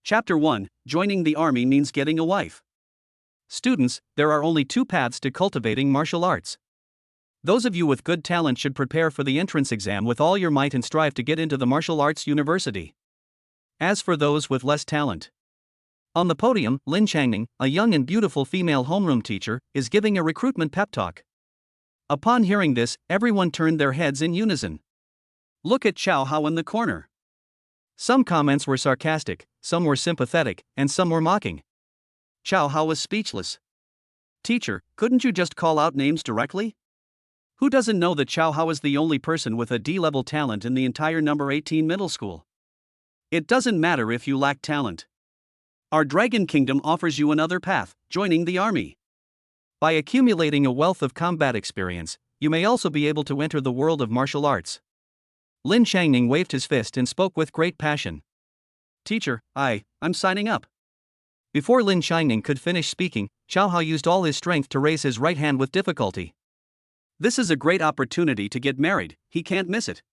Chapter 1: Joining the Army means getting a wife. Students, there are only two paths to cultivating martial arts. Those of you with good talent should prepare for the entrance exam with all your might and strive to get into the martial arts university. As for those with less talent, on the podium, Lin Changning, a young and beautiful female homeroom teacher, is giving a recruitment pep talk. Upon hearing this, everyone turned their heads in unison. Look at Chow Hao in the corner. Some comments were sarcastic, some were sympathetic, and some were mocking. Chow Hao was speechless. Teacher, couldn't you just call out names directly? Who doesn't know that Chow Hao is the only person with a D-level talent in the entire number 18 middle school? It doesn't matter if you lack talent. Our Dragon Kingdom offers you another path, joining the army. By accumulating a wealth of combat experience, you may also be able to enter the world of martial arts. Lin Changning waved his fist and spoke with great passion. Teacher, I'm signing up. Before Lin Changning could finish speaking, Chow Hao used all his strength to raise his right hand with difficulty. This is a great opportunity to get married, he can't miss it.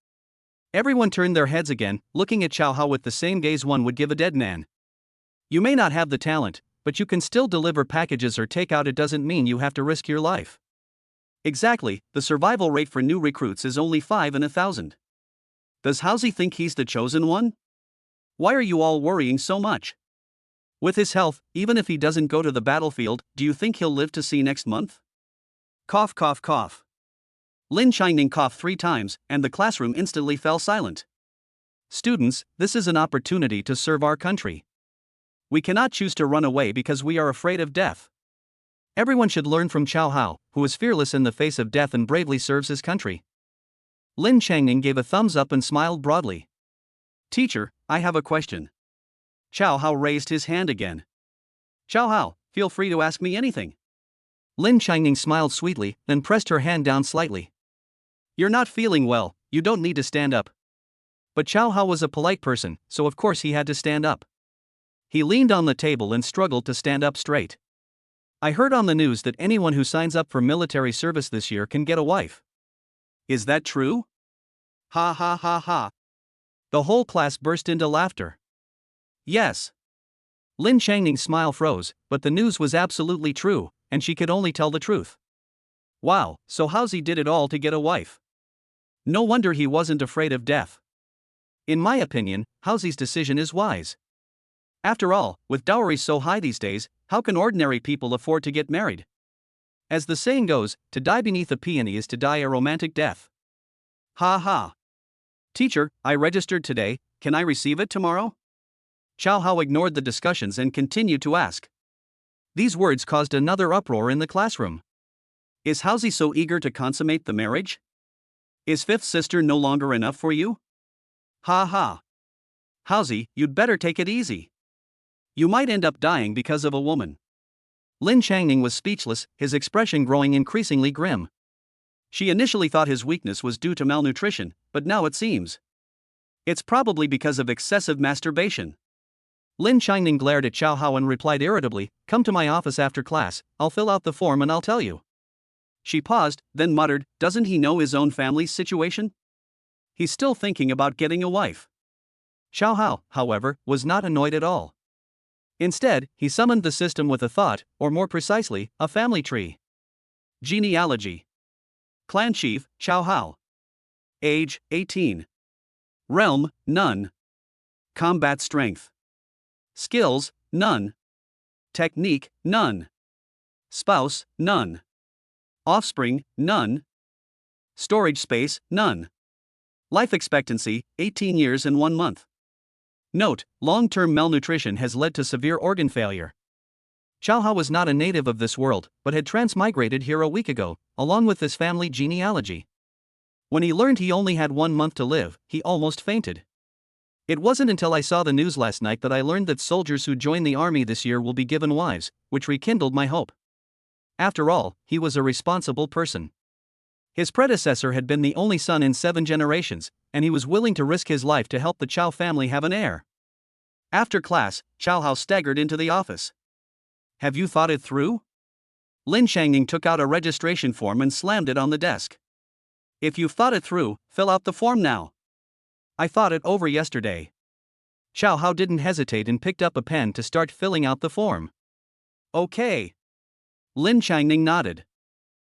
Everyone turned their heads again, looking at Chow Hao with the same gaze one would give a dead man. You may not have the talent, but you can still deliver packages or take out. It doesn't mean you have to risk your life. Exactly, the survival rate for new recruits is only 5 in 1,000. Does Halsey think he's the chosen one? Why are you all worrying so much? With his health, even if he doesn't go to the battlefield, do you think he'll live to see next month? Cough, cough, cough. Lin Changning coughed 3 times, and the classroom instantly fell silent. Students, this is an opportunity to serve our country. We cannot choose to run away because we are afraid of death. Everyone should learn from Chow Hao, who is fearless in the face of death and bravely serves his country. Lin Changning gave a thumbs up and smiled broadly. Teacher, I have a question. Chow Hao raised his hand again. Chow Hao, feel free to ask me anything. Lin Changning smiled sweetly, then pressed her hand down slightly. You're not feeling well, you don't need to stand up. But Chow Hao was a polite person, so of course he had to stand up. He leaned on the table and struggled to stand up straight. I heard on the news that anyone who signs up for military service this year can get a wife. Is that true? Ha ha ha ha. The whole class burst into laughter. Yes. Lin Changning's smile froze, but the news was absolutely true, and she could only tell the truth. Wow, so Halsey did it all to get a wife. No wonder he wasn't afraid of death. In my opinion, Halsey's decision is wise. After all, with dowries so high these days, how can ordinary people afford to get married? As the saying goes, to die beneath a peony is to die a romantic death. Ha ha. Teacher, I registered today, can I receive it tomorrow? Chow Hao ignored the discussions and continued to ask. These words caused another uproar in the classroom. Is Halsey so eager to consummate the marriage? Is fifth sister no longer enough for you? Ha ha. Halsey, you'd better take it easy. You might end up dying because of a woman. Lin Changning was speechless, his expression growing increasingly grim. She initially thought his weakness was due to malnutrition, but now it seems it's probably because of excessive masturbation. Lin Changning glared at Chow Hao and replied irritably, Come to my office after class, I'll fill out the form and I'll tell you. She paused, then muttered, Doesn't he know his own family's situation? He's still thinking about getting a wife. Chow Hao, however, was not annoyed at all. Instead, he summoned the system with a thought, or more precisely, a family tree. Genealogy. Clan Chief, Chow Hao. Age, 18. Realm, none. Combat strength. Skills, none. Technique, none. Spouse, none. Offspring, none. Storage space, none. Life expectancy, 18 years and 1 month. Note, long-term malnutrition has led to severe organ failure. Chow Hao was not a native of this world, but had transmigrated here a week ago, along with his family genealogy. When he learned he only had 1 month to live, he almost fainted. It wasn't until I saw the news last night that I learned that soldiers who join the army this year will be given wives, which rekindled my hope. After all, he was a responsible person. His predecessor had been the only son in 7 generations, and he was willing to risk his life to help the Chow family have an heir. After class, Chow Hao staggered into the office. Have you thought it through? Lin Changning took out a registration form and slammed it on the desk. If you've thought it through, fill out the form now. I thought it over yesterday. Xiao Hao didn't hesitate and picked up a pen to start filling out the form. Okay. Lin Changning nodded.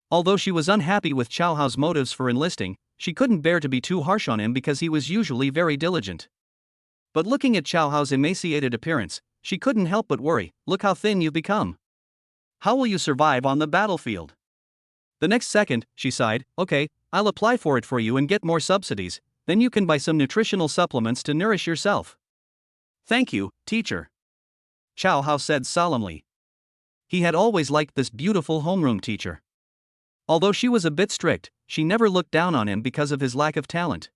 Although she was unhappy with Xiao Hao's motives for enlisting, she couldn't bear to be too harsh on him because he was usually very diligent. But looking at Xiao Hao's emaciated appearance, she couldn't help but worry. Look how thin you've become. How will you survive on the battlefield? The next second, she sighed, okay, I'll apply for it for you and get more subsidies, then you can buy some nutritional supplements to nourish yourself. Thank you, teacher. Xiao Hao said solemnly. He had always liked this beautiful homeroom teacher. Although she was a bit strict, she never looked down on him because of his lack of talent.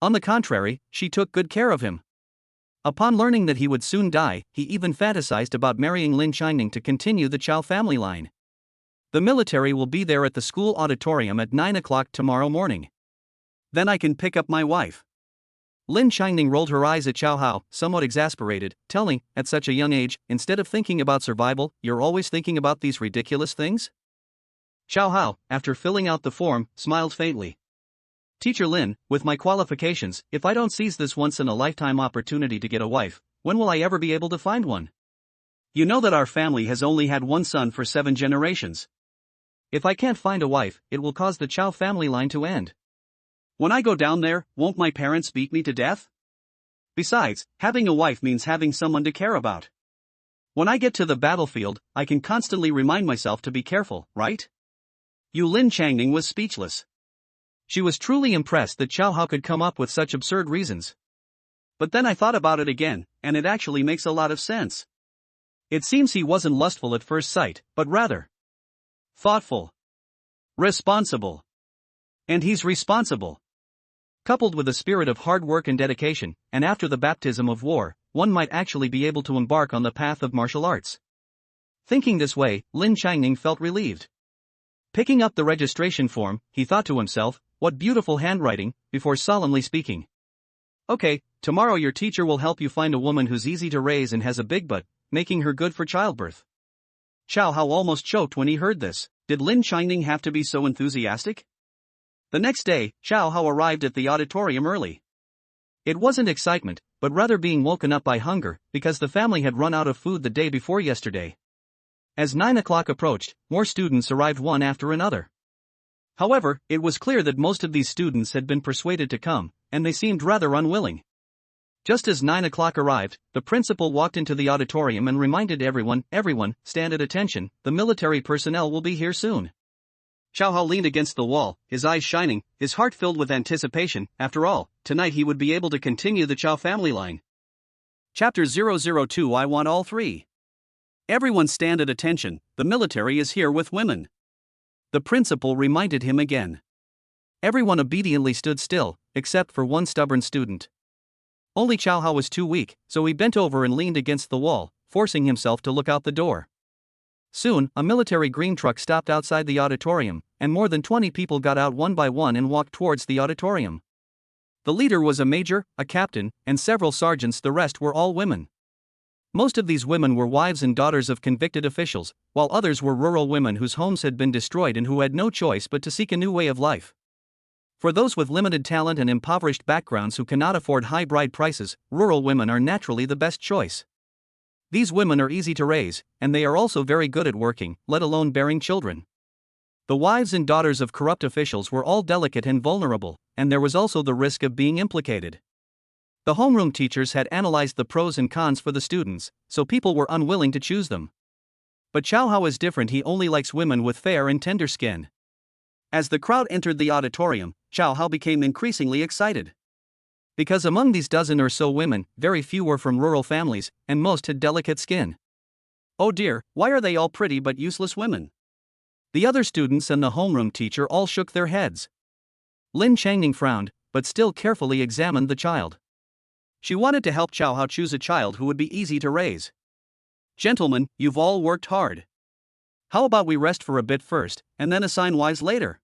On the contrary, she took good care of him. Upon learning that he would soon die, he even fantasized about marrying Lin Changning to continue the Chao family line. The military will be there at the school auditorium at 9 o'clock tomorrow morning. Then I can pick up my wife. Lin Changning rolled her eyes at Xiao Hao, somewhat exasperated, telling, at such a young age, instead of thinking about survival, you're always thinking about these ridiculous things? Xiao Hao, after filling out the form, smiled faintly. Teacher Lin, with my qualifications, if I don't seize this once-in-a-lifetime opportunity to get a wife, when will I ever be able to find one? You know that our family has only had one son for 7 generations. If I can't find a wife, it will cause the Chao family line to end. When I go down there, won't my parents beat me to death? Besides, having a wife means having someone to care about. When I get to the battlefield, I can constantly remind myself to be careful, right? Lin Changning was speechless. She was truly impressed that Xiao Hao could come up with such absurd reasons. But then I thought about it again, and it actually makes a lot of sense. It seems he wasn't lustful at first sight, but rather thoughtful, responsible. And he's responsible. Coupled with a spirit of hard work and dedication, and after the baptism of war, one might actually be able to embark on the path of martial arts. Thinking this way, Lin Changning felt relieved. Picking up the registration form, he thought to himself, what beautiful handwriting, before solemnly speaking. Okay, tomorrow your teacher will help you find a woman who's easy to raise and has a big butt, making her good for childbirth. Xiao Hao almost choked when he heard this. Did Lin Changning have to be so enthusiastic? The next day, Xiao Hao arrived at the auditorium early. It wasn't excitement, but rather being woken up by hunger, because the family had run out of food the day before yesterday. As 9 o'clock approached, more students arrived one after another. However, it was clear that most of these students had been persuaded to come, and they seemed rather unwilling. Just as 9 o'clock arrived, the principal walked into the auditorium and reminded everyone, stand at attention, the military personnel will be here soon. Xiao Hao leaned against the wall, his eyes shining, his heart filled with anticipation. After all, tonight he would be able to continue the Chao family line. Chapter 002 I want all 3. Everyone stand at attention, the military is here with women. The principal reminded him again. Everyone obediently stood still, except for one stubborn student. Only Xiao Hao was too weak, so he bent over and leaned against the wall, forcing himself to look out the door. Soon, a military green truck stopped outside the auditorium, and more than 20 people got out one by one and walked towards the auditorium. The leader was a major, a captain, and several sergeants. The rest were all women. Most of these women were wives and daughters of convicted officials, while others were rural women whose homes had been destroyed and who had no choice but to seek a new way of life. For those with limited talent and impoverished backgrounds who cannot afford high bride prices, rural women are naturally the best choice. These women are easy to raise, and they are also very good at working, let alone bearing children. The wives and daughters of corrupt officials were all delicate and vulnerable, and there was also the risk of being implicated. The homeroom teachers had analyzed the pros and cons for the students, so people were unwilling to choose them. But Xiao Hao is different. He only likes women with fair and tender skin. As the crowd entered the auditorium, Xiao Hao became increasingly excited. Because among these dozen or so women, very few were from rural families, and most had delicate skin. Oh dear, why are they all pretty but useless women? The other students and the homeroom teacher all shook their heads. Lin Changning frowned, but still carefully examined the child. She wanted to help Xiao Hao choose a child who would be easy to raise. Gentlemen, you've all worked hard. How about we rest for a bit first, and then assign wives later?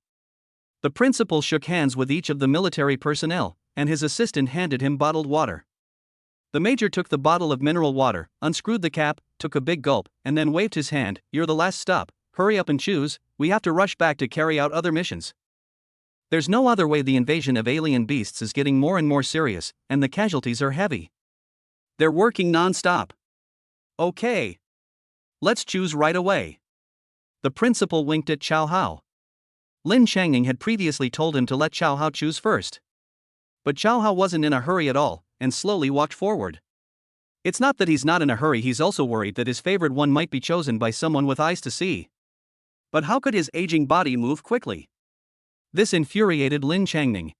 The principal shook hands with each of the military personnel, and his assistant handed him bottled water. The major took the bottle of mineral water, unscrewed the cap, took a big gulp, and then waved his hand. You're the last stop, hurry up and choose, we have to rush back to carry out other missions. There's no other way. The invasion of alien beasts is getting more and more serious, and the casualties are heavy. They're working non-stop. Okay. Let's choose right away. The principal winked at Chow Hao. Lin Changning had previously told him to let Chow Hao choose first. But Chow Hao wasn't in a hurry at all, and slowly walked forward. It's not that he's not in a hurry, he's also worried that his favorite one might be chosen by someone with eyes to see. But how could his aging body move quickly? This infuriated Lin Changning.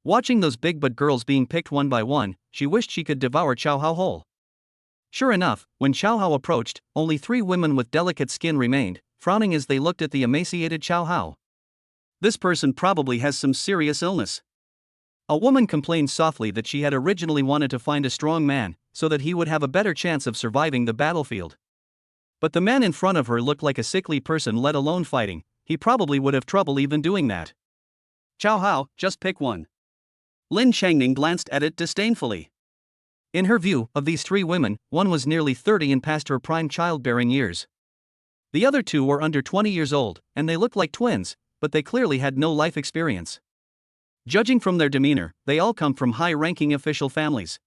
Watching those big butt girls being picked one by one, she wished she could devour Chow Hao whole. Sure enough, when Chow Hao approached, only 3 women with delicate skin remained, frowning as they looked at the emaciated Chow Hao. This person probably has some serious illness. A woman complained softly that she had originally wanted to find a strong man, so that he would have a better chance of surviving the battlefield. But the man in front of her looked like a sickly person, let alone fighting. He probably would have trouble even doing that. Chow Hao, just pick one. Lin Changning glanced at it disdainfully. In her view, of these 3 women, one was nearly 30 and past her prime childbearing years. The other 2 were under 20 years old, and they looked like twins, but they clearly had no life experience. Judging from their demeanor, they all come from high-ranking official families.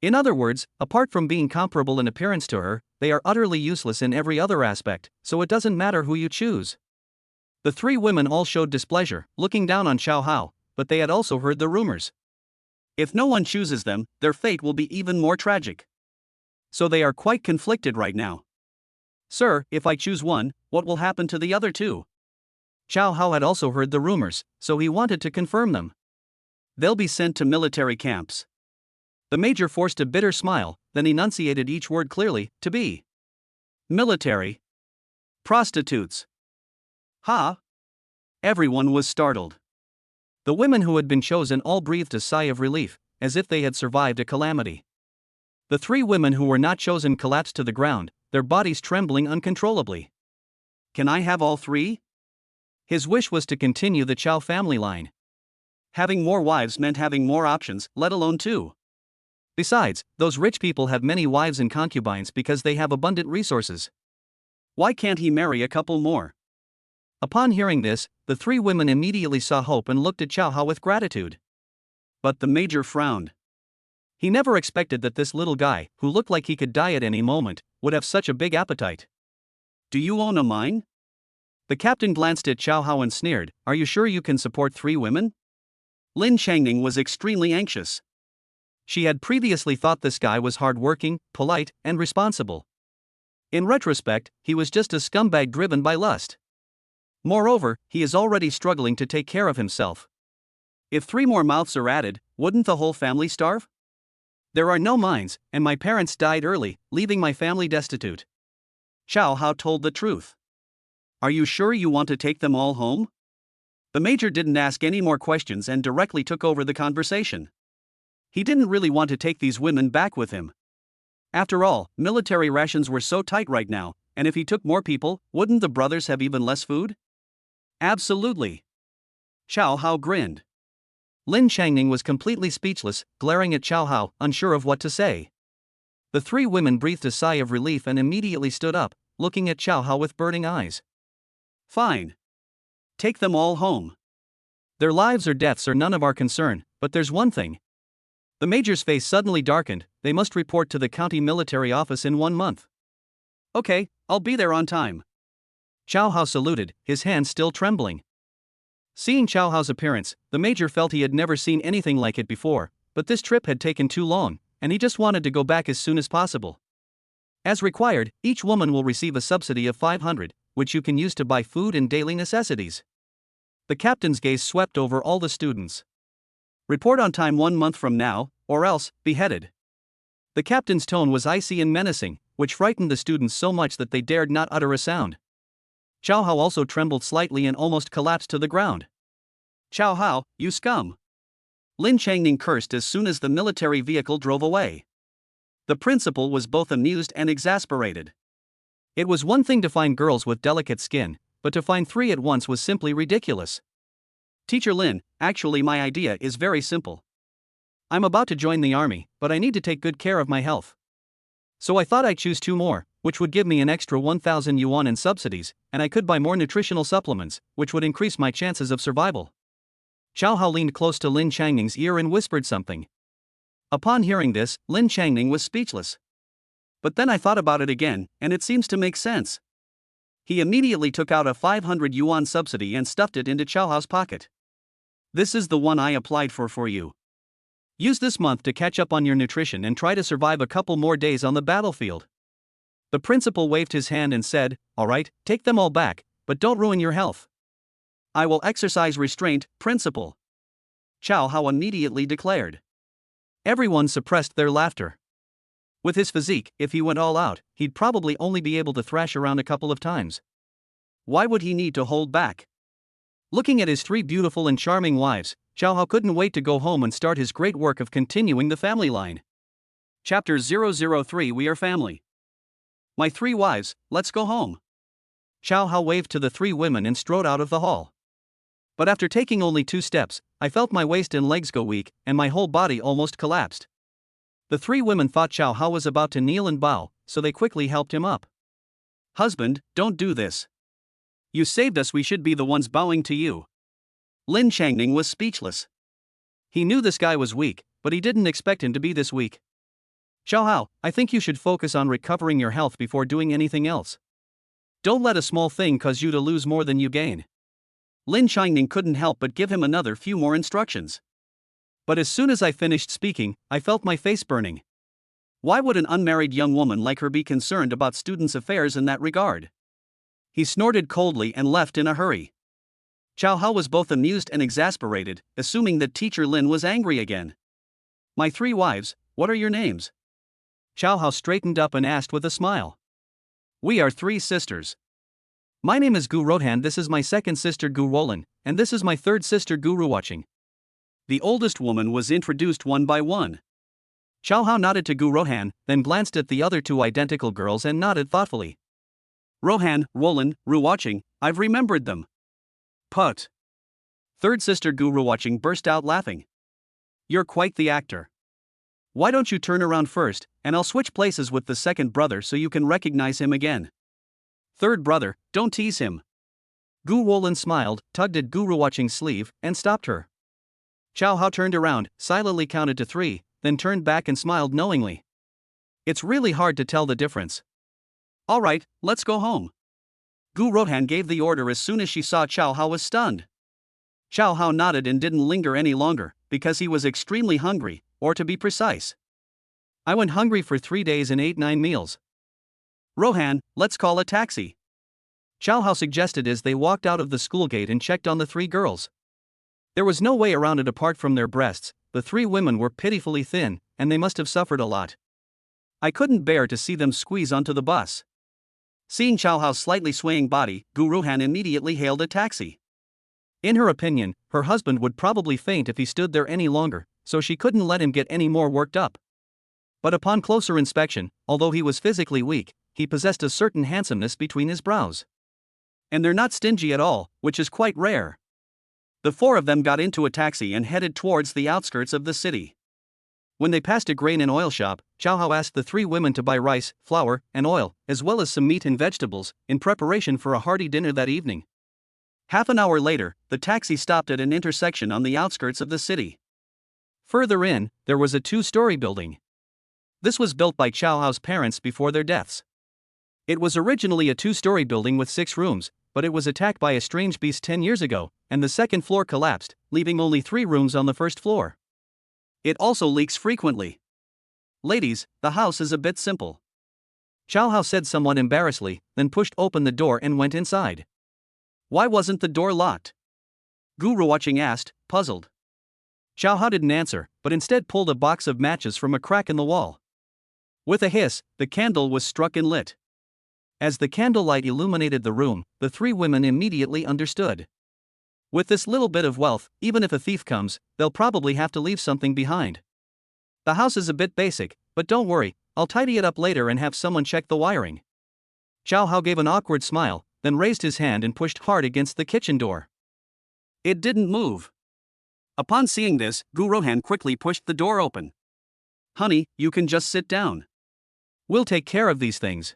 In other words, apart from being comparable in appearance to her, they are utterly useless in every other aspect, so it doesn't matter who you choose. The 3 women all showed displeasure, looking down on Chow Hao, but they had also heard the rumors. If no one chooses them, their fate will be even more tragic. So they are quite conflicted right now. Sir, if I choose one, what will happen to the other 2? Chow Hao had also heard the rumors, so he wanted to confirm them. They'll be sent to military camps. The major forced a bitter smile, then enunciated each word clearly, to be. Military. Prostitutes. Ha! Everyone was startled. The women who had been chosen all breathed a sigh of relief, as if they had survived a calamity. The 3 women who were not chosen collapsed to the ground, their bodies trembling uncontrollably. Can I have all 3? His wish was to continue the Chow family line. Having more wives meant having more options, let alone 2. Besides, those rich people have many wives and concubines because they have abundant resources. Why can't he marry a couple more? Upon hearing this, the 3 women immediately saw hope and looked at Chow Hao with gratitude. But the major frowned. He never expected that this little guy, who looked like he could die at any moment, would have such a big appetite. Do you own a mine? The captain glanced at Chow Hao and sneered, are you sure you can support 3 women? Lin Changning was extremely anxious. She had previously thought this guy was hard-working, polite, and responsible. In retrospect, he was just a scumbag driven by lust. Moreover, he is already struggling to take care of himself. If 3 more mouths are added, wouldn't the whole family starve? There are no mines, and my parents died early, leaving my family destitute. Chow Hao told the truth. Are you sure you want to take them all home? The major didn't ask any more questions and directly took over the conversation. He didn't really want to take these women back with him. After all, military rations were so tight right now, and if he took more people, wouldn't the brothers have even less food? Absolutely. Chow Hao grinned. Lin Changning was completely speechless, glaring at Chow Hao, unsure of what to say. The 3 women breathed a sigh of relief and immediately stood up, looking at Chow Hao with burning eyes. Fine. Take them all home. Their lives or deaths are none of our concern, but there's one thing. The major's face suddenly darkened, they must report to the county military office in 1 month. Okay, I'll be there on time. Chow Hao saluted, his hands still trembling. Seeing Chow Hao's appearance, the major felt he had never seen anything like it before, but this trip had taken too long, and he just wanted to go back as soon as possible. As required, each woman will receive a subsidy of 500, which you can use to buy food and daily necessities. The captain's gaze swept over all the students. Report on time 1 month from now, or else, beheaded. The captain's tone was icy and menacing, which frightened the students so much that they dared not utter a sound. Chow Hao also trembled slightly and almost collapsed to the ground. Chow Hao, you scum! Lin Changning cursed as soon as the military vehicle drove away. The principal was both amused and exasperated. It was one thing to find girls with delicate skin, but to find 3 at once was simply ridiculous. Teacher Lin, actually my idea is very simple. I'm about to join the army, but I need to take good care of my health. So I thought I'd choose 2 more, which would give me an extra 1,000 yuan in subsidies, and I could buy more nutritional supplements, which would increase my chances of survival. Chow Hao leaned close to Lin Changning's ear and whispered something. Upon hearing this, Lin Changning was speechless. But then I thought about it again, and it seems to make sense. He immediately took out a 500 yuan subsidy and stuffed it into Chow Hao's pocket. This is the one I applied for you. Use this month to catch up on your nutrition and try to survive a couple more days on the battlefield. The principal waved his hand and said, "All right, take them all back, but don't ruin your health." "I will exercise restraint, principal," Chow Hao immediately declared. Everyone suppressed their laughter. With his physique, if he went all out, he'd probably only be able to thrash around a couple of times. Why would he need to hold back? Looking at his 3 beautiful and charming wives, Chow Hao couldn't wait to go home and start his great work of continuing the family line. Chapter 003 We Are Family. My 3 wives, let's go home. Chow Hao waved to the 3 women and strode out of the hall. But after taking only 2 steps, I felt my waist and legs go weak, and my whole body almost collapsed. The 3 women thought Chow Hao was about to kneel and bow, so they quickly helped him up. "Husband, don't do this. You saved us, we should be the ones bowing to you." Lin Changning was speechless. He knew this guy was weak, but he didn't expect him to be this weak. "Chow Hao, I think you should focus on recovering your health before doing anything else. Don't let a small thing cause you to lose more than you gain." Lin Changning couldn't help but give him another few more instructions. But as soon as I finished speaking, I felt my face burning. Why would an unmarried young woman like her be concerned about students' affairs in that regard? He snorted coldly and left in a hurry. Chow Hao was both amused and exasperated, assuming that teacher Lin was angry again. "My 3 wives, what are your names?" Chow Hao straightened up and asked with a smile. "We are 3 sisters. My name is Gu Rodhan, this is my second sister Gu Rolan, and this is my third sister Gu Ruwatching." The oldest woman was introduced one by one. Chow Hao nodded to Gu Rohan, then glanced at the other 2 identical girls and nodded thoughtfully. "Rohan, Roland, Ruwatching, I've remembered them." "Put." Third sister Gu Ruwatching burst out laughing. "You're quite the actor. Why don't you turn around first, and I'll switch places with the second brother so you can recognize him again." "Third brother, don't tease him." Gu Roland smiled, tugged at Gu Ruwatching's sleeve, and stopped her. Chow Hao turned around, silently counted to 3, then turned back and smiled knowingly. It's really hard to tell the difference. "All right, let's go home." Gu Rodhan gave the order as soon as she saw Chow Hao was stunned. Chow Hao nodded and didn't linger any longer, because he was extremely hungry, or to be precise. "I went hungry for 3 days and ate 9 meals. Rohan, let's call a taxi," Chow Hao suggested as they walked out of the school gate and checked on the 3 girls. There was no way around it apart from their breasts, the 3 women were pitifully thin, and they must have suffered a lot. I couldn't bear to see them squeeze onto the bus. Seeing Chow Hao's slightly swaying body, Gu Ruhan immediately hailed a taxi. In her opinion, her husband would probably faint if he stood there any longer, so she couldn't let him get any more worked up. But upon closer inspection, although he was physically weak, he possessed a certain handsomeness between his brows. And they're not stingy at all, which is quite rare. The 4 of them got into a taxi and headed towards the outskirts of the city. When they passed a grain and oil shop, Chow Hao asked the 3 women to buy rice, flour, and oil, as well as some meat and vegetables, in preparation for a hearty dinner that evening. Half an hour later, the taxi stopped at an intersection on the outskirts of the city. Further in, there was a 2-story building. This was built by Chow Hao's parents before their deaths. It was originally a 2-story building with 6 rooms, but it was attacked by a strange beast 10 years ago, and the second floor collapsed, leaving only 3 rooms on the first floor. It also leaks frequently. "Ladies, the house is a bit simple," Chow Hao said somewhat embarrassedly, then pushed open the door and went inside. "Why wasn't the door locked?" Gu Ruwatching asked, puzzled. Chow Hao didn't answer, but instead pulled a box of matches from a crack in the wall. With a hiss, the candle was struck and lit. As the candlelight illuminated the room, the 3 women immediately understood. With this little bit of wealth, even if a thief comes, they'll probably have to leave something behind. The house is a bit basic, but don't worry, I'll tidy it up later and have someone check the wiring. Chow Hao gave an awkward smile, then raised his hand and pushed hard against the kitchen door. It didn't move. Upon seeing this, Gu Rohan quickly pushed the door open. "Honey, you can just sit down. We'll take care of these things."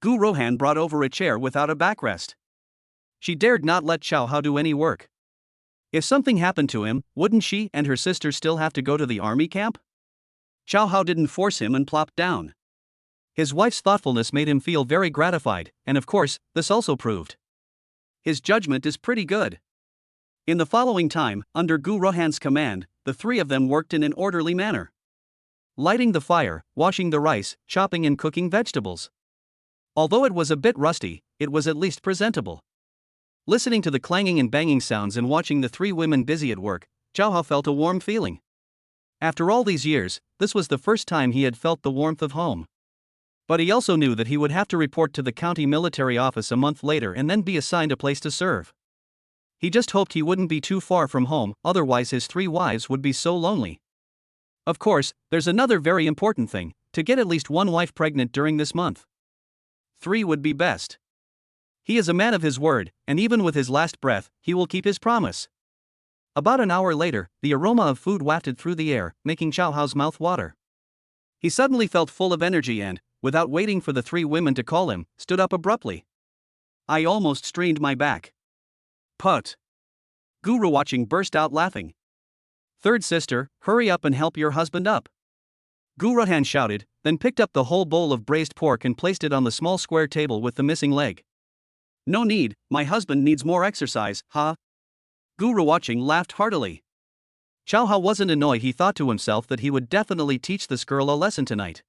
Gu Rohan brought over a chair without a backrest. She dared not let Chow Hao do any work. If something happened to him, wouldn't she and her sister still have to go to the army camp? Chow Hao didn't force him and plopped down. His wife's thoughtfulness made him feel very gratified, and of course, this also proved his judgment is pretty good. In the following time, under Gu Rohan's command, the three of them worked in an orderly manner. Lighting the fire, washing the rice, chopping and cooking vegetables. Although it was a bit rusty, it was at least presentable. Listening to the clanging and banging sounds and watching the three women busy at work, Chow Hao felt a warm feeling. After all these years, this was the first time he had felt the warmth of home. But he also knew that he would have to report to the county military office a month later and then be assigned a place to serve. He just hoped he wouldn't be too far from home, otherwise his three wives would be so lonely. Of course, there's another very important thing: to get at least one wife pregnant during this month. 3 would be best. He is a man of his word, and even with his last breath, he will keep his promise. About an hour later, the aroma of food wafted through the air, making Chow Hao's mouth water. He suddenly felt full of energy and, without waiting for the three women to call him, stood up abruptly. I almost strained my back. Put. Guru watching burst out laughing. Third sister, hurry up and help your husband up. Gu Rohan shouted, then picked up the whole bowl of braised pork and placed it on the small square table with the missing leg. No need, my husband needs more exercise, huh? Guru watching laughed heartily. Chow Hao wasn't annoyed. He thought to himself that he would definitely teach this girl a lesson tonight.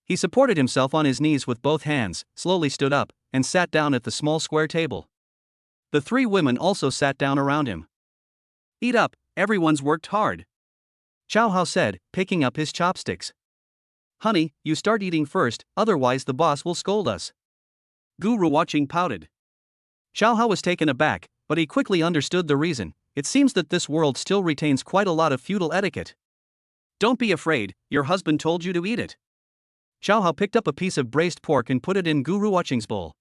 He supported himself on his knees with both hands, slowly stood up, and sat down at the small square table. The three women also sat down around him. Eat up, everyone's worked hard. Chow Hao said, picking up his chopsticks. Honey, you start eating first, otherwise the boss will scold us. Guru watching pouted. Chow Hao was taken aback, but he quickly understood the reason. It seems that this world still retains quite a lot of feudal etiquette. Don't be afraid, your husband told you to eat it. Chow Hao picked up a piece of braised pork and put it in Guru watching's bowl.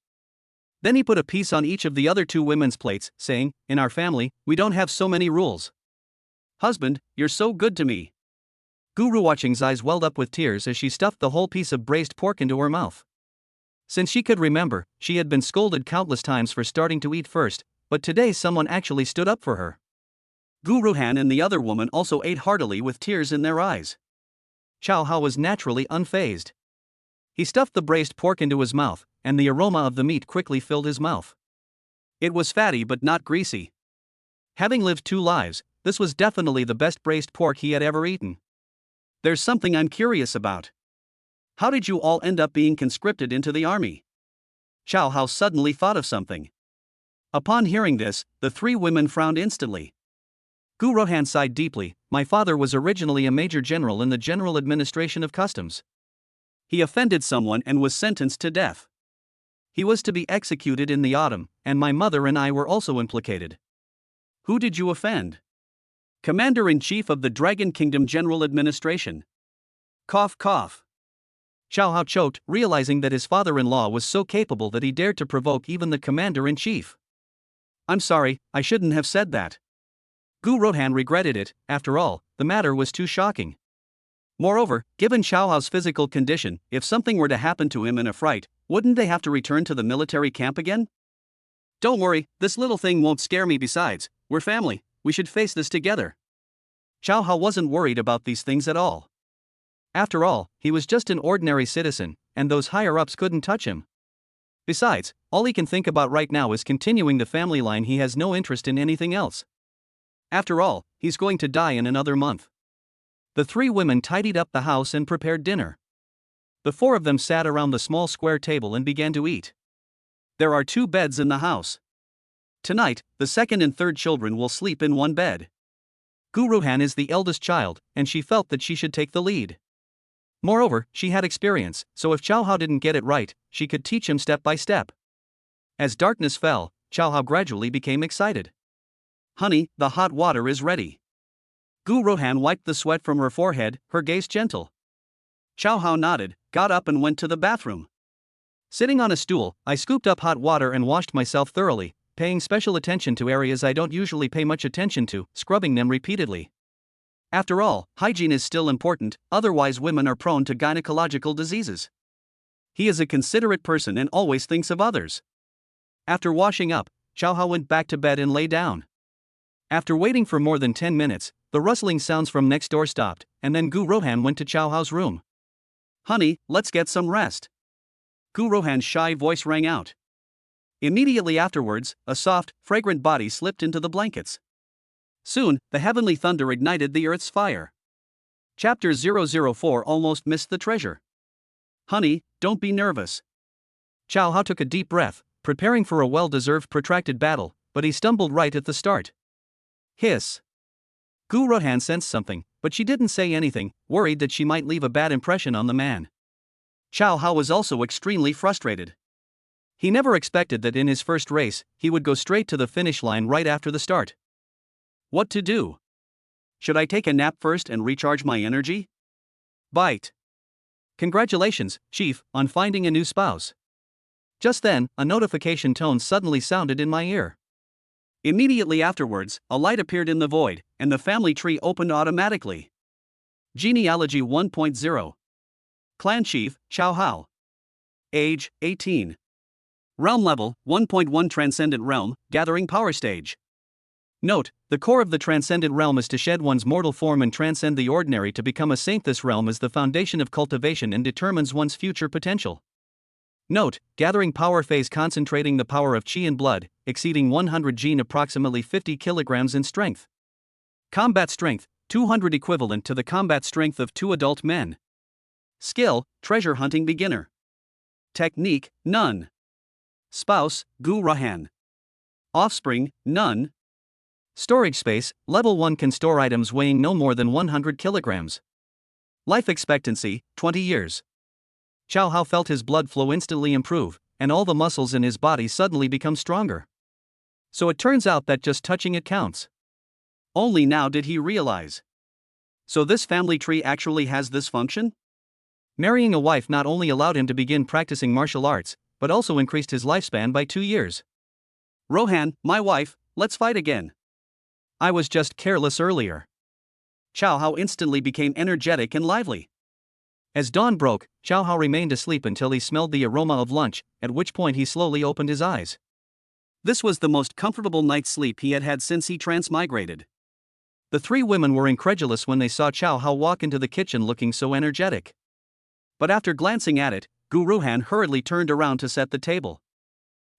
Then he put a piece on each of the other two women's plates, saying, in our family, we don't have so many rules. Husband, you're so good to me. Guru watching's eyes welled up with tears as she stuffed the whole piece of braised pork into her mouth. Since she could remember, she had been scolded countless times for starting to eat first, but today someone actually stood up for her. Guru Han and the other woman also ate heartily with tears in their eyes. Chow Hao was naturally unfazed. He stuffed the braised pork into his mouth, and the aroma of the meat quickly filled his mouth. It was fatty but not greasy. Having lived 2 lives, this was definitely the best braised pork he had ever eaten. There's something I'm curious about. How did you all end up being conscripted into the army? Chow Hao suddenly thought of something. Upon hearing this, the 3 women frowned instantly. Gu Rohan sighed deeply. My father was originally a major general in the General Administration of Customs. He offended someone and was sentenced to death. He was to be executed in the autumn, and my mother and I were also implicated. Who did you offend? Commander-in-Chief of the Dragon Kingdom General Administration. Cough cough. Chow Hao choked, realizing that his father-in-law was so capable that he dared to provoke even the Commander-in-Chief. I'm sorry, I shouldn't have said that. Gu Rohan regretted it. After all, the matter was too shocking. Moreover, given Chow Hao's physical condition, if something were to happen to him in a fright, wouldn't they have to return to the military camp again? Don't worry, this little thing won't scare me. Besides, we're family, we should face this together. Chow Hao wasn't worried about these things at all. After all, he was just an ordinary citizen, and those higher-ups couldn't touch him. Besides, all he can think about right now is continuing the family line. He has no interest in anything else. After all, he's going to die in another month. The 3 women tidied up the house and prepared dinner. The 4 of them sat around the small square table and began to eat. There are 2 beds in the house. Tonight, the second and third children will sleep in one bed. Gu Rohan is the eldest child, and she felt that she should take the lead. Moreover, she had experience, so if Chow Hao didn't get it right, she could teach him step by step. As darkness fell, Chow Hao gradually became excited. Honey, the hot water is ready. Gu Rohan wiped the sweat from her forehead, her gaze gentle. Chow Hao nodded, got up and went to the bathroom. Sitting on a stool, I scooped up hot water and washed myself thoroughly, paying special attention to areas I don't usually pay much attention to, scrubbing them repeatedly. After all, hygiene is still important, otherwise women are prone to gynecological diseases. He is a considerate person and always thinks of others. After washing up, Chow Hao went back to bed and lay down. After waiting for more than 10 minutes, The rustling sounds from next door stopped, and then Gu Rohan went to Chow Hao's room. "Honey, let's get some rest." Gu Rohan's shy voice rang out. Immediately afterwards, a soft, fragrant body slipped into the blankets. Soon, the heavenly thunder ignited the earth's fire. Chapter 004 almost missed the treasure. "Honey, don't be nervous." Chow Hao took a deep breath, preparing for a well-deserved protracted battle, but he stumbled right at the start. Hiss. Gu Rohan sensed something, but she didn't say anything, worried that she might leave a bad impression on the man. Chow Hao was also extremely frustrated. He never expected that in his first race, he would go straight to the finish line right after the start. What to do? Should I take a nap first and recharge my energy? Bite. Congratulations, Chief, on finding a new spouse. Just then, a notification tone suddenly sounded in my ear. Immediately afterwards, a light appeared in the void, and the family tree opened automatically. Genealogy 1.0. Clan Chief, Chow Hao. Age, 18. Realm level, 1.1 Transcendent Realm, Gathering Power Stage. Note, the core of the Transcendent Realm is to shed one's mortal form and transcend the ordinary to become a saint. This realm is the foundation of cultivation and determines one's future potential. Note, Gathering Power Phase concentrating the power of Qi in blood, exceeding 100 gene approximately 50 kilograms in strength. Combat Strength, 200 equivalent to the combat strength of 2 adult men. Skill, Treasure Hunting Beginner. Technique, None. Spouse, Gu Rohan. Offspring, None. Storage space, level 1 can store items weighing no more than 100 kilograms. Life expectancy, 20 years. Chow Hao felt his blood flow instantly improve, and all the muscles in his body suddenly become stronger. So it turns out that just touching it counts. Only now did he realize. So this family tree actually has this function? Marrying a wife not only allowed him to begin practicing martial arts, but also increased his lifespan by 2 years. Rohan, my wife, let's fight again. I was just careless earlier. Chow Hao instantly became energetic and lively. As dawn broke, Chow Hao remained asleep until he smelled the aroma of lunch, at which point he slowly opened his eyes. This was the most comfortable night's sleep he had had since he transmigrated. The 3 women were incredulous when they saw Chow Hao walk into the kitchen looking so energetic. But after glancing at it, Gu Rohan hurriedly turned around to set the table.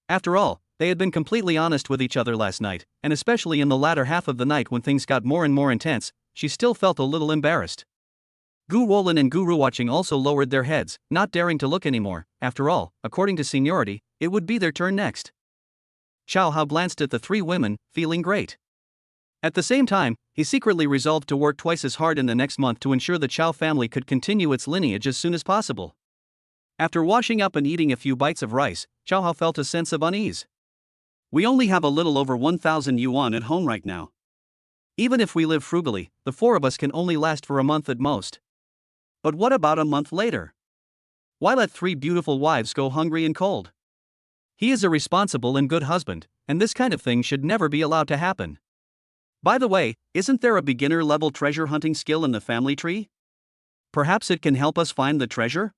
After all, they had been completely honest with each other last night, and especially in the latter half of the night when things got more and more intense, she still felt a little embarrassed. Gu Wolin and Gu Ruwatching also lowered their heads, not daring to look anymore. After all, according to seniority, it would be their turn next. Chow Hao glanced at the 3 women, feeling great. At the same time, he secretly resolved to work twice as hard in the next month to ensure the Chow family could continue its lineage as soon as possible. After washing up and eating a few bites of rice, Chow Hao felt a sense of unease. We only have a little over 1,000 yuan at home right now. Even if we live frugally, the 4 of us can only last for a month at most. But what about a month later? Why let 3 beautiful wives go hungry and cold? He is a responsible and good husband, and this kind of thing should never be allowed to happen. By the way, isn't there a beginner-level treasure hunting skill in the family tree? Perhaps it can help us find the treasure?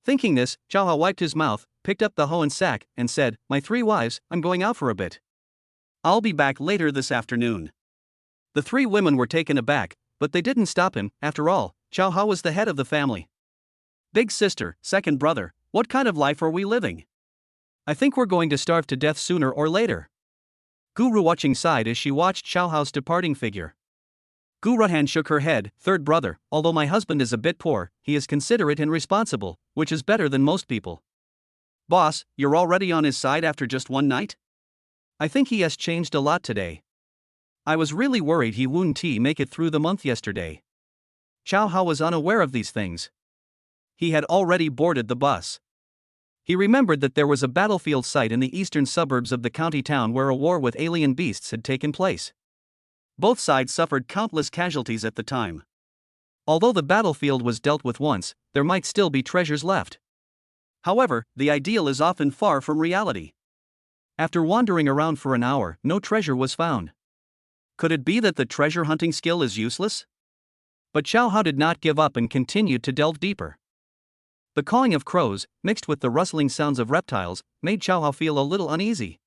Thinking this, Chow Hao wiped his mouth, picked up the hoe and sack, and said, "My 3 wives, I'm going out for a bit. I'll be back later this afternoon." The 3 women were taken aback, but they didn't stop him. After all, Chow Hao was the head of the family. Big sister, second brother, what kind of life are we living? I think we're going to starve to death sooner or later. Gu Ruwatching sighed as she watched Chow Hao's departing figure. Gu Rohan shook her head. Third brother, although my husband is a bit poor, he is considerate and responsible, which is better than most people. Boss, you're already on his side after just one night? I think he has changed a lot today. I was really worried he wouldn't make it through the month yesterday. Chow Hao was unaware of these things. He had already boarded the bus. He remembered that there was a battlefield site in the eastern suburbs of the county town where a war with alien beasts had taken place. Both sides suffered countless casualties at the time. Although the battlefield was dealt with once, there might still be treasures left. However, the ideal is often far from reality. After wandering around for an hour, no treasure was found. Could it be that the treasure hunting skill is useless? But Chow Hao did not give up and continued to delve deeper. The cawing of crows, mixed with the rustling sounds of reptiles, made Chow Hao feel a little uneasy.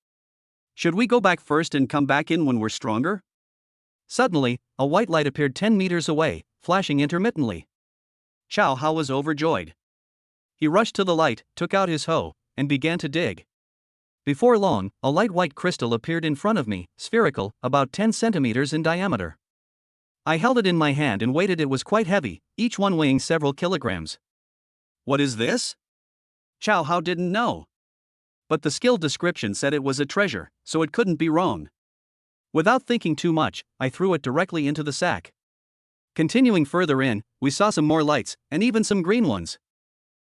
Should we go back first and come back in when we're stronger? Suddenly, a white light appeared 10 meters away, flashing intermittently. Chow Hao was overjoyed. He rushed to the light, took out his hoe, and began to dig. Before long, a light white crystal appeared in front of me, spherical, about 10 centimeters in diameter. I held it in my hand and weighed it. It was quite heavy, each one weighing several kilograms. What is this? Chow Hao didn't know. But the skill description said it was a treasure, so it couldn't be wrong. Without thinking too much, I threw it directly into the sack. Continuing further in, we saw some more lights, and even some green ones.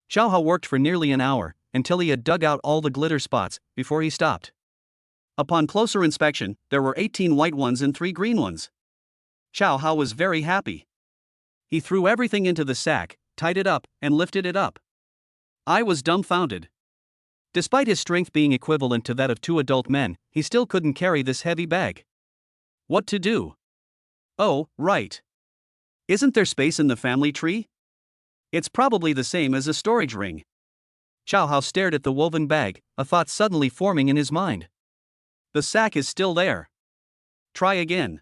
Chow Hao worked for nearly an hour, until he had dug out all the glitter spots, before he stopped. Upon closer inspection, there were 18 white ones and 3 green ones. Chow Hao was very happy. He threw everything into the sack, tied it up, and lifted it up. I was dumbfounded. Despite his strength being equivalent to that of 2 adult men, he still couldn't carry this heavy bag. What to do? Oh, right. Isn't there space in the family tree? It's probably the same as a storage ring. Chow Hao stared at the woven bag, a thought suddenly forming in his mind. The sack is still there. Try again.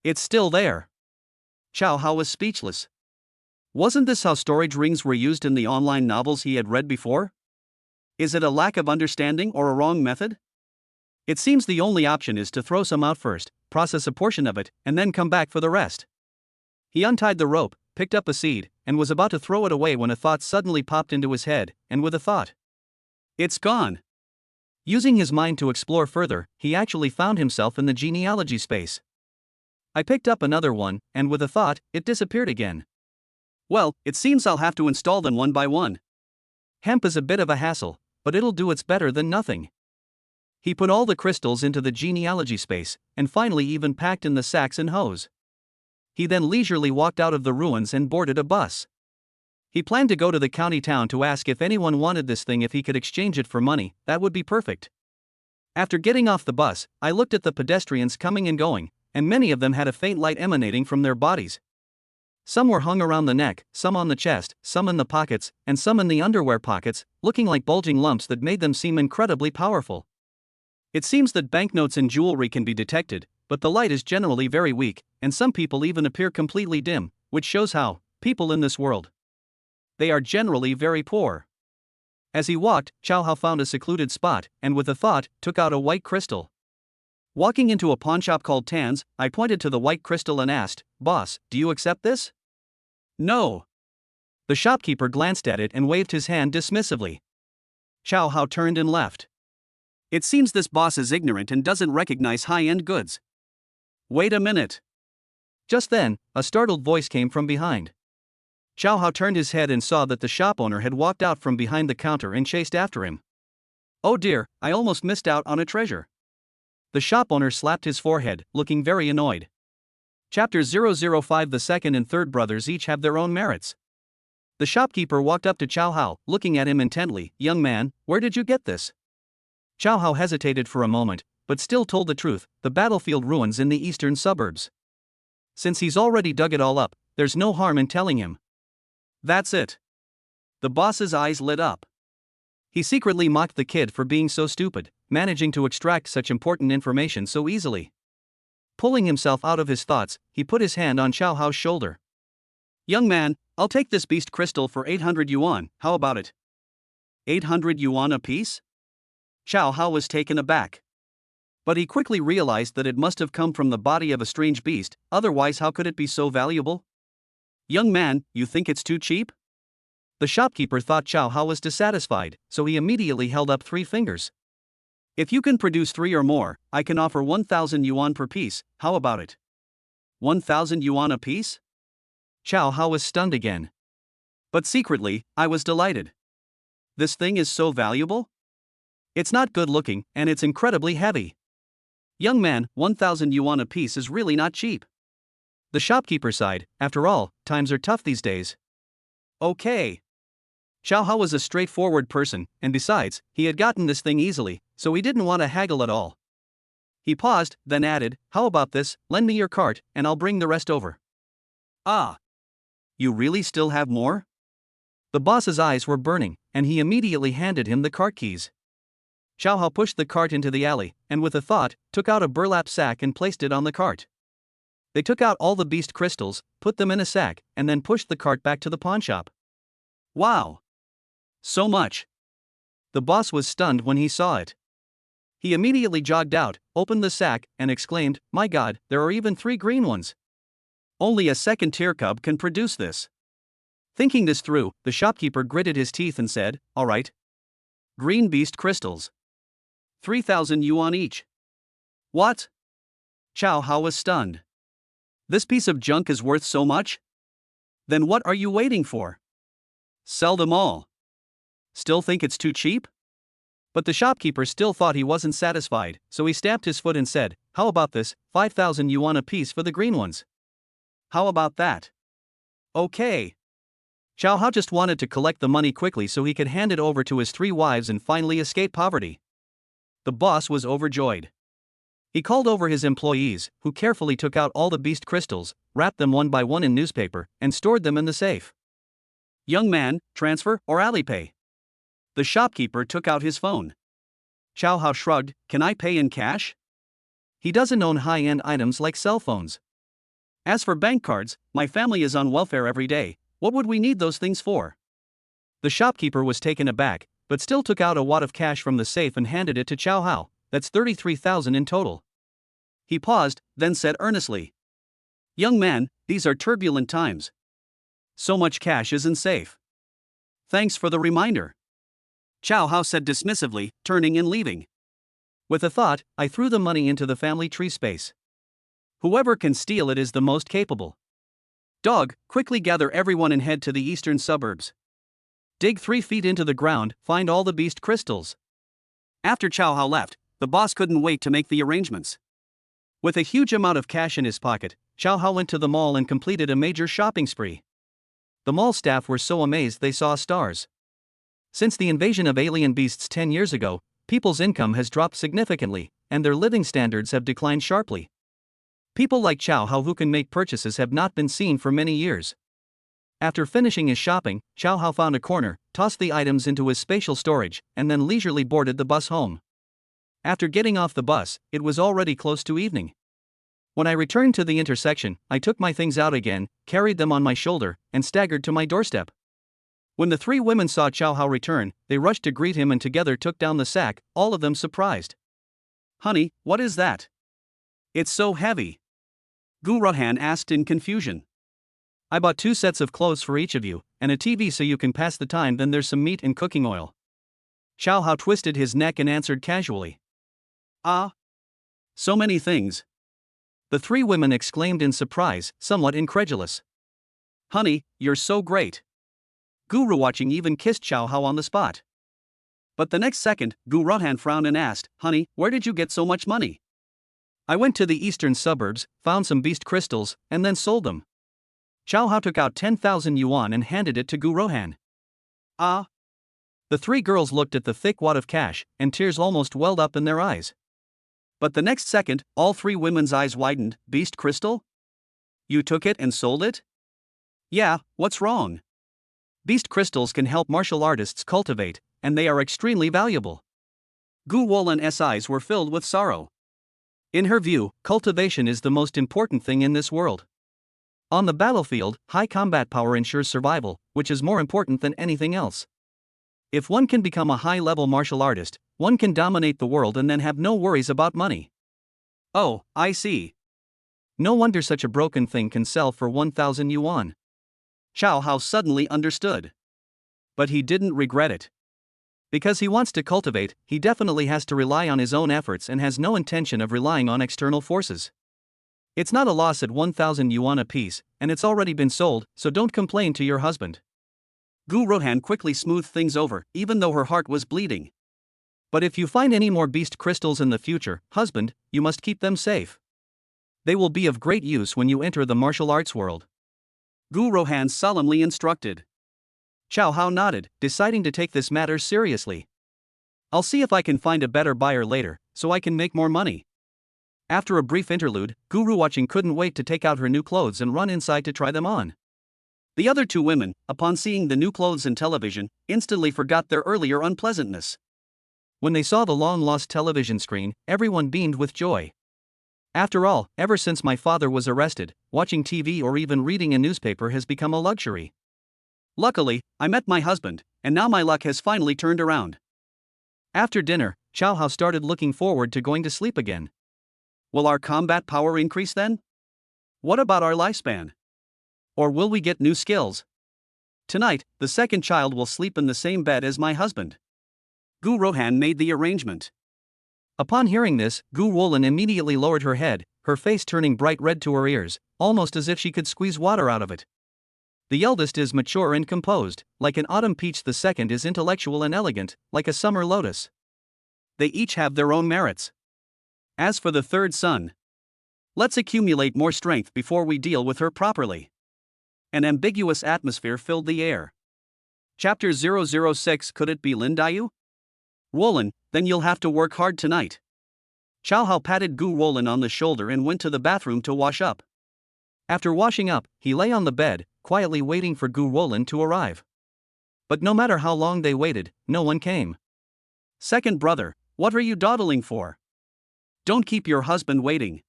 It's still there. Chow Hao was speechless. Wasn't this how storage rings were used in the online novels he had read before? Is it a lack of understanding or a wrong method? It seems the only option is to throw some out first, process a portion of it, and then come back for the rest. He untied the rope, picked up a seed, and was about to throw it away when a thought suddenly popped into his head, and with a thought. It's gone. Using his mind to explore further, he actually found himself in the genealogy space. I picked up another one, and with a thought, it disappeared again. Well, it seems I'll have to install them one by one. Hemp is a bit of a hassle, but it'll do. It's better than nothing. He put all the crystals into the genealogy space, and finally even packed in the sacks and hoes. He then leisurely walked out of the ruins and boarded a bus. He planned to go to the county town to ask if anyone wanted this thing. If he could exchange it for money, that would be perfect. After getting off the bus, I looked at the pedestrians coming and going, and many of them had a faint light emanating from their bodies. Some were hung around the neck, some on the chest, some in the pockets, and some in the underwear pockets, looking like bulging lumps that made them seem incredibly powerful. It seems that banknotes and jewelry can be detected, but the light is generally very weak, and some people even appear completely dim, which shows how people in this world. They are generally very poor. As he walked, Chow Hao found a secluded spot, and with a thought, took out a white crystal. Walking into a pawnshop called Tan's, I pointed to the white crystal and asked, "Boss, do you accept this?" "No." The shopkeeper glanced at it and waved his hand dismissively. Chow Hao turned and left. It seems this boss is ignorant and doesn't recognize high-end goods. Wait a minute. Just then, a startled voice came from behind. Chow Hao turned his head and saw that the shop owner had walked out from behind the counter and chased after him. Oh dear, I almost missed out on a treasure. The shop owner slapped his forehead, looking very annoyed. Chapter 005. The second and third brothers each have their own merits. The shopkeeper walked up to Chow Hao, looking at him intently. "Young man, where did you get this?" Chow Hao hesitated for a moment, but still told the truth, "The battlefield ruins in the eastern suburbs." Since he's already dug it all up, there's no harm in telling him. That's it. The boss's eyes lit up. He secretly mocked the kid for being so stupid, managing to extract such important information so easily. Pulling himself out of his thoughts, he put his hand on Chow Hao's shoulder. "Young man, I'll take this beast crystal for 800 yuan, how about it?" 800 yuan apiece? Chow Hao was taken aback. But he quickly realized that it must have come from the body of a strange beast, otherwise how could it be so valuable? "Young man, you think it's too cheap?" The shopkeeper thought Chow Hao was dissatisfied, so he immediately held up 3 fingers. "If you can produce 3 or more, I can offer 1,000 yuan per piece, how about it?" 1,000 yuan a piece? Chow Hao was stunned again. But secretly, I was delighted. This thing is so valuable? It's not good looking, and it's incredibly heavy. Young man, 1,000 yuan a piece is really not cheap. The shopkeeper sighed. After all, times are tough these days. Okay. Chow Hao was a straightforward person, and besides, he had gotten this thing easily, so he didn't want to haggle at all. He paused, then added, "How about this, lend me your cart, and I'll bring the rest over." "Ah. You really still have more?" The boss's eyes were burning, and he immediately handed him the cart keys. Chow Hao pushed the cart into the alley, and with a thought, took out a burlap sack and placed it on the cart. They took out all the beast crystals, put them in a sack, and then pushed the cart back to the pawn shop. Wow! So much! The boss was stunned when he saw it. He immediately jogged out, opened the sack, and exclaimed, "My God, there are even 3 green ones! Only a second-tier cub can produce this." Thinking this through, the shopkeeper gritted his teeth and said, "All right. Green beast crystals. 3,000 yuan each." What? Chow Hao was stunned. This piece of junk is worth so much? Then what are you waiting for? Sell them all. Still think it's too cheap? But the shopkeeper still thought he wasn't satisfied, so he stamped his foot and said, "How about this, 5,000 yuan apiece for the green ones? How about that?" Okay. Chow Hao just wanted to collect the money quickly so he could hand it over to his 3 wives and finally escape poverty. The boss was overjoyed. He called over his employees, who carefully took out all the beast crystals, wrapped them one by one in newspaper, and stored them in the safe. "Young man, transfer or Alipay?" The shopkeeper took out his phone. Chow Hao shrugged, "Can I pay in cash?" He doesn't own high-end items like cell phones. "As for bank cards, my family is on welfare every day. What would we need those things for?" The shopkeeper was taken aback, but still took out a wad of cash from the safe and handed it to Chow Hao. "That's 33,000 in total." He paused, then said earnestly, "Young man, these are turbulent times. So much cash isn't safe. Thanks for the reminder." Chow Hao said dismissively, turning and leaving. With a thought, I threw the money into the family tree space. Whoever can steal it is the most capable. Dog, quickly gather everyone and head to the eastern suburbs. Dig 3 feet into the ground, find all the beast crystals. After Chow Hao left, the boss couldn't wait to make the arrangements. With a huge amount of cash in his pocket, Chow Hao went to the mall and completed a major shopping spree. The mall staff were so amazed they saw stars. Since the invasion of alien beasts 10 years ago, people's income has dropped significantly, and their living standards have declined sharply. People like Chow Hao who can make purchases have not been seen for many years. After finishing his shopping, Chow Hao found a corner, tossed the items into his spatial storage, and then leisurely boarded the bus home. After getting off the bus, it was already close to evening. When I returned to the intersection, I took my things out again, carried them on my shoulder, and staggered to my doorstep. When the 3 women saw Chow Hao return, they rushed to greet him and together took down the sack, all of them surprised. "Honey, what is that? It's so heavy." Gu Rohan asked in confusion. "I bought 2 sets of clothes for each of you, and a TV so you can pass the time, then there's some meat and cooking oil." Chow Hao twisted his neck and answered casually. "Ah. So many things." The 3 women exclaimed in surprise, somewhat incredulous. "Honey, you're so great." Guru watching even kissed Chow Hao on the spot. But the next second, Gu Rohan frowned and asked, "Honey, where did you get so much money?" "I went to the eastern suburbs, found some beast crystals, and then sold them." Chow Hao took out 10,000 yuan and handed it to Gu Rohan. "Ah." The 3 girls looked at the thick wad of cash, and tears almost welled up in their eyes. But the next second, all 3 women's eyes widened. "Beast crystal? You took it and sold it?" "Yeah, what's wrong? Beast crystals can help martial artists cultivate, and they are extremely valuable." Gu Wolan's eyes were filled with sorrow. In her view, cultivation is the most important thing in this world. On the battlefield, high combat power ensures survival, which is more important than anything else. If one can become a high-level martial artist, one can dominate the world and then have no worries about money. "Oh, I see. No wonder such a broken thing can sell for 1,000 yuan. Chow Hao suddenly understood. But he didn't regret it. Because he wants to cultivate, he definitely has to rely on his own efforts and has no intention of relying on external forces. It's not a loss at 1,000 yuan apiece, and it's already been sold, so don't complain to your husband. Gu Rohan quickly smoothed things over, even though her heart was bleeding. "But if you find any more beast crystals in the future, husband, you must keep them safe. They will be of great use when you enter the martial arts world," Gu Rohan solemnly instructed. Chow Hao nodded, deciding to take this matter seriously. "I'll see if I can find a better buyer later, so I can make more money." After a brief interlude, Guru watching couldn't wait to take out her new clothes and run inside to try them on. The other 2 women, upon seeing the new clothes and television, instantly forgot their earlier unpleasantness. When they saw the long-lost television screen, everyone beamed with joy. After all, ever since my father was arrested, watching TV or even reading a newspaper has become a luxury. Luckily, I met my husband, and now my luck has finally turned around. After dinner, Xiao Hao started looking forward to going to sleep again. Will our combat power increase then? What about our lifespan? Or will we get new skills? Tonight, the second child will sleep in the same bed as my husband. Gu Rohan made the arrangement. Upon hearing this, Gu Wolin immediately lowered her head, her face turning bright red to her ears, almost as if she could squeeze water out of it. The eldest is mature and composed, like an autumn peach. The second is intellectual and elegant, like a summer lotus. They each have their own merits. As for the third son, let's accumulate more strength before we deal with her properly. An ambiguous atmosphere filled the air. Chapter 006. Could it be Lin Dayu? Wolin, then you'll have to work hard tonight. Xiao Hao patted Gu Wolin on the shoulder and went to the bathroom to wash up. After washing up, he lay on the bed, quietly waiting for Gu Wolin to arrive. But no matter how long they waited, no one came. Second brother, what are you dawdling for? Don't keep your husband waiting.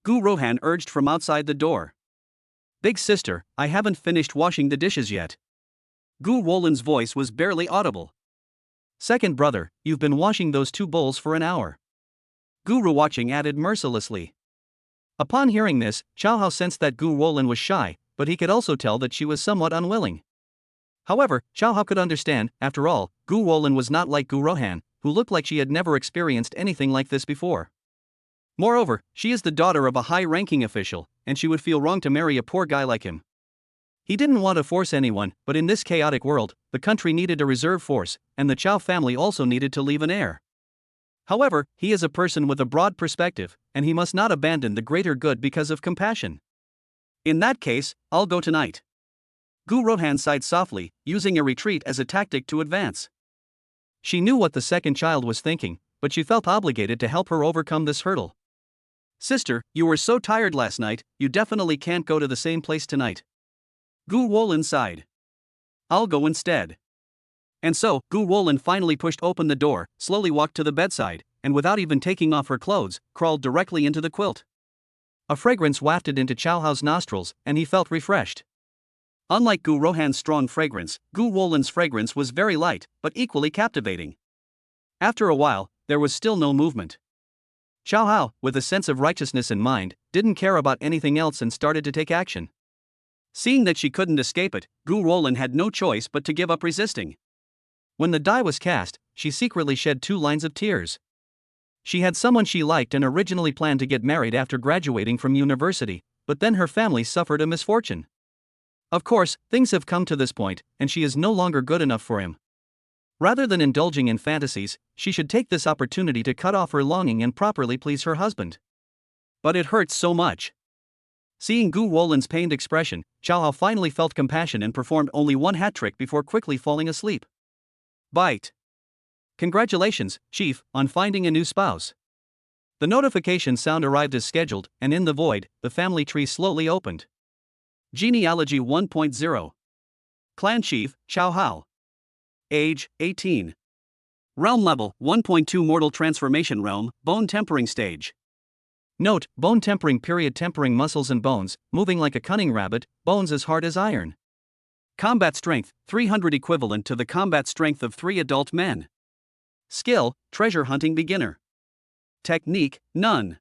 Gu Rohan urged from outside the door. Big sister, I haven't finished washing the dishes yet. Gu Wolin's voice was barely audible. Second brother, you've been washing those 2 bowls for an hour. Gu watching added mercilessly. Upon hearing this, Xiao Hao sensed that Gu Wolin was shy, but he could also tell that she was somewhat unwilling. However, Xiao Hao could understand, after all, Gu Wolin was not like Gu Rohan, who looked like she had never experienced anything like this before. Moreover, she is the daughter of a high-ranking official, and she would feel wrong to marry a poor guy like him. He didn't want to force anyone, but in this chaotic world, the country needed a reserve force, and the Chao family also needed to leave an heir. However, he is a person with a broad perspective, and he must not abandon the greater good because of compassion. In that case, I'll go tonight. Gu Rohan sighed softly, using a retreat as a tactic to advance. She knew what the second child was thinking, but she felt obligated to help her overcome this hurdle. Sister, you were so tired last night, you definitely can't go to the same place tonight. Gu Wolin sighed. I'll go instead. And so, Gu Wolin finally pushed open the door, slowly walked to the bedside, and without even taking off her clothes, crawled directly into the quilt. A fragrance wafted into Xiao Hao's nostrils, and he felt refreshed. Unlike Gu Rohan's strong fragrance, Gu Wolin's fragrance was very light, but equally captivating. After a while, there was still no movement. Xiao Hao, with a sense of righteousness in mind, didn't care about anything else and started to take action. Seeing that she couldn't escape it, Gu Wolin had no choice but to give up resisting. When the die was cast, she secretly shed 2 lines of tears. She had someone she liked and originally planned to get married after graduating from university, but then her family suffered a misfortune. Of course, things have come to this point, and she is no longer good enough for him. Rather than indulging in fantasies, she should take this opportunity to cut off her longing and properly please her husband. But it hurts so much. Seeing Gu Wolin's pained expression, Xiao Hao finally felt compassion and performed only 1 hat trick before quickly falling asleep. Bite. Congratulations, Chief, on finding a new spouse. The notification sound arrived as scheduled, and in the void, the family tree slowly opened. Genealogy 1.0. Clan Chief, Xiao Hao. Age, 18. Realm level, 1.2 Mortal Transformation Realm, Bone Tempering Stage. Note, bone tempering period tempering muscles and bones, moving like a cunning rabbit, bones as hard as iron. Combat strength, 300 equivalent to the combat strength of 3 adult men. Skill, treasure hunting beginner. Technique, none.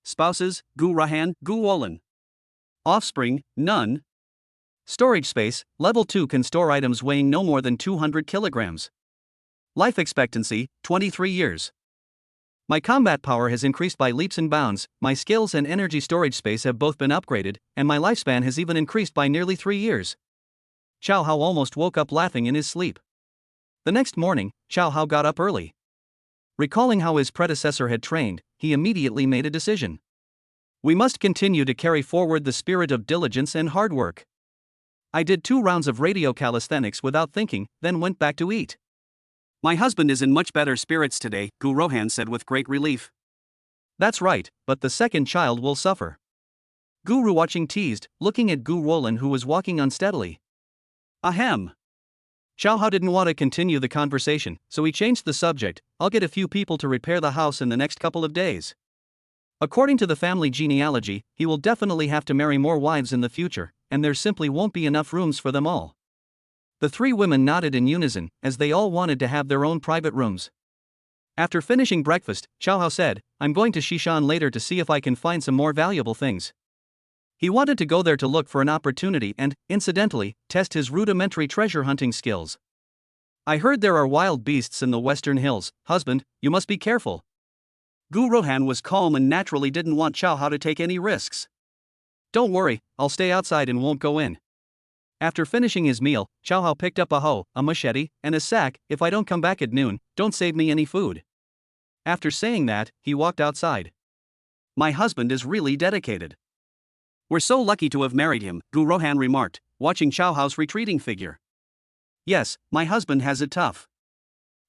Spouses, Gu Rohan, Gu Wolin. Offspring, none. Storage space, level 2 can store items weighing no more than 200 kilograms. Life expectancy, 23 years. My combat power has increased by leaps and bounds, my skills and energy storage space have both been upgraded, and my lifespan has even increased by nearly 3 years. Xiao Hao almost woke up laughing in his sleep. The next morning, Xiao Hao got up early. Recalling how his predecessor had trained, he immediately made a decision. We must continue to carry forward the spirit of diligence and hard work. I did 2 rounds of radio calisthenics without thinking, then went back to eat. My husband is in much better spirits today, Gu Rohan said with great relief. That's right, but the second child will suffer. Gu watching teased, looking at Gu Wolin who was walking unsteadily. Ahem. Xiao Hao didn't want to continue the conversation, so he changed the subject. I'll get a few people to repair the house in the next couple of days. According to the family genealogy, he will definitely have to marry more wives in the future, and there simply won't be enough rooms for them all. The three women nodded in unison, as they all wanted to have their own private rooms. After finishing breakfast, Xiao Hao said, "I'm going to Shishan later to see if I can find some more valuable things." He wanted to go there to look for an opportunity and, incidentally, test his rudimentary treasure hunting skills. "I heard there are wild beasts in the western hills. Husband, you must be careful." Gu Rohan was calm and naturally didn't want Xiao Hao to take any risks. "Don't worry, I'll stay outside and won't go in." After finishing his meal, Xiao Hao picked up a hoe, a machete, and a sack. "If I don't come back at noon, don't save me any food." After saying that, he walked outside. "My husband is really dedicated. We're so lucky to have married him," Gu Rohan remarked, watching Xiao Hao's retreating figure. "Yes, my husband has it tough."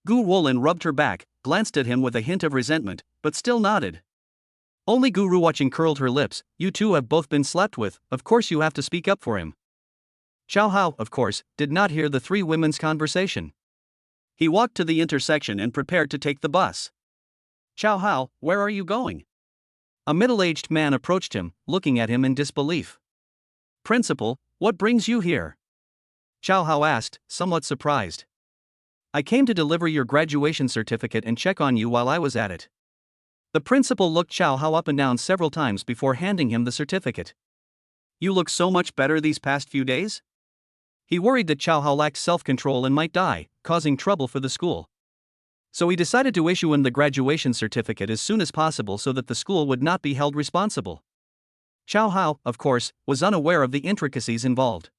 Gu Wolin rubbed her back, glanced at him with a hint of resentment, but still nodded. Only Gu Ruwatching curled her lips. "You two have both been slept with, of course you have to speak up for him." Xiao Hao, of course, did not hear the three women's conversation. He walked to the intersection and prepared to take the bus. "Xiao Hao, where are you going?" A middle-aged man approached him, looking at him in disbelief. "Principal, what brings you here?" Xiao Hao asked, somewhat surprised. "I came to deliver your graduation certificate and check on you while I was at it." The principal looked Xiao Hao up and down several times before handing him the certificate. "You look so much better these past few days?" He worried that Xiao Hao lacked self-control and might die, causing trouble for the school. So he decided to issue him the graduation certificate as soon as possible so that the school would not be held responsible. Xiao Hao, of course, was unaware of the intricacies involved.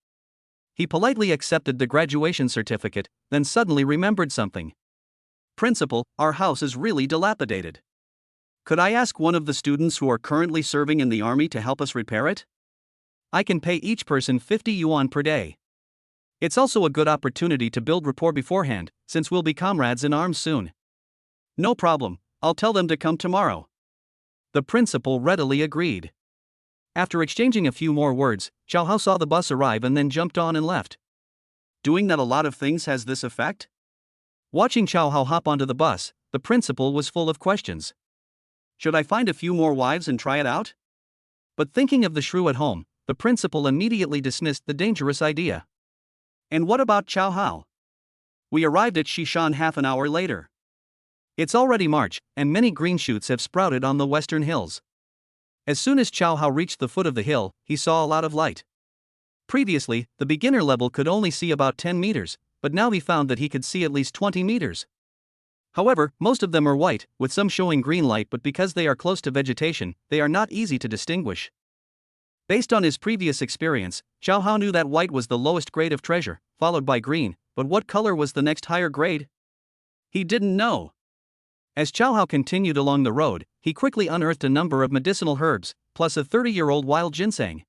He politely accepted the graduation certificate, then suddenly remembered something. "Principal, our house is really dilapidated. Could I ask one of the students who are currently serving in the army to help us repair it? I can pay each person 50 yuan per day. It's also a good opportunity to build rapport beforehand, since we'll be comrades in arms soon." "No problem, I'll tell them to come tomorrow." The principal readily agreed. After exchanging a few more words, Xiao Hao saw the bus arrive and then jumped on and left. "Doing that a lot of things has this effect?" Watching Xiao Hao hop onto the bus, the principal was full of questions. "Should I find a few more wives and try it out?" But thinking of the shrew at home, the principal immediately dismissed the dangerous idea. "And what about Xiao Hao?" "We arrived at Shishan half an hour later. It's already March, and many green shoots have sprouted on the western hills." As soon as Xiao Hao reached the foot of the hill, he saw a lot of light. Previously, the beginner level could only see about 10 meters, but now he found that he could see at least 20 meters. However, most of them are white, with some showing green light, but because they are close to vegetation, they are not easy to distinguish. Based on his previous experience, Xiao Hao knew that white was the lowest grade of treasure, followed by green, but what color was the next higher grade? He didn't know. As Xiao Hao continued along the road, he quickly unearthed a number of medicinal herbs, plus a 30-year-old wild ginseng.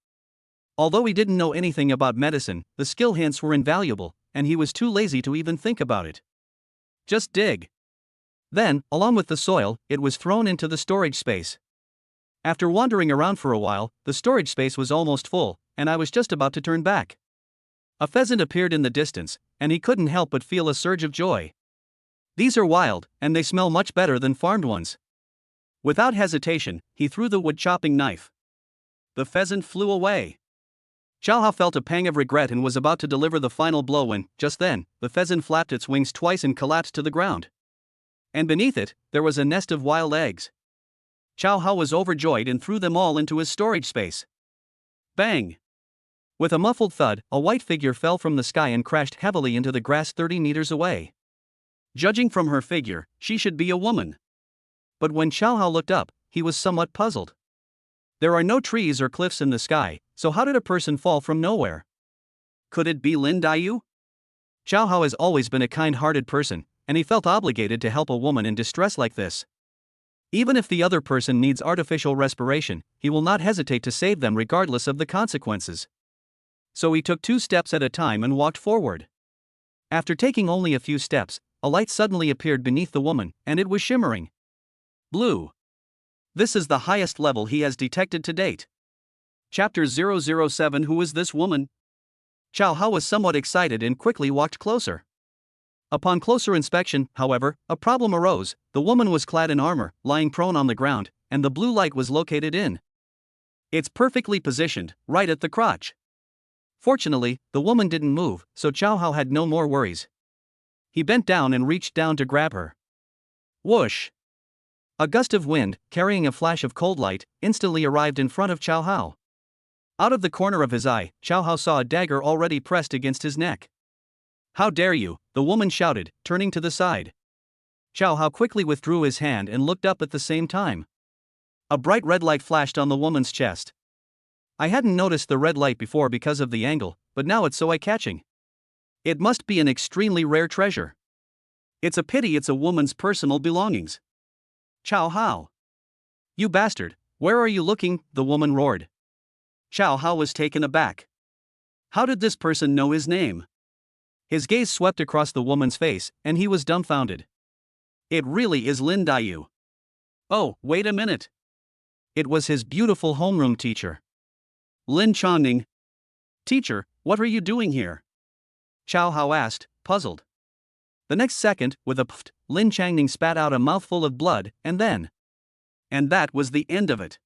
Although he didn't know anything about medicine, the skill hints were invaluable, and he was too lazy to even think about it. Just dig. Then, along with the soil, it was thrown into the storage space. After wandering around for a while, the storage space was almost full, and I was just about to turn back. A pheasant appeared in the distance, and he couldn't help but feel a surge of joy. "These are wild, and they smell much better than farmed ones." Without hesitation, he threw the wood-chopping knife. The pheasant flew away. Xiao Hao felt a pang of regret and was about to deliver the final blow when, just then, the pheasant flapped its wings twice and collapsed to the ground. And beneath it, there was a nest of wild eggs. Xiao Hao was overjoyed and threw them all into his storage space. Bang! With a muffled thud, a white figure fell from the sky and crashed heavily into the grass 30 meters away. Judging from her figure, she should be a woman. But when Xiao Hao looked up, he was somewhat puzzled. There are no trees or cliffs in the sky, so how did a person fall from nowhere? Could it be Lin Daiyu? Xiao Hao has always been a kind-hearted person, and he felt obligated to help a woman in distress like this. Even if the other person needs artificial respiration, he will not hesitate to save them regardless of the consequences. So he took 2 steps at a time and walked forward. After taking only a few steps, a light suddenly appeared beneath the woman, and it was shimmering blue. This is the highest level he has detected to date. Chapter 007. Who is this woman? Xiao Hao was somewhat excited and quickly walked closer. Upon closer inspection, however, a problem arose. The woman was clad in armor, lying prone on the ground, and the blue light was located in. It's perfectly positioned, right at the crotch. Fortunately, the woman didn't move, so Chow Hao had no more worries. He bent down and reached down to grab her. Whoosh! A gust of wind, carrying a flash of cold light, instantly arrived in front of Chow Hao. Out of the corner of his eye, Chow Hao saw a dagger already pressed against his neck. How dare you, the woman shouted, turning to the side. Chow Hao quickly withdrew his hand and looked up at the same time. A bright red light flashed on the woman's chest. I hadn't noticed the red light before because of the angle, but now it's so eye-catching. It must be an extremely rare treasure. It's a pity it's a woman's personal belongings. Chow Hao! You bastard, where are you looking? The woman roared. Chow Hao was taken aback. How did this person know his name? His gaze swept across the woman's face, and he was dumbfounded. It really is Lin Daiyu. Oh, wait a minute. It was his beautiful homeroom teacher. Lin Chongning. Teacher, what are you doing here? Chow Hao asked, puzzled. The next second, with a pft, Lin Chongning spat out a mouthful of blood, and then. And that was the end of it.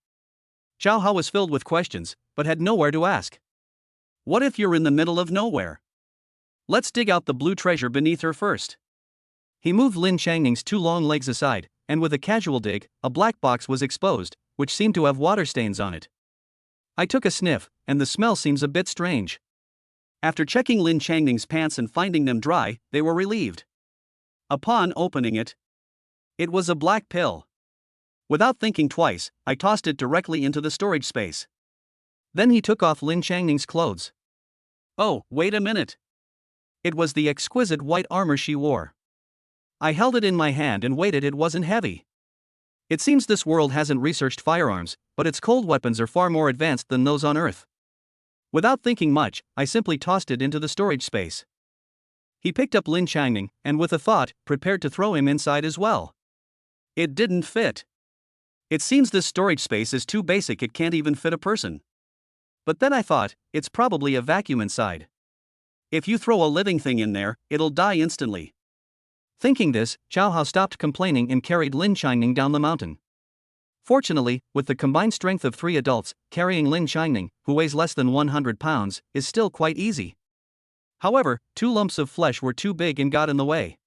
Chow Hao was filled with questions, but had nowhere to ask. What if you're in the middle of nowhere? Let's dig out the blue treasure beneath her first. He moved Lin Changning's two long legs aside, and with a casual dig, a black box was exposed, which seemed to have water stains on it. I took a sniff, and the smell seems a bit strange. After checking Lin Changning's pants and finding them dry, they were relieved. Upon opening it, it was a black pill. Without thinking twice, I tossed it directly into the storage space. Then he took off Lin Changning's clothes. Oh, wait a minute. It was the exquisite white armor she wore. I held it in my hand and waited. It wasn't heavy. It seems this world hasn't researched firearms, but its cold weapons are far more advanced than those on Earth. Without thinking much, I simply tossed it into the storage space. He picked up Lin Chongning, and with a thought, prepared to throw him inside as well. It didn't fit. It seems this storage space is too basic, it can't even fit a person. But then I thought, it's probably a vacuum inside. If you throw a living thing in there, it'll die instantly. Thinking this, Chow Hao stopped complaining and carried Lin Chongning down the mountain. Fortunately, with the combined strength of 3 adults, carrying Lin Chongning, who weighs less than 100 pounds, is still quite easy. However, 2 lumps of flesh were too big and got in the way.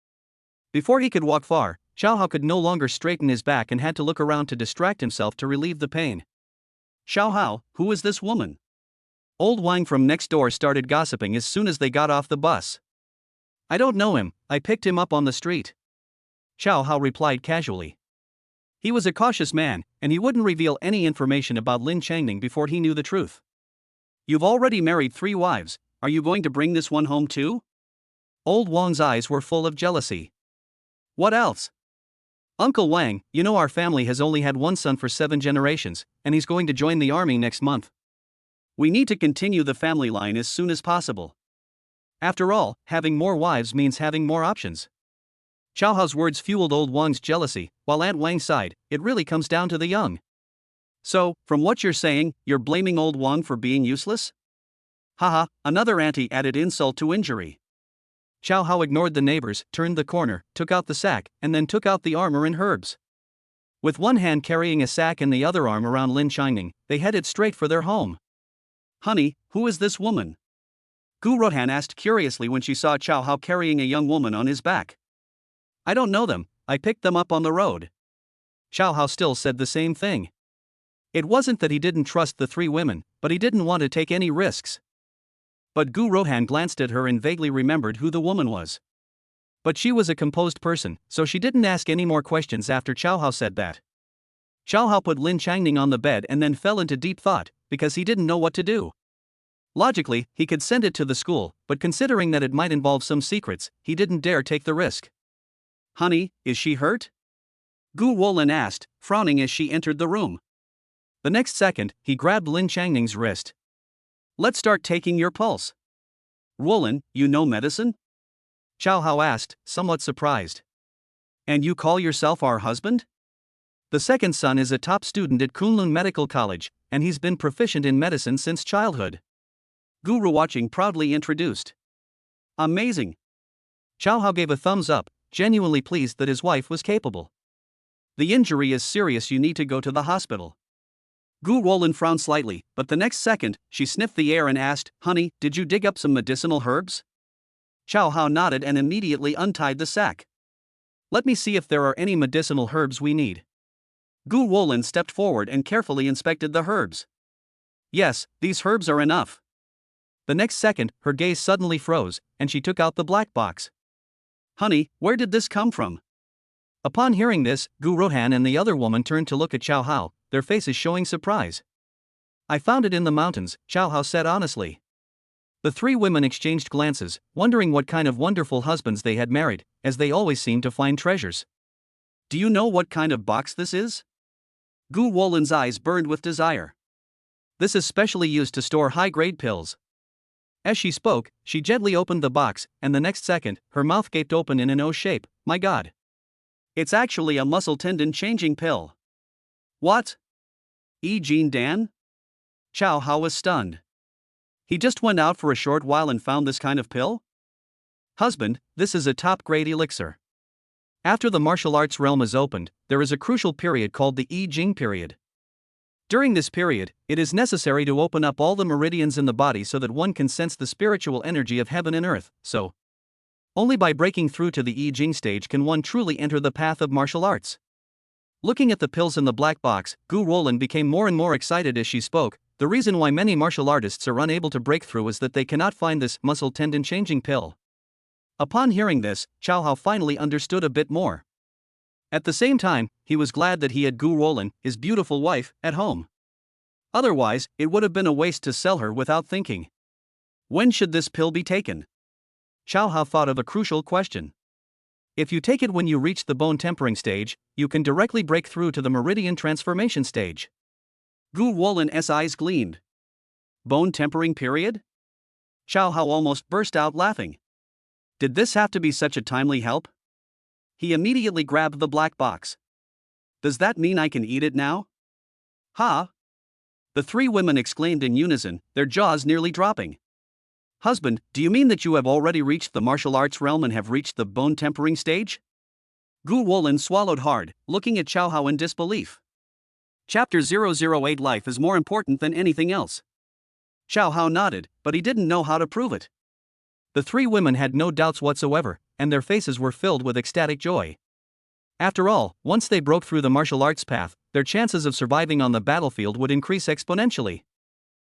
Before he could walk far, Chow Hao could no longer straighten his back and had to look around to distract himself to relieve the pain. Chow Hao, who is this woman? Old Wang from next door started gossiping as soon as they got off the bus. I don't know him, I picked him up on the street. Chow Hao replied casually. He was a cautious man, and he wouldn't reveal any information about Lin Chongning before he knew the truth. You've already married 3 wives, are you going to bring this one home too? Old Wang's eyes were full of jealousy. What else? Uncle Wang, you know our family has only had one son for 7 generations, and he's going to join the army next month. We need to continue the family line as soon as possible. After all, having more wives means having more options. Chow Hao's words fueled old Wang's jealousy, while Aunt Wang sighed, it really comes down to the young. So, from what you're saying, you're blaming old Wang for being useless? Haha, another auntie added insult to injury. Chow Hao ignored the neighbors, turned the corner, took out the sack, and then took out the armor and herbs. With one hand carrying a sack and the other arm around Lin Chongning, they headed straight for their home. Honey, who is this woman? Gu Rohan asked curiously when she saw Chow Hao carrying a young woman on his back. I don't know them, I picked them up on the road. Chow Hao still said the same thing. It wasn't that he didn't trust the 3 women, but he didn't want to take any risks. But Gu Rohan glanced at her and vaguely remembered who the woman was. But she was a composed person, so she didn't ask any more questions after Chow Hao said that. Chow Hao put Lin Chongning on the bed and then fell into deep thought, because he didn't know what to do. Logically, he could send it to the school, but considering that it might involve some secrets, he didn't dare take the risk. Honey, is she hurt? Gu Wolin asked, frowning as she entered the room. The next second, he grabbed Lin Changning's wrist. Let's start taking your pulse. Wolin, you know medicine? Chow Hao asked, somewhat surprised. And you call yourself our husband? The second son is a top student at Kunlun Medical College, and he's been proficient in medicine since childhood. Gu Ruwaching proudly introduced. Amazing. Chow Hao gave a thumbs up, genuinely pleased that his wife was capable. The injury is serious, you need to go to the hospital. Gu Rolin frowned slightly, but the next second, she sniffed the air and asked, Honey, did you dig up some medicinal herbs? Chow Hao nodded and immediately untied the sack. Let me see if there are any medicinal herbs we need. Gu Rolin stepped forward and carefully inspected the herbs. Yes, these herbs are enough. The next second, her gaze suddenly froze, and she took out the black box. Honey, where did this come from? Upon hearing this, Gu Rohan and the other woman turned to look at Chow Hao, their faces showing surprise. I found it in the mountains, Chow Hao said honestly. The three women exchanged glances, wondering what kind of wonderful husbands they had married, as they always seemed to find treasures. Do you know what kind of box this is? Gu Rolin's eyes burned with desire. This is specially used to store high-grade pills. As she spoke, she gently opened the box, and the next second, her mouth gaped open in an O shape. My God! It's actually a muscle tendon changing pill. What? Jean Dan? Chow Hao was stunned. He just went out for a short while and found this kind of pill? Husband, this is a top-grade elixir. After the martial arts realm is opened, there is a crucial period called the I Ching period. During this period, it is necessary to open up all the meridians in the body so that one can sense the spiritual energy of heaven and earth, so only by breaking through to the I Ching stage can one truly enter the path of martial arts. Looking at the pills in the black box, Gu Rolin became more and more excited as she spoke. The reason why many martial artists are unable to break through is that they cannot find this muscle tendon changing pill. Upon hearing this, Chow Hao finally understood a bit more. At the same time, he was glad that he had Gu Rolin, his beautiful wife, at home. Otherwise, it would have been a waste to sell her without thinking. When should this pill be taken? Chow Hao thought of a crucial question. If you take it when you reach the bone tempering stage, you can directly break through to the meridian transformation stage. Gu Rolin's eyes gleamed. Bone tempering period? Chow Hao almost burst out laughing. Did this have to be such a timely help? He immediately grabbed the black box. Does that mean I can eat it now? Ha! The three women exclaimed in unison, their jaws nearly dropping. Husband, do you mean that you have already reached the martial arts realm and have reached the bone tempering stage? Gu Rolin swallowed hard, looking at Chow Hao in disbelief. Chapter 008 Life is more important than anything else. Chow Hao nodded, but he didn't know how to prove it. The three women had no doubts whatsoever, and their faces were filled with ecstatic joy. After all, once they broke through the martial arts path, their chances of surviving on the battlefield would increase exponentially.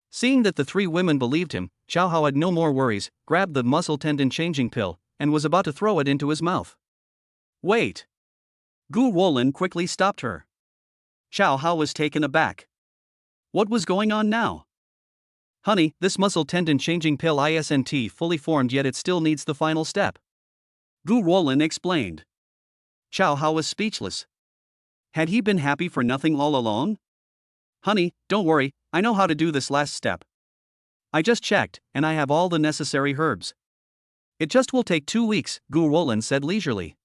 Seeing that the three women believed him, Chow Hao had no more worries, grabbed the muscle tendon changing pill, and was about to throw it into his mouth. Wait! Gu Rolin quickly stopped her. Chow Hao was taken aback. What was going on now? Honey, this muscle tendon changing pill isn't fully formed yet, it still needs the final step. Gu Rolin explained. Chow Hao was speechless. Had he been happy for nothing all along? Honey, don't worry, I know how to do this last step. I just checked, and I have all the necessary herbs. It just will take 2 weeks, Gu Rolin said leisurely.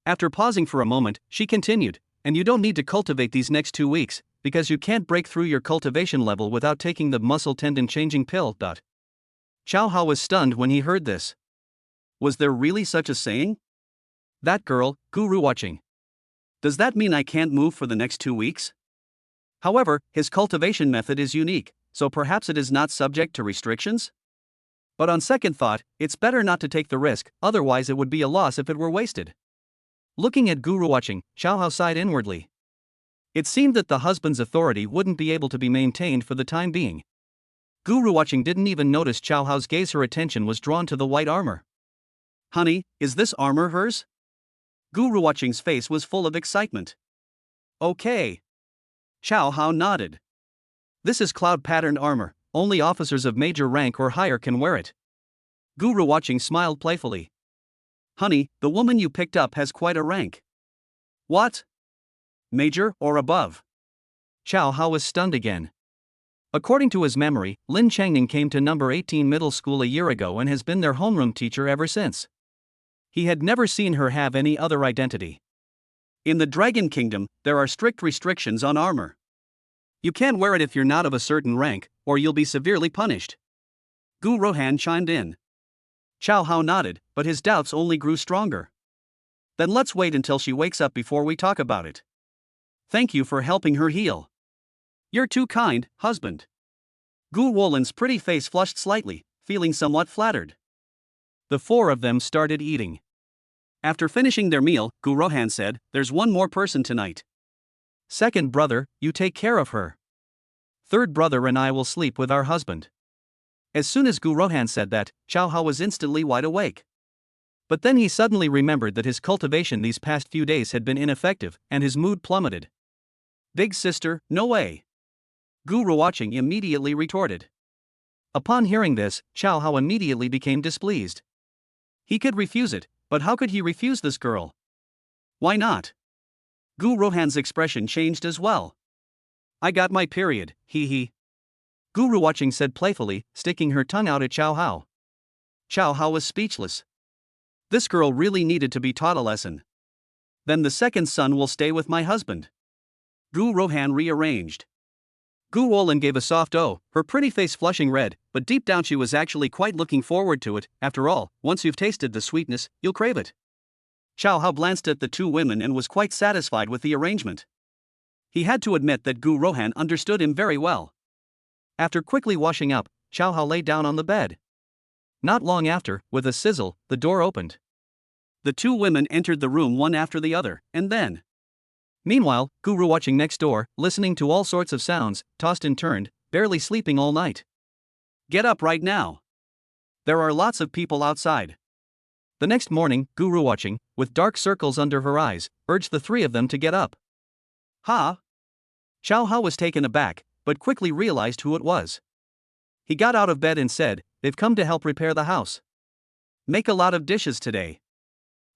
After pausing for a moment, she continued, and you don't need to cultivate these next 2 weeks, because you can't break through your cultivation level without taking the muscle tendon changing pill. Chow Hao was stunned when he heard this. Was there really such a saying? That girl, Guru watching. Does that mean I can't move for the next 2 weeks? However, his cultivation method is unique, so perhaps it is not subject to restrictions? But on second thought, it's better not to take the risk, otherwise it would be a loss if it were wasted. Looking at Guru watching, Chow Hao sighed inwardly. It seemed that the husband's authority wouldn't be able to be maintained for the time being. Guru watching didn't even notice Chow Hao's gaze. Her attention was drawn to the white armor. Honey, is this armor hers? Guru watching's face was full of excitement. Okay. Chow Hao nodded. This is cloud-patterned armor, only officers of major rank or higher can wear it. Guru watching smiled playfully. Honey, the woman you picked up has quite a rank. What? Major or above? Chow Hao was stunned again. According to his memory, Lin Changning came to number 18 middle school a year ago and has been their homeroom teacher ever since. He had never seen her have any other identity. In the Dragon Kingdom, there are strict restrictions on armor. You can't wear it if you're not of a certain rank, or you'll be severely punished. Gu Rohan chimed in. Chow Hao nodded, but his doubts only grew stronger. Then let's wait until she wakes up before we talk about it. Thank you for helping her heal. You're too kind, husband. Gu Wolin's pretty face flushed slightly, feeling somewhat flattered. The four of them started eating. After finishing their meal, Gu Rohan said, "There's one more person tonight. Second brother, you take care of her. Third brother and I will sleep with our husband." As soon as Gu Rohan said that, Chow Hao was instantly wide awake. But then he suddenly remembered that his cultivation these past few days had been ineffective, and his mood plummeted. "Big sister, no way." Gu Ruoqing immediately retorted. Upon hearing this, Chow Hao immediately became displeased. He could refuse it, but how could he refuse this girl? Why not? Gu Rohan's expression changed as well. "I got my period, hee hee." Gu Ruoqing said playfully, sticking her tongue out at Chow Hao. Chow Hao was speechless. This girl really needed to be taught a lesson. "Then the second son will stay with my husband." Gu Rohan rearranged. Gu Wolin gave a soft "oh," her pretty face flushing red, but deep down she was actually quite looking forward to it. After all, once you've tasted the sweetness, you'll crave it. Chow Hao glanced at the two women and was quite satisfied with the arrangement. He had to admit that Gu Rohan understood him very well. After quickly washing up, Chow Hao lay down on the bed. Not long after, with a sizzle, the door opened. The two women entered the room one after the other, and then. Meanwhile, Gu Ruoqing next door, listening to all sorts of sounds, tossed and turned, barely sleeping all night. "Get up right now. There are lots of people outside." The next morning, Gu Ruoqing, with dark circles under her eyes, urged the three of them to get up. "Ha!" Chow Hao was taken aback, but quickly realized who it was. He got out of bed and said, "They've come to help repair the house. Make a lot of dishes today."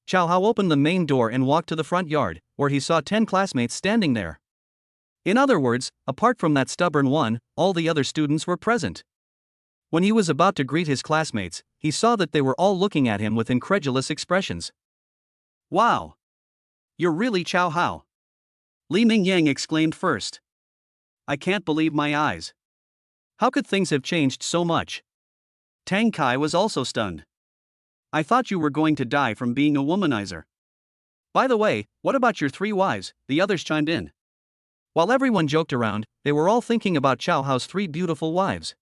Chow Hao opened the main door and walked to the front yard, where he saw 10 classmates standing there. In other words, apart from that stubborn one, all the other students were present. When he was about to greet his classmates, he saw that they were all looking at him with incredulous expressions. "Wow! You're really Chow Hao!" Li Mingyang exclaimed first. "I can't believe my eyes. How could things have changed so much?" Tang Kai was also stunned. "I thought you were going to die from being a womanizer. By the way, what about your 3 wives?" the others chimed in. While everyone joked around, they were all thinking about Chow Hao's 3 beautiful wives.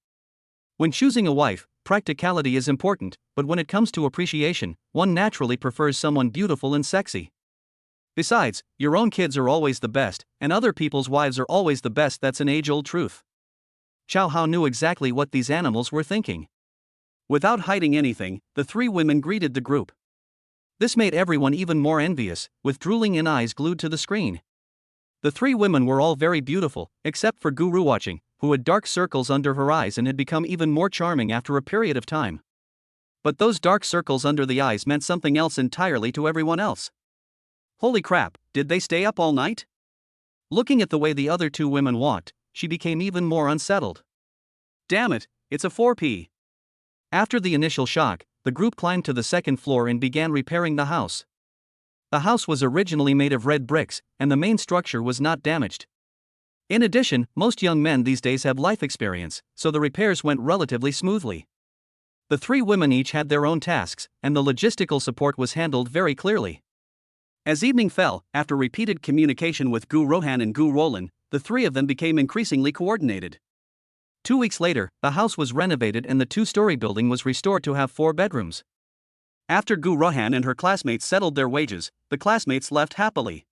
When choosing a wife, practicality is important, but when it comes to appreciation, one naturally prefers someone beautiful and sexy. Besides, your own kids are always the best, and other people's wives are always the best. That's an age-old truth. Chow Hao knew exactly what these animals were thinking. Without hiding anything, the 3 women greeted the group. This made everyone even more envious, with drooling-in eyes glued to the screen. The 3 women were all very beautiful, except for Gu Ruoqing, who had dark circles under her eyes and had become even more charming after a period of time. But those dark circles under the eyes meant something else entirely to everyone else. Holy crap, did they stay up all night? Looking at the way the other 2 women walked, she became even more unsettled. Damn it, it's a 4P. After the initial shock, the group climbed to the second floor and began repairing the house. The house was originally made of red bricks, and the main structure was not damaged. In addition, most young men these days have life experience, so the repairs went relatively smoothly. The 3 women each had their own tasks, and the logistical support was handled very clearly. As evening fell, after repeated communication with Gu Rohan and Gu Rolin, the 3 of them became increasingly coordinated. 2 weeks later, the house was renovated and the 2-story building was restored to have 4 bedrooms. After Gu Rohan and her classmates settled their wages, the classmates left happily.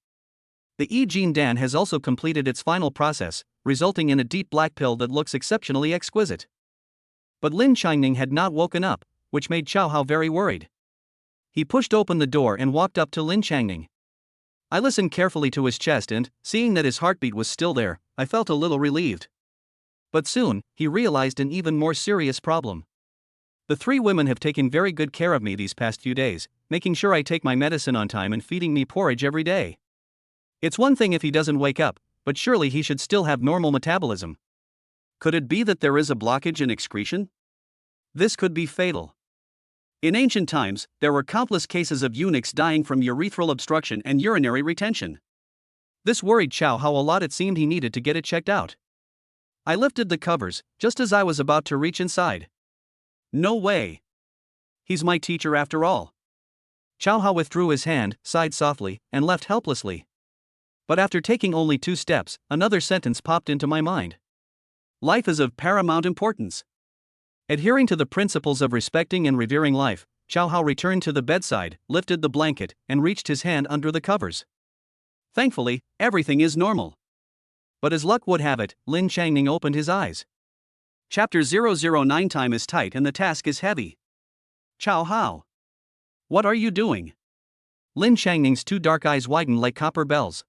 The Jin Dan has also completed its final process, resulting in a deep black pill that looks exceptionally exquisite. But Lin Changning had not woken up, which made Chow Hao very worried. He pushed open the door and walked up to Lin Changning. I listened carefully to his chest and, seeing that his heartbeat was still there, I felt a little relieved. But soon, he realized an even more serious problem. The 3 women have taken very good care of me these past few days, making sure I take my medicine on time and feeding me porridge every day. It's one thing if he doesn't wake up, but surely he should still have normal metabolism. Could it be that there is a blockage in excretion? This could be fatal. In ancient times, there were countless cases of eunuchs dying from urethral obstruction and urinary retention. This worried Chow Hao a lot. It seemed he needed to get it checked out. I lifted the covers, just as I was about to reach inside. No way. He's my teacher after all. Chow Hao withdrew his hand, sighed softly, and left helplessly. But after taking only 2 steps, another sentence popped into my mind. Life is of paramount importance. Adhering to the principles of respecting and revering life, Chow Hao returned to the bedside, lifted the blanket, and reached his hand under the covers. Thankfully, everything is normal. But as luck would have it, Lin Changning opened his eyes. Chapter 009. Time is tight and the task is heavy. Chow Hao. What are you doing? Lin Changning's 2 dark eyes widened like copper bells.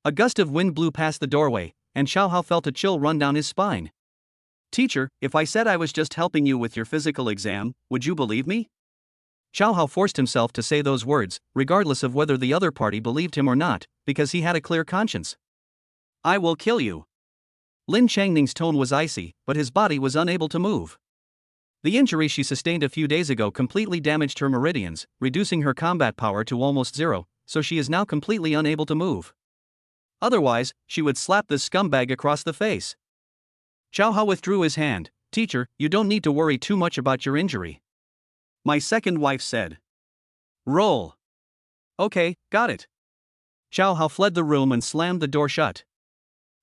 A gust of wind blew past the doorway, and Chow Hao felt a chill run down his spine. Teacher, if I said I was just helping you with your physical exam, would you believe me? Chow Hao forced himself to say those words, regardless of whether the other party believed him or not, because he had a clear conscience. I will kill you. Lin Changning's tone was icy, but his body was unable to move. The injury she sustained a few days ago completely damaged her meridians, reducing her combat power to almost 0, so she is now completely unable to move. Otherwise, she would slap this scumbag across the face. Chow Hao withdrew his hand. Teacher, you don't need to worry too much about your injury. My second wife said. Roll. Okay, got it. Chow Hao fled the room and slammed the door shut.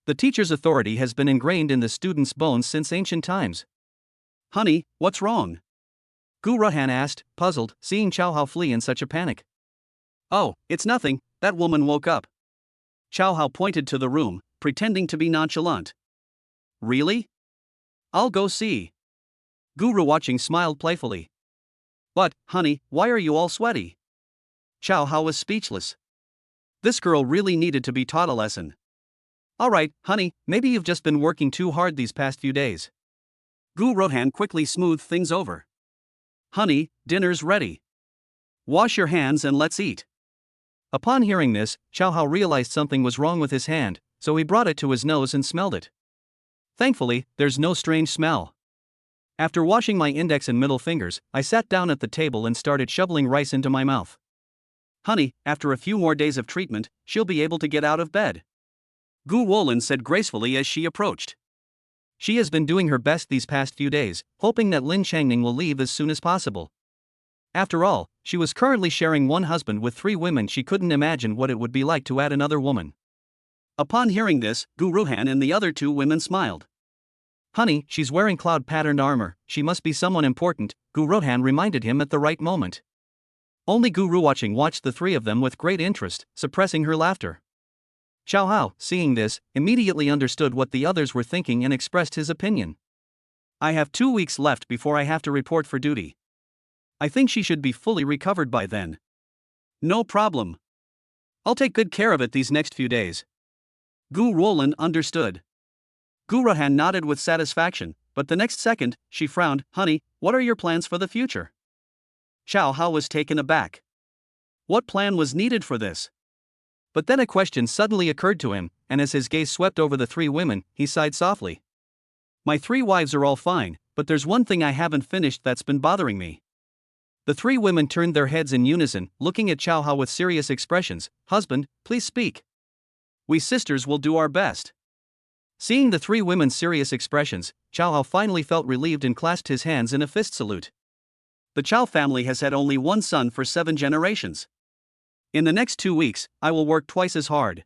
The teacher's authority has been ingrained in the student's bones since ancient times. Honey, what's wrong? Gu Ruhan asked, puzzled, seeing Chow Hao flee in such a panic. Oh, it's nothing, that woman woke up. Chow Hao pointed to the room, pretending to be nonchalant. Really? I'll go see. Guru watching smiled playfully. But, honey, why are you all sweaty? Chow Hao was speechless. This girl really needed to be taught a lesson. Alright, honey, maybe you've just been working too hard these past few days. Gu Rohan quickly smoothed things over. Honey, dinner's ready. Wash your hands and let's eat. Upon hearing this, Chow Hao realized something was wrong with his hand, so he brought it to his nose and smelled it. Thankfully, there's no strange smell. After washing my index and middle fingers, I sat down at the table and started shoveling rice into my mouth. Honey, after a few more days of treatment, she'll be able to get out of bed. Gu Wolin said gracefully as she approached. She has been doing her best these past few days, hoping that Lin Changning will leave as soon as possible. After all, she was currently sharing one husband with 3 women. She couldn't imagine what it would be like to add another woman. Upon hearing this, Gu Ruhan and the other 2 women smiled. Honey, she's wearing cloud-patterned armor, she must be someone important, Gu Ruhan reminded him at the right moment. Only Gu Ruwatching watched the 3 of them with great interest, suppressing her laughter. Chow Hao, seeing this, immediately understood what the others were thinking and expressed his opinion. I have 2 weeks left before I have to report for duty. I think she should be fully recovered by then. No problem. I'll take good care of it these next few days. Gu Roland understood. Gu Rahan nodded with satisfaction, but the next second, she frowned. Honey, what are your plans for the future? Chow Hao was taken aback. What plan was needed for this? But then a question suddenly occurred to him, and as his gaze swept over the 3 women, he sighed softly. My 3 wives are all fine, but there's one thing I haven't finished that's been bothering me. The 3 women turned their heads in unison, looking at Chow Hao with serious expressions. Husband, please speak. We sisters will do our best. Seeing the 3 women's serious expressions, Chow Hao finally felt relieved and clasped his hands in a fist salute. The Chow family has had only one son for 7 generations. In the next 2 weeks, I will work twice as hard.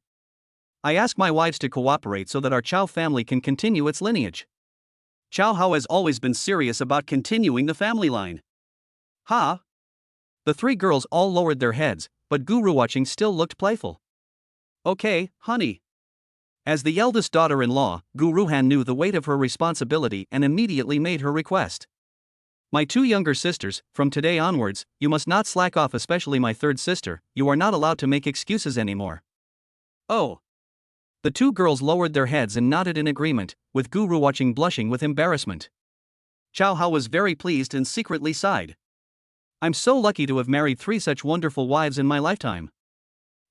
I ask my wives to cooperate so that our Chow family can continue its lineage. Chow Hao has always been serious about continuing the family line. Ha! The 3 girls all lowered their heads, but Guru Watching still looked playful. Okay, honey. As the eldest daughter-in-law, Gu Ruhan knew the weight of her responsibility and immediately made her request. My 2 younger sisters, from today onwards, you must not slack off, especially my 3rd sister, you are not allowed to make excuses anymore. Oh. The 2 girls lowered their heads and nodded in agreement, with Guru Watching blushing with embarrassment. Chow Hao was very pleased and secretly sighed. I'm so lucky to have married 3 such wonderful wives in my lifetime.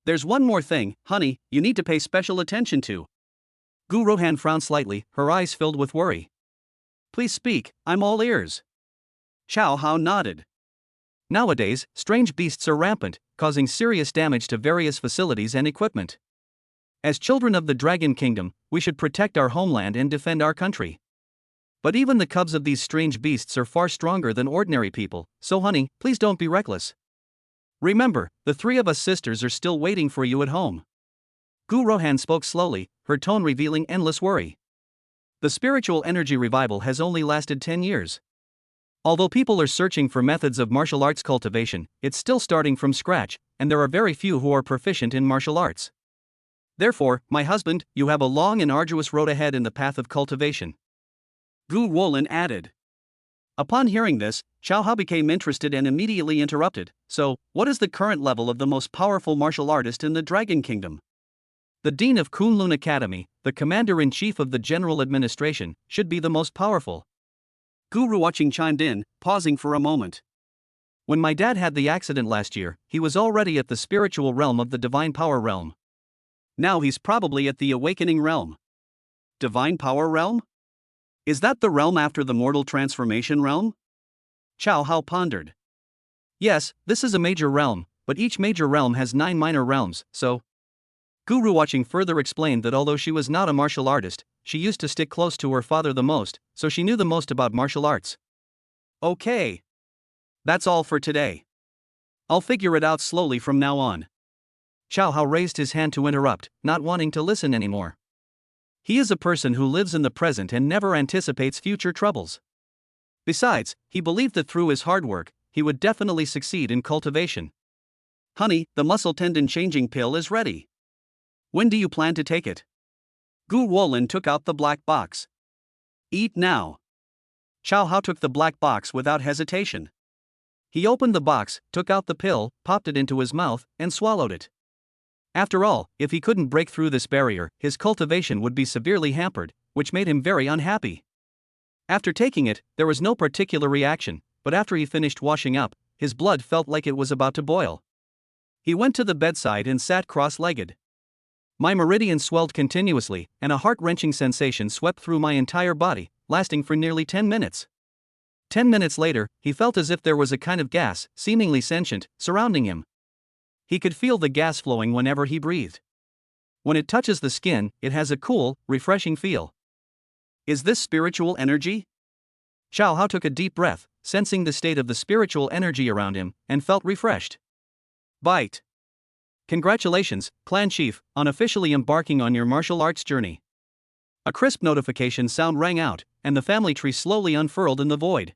There's one more thing, honey, you need to pay special attention to. Gu Rohan frowned slightly, her eyes filled with worry. Please speak, I'm all ears. Chow Hao nodded. Nowadays, strange beasts are rampant, causing serious damage to various facilities and equipment. As children of the Dragon Kingdom, we should protect our homeland and defend our country. But even the cubs of these strange beasts are far stronger than ordinary people, so honey, please don't be reckless. Remember, the 3 of us sisters are still waiting for you at home. Gu Rohan spoke slowly, her tone revealing endless worry. The spiritual energy revival has only lasted 10 years. Although people are searching for methods of martial arts cultivation, it's still starting from scratch, and there are very few who are proficient in martial arts. Therefore, my husband, you have a long and arduous road ahead in the path of cultivation. Gu Wolin added. Upon hearing this, Xiao Hao became interested and immediately interrupted. So, what is the current level of the most powerful martial artist in the Dragon Kingdom? The Dean of Kunlun Academy, the Commander-in-Chief of the General Administration, should be the most powerful. Gu Ruoqing chimed in, pausing for a moment. When my dad had the accident last year, he was already at the spiritual realm of the Divine Power realm. Now he's probably at the Awakening realm. Divine Power realm? Is that the realm after the mortal transformation realm? Xiao Hao pondered. Yes, this is a major realm, but each major realm has 9 minor realms, so. Gu Ruoqing further explained that although she was not a martial artist, she used to stick close to her father the most, so she knew the most about martial arts. Okay. That's all for today. I'll figure it out slowly from now on. Xiao Hao raised his hand to interrupt, not wanting to listen anymore. He is a person who lives in the present and never anticipates future troubles. Besides, he believed that through his hard work, he would definitely succeed in cultivation. Honey, the muscle tendon changing pill is ready. When do you plan to take it? Gu Wolin took out the black box. Eat now. Xiao Hao took the black box without hesitation. He opened the box, took out the pill, popped it into his mouth, and swallowed it. After all, if he couldn't break through this barrier, his cultivation would be severely hampered, which made him very unhappy. After taking it, there was no particular reaction, but after he finished washing up, his blood felt like it was about to boil. He went to the bedside and sat cross-legged. My meridian swelled continuously, and a heart-wrenching sensation swept through my entire body, lasting for nearly 10 minutes. 10 minutes later, he felt as if there was a kind of gas, seemingly sentient, surrounding him. He could feel the gas flowing whenever he breathed. When it touches the skin, it has a cool, refreshing feel. Is this spiritual energy? Xiao Hao took a deep breath, sensing the state of the spiritual energy around him, and felt refreshed. Bite. Congratulations, Clan Chief, on officially embarking on your martial arts journey. A crisp notification sound rang out, and the family tree slowly unfurled in the void.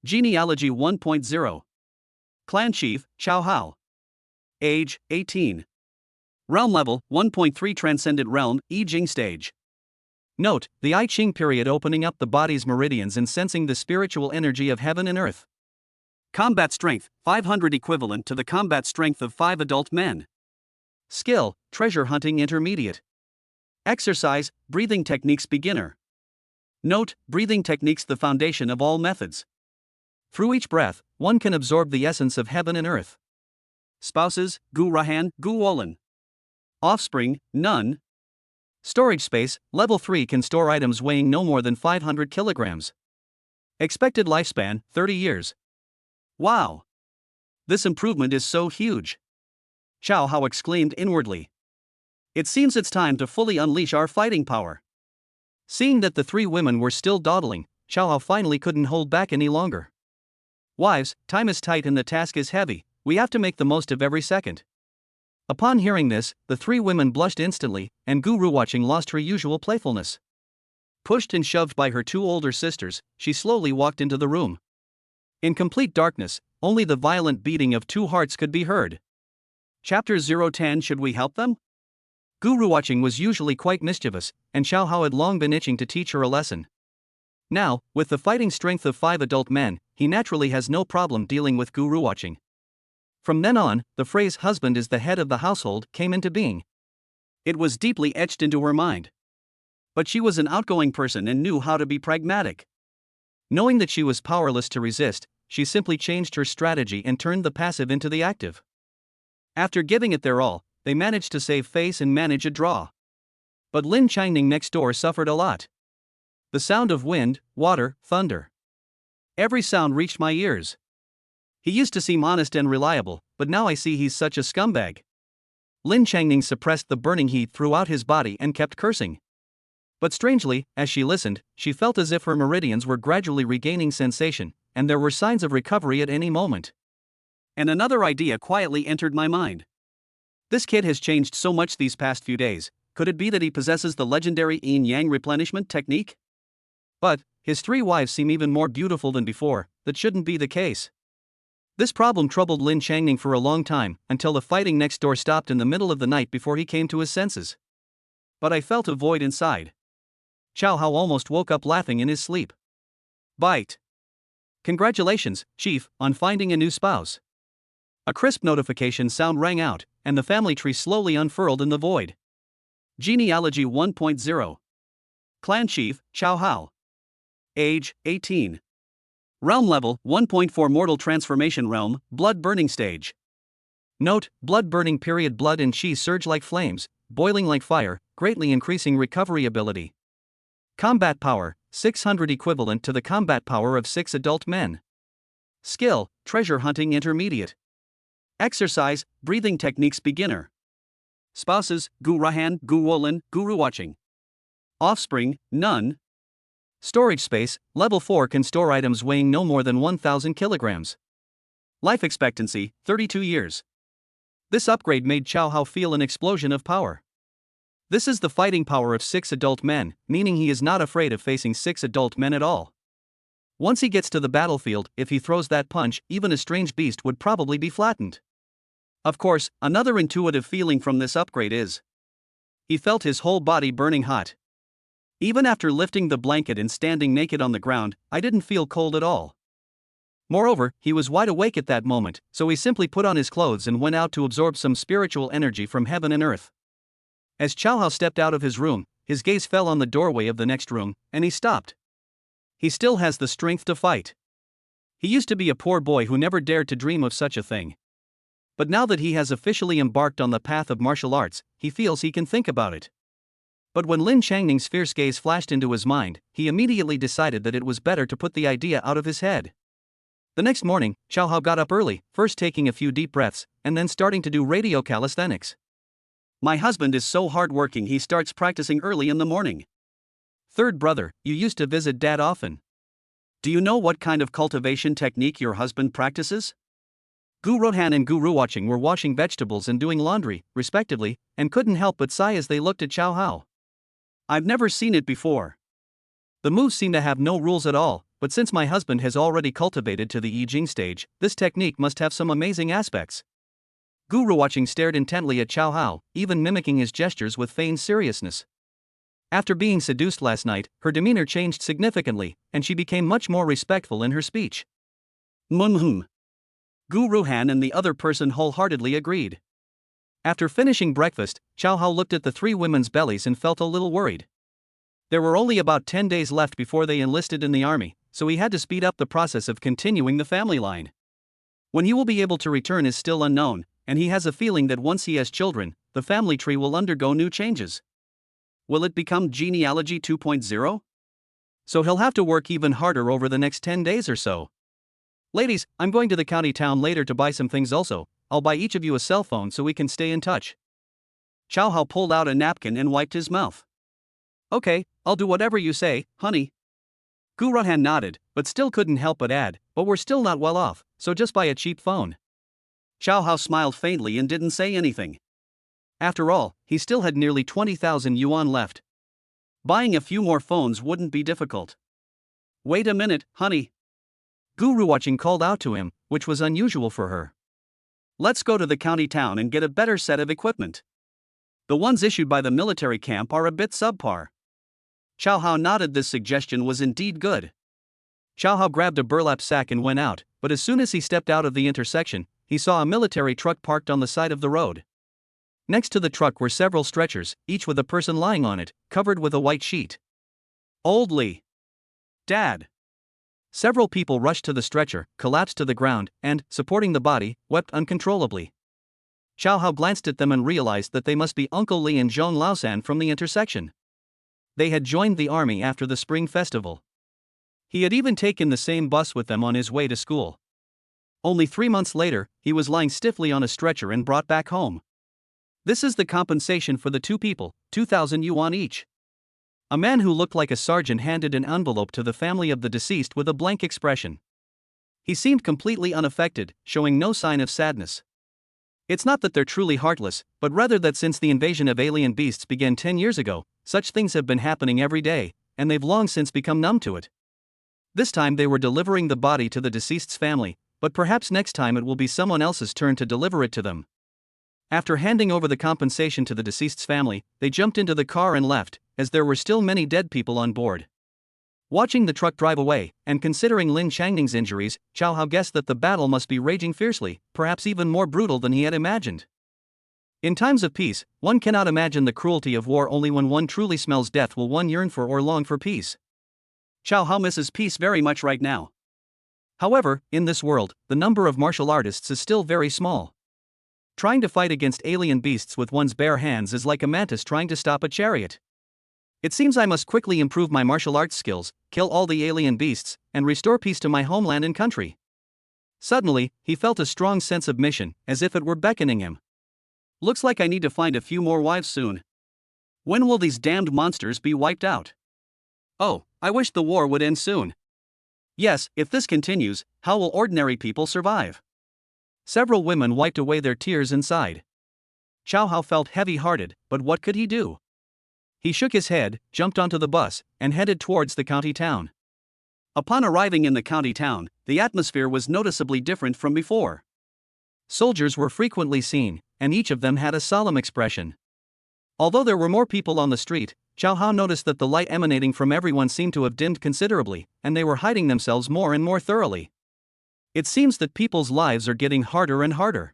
Genealogy 1.0. Clan Chief, Xiao Hao. Age, 18. Realm level, 1.3 Transcendent Realm, I Ching stage. Note, the I Ching period opening up the body's meridians and sensing the spiritual energy of heaven and earth. Combat strength, 500 equivalent to the combat strength of 5 adult men. Skill, treasure hunting intermediate. Exercise, breathing techniques beginner. Note, breathing techniques the foundation of all methods. Through each breath, one can absorb the essence of heaven and earth. Spouses, Gu Rohan, Gu Wolin. Offspring, none. Storage space, level 3 can store items weighing no more than 500 kilograms. Expected lifespan, 30 years. Wow! This improvement is so huge. Xiao Hao exclaimed inwardly. It seems it's time to fully unleash our fighting power. Seeing that the 3 women were still dawdling, Xiao Hao finally couldn't hold back any longer. Wives, time is tight and the task is heavy, we have to make the most of every second. Upon hearing this, the 3 women blushed instantly, and Gu Ruoqing lost her usual playfulness. Pushed and shoved by her 2 older sisters, she slowly walked into the room. In complete darkness, only the violent beating of 2 hearts could be heard. Chapter 010. Should we help them? Gu Ruoqing was usually quite mischievous, and Xiao Hao had long been itching to teach her a lesson. Now, with the fighting strength of 5 adult men, he naturally has no problem dealing with Gu Ruoqing. From then on, the phrase husband is the head of the household came into being. It was deeply etched into her mind. But she was an outgoing person and knew how to be pragmatic. Knowing that she was powerless to resist, she simply changed her strategy and turned the passive into the active. After giving it their all, they managed to save face and manage a draw. But Lin Changning next door suffered a lot. The sound of wind, water, thunder. Every sound reached my ears. He used to seem honest and reliable, but now I see he's such a scumbag. Lin Changning suppressed the burning heat throughout his body and kept cursing. But strangely, as she listened, she felt as if her meridians were gradually regaining sensation, and there were signs of recovery at any moment. And another idea quietly entered my mind. This kid has changed so much these past few days. Could it be that he possesses the legendary yin-yang replenishment technique? But his 3 wives seem even more beautiful than before. That shouldn't be the case. This problem troubled Lin Changning for a long time, until the fighting next door stopped in the middle of the night before he came to his senses. But I felt a void inside. Chow Hao almost woke up laughing in his sleep. Bite. Congratulations, Chief, on finding a new spouse. A crisp notification sound rang out, and the family tree slowly unfurled in the void. Genealogy 1.0. Clan Chief, Chow Hao. Age, 18. Realm level, 1.4 Mortal Transformation Realm, Blood Burning Stage. Note, blood burning period. Blood and chi surge like flames, boiling like fire, greatly increasing recovery ability. Combat power, 600 equivalent to the combat power of 6 adult men. Skill, treasure hunting intermediate. Exercise, breathing techniques beginner. Spouses, Gu Rahan, Gu Wolin, Guru Watching. Offspring, none. Storage space, level 4 can store items weighing no more than 1,000 kilograms. Life expectancy, 32 years. This upgrade made Chow Hao feel an explosion of power. This is the fighting power of 6 adult men, meaning he is not afraid of facing 6 adult men at all. Once he gets to the battlefield, if he throws that punch, even a strange beast would probably be flattened. Of course, another intuitive feeling from this upgrade is he felt his whole body burning hot. Even after lifting the blanket and standing naked on the ground, I didn't feel cold at all. Moreover, he was wide awake at that moment, so he simply put on his clothes and went out to absorb some spiritual energy from heaven and earth. As Chow Hao stepped out of his room, his gaze fell on the doorway of the next room, and he stopped. He still has the strength to fight. He used to be a poor boy who never dared to dream of such a thing. But now that he has officially embarked on the path of martial arts, he feels he can think about it. But when Lin Changning's fierce gaze flashed into his mind, he immediately decided that it was better to put the idea out of his head. The next morning, Chow Hao got up early, first taking a few deep breaths, and then starting to do radio calisthenics. My husband is so hardworking he starts practicing early in the morning. Third brother, you used to visit Dad often. Do you know what kind of cultivation technique your husband practices? Gu Rohan and Gu Ruwatching were washing vegetables and doing laundry, respectively, and couldn't help but sigh as they looked at Chow Hao. I've never seen it before. The moves seem to have no rules at all, but since my husband has already cultivated to the I Ching stage, this technique must have some amazing aspects. Gu Ruwatching stared intently at Chow Hao, even mimicking his gestures with feigned seriousness. After being seduced last night, her demeanor changed significantly, and she became much more respectful in her speech. Gu Ruhan and the other person wholeheartedly agreed. After finishing breakfast, Chow Hao looked at the 3 women's bellies and felt a little worried. There were only about 10 days left before they enlisted in the army, so he had to speed up the process of continuing the family line. When he will be able to return is still unknown, and he has a feeling that once he has children, the family tree will undergo new changes. Will it become genealogy 2.0? So he'll have to work even harder over the next 10 days or so. Ladies, I'm going to the county town later to buy some things also. I'll buy each of you a cell phone so we can stay in touch. Chow Hao pulled out a napkin and wiped his mouth. Okay, I'll do whatever you say, honey. Gu Rahan nodded, but still couldn't help but add, but we're still not well off, so just buy a cheap phone. Chow Hao smiled faintly and didn't say anything. After all, he still had nearly 20,000 yuan left. Buying a few more phones wouldn't be difficult. Wait a minute, honey. Gu Ruwatching called out to him, which was unusual for her. Let's go to the county town and get a better set of equipment. The ones issued by the military camp are a bit subpar. Chow Hao nodded. This suggestion was indeed good. Chow Hao grabbed a burlap sack and went out, but as soon as he stepped out of the intersection, he saw a military truck parked on the side of the road. Next to the truck were several stretchers, each with a person lying on it, covered with a white sheet. Old Li. Dad. Several people rushed to the stretcher, collapsed to the ground, and, supporting the body, wept uncontrollably. Chow Hao glanced at them and realized that they must be Uncle Li and Zhong Laosan from the intersection. They had joined the army after the spring festival. He had even taken the same bus with them on his way to school. Only 3 months later, he was lying stiffly on a stretcher and brought back home. This is the compensation for the 2 people, 2,000 yuan each. A man who looked like a sergeant handed an envelope to the family of the deceased with a blank expression. He seemed completely unaffected, showing no sign of sadness. It's not that they're truly heartless, but rather that since the invasion of alien beasts began 10 years ago, such things have been happening every day, and they've long since become numb to it. This time they were delivering the body to the deceased's family, but perhaps next time it will be someone else's turn to deliver it to them. After handing over the compensation to the deceased's family, they jumped into the car and left, as there were still many dead people on board. Watching the truck drive away, and considering Lin Changning's injuries, Chow Hao guessed that the battle must be raging fiercely, perhaps even more brutal than he had imagined. In times of peace, one cannot imagine the cruelty of war. Only when one truly smells death will one yearn for or long for peace. Chow Hao misses peace very much right now. However, in this world, the number of martial artists is still very small. Trying to fight against alien beasts with one's bare hands is like a mantis trying to stop a chariot. It seems I must quickly improve my martial arts skills, kill all the alien beasts, and restore peace to my homeland and country. Suddenly, he felt a strong sense of mission, as if it were beckoning him. Looks like I need to find a few more wives soon. When will these damned monsters be wiped out? Oh, I wish the war would end soon. Yes, if this continues, how will ordinary people survive? Several women wiped away their tears and sighed. Chow Hao felt heavy-hearted, but what could he do? He shook his head, jumped onto the bus, and headed towards the county town. Upon arriving in the county town, the atmosphere was noticeably different from before. Soldiers were frequently seen, and each of them had a solemn expression. Although there were more people on the street, Chow Hao noticed that the light emanating from everyone seemed to have dimmed considerably, and they were hiding themselves more and more thoroughly. It seems that people's lives are getting harder and harder.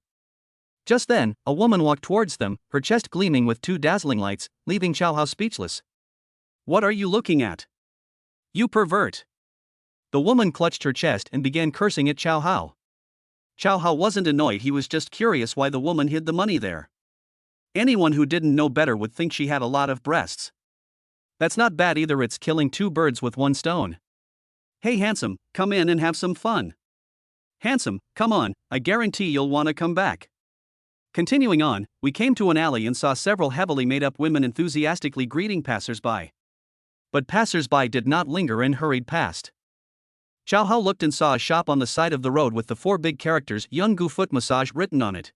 Just then, a woman walked towards them, her chest gleaming with two dazzling lights, leaving Chow Hao speechless. What are you looking at? You pervert! The woman clutched her chest and began cursing at Chow Hao. Chow Hao wasn't annoyed, he was just curious why the woman hid the money there. Anyone who didn't know better would think she had a lot of breasts. That's not bad either, it's killing two birds with one stone. Hey handsome, come in and have some fun. Handsome, come on, I guarantee you'll want to come back. Continuing on, we came to an alley and saw several heavily made-up women enthusiastically greeting passers-by. But passers-by did not linger and hurried past. Chow Hao looked and saw a shop on the side of the road with the four big characters Yungu Foot Massage written on it.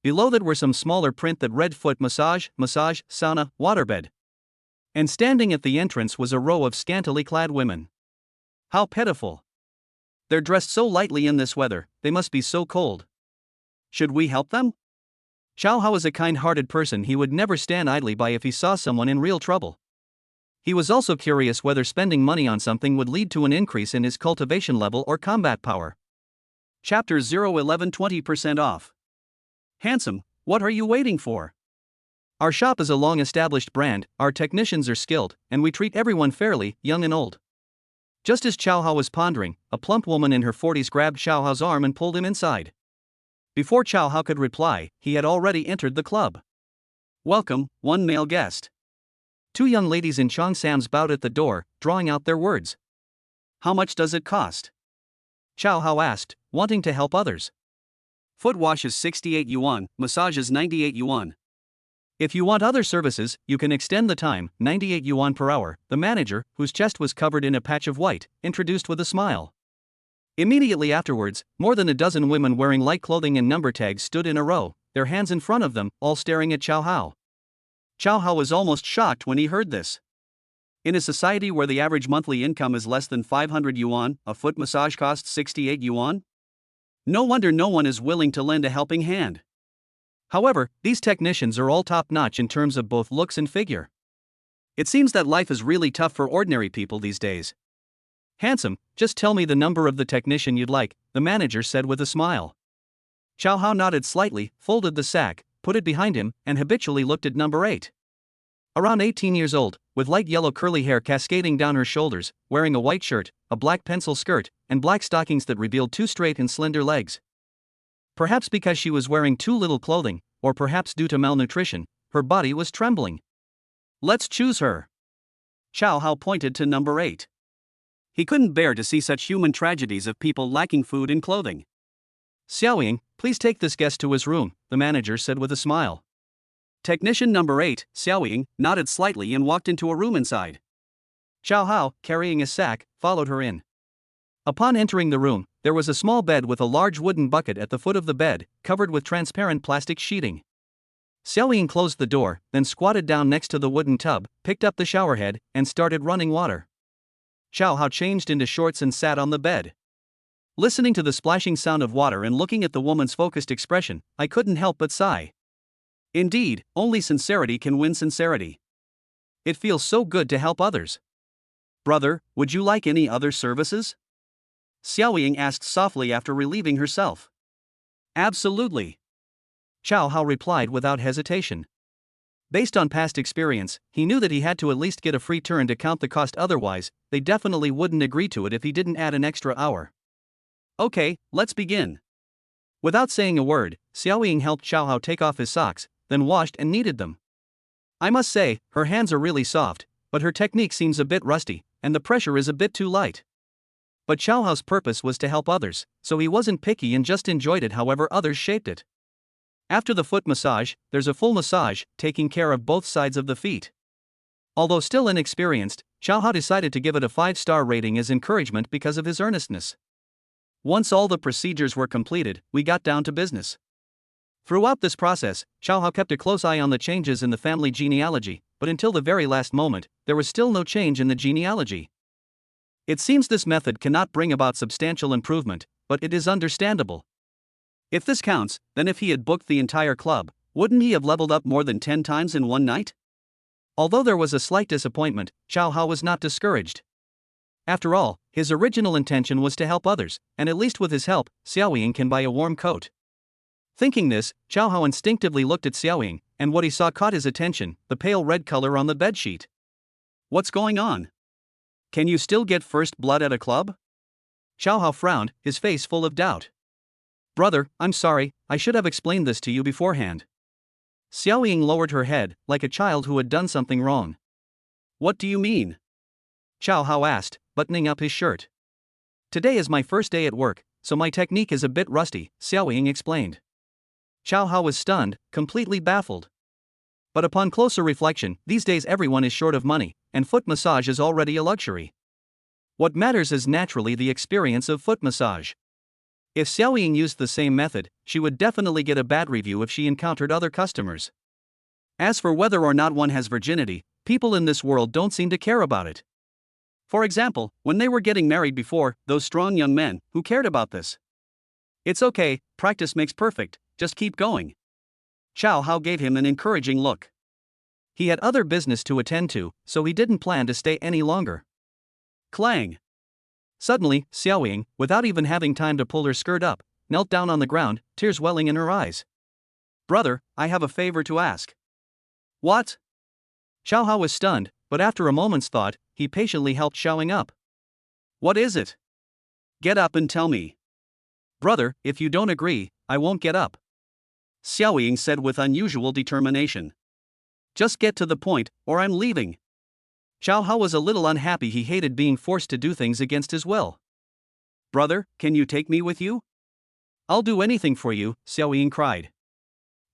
Below that were some smaller print that read Foot Massage, Massage, Sauna, Waterbed. And standing at the entrance was a row of scantily clad women. How pitiful. They're dressed so lightly in this weather, they must be so cold. Should we help them? Chow Hao is a kind-hearted person, he would never stand idly by if he saw someone in real trouble. He was also curious whether spending money on something would lead to an increase in his cultivation level or combat power. Chapter 011 20% off. Handsome, what are you waiting for? Our shop is a long-established brand, our technicians are skilled, and we treat everyone fairly, young and old. Just as Chow Hao was pondering, a plump woman in her 40s grabbed Chow Hao's arm and pulled him inside. Before Chow Hao could reply, he had already entered the club. Welcome, one male guest. Two young ladies in cheongsams bowed at the door, drawing out their words. How much does it cost? Chow Hao asked, wanting to help others. Foot wash is 68 yuan, massage is 98 yuan. If you want other services, you can extend the time, 98 yuan per hour, the manager, whose chest was covered in a patch of white, introduced with a smile. Immediately afterwards, more than a dozen women wearing light clothing and number tags stood in a row, their hands in front of them, all staring at Chow Hao. Chow Hao was almost shocked when he heard this. In a society where the average monthly income is less than 500 yuan, a foot massage costs 68 yuan? No wonder no one is willing to lend a helping hand. However, these technicians are all top-notch in terms of both looks and figure. It seems that life is really tough for ordinary people these days. Handsome, just tell me the number of the technician you'd like, the manager said with a smile. Chow Hao nodded slightly, folded the sack, put it behind him, and habitually looked at number 8. Around 18 years old, with light yellow curly hair cascading down her shoulders, wearing a white shirt, a black pencil skirt, and black stockings that revealed two straight and slender legs. Perhaps because she was wearing too little clothing, or perhaps due to malnutrition, her body was trembling. Let's choose her. Chow Hao pointed to number 8. He couldn't bear to see such human tragedies of people lacking food and clothing. Xiaoying, please take this guest to his room, the manager said with a smile. Technician number 8, Xiaoying, nodded slightly and walked into a room inside. Chow Hao, carrying a sack, followed her in. Upon entering the room, there was a small bed with a large wooden bucket at the foot of the bed, covered with transparent plastic sheeting. Xiaoying closed the door, then squatted down next to the wooden tub, picked up the showerhead, and started running water. Xiao Hao changed into shorts and sat on the bed. Listening to the splashing sound of water and looking at the woman's focused expression, I couldn't help but sigh. Indeed, only sincerity can win sincerity. It feels so good to help others. Brother, would you like any other services? Xiaoying asked softly after relieving herself. Absolutely. Xiao Hao replied without hesitation. Based on past experience, he knew that he had to at least get a free turn to count the cost, otherwise, they definitely wouldn't agree to it if he didn't add an extra hour. Okay, let's begin. Without saying a word, Xiaoying helped Xiao Hao take off his socks, then washed and kneaded them. I must say, her hands are really soft, but her technique seems a bit rusty, and the pressure is a bit too light. But Xiao Hao's purpose was to help others, so he wasn't picky and just enjoyed it however others shaped it. After the foot massage, there's a full massage, taking care of both sides of the feet. Although still inexperienced, Xiao Hao decided to give it a 5-star rating as encouragement because of his earnestness. Once all the procedures were completed, we got down to business. Throughout this process, Xiao Hao kept a close eye on the changes in the family genealogy, but until the very last moment, there was still no change in the genealogy. It seems this method cannot bring about substantial improvement, but it is understandable. If this counts, then if he had booked the entire club, wouldn't he have leveled up more than 10 times in one night? Although there was a slight disappointment, Xiao Hao was not discouraged. After all, his original intention was to help others, and at least with his help, Xiaoying can buy a warm coat. Thinking this, Xiao Hao instinctively looked at Xiaoying, and what he saw caught his attention, the pale red color on the bedsheet. What's going on? Can you still get first blood at a club? Xiao Hao frowned, his face full of doubt. Brother, I'm sorry, I should have explained this to you beforehand. Xiaoying lowered her head, like a child who had done something wrong. What do you mean? Xiao Hao asked, buttoning up his shirt. Today is my first day at work, so my technique is a bit rusty, Xiaoying explained. Xiao Hao was stunned, completely baffled. But upon closer reflection, these days everyone is short of money, and foot massage is already a luxury. What matters is naturally the experience of foot massage. If Xiaoying used the same method, she would definitely get a bad review if she encountered other customers. As for whether or not one has virginity, people in this world don't seem to care about it. For example, when they were getting married before, those strong young men, who cared about this? It's okay, practice makes perfect, just keep going. Xiao Hao gave him an encouraging look. He had other business to attend to, so he didn't plan to stay any longer. Clang! Suddenly, Xiaoying, without even having time to pull her skirt up, knelt down on the ground, tears welling in her eyes. Brother, I have a favor to ask. What? Xiao Hao was stunned, but after a moment's thought, he patiently helped Xiaoying up. What is it? Get up and tell me. Brother, if you don't agree, I won't get up. Xiaoying said with unusual determination. Just get to the point, or I'm leaving. Xiao Hao was a little unhappy. He hated being forced to do things against his will. Brother, can you take me with you? I'll do anything for you, Xiaoying cried.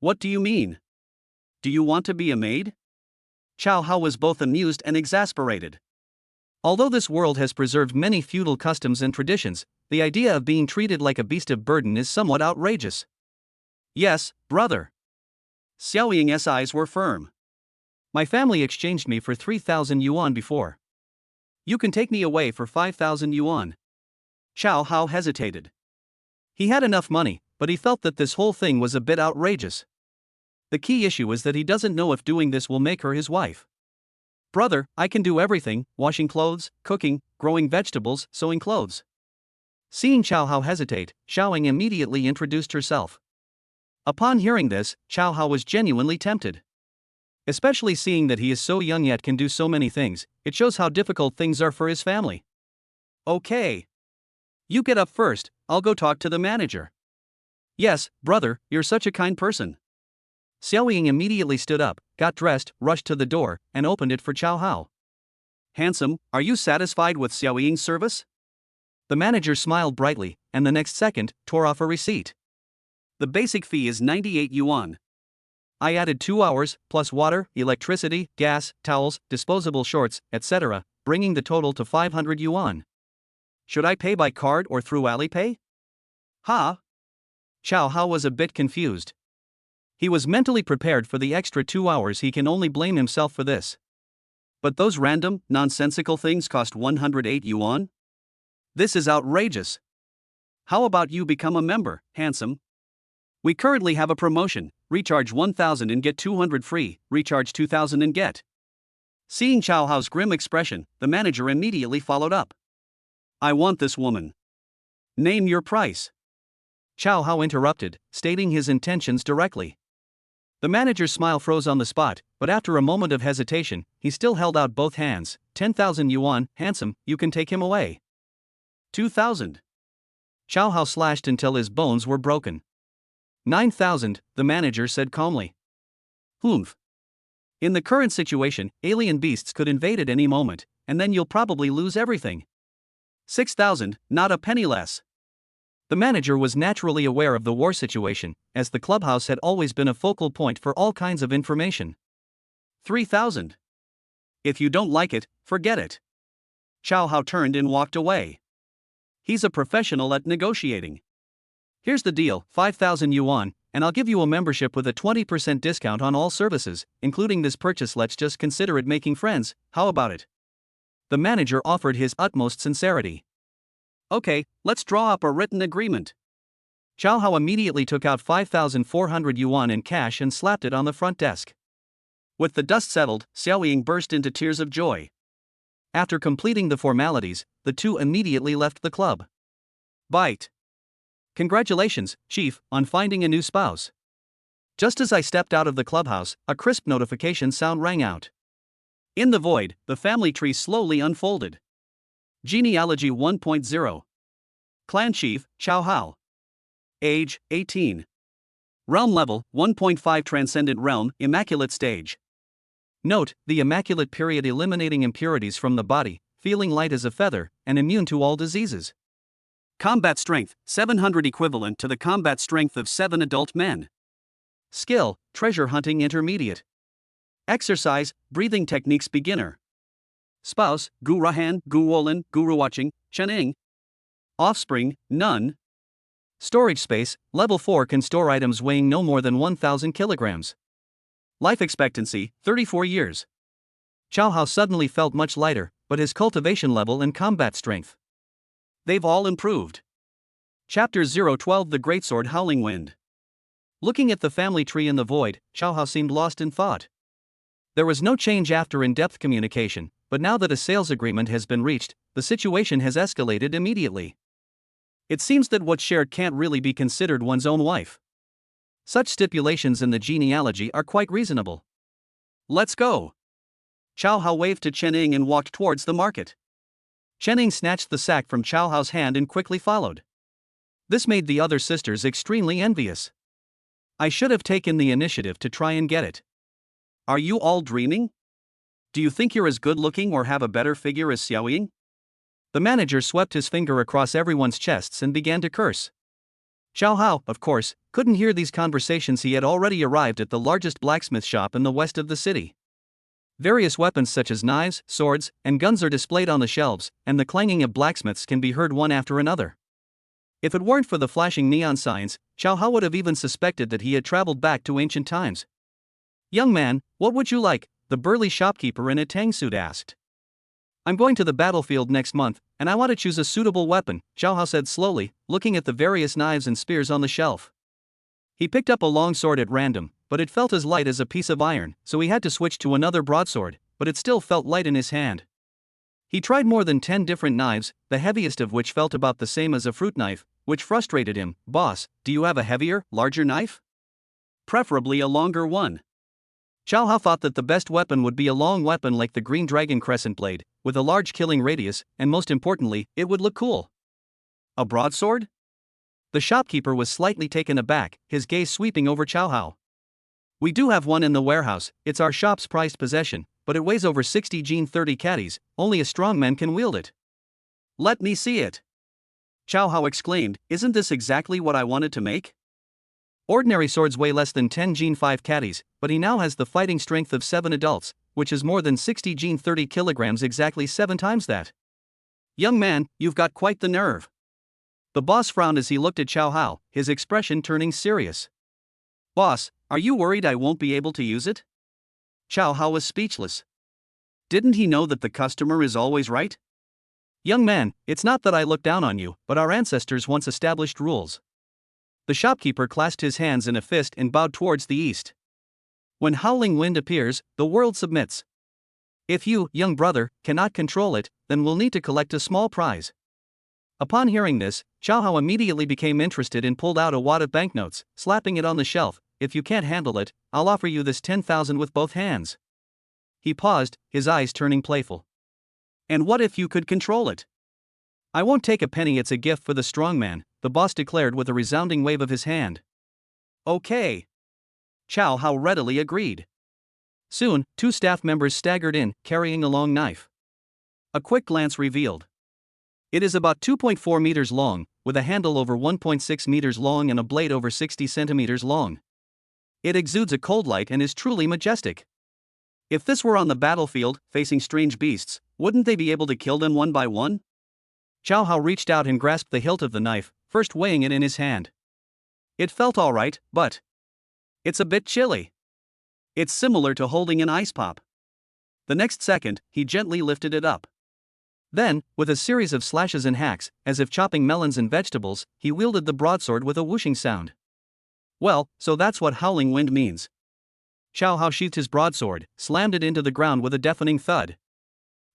What do you mean? Do you want to be a maid? Xiao Hao was both amused and exasperated. Although this world has preserved many feudal customs and traditions, the idea of being treated like a beast of burden is somewhat outrageous. Yes, brother. Xiaoying's eyes were firm. My family exchanged me for 3,000 yuan before. You can take me away for 5,000 yuan. Xiao Hao hesitated. He had enough money, but he felt that this whole thing was a bit outrageous. The key issue is that he doesn't know if doing this will make her his wife. Brother, I can do everything, washing clothes, cooking, growing vegetables, sewing clothes. Seeing Xiao Hao hesitate, Xiaoying immediately introduced herself. Upon hearing this, Xiao Hao was genuinely tempted. Especially seeing that he is so young yet can do so many things, it shows how difficult things are for his family. Okay. You get up first, I'll go talk to the manager. Yes, brother, you're such a kind person. Xiaoying immediately stood up, got dressed, rushed to the door, and opened it for Xiao Hao. Handsome, are you satisfied with Xiaoying's service? The manager smiled brightly, and the next second, tore off a receipt. The basic fee is 98 yuan. I added 2 hours, plus water, electricity, gas, towels, disposable shorts, etc., bringing the total to 500 yuan. Should I pay by card or through Alipay? Ha! Chow Hao was a bit confused. He was mentally prepared for the extra 2 hours. He can only blame himself for this. But those random, nonsensical things cost 108 yuan? This is outrageous. How about you become a member, handsome? We currently have a promotion: recharge 1000 and get 200 free, recharge 2000 and get. Seeing Chow Hao's grim expression, the manager immediately followed up. I want this woman. Name your price. Chow Hao interrupted, stating his intentions directly. The manager's smile froze on the spot, but after a moment of hesitation, he still held out both hands. 10,000 yuan, handsome, you can take him away. 2,000. Chow Hao slashed until his bones were broken. 9,000, the manager said calmly. Humph. In the current situation, alien beasts could invade at any moment, and then you'll probably lose everything. 6,000, not a penny less. The manager was naturally aware of the war situation, as the clubhouse had always been a focal point for all kinds of information. 3,000. If you don't like it, forget it. Chow Hao turned and walked away. He's a professional at negotiating. Here's the deal: 5,000 yuan, and I'll give you a membership with a 20% discount on all services, including this purchase. Let's just consider it making friends, how about it? The manager offered his utmost sincerity. Okay, let's draw up a written agreement. Chow Hao immediately took out 5,400 yuan in cash and slapped it on the front desk. With the dust settled, Xiao Ying burst into tears of joy. After completing the formalities, the two immediately left the club. Bite. Congratulations, Chief, on finding a new spouse. Just as I stepped out of the clubhouse, a crisp notification sound rang out. In the void, the family tree slowly unfolded. Genealogy 1.0. Clan Chief, Chow Hao. Age, 18. Realm level, 1.5. Transcendent realm, immaculate stage. Note, the immaculate period, eliminating impurities from the body, feeling light as a feather, and immune to all diseases. Combat strength, 700, equivalent to the combat strength of 7 adult men. Skill, treasure hunting intermediate. Exercise, breathing techniques beginner. Spouse, Gu Rahan, Gu Wolin, Guru Watching, Chening. Offspring, none. Storage space, level 4, can store items weighing no more than 1,000 kilograms. Life expectancy, 34 years. Chow Hao suddenly felt much lighter, but his cultivation level and combat strength, they've all improved. Chapter 012: The Greatsword Howling Wind. Looking at the family tree in the void, Chow Hao seemed lost in thought. There was no change after in-depth communication, but now that a sales agreement has been reached, the situation has escalated immediately. It seems that what's shared can't really be considered one's own wife. Such stipulations in the genealogy are quite reasonable. Let's go. Chow Hao waved to Chening and walked towards the market. Chening snatched the sack from Chow Hao's hand and quickly followed. This made the other sisters extremely envious. I should have taken the initiative to try and get it. Are you all dreaming? Do you think you're as good looking or have a better figure as Xiao Ying? The manager swept his finger across everyone's chests and began to curse. Chow Hao, of course, couldn't hear these conversations. He had already arrived at the largest blacksmith shop in the west of the city. Various weapons such as knives, swords, and guns are displayed on the shelves, and the clanging of blacksmiths can be heard one after another. If it weren't for the flashing neon signs, Chow Hao would have even suspected that he had traveled back to ancient times. Young man, what would you like? The burly shopkeeper in a tang suit asked. I'm going to the battlefield next month, and I want to choose a suitable weapon, Chow Hao said slowly, looking at the various knives and spears on the shelf. He picked up a long sword at random, but it felt as light as a piece of iron, so he had to switch to another broadsword, but it still felt light in his hand. He tried more than 10 different knives, the heaviest of which felt about the same as a fruit knife, which frustrated him. Boss, do you have a heavier, larger knife? Preferably a longer one. Chow Hao thought that the best weapon would be a long weapon like the Green Dragon Crescent Blade, with a large killing radius, and most importantly, it would look cool. A broadsword? The shopkeeper was slightly taken aback, his gaze sweeping over Chow Hao. We do have one in the warehouse, it's our shop's prized possession, but it weighs over 60 gene 30 caddies, only a strong man can wield it. Let me see it. Chow Hao exclaimed, isn't this exactly what I wanted to make? Ordinary swords weigh less than 10 gene 5 caddies, but he now has the fighting strength of 7 adults, which is more than 60 gene 30 kilograms, exactly 7 times that. Young man, you've got quite the nerve. The boss frowned as he looked at Chow Hao, his expression turning serious. Boss, are you worried I won't be able to use it? Chow Hao was speechless. Didn't he know that the customer is always right? Young man, it's not that I look down on you, but our ancestors once established rules. The shopkeeper clasped his hands in a fist and bowed towards the east. When howling wind appears, the world submits. If you, young brother, cannot control it, then we'll need to collect a small prize. Upon hearing this, Chow Hao immediately became interested and pulled out a wad of banknotes, slapping it on the shelf. If you can't handle it, I'll offer you this 10,000 with both hands. He paused, his eyes turning playful. And what if you could control it? I won't take a penny, it's a gift for the strong man, the boss declared with a resounding wave of his hand. Okay. Chow Hao readily agreed. Soon, 2 staff members staggered in, carrying a long knife. A quick glance revealed. It is about 2.4 meters long, with a handle over 1.6 meters long and a blade over 60 centimeters long. It exudes a cold light and is truly majestic. If this were on the battlefield, facing strange beasts, wouldn't they be able to kill them one by one? Chow Hao reached out and grasped the hilt of the knife, first weighing it in his hand. It felt alright, but it's a bit chilly. It's similar to holding an ice pop. The next second, he gently lifted it up. Then, with a series of slashes and hacks, as if chopping melons and vegetables, he wielded the broadsword with a whooshing sound. Well, so that's what howling wind means. Chow Hao sheathed his broadsword, slammed it into the ground with a deafening thud.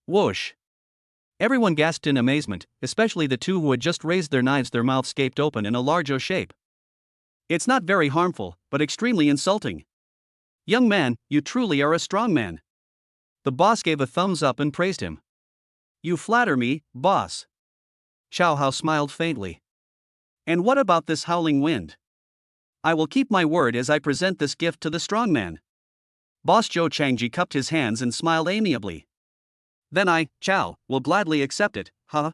Whoosh! Everyone gasped in amazement, especially the 2 who had just raised their knives, their mouths gaped open in a large O shape. It's not very harmful, but extremely insulting. Young man, you truly are a strong man. The boss gave a thumbs up and praised him. You flatter me, boss. Chow Hao smiled faintly. And what about this howling wind? I will keep my word as I present this gift to the strong man. Boss Zhou Changji cupped his hands and smiled amiably. Then I, Chow, will gladly accept it, huh?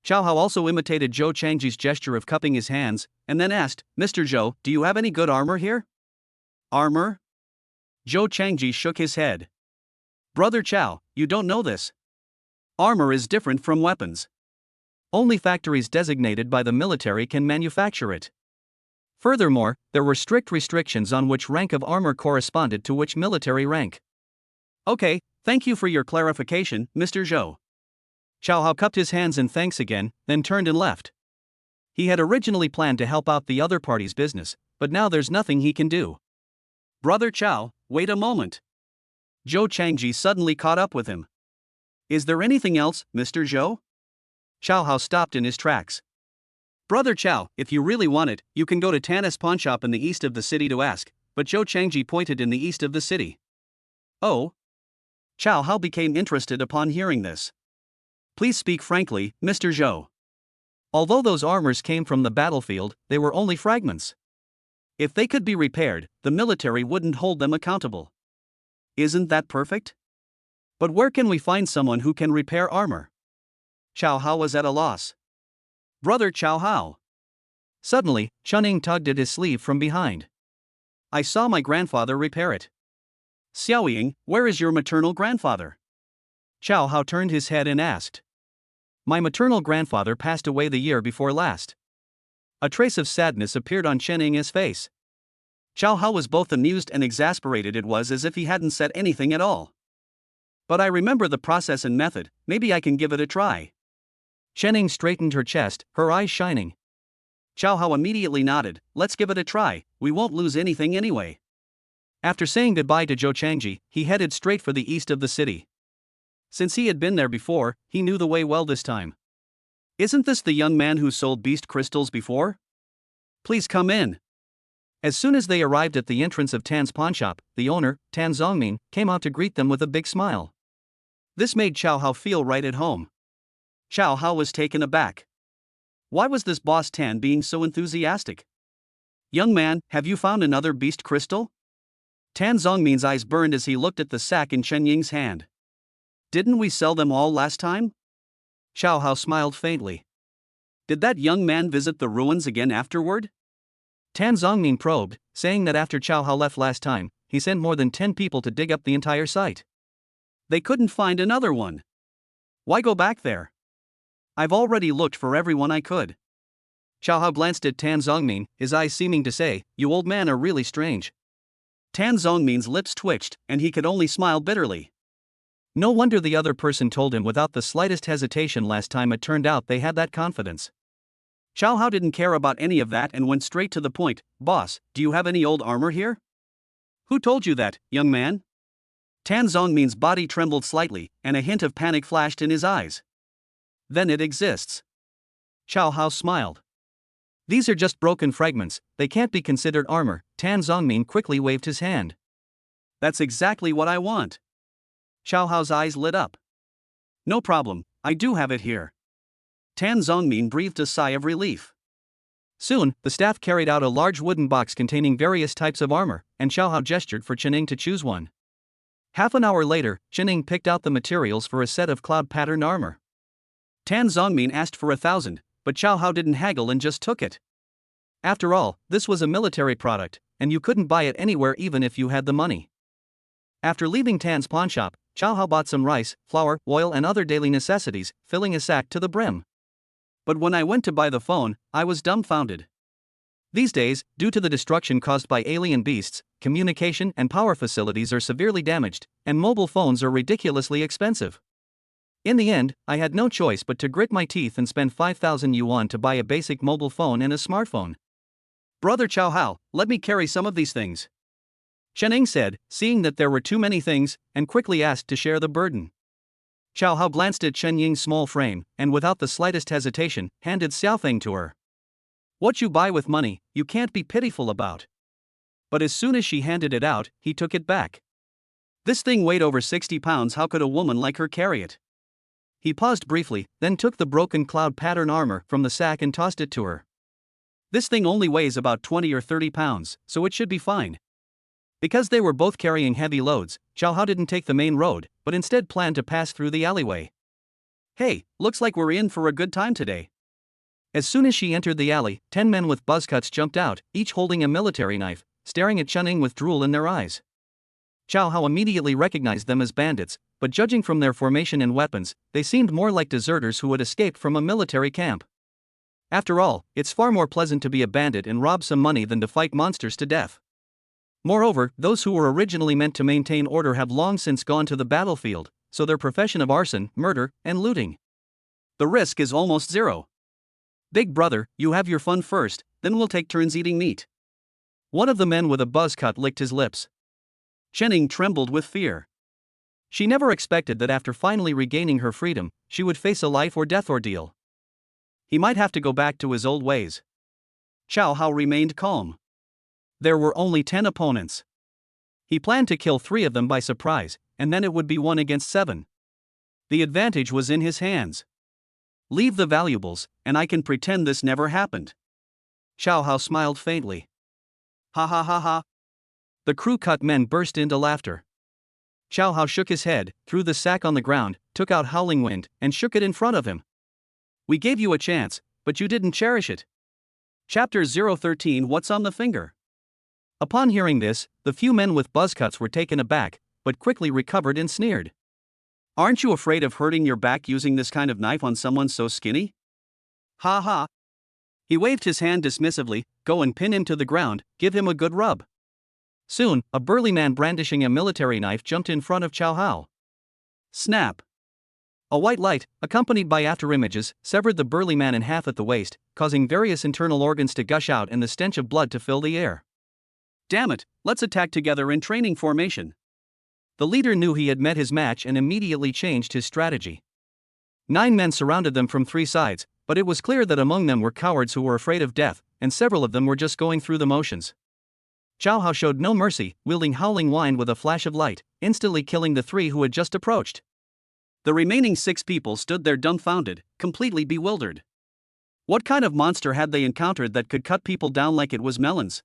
Chow Hao also imitated Zhou Changji's gesture of cupping his hands, and then asked, Mr. Zhou, do you have any good armor here? Armor? Zhou Changji shook his head. Brother Chow, you don't know this. Armor is different from weapons. Only factories designated by the military can manufacture it. Furthermore, there were strict restrictions on which rank of armor corresponded to which military rank. Okay, thank you for your clarification, Mr. Zhou. Chow Hao cupped his hands in thanks again, then turned and left. He had originally planned to help out the other party's business, but now there's nothing he can do. Brother Chow, wait a moment. Zhou Changji suddenly caught up with him. Is there anything else, Mr. Zhou? Chow Hao stopped in his tracks. Brother Chow, if you really want it, you can go to Tan's pawn shop in the east of the city to ask, but Zhou Changji pointed in the east of the city. Oh? Chow Hao became interested upon hearing this. Please speak frankly, Mr. Zhou. Although those armors came from the battlefield, they were only fragments. If they could be repaired, the military wouldn't hold them accountable. Isn't that perfect? But where can we find someone who can repair armor? Chow Hao was at a loss. Brother Chow Hao. Suddenly, Chuning tugged at his sleeve from behind. I saw my grandfather repair it. Xiaoying, where is your maternal grandfather? Chow Hao turned his head and asked. My maternal grandfather passed away the year before last. A trace of sadness appeared on Chening's face. Chow Hao was both amused and exasperated. It was as if he hadn't said anything at all. But I remember the process and method, maybe I can give it a try. Chening straightened her chest, her eyes shining. Chow Hao immediately nodded, let's give it a try, we won't lose anything anyway. After saying goodbye to Zhou Changji, he headed straight for the east of the city. Since he had been there before, he knew the way well this time. Isn't this the young man who sold beast crystals before? Please come in. As soon as they arrived at the entrance of Tan's pawnshop, the owner, Tan Zongmin, came out to greet them with a big smile. This made Chow Hao feel right at home. Chow Hao was taken aback. Why was this boss Tan being so enthusiastic? Young man, have you found another beast crystal? Tan Zongmin's eyes burned as he looked at the sack in Chen Ying's hand. Didn't we sell them all last time? Chow Hao smiled faintly. Did that young man visit the ruins again afterward? Tan Zongmin probed, saying that after Chow Hao left last time, he sent more than 10 people to dig up the entire site. They couldn't find another one. Why go back there? I've already looked for everyone I could. Xiao Hao glanced at Tan Zongmin, his eyes seeming to say, "You old man are really strange." Tan Zongmin's lips twitched, and he could only smile bitterly. No wonder the other person told him without the slightest hesitation last time it turned out they had that confidence. Xiao Hao didn't care about any of that and went straight to the point. "Boss, do you have any old armor here?" "Who told you that, young man?" Tan Zongmin's body trembled slightly, and a hint of panic flashed in his eyes. "Then it exists." Xiao Hao smiled. "These are just broken fragments, they can't be considered armor." Tan Zongmin quickly waved his hand. "That's exactly what I want." Xiao Hao's eyes lit up. "No problem, I do have it here." Tan Zongmin breathed a sigh of relief. Soon, the staff carried out a large wooden box containing various types of armor, and Xiao Hao gestured for Chenning to choose one. Half an hour later, Chenning picked out the materials for a set of cloud pattern armor. Tan Zongmin asked for 1,000, but Xiao Hao didn't haggle and just took it. After all, this was a military product, and you couldn't buy it anywhere even if you had the money. After leaving Tan's pawnshop, Xiao Hao bought some rice, flour, oil and other daily necessities, filling a sack to the brim. But when I went to buy the phone, I was dumbfounded. These days, due to the destruction caused by alien beasts, communication and power facilities are severely damaged, and mobile phones are ridiculously expensive. In the end, I had no choice but to grit my teeth and spend 5,000 yuan to buy a basic mobile phone and a smartphone. "Brother Xiao Hao, let me carry some of these things," Chenning said, seeing that there were too many things, and quickly asked to share the burden. Xiao Hao glanced at Chen Ying's small frame, and without the slightest hesitation, handed Xiaofeng to her. "What you buy with money, you can't be pitiful about." But as soon as she handed it out, he took it back. "This thing weighed over 60 pounds, how could a woman like her carry it?" He paused briefly, then took the broken cloud pattern armor from the sack and tossed it to her. "This thing only weighs about 20 or 30 pounds, so it should be fine." Because they were both carrying heavy loads, Xiao Hao didn't take the main road, but instead planned to pass through the alleyway. "Hey, looks like we're in for a good time today." As soon as she entered the alley, 10 men with buzz cuts jumped out, each holding a military knife, staring at Chenning with drool in their eyes. Xiao Hao immediately recognized them as bandits, but judging from their formation and weapons, they seemed more like deserters who had escaped from a military camp. After all, it's far more pleasant to be a bandit and rob some money than to fight monsters to death. Moreover, those who were originally meant to maintain order have long since gone to the battlefield, so their profession of arson, murder, and looting. The risk is almost zero. "Big brother, you have your fun first, then we'll take turns eating meat." One of the men with a buzz cut licked his lips. Chenning trembled with fear. She never expected that after finally regaining her freedom, she would face a life or death ordeal. He might have to go back to his old ways. Xiao Hao remained calm. There were only 10 opponents. He planned to kill 3 of them by surprise, and then it would be 1 against 7. The advantage was in his hands. "Leave the valuables, and I can pretend this never happened." Xiao Hao smiled faintly. "Ha ha ha ha." The crew-cut men burst into laughter. Xiao Hao shook his head, threw the sack on the ground, took out Howling Wind, and shook it in front of him. "We gave you a chance, but you didn't cherish it." Chapter 013 What's on the Finger? Upon hearing this, the few men with buzz cuts were taken aback, but quickly recovered and sneered. "Aren't you afraid of hurting your back using this kind of knife on someone so skinny?" "Ha ha." He waved his hand dismissively. "Go and pin him to the ground, give him a good rub." Soon, a burly man brandishing a military knife jumped in front of Xiao Hao. Snap! A white light, accompanied by afterimages, severed the burly man in half at the waist, causing various internal organs to gush out and the stench of blood to fill the air. "Damn it, let's attack together in training formation." The leader knew he had met his match and immediately changed his strategy. 9 men surrounded them from 3 sides, but it was clear that among them were cowards who were afraid of death, and several of them were just going through the motions. Xiao Hao showed no mercy, wielding Howling Wind with a flash of light, instantly killing the 3 who had just approached. The remaining 6 people stood there dumbfounded, completely bewildered. What kind of monster had they encountered that could cut people down like it was melons?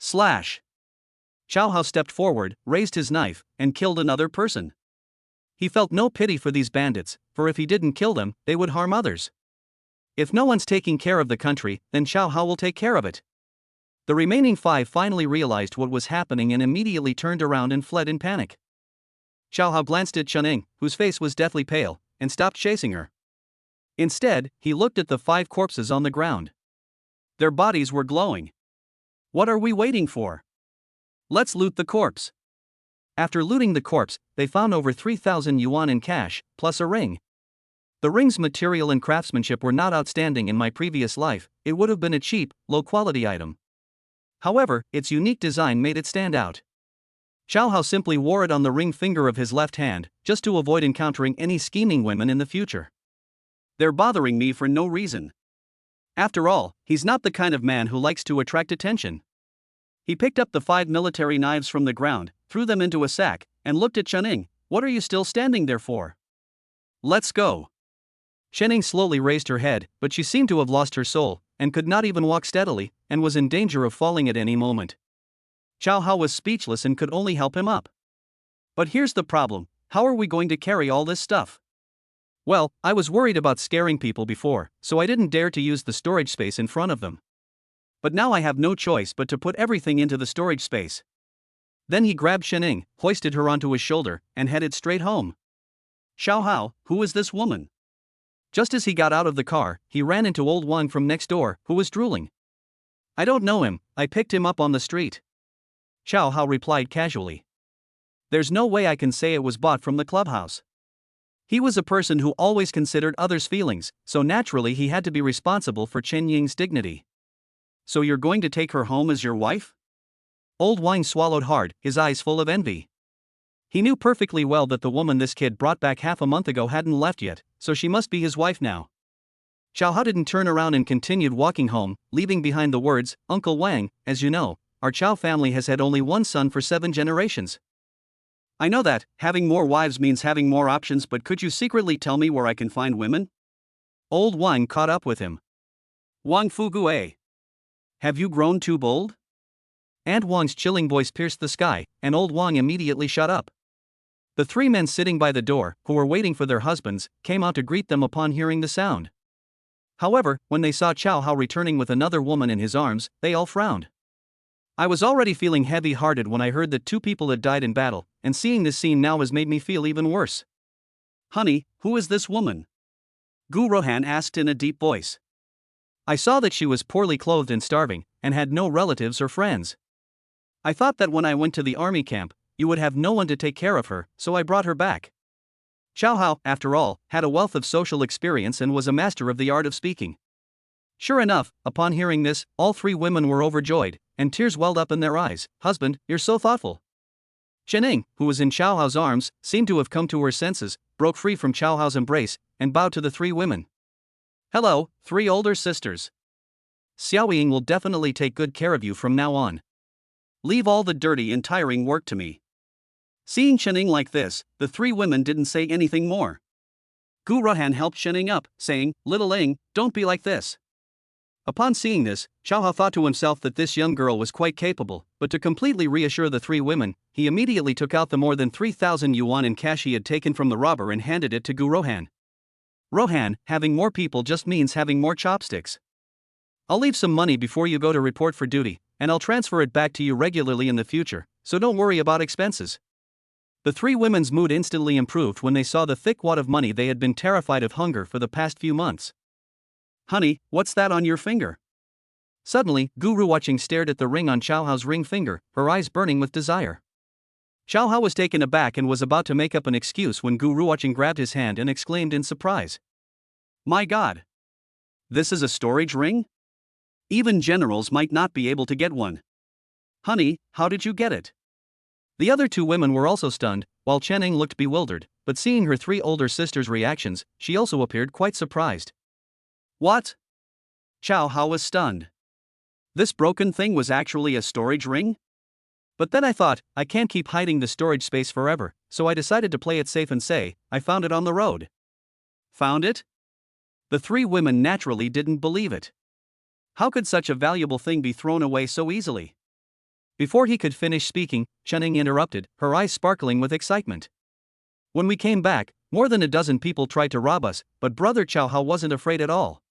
Slash! Xiao Hao stepped forward, raised his knife, and killed another person. He felt no pity for these bandits, for if he didn't kill them, they would harm others. If no one's taking care of the country, then Xiao Hao will take care of it. The remaining 5 finally realized what was happening and immediately turned around and fled in panic. Xiao Hao glanced at Chenning, whose face was deathly pale, and stopped chasing her. Instead, he looked at the 5 corpses on the ground. Their bodies were glowing. What are we waiting for? Let's loot the corpse. After looting the corpse, they found over 3,000 yuan in cash, plus a ring. The ring's material and craftsmanship were not outstanding in my previous life, it would have been a cheap, low-quality item. However, its unique design made it stand out. Chow Hao simply wore it on the ring finger of his left hand, just to avoid encountering any scheming women in the future. They're bothering me for no reason. After all, he's not the kind of man who likes to attract attention. He picked up the 5 military knives from the ground, threw them into a sack, and looked at Chening. What are you still standing there for? Let's go. Chening slowly raised her head, but she seemed to have lost her soul, and could not even walk steadily, and was in danger of falling at any moment. Chow Hao was speechless and could only help him up. But here's the problem, how are we going to carry all this stuff? Well, I was worried about scaring people before, so I didn't dare to use the storage space in front of them. But now I have no choice but to put everything into the storage space. Then he grabbed Chening, hoisted her onto his shoulder, and headed straight home. Xiao Hao, who is this woman? Just as he got out of the car, he ran into old Wang from next door, who was drooling. I don't know him, I picked him up on the street. Xiao Hao replied casually. There's no way I can say it was bought from the clubhouse. He was a person who always considered others' feelings, so naturally he had to be responsible for Chen Ying's dignity. So you're going to take her home as your wife? Old Wang swallowed hard, his eyes full of envy. He knew perfectly well that the woman this kid brought back half a month ago hadn't left yet, so she must be his wife now. Xiao Hao didn't turn around and continued walking home, leaving behind the words, Uncle Wang, as you know, our Chow family has had only one son for 7 generations. I know that, having more wives means having more options, but could you secretly tell me where I can find women? Old Wang caught up with him. Wang Fugue. Have you grown too bold? Aunt Wang's chilling voice pierced the sky, and old Wang immediately shut up. The 3 men sitting by the door, who were waiting for their husbands, came out to greet them upon hearing the sound. However, when they saw Chow Hao returning with another woman in his arms, they all frowned. I was already feeling heavy-hearted when I heard that 2 people had died in battle, and seeing this scene now has made me feel even worse. Honey, who is this woman? Gu Rohan asked in a deep voice. I saw that she was poorly clothed and starving, and had no relatives or friends. I thought that when I went to the army camp, you would have no one to take care of her, so I brought her back. Chow Hao, after all, had a wealth of social experience and was a master of the art of speaking. Sure enough, upon hearing this, all 3 women were overjoyed, and tears welled up in their eyes. Husband, you're so thoughtful. Chening, who was in Chow Hao's arms, seemed to have come to her senses, broke free from Chow Hao's embrace, and bowed to the 3 women. Hello, 3 older sisters. Xiao Ying will definitely take good care of you from now on. Leave all the dirty and tiring work to me. Seeing Chening like this, the 3 women didn't say anything more. Gu Rohan helped Chening up, saying, Little Ing, don't be like this. Upon seeing this, Xiao Hao thought to himself that this young girl was quite capable, but to completely reassure the 3 women, he immediately took out the more than 3,000 yuan in cash he had taken from the robber and handed it to Gu Rohan. Rohan, having more people just means having more chopsticks. I'll leave some money before you go to report for duty, and I'll transfer it back to you regularly in the future, so don't worry about expenses. The 3 women's mood instantly improved when they saw the thick wad of money they had been terrified of hunger for the past few months. Honey, what's that on your finger? Suddenly, Gu Ruoqing stared at the ring on Chow Hao's ring finger, her eyes burning with desire. Chow Hao was taken aback and was about to make up an excuse when Gu Ruoqing grabbed his hand and exclaimed in surprise. My God! This is a storage ring? Even generals might not be able to get one. Honey, how did you get it? The other 2 women were also stunned, while Chening looked bewildered, but seeing her 3 older sisters' reactions, she also appeared quite surprised. What? Chow Hao was stunned. This broken thing was actually a storage ring? But then I thought, I can't keep hiding the storage space forever, so I decided to play it safe and say, I found it on the road. Found it? The 3 women naturally didn't believe it. How could such a valuable thing be thrown away so easily? Before he could finish speaking, Chening interrupted, her eyes sparkling with excitement. When we came back, more than a dozen people tried to rob us, but Brother Chow Hao wasn't afraid at all.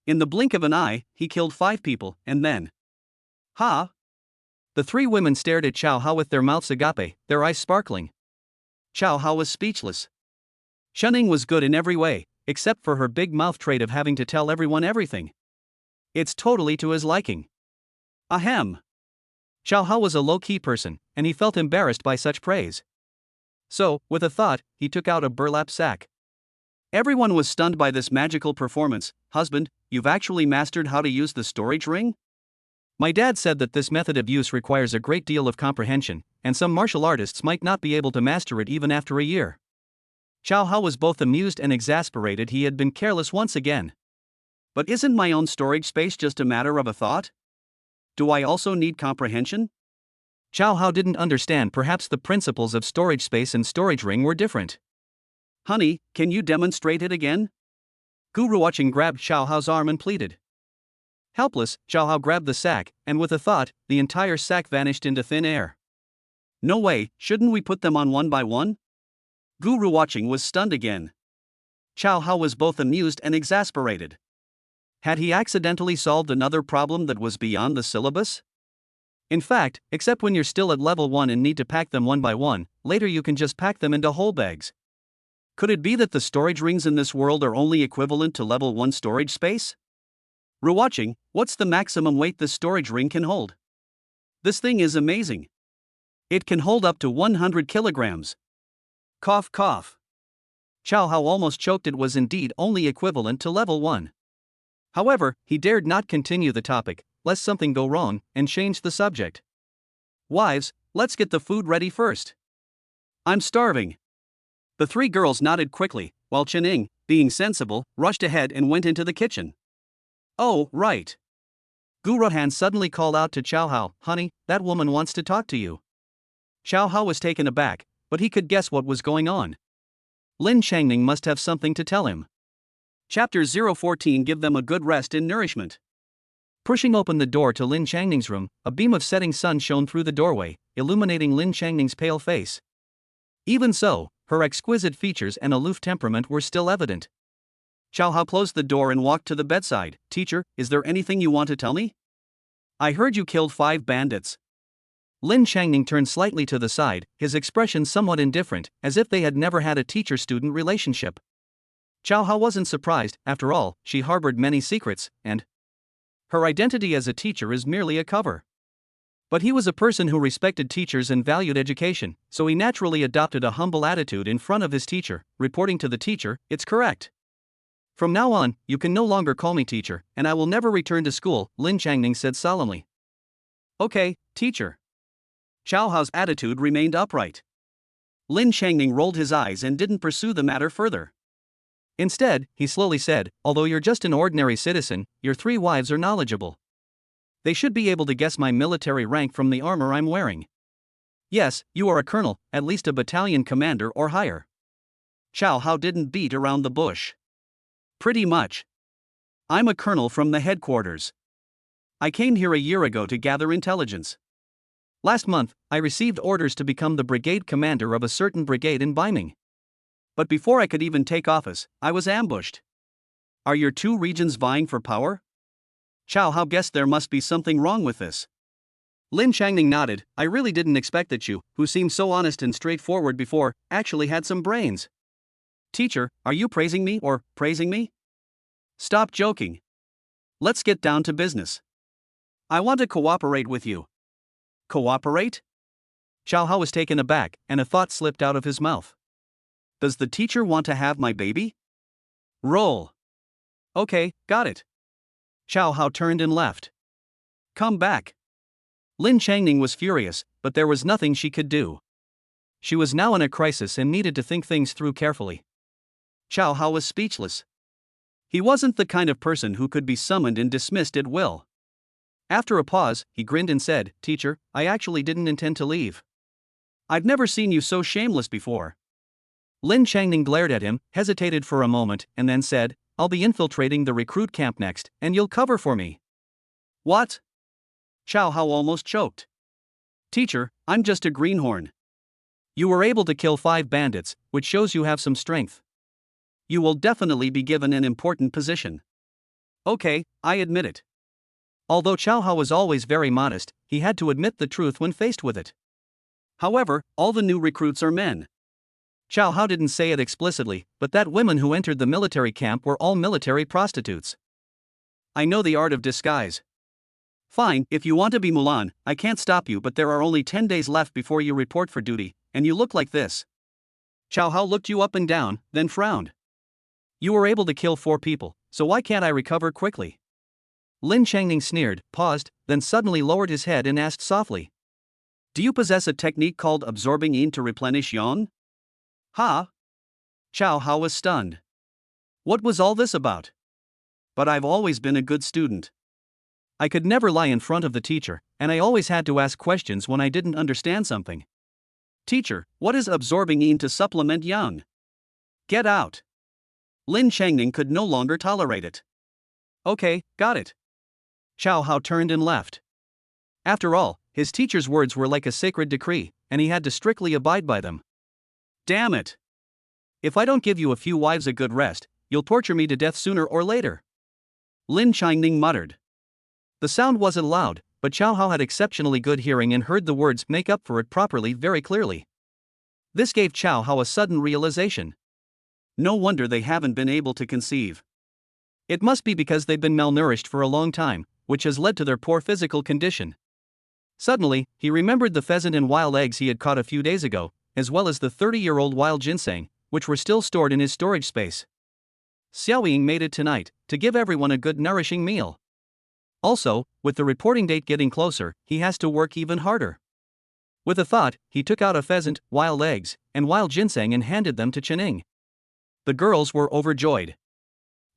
In the blink of an eye, he killed 5 people, and then... Ha! The 3 women stared at Chow Hao with their mouths agape, their eyes sparkling. Chow Hao was speechless. Chening was good in every way, except for her big mouth trait of having to tell everyone everything. It's totally to his liking. Ahem. Xiao Hao was a low-key person, and he felt embarrassed by such praise. So, with a thought, he took out a burlap sack. Everyone was stunned by this magical performance. Husband, you've actually mastered how to use the storage ring? My dad said that this method of use requires a great deal of comprehension, and some martial artists might not be able to master it even after a year. Xiao Hao was both amused and exasperated. He had been careless once again. But isn't my own storage space just a matter of a thought? Do I also need comprehension? Xiao Hao didn't understand. Perhaps the principles of storage space and storage ring were different. Honey, can you demonstrate it again? Guru watching grabbed Xiao Hao's arm and pleaded. Helpless, Xiao Hao grabbed the sack, and with a thought, the entire sack vanished into thin air. No way, shouldn't we put them on one by one? Guru watching was stunned again. Xiao Hao was both amused and exasperated. Had he accidentally solved another problem that was beyond the syllabus? In fact, except when you're still at level 1 and need to pack them one by one, later you can just pack them into whole bags. Could it be that the storage rings in this world are only equivalent to level 1 storage space? Rewatching, what's the maximum weight this storage ring can hold? This thing is amazing. It can hold up to 100 kilograms. Cough cough. Xiao Hao almost choked. It was indeed only equivalent to level 1. However, he dared not continue the topic, lest something go wrong, and change the subject. Wives, let's get the food ready first. I'm starving. The three girls nodded quickly, while Chen, being sensible, rushed ahead and went into the kitchen. Oh, right. Gu Ruhan suddenly called out to Xiao Hao, honey, that woman wants to talk to you. Xiao Hao was taken aback, but he could guess what was going on. Lin Changning must have something to tell him. Chapter 014. Give them a good rest and nourishment. Pushing open the door to Lin Changning's room, a beam of setting sun shone through the doorway, illuminating Lin Changning's pale face. Even so, her exquisite features and aloof temperament were still evident. Xiao Hao closed the door and walked to the bedside. Teacher, is there anything you want to tell me? I heard you killed 5 bandits. Lin Changning turned slightly to the side, his expression somewhat indifferent, as if they had never had a teacher-student relationship. Xiao Hao wasn't surprised. After all, she harbored many secrets, and her identity as a teacher is merely a cover. But he was a person who respected teachers and valued education, so he naturally adopted a humble attitude in front of his teacher, reporting to the teacher, "It's correct. From now on, you can no longer call me teacher, and I will never return to school," Lin Changning said solemnly. Okay, teacher. Xiao Hao's attitude remained upright. Lin Changning rolled his eyes and didn't pursue the matter further. Instead, he slowly said, although you're just an ordinary citizen, your 3 wives are knowledgeable. They should be able to guess my military rank from the armor I'm wearing. Yes, you are a colonel, at least a battalion commander or higher. Xiao Hao didn't beat around the bush. Pretty much. I'm a colonel from the headquarters. I came here a year ago to gather intelligence. Last month, I received orders to become the brigade commander of a certain brigade in Beiming. But before I could even take office, I was ambushed. Are your 2 regions vying for power? Xiao Hao guessed there must be something wrong with this. Lin Changning nodded. I really didn't expect that you, who seemed so honest and straightforward before, actually had some brains. Teacher, are you praising me or praising me? Stop joking. Let's get down to business. I want to cooperate with you. Cooperate? Xiao Hao was taken aback, and a thought slipped out of his mouth. Does the teacher want to have my baby? Roll. Okay, got it. Xiao Hao turned and left. Come back. Lin Changning was furious, but there was nothing she could do. She was now in a crisis and needed to think things through carefully. Xiao Hao was speechless. He wasn't the kind of person who could be summoned and dismissed at will. After a pause, he grinned and said, Teacher, I actually didn't intend to leave. I've never seen you so shameless before. Lin Changning glared at him, hesitated for a moment, and then said, I'll be infiltrating the recruit camp next, and you'll cover for me. What? Xiao Hao almost choked. Teacher, I'm just a greenhorn. You were able to kill 5 bandits, which shows you have some strength. You will definitely be given an important position. Okay, I admit it. Although Xiao Hao was always very modest, he had to admit the truth when faced with it. However, all the new recruits are men. Chow Hao didn't say it explicitly, but that women who entered the military camp were all military prostitutes. I know the art of disguise. Fine, if you want to be Mulan, I can't stop you, but there are only 10 days left before you report for duty, and you look like this. Chow Hao looked you up and down, then frowned. You were able to kill 4 people, so why can't I recover quickly? Lin Changning sneered, paused, then suddenly lowered his head and asked softly. Do you possess a technique called absorbing yin to replenish yang? Ha? Chow Hao was stunned. What was all this about? But I've always been a good student. I could never lie in front of the teacher, and I always had to ask questions when I didn't understand something. Teacher, what is absorbing yin to supplement yang? Get out. Lin Changning could no longer tolerate it. Okay, got it. Chow Hao turned and left. After all, his teacher's words were like a sacred decree, and he had to strictly abide by them. Damn it! If I don't give you a few wives a good rest, you'll torture me to death sooner or later. Lin Changning muttered. The sound wasn't loud, but Chow Hao had exceptionally good hearing and heard the words make up for it properly very clearly. This gave Chow Hao a sudden realization. No wonder they haven't been able to conceive. It must be because they've been malnourished for a long time, which has led to their poor physical condition. Suddenly, he remembered the pheasant and wild eggs he had caught a few days ago, as well as the 30-year-old wild ginseng, which were still stored in his storage space. Xiaoying made it tonight, to give everyone a good nourishing meal. Also, with the reporting date getting closer, he has to work even harder. With a thought, he took out a pheasant, wild eggs, and wild ginseng and handed them to Chening. The girls were overjoyed.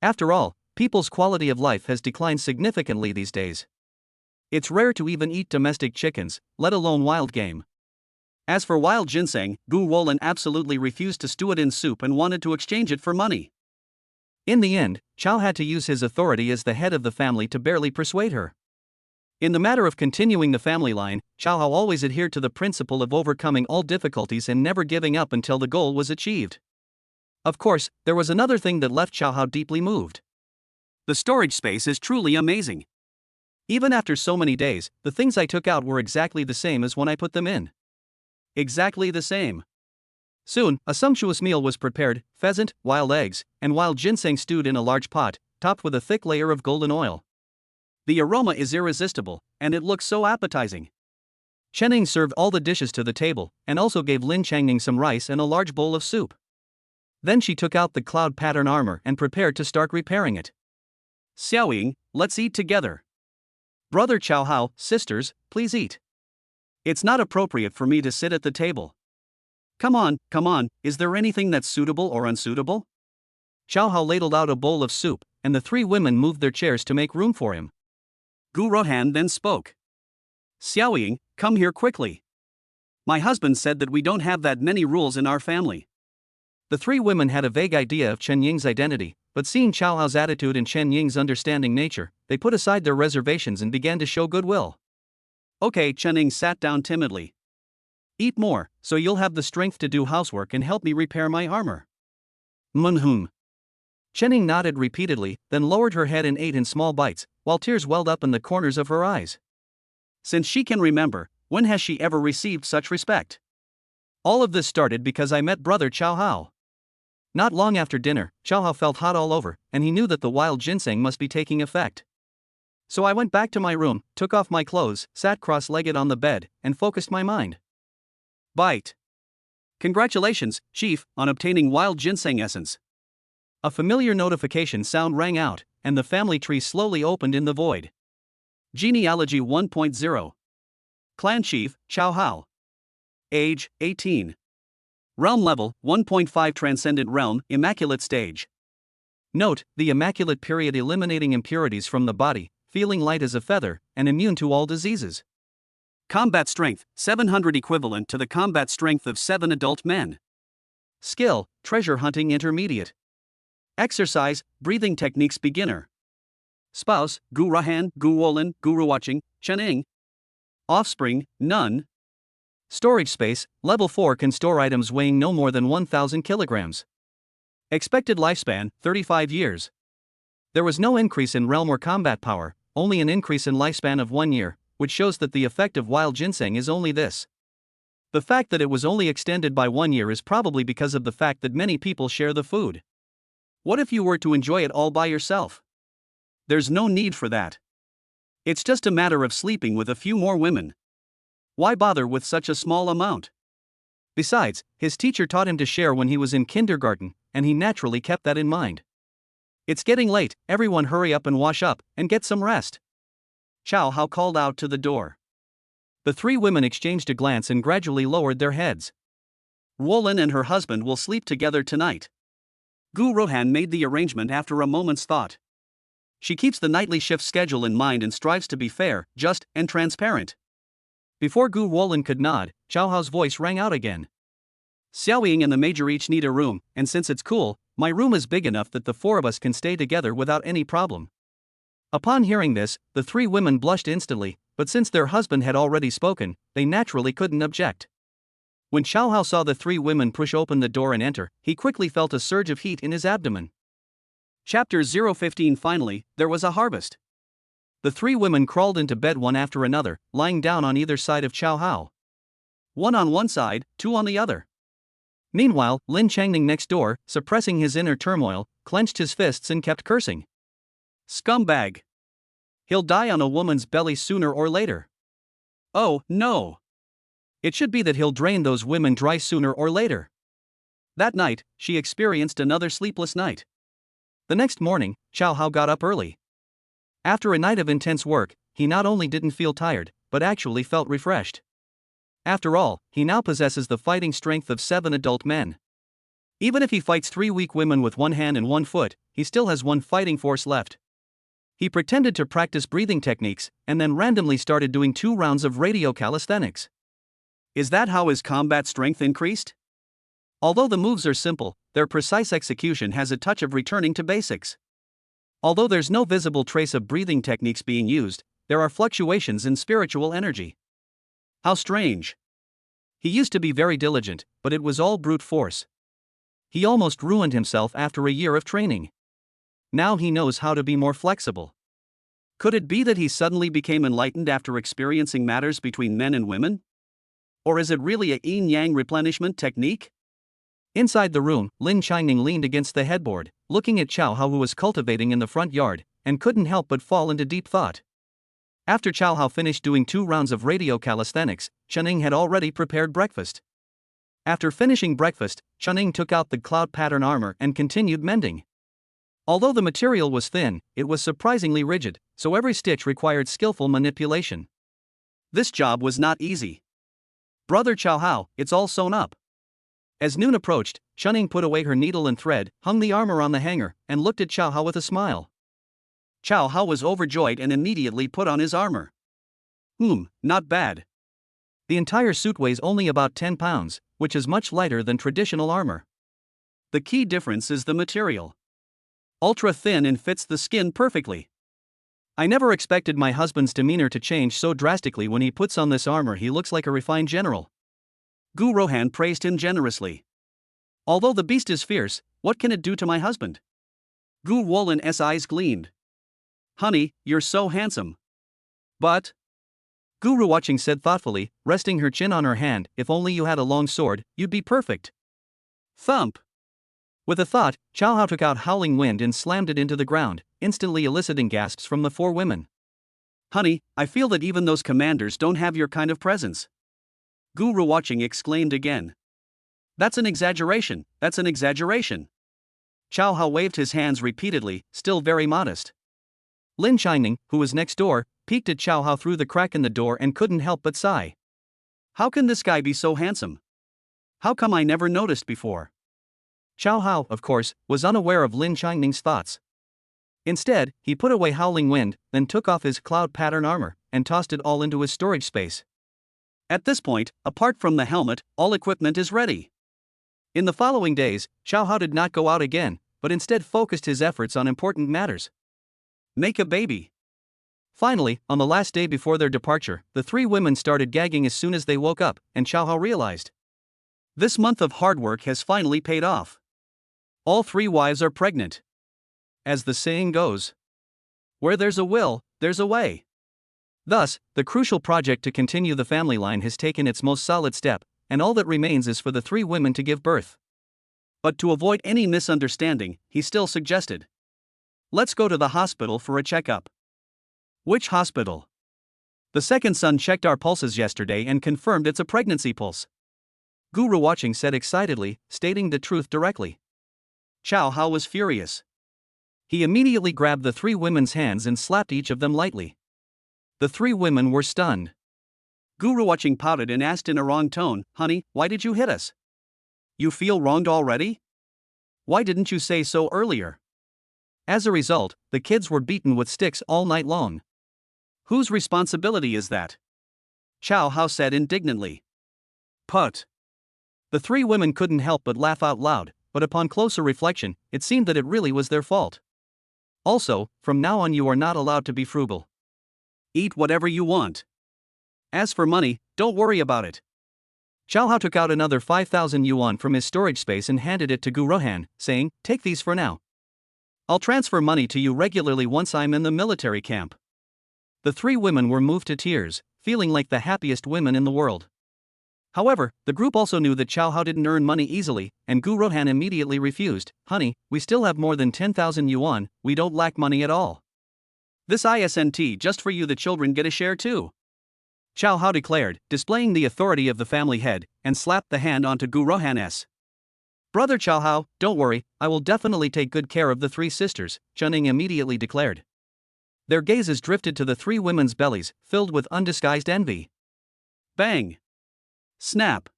After all, people's quality of life has declined significantly these days. It's rare to even eat domestic chickens, let alone wild game. As for wild ginseng, Gu Wolin absolutely refused to stew it in soup and wanted to exchange it for money. In the end, Chow had to use his authority as the head of the family to barely persuade her. In the matter of continuing the family line, Chow Hao always adhered to the principle of overcoming all difficulties and never giving up until the goal was achieved. Of course, there was another thing that left Chow Hao deeply moved. The storage space is truly amazing. Even after so many days, the things I took out were exactly the same as when I put them in. Exactly the same. Soon, a sumptuous meal was prepared: pheasant, wild eggs, and wild ginseng stewed in a large pot, topped with a thick layer of golden oil. The aroma is irresistible, and it looks so appetizing. Chening served all the dishes to the table, and also gave Lin Changning some rice and a large bowl of soup. Then she took out the cloud pattern armor and prepared to start repairing it. Xiaoying, let's eat together. Brother Chow Hao, sisters, please eat. It's not appropriate for me to sit at the table. Come on, is there anything that's suitable or unsuitable? Chow Hao ladled out a bowl of soup, and the 3 women moved their chairs to make room for him. Gu Rohan then spoke. Xiaoying, come here quickly. My husband said that we don't have that many rules in our family. The 3 women had a vague idea of Chen Ying's identity, but seeing Chow Hao's attitude and Chen Ying's understanding nature, they put aside their reservations and began to show goodwill. Okay, Chen Ying sat down timidly. Eat more, so you'll have the strength to do housework and help me repair my armor. Munhum. Chen Ying nodded repeatedly, then lowered her head and ate in small bites, while tears welled up in the corners of her eyes. Since she can remember, when has she ever received such respect? All of this started because I met brother Chow Hao. Not long after dinner, Chow Hao felt hot all over, and he knew that the wild ginseng must be taking effect. So I went back to my room, took off my clothes, sat cross-legged on the bed, and focused my mind. Bite. Congratulations, Chief, on obtaining wild ginseng essence. A familiar notification sound rang out, and the family tree slowly opened in the void. Genealogy 1.0. Clan Chief, Chow Hao. Age, 18. Realm level, 1.5 Transcendent Realm, Immaculate Stage. Note, the Immaculate period eliminating impurities from the body, feeling light as a feather, and immune to all diseases. Combat Strength, 700 equivalent to the combat strength of 7 adult men. Skill, Treasure Hunting Intermediate. Exercise, Breathing Techniques Beginner. Spouse, Gu Rahan, Gu Wolin, Guru Watching, Chen Ying. Offspring, none. Storage space, level 4 can store items weighing no more than 1,000 kilograms. Expected lifespan, 35 years. There was no increase in realm or combat power, only an increase in lifespan of 1 year, which shows that the effect of wild ginseng is only this. The fact that it was only extended by 1 year is probably because of the fact that many people share the food. What if you were to enjoy it all by yourself? There's no need for that. It's just a matter of sleeping with a few more women. Why bother with such a small amount? Besides, his teacher taught him to share when he was in kindergarten, and he naturally kept that in mind. It's getting late, everyone hurry up and wash up, and get some rest. Chow Hao called out to the door. The three women exchanged a glance and gradually lowered their heads. Wolin and her husband will sleep together tonight. Gu Rohan made the arrangement after a moment's thought. She keeps the nightly shift schedule in mind and strives to be fair, just, and transparent. Before Gu Wolin could nod, Chow Hao's voice rang out again. Xiaoying and the Major each need a room, and since it's cool, my room is big enough that the four of us can stay together without any problem. Upon hearing this, the three women blushed instantly, but since their husband had already spoken, they naturally couldn't object. When Chow Hao saw the three women push open the door and enter, he quickly felt a surge of heat in his abdomen. Chapter 015. Finally, there was a harvest. The three women crawled into bed one after another, lying down on either side of Chow Hao. One on one side, two on the other. Meanwhile, Lin Changning next door, suppressing his inner turmoil, clenched his fists and kept cursing. Scumbag! He'll die on a woman's belly sooner or later. Oh, no! It should be that he'll drain those women dry sooner or later. That night, she experienced another sleepless night. The next morning, Chow Hao got up early. After a night of intense work, he not only didn't feel tired, but actually felt refreshed. After all, he now possesses the fighting strength of 7 adult men. Even if he fights 3 weak women with 1 hand and 1 foot, he still has 1 fighting force left. He pretended to practice breathing techniques, and then randomly started doing 2 rounds of radio calisthenics. Is that how his combat strength increased? Although the moves are simple, their precise execution has a touch of returning to basics. Although there's no visible trace of breathing techniques being used, there are fluctuations in spiritual energy. How strange. He used to be very diligent, but it was all brute force. He almost ruined himself after a year of training. Now he knows how to be more flexible. Could it be that he suddenly became enlightened after experiencing matters between men and women? Or is it really a yin-yang replenishment technique? Inside the room, Lin Changning leaned against the headboard, looking at Chow Hao, who was cultivating in the front yard, and couldn't help but fall into deep thought. After Chow Hao finished doing 2 rounds of radio calisthenics, Chuning had already prepared breakfast. After finishing breakfast, Chuning took out the cloud pattern armor and continued mending. Although the material was thin, it was surprisingly rigid, so every stitch required skillful manipulation. This job was not easy. Brother Chow Hao, it's all sewn up. As noon approached, Chuning put away her needle and thread, hung the armor on the hanger, and looked at Chow Hao with a smile. Chow Hao was overjoyed and immediately put on his armor. Not bad. The entire suit weighs only about 10 pounds, which is much lighter than traditional armor. The key difference is the material. Ultra thin and fits the skin perfectly. I never expected my husband's demeanor to change so drastically. When he puts on this armor, he looks like a refined general. Gu Rohan praised him generously. Although the beast is fierce, what can it do to my husband? Gu Wolin's eyes gleamed. Honey, you're so handsome. But, Guru watching said thoughtfully, resting her chin on her hand, if only you had a long sword, you'd be perfect. Thump. With a thought, Chow Hao took out Howling Wind and slammed it into the ground, instantly eliciting gasps from the 4 women. Honey, I feel that even those commanders don't have your kind of presence. Guru watching exclaimed again. That's an exaggeration, that's an exaggeration. Chow Hao waved his hands repeatedly, still very modest. Lin Changning, who was next door, peeked at Chow Hao through the crack in the door and couldn't help but sigh. How can this guy be so handsome? How come I never noticed before? Chow Hao, of course, was unaware of Lin Changning's thoughts. Instead, he put away Howling Wind, then took off his cloud pattern armor, and tossed it all into his storage space. At this point, apart from the helmet, all equipment is ready. In the following days, Chow Hao did not go out again, but instead focused his efforts on important matters. Make a baby. Finally, on the last day before their departure, the 3 women started gagging as soon as they woke up, and Chow Hao realized. This month of hard work has finally paid off. All 3 wives are pregnant. As the saying goes, where there's a will, there's a way. Thus, the crucial project to continue the family line has taken its most solid step, and all that remains is for the three women to give birth. But to avoid any misunderstanding, he still suggested, "Let's go to the hospital for a checkup." "Which hospital?" "The second son checked our pulses yesterday and confirmed it's a pregnancy pulse," Guru watching said excitedly, stating the truth directly. Chow Hao was furious. He immediately grabbed the three women's hands and slapped each of them lightly. The three women were stunned. Guru watching pouted and asked in a wrong tone, "Honey, why did you hit us? You feel wronged already? Why didn't you say so earlier?" As a result, the kids were beaten with sticks all night long. "Whose responsibility is that?" Chow Hao said indignantly. "Put." The three women couldn't help but laugh out loud, but upon closer reflection, it seemed that it really was their fault. Also, from now on you are not allowed to be frugal. Eat whatever you want. As for money, don't worry about it. Chow Hao took out another 5,000 yuan from his storage space and handed it to Gu Rohan, saying, "Take these for now. I'll transfer money to you regularly once I'm in the military camp." The three women were moved to tears, feeling like the happiest women in the world. However, the group also knew that Chow Hao didn't earn money easily, and Gu Rohan immediately refused. "Honey, we still have more than 10,000 yuan, we don't lack money at all. This isn't just for you, the children get a share too," Chow Hao declared, displaying the authority of the family head, and slapped the hand onto Gu Rohan's. "Brother Chow Hao, don't worry, I will definitely take good care of the three sisters," Chunning immediately declared. Their gazes drifted to the three women's bellies, filled with undisguised envy. Bang! Snap!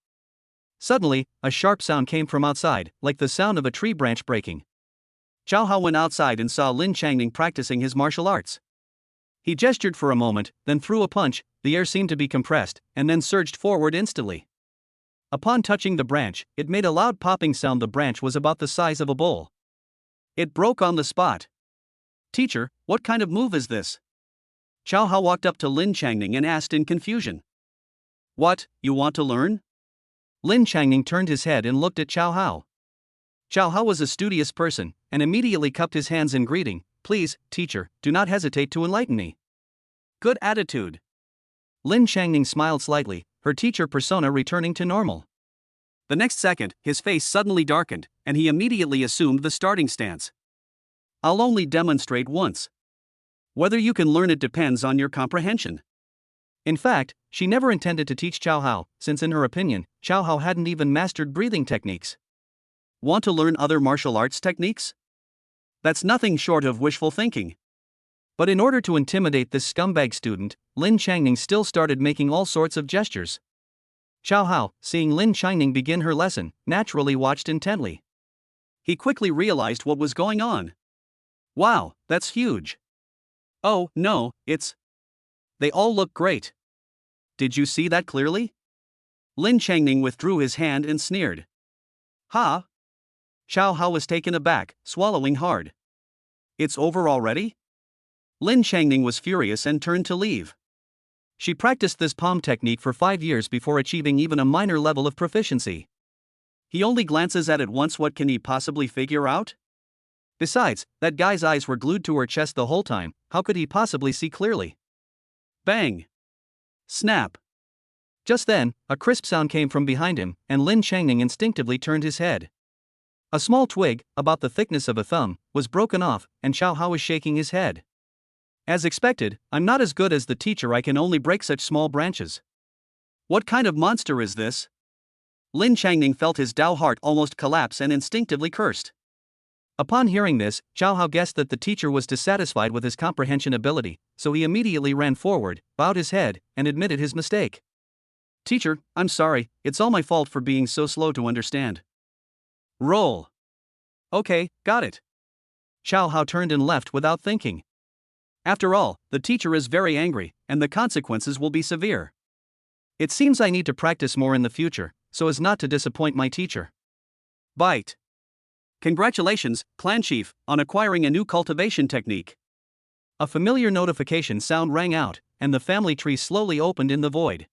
Suddenly, a sharp sound came from outside, like the sound of a tree branch breaking. Chow Hao went outside and saw Lin Changning practicing his martial arts. He gestured for a moment, then threw a punch. The air seemed to be compressed, and then surged forward instantly. Upon touching the branch, it made a loud popping sound. The branch was about the size of a bowl. It broke on the spot. "Teacher, what kind of move is this?" Chow Hao walked up to Lin Changning and asked in confusion. "What, you want to learn?" Lin Changning turned his head and looked at Chow Hao. Chow Hao was a studious person, and immediately cupped his hands in greeting. "Please, teacher, do not hesitate to enlighten me." "Good attitude." Lin Changning smiled slightly, her teacher persona returning to normal. The next second, his face suddenly darkened, and he immediately assumed the starting stance. "I'll only demonstrate once. Whether you can learn it depends on your comprehension." In fact, she never intended to teach Chow Hao, since in her opinion, Chow Hao hadn't even mastered breathing techniques. Want to learn other martial arts techniques? That's nothing short of wishful thinking. But in order to intimidate this scumbag student, Lin Changning still started making all sorts of gestures. Chow Hao, seeing Lin Changning begin her lesson, naturally watched intently. He quickly realized what was going on. "Wow, that's huge. Oh, no, it's... They all look great. Did you see that clearly?" Lin Changning withdrew his hand and sneered. "Ha!" Chow Hao was taken aback, swallowing hard. "It's over already?" Lin Changning was furious and turned to leave. She practiced this palm technique for 5 years before achieving even a minor level of proficiency. He only glances at it once, what can he possibly figure out? Besides, that guy's eyes were glued to her chest the whole time, how could he possibly see clearly? Bang! Snap! Just then, a crisp sound came from behind him, and Lin Changning instinctively turned his head. A small twig, about the thickness of a thumb, was broken off, and Chow Hao was shaking his head. "As expected, I'm not as good as the teacher, I can only break such small branches. What kind of monster is this?" Lin Changning felt his Dao heart almost collapse and instinctively cursed. Upon hearing this, Chow Hao guessed that the teacher was dissatisfied with his comprehension ability, so he immediately ran forward, bowed his head, and admitted his mistake. "Teacher, I'm sorry, it's all my fault for being so slow to understand." Roll. "Okay, got it." Chow Hao turned and left without thinking. After all, the teacher is very angry, and the consequences will be severe. It seems I need to practice more in the future, so as not to disappoint my teacher. Bite. Congratulations, Clan Chief, on acquiring a new cultivation technique. A familiar notification sound rang out, and the family tree slowly opened in the void.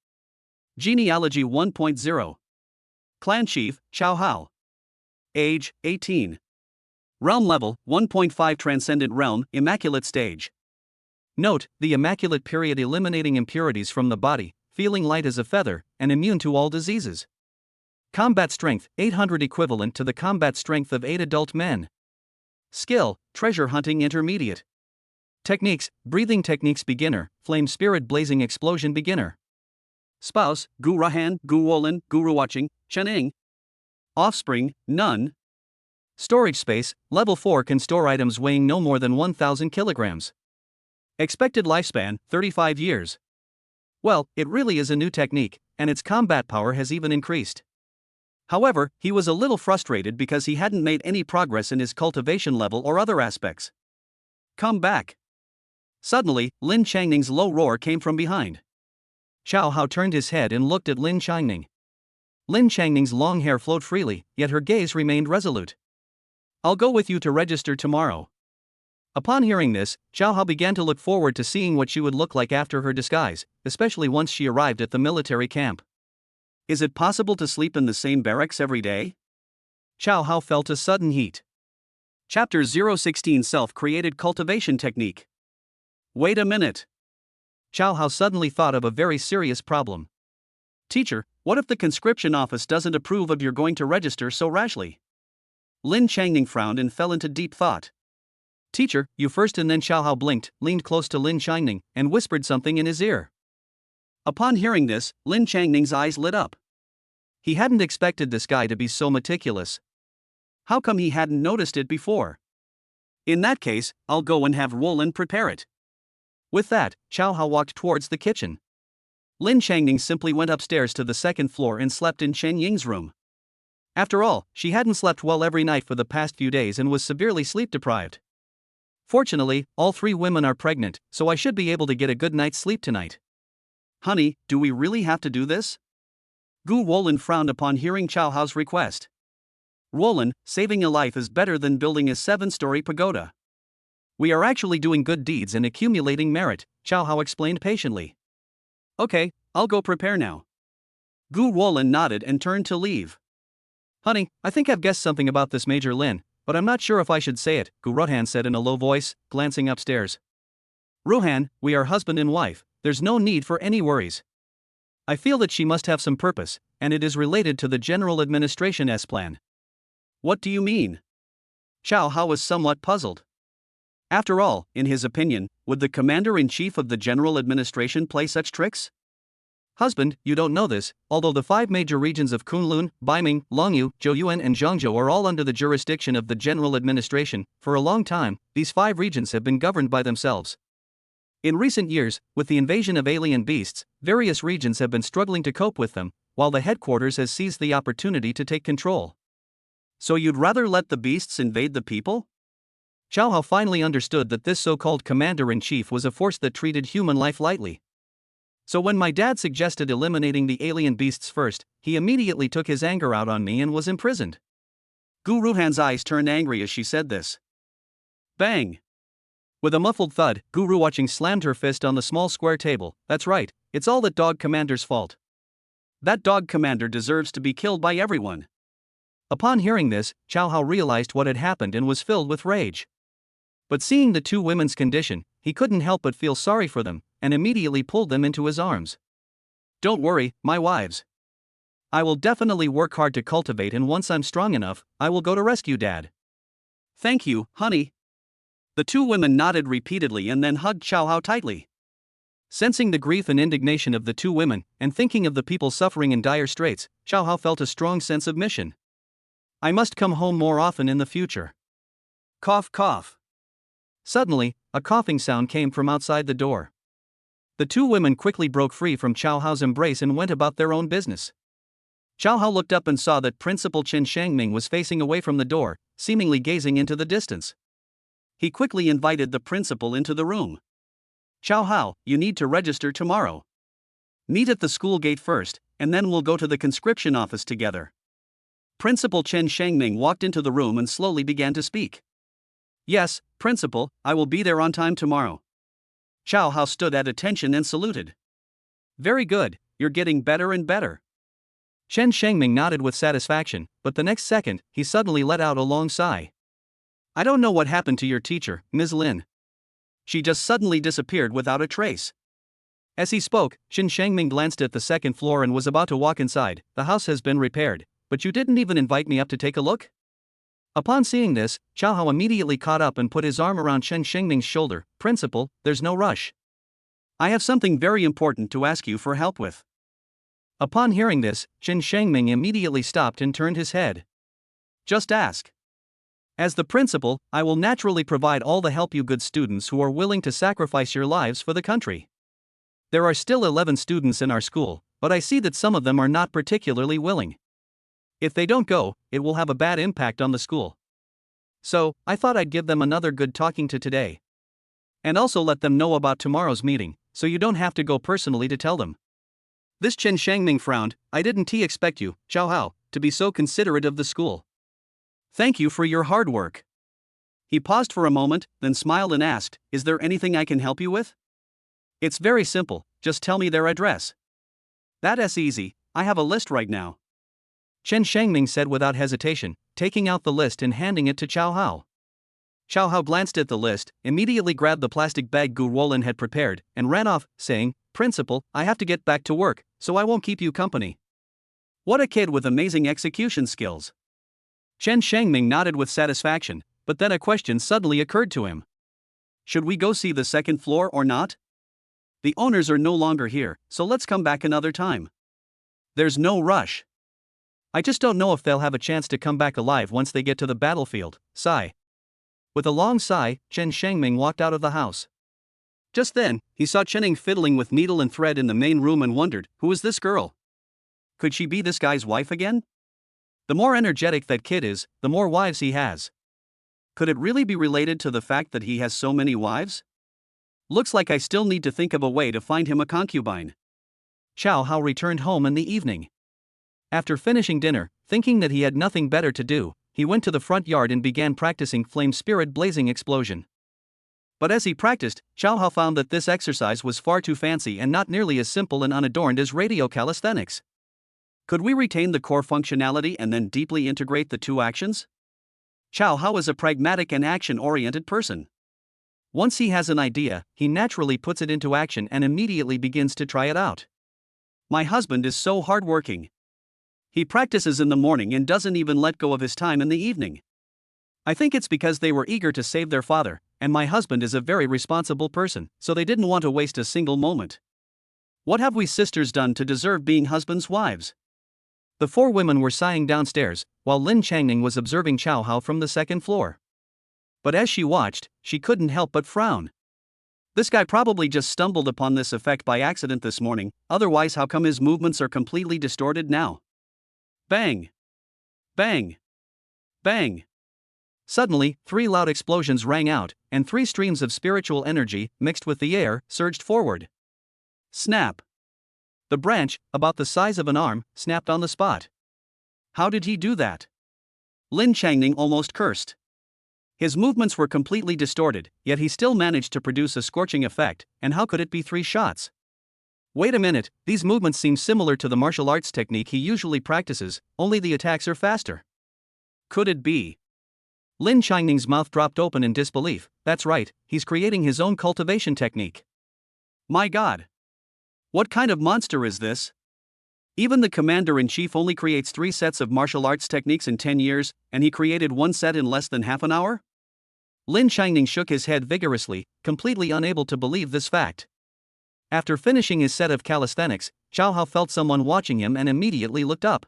Genealogy 1.0. Clan Chief, Chow Hao. Age, 18. Realm level, 1.5 Transcendent Realm, Immaculate Stage. Note, the Immaculate period eliminating impurities from the body, feeling light as a feather, and immune to all diseases. Combat strength, 800 equivalent to the combat strength of 8 adult men. Skill, treasure hunting intermediate. Techniques, breathing techniques beginner, flame spirit blazing explosion beginner. Spouse, Gu Rahan, Gu Wolin, Guru watching, Chening. Offspring, none. Storage space, level 4 can store items weighing no more than 1,000 kilograms. Expected lifespan, 35 years. Well, it really is a new technique, and its combat power has even increased. However, he was a little frustrated because he hadn't made any progress in his cultivation level or other aspects. Come back. Suddenly, Lin Changning's low roar came from behind. Xiao Hao turned his head and looked at Lin Changning. Lin Changning's long hair flowed freely, yet her gaze remained resolute. I'll go with you to register tomorrow. Upon hearing this, Xiao Hao began to look forward to seeing what she would look like after her disguise, especially once she arrived at the military camp. Is it possible to sleep in the same barracks every day? Xiao Hao felt a sudden heat. Chapter 016 Self-Created Cultivation Technique. Wait a minute. Xiao Hao suddenly thought of a very serious problem. Teacher, what if the conscription office doesn't approve of your going to register so rashly? Lin Changning frowned and fell into deep thought. Teacher, you first. And then Xiao Hao blinked, leaned close to Lin Changning, and whispered something in his ear. Upon hearing this, Lin Changning's eyes lit up. He hadn't expected this guy to be so meticulous. How come he hadn't noticed it before? In that case, I'll go and have Roland prepare it. With that, Xiao Hao walked towards the kitchen. Lin Changning simply went upstairs to the second floor and slept in Chen Ying's room. After all, she hadn't slept well every night for the past few days and was severely sleep deprived. Fortunately, all 3 women are pregnant, so I should be able to get a good night's sleep tonight. Honey, do we really have to do this? Gu Wolin frowned upon hearing Xiao Hao's request. Wolin, saving a life is better than building a 7-story pagoda. We are actually doing good deeds and accumulating merit, Xiao Hao explained patiently. Okay, I'll go prepare now. Gu Wolin nodded and turned to leave. Honey, I think I've guessed something about this Major Lin, but I'm not sure if I should say it, Gu Ruhan said in a low voice, glancing upstairs. Ruhan, we are husband and wife, there's no need for any worries. I feel that she must have some purpose, and it is related to the General Administration's plan. What do you mean? Xiao Hao was somewhat puzzled. After all, in his opinion, would the Commander-in-Chief of the General Administration play such tricks? Husband, you don't know this, although the 5 major regions of Kunlun, Baiming, Longyu, Zhouyuan and Zhangzhou are all under the jurisdiction of the General Administration, for a long time, these 5 regions have been governed by themselves. In recent years, with the invasion of alien beasts, various regions have been struggling to cope with them, while the headquarters has seized the opportunity to take control. So you'd rather let the beasts invade the people? Xiao Hao finally understood that this so-called commander-in-chief was a force that treated human life lightly. So when my dad suggested eliminating the alien beasts first, he immediately took his anger out on me and was imprisoned. Gu Ruhan's eyes turned angry as she said this. Bang! With a muffled thud, Gu Ruwatching slammed her fist on the small square table. That's right, it's all that dog commander's fault. That dog commander deserves to be killed by everyone. Upon hearing this, Xiao Hao realized what had happened and was filled with rage. But seeing the 2 women's condition, he couldn't help but feel sorry for them, and immediately pulled them into his arms. Don't worry, my wives. I will definitely work hard to cultivate, and once I'm strong enough, I will go to rescue Dad. Thank you, honey. The 2 women nodded repeatedly and then hugged Xiao Hao tightly. Sensing the grief and indignation of the 2 women, and thinking of the people suffering in dire straits, Xiao Hao felt a strong sense of mission. I must come home more often in the future. Cough, cough. Suddenly, a coughing sound came from outside the door. The 2 women quickly broke free from Xiao Hao's embrace and went about their own business. Xiao Hao looked up and saw that Principal Chen Shangming was facing away from the door, seemingly gazing into the distance. He quickly invited the principal into the room. Xiao Hao, you need to register tomorrow. Meet at the school gate first, and then we'll go to the conscription office together. Principal Chen Shangming walked into the room and slowly began to speak. Yes, Principal, I will be there on time tomorrow. Xiao Hao stood at attention and saluted. Very good, you're getting better and better. Chen Shangming nodded with satisfaction, but the next second, he suddenly let out a long sigh. I don't know what happened to your teacher, Ms. Lin. She just suddenly disappeared without a trace. As he spoke, Chen Shangming glanced at the second floor and was about to walk inside. The house has been repaired, but you didn't even invite me up to take a look? Upon seeing this, Chao Hao immediately caught up and put his arm around Chen Shengming's shoulder. Principal, there's no rush. I have something very important to ask you for help with. Upon hearing this, Chen Shengming immediately stopped and turned his head. Just ask. As the principal, I will naturally provide all the help you good students who are willing to sacrifice your lives for the country. There are still 11 students in our school, but I see that some of them are not particularly willing. If they don't go, it will have a bad impact on the school. So, I thought I'd give them another good talking to today. And also let them know about tomorrow's meeting, so you don't have to go personally to tell them. This Chen Shengming frowned. I didn't expect you, Chao Hao, to be so considerate of the school. Thank you for your hard work. He paused for a moment, then smiled and asked, is there anything I can help you with? It's very simple, just tell me their address. That's easy, I have a list right now. Chen Shengming said without hesitation, taking out the list and handing it to Chao Hao. Chao Hao glanced at the list, immediately grabbed the plastic bag Gu Rolin had prepared, and ran off, saying, Principal, I have to get back to work, so I won't keep you company. What a kid with amazing execution skills. Chen Shengming nodded with satisfaction, but then a question suddenly occurred to him. Should we go see the second floor or not? The owners are no longer here, so let's come back another time. There's no rush. I just don't know if they'll have a chance to come back alive once they get to the battlefield. Sigh. With a long sigh, Chen Shengming walked out of the house. Just then, he saw Chenning fiddling with needle and thread in the main room and wondered, who is this girl? Could she be this guy's wife again? The more energetic that kid is, the more wives he has. Could it really be related to the fact that he has so many wives? Looks like I still need to think of a way to find him a concubine. Chao Hao returned home in the evening. After finishing dinner, thinking that he had nothing better to do, he went to the front yard and began practicing Flame Spirit Blazing Explosion. But as he practiced, Chao Hao found that this exercise was far too fancy and not nearly as simple and unadorned as radio calisthenics. Could we retain the core functionality and then deeply integrate the two actions? Chao Hao is a pragmatic and action-oriented person. Once he has an idea, he naturally puts it into action and immediately begins to try it out. My husband is so hardworking. He practices in the morning and doesn't even let go of his time in the evening. I think it's because they were eager to save their father, and my husband is a very responsible person, so they didn't want to waste a single moment. What have we sisters done to deserve being husbands' wives? The four women were sighing downstairs, while Lin Changning was observing Chao Hao from the second floor. But as she watched, she couldn't help but frown. This guy probably just stumbled upon this effect by accident this morning, otherwise how come his movements are completely distorted now? Bang! Bang! Bang! Suddenly, 3 loud explosions rang out, and 3 streams of spiritual energy, mixed with the air, surged forward. Snap! The branch, about the size of an arm, snapped on the spot. How did he do that? Lin Changning almost cursed. His movements were completely distorted, yet he still managed to produce a scorching effect, and how could it be 3 shots? Wait a minute, these movements seem similar to the martial arts technique he usually practices, only the attacks are faster. Could it be? Lin Changning's mouth dropped open in disbelief. That's right, he's creating his own cultivation technique. My God! What kind of monster is this? Even the commander-in-chief only creates 3 sets of martial arts techniques in 10 years, and he created 1 set in less than half an hour? Lin Changning shook his head vigorously, completely unable to believe this fact. After finishing his set of calisthenics, Chao Hao felt someone watching him and immediately looked up.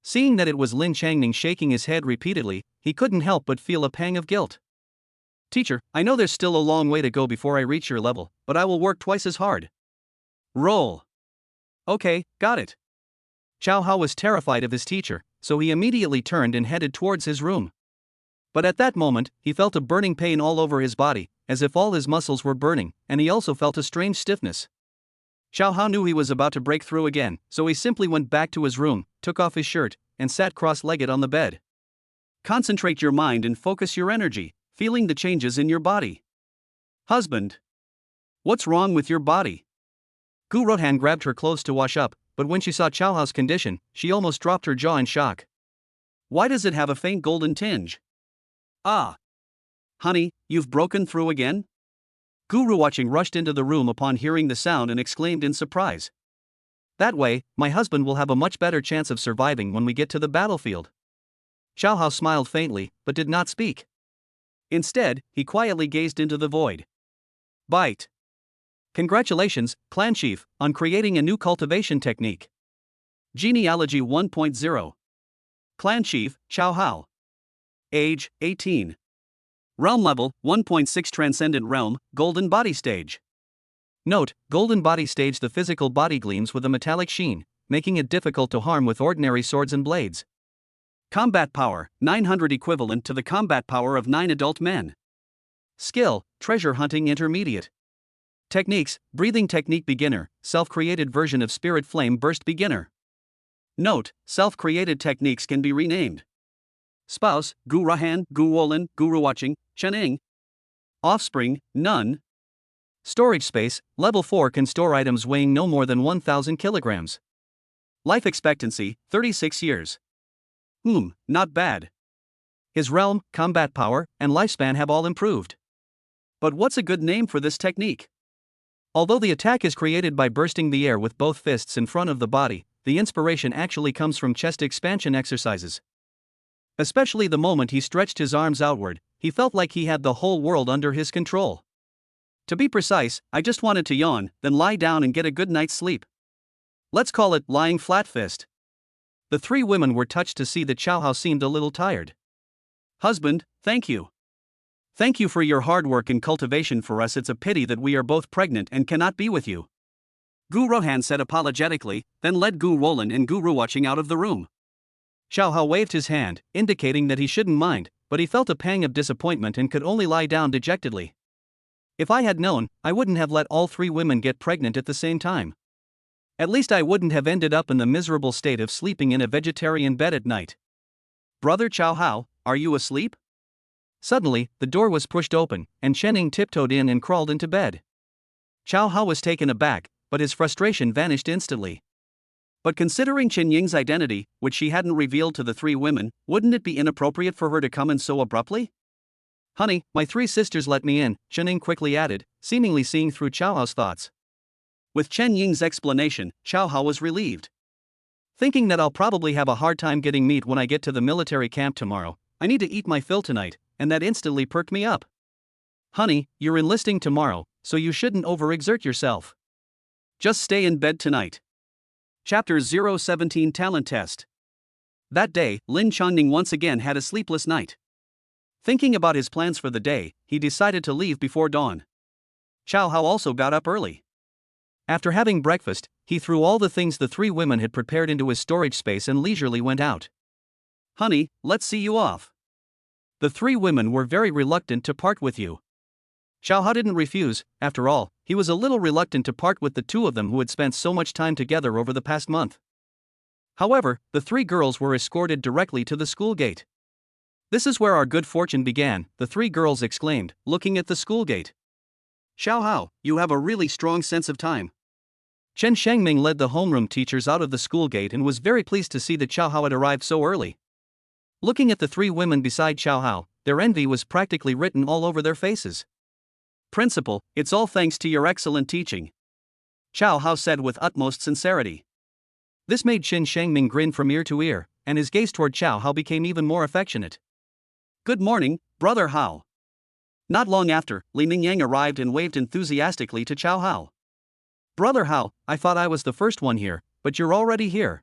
Seeing that it was Lin Changning shaking his head repeatedly, he couldn't help but feel a pang of guilt. Teacher, I know there's still a long way to go before I reach your level, but I will work twice as hard. Roll. Okay, got it. Chao Hao was terrified of his teacher, so he immediately turned and headed towards his room. But at that moment, he felt a burning pain all over his body, as if all his muscles were burning, and he also felt a strange stiffness. Chao Hao knew he was about to break through again, so he simply went back to his room, took off his shirt, and sat cross-legged on the bed. Concentrate your mind and focus your energy, feeling the changes in your body. Husband. What's wrong with your body? Gu Rohan grabbed her clothes to wash up, but when she saw Chao Hao's condition, she almost dropped her jaw in shock. Why does it have a faint golden tinge? Ah! Honey, you've broken through again? Guru watching rushed into the room upon hearing the sound and exclaimed in surprise. That way, my husband will have a much better chance of surviving when we get to the battlefield. Xiao Hao smiled faintly, but did not speak. Instead, he quietly gazed into the void. Bite. Congratulations, Clan Chief, on creating a new cultivation technique. Genealogy 1.0. Clan Chief, Xiao Hao. Age, 18. Realm level, 1.6 Transcendent Realm, Golden Body Stage. Note, Golden Body Stage: the physical body gleams with a metallic sheen, making it difficult to harm with ordinary swords and blades. Combat power, 900, equivalent to the combat power of 9 adult men. Skill, treasure hunting intermediate. Techniques, breathing technique beginner, self-created version of spirit flame burst beginner. Note, self-created techniques can be renamed. Spouse, Gu Rahan, Gu Wolin, Guru Watching, Chening. Offspring, none. Storage space, level 4, can store items weighing no more than 1,000 kilograms. Life expectancy, 36 years. Not bad. His realm, combat power, and lifespan have all improved. But what's a good name for this technique? Although the attack is created by bursting the air with both fists in front of the body, the inspiration actually comes from chest expansion exercises. Especially the moment he stretched his arms outward, he felt like he had the whole world under his control. To be precise, I just wanted to yawn, then lie down and get a good night's sleep. Let's call it lying flat fist. The three women were touched to see that Xiao Hao seemed a little tired. Husband, thank you. Thank you for your hard work and cultivation for us. It's a pity that we are both pregnant and cannot be with you. Gu Rohan said apologetically, then led Gu Roland and Gu Ruwatching out of the room. Xiao Hao waved his hand, indicating that he shouldn't mind, but he felt a pang of disappointment and could only lie down dejectedly. If I had known, I wouldn't have let all three women get pregnant at the same time. At least I wouldn't have ended up in the miserable state of sleeping in a vegetarian bed at night. Brother Xiao Hao, are you asleep? Suddenly, the door was pushed open, and Chening tiptoed in and crawled into bed. Xiao Hao was taken aback, but his frustration vanished instantly. But considering Chen Ying's identity, which she hadn't revealed to the three women, wouldn't it be inappropriate for her to come in so abruptly? Honey, my three sisters let me in, Chen Ying quickly added, seemingly seeing through Xiao Hao's thoughts. With Chen Ying's explanation, Xiao Hao was relieved. Thinking that I'll probably have a hard time getting meat when I get to the military camp tomorrow, I need to eat my fill tonight, and that instantly perked me up. Honey, you're enlisting tomorrow, so you shouldn't overexert yourself. Just stay in bed tonight. Chapter 017 Talent Test. That day, Lin Chongning once again had a sleepless night. Thinking about his plans for the day, he decided to leave before dawn. Xiao Hao also got up early. After having breakfast, he threw all the things the three women had prepared into his storage space and leisurely went out. Honey, let's see you off. The three women were very reluctant to part with you. Xiao Hao didn't refuse. After all, he was a little reluctant to part with the two of them who had spent so much time together over the past month. However, the three girls were escorted directly to the school gate. This is where our good fortune began, the three girls exclaimed, looking at the school gate. Xiao Hao, you have a really strong sense of time. Chen Shengming led the homeroom teachers out of the school gate and was very pleased to see that Xiao Hao had arrived so early. Looking at the three women beside Xiao Hao, their envy was practically written all over their faces. Principal, it's all thanks to your excellent teaching. Xiao Hao said with utmost sincerity. This made Chen Shengming grin from ear to ear, and his gaze toward Xiao Hao became even more affectionate. Good morning, Brother Hao. Not long after, Li Mingyang arrived and waved enthusiastically to Xiao Hao. Brother Hao, I thought I was the first one here, but you're already here.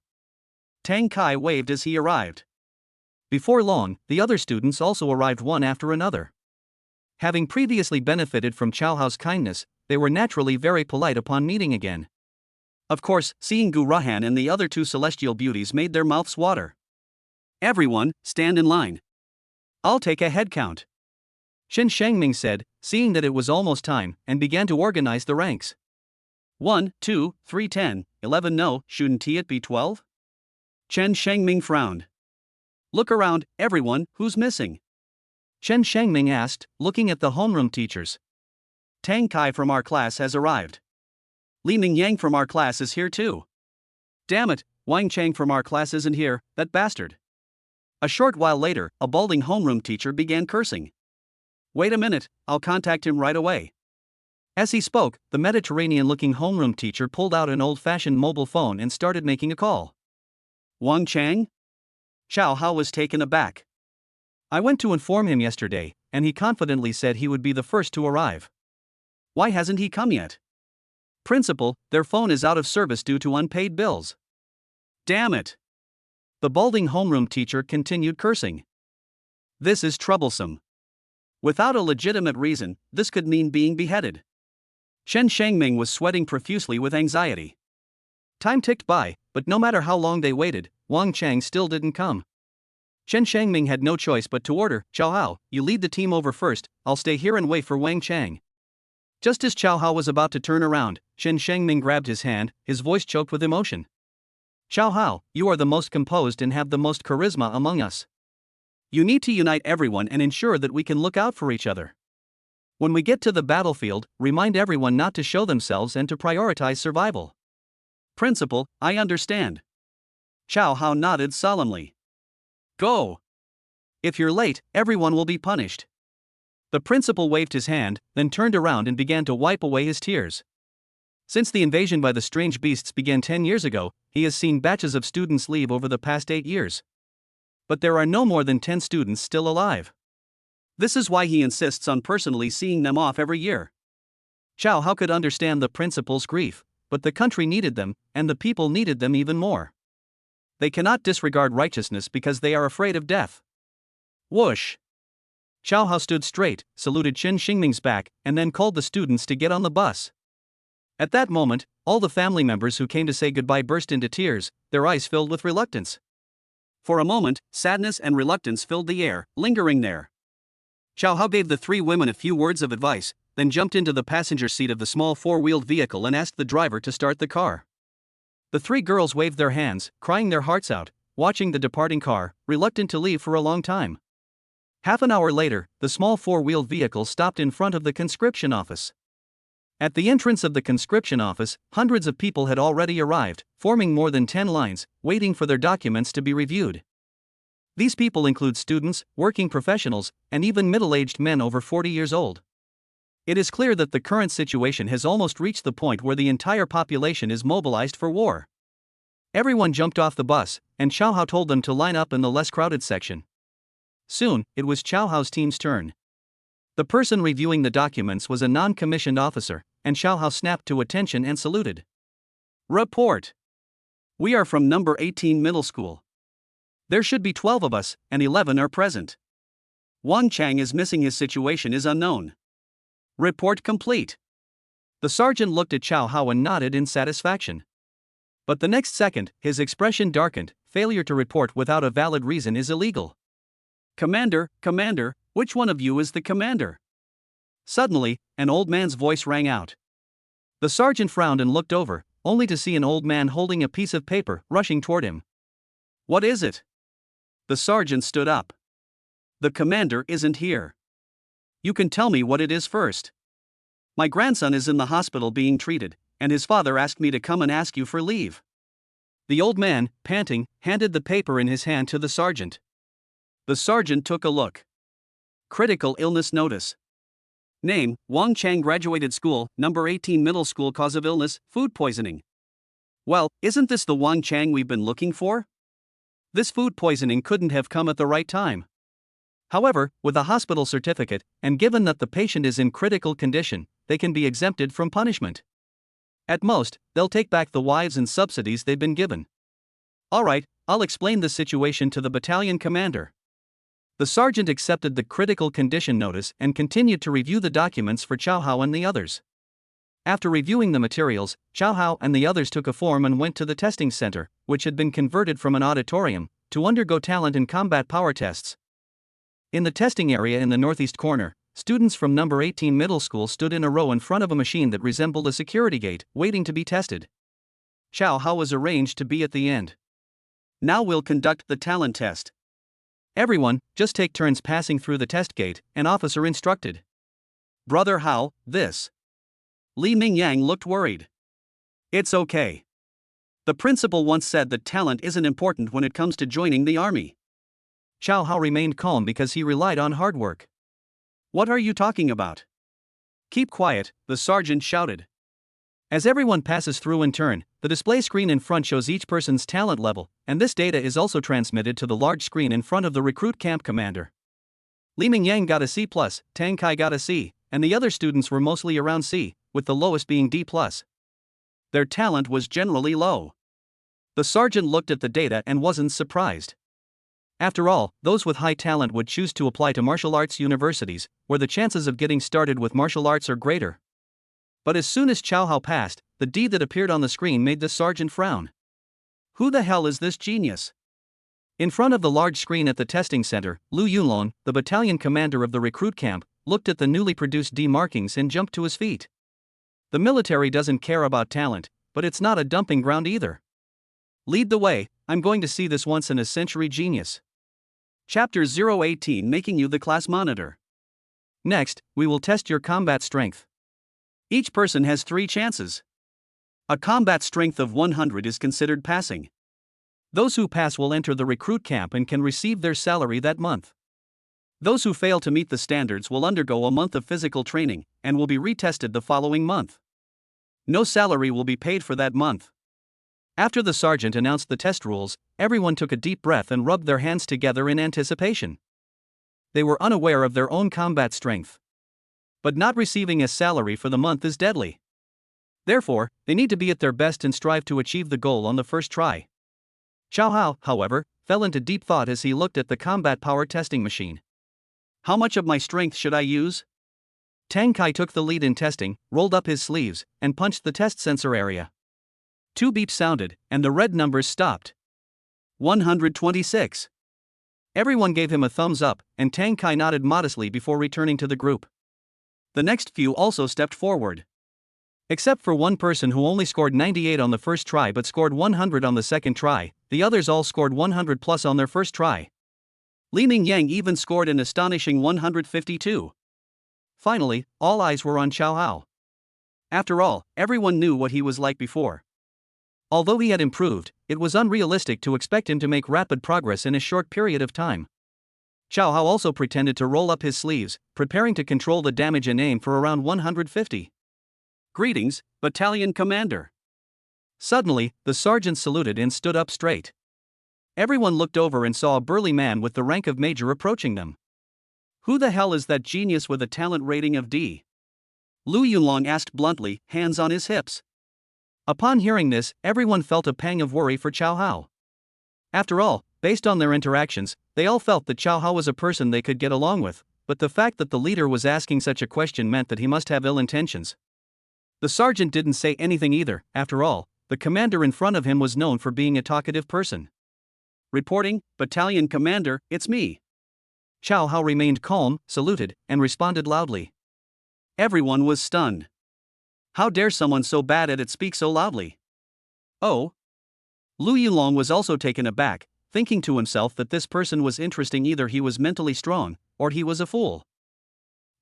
Tang Kai waved as he arrived. Before long, the other students also arrived one after another. Having previously benefited from Xiao Hao's kindness, they were naturally very polite upon meeting again. Of course, seeing Gu Rahan and the other two celestial beauties made their mouths water. Everyone, stand in line. I'll take a head count. Chen Shengming said, seeing that it was almost time, and began to organize the ranks. 1, 2, 3, 10, 11. No, shouldn't it be 12? Chen Shengming frowned. Look around, everyone, who's missing? Chen Shengming asked, looking at the homeroom teachers. Tang Kai from our class has arrived. Li Mingyang from our class is here too. Damn it, Wang Chang from our class isn't here, that bastard. A short while later, a balding homeroom teacher began cursing. Wait a minute, I'll contact him right away. As he spoke, the Mediterranean-looking homeroom teacher pulled out an old-fashioned mobile phone and started making a call. Wang Chang? Xiao Hao was taken aback. I went to inform him yesterday, and he confidently said he would be the first to arrive. Why hasn't he come yet? Principal, their phone is out of service due to unpaid bills. Damn it! The balding homeroom teacher continued cursing. This is troublesome. Without a legitimate reason, this could mean being beheaded. Shen Shengming was sweating profusely with anxiety. Time ticked by, but no matter how long they waited, Wang Chang still didn't come. Shen Shengming had no choice but to order, Xiao Hao, you lead the team over first, I'll stay here and wait for Wang Chang. Just as Xiao Hao was about to turn around, Shen Shengming grabbed his hand, his voice choked with emotion. Xiao Hao, you are the most composed and have the most charisma among us. You need to unite everyone and ensure that we can look out for each other. When we get to the battlefield, remind everyone not to show themselves and to prioritize survival. Principal, I understand. Xiao Hao nodded solemnly. Go! If you're late, everyone will be punished. The principal waved his hand, then turned around and began to wipe away his tears. Since the invasion by the strange beasts began 10 years ago, he has seen batches of students leave over the past 8 years. But there are no more than 10 students still alive. This is why he insists on personally seeing them off every year. Xiao Hao could understand the principal's grief, but the country needed them, and the people needed them even more. They cannot disregard righteousness because they are afraid of death. Whoosh! Xiao Hao stood straight, saluted Shen Xingming's back, and then called the students to get on the bus. At that moment, all the family members who came to say goodbye burst into tears, their eyes filled with reluctance. For a moment, sadness and reluctance filled the air, lingering there. Xiao Hao gave the 3 women a few words of advice, then jumped into the passenger seat of the small 4-wheeled vehicle and asked the driver to start the car. The 3 girls waved their hands, crying their hearts out, watching the departing car, reluctant to leave for a long time. Half an hour later, the small 4-wheeled vehicle stopped in front of the conscription office. At the entrance of the conscription office, hundreds of people had already arrived, forming more than 10 lines, waiting for their documents to be reviewed. These people include students, working professionals, and even middle-aged men over 40 years old. It is clear that the current situation has almost reached the point where the entire population is mobilized for war. Everyone jumped off the bus, and Xiao Hao told them to line up in the less crowded section. Soon, it was Xiao Hao's team's turn. The person reviewing the documents was a non-commissioned officer, and Xiao Hao snapped to attention and saluted. Report! We are from number 18 middle school. There should be 12 of us, and 11 are present. Wang Chang is missing, his situation is unknown. Report complete. The sergeant looked at Xiao Hao and nodded in satisfaction. But the next second, his expression darkened. Failure to report without a valid reason is illegal. Commander, which one of you is the commander? Suddenly, an old man's voice rang out. The sergeant frowned and looked over, only to see an old man holding a piece of paper, rushing toward him. What is it? The sergeant stood up. The commander isn't here. You can tell me what it is first. My grandson is in the hospital being treated, and his father asked me to come and ask you for leave. The old man, panting, handed the paper in his hand to the sergeant. The sergeant took a look. Critical illness notice. Name, Wang Chang, graduated school, number 18 middle school, cause of illness, food poisoning. Well, isn't this the Wang Chang we've been looking for? This food poisoning couldn't have come at the right time. However, with a hospital certificate, and given that the patient is in critical condition, they can be exempted from punishment. At most, they'll take back the wives and subsidies they've been given. Alright, I'll explain the situation to the battalion commander. The sergeant accepted the critical condition notice and continued to review the documents for Xiao Hao and the others. After reviewing the materials, Xiao Hao and the others took a form and went to the testing center, which had been converted from an auditorium, to undergo talent and combat power tests. In the testing area in the northeast corner, students from number 18 middle school stood in a row in front of a machine that resembled a security gate, waiting to be tested. Xiao Hao was arranged to be at the end. Now we'll conduct the talent test. Everyone, just take turns passing through the test gate, an officer instructed. Brother Hao, this. Li Mingyang looked worried. It's okay. The principal once said that talent isn't important when it comes to joining the army. Xiao Hao remained calm because he relied on hard work. What are you talking about? Keep quiet, the sergeant shouted. As everyone passes through in turn, the display screen in front shows each person's talent level, and this data is also transmitted to the large screen in front of the recruit camp commander. Li Mingyang got a C+, Tang Kai got a C, and the other students were mostly around C, with the lowest being D+. Their talent was generally low. The sergeant looked at the data and wasn't surprised. After all, those with high talent would choose to apply to martial arts universities, where the chances of getting started with martial arts are greater. But as soon as Chow Hao passed, the D that appeared on the screen made the sergeant frown. Who the hell is this genius? In front of the large screen at the testing center, Lu Yunlong, the battalion commander of the recruit camp, looked at the newly produced D markings and jumped to his feet. The military doesn't care about talent, but it's not a dumping ground either. Lead the way, I'm going to see this once-in-a-century genius. Chapter 018, Making You the Class Monitor. Next, we will test your combat strength. Each person has 3 chances. A combat strength of 100 is considered passing. Those who pass will enter the recruit camp and can receive their salary that month. Those who fail to meet the standards will undergo a month of physical training and will be retested the following month. No salary will be paid for that month. After the sergeant announced the test rules, everyone took a deep breath and rubbed their hands together in anticipation. They were unaware of their own combat strength. But not receiving a salary for the month is deadly. Therefore, they need to be at their best and strive to achieve the goal on the first try. Chow Hao, however, fell into deep thought as he looked at the combat power testing machine. How much of my strength should I use? Tang Kai took the lead in testing, rolled up his sleeves, and punched the test sensor area. 2 beeps sounded, and the red numbers stopped. 126. Everyone gave him a thumbs up, and Tang Kai nodded modestly before returning to the group. The next few also stepped forward. Except for one person who only scored 98 on the first try but scored 100 on the second try, the others all scored 100 plus on their first try. Li Mingyang even scored an astonishing 152. Finally, all eyes were on Chow Hao. After all, everyone knew what he was like before. Although he had improved, it was unrealistic to expect him to make rapid progress in a short period of time. Chow Hao also pretended to roll up his sleeves, preparing to control the damage and aim for around 150. Greetings, Battalion Commander. Suddenly, the sergeant saluted and stood up straight. Everyone looked over and saw a burly man with the rank of Major approaching them. Who the hell is that genius with a talent rating of D? Lu Yunlong asked bluntly, hands on his hips. Upon hearing this, everyone felt a pang of worry for Chow Hao. After all, based on their interactions, they all felt that Chow Hao was a person they could get along with, but the fact that the leader was asking such a question meant that he must have ill intentions. The sergeant didn't say anything either. After all, the commander in front of him was known for being a talkative person. Reporting, Battalion Commander, it's me. Chow Hao remained calm, saluted, and responded loudly. Everyone was stunned. How dare someone so bad at it speak so loudly? Oh. Lu Yulong was also taken aback, thinking to himself that this person was interesting. Either he was mentally strong, or he was a fool.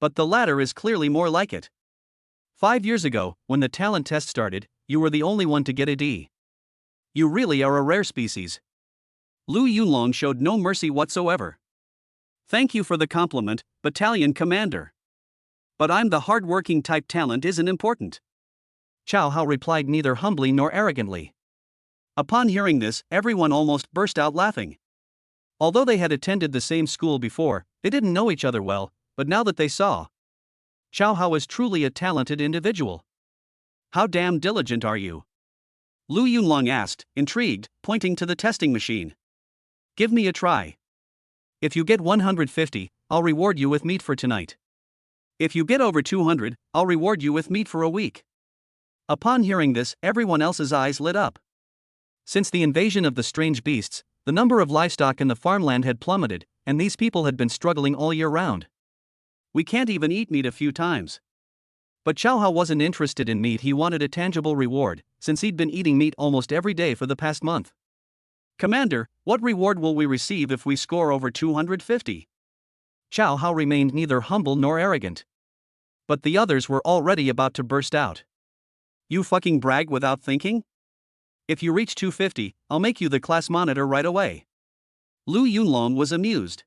But the latter is clearly more like it. 5 years ago, when the talent test started, you were the only one to get a D. You really are a rare species. Lu Yunlong showed no mercy whatsoever. Thank you for the compliment, Battalion Commander. But I'm the hard-working type. Talent isn't important. Chow Hao replied neither humbly nor arrogantly. Upon hearing this, everyone almost burst out laughing. Although they had attended the same school before, they didn't know each other well, but now that they saw, Chow Hao is truly a talented individual. How damn diligent are you? Lu Yunlong asked, intrigued, pointing to the testing machine. Give me a try. If you get 150, I'll reward you with meat for tonight. If you get over 200, I'll reward you with meat for a week. Upon hearing this, everyone else's eyes lit up. Since the invasion of the strange beasts, the number of livestock in the farmland had plummeted, and these people had been struggling all year round. We can't even eat meat a few times. But Chow Hao wasn't interested in meat. He wanted a tangible reward, since he'd been eating meat almost every day for the past month. Commander, what reward will we receive if we score over 250? Chow Hao remained neither humble nor arrogant. But the others were already about to burst out. You fucking brag without thinking? If you reach 250, I'll make you the class monitor right away. Lu Yunlong was amused.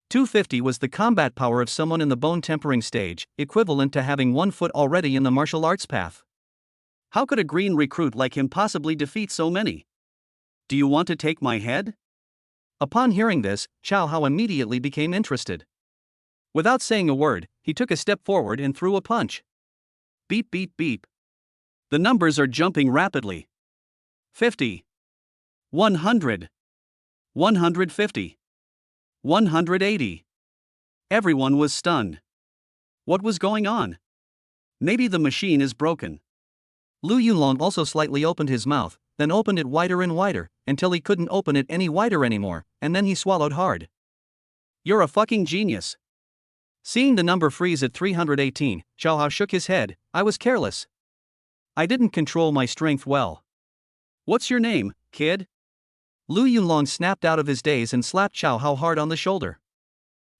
250 was the combat power of someone in the bone tempering stage, equivalent to having 1 foot already in the martial arts path. How could a green recruit like him possibly defeat so many? Do you want to take my head? Upon hearing this, Chow Hao immediately became interested. Without saying a word, he took a step forward and threw a punch. Beep beep beep. The numbers are jumping rapidly. 50. 100. 150. 180. Everyone was stunned. What was going on? Maybe the machine is broken. Lu Yunlong also slightly opened his mouth, then opened it wider and wider, until he couldn't open it any wider anymore, and then he swallowed hard. You're a fucking genius. Seeing the number freeze at 318, Chow Hao shook his head. I was careless. I didn't control my strength well. What's your name, kid? Lu Yunlong snapped out of his daze and slapped Chow Hao hard on the shoulder.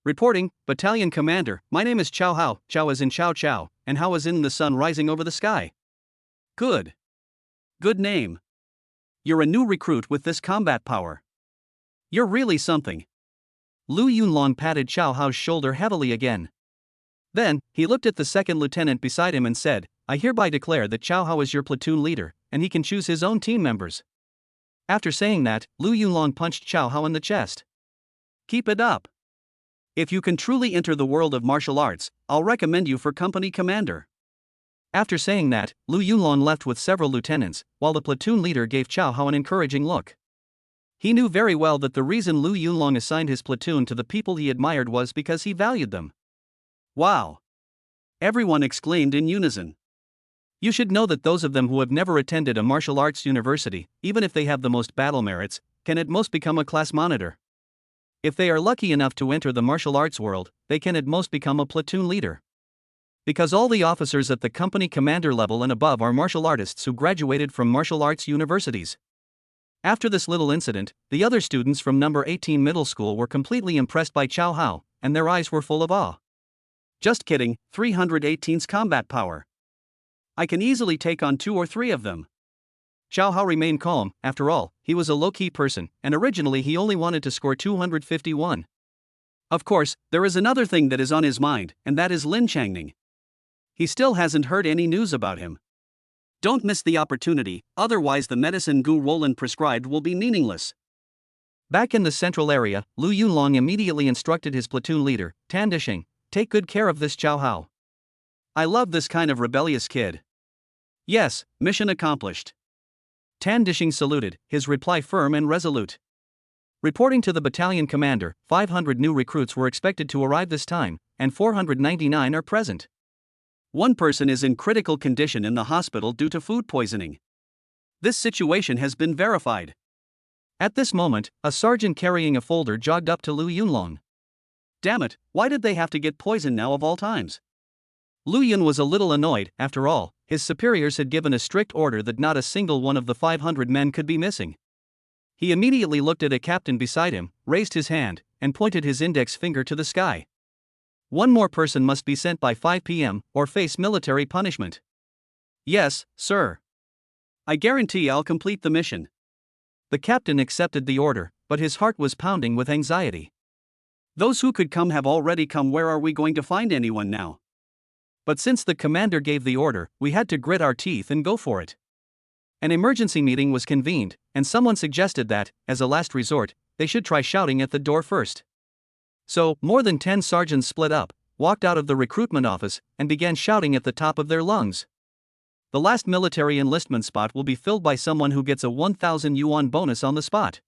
Reporting, Battalion Commander, my name is Chow Hao, Chow as in Chow Chow, and Hao as in the sun rising over the sky. Good. Good name. You're a new recruit with this combat power. You're really something. Lu Yunlong patted Chow Hao's shoulder heavily again. Then, he looked at the second lieutenant beside him and said, I hereby declare that Chow Hao is your platoon leader, and he can choose his own team members. After saying that, Lu Yunlong punched Chow Hao in the chest. Keep it up. If you can truly enter the world of martial arts, I'll recommend you for company commander. After saying that, Lu Yunlong left with several lieutenants, while the platoon leader gave Chow Hao an encouraging look. He knew very well that the reason Lu Yunlong assigned his platoon to the people he admired was because he valued them. Wow! Everyone exclaimed in unison. You should know that those of them who have never attended a martial arts university, even if they have the most battle merits, can at most become a class monitor. If they are lucky enough to enter the martial arts world, they can at most become a platoon leader. Because all the officers at the company commander level and above are martial artists who graduated from martial arts universities. After this little incident, the other students from number 18 middle school were completely impressed by Chow Hao, and their eyes were full of awe. Just kidding, 318's combat power. I can easily take on 2 or 3 of them. Chow Hao remained calm. After all, he was a low-key person, and originally he only wanted to score 251. Of course, there is another thing that is on his mind, and that is Lin Changning. He still hasn't heard any news about him. Don't miss the opportunity, otherwise the medicine Gu Roland prescribed will be meaningless. Back in the central area, Lu Yunlong immediately instructed his platoon leader, Tan Dishing, take good care of this Chow Hao. I love this kind of rebellious kid. Yes, mission accomplished. Tan Dishing saluted, his reply firm and resolute. Reporting to the battalion commander, 500 new recruits were expected to arrive this time, and 499 are present. One person is in critical condition in the hospital due to food poisoning. This situation has been verified. At this moment, a sergeant carrying a folder jogged up to Lu Yunlong. Damn it, why did they have to get poisoned now of all times? Lu Yun was a little annoyed. After all, his superiors had given a strict order that not a single one of the 500 men could be missing. He immediately looked at a captain beside him, raised his hand, and pointed his index finger to the sky. One more person must be sent by 5 p.m. or face military punishment. Yes, sir. I guarantee I'll complete the mission. The captain accepted the order, but his heart was pounding with anxiety. Those who could come have already come. Where are we going to find anyone now? But since the commander gave the order, we had to grit our teeth and go for it. An emergency meeting was convened, and someone suggested that, as a last resort, they should try shouting at the door first. So, more than 10 sergeants split up, walked out of the recruitment office, and began shouting at the top of their lungs. The last military enlistment spot will be filled by someone who gets a 1,000 yuan bonus on the spot.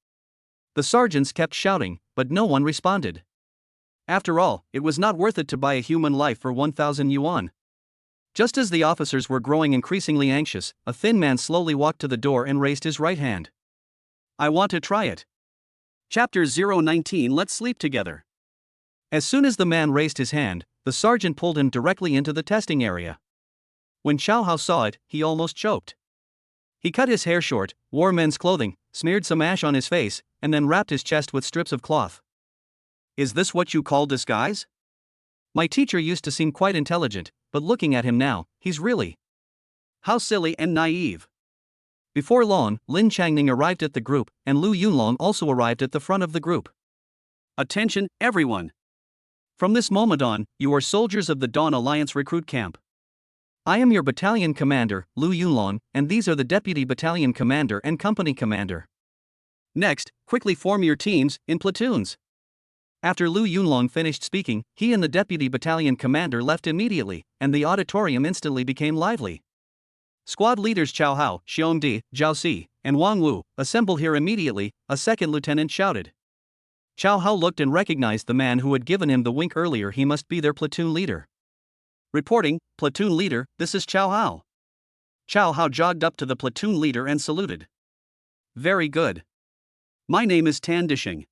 The sergeants kept shouting, but no one responded. After all, it was not worth it to buy a human life for 1,000 yuan. Just as the officers were growing increasingly anxious, a thin man slowly walked to the door and raised his right hand. I want to try it. Chapter 019. Let's sleep together. As soon as the man raised his hand, the sergeant pulled him directly into the testing area. When Chow Hao saw it, he almost choked. He cut his hair short, wore men's clothing, smeared some ash on his face, and then wrapped his chest with strips of cloth. Is this what you call disguise? My teacher used to seem quite intelligent, but looking at him now, he's really... How silly and naive. Before long, Lin Changning arrived at the group, and Lu Yunlong also arrived at the front of the group. Attention, everyone! From this moment on, you are soldiers of the Dawn Alliance recruit camp. I am your battalion commander, Lu Yunlong, and these are the deputy battalion commander and company commander. Next, quickly form your teams in platoons. After Lu Yunlong finished speaking, he and the deputy battalion commander left immediately, and the auditorium instantly became lively. Squad leaders Chao Hao, Xiongdi, Zhao Si, and Wang Wu, assemble here immediately, a second lieutenant shouted. Chao Hao looked and recognized the man who had given him the wink earlier. He must be their platoon leader. Reporting, platoon leader, this is Chao Hao. Chao Hao jogged up to the platoon leader and saluted. Very good. My name is Tan Dishing.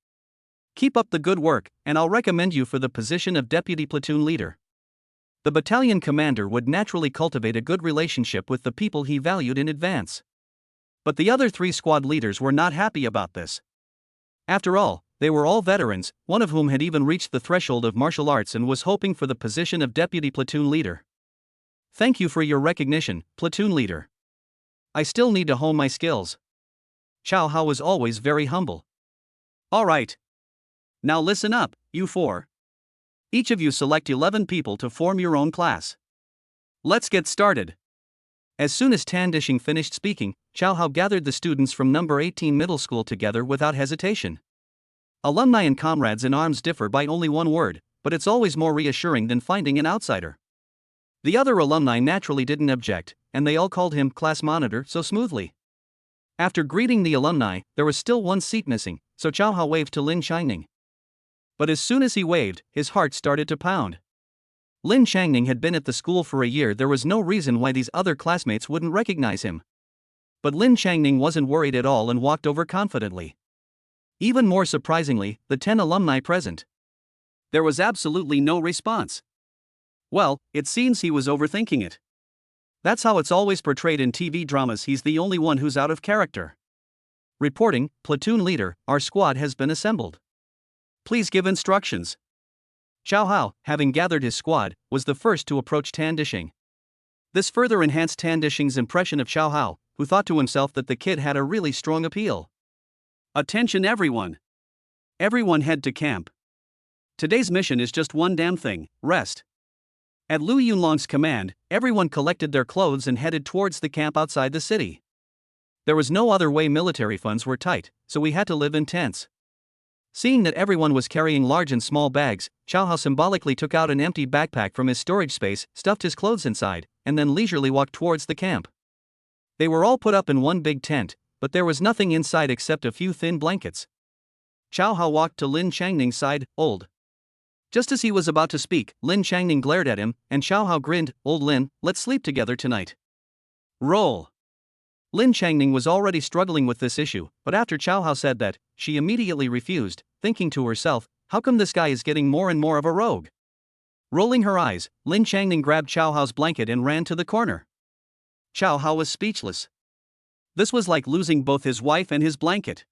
Keep up the good work, and I'll recommend you for the position of deputy platoon leader. The battalion commander would naturally cultivate a good relationship with the people he valued in advance. But the other 3 squad leaders were not happy about this. After all, they were all veterans, one of whom had even reached the threshold of martial arts and was hoping for the position of deputy platoon leader. Thank you for your recognition, platoon leader. I still need to hone my skills. Chao Hao was always very humble. All right. Now listen up, you 4. Each of you select 11 people to form your own class. Let's get started. As soon as Tan Dishing finished speaking, Chao Hao gathered the students from number 18 middle school together without hesitation. Alumni and comrades in arms differ by only one word, but it's always more reassuring than finding an outsider. The other alumni naturally didn't object, and they all called him class monitor so smoothly. After greeting the alumni, there was still one seat missing, so Chao Hao waved to Lin Changning. But as soon as he waved, his heart started to pound. Lin Changning had been at the school for a year. There was no reason why these other classmates wouldn't recognize him. But Lin Changning wasn't worried at all and walked over confidently. Even more surprisingly, the 10 alumni present. There was absolutely no response. Well, it seems he was overthinking it. That's how it's always portrayed in TV dramas. He's the only one who's out of character. Reporting, platoon leader, our squad has been assembled. Please give instructions. Chao Hao, having gathered his squad, was the first to approach Tan Dishing. This further enhanced Tan Dishing's impression of Chao Hao, who thought to himself that the kid had a really strong appeal. Attention everyone. Everyone head to camp. Today's mission is just one damn thing, rest. At Lu Yunlong's command, everyone collected their clothes and headed towards the camp outside the city. There was no other way. Military funds were tight, so we had to live in tents. Seeing that everyone was carrying large and small bags, Chao Hao symbolically took out an empty backpack from his storage space, stuffed his clothes inside, and then leisurely walked towards the camp. They were all put up in one big tent, but there was nothing inside except a few thin blankets. Chao Hao walked to Lin Changning's side. Old. Just as he was about to speak, Lin Changning glared at him, and Chao Hao grinned. Old Lin, let's sleep together tonight. Roll. Lin Changning was already struggling with this issue, but after Chao Hao said that, she immediately refused, thinking to herself, how come this guy is getting more and more of a rogue? Rolling her eyes, Lin Changning grabbed Chao Hao's blanket and ran to the corner. Chao Hao was speechless. This was like losing both his wife and his blanket.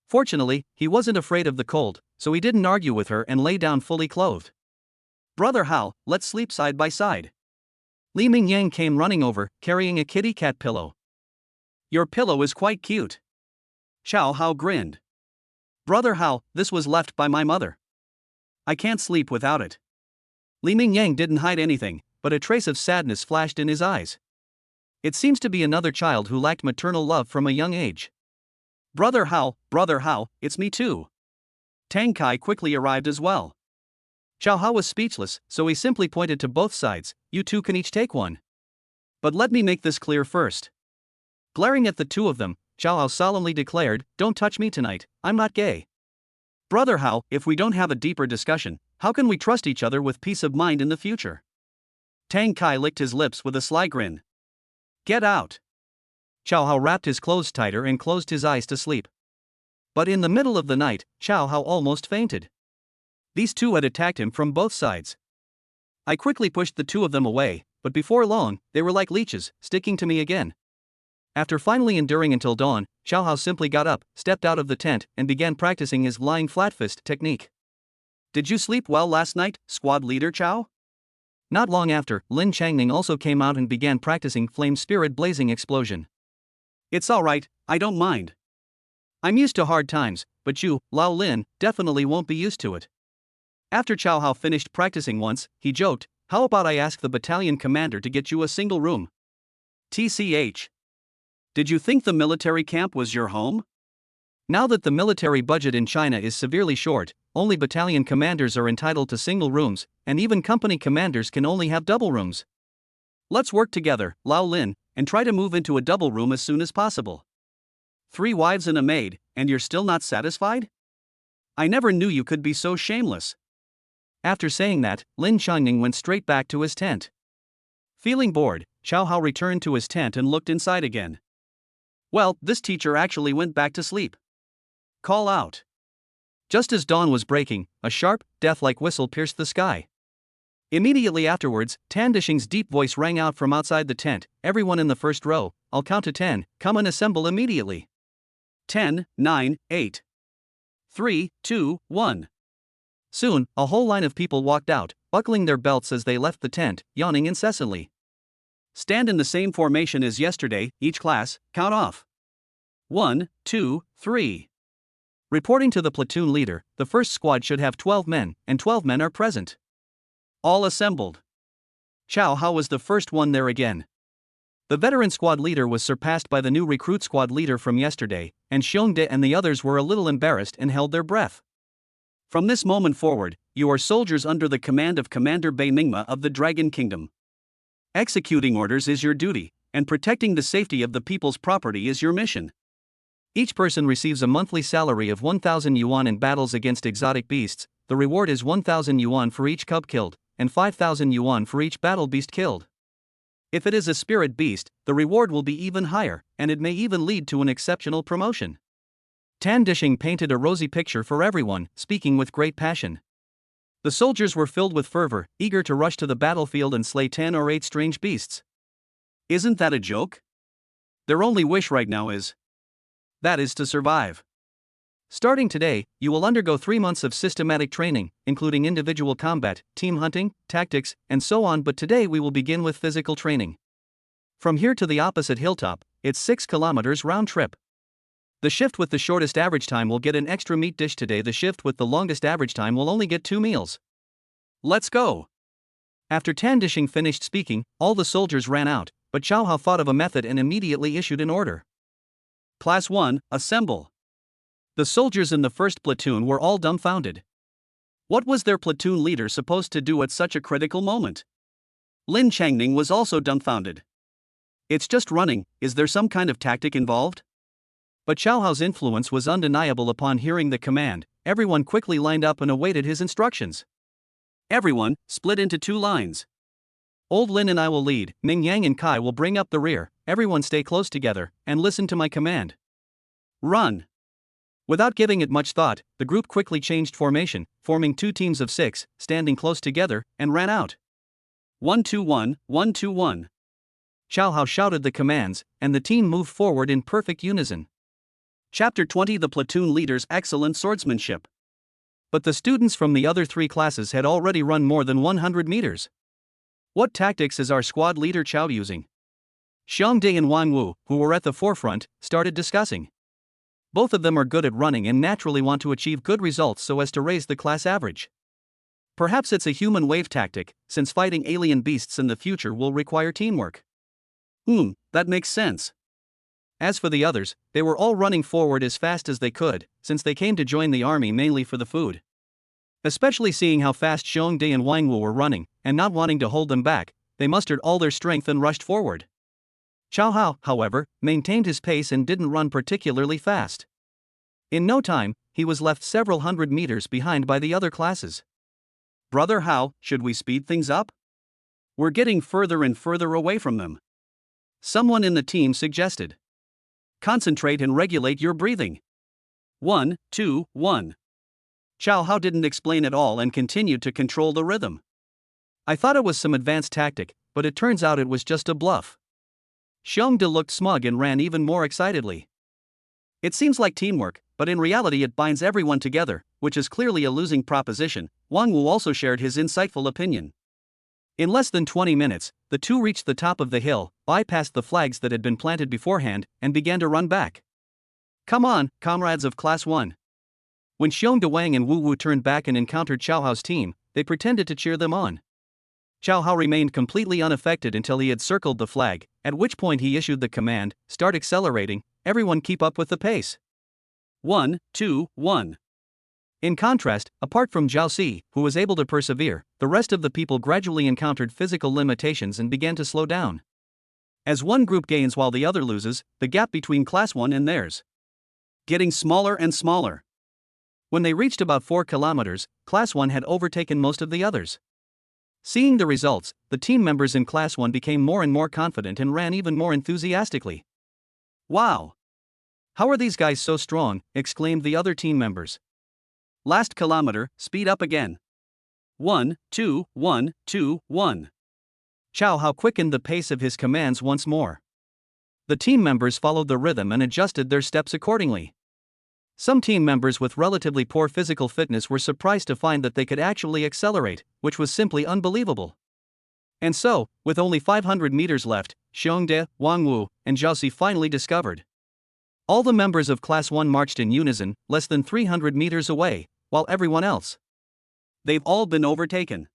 Fortunately, he wasn't afraid of the cold, so he didn't argue with her and lay down fully clothed. Brother Hao, let's sleep side by side. Li Mingyang came running over, carrying a kitty cat pillow. Your pillow is quite cute. Chao Hao grinned. Brother Hao, this was left by my mother. I can't sleep without it. Li Mingyang didn't hide anything, but a trace of sadness flashed in his eyes. It seems to be another child who lacked maternal love from a young age. Brother Hao, it's me too. Tang Kai quickly arrived as well. Chao Hao was speechless, so he simply pointed to both sides. You two can each take one. But let me make this clear first. Glaring at the two of them, Chao Hao solemnly declared, don't touch me tonight, I'm not gay. Brother Hao, if we don't have a deeper discussion, how can we trust each other with peace of mind in the future? Tang Kai licked his lips with a sly grin. Get out. Chao Hao wrapped his clothes tighter and closed his eyes to sleep. But in the middle of the night, Chao Hao almost fainted. These two had attacked him from both sides. I quickly pushed the two of them away, but before long, they were like leeches, sticking to me again. After finally enduring until dawn, Chao Hao simply got up, stepped out of the tent, and began practicing his lying flat fist technique. Did you sleep well last night, squad leader Chao? Not long after, Lin Changning also came out and began practicing flame spirit blazing explosion. It's alright, I don't mind. I'm used to hard times, but you, Lao Lin, definitely won't be used to it. After Chow Hao finished practicing once, he joked, "How about I ask the battalion commander to get you a single room?" TCH. Did you think the military camp was your home? Now that the military budget in China is severely short, only battalion commanders are entitled to single rooms, and even company commanders can only have double rooms. Let's work together, Lao Lin, and try to move into a double room as soon as possible. 3 wives and a maid, and you're still not satisfied? I never knew you could be so shameless. After saying that, Lin Changning went straight back to his tent. Feeling bored, Chow Hao returned to his tent and looked inside again. Well, this teacher actually went back to sleep. Call out. Just as dawn was breaking, a sharp, death-like whistle pierced the sky. Immediately afterwards, Tan Dishing's deep voice rang out from outside the tent, "Everyone in the first row, I'll count to 10, come and assemble immediately. 10, 9, 8. 3, 2, 1. Soon, a whole line of people walked out, buckling their belts as they left the tent, yawning incessantly. Stand in the same formation as yesterday, each class, count off. 1, 2, 3. Reporting to the platoon leader, the first squad should have 12 men, and 12 men are present. All assembled. Chow Hao was the first one there again. The veteran squad leader was surpassed by the new recruit squad leader from yesterday, and Xiongde and the others were a little embarrassed and held their breath. From this moment forward, you are soldiers under the command of Commander Bei Mingma of the Dragon Kingdom. Executing orders is your duty, and protecting the safety of the people's property is your mission. Each person receives a monthly salary of 1,000 yuan in battles against exotic beasts. The reward is 1,000 yuan for each cub killed, and 5,000 yuan for each battle beast killed. If it is a spirit beast, the reward will be even higher, and it may even lead to an exceptional promotion. Tan Dishing painted a rosy picture for everyone, speaking with great passion. The soldiers were filled with fervor, eager to rush to the battlefield and slay 10 or 8 strange beasts. Isn't that a joke? Their only wish right now is to survive. Starting today, you will undergo 3 months of systematic training, including individual combat, team hunting, tactics, and so on, but today we will begin with physical training. From here to the opposite hilltop, it's 6 kilometers round trip. The shift with the shortest average time will get an extra meat dish today. The shift with the longest average time will only get 2 meals. Let's go! After Tan Dishing finished speaking, all the soldiers ran out, but Chow Hao thought of a method and immediately issued an order. Class 1, assemble. The soldiers in the first platoon were all dumbfounded. What was their platoon leader supposed to do at such a critical moment? Lin Changning was also dumbfounded. It's just running, is there some kind of tactic involved? But Chow Hao's influence was undeniable. Upon hearing the command, everyone quickly lined up and awaited his instructions. Everyone, split into 2 lines. Old Lin and I will lead, Ming Yang and Kai will bring up the rear. Everyone stay close together, and listen to my command. Run! Without giving it much thought, the group quickly changed formation, forming 2 teams of 6, standing close together, and ran out. 1-2-1, 1-2-1. Chow Hao shouted the commands, and the team moved forward in perfect unison. Chapter 20: The platoon leader's excellent swordsmanship. But the students from the other 3 classes had already run more than 100 meters. What tactics is our squad leader Chow using? Xiongde and Wang Wu, who were at the forefront, started discussing. Both of them are good at running and naturally want to achieve good results so as to raise the class average. Perhaps it's a human wave tactic, since fighting alien beasts in the future will require teamwork. That makes sense. As for the others, they were all running forward as fast as they could, since they came to join the army mainly for the food. Especially seeing how fast Xiongde and Wang Wu were running, and not wanting to hold them back, they mustered all their strength and rushed forward. Chow Hao, however, maintained his pace and didn't run particularly fast. In no time, he was left several hundred meters behind by the other classes. Brother Hao, should we speed things up? We're getting further and further away from them. Someone in the team suggested. Concentrate and regulate your breathing. 1, 2, 1. Chow Hao didn't explain at all and continued to control the rhythm. I thought it was some advanced tactic, but it turns out it was just a bluff. Xiongde looked smug and ran even more excitedly. It seems like teamwork, but in reality it binds everyone together, which is clearly a losing proposition. Wang Wu also shared his insightful opinion. In less than 20 minutes, the 2 reached the top of the hill, bypassed the flags that had been planted beforehand, and began to run back. Come on, comrades of Class 1. When Xiong Wang and Wu Wu turned back and encountered Chao Hao's team, they pretended to cheer them on. Chao Hao remained completely unaffected until he had circled the flag, at which point he issued the command, "Start accelerating, everyone keep up with the pace. 1, 2, 1. In contrast, apart from Zhao Si, who was able to persevere, the rest of the people gradually encountered physical limitations and began to slow down. As one group gains while the other loses, the gap between Class 1 and theirs getting smaller and smaller. When they reached about 4 kilometers, Class 1 had overtaken most of the others. Seeing the results, the team members in Class 1 became more and more confident and ran even more enthusiastically. "Wow! How are these guys so strong?" exclaimed the other team members. "Last kilometer, speed up again. 1, 2, 1, 2, 1. Chao Hao quickened the pace of his commands once more. The team members followed the rhythm and adjusted their steps accordingly. Some team members with relatively poor physical fitness were surprised to find that they could actually accelerate, which was simply unbelievable. And so, with only 500 meters left, Xiongde, Wang Wu, and Zhao Si finally discovered. All the members of Class 1 marched in unison, less than 300 meters away, while everyone else, they've all been overtaken.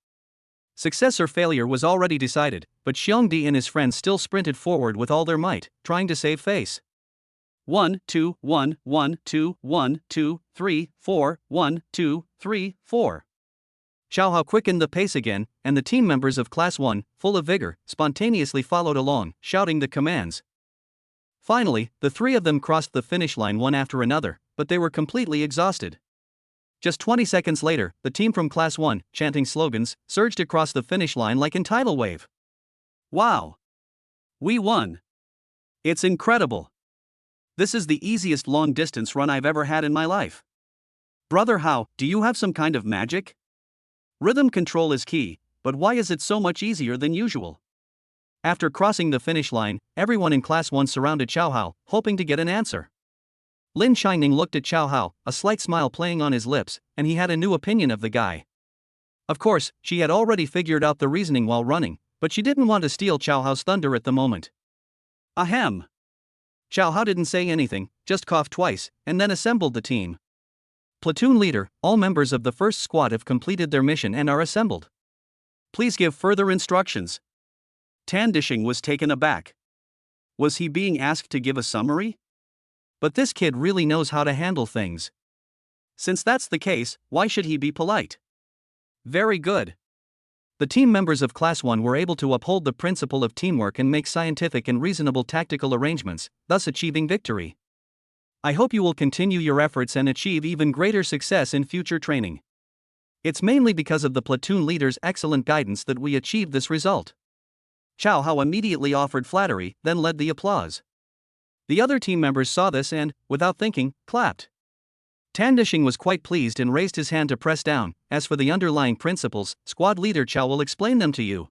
Success or failure was already decided, but Xiongdi and his friends still sprinted forward with all their might, trying to save face. 1, 2, 1, 1, 2, 1, 2, 3, 4, 1, 2, 3, 4. Chao Hao quickened the pace again, and the team members of Class 1, full of vigor, spontaneously followed along, shouting the commands. Finally, the three of them crossed the finish line one after another, but they were completely exhausted. Just 20 seconds later, the team from Class 1, chanting slogans, surged across the finish line like in tidal wave. "Wow! We won! It's incredible! This is the easiest long-distance run I've ever had in my life. Brother Hao, do you have some kind of magic? Rhythm control is key, but why is it so much easier than usual?" After crossing the finish line, everyone in Class 1 surrounded Chao Hao, hoping to get an answer. Lin Shining looked at Chao Hao, a slight smile playing on his lips, and he had a new opinion of the guy. Of course, she had already figured out the reasoning while running, but she didn't want to steal Chao Hao's thunder at the moment. "Ahem." Chao Hao didn't say anything, just coughed twice, and then assembled the team. "Platoon leader, all members of the first squad have completed their mission and are assembled. Please give further instructions." Tan Dishing was taken aback. Was he being asked to give a summary? But this kid really knows how to handle things. Since that's the case, why should he be polite? Very good. The team members of Class 1 were able to uphold the principle of teamwork and make scientific and reasonable tactical arrangements, thus achieving victory. I hope you will continue your efforts and achieve even greater success in future training. It's mainly because of the platoon leader's excellent guidance that we achieved this result. Chao Hao immediately offered flattery, then led the applause. The other team members saw this and, without thinking, clapped. Tan Dishing was quite pleased and raised his hand to press down. "As for the underlying principles, squad leader Chao will explain them to you."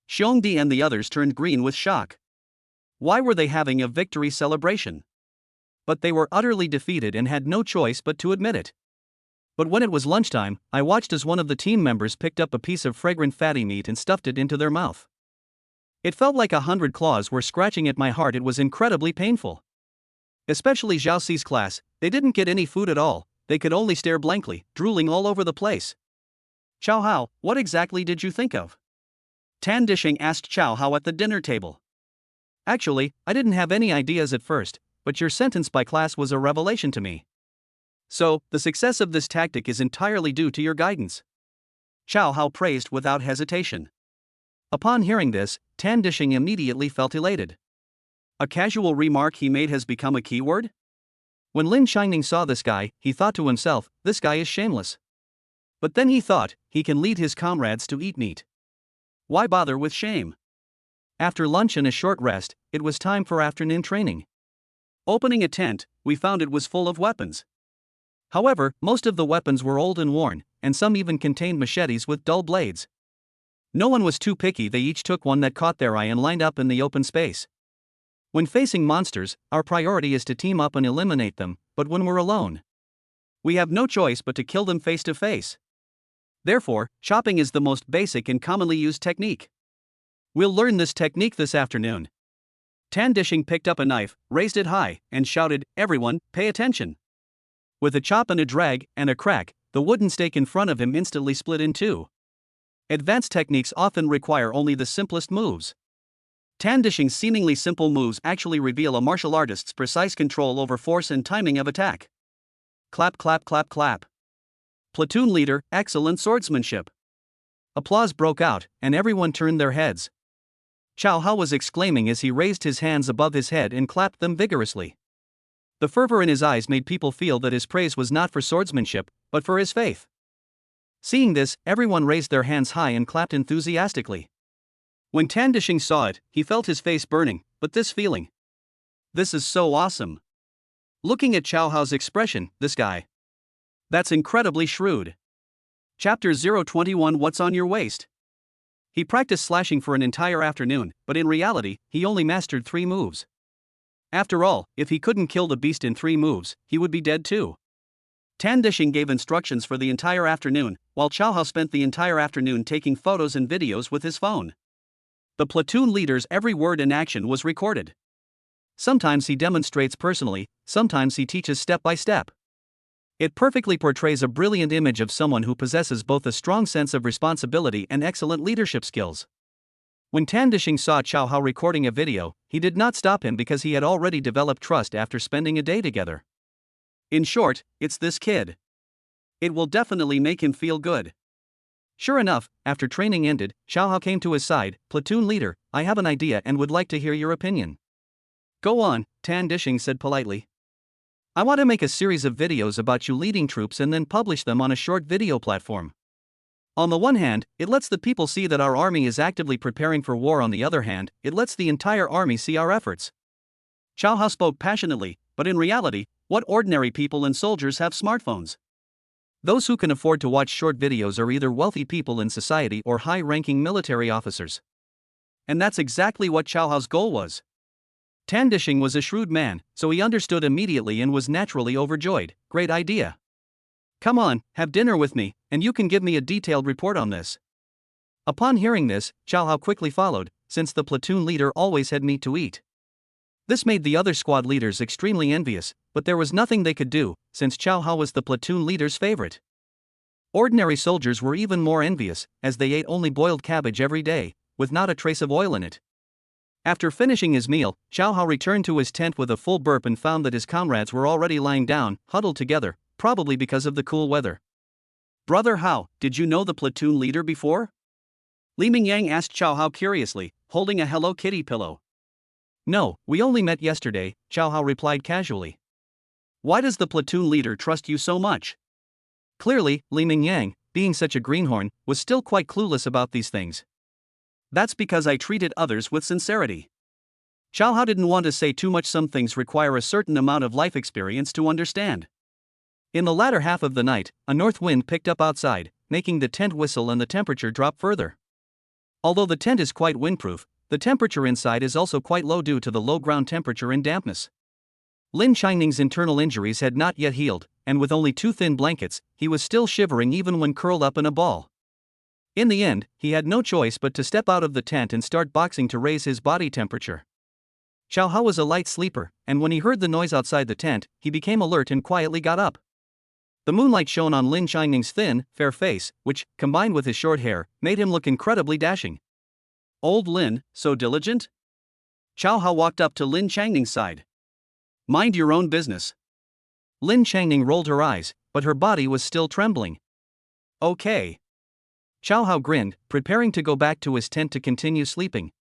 Xiongdi and the others turned green with shock. Why were they having a victory celebration? But they were utterly defeated and had no choice but to admit it. But when it was lunchtime, I watched as one of the team members picked up a piece of fragrant fatty meat and stuffed it into their mouth. It felt like 100 claws were scratching at my heart. It was incredibly painful. Especially Zhao Si's class, they didn't get any food at all, they could only stare blankly, drooling all over the place. "Chao Hao, what exactly did you think of?" Tan Dishing asked Chao Hao at the dinner table. "Actually, I didn't have any ideas at first, but your sentence by class was a revelation to me. So, the success of this tactic is entirely due to your guidance." Chao Hao praised without hesitation. Upon hearing this, Tan Dishing immediately felt elated. A casual remark he made has become a keyword? When Lin Shining saw this guy, he thought to himself, this guy is shameless. But then he thought, he can lead his comrades to eat meat. Why bother with shame? After lunch and a short rest, it was time for afternoon training. Opening a tent, we found it was full of weapons. However, most of the weapons were old and worn, and some even contained machetes with dull blades. No one was too picky, they each took one that caught their eye and lined up in the open space. When facing monsters, our priority is to team up and eliminate them, but when we're alone, we have no choice but to kill them face to face. Therefore, chopping is the most basic and commonly used technique. We'll learn this technique this afternoon. Tan Dishing picked up a knife, raised it high, and shouted, "Everyone, pay attention. With a chop and a drag, and a crack, the wooden stake in front of him instantly split in two. Advanced techniques often require only the simplest moves. Tan Dishing's seemingly simple moves actually reveal a martial artist's precise control over force and timing of attack. Clap, clap, clap, clap. Platoon leader, excellent swordsmanship. Applause broke out, and everyone turned their heads. Chow Hao was exclaiming as he raised his hands above his head and clapped them vigorously. The fervor in his eyes made people feel that his praise was not for swordsmanship, but for his faith. Seeing this, everyone raised their hands high and clapped enthusiastically. When Tan Dishing saw it, he felt his face burning, but this feeling. This is so awesome. Looking at Chow Hao's expression, this guy. That's incredibly shrewd. Chapter 021 What's on your waist? He practiced slashing for an entire afternoon, but in reality, he only mastered 3 moves. After all, if he couldn't kill the beast in 3 moves, he would be dead too. Tan Dishing gave instructions for the entire afternoon, while Chow Hao spent the entire afternoon taking photos and videos with his phone. The platoon leader's every word and action was recorded. Sometimes he demonstrates personally, sometimes he teaches step by step. It perfectly portrays a brilliant image of someone who possesses both a strong sense of responsibility and excellent leadership skills. When Tan Dishing saw Chow Hao recording a video, he did not stop him because he had already developed trust after spending a day together. In short, it's this kid. It will definitely make him feel good. Sure enough, after training ended, Chow Hao came to his side. Platoon leader, I have an idea and would like to hear your opinion. Go on, Tan Dishing said politely. I want to make a series of videos about you leading troops and then publish them on a short video platform. On the one hand, it lets the people see that our army is actively preparing for war. On the other hand, it lets the entire army see our efforts. Chow Hao spoke passionately, but in reality, what ordinary people and soldiers have smartphones? Those who can afford to watch short videos are either wealthy people in society or high-ranking military officers. And that's exactly what Chow Hao's goal was. Tan Dishing was a shrewd man, so he understood immediately and was naturally overjoyed. Great idea. Come on, have dinner with me, and you can give me a detailed report on this. Upon hearing this, Chow Hao quickly followed, since the platoon leader always had meat to eat. This made the other squad leaders extremely envious, but there was nothing they could do, since Chow Hao was the platoon leader's favorite. Ordinary soldiers were even more envious, as they ate only boiled cabbage every day, with not a trace of oil in it. After finishing his meal, Chow Hao returned to his tent with a full burp and found that his comrades were already lying down, huddled together, probably because of the cool weather. Brother Hao, did you know the platoon leader before? Li Mingyang asked Chow Hao curiously, holding a Hello Kitty pillow. No, we only met yesterday, Chow Hao replied casually. Why does the platoon leader trust you so much? Clearly, Li Mingyang, being such a greenhorn, was still quite clueless about these things. That's because I treated others with sincerity. Chow Hao didn't want to say too much. Some things require a certain amount of life experience to understand. In the latter half of the night, a north wind picked up outside, making the tent whistle and the temperature drop further. Although the tent is quite windproof, the temperature inside is also quite low due to the low ground temperature and dampness. Lin Chingning's internal injuries had not yet healed, and with only 2 thin blankets, he was still shivering even when curled up in a ball. In the end, he had no choice but to step out of the tent and start boxing to raise his body temperature. Chow Hao was a light sleeper, and when he heard the noise outside the tent, he became alert and quietly got up. The moonlight shone on Lin Chingning's thin, fair face, which, combined with his short hair, made him look incredibly dashing. Old Lin, so diligent? Chow Hao walked up to Lin Changning's side. Mind your own business. Lin Changning rolled her eyes, but her body was still trembling. Okay. Chow Hao grinned, preparing to go back to his tent to continue sleeping.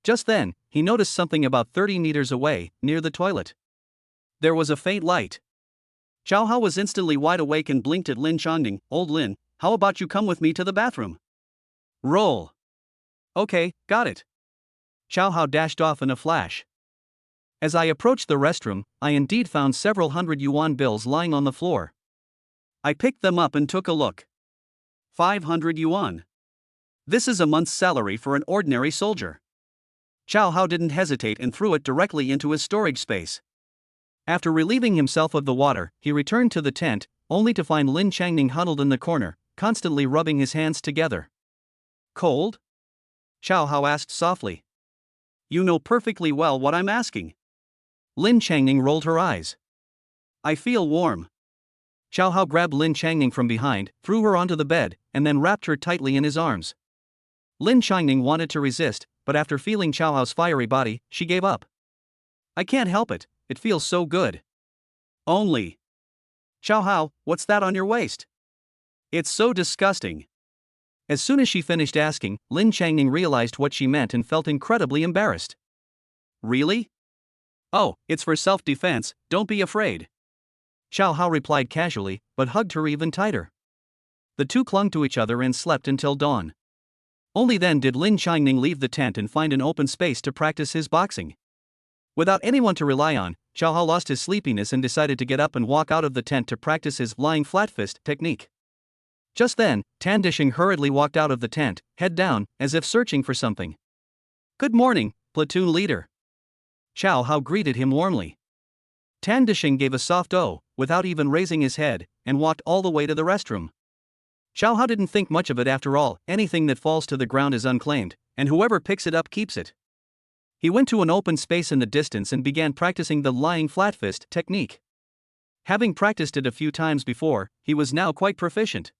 Just then, he noticed something about 30 meters away, near the toilet. There was a faint light. Chow Hao was instantly wide awake and blinked at Lin Changning. Old Lin, how about you come with me to the bathroom? Roll. Okay, got it. Chow Hao dashed off in a flash. As I approached the restroom, I indeed found several hundred yuan bills lying on the floor. I picked them up and took a look. 500 yuan. This is a month's salary for an ordinary soldier. Chow Hao didn't hesitate and threw it directly into his storage space. After relieving himself of the water, he returned to the tent, only to find Lin Changning huddled in the corner, constantly rubbing his hands together. Cold? Chow Hao asked softly. You know perfectly well what I'm asking. Lin Changning rolled her eyes. I feel warm. Xiao Hao grabbed Lin Changning from behind, threw her onto the bed, and then wrapped her tightly in his arms. Lin Changning wanted to resist, but after feeling Xiao Hao's fiery body, she gave up. I can't help it, it feels so good. Only. Xiao Hao, what's that on your waist? It's so disgusting. As soon as she finished asking, Lin Changning realized what she meant and felt incredibly embarrassed. Really? Oh, it's for self-defense, don't be afraid. Xiao Hao replied casually, but hugged her even tighter. The two clung to each other and slept until dawn. Only then did Lin Changning leave the tent and find an open space to practice his boxing. Without anyone to rely on, Xiao Hao lost his sleepiness and decided to get up and walk out of the tent to practice his lying flat fist technique. Just then, Tan Dishing hurriedly walked out of the tent, head down, as if searching for something. Good morning, platoon leader. Xiao Hao greeted him warmly. Tan Dishing gave a soft "oh," without even raising his head, and walked all the way to the restroom. Xiao Hao didn't think much of it after all, anything that falls to the ground is unclaimed, and whoever picks it up keeps it. He went to an open space in the distance and began practicing the lying flat fist technique. Having practiced it a few times before, he was now quite proficient.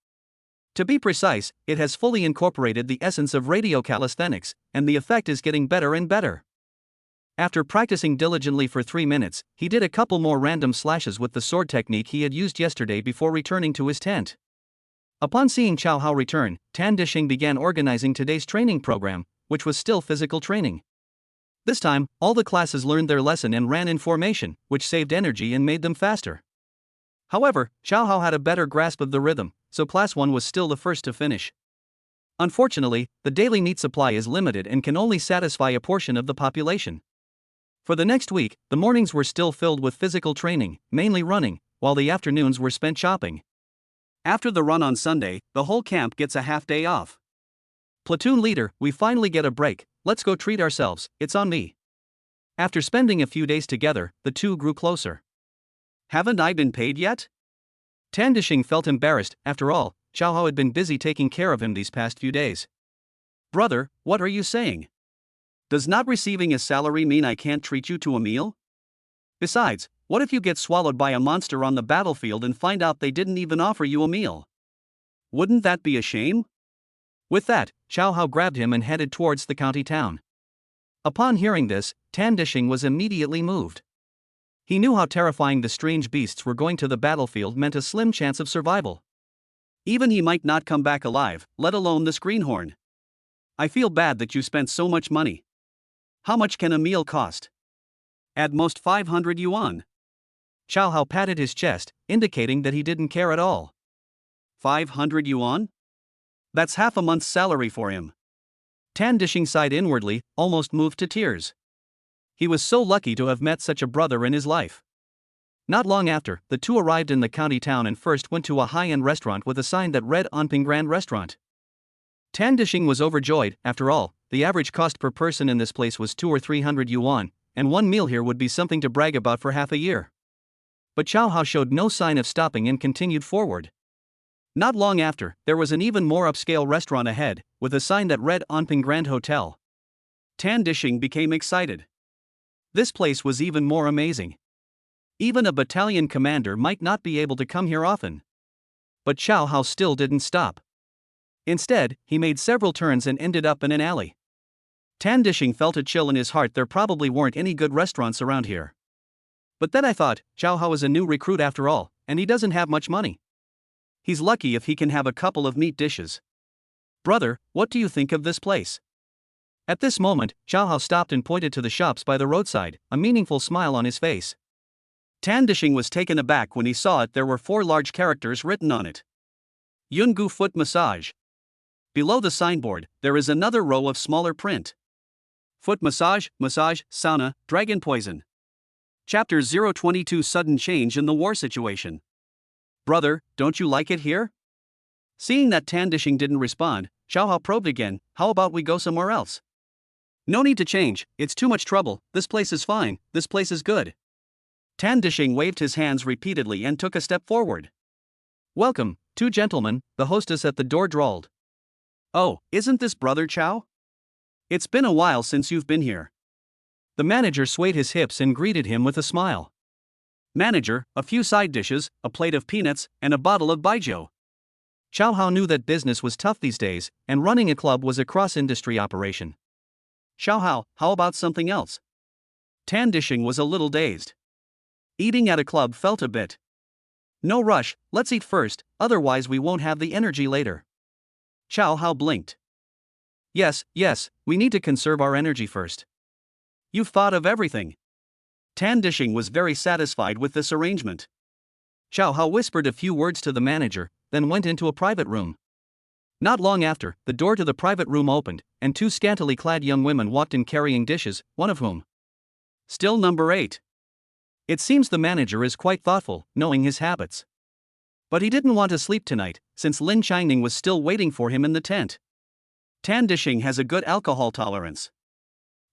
To be precise, it has fully incorporated the essence of radio calisthenics, and the effect is getting better and better. After practicing diligently for 3 minutes, he did a couple more random slashes with the sword technique he had used yesterday before returning to his tent. Upon seeing Xiao Hao return, Tan Dishing began organizing today's training program, which was still physical training. This time, all the classes learned their lesson and ran in formation, which saved energy and made them faster. However, Xiao Hao had a better grasp of the rhythm, so Class 1 was still the first to finish. Unfortunately, the daily meat supply is limited and can only satisfy a portion of the population. For the next week, the mornings were still filled with physical training, mainly running, while the afternoons were spent shopping. After the run on Sunday, the whole camp gets a half day off. Platoon leader, we finally get a break, let's go treat ourselves, it's on me. After spending a few days together, the two grew closer. Haven't I been paid yet? Tan Dishing felt embarrassed, after all, Xiao Hao had been busy taking care of him these past few days. Brother, what are you saying? Does not receiving a salary mean I can't treat you to a meal? Besides, what if you get swallowed by a monster on the battlefield and find out they didn't even offer you a meal? Wouldn't that be a shame? With that, Xiao Hao grabbed him and headed towards the county town. Upon hearing this, Tan Dishing was immediately moved. He knew how terrifying the strange beasts were going to the battlefield meant a slim chance of survival. Even he might not come back alive, let alone this greenhorn. I feel bad that you spent so much money. How much can a meal cost? At most 500 yuan. Xiao Hao patted his chest, indicating that he didn't care at all. 500 yuan? That's half a month's salary for him. Tan Dishing sighed inwardly, almost moved to tears. He was so lucky to have met such a brother in his life. Not long after, the two arrived in the county town and first went to a high-end restaurant with a sign that read Anping Grand Restaurant. Tan Dishing was overjoyed, after all, the average cost per person in this place was 200 or 300 yuan, and one meal here would be something to brag about for half a year. But Xiao Hao showed no sign of stopping and continued forward. Not long after, there was an even more upscale restaurant ahead, with a sign that read Anping Grand Hotel. Tan Dishing became excited. This place was even more amazing. Even a battalion commander might not be able to come here often. But Xiao Hao still didn't stop. Instead, he made several turns and ended up in an alley. Tan Dishing felt a chill in his heart. There probably weren't any good restaurants around here. But then I thought, Xiao Hao is a new recruit after all, and he doesn't have much money. He's lucky if he can have a couple of meat dishes. Brother, what do you think of this place? At this moment, Xiao Hao stopped and pointed to the shops by the roadside, a meaningful smile on his face. Tan Dishing was taken aback when he saw it. There were 4 large characters written on it. Yungu Foot Massage. Below the signboard, there is another row of smaller print. Foot massage, sauna, dragon poison. Chapter 022 Sudden Change in the War Situation. Brother, don't you like it here? Seeing that Tan Dishing didn't respond, Xiao Hao probed again, how about we go somewhere else? No need to change, it's too much trouble, this place is fine, this place is good. Tan Dishing waved his hands repeatedly and took a step forward. Welcome, 2 gentlemen, the hostess at the door drawled. Oh, isn't this Brother Chow? It's been a while since you've been here. The manager swayed his hips and greeted him with a smile. Manager, a few side dishes, a plate of peanuts, and a bottle of baijiu. Chow Hao knew that business was tough these days, and running a club was a cross-industry operation. Chow Hao, how about something else? Tan Dishing was a little dazed. Eating at a club felt a bit. No rush, let's eat first, otherwise we won't have the energy later. Chow Hao blinked. Yes, we need to conserve our energy first. You've thought of everything. Tan Dishing was very satisfied with this arrangement. Chow Hao whispered a few words to the manager, then went into a private room. Not long after, the door to the private room opened, and two scantily clad young women walked in carrying dishes, one of whom. Still number 8. It seems the manager is quite thoughtful, knowing his habits. But he didn't want to sleep tonight, since Lin Changning was still waiting for him in the tent. Tan Dishing has a good alcohol tolerance.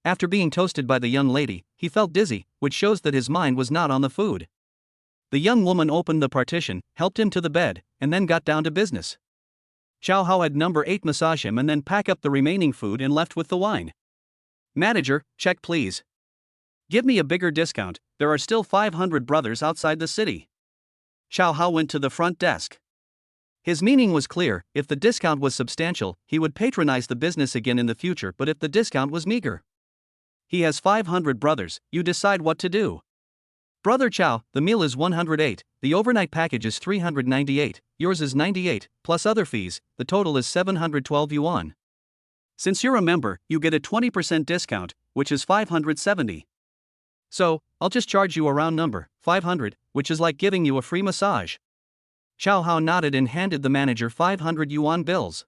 After being toasted by the young lady, he felt dizzy, which shows that his mind was not on the food. The young woman opened the partition, helped him to the bed, and then got down to business. Chow Hao had number 8 massage him and then pack up the remaining food and left with the wine. Manager, check please. Give me a bigger discount, there are still 500 brothers outside the city. Chow Hao went to the front desk. His meaning was clear: if the discount was substantial, he would patronize the business again in the future, but if the discount was meager. He has 500 brothers, you decide what to do. Brother Chow, the meal is 108, the overnight package is 398, yours is 98, plus other fees, the total is 712 yuan. Since you're a member, you get a 20% discount, which is 570. So, I'll just charge you a round number, 500, which is like giving you a free massage. Chow Hao nodded and handed the manager 500 yuan bills.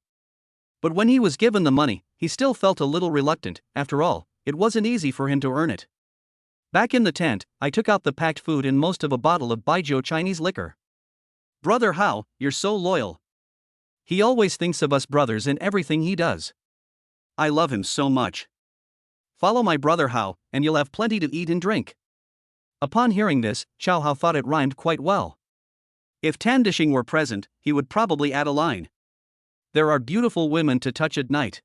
But when he was given the money, he still felt a little reluctant. After all, it wasn't easy for him to earn it. Back in the tent, I took out the packed food and most of a bottle of baijiu Chinese liquor. Brother Hao, you're so loyal. He always thinks of us brothers in everything he does. I love him so much. Follow my brother Hao, and you'll have plenty to eat and drink. Upon hearing this, Chow Hao thought it rhymed quite well. If Tan Dishing were present, he would probably add a line. There are beautiful women to touch at night.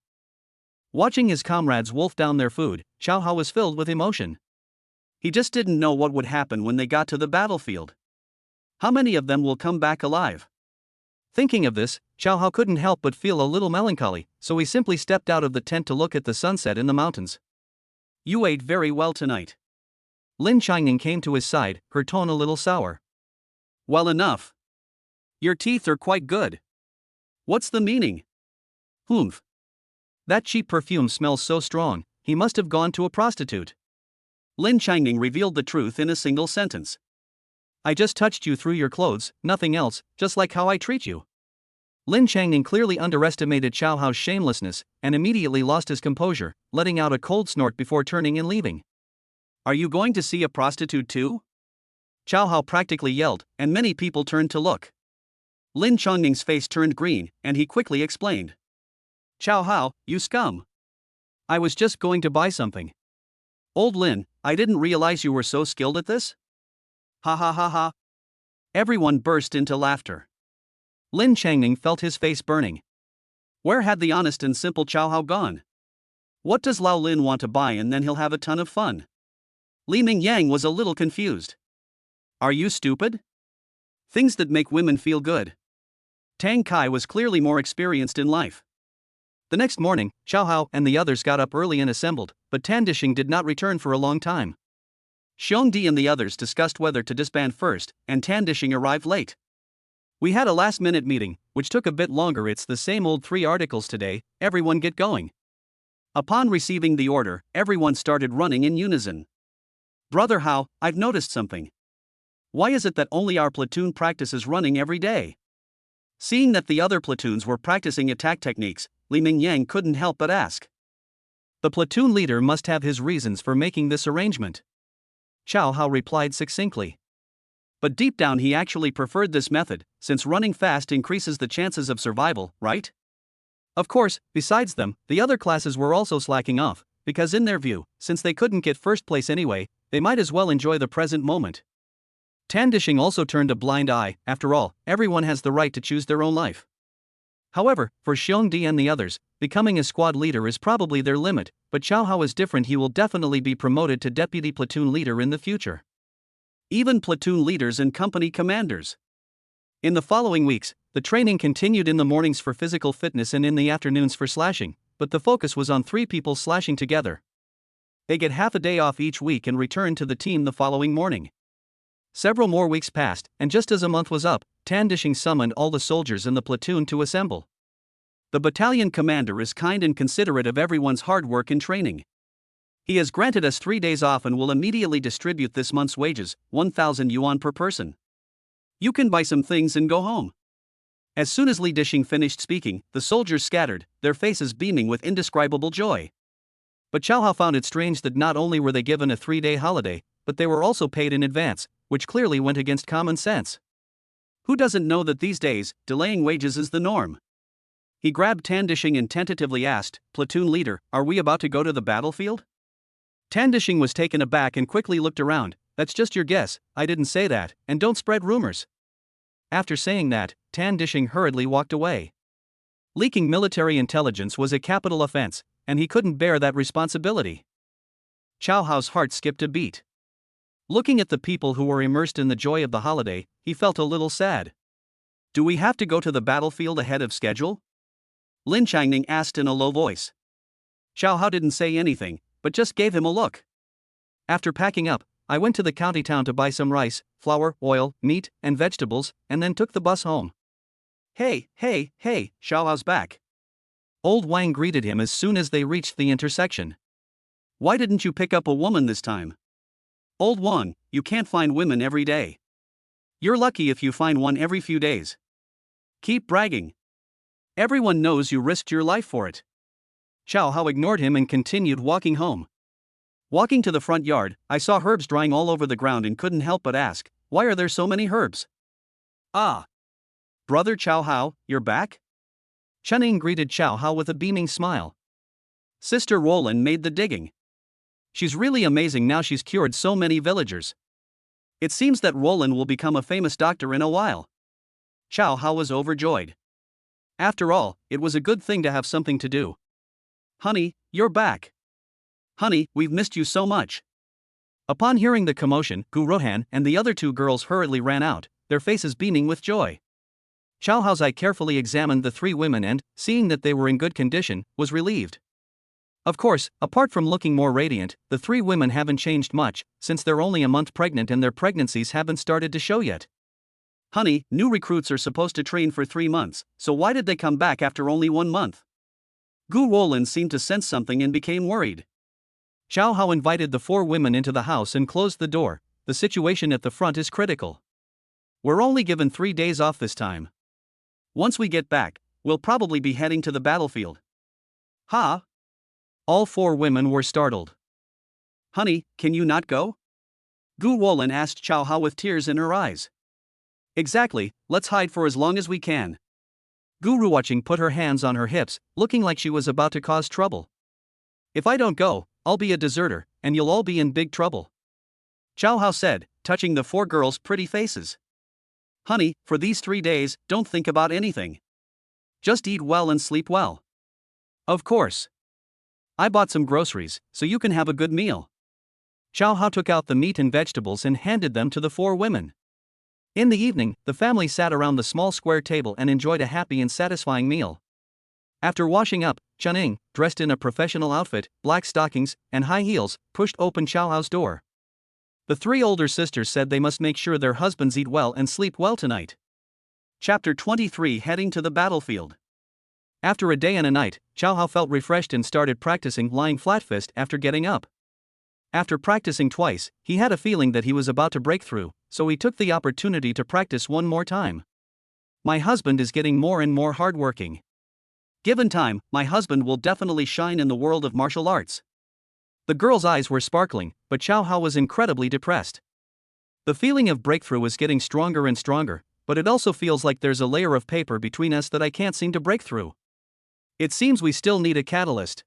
Watching his comrades wolf down their food, Chow Hao was filled with emotion. He just didn't know what would happen when they got to the battlefield. How many of them will come back alive? Thinking of this, Chow Hao couldn't help but feel a little melancholy, so he simply stepped out of the tent to look at the sunset in the mountains. You ate very well tonight. Lin Changning came to his side, her tone a little sour. Well enough. Your teeth are quite good. What's the meaning? Humph. That cheap perfume smells so strong, he must have gone to a prostitute. Lin Changning revealed the truth in a single sentence. I just touched you through your clothes, nothing else, just like how I treat you. Lin Changning clearly underestimated Chow Hao's shamelessness, and immediately lost his composure, letting out a cold snort before turning and leaving. Are you going to see a prostitute too? Chow Hao practically yelled, and many people turned to look. Lin Changning's face turned green, and he quickly explained. Chow Hao, you scum. I was just going to buy something. Old Lin, I didn't realize you were so skilled at this. Ha ha ha ha. Everyone burst into laughter. Lin Changning felt his face burning. Where had the honest and simple Chow Hao gone? What does Lao Lin want to buy, and then he'll have a ton of fun? Li Mingyang was a little confused. Are you stupid? Things that make women feel good. Tang Kai was clearly more experienced in life. The next morning, Chow Hao and the others got up early and assembled, but Tan Dishing did not return for a long time. Xiong Di and the others discussed whether to disband first, and Tan Dishing arrived late. We had a last-minute meeting, which took a bit longer. It's the same old 3 articles today, everyone get going. Upon receiving the order, everyone started running in unison. Brother Hao, I've noticed something. Why is it that only our platoon practices running every day? Seeing that the other platoons were practicing attack techniques, Li Mingyang couldn't help but ask. The platoon leader must have his reasons for making this arrangement. Chow Hao replied succinctly. But deep down he actually preferred this method, since running fast increases the chances of survival, right? Of course, besides them, the other classes were also slacking off, because in their view, since they couldn't get first place anyway, they might as well enjoy the present moment. Tan Dishing also turned a blind eye. After all, everyone has the right to choose their own life. However, for Xiong Di and the others, becoming a squad leader is probably their limit, but Chow Hao is different. He will definitely be promoted to deputy platoon leader in the future. even platoon leaders and company commanders. In the following weeks, the training continued in the mornings for physical fitness and in the afternoons for slashing, but the focus was on 3 people slashing together. They get half a day off each week and return to the team the following morning. Several more weeks passed, and just as a month was up, Tandishing summoned all the soldiers in the platoon to assemble. The battalion commander is kind and considerate of everyone's hard work and training. He has granted us 3 days off and will immediately distribute this month's wages, 1,000 yuan per person. You can buy some things and go home. As soon as Li Dishing finished speaking, the soldiers scattered, their faces beaming with indescribable joy. But Chao Hao found it strange that not only were they given a 3-day holiday, but they were also paid in advance, which clearly went against common sense. Who doesn't know that these days, delaying wages is the norm? He grabbed Tandishing and tentatively asked, "Platoon leader, are we about to go to the battlefield?" Tandishing was taken aback and quickly looked around. "That's just your guess, I didn't say that, and don't spread rumors." After saying that, Tandishing hurriedly walked away. Leaking military intelligence was a capital offense, and he couldn't bear that responsibility. Chao Hao's heart skipped a beat. Looking at the people who were immersed in the joy of the holiday, he felt a little sad. "Do we have to go to the battlefield ahead of schedule?" Lin Changning asked in a low voice. Chao Hao didn't say anything, but just gave him a look. "After packing up, I went to the county town to buy some rice, flour, oil, meat, and vegetables, and then took the bus home." Hey, Xiao Hao's back." Old Wang greeted him as soon as they reached the intersection. "Why didn't you pick up a woman this time?" "Old Wang, you can't find women every day. You're lucky if you find one every few days. Keep bragging. Everyone knows you risked your life for it." Xiao Hao ignored him and continued walking home. Walking to the front yard, I saw herbs drying all over the ground and couldn't help but ask, "Why are there so many herbs?" "Ah. Brother Chao Hao, you're back?" Chuning greeted Chao Hao with a beaming smile. "Sister Roland made the digging. She's really amazing now she's cured so many villagers. It seems that Roland will become a famous doctor in a while." Chao Hao was overjoyed. After all, it was a good thing to have something to do. "Honey, you're back. Honey, we've missed you so much." Upon hearing the commotion, Gu Rohan and the other 2 girls hurriedly ran out, their faces beaming with joy. Chao Hao's eye carefully examined the 3 women and, seeing that they were in good condition, was relieved. Of course, apart from looking more radiant, the 3 women haven't changed much, since they're only a month pregnant and their pregnancies haven't started to show yet. "Honey, new recruits are supposed to train for 3 months, so why did they come back after only 1 month?" Gu Roland seemed to sense something and became worried. Xiao Hao invited the 4 women into the house and closed the door. "The situation at the front is critical. We're only given 3 days off this time. Once we get back, we'll probably be heading to the battlefield." "Ha?" All 4 women were startled. "Honey, can you not go?" Gu Roland asked Chao Hao with tears in her eyes. "Exactly, let's hide for as long as we can." Gu Ruoqing put her hands on her hips, looking like she was about to cause trouble. "If I don't go, I'll be a deserter, and you'll all be in big trouble," Chao Hao said, touching the 4 girls' pretty faces. "Honey, for these 3 days, don't think about anything. Just eat well and sleep well." "Of course. I bought some groceries, so you can have a good meal." Chao Hao took out the meat and vegetables and handed them to the 4 women. In the evening, the family sat around the small square table and enjoyed a happy and satisfying meal. After washing up, Chuning, dressed in a professional outfit, black stockings, and high heels, pushed open Chao Hao's door. The 3 older sisters said they must make sure their husbands eat well and sleep well tonight. Chapter 23: Heading to the Battlefield. After a day and a night, Chao Hao felt refreshed and started practicing lying flat-fist after getting up. After practicing twice, he had a feeling that he was about to break through, so he took the opportunity to practice one more time. "My husband is getting more and more hardworking. Given time, my husband will definitely shine in the world of martial arts." The girl's eyes were sparkling, but Chao Hao was incredibly depressed. The feeling of breakthrough was getting stronger and stronger, but it also feels like there's a layer of paper between us that I can't seem to break through. It seems we still need a catalyst.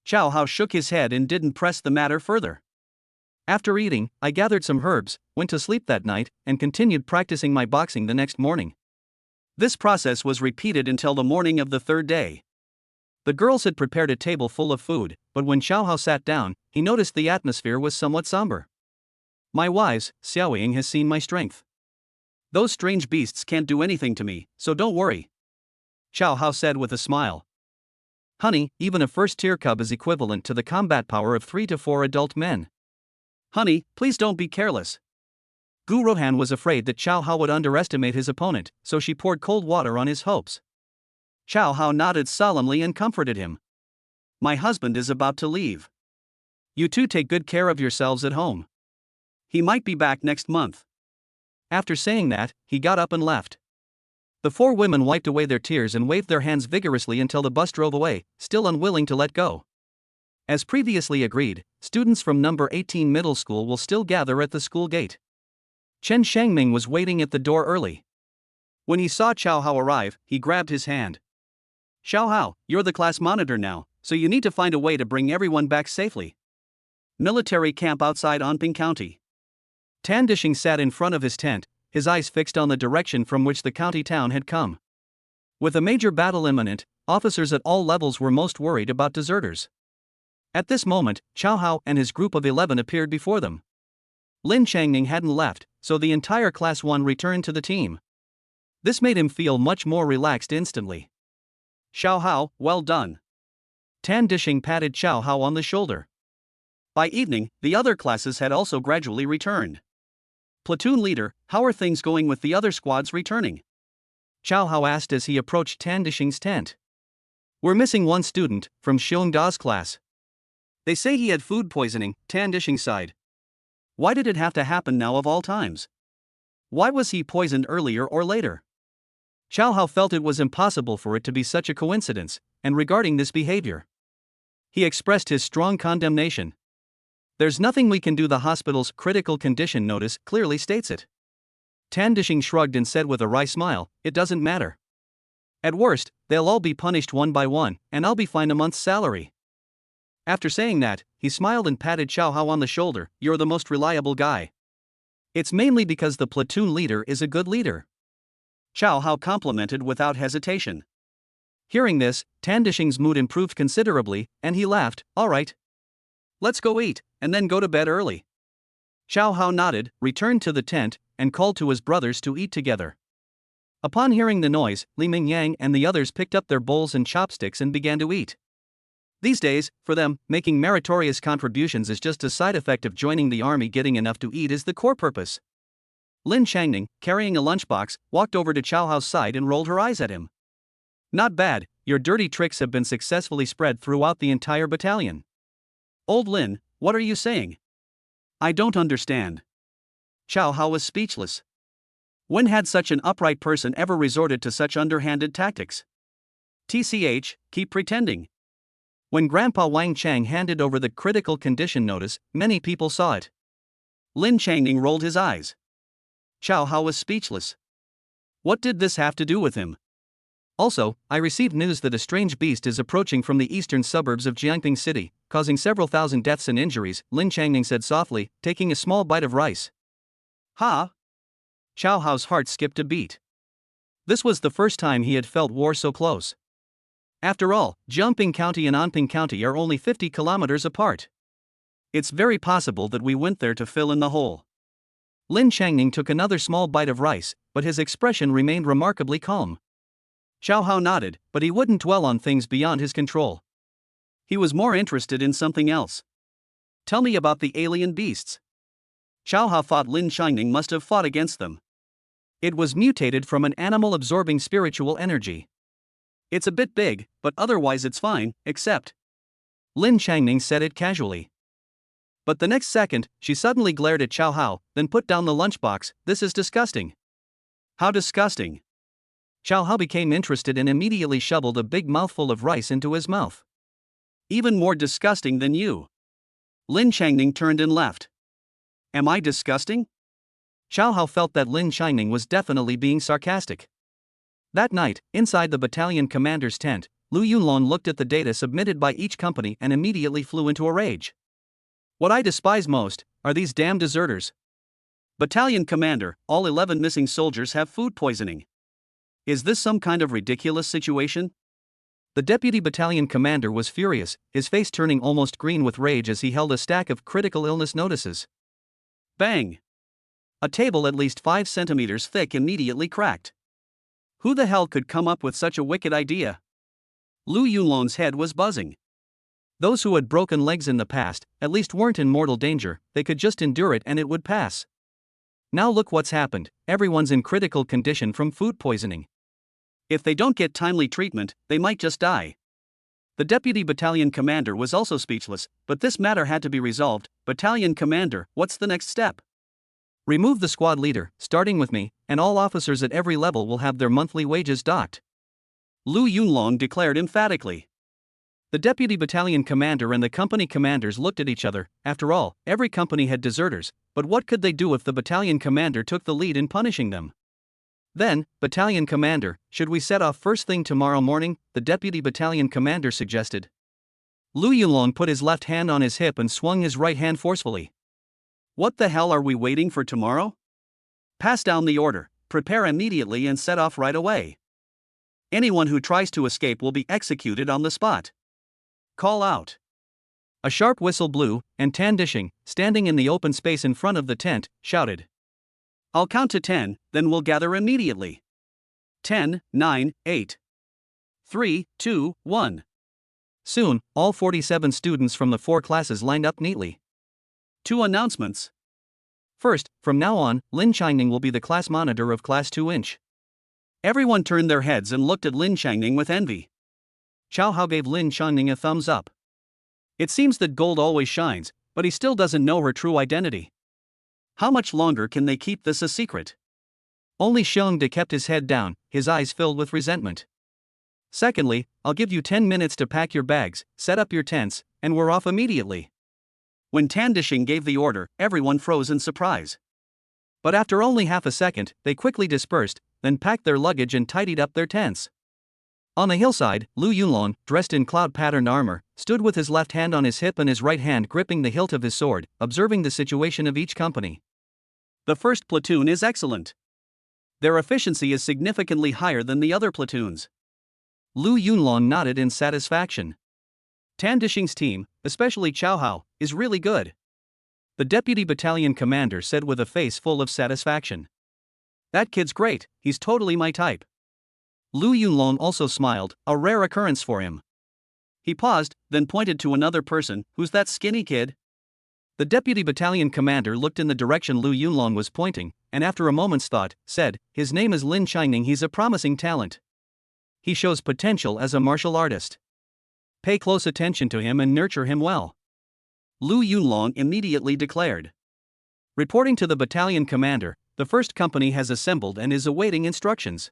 Chao Hao shook his head and didn't press the matter further. After eating, I gathered some herbs, went to sleep that night, and continued practicing my boxing the next morning. This process was repeated until the morning of the 3rd day. The girls had prepared a table full of food, but when Chao Hao sat down, he noticed the atmosphere was somewhat somber. My wise, Xiaoying has seen my strength. Those strange beasts can't do anything to me, so don't worry. Xiao Hao said with a smile. Honey, even a first-tier cub is equivalent to the combat power of 3 to 4 adult men. Honey, please don't be careless. Gu Rohan was afraid that Xiao Hao would underestimate his opponent, so she poured cold water on his hopes. Xiao Hao nodded solemnly and comforted him. My husband is about to leave. You two take good care of yourselves at home. He might be back next month. After saying that, he got up and left. The four women wiped away their tears and waved their hands vigorously until the bus drove away, still unwilling to let go. As previously agreed, students from number 18 middle school will still gather at the school gate. Chen Shangming was waiting at the door early. When he saw Xiao Hao arrive, he grabbed his hand. Xiao Hao, you're the class monitor now, so you need to find a way to bring everyone back safely. Military camp outside Anping County. Tan Dishing sat in front of his tent, his eyes fixed on the direction from which the county town had come. With a major battle imminent, officers at all levels were most worried about deserters. At this moment, Xiao Hao and his group of 11 appeared before them. Lin Changning hadn't left, so the entire Class 1 returned to the team. This made him feel much more relaxed instantly. Xiao Hao, well done. Tan Dishing patted Xiao Hao on the shoulder. By evening, the other classes had also gradually returned. Platoon leader, how are things going with the other squads returning? Xiao Hao asked as he approached Tan Dishing's tent. We're missing one student, from Xiong Da's class. They say he had food poisoning, Tan Dishing sighed. Why did it have to happen now of all times? Why was he poisoned earlier or later? Xiao Hao felt it was impossible for it to be such a coincidence, and regarding this behavior, he expressed his strong condemnation. There's nothing we can do, the hospital's critical condition notice clearly states it. Tan Dishing shrugged and said with a wry smile, it doesn't matter. At worst, they'll all be punished one by one, and I'll be fined a month's salary. After saying that, he smiled and patted Xiao Hao on the shoulder. You're the most reliable guy. It's mainly because the platoon leader is a good leader. Xiao Hao complimented without hesitation. Hearing this, Tan Dishing's mood improved considerably, and he laughed. All right. Let's go eat, and then go to bed early. Xiao Hao nodded, returned to the tent, and called to his brothers to eat together. Upon hearing the noise, Li Mingyang and the others picked up their bowls and chopsticks and began to eat. These days, for them, making meritorious contributions is just a side effect of joining the army. Getting enough to eat is the core purpose. Lin Changning, carrying a lunchbox, walked over to Xiao Hao's side and rolled her eyes at him. Not bad, your dirty tricks have been successfully spread throughout the entire battalion. Old Lin, what are you saying? I don't understand. Xiao Hao was speechless. When had such an upright person ever resorted to such underhanded tactics? TCH, keep pretending. When Grandpa Wang Chang handed over the critical condition notice, many people saw it. Lin Changning rolled his eyes. Xiao Hao was speechless. What did this have to do with him? Also, I received news that a strange beast is approaching from the eastern suburbs of Jiangping City, causing several thousand deaths and injuries, Lin Changning said softly, taking a small bite of rice. Ha! Xiao Hao's heart skipped a beat. This was the first time he had felt war so close. After all, Jiangping County and Anping County are only 50 kilometers apart. It's very possible that we went there to fill in the hole. Lin Changning took another small bite of rice, but his expression remained remarkably calm. Xiao Hao nodded, but he wouldn't dwell on things beyond his control. He was more interested in something else. Tell me about the alien beasts. Xiao Hao thought Lin Changning must have fought against them. It was mutated from an animal absorbing spiritual energy. It's a bit big, but otherwise it's fine, except. Lin Changning said it casually. But the next second, she suddenly glared at Xiao Hao, then put down the lunchbox. This is disgusting. How disgusting? Xiao Hao became interested and immediately shoveled a big mouthful of rice into his mouth. Even more disgusting than you. Lin Changning turned and left. Am I disgusting? Xiao Hao felt that Lin Changning was definitely being sarcastic. That night, inside the battalion commander's tent, Lu Yunlong looked at the data submitted by each company and immediately flew into a rage. What I despise most are these damn deserters. Battalion commander, all 11 missing soldiers have food poisoning. Is this some kind of ridiculous situation? The deputy battalion commander was furious, his face turning almost green with rage as he held a stack of critical illness notices. Bang! A table at least 5 centimeters thick immediately cracked. Who the hell could come up with such a wicked idea? Lu Yunlong's head was buzzing. Those who had broken legs in the past at least weren't in mortal danger, they could just endure it and it would pass. Now look what's happened, everyone's in critical condition from food poisoning. If they don't get timely treatment, they might just die. The deputy battalion commander was also speechless, but this matter had to be resolved. Battalion commander, what's the next step? Remove the squad leader, starting with me, and all officers at every level will have their monthly wages docked. Lu Yunlong declared emphatically. The deputy battalion commander and the company commanders looked at each other. After all, every company had deserters, but what could they do if the battalion commander took the lead in punishing them? Then, battalion commander, should we set off first thing tomorrow morning? The deputy battalion commander suggested. Lu Yunlong put his left hand on his hip and swung his right hand forcefully. What the hell are we waiting for tomorrow? Pass down the order, prepare immediately and set off right away. Anyone who tries to escape will be executed on the spot. Call out. A sharp whistle blew, and Tan Dishing, standing in the open space in front of the tent, shouted. I'll count to 10, then we'll gather immediately. 10, 9, 8. 3, 2, 1. Soon, all 47 students from the 4 classes lined up neatly. 2 announcements. First, from now on, Lin Changning will be the class monitor of Class 2-inch. Everyone turned their heads and looked at Lin Changning with envy. Chow Hao gave Lin Changning a thumbs up. It seems that gold always shines, but he still doesn't know her true identity. How much longer can they keep this a secret? Only Xiong De kept his head down, his eyes filled with resentment. Secondly, I'll give you 10 minutes to pack your bags, set up your tents, and we're off immediately. When Tan Dishing gave the order, everyone froze in surprise. But after only half a second, they quickly dispersed, then packed their luggage and tidied up their tents. On a hillside, Lu Yunlong, dressed in cloud-patterned armor, stood with his left hand on his hip and his right hand gripping the hilt of his sword, observing the situation of each company. The first platoon is excellent. Their efficiency is significantly higher than the other platoons. Lu Yunlong nodded in satisfaction. Tan Dishing's team, especially Chow Hao, is really good. The deputy battalion commander said with a face full of satisfaction. That kid's great, he's totally my type. Lu Yunlong also smiled, a rare occurrence for him. He paused, then pointed to another person. Who's that skinny kid? The deputy battalion commander looked in the direction Lu Yunlong was pointing, and after a moment's thought, said, his name is Lin Changning. He's a promising talent. He shows potential as a martial artist. Pay close attention to him and nurture him well. Lu Yunlong immediately declared. Reporting to the battalion commander, the first company has assembled and is awaiting instructions.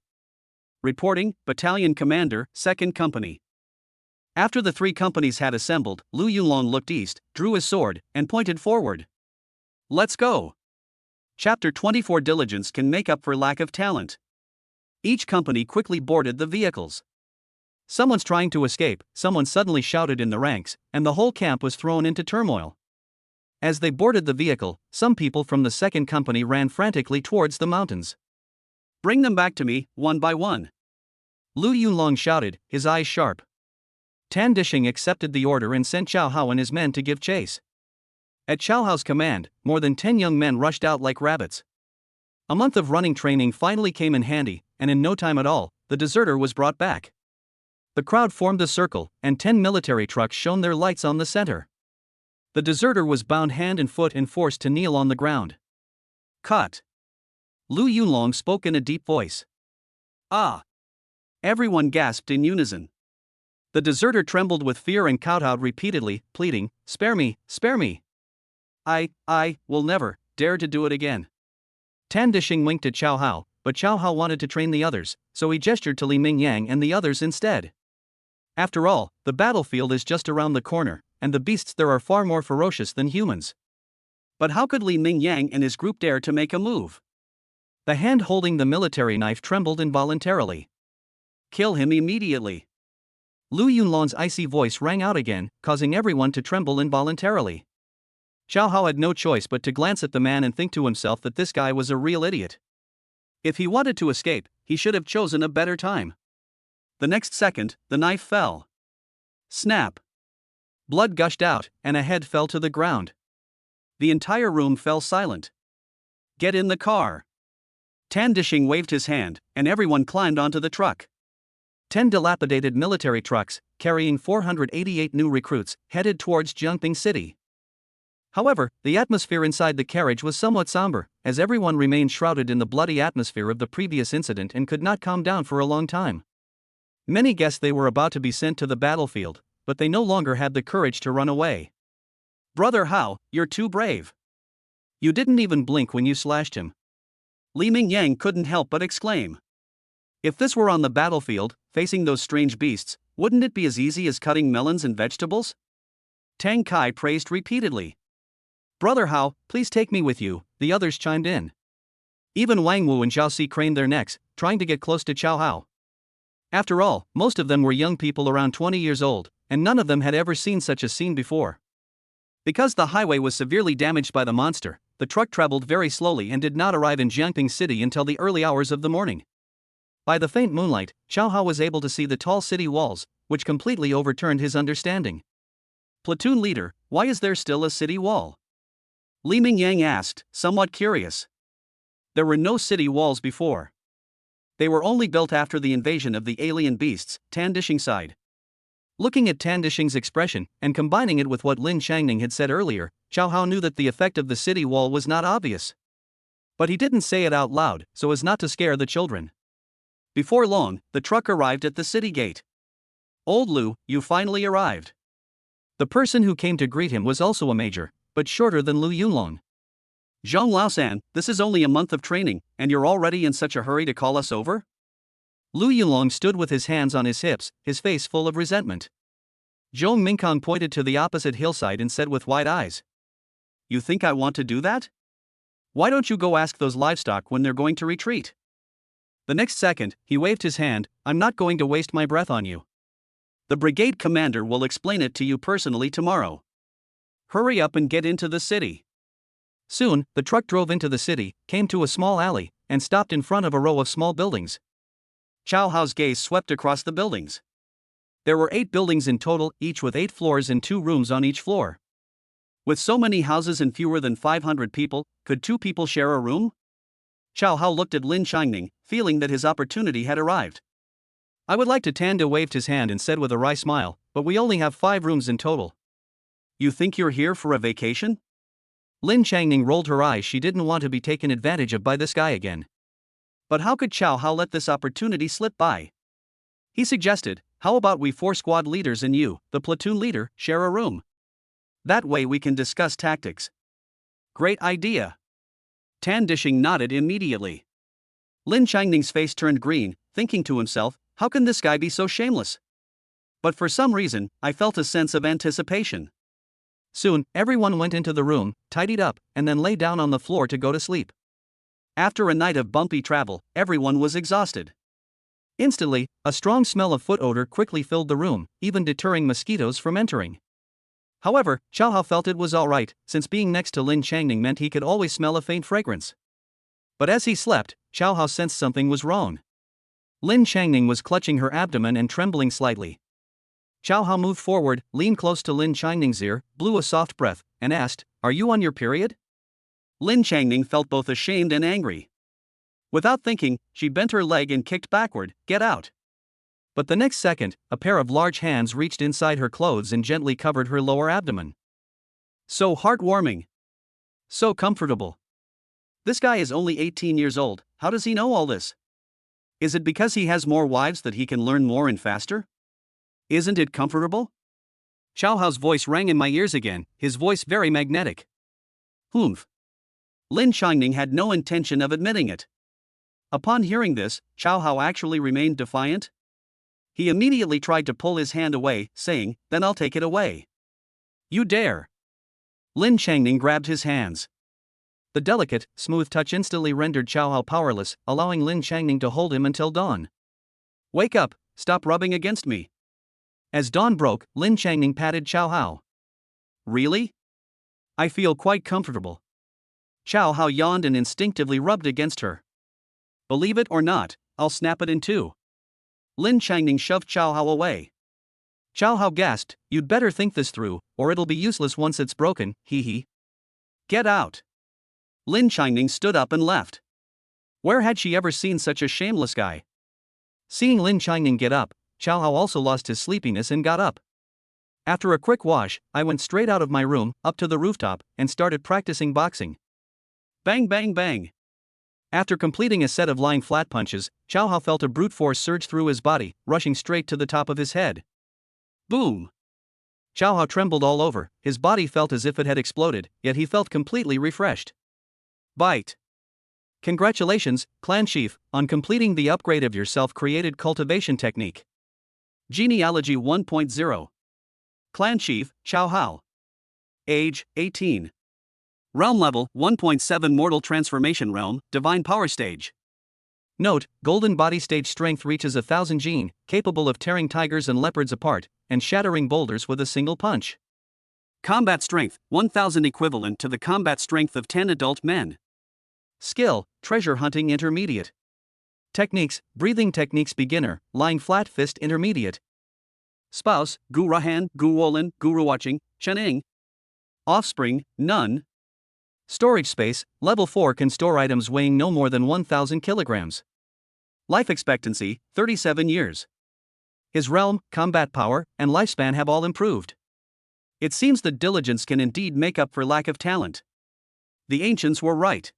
Reporting, battalion commander, second company. After the 3 companies had assembled, Lu Yunlong looked east, drew his sword, and pointed forward. Let's go. Chapter 24. Diligence can make up for lack of talent. Each company quickly boarded the vehicles. Someone's trying to escape, someone suddenly shouted in the ranks, and the whole camp was thrown into turmoil. As they boarded the vehicle, some people from the second company ran frantically towards the mountains. Bring them back to me, one by one. Lu Yunlong shouted, his eyes sharp. Tan Dishing accepted the order and sent Chow Hao and his men to give chase. At Chow Hao's command, more than 10 young men rushed out like rabbits. A month of running training finally came in handy, and in no time at all, the deserter was brought back. The crowd formed a circle, and 10 military trucks shone their lights on the center. The deserter was bound hand and foot and forced to kneel on the ground. Cut. Lu Yunlong spoke in a deep voice. Ah! Everyone gasped in unison. The deserter trembled with fear and kowtowed repeatedly, pleading, spare me, spare me. I will never dare to do it again. Tan Dishing winked at Chow Hao, but Chow Hao wanted to train the others, so he gestured to Li Mingyang and the others instead. After all, the battlefield is just around the corner, and the beasts there are far more ferocious than humans. But how could Li Mingyang and his group dare to make a move? The hand holding the military knife trembled involuntarily. Kill him immediately. Lu Yunlong's icy voice rang out again, causing everyone to tremble involuntarily. Chow Hao had no choice but to glance at the man and think to himself that this guy was a real idiot. If he wanted to escape, he should have chosen a better time. The next second, the knife fell. Snap. Blood gushed out, and a head fell to the ground. The entire room fell silent. Get in the car. Tan Dishing waved his hand, and everyone climbed onto the truck. 10 dilapidated military trucks, carrying 488 new recruits, headed towards Jiangping City. However, the atmosphere inside the carriage was somewhat somber, as everyone remained shrouded in the bloody atmosphere of the previous incident and could not calm down for a long time. Many guessed they were about to be sent to the battlefield, but they no longer had the courage to run away. Brother Hao, you're too brave. You didn't even blink when you slashed him. Li Mingyang couldn't help but exclaim. If this were on the battlefield, facing those strange beasts, wouldn't it be as easy as cutting melons and vegetables? Tang Kai praised repeatedly. Brother Hao, please take me with you, the others chimed in. Even Wang Wu and Zhao Si craned their necks, trying to get close to Cao Hao. After all, most of them were young people around 20 years old, and none of them had ever seen such a scene before. Because the highway was severely damaged by the monster, the truck traveled very slowly and did not arrive in Jiangping City until the early hours of the morning. By the faint moonlight, Cao Hao was able to see the tall city walls, which completely overturned his understanding. Platoon leader, why is there still a city wall? Li Mingyang asked, somewhat curious. There were no city walls before. They were only built after the invasion of the alien beasts, Tan Dishing sighed. Looking at Tan Dishing's expression, and combining it with what Lin Changning had said earlier, Cao Hao knew that the effect of the city wall was not obvious. But he didn't say it out loud, so as not to scare the children. Before long, the truck arrived at the city gate. Old Lu, you finally arrived. The person who came to greet him was also a major, but shorter than Lu Yunlong. Zhang Laosan, this is only a month of training, and you're already in such a hurry to call us over? Lu Yunlong stood with his hands on his hips, his face full of resentment. Zhong Mingkong pointed to the opposite hillside and said with wide eyes. You think I want to do that? Why don't you go ask those livestock when they're going to retreat? The next second, he waved his hand, I'm not going to waste my breath on you. The brigade commander will explain it to you personally tomorrow. Hurry up and get into the city. Soon, the truck drove into the city, came to a small alley, and stopped in front of a row of small buildings. Cao Hao's gaze swept across the buildings. There were 8 buildings in total, each with 8 floors and 2 rooms on each floor. With so many houses and fewer than 500 people, could 2 people share a room? Cao Hao looked at Lin Changning, feeling that his opportunity had arrived. I would like to. Tanda waved his hand and said with a wry smile, but we only have 5 rooms in total. You think you're here for a vacation? Lin Changning rolled her eyes. She didn't want to be taken advantage of by this guy again. But how could Cao Hao let this opportunity slip by? He suggested, how about we 4 squad leaders and you, the platoon leader, share a room? That way we can discuss tactics. Great idea. Tan Dishing nodded immediately. Lin Changning's face turned green, thinking to himself, how can this guy be so shameless? But for some reason, I felt a sense of anticipation. Soon, everyone went into the room, tidied up, and then lay down on the floor to go to sleep. After a night of bumpy travel, everyone was exhausted. Instantly, a strong smell of foot odor quickly filled the room, even deterring mosquitoes from entering. However, Cao Hao felt it was alright, since being next to Lin Changning meant he could always smell a faint fragrance. But as he slept, Cao Hao sensed something was wrong. Lin Changning was clutching her abdomen and trembling slightly. Cao Hao moved forward, leaned close to Lin Changning's ear, blew a soft breath, and asked, Are you on your period? Lin Changning felt both ashamed and angry. Without thinking, she bent her leg and kicked backward, Get out. But the next second, a pair of large hands reached inside her clothes and gently covered her lower abdomen. So heartwarming. So comfortable. This guy is only 18 years old, how does he know all this? Is it because he has more wives that he can learn more and faster? Isn't it comfortable? Cao Hao's voice rang in my ears again, his voice very magnetic. Humph. Lin Changning had no intention of admitting it. Upon hearing this, Cao Hao actually remained defiant. He immediately tried to pull his hand away, saying, Then I'll take it away. You dare. Lin Changning grabbed his hands. The delicate, smooth touch instantly rendered Cao Hao powerless, allowing Lin Changning to hold him until dawn. Wake up, stop rubbing against me. As dawn broke, Lin Changning patted Cao Hao. Really? I feel quite comfortable. Cao Hao yawned and instinctively rubbed against her. Believe it or not, I'll snap it in 2. Lin Changning shoved Cao Hao away. Cao Hao gasped, You'd better think this through, or it'll be useless once it's broken, hee hee. Get out! Lin Changning stood up and left. Where had she ever seen such a shameless guy? Seeing Lin Changning get up, Chow Hao also lost his sleepiness and got up. After a quick wash, I went straight out of my room, up to the rooftop, and started practicing boxing. Bang bang bang! After completing a set of lying flat punches, Chow Hao felt a brute force surge through his body, rushing straight to the top of his head. Boom! Chow Hao trembled all over, his body felt as if it had exploded, yet he felt completely refreshed. Bite! Congratulations, Clan Chief, on completing the upgrade of your self-created cultivation technique. Genealogy 1.0. Clan Chief, Chow Hao. Age, 18. Realm level, 1.7 Mortal Transformation Realm, Divine Power Stage. Note, Golden Body Stage strength reaches 1000 gene, capable of tearing tigers and leopards apart, and shattering boulders with a single punch. Combat Strength, 1000 equivalent to the combat strength of 10 adult men. Skill, Treasure Hunting Intermediate. Techniques, Breathing Techniques Beginner, Lying Flat Fist Intermediate. Spouse, Gu Rahan, Gu Wolin, Guru Watching, Chening. Offspring, none. Storage space, level 4 can store items weighing no more than 1000 kilograms. Life expectancy, 37 years. His realm, combat power, and lifespan have all improved. It seems that diligence can indeed make up for lack of talent. The ancients were right.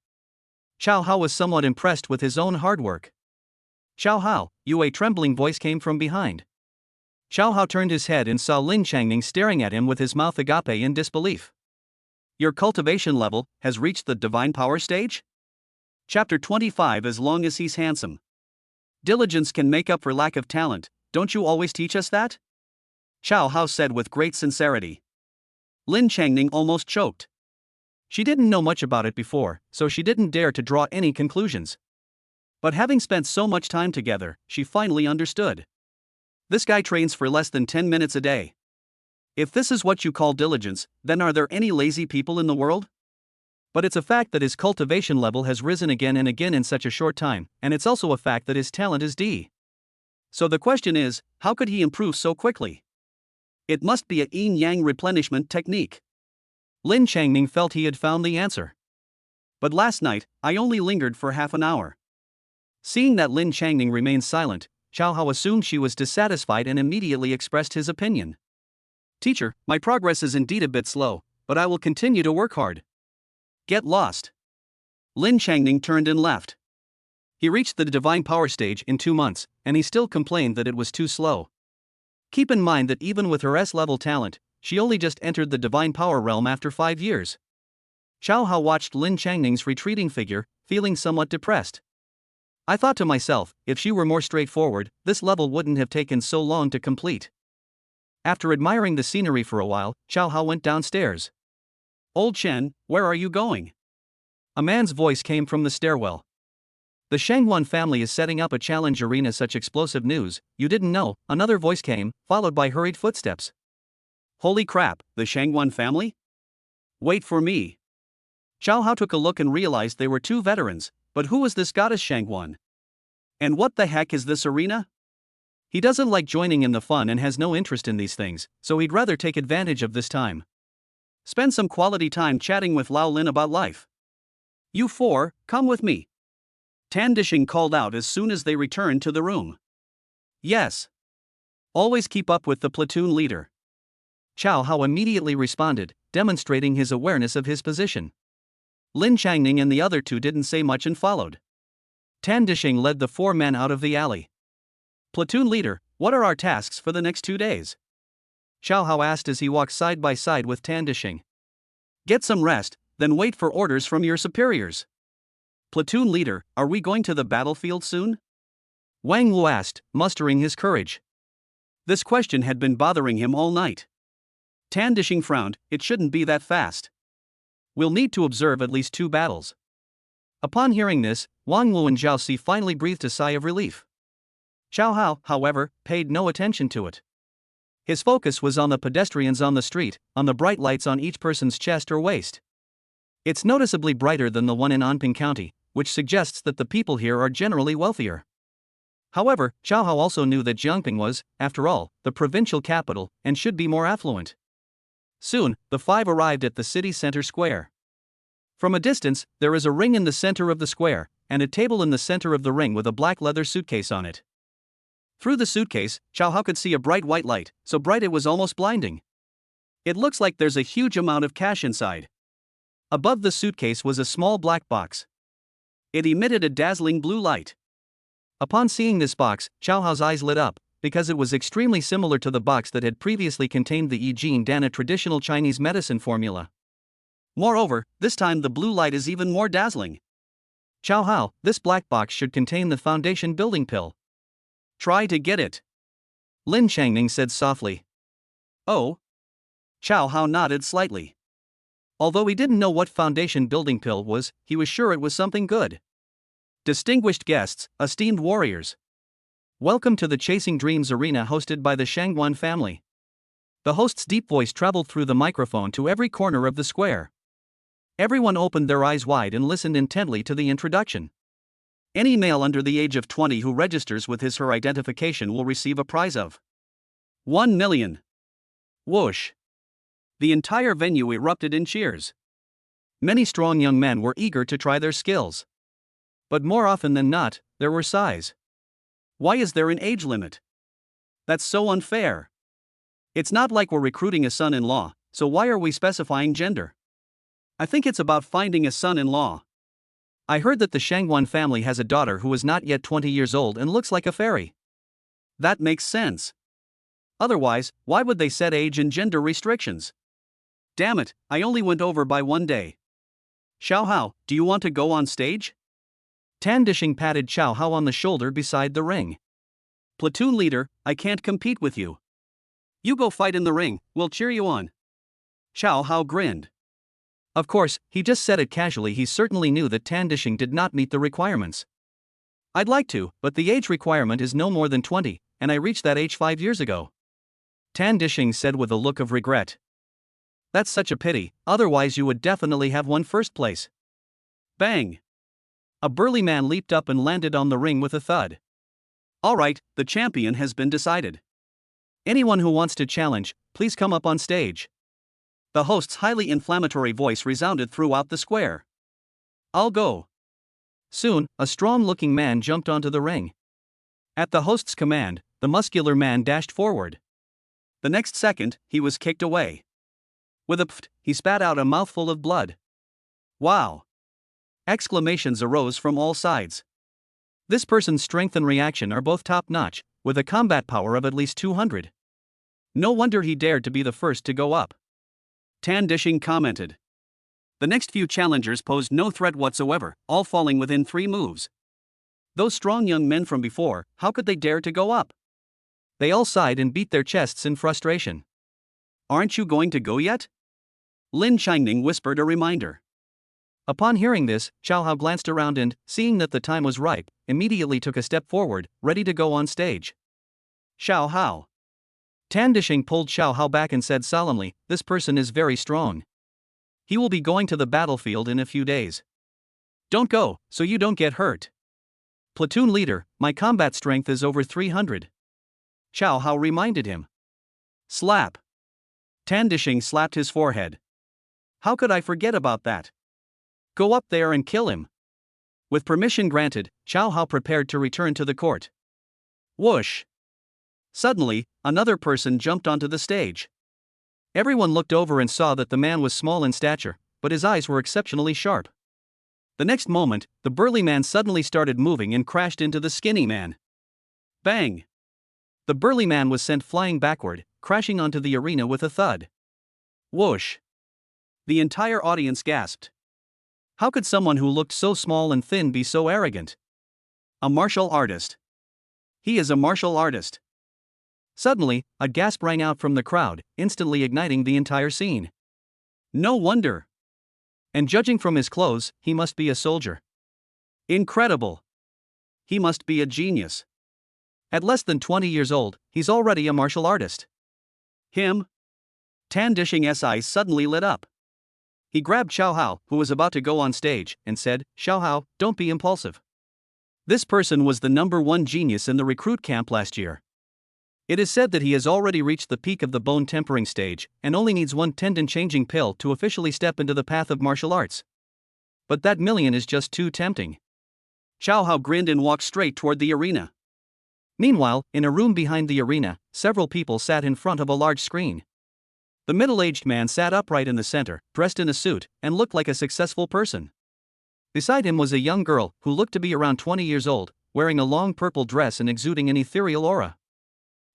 Chow Hao was somewhat impressed with his own hard work. Chow Hao, a trembling voice came from behind. Chow Hao turned his head and saw Lin Changning staring at him with his mouth agape in disbelief. Your cultivation level has reached the divine power stage? Chapter 25. As long as he's handsome. Diligence can make up for lack of talent, don't you always teach us that? Chow Hao said with great sincerity. Lin Changning almost choked. She didn't know much about it before, so she didn't dare to draw any conclusions. But having spent so much time together, she finally understood. This guy trains for less than 10 minutes a day. If this is what you call diligence, then are there any lazy people in the world? But it's a fact that his cultivation level has risen again and again in such a short time, and it's also a fact that his talent is D. So the question is, how could he improve so quickly? It must be a yin-yang replenishment technique. Lin Changning felt he had found the answer. But last night, I only lingered for half an hour. Seeing that Lin Changning remained silent, Chow Hao assumed she was dissatisfied and immediately expressed his opinion. Teacher, my progress is indeed a bit slow, but I will continue to work hard. Get lost. Lin Changning turned and left. He reached the divine power stage in 2 months, and he still complained that it was too slow. Keep in mind that even with her S-level talent, she only just entered the divine power realm after 5 years. Chow Hao watched Lin Changning's retreating figure, feeling somewhat depressed. I thought to myself, if she were more straightforward, this level wouldn't have taken so long to complete. After admiring the scenery for a while, Chow Hao went downstairs. Old Chen, where are you going? A man's voice came from the stairwell. The Shangwan family is setting up a challenge arena. Such explosive news, you didn't know, another voice came, followed by hurried footsteps. Holy crap, the Shangwan family? Wait for me. Chow Hao took a look and realized they were 2 veterans, but who was this goddess Shangwan? And what the heck is this arena? He doesn't like joining in the fun and has no interest in these things, so he'd rather take advantage of this time. Spend some quality time chatting with Lao Lin about life. You 4, come with me. Tan Dishing called out as soon as they returned to the room. Yes. Always keep up with the platoon leader. Chow Hao immediately responded, demonstrating his awareness of his position. Lin Changning and the other 2 didn't say much and followed. Tan Dishing led the 4 men out of the alley. Platoon leader, what are our tasks for the next 2 days? Chow Hao asked as he walked side by side with Tan Dishing. Get some rest, then wait for orders from your superiors. Platoon leader, are we going to the battlefield soon? Wang Wu asked, mustering his courage. This question had been bothering him all night. Tan Dishing frowned, it shouldn't be that fast. We'll need to observe at least 2 battles. Upon hearing this, Wang Wu and Zhao Si finally breathed a sigh of relief. Chow Hao, however, paid no attention to it. His focus was on the pedestrians on the street, on the bright lights on each person's chest or waist. It's noticeably brighter than the one in Anping County, which suggests that the people here are generally wealthier. However, Chow Hao also knew that Jiangping was, after all, the provincial capital, and should be more affluent. Soon, the 5 arrived at the city center square. From a distance, there is a ring in the center of the square, and a table in the center of the ring with a black leather suitcase on it. Through the suitcase, Chow Hao could see a bright white light, so bright it was almost blinding. It looks like there's a huge amount of cash inside. Above the suitcase was a small black box. It emitted a dazzling blue light. Upon seeing this box, Chow Hao's eyes lit up, because it was extremely similar to the box that had previously contained the Yi Dan, a traditional Chinese medicine formula. Moreover, this time the blue light is even more dazzling. Chow Hao, this black box should contain the foundation building pill. Try to get it. Lin Changning said softly. Oh? Chow Hao nodded slightly. Although he didn't know what foundation building pill was, he was sure it was something good. Distinguished guests, esteemed warriors. Welcome to the Chasing Dreams arena hosted by the Shangguan family. The host's deep voice traveled through the microphone to every corner of the square. Everyone opened their eyes wide and listened intently to the introduction. Any male under the age of 20 who registers with his/her identification will receive a prize of 1 million. Whoosh! The entire venue erupted in cheers. Many strong young men were eager to try their skills. But more often than not, there were sighs. Why is there an age limit? That's so unfair. It's not like we're recruiting a son-in-law, so why are we specifying gender? I think it's about finding a son-in-law. I heard that the Shangguan family has a daughter who is not yet 20 years old and looks like a fairy. That makes sense. Otherwise, why would they set age and gender restrictions? Damn it, I only went over by 1 day. Xiao Hao, do you want to go on stage? Tan Dishing patted Xiao Hao on the shoulder beside the ring. Platoon leader, I can't compete with you. You go fight in the ring, we'll cheer you on. Xiao Hao grinned. Of course, he just said it casually. He certainly knew that Tan Dishing did not meet the requirements. I'd like to, but the age requirement is no more than 20, and I reached that age 5 years ago. Tan Dishing said with a look of regret. That's such a pity, otherwise you would definitely have won first place. Bang! A burly man leaped up and landed on the ring with a thud. Alright, the champion has been decided. Anyone who wants to challenge, please come up on stage. The host's highly inflammatory voice resounded throughout the square. I'll go. Soon, a strong-looking man jumped onto the ring. At the host's command, the muscular man dashed forward. The next second, he was kicked away. With a pft, he spat out a mouthful of blood. Wow! Exclamations arose from all sides. This person's strength and reaction are both top-notch, with a combat power of at least 200. No wonder he dared to be the first to go up. Tan Dishing commented. The next few challengers posed no threat whatsoever, all falling within 3 moves. Those strong young men from before, how could they dare to go up? They all sighed and beat their chests in frustration. Aren't you going to go yet? Lin Changning whispered a reminder. Upon hearing this, Xiao Hao glanced around and, seeing that the time was ripe, immediately took a step forward, ready to go on stage. Xiao Hao. Tan Dishing pulled Xiao Hao back and said solemnly, this person is very strong. He will be going to the battlefield in a few days. Don't go, so you don't get hurt. Platoon leader, my combat strength is over 300. Xiao Hao reminded him. Slap. Tan Dishing slapped his forehead. How could I forget about that? Go up there and kill him. With permission granted, Xiao Hao prepared to return to the court. Whoosh! Suddenly, another person jumped onto the stage. Everyone looked over and saw that the man was small in stature, but his eyes were exceptionally sharp. The next moment, the burly man suddenly started moving and crashed into the skinny man. Bang! The burly man was sent flying backward, crashing onto the arena with a thud. Whoosh! The entire audience gasped. How could someone who looked so small and thin be so arrogant? A martial artist. He is a martial artist. Suddenly, a gasp rang out from the crowd, instantly igniting the entire scene. No wonder. And judging from his clothes, he must be a soldier. Incredible. He must be a genius. At less than 20 years old, he's already a martial artist. Him? Tan Dishing's eyes suddenly lit up. He grabbed Xiao Hao, who was about to go on stage, and said, Xiao Hao, don't be impulsive. This person was the #1 genius in the recruit camp last year. It is said that he has already reached the peak of the bone tempering stage, and only needs one tendon changing pill to officially step into the path of martial arts. But that million is just too tempting. Chow Hao grinned and walked straight toward the arena. Meanwhile, in a room behind the arena, several people sat in front of a large screen. The middle-aged man sat upright in the center, dressed in a suit, and looked like a successful person. Beside him was a young girl, who looked to be around 20 years old, wearing a long purple dress and exuding an ethereal aura.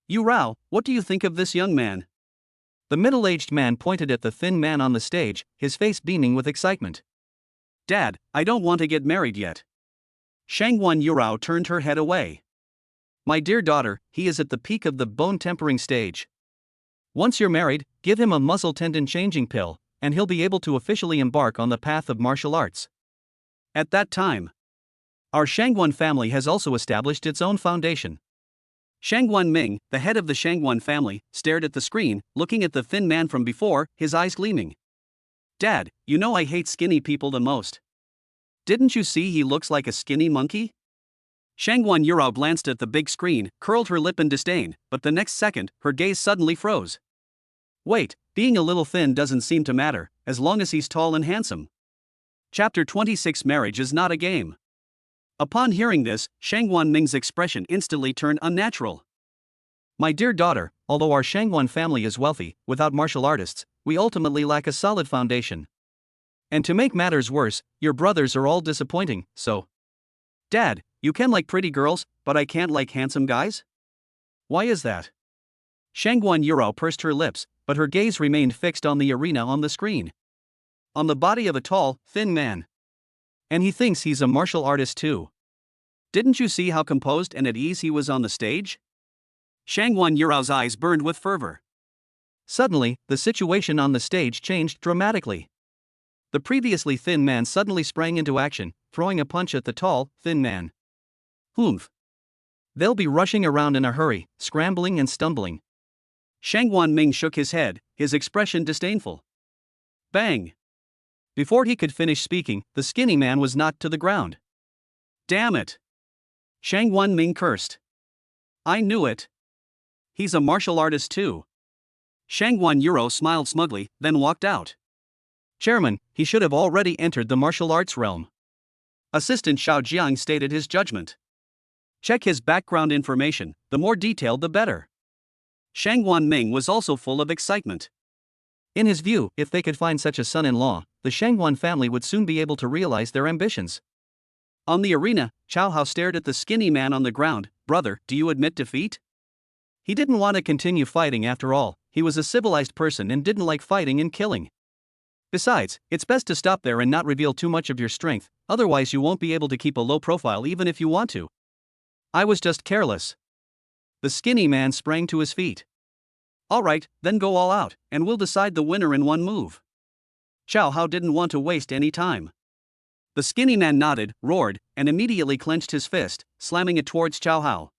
"You Rao, what do you think of this young man?" The middle-aged man pointed at the thin man on the stage, his face beaming with excitement. "Dad, I don't want to get married yet." Shangwan Yurao turned her head away. "My dear daughter, he is at the peak of the bone-tempering stage. Once you're married, give him a muscle tendon changing pill, and he'll be able to officially embark on the path of martial arts. At that time, our Shangwan family has also established its own foundation." Shangwan Ming, the head of the Shangwan family, stared at the screen, looking at the thin man from before, his eyes gleaming. "Dad, you know I hate skinny people the most. Didn't you see he looks like a skinny monkey?" Shangwan Yurao glanced at the big screen, curled her lip in disdain, but the next second, her gaze suddenly froze. "Wait, being a little thin doesn't seem to matter, as long as he's tall and handsome." Chapter 26 Marriage is not a game. Upon hearing this, Shangwan Ming's expression instantly turned unnatural. "My dear daughter, although our Shangwan family is wealthy, without martial artists, we ultimately lack a solid foundation. And to make matters worse, your brothers are all disappointing, so..." "Dad, you can like pretty girls, but I can't like handsome guys? Why is that?" Shangwan Yurao pursed her lips, but her gaze remained fixed on the arena on the screen. On the body of a tall, thin man. And he thinks he's a martial artist too. Didn't you see how composed and at ease he was on the stage? Shangwan Yurao's eyes burned with fervor. Suddenly, the situation on the stage changed dramatically. The previously thin man suddenly sprang into action, throwing a punch at the tall, thin man. "Humph. They'll be rushing around in a hurry, scrambling and stumbling." Shangwan Ming shook his head, his expression disdainful. Bang! Before he could finish speaking, the skinny man was knocked to the ground. "Damn it!" Shangwan Ming cursed. "I knew it. He's a martial artist too." Shangwan Yurao smiled smugly, then walked out. "Chairman, he should have already entered the martial arts realm." Assistant Xiao Jiang stated his judgment. "Check his background information, the more detailed the better." Shangwan Ming was also full of excitement. In his view, if they could find such a son-in-law, the Shangwan family would soon be able to realize their ambitions. On the arena, Chow Hao stared at the skinny man on the ground. "Brother, do you admit defeat?" He didn't want to continue fighting after all, he was a civilized person and didn't like fighting and killing. Besides, it's best to stop there and not reveal too much of your strength, otherwise you won't be able to keep a low profile even if you want to. "I was just careless." The skinny man sprang to his feet. "Alright, then go all out, and we'll decide the winner in one move." Chow Hao didn't want to waste any time. The skinny man nodded, roared, and immediately clenched his fist, slamming it towards Chow Hao.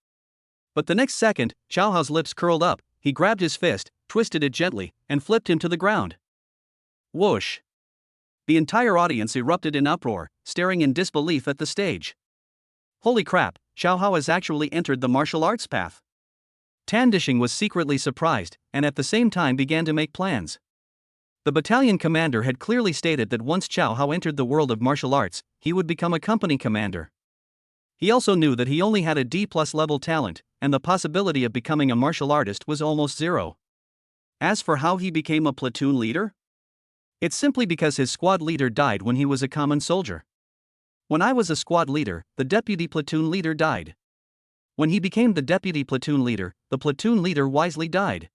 But the next second, Chow Hao's lips curled up, he grabbed his fist, twisted it gently, and flipped him to the ground. Whoosh! The entire audience erupted in uproar, staring in disbelief at the stage. Holy crap, Chow Hao has actually entered the martial arts path. Tan Dishing was secretly surprised, and at the same time began to make plans. The battalion commander had clearly stated that once Chow Hao entered the world of martial arts, he would become a company commander. He also knew that he only had a D+ level talent, and the possibility of becoming a martial artist was almost zero. As for how he became a platoon leader? It's simply because his squad leader died when he was a common soldier. When I was a squad leader, the deputy platoon leader died. When he became the deputy platoon leader, the platoon leader wisely died.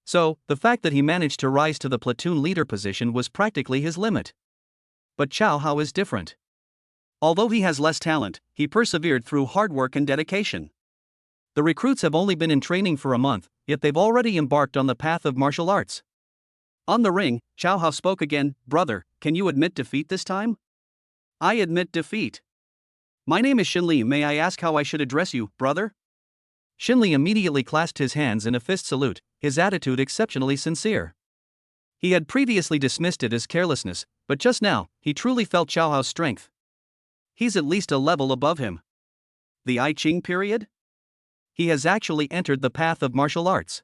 So, the fact that he managed to rise to the platoon leader position was practically his limit. But Chow Hao is different. Although he has less talent, he persevered through hard work and dedication. The recruits have only been in training for a month, yet they've already embarked on the path of martial arts. On the ring, Chow Hao spoke again. "Brother, can you admit defeat this time?" "I admit defeat. My name is Xinli. May I ask how I should address you, brother?" Xinli immediately clasped his hands in a fist salute, his attitude exceptionally sincere. He had previously dismissed it as carelessness, but just now, he truly felt Chow Hao's strength. He's at least a level above him. The I Ching period? He has actually entered the path of martial arts.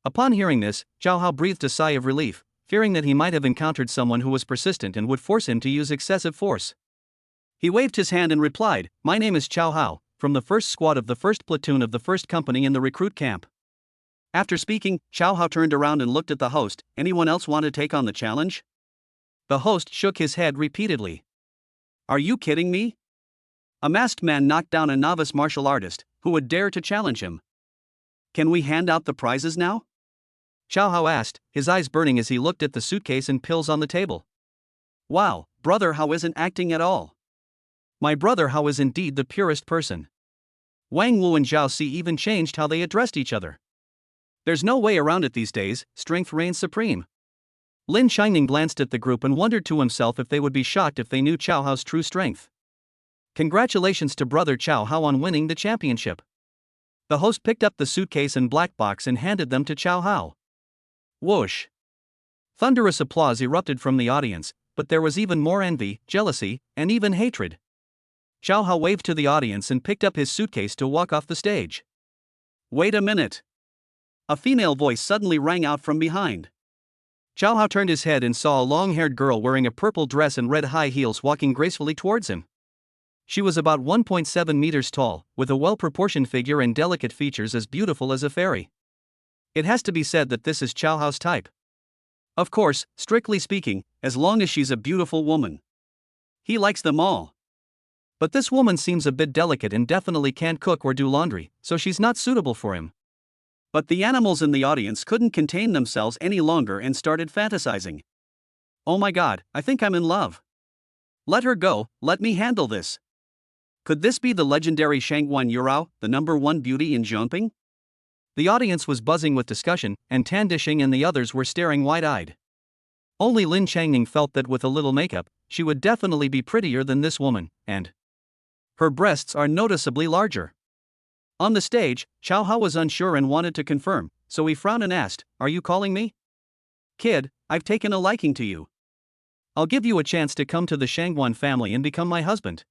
Upon hearing this, Chow Hao breathed a sigh of relief, fearing that he might have encountered someone who was persistent and would force him to use excessive force. He waved his hand and replied, "My name is Chow Hao, from the 1st Squad of the 1st Platoon of the 1st Company in the recruit camp." After speaking, Chow Hao turned around and looked at the host. "Anyone else want to take on the challenge?" The host shook his head repeatedly. "Are you kidding me?" A masked man knocked down a novice martial artist, who would dare to challenge him. "Can we hand out the prizes now?" Chow Hao asked, his eyes burning as he looked at the suitcase and pills on the table. "Wow, brother Hao isn't acting at all. My brother Hao is indeed the purest person." Wang Wu and Zhao Si even changed how they addressed each other. There's no way around it these days, strength reigns supreme. Lin Shining glanced at the group and wondered to himself if they would be shocked if they knew Chow Hao's true strength. Congratulations to brother Chow Hao on winning the championship. The host picked up the suitcase and black box and handed them to Chow Hao. Whoosh! Thunderous applause erupted from the audience, but there was even more envy, jealousy, and even hatred. Chow Hao waved to the audience and picked up his suitcase to walk off the stage. "Wait a minute!" A female voice suddenly rang out from behind. Chow Hao turned his head and saw a long-haired girl wearing a purple dress and red high heels walking gracefully towards him. She was about 1.7 meters tall, with a well-proportioned figure and delicate features as beautiful as a fairy. It has to be said that this is Chow Hao's type. Of course, strictly speaking, as long as she's a beautiful woman. He likes them all. But this woman seems a bit delicate and definitely can't cook or do laundry, so she's not suitable for him. But the animals in the audience couldn't contain themselves any longer and started fantasizing. "Oh my god, I think I'm in love. Let her go, let me handle this. Could this be the legendary Shangguan Yurao, the #1 beauty in Zhongping?" The audience was buzzing with discussion, and Tan Dishing and the others were staring wide-eyed. Only Lin Changning felt that with a little makeup, she would definitely be prettier than this woman, and her breasts are noticeably larger. On the stage, Chow Hao was unsure and wanted to confirm, so he frowned and asked, "Are you calling me?" "Kid, I've taken a liking to you. I'll give you a chance to come to the Shangguan family and become my husband."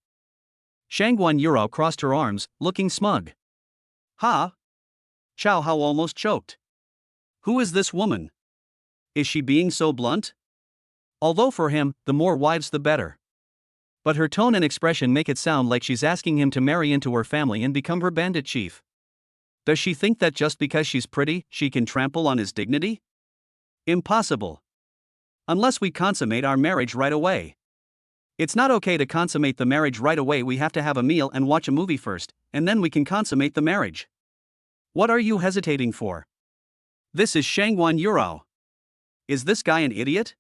Shangguan Yurao crossed her arms, looking smug. "Ha?" Chow Hao almost choked. Who is this woman? Is she being so blunt? Although for him, the more wives the better. But her tone and expression make it sound like she's asking him to marry into her family and become her bandit chief. Does she think that just because she's pretty, she can trample on his dignity? Impossible. Unless we consummate our marriage right away. It's not okay to consummate the marriage right away. We have to have a meal and watch a movie first, and then we can consummate the marriage. What are you hesitating for? This is Shangguan Yurao. Is this guy an idiot?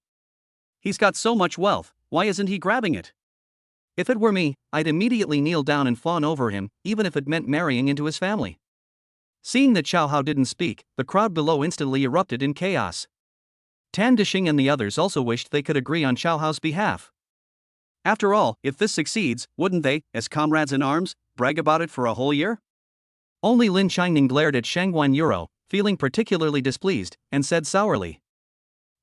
He's got so much wealth, why isn't he grabbing it? If it were me, I'd immediately kneel down and fawn over him, even if it meant marrying into his family. Seeing that Chow Hao didn't speak, the crowd below instantly erupted in chaos. Tan Dishing and the others also wished they could agree on Chow Hao's behalf. After all, if this succeeds, wouldn't they, as comrades in arms, brag about it for a whole year? Only Lin Changning glared at Shangguan Yurao, feeling particularly displeased, and said sourly,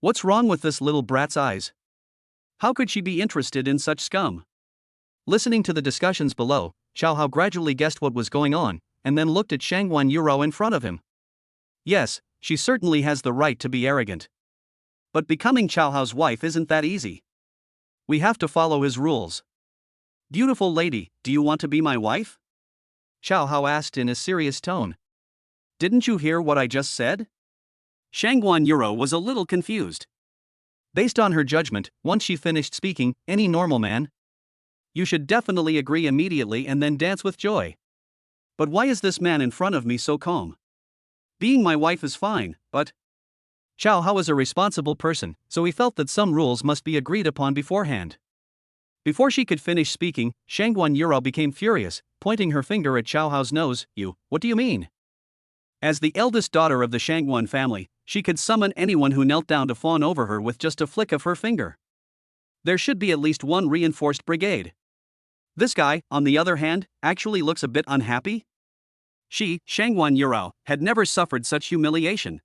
"What's wrong with this little brat's eyes? How could she be interested in such scum?" Listening to the discussions below, Chow Hao gradually guessed what was going on, and then looked at Shangguan Yurao in front of him. Yes, she certainly has the right to be arrogant. But becoming Chow Hao's wife isn't that easy. We have to follow his rules. "Beautiful lady, do you want to be my wife?" Chow Hao asked in a serious tone. "Didn't you hear what I just said?" Shangguan Yurao was a little confused. Based on her judgment, once she finished speaking, any normal man, you should definitely agree immediately and then dance with joy. But why is this man in front of me so calm? Being my wife is fine, but Chow Hao is a responsible person, so he felt that some rules must be agreed upon beforehand. Before she could finish speaking, Shangguan Yurao became furious, pointing her finger at Chow Hao's nose. What do you mean?" As the eldest daughter of the Shangguan family, she could summon anyone who knelt down to fawn over her with just a flick of her finger. There should be at least one reinforced brigade. This guy, on the other hand, actually looks a bit unhappy. She, Shangguan Yurao, had never suffered such humiliation.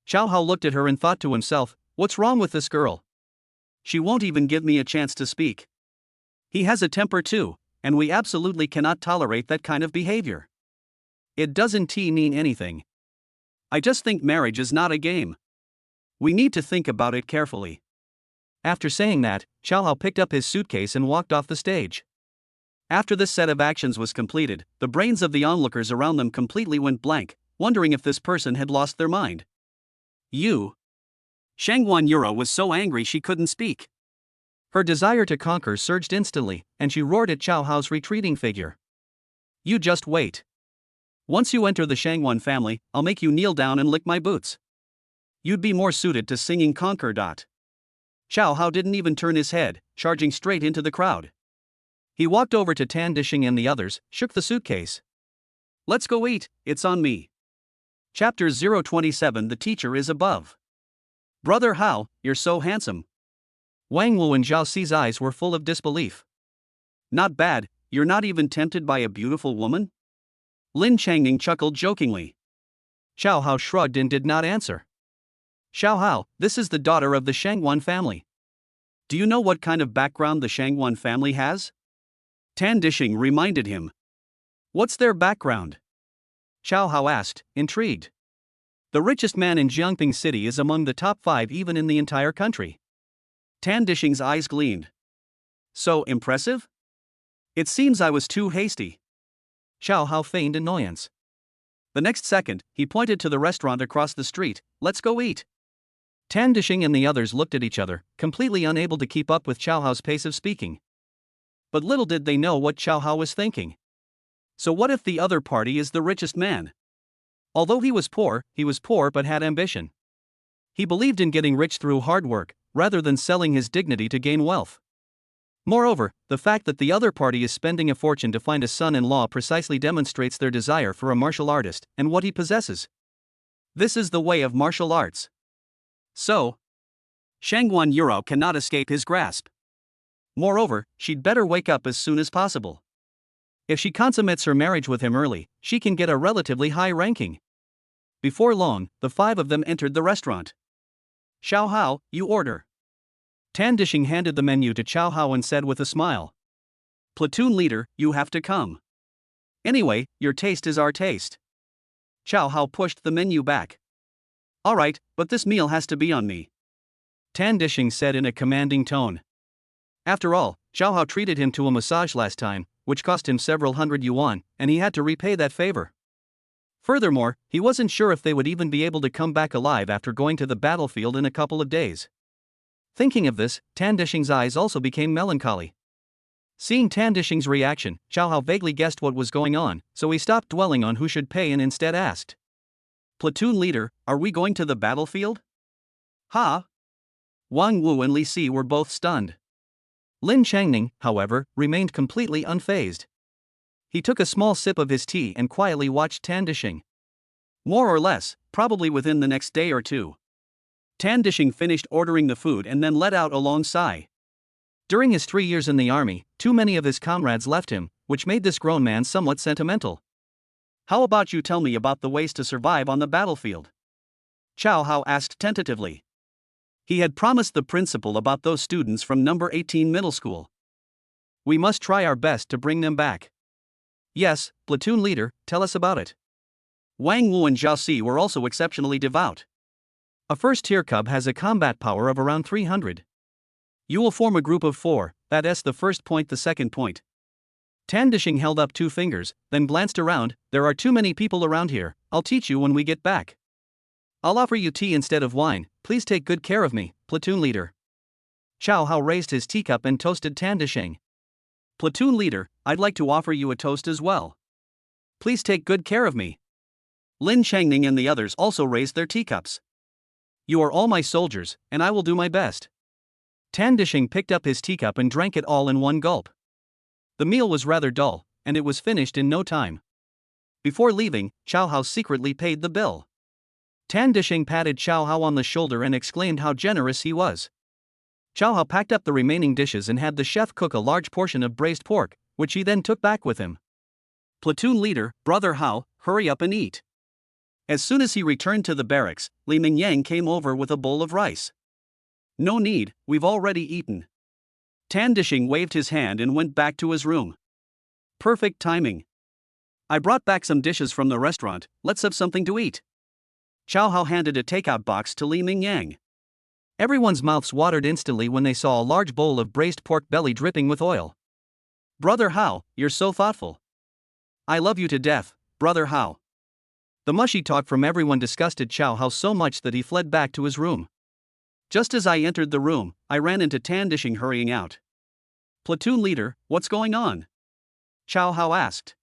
Chow Hao looked at her and thought to himself, what's wrong with this girl? She won't even give me a chance to speak. He has a temper too, and we absolutely cannot tolerate that kind of behavior. It doesn't mean anything. I just think marriage is not a game. We need to think about it carefully. After saying that, Xiao Hao picked up his suitcase and walked off the stage. After this set of actions was completed, the brains of the onlookers around them completely went blank, wondering if this person had lost their mind. You. Shangguan Yuro was so angry she couldn't speak. Her desire to conquer surged instantly, and she roared at Xiao Hao's retreating figure. You just wait. Once you enter the Shangguan family, I'll make you kneel down and lick my boots. You'd be more suited to singing Conquer. Xiao Hao didn't even turn his head, charging straight into the crowd. He walked over to Tan Dishing and the others, shook the suitcase. Let's go eat, it's on me. Chapter 027 The Teacher is Above. Brother Hao, you're so handsome. Wang Wu and Zhao Xi's eyes were full of disbelief. Not bad, you're not even tempted by a beautiful woman? Lin Changning chuckled jokingly. Xiao Hao shrugged and did not answer. Xiao Hao, this is the daughter of the Shangguan family. Do you know what kind of background the Shangguan family has? Tan Dishing reminded him. What's their background? Xiao Hao asked, intrigued. The richest man in Jiangping City is among the top 5 even in the entire country. Tan Dishing's eyes gleamed. So impressive? It seems I was too hasty. Xiao Hao feigned annoyance. The next second, he pointed to the restaurant across the street. Let's go eat. Tan Dishing and the others looked at each other, completely unable to keep up with Xiao Hao's pace of speaking. But little did they know what Xiao Hao was thinking. So what if the other party is the richest man? Although he was poor but had ambition. He believed in getting rich through hard work, rather than selling his dignity to gain wealth. Moreover, the fact that the other party is spending a fortune to find a son-in-law precisely demonstrates their desire for a martial artist and what he possesses. This is the way of martial arts. So, Shangguan Yuro cannot escape his grasp. Moreover, she'd better wake up as soon as possible. If she consummates her marriage with him early, she can get a relatively high ranking. Before long, the 5 of them entered the restaurant. Xiao Hao, you order. Tan Dishing handed the menu to Xiao Hao and said with a smile. Platoon leader, you have to come. Anyway, your taste is our taste. Xiao Hao pushed the menu back. Alright, but this meal has to be on me. Tan Dishing said in a commanding tone. After all, Xiao Hao treated him to a massage last time, which cost him several hundred yuan, and he had to repay that favor. Furthermore, he wasn't sure if they would even be able to come back alive after going to the battlefield in a couple of days. Thinking of this, Tan Dishing's eyes also became melancholy. Seeing Tan Dishing's reaction, Xiao Hao vaguely guessed what was going on, so he stopped dwelling on who should pay and instead asked. Platoon leader, are we going to the battlefield? Ha! Wang Wu and Li Si were both stunned. Lin Changning, however, remained completely unfazed. He took a small sip of his tea and quietly watched Tan Dishing. More or less, probably within the next day or 2. Tan Dishing finished ordering the food and then let out a long sigh. During his 3 years in the army, too many of his comrades left him, which made this grown man somewhat sentimental. How about you tell me about the ways to survive on the battlefield? Xiao Hao asked tentatively. He had promised the principal about those students from number 18 middle school. We must try our best to bring them back. Yes, platoon leader, tell us about it. Wang Wu and Zhao Xi were also exceptionally devout. A first-tier cub has a combat power of around 300. You will form a group of 4, that's the first point, the second point. Tan Dishing held up 2 fingers, then glanced around. There are too many people around here, I'll teach you when we get back. I'll offer you tea instead of wine, please take good care of me, platoon leader. Xiao Hao raised his teacup and toasted Tan Dishing. Platoon leader, I'd like to offer you a toast as well. Please take good care of me. Lin Changning and the others also raised their teacups. You are all my soldiers, and I will do my best. Tan Dishing picked up his teacup and drank it all in one gulp. The meal was rather dull, and it was finished in no time. Before leaving, Xiao Hao secretly paid the bill. Tan Dishing patted Xiao Hao on the shoulder and exclaimed how generous he was. Xiao Hao packed up the remaining dishes and had the chef cook a large portion of braised pork, which he then took back with him. Platoon leader, Brother Hao, hurry up and eat. As soon as he returned to the barracks, Li Mingyang came over with a bowl of rice. No need, we've already eaten. Tan Dishing waved his hand and went back to his room. Perfect timing. I brought back some dishes from the restaurant, let's have something to eat. Xiao Hao handed a takeout box to Li Mingyang. Everyone's mouths watered instantly when they saw a large bowl of braised pork belly dripping with oil. Brother Hao, you're so thoughtful. I love you to death, Brother Hao. The mushy talk from everyone disgusted Chow Hao so much that he fled back to his room. Just as I entered the room, I ran into Tan Dishing hurrying out. Platoon leader, what's going on? Chow Hao asked.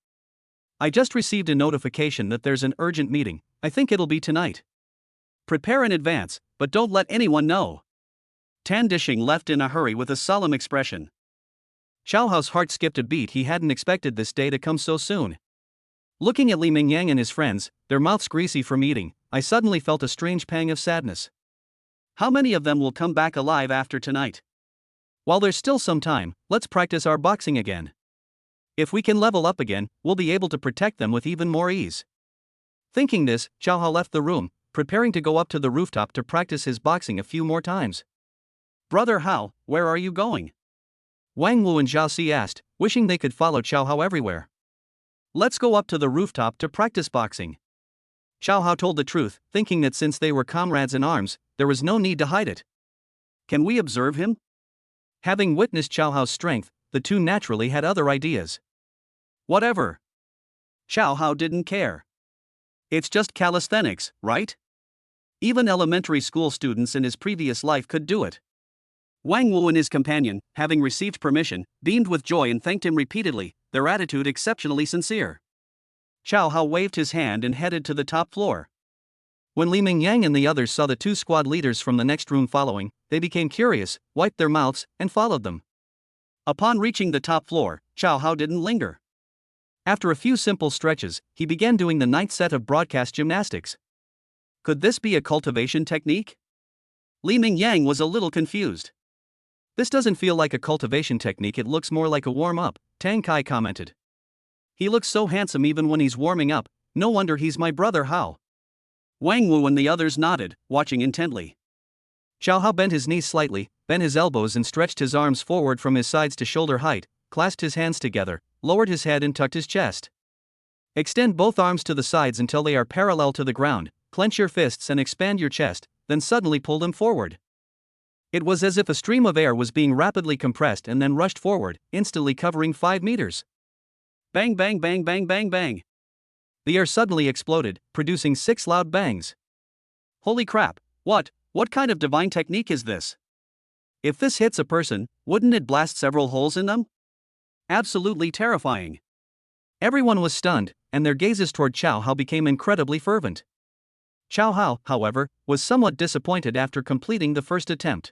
I just received a notification that there's an urgent meeting. I think it'll be tonight. Prepare in advance, but don't let anyone know. Tan Dishing left in a hurry with a solemn expression. Chow Hao's heart skipped a beat. He hadn't expected this day to come so soon. Looking at Li Mingyang and his friends, their mouths greasy from eating, I suddenly felt a strange pang of sadness. How many of them will come back alive after tonight? While there's still some time, let's practice our boxing again. If we can level up again, we'll be able to protect them with even more ease. Thinking this, Chow Hao left the room, preparing to go up to the rooftop to practice his boxing a few more times. Brother Hao, where are you going? Wang Wu and Zhao Si asked, wishing they could follow Chow Hao everywhere. Let's go up to the rooftop to practice boxing. Chow Hao told the truth, thinking that since they were comrades in arms, there was no need to hide it. Can we observe him? Having witnessed Chow Hao's strength, the two naturally had other ideas. Whatever. Chow Hao didn't care. It's just calisthenics, right? Even elementary school students in his previous life could do it. Wang Wu and his companion, having received permission, beamed with joy and thanked him repeatedly, their attitude exceptionally sincere. Chow Hao waved his hand and headed to the top floor. When Li Mingyang and the others saw the two squad leaders from the next room following, they became curious, wiped their mouths, and followed them. Upon reaching the top floor, Chow Hao didn't linger. After a few simple stretches, he began doing the 9th set of broadcast gymnastics. Could this be a cultivation technique? Li Mingyang was a little confused. This doesn't feel like a cultivation technique, it looks more like a warm-up, Tang Kai commented. He looks so handsome even when he's warming up, no wonder he's my brother Hao. Wang Wu and the others nodded, watching intently. Chow Hao bent his knees slightly, bent his elbows and stretched his arms forward from his sides to shoulder height, clasped his hands together, lowered his head and tucked his chest. Extend both arms to the sides until they are parallel to the ground, clench your fists and expand your chest, then suddenly pull them forward. It was as if a stream of air was being rapidly compressed and then rushed forward, instantly covering 5 meters. Bang bang bang bang bang bang. The air suddenly exploded, producing 6 loud bangs. Holy crap, what kind of divine technique is this? If this hits a person, wouldn't it blast several holes in them? Absolutely terrifying. Everyone was stunned, and their gazes toward Chow Hao became incredibly fervent. Chow Hao, however, was somewhat disappointed after completing the first attempt.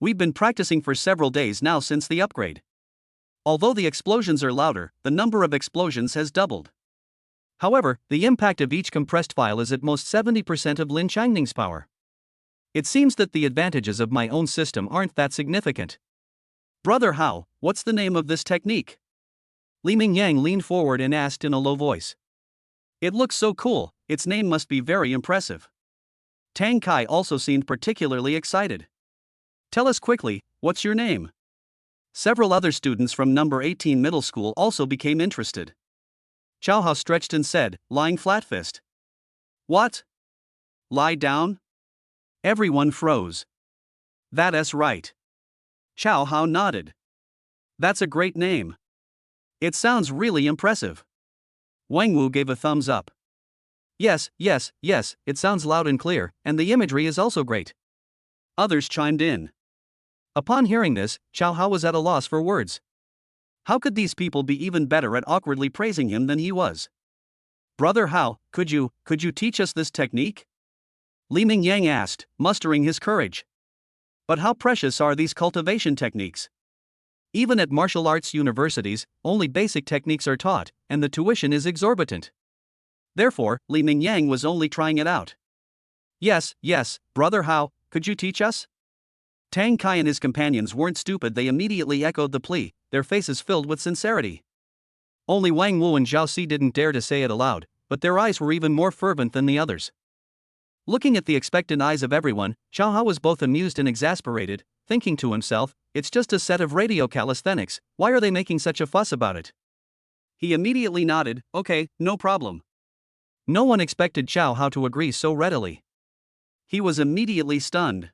We've been practicing for several days now since the upgrade. Although the explosions are louder, the number of explosions has doubled. However, the impact of each compressed file is at most 70% of Lin Changning's power. It seems that the advantages of my own system aren't that significant. Brother Hao, what's the name of this technique? Li Mingyang leaned forward and asked in a low voice. It looks so cool, its name must be very impressive. Tang Kai also seemed particularly excited. Tell us quickly, what's your name? Several other students from number 18 middle school also became interested. Chow Hao stretched and said, lying flat fist. What? Lie down? Everyone froze. That's right. Chow Hao nodded. That's a great name. It sounds really impressive. Wang Wu gave a thumbs up. Yes, it sounds loud and clear, and the imagery is also great. Others chimed in. Upon hearing this, Chow Hao was at a loss for words. How could these people be even better at awkwardly praising him than he was? Brother Hao, could you teach us this technique? Li Mingyang asked, mustering his courage. But how precious are these cultivation techniques? Even at martial arts universities, only basic techniques are taught, and the tuition is exorbitant. Therefore, Li Mingyang was only trying it out. Yes, Brother Hao, could you teach us? Tang Kai and his companions weren't stupid, they immediately echoed the plea, their faces filled with sincerity. Only Wang Wu and Zhao Si didn't dare to say it aloud, but their eyes were even more fervent than the others. Looking at the expectant eyes of everyone, Chow Hao was both amused and exasperated, thinking to himself, it's just a set of radio calisthenics, why are they making such a fuss about it? He immediately nodded, okay, no problem. No one expected Chow Hao to agree so readily. He was immediately stunned.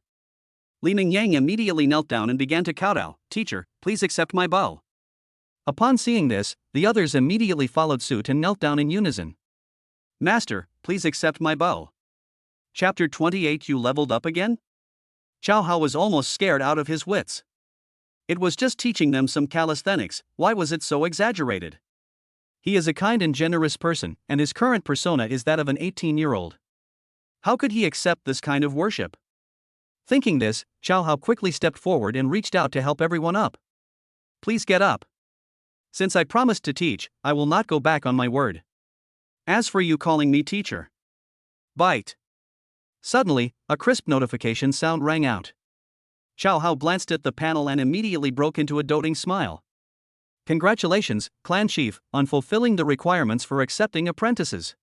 Li Mingyang immediately knelt down and began to kowtow. Teacher, please accept my bow. Upon seeing this, the others immediately followed suit and knelt down in unison. Master, please accept my bow. Chapter 28. You leveled up again? Chow Hao was almost scared out of his wits. It was just teaching them some calisthenics, why was it so exaggerated? He is a kind and generous person, and his current persona is that of an 18-year-old. How could he accept this kind of worship? Thinking this, Chow Hao quickly stepped forward and reached out to help everyone up. Please get up. Since I promised to teach, I will not go back on my word. As for you calling me teacher. Bite. Suddenly, a crisp notification sound rang out. Chow Hao glanced at the panel and immediately broke into a doting smile. Congratulations, Clan Chief, on fulfilling the requirements for accepting apprentices.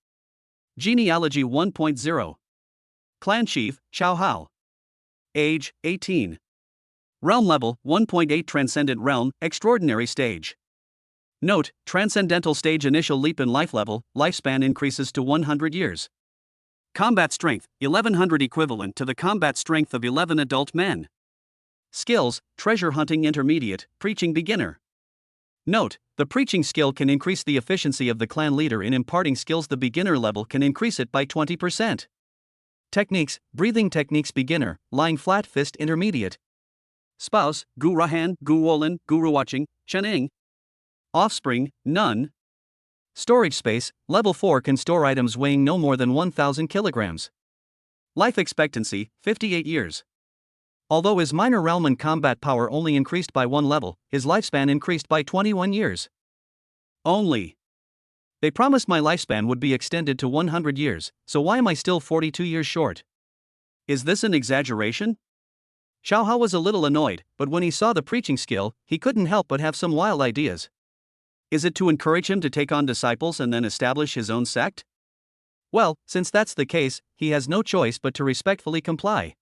Genealogy 1.0. Clan Chief, Chow Hao. Age, 18. Realm level, 1.8. Transcendent Realm, Extraordinary Stage. Note, Transcendental Stage initial leap in life level, lifespan increases to 100 years. Combat Strength, 1100 equivalent to the combat strength of 11 adult men. Skills, Treasure Hunting Intermediate, Preaching Beginner. Note, the preaching skill can increase the efficiency of the clan leader in imparting skills. The beginner level can increase it by 20%. Techniques, Breathing Techniques Beginner, Lying Flat Fist Intermediate. Spouse, Gu Rahan, Gu Wolin, Guru Watching, Chening. Offspring, none. Storage space, level 4 can store items weighing no more than 1,000 kilograms. Life expectancy, 58 years. Although his minor realm and combat power only increased by 1 level, his lifespan increased by 21 years. Only. They promised my lifespan would be extended to 100 years, so why am I still 42 years short? Is this an exaggeration? Chow Hao was a little annoyed, but when he saw the preaching skill, he couldn't help but have some wild ideas. Is it to encourage him to take on disciples and then establish his own sect? Well, since that's the case, he has no choice but to respectfully comply.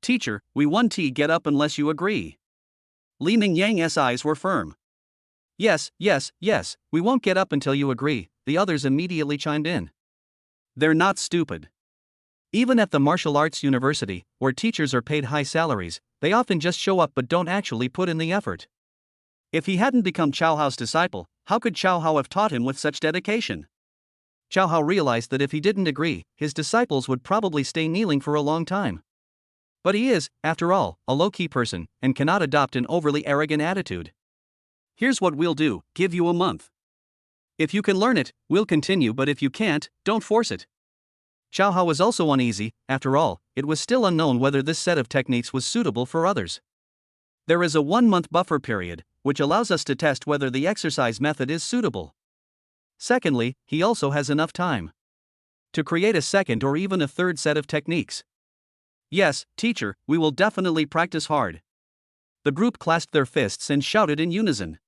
Teacher, we won't get up unless you agree. Li Mingyang's eyes were firm. Yes, we won't get up until you agree, the others immediately chimed in. They're not stupid. Even at the martial arts university, where teachers are paid high salaries, they often just show up but don't actually put in the effort. If he hadn't become Chow Hao's disciple, how could Chow Hao have taught him with such dedication? Chow Hao realized that if he didn't agree, his disciples would probably stay kneeling for a long time. But he is, after all, a low-key person, and cannot adopt an overly arrogant attitude. Here's what we'll do, give you a month. If you can learn it, we'll continue, but if you can't, don't force it. Chow Hao was also uneasy. After all, it was still unknown whether this set of techniques was suitable for others. There is a 1-month buffer period, which allows us to test whether the exercise method is suitable. Secondly, he also has enough time to create a second or even a third set of techniques. Yes, teacher, we will definitely practice hard. The group clasped their fists and shouted in unison.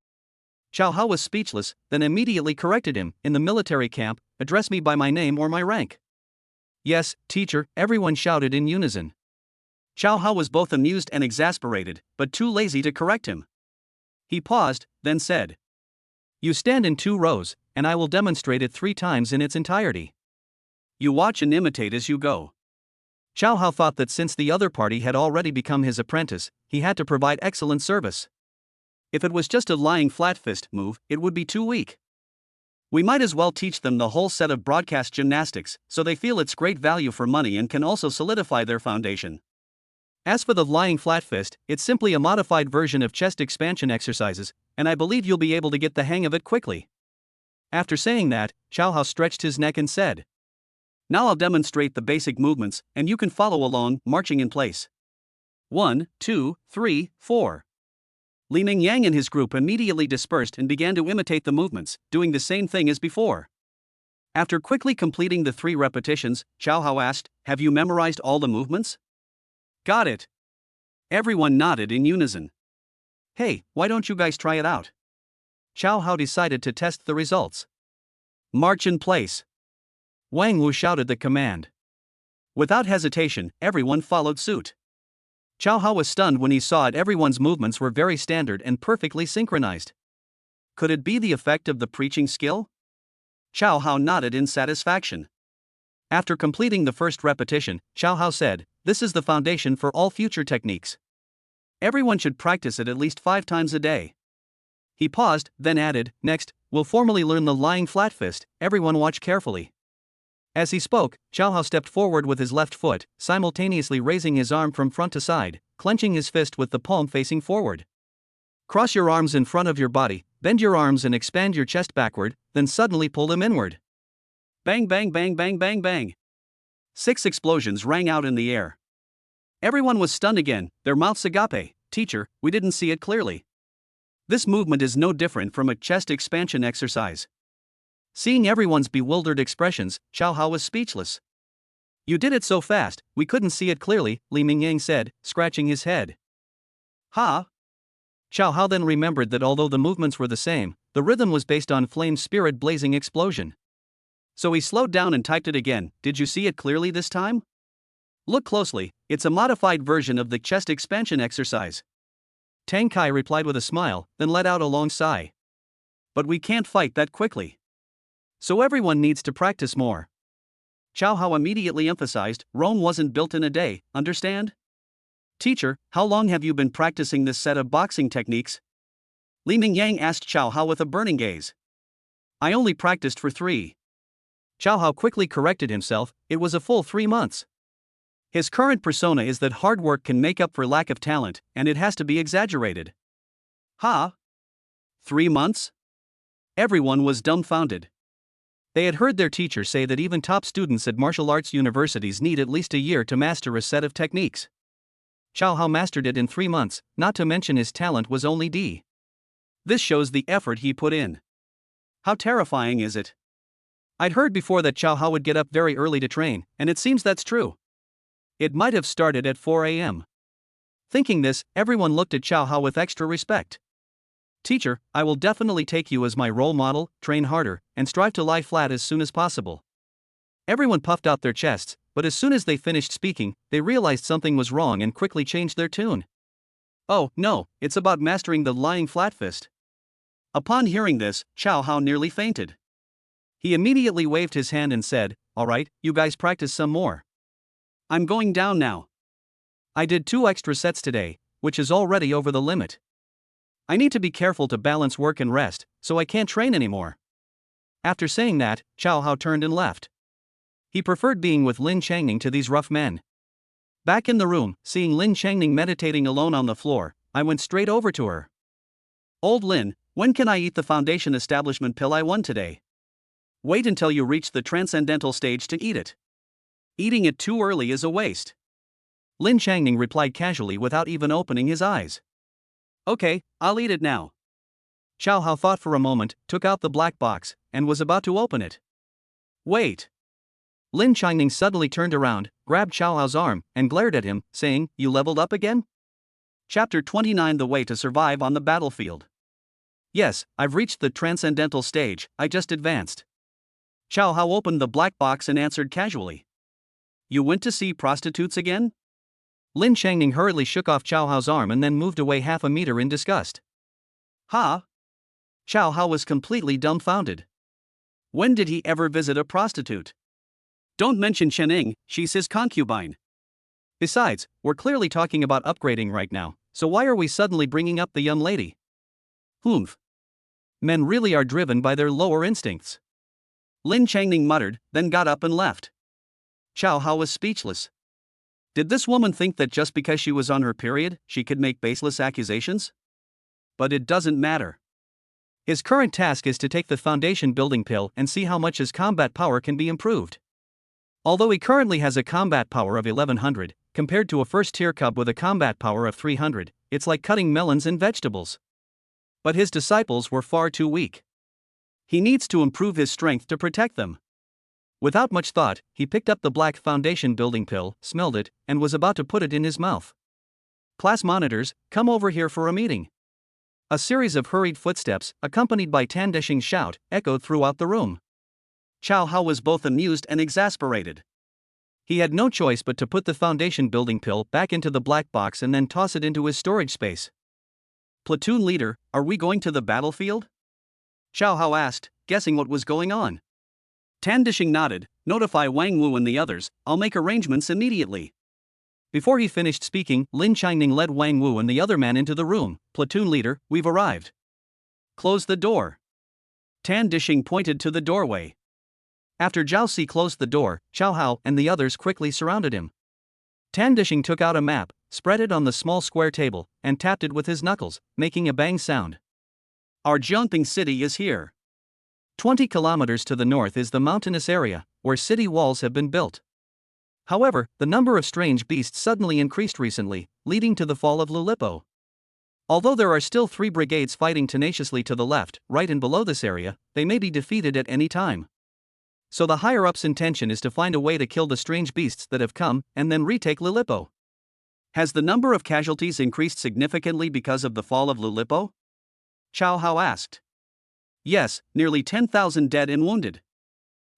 Chow Hao was speechless, then immediately corrected him. In the military camp, address me by my name or my rank. Yes, teacher, everyone shouted in unison. Chow Hao was both amused and exasperated, but too lazy to correct him. He paused, then said, You stand in 2 rows, and I will demonstrate it 3 times in its entirety. You watch and imitate as you go. Chow Hao thought that since the other party had already become his apprentice, he had to provide excellent service. If it was just a lying flat fist move, it would be too weak. We might as well teach them the whole set of broadcast gymnastics, so they feel its great value for money and can also solidify their foundation. As for the lying flat fist, it's simply a modified version of chest expansion exercises, and I believe you'll be able to get the hang of it quickly. After saying that, Chow Hao stretched his neck and said, Now I'll demonstrate the basic movements, and you can follow along, marching in place. 1, 2, 3, 4. Li Mingyang and his group immediately dispersed and began to imitate the movements, doing the same thing as before. After quickly completing the 3 repetitions, Chow Hao asked, Have you memorized all the movements? Got it. Everyone nodded in unison. Hey, why don't you guys try it out? Chow Hao decided to test the results. March in place. Wang Wu shouted the command. Without hesitation, everyone followed suit. Chow Hao was stunned when he saw it. Everyone's movements were very standard and perfectly synchronized. Could it be the effect of the preaching skill? Chow Hao nodded in satisfaction. After completing the first repetition, Chow Hao said, this is the foundation for all future techniques. Everyone should practice it at least 5 times a day. He paused, then added, next, we'll formally learn the lying flat fist, everyone watch carefully. As he spoke, Xiao Hao stepped forward with his left foot, simultaneously raising his arm from front to side, clenching his fist with the palm facing forward. Cross your arms in front of your body, bend your arms and expand your chest backward, then suddenly pull them inward. Bang bang bang bang bang bang. 6 explosions rang out in the air. Everyone was stunned again, their mouths agape. Teacher, we didn't see it clearly. This movement is no different from a chest expansion exercise. Seeing everyone's bewildered expressions, Xiao Hao was speechless. You did it so fast, we couldn't see it clearly, Li Mingyang said, scratching his head. Ha! Xiao Hao then remembered that although the movements were the same, the rhythm was based on flame spirit blazing explosion. So he slowed down and typed it again. Did you see it clearly this time? Look closely, it's a modified version of the chest expansion exercise. Tang Kai replied with a smile, then let out a long sigh. But we can't fight that quickly. So everyone needs to practice more. Xiao Hao immediately emphasized, Rome wasn't built in a day, understand? Teacher, how long have you been practicing this set of boxing techniques? Li Mingyang asked Xiao Hao with a burning gaze. I only practiced for 3. Xiao Hao quickly corrected himself, it was a full 3 months. His current persona is that hard work can make up for lack of talent, and it has to be exaggerated. Ha! 3 months? Everyone was dumbfounded. They had heard their teacher say that even top students at martial arts universities need at least a year to master a set of techniques. Xiao Hao mastered it in 3 months, not to mention his talent was only D. This shows the effort he put in. How terrifying is it? I'd heard before that Xiao Hao would get up very early to train, and it seems that's true. It might have started at 4 a.m. Thinking this, everyone looked at Xiao Hao with extra respect. Teacher, I will definitely take you as my role model, train harder, and strive to lie flat as soon as possible. Everyone puffed out their chests, but as soon as they finished speaking, they realized something was wrong and quickly changed their tune. Oh, no, it's about mastering the lying flat fist. Upon hearing this, Xiao Hao nearly fainted. He immediately waved his hand and said, all right, you guys practice some more. I'm going down now. I did 2 extra sets today, which is already over the limit. I need to be careful to balance work and rest, so I can't train anymore. After saying that, Xiao Hao turned and left. He preferred being with Lin Changning to these rough men. Back in the room, seeing Lin Changning meditating alone on the floor, I went straight over to her. Old Lin, when can I eat the foundation establishment pill I won today? Wait until you reach the transcendental stage to eat it. Eating it too early is a waste. Lin Changning replied casually without even opening his eyes. Okay, I'll eat it now. Xiao Hao thought for a moment, took out the black box, and was about to open it. Wait. Lin Changning suddenly turned around, grabbed Xiao Hao's arm, and glared at him, saying, you leveled up again? Chapter 29 The Way to Survive on the Battlefield. Yes, I've reached the transcendental stage, I just advanced. Xiao Hao opened the black box and answered casually. You went to see prostitutes again? Lin Changning hurriedly shook off Xiao Hao's arm and then moved away half a meter in disgust. Ha! Xiao Hao was completely dumbfounded. When did he ever visit a prostitute? Don't mention Chening, she's his concubine. Besides, we're clearly talking about upgrading right now, so why are we suddenly bringing up the young lady? Humph. Men really are driven by their lower instincts. Lin Changning muttered, then got up and left. Xiao Hao was speechless. Did this woman think that just because she was on her period, she could make baseless accusations? But it doesn't matter. His current task is to take the foundation building pill and see how much his combat power can be improved. Although he currently has a combat power of 1100, compared to a first-tier cub with a combat power of 300, it's like cutting melons and vegetables. But his disciples were far too weak. He needs to improve his strength to protect them. Without much thought, he picked up the black foundation building pill, smelled it, and was about to put it in his mouth. Class monitors, come over here for a meeting. A series of hurried footsteps, accompanied by Tan Deshing's shout, echoed throughout the room. Xiao Hao was both amused and exasperated. He had no choice but to put the foundation building pill back into the black box and then toss it into his storage space. Platoon leader, are we going to the battlefield? Xiao Hao asked, guessing what was going on. Tan Deshing nodded, notify Wang Wu and the others, I'll make arrangements immediately. Before he finished speaking, Lin Changning led Wang Wu and the other man into the room. Platoon leader, we've arrived. Close the door. Tan Dishing pointed to the doorway. After Zhao Si closed the door, Chao Hao and the others quickly surrounded him. Tan Dishing took out a map, spread it on the small square table, and tapped it with his knuckles, making a bang sound. Our Jiangping city is here. 20 kilometers to the north is the mountainous area, where city walls have been built. However, the number of strange beasts suddenly increased recently, leading to the fall of Lilipo. Although there are still 3 brigades fighting tenaciously to the left, right and below this area, they may be defeated at any time. So the higher-ups' intention is to find a way to kill the strange beasts that have come, and then retake Lilipo. Has the number of casualties increased significantly because of the fall of Lilipo? Chao Hao asked. Yes, nearly 10,000 dead and wounded.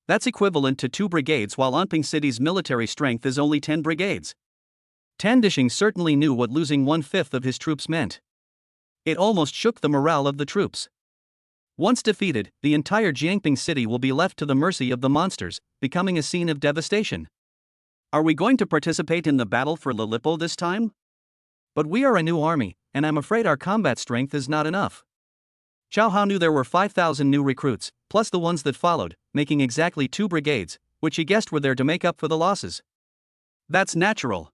That's equivalent to 2 brigades while Anping City's military strength is only 10 brigades. Tan Dishing certainly knew what losing 1/5 of his troops meant. It almost shook the morale of the troops. Once defeated, the entire Jiangping city will be left to the mercy of the monsters, becoming a scene of devastation. Are we going to participate in the battle for Lilipo this time? But we are a new army, and I'm afraid our combat strength is not enough. Chao Hao knew there were 5,000 new recruits, plus the ones that followed, making exactly 2 brigades, which he guessed were there to make up for the losses. That's natural.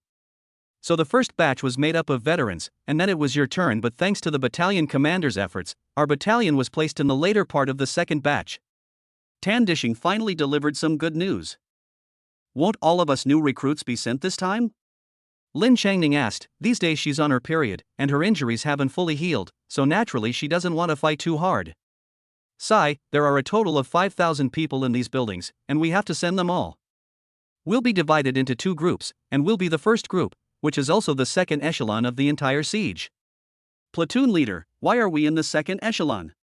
So the first batch was made up of veterans, and then it was your turn, but thanks to the battalion commander's efforts, our battalion was placed in the later part of the second batch. Tan Dishing finally delivered some good news. Won't all of us new recruits be sent this time? Lin Changning asked. These days she's on her period, and her injuries haven't fully healed, so naturally she doesn't want to fight too hard. Sai, there are a total of 5,000 people in these buildings, and we have to send them all. We'll be divided into 2 groups, and we'll be the first group, which is also the second echelon of the entire siege. Platoon leader, why are we in the second echelon?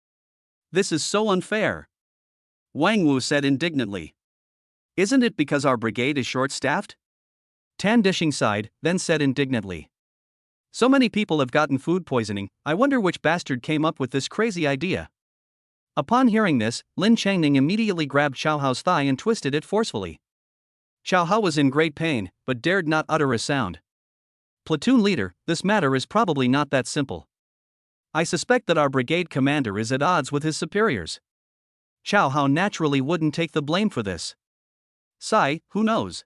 This is so unfair. Wang Wu said indignantly. Isn't it because our brigade is short-staffed? Tan Dishing sighed, then said indignantly. So many people have gotten food poisoning, I wonder which bastard came up with this crazy idea. Upon hearing this, Lin Changning immediately grabbed Chao Hao's thigh and twisted it forcefully. Chao Hao was in great pain, but dared not utter a sound. Platoon leader, this matter is probably not that simple. I suspect that our brigade commander is at odds with his superiors. Chao Hao naturally wouldn't take the blame for this. Sai, who knows?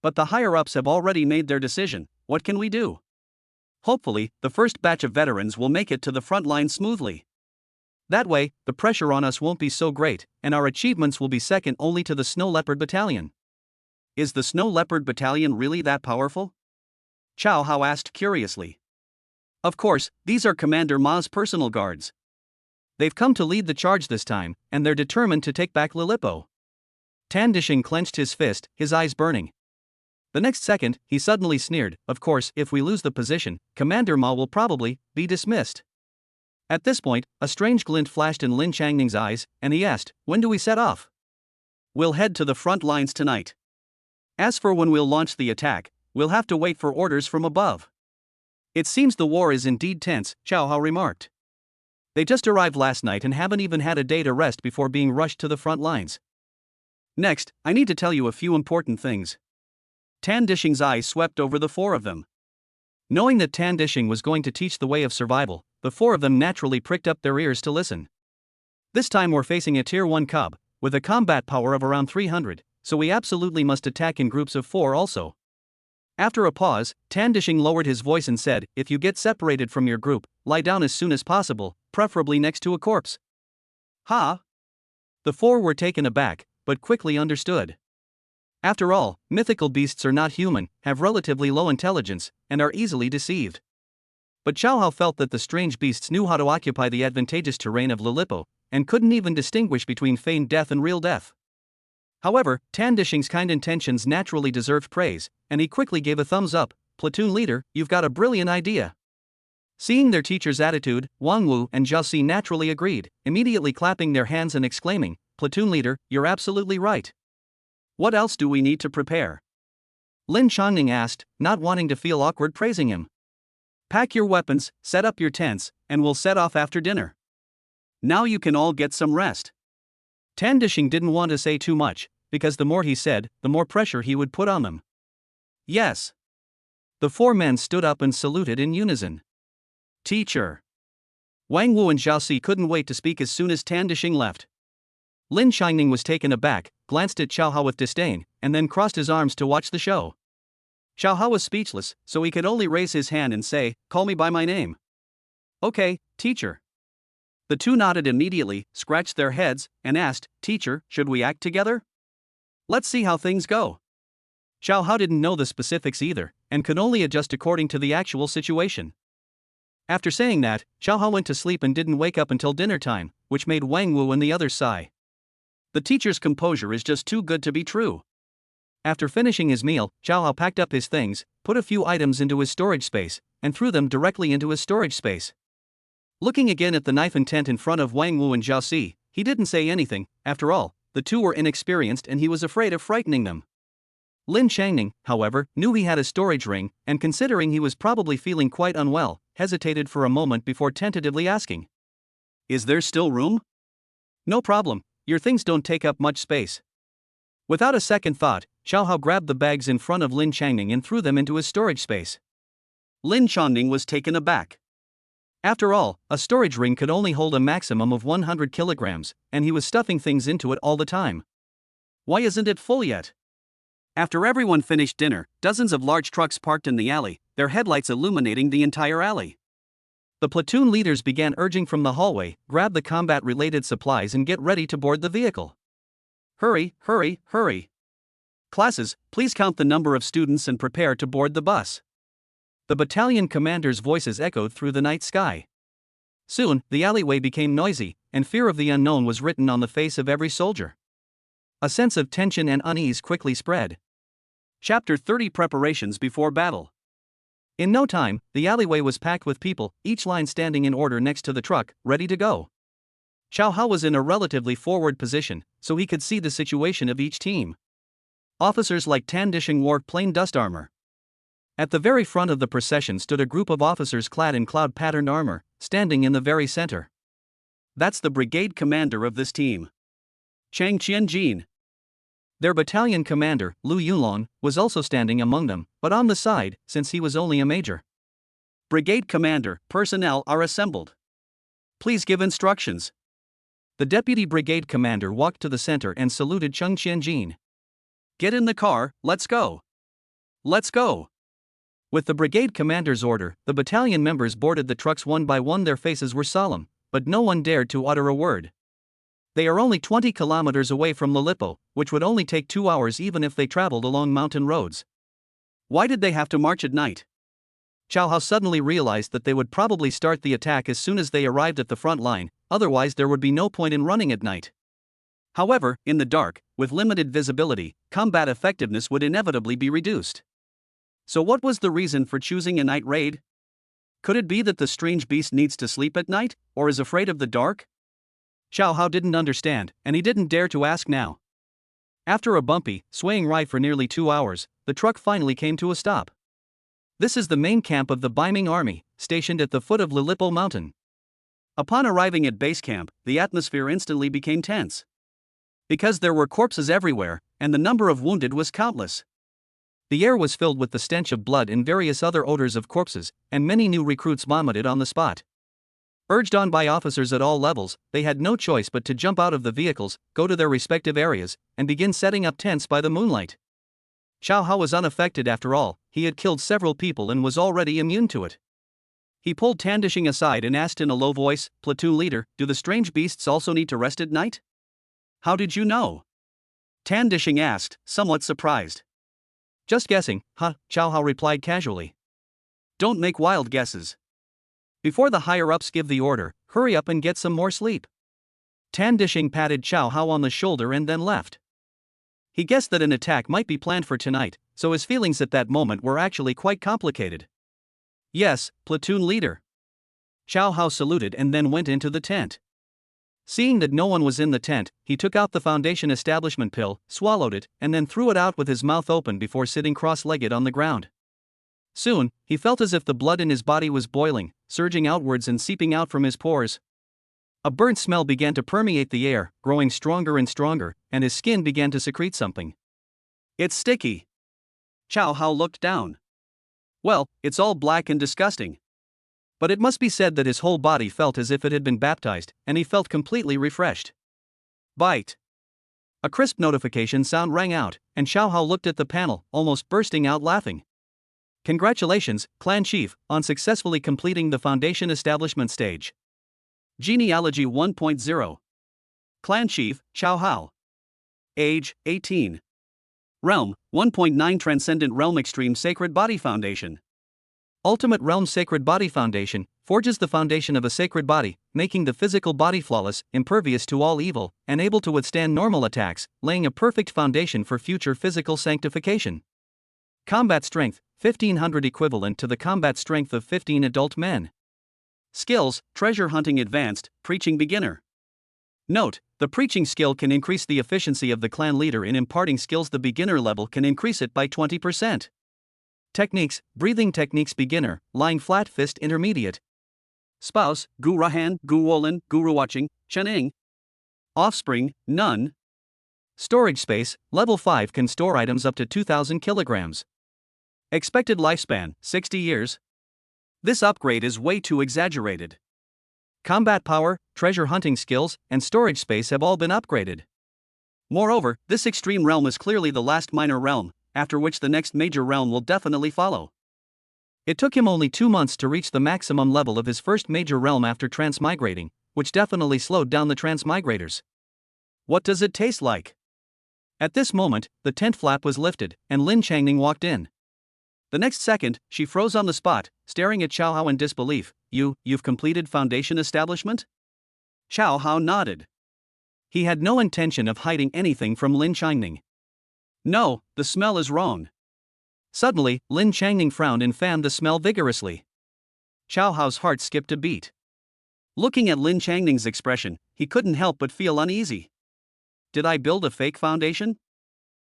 But the higher-ups have already made their decision. What can we do? Hopefully, the first batch of veterans will make it to the front line smoothly. That way, the pressure on us won't be so great, and our achievements will be second only to the Snow Leopard Battalion. Is the Snow Leopard Battalion really that powerful? Chao Hao asked curiously. Of course, these are Commander Ma's personal guards. They've come to lead the charge this time, and they're determined to take back Lilipo. Tan Dishing clenched his fist, his eyes burning. The next second, he suddenly sneered. Of course, if we lose the position, Commander Ma will probably be dismissed. At this point, a strange glint flashed in Lin Changning's eyes, and he asked, when do we set off? We'll head to the front lines tonight. As for when we'll launch the attack, we'll have to wait for orders from above. It seems the war is indeed tense, Chao Hao remarked. They just arrived last night and haven't even had a day to rest before being rushed to the front lines. Next, I need to tell you a few important things. Tan Dishing's eyes swept over the 4 of them. Knowing that Tan Dishing was going to teach the way of survival, the 4 of them naturally pricked up their ears to listen. This time we're facing a Tier 1 cub, with a combat power of around 300, so we absolutely must attack in groups of 4 also. After a pause, Tan Dishing lowered his voice and said, if you get separated from your group, lie down as soon as possible, preferably next to a corpse. Ha! The 4 were taken aback, but quickly understood. After all, mythical beasts are not human, have relatively low intelligence, and are easily deceived. But Chao Hao felt that the strange beasts knew how to occupy the advantageous terrain of Lilipo, and couldn't even distinguish between feigned death and real death. However, Tan Dishing's kind intentions naturally deserved praise, and he quickly gave a thumbs up. Platoon leader, you've got a brilliant idea. Seeing their teacher's attitude, Wang Wu and Zhao Si naturally agreed, immediately clapping their hands and exclaiming, Platoon leader, you're absolutely right. What else do we need to prepare? Lin Changning asked, not wanting to feel awkward praising him. Pack your weapons, set up your tents, and we'll set off after dinner. Now you can all get some rest. Tan Dishing didn't want to say too much, because the more he said, the more pressure he would put on them. Yes. The four men stood up and saluted in unison. Teacher. Wang Wu and Zhao Si couldn't wait to speak as soon as Tan Dishing left. Lin Qining was taken aback, glanced at Xiao Hao with disdain, and then crossed his arms to watch the show. Xiao Hao was speechless, so he could only raise his hand and say, "Call me by my name." "Okay, teacher." The two nodded immediately, scratched their heads, and asked, "Teacher, should we act together? Let's see how things go." Xiao Hao didn't know the specifics either, and could only adjust according to the actual situation. After saying that, Xiao Hao went to sleep and didn't wake up until dinner time, which made Wang Wu and the others sigh. The teacher's composure is just too good to be true. After finishing his meal, Xiao Hao packed up his things, put a few items into his storage space, and threw them directly into his storage space. Looking again at the knife and tent in front of Wang Wu and Zhao Si, he didn't say anything. After all, the two were inexperienced and he was afraid of frightening them. Lin Qining, however, knew he had a storage ring, and considering he was probably feeling quite unwell, hesitated for a moment before tentatively asking, "Is there still room?" "No problem, your things don't take up much space." Without a second thought, Xiao Hao grabbed the bags in front of Lin Qining and threw them into his storage space. Lin Qining was taken aback. After all, a storage ring could only hold a maximum of 100 kilograms, and he was stuffing things into it all the time. "Why isn't it full yet?" After everyone finished dinner, dozens of large trucks parked in the alley, their headlights illuminating the entire alley. The platoon leaders began urging from the hallway, "Grab the combat-related supplies and get ready to board the vehicle. Hurry, hurry, hurry. Classes, please count the number of students and prepare to board the bus." The battalion commanders' voices echoed through the night sky. Soon, the alleyway became noisy, and fear of the unknown was written on the face of every soldier. A sense of tension and unease quickly spread. Chapter 30: Preparations before battle. In no time, the alleyway was packed with people, each line standing in order next to the truck, ready to go. Xiao Hao was in a relatively forward position, so he could see the situation of each team. Officers like Tan Dishing wore plain dust armor. At the very front of the procession stood a group of officers clad in cloud-patterned armor, standing in the very center. That's the brigade commander of this team, Chang Qianjin. Their battalion commander, Lu Yunlong, was also standing among them, but on the side, since he was only a major. "Brigade commander, personnel are assembled. Please give instructions." The deputy brigade commander walked to the center and saluted Chang Qianjin. "Get in the car, let's go. Let's go." With the brigade commander's order, the battalion members boarded the trucks one by one. Their faces were solemn, but no one dared to utter a word. They are only 20 kilometers away from Lilipo, which would only take 2 hours even if they traveled along mountain roads. Why did they have to march at night? Xiao Hao suddenly realized that they would probably start the attack as soon as they arrived at the front line, otherwise there would be no point in running at night. However, in the dark, with limited visibility, combat effectiveness would inevitably be reduced. So what was the reason for choosing a night raid? Could it be that the strange beast needs to sleep at night, or is afraid of the dark? Xiao Hao didn't understand, and he didn't dare to ask now. After a bumpy, swaying ride for nearly 2 hours, the truck finally came to a stop. This is the main camp of the Baiming army, stationed at the foot of Lilipo Mountain. Upon arriving at base camp, the atmosphere instantly became tense. Because there were corpses everywhere, and the number of wounded was countless. The air was filled with the stench of blood and various other odors of corpses, and many new recruits vomited on the spot. Urged on by officers at all levels, they had no choice but to jump out of the vehicles, go to their respective areas, and begin setting up tents by the moonlight. Xiao Hao was unaffected after all. He had killed several people and was already immune to it. He pulled Tan Dishing aside and asked in a low voice, "Platoon leader, do the strange beasts also need to rest at night?" "How did you know?" Tan Dishing asked, somewhat surprised. "Just guessing, huh?" Xiao Hao replied casually. "Don't make wild guesses. Before the higher-ups give the order, hurry up and get some more sleep." Tan Dishing patted Xiao Hao on the shoulder and then left. He guessed that an attack might be planned for tonight, so his feelings at that moment were actually quite complicated. "Yes, platoon leader." Xiao Hao saluted and then went into the tent. Seeing that no one was in the tent, he took out the Foundation Establishment pill, swallowed it, and then threw it out with his mouth open before sitting cross-legged on the ground. Soon, he felt as if the blood in his body was boiling, surging outwards and seeping out from his pores. A burnt smell began to permeate the air, growing stronger and stronger, and his skin began to secrete something. "It's sticky." Xiao Hao looked down. Well, it's all black and disgusting. But it must be said that his whole body felt as if it had been baptized, and he felt completely refreshed. Bite. A crisp notification sound rang out, and Xiao Hao looked at the panel, almost bursting out laughing. Congratulations, Clan Chief, on successfully completing the Foundation Establishment stage. Genealogy 1.0. Clan Chief, Xiao Hao. Age, 18. Realm, 1.9 Transcendent Realm Extreme Sacred Body Foundation. Ultimate Realm Sacred Body Foundation forges the foundation of a sacred body, making the physical body flawless, impervious to all evil, and able to withstand normal attacks, laying a perfect foundation for future physical sanctification. Combat Strength, 1500 equivalent to the combat strength of 15 adult men. Skills, Treasure Hunting Advanced, Preaching Beginner. Note, the preaching skill can increase the efficiency of the clan leader in imparting skills. The beginner level can increase it by 20%. Techniques, Breathing Techniques Beginner, Lying Flat Fist Intermediate. Spouse, Gu Rahan, Gu Wolin, Guru Watching, Chening. Offspring, none. Storage space, Level 5 can store items up to 2,000 kilograms. Expected lifespan, 60 years. This upgrade is way too exaggerated. Combat power, treasure hunting skills, and storage space have all been upgraded. Moreover, this extreme realm is clearly the last minor realm, after which the next major realm will definitely follow. It took him only 2 months to reach the maximum level of his first major realm after transmigrating, which definitely slowed down the transmigrators. What does it taste like? At this moment, the tent flap was lifted, and Lin Changning walked in. The next second, she froze on the spot, staring at Xiao Hao in disbelief. You've completed Foundation Establishment? Xiao Hao nodded. He had no intention of hiding anything from Lin Changning. No, the smell is wrong. Suddenly, Lin Changning frowned and fanned the smell vigorously. Xiao Hao's heart skipped a beat. Looking at Lin Changning's expression, he couldn't help but feel uneasy. Did I build a fake foundation?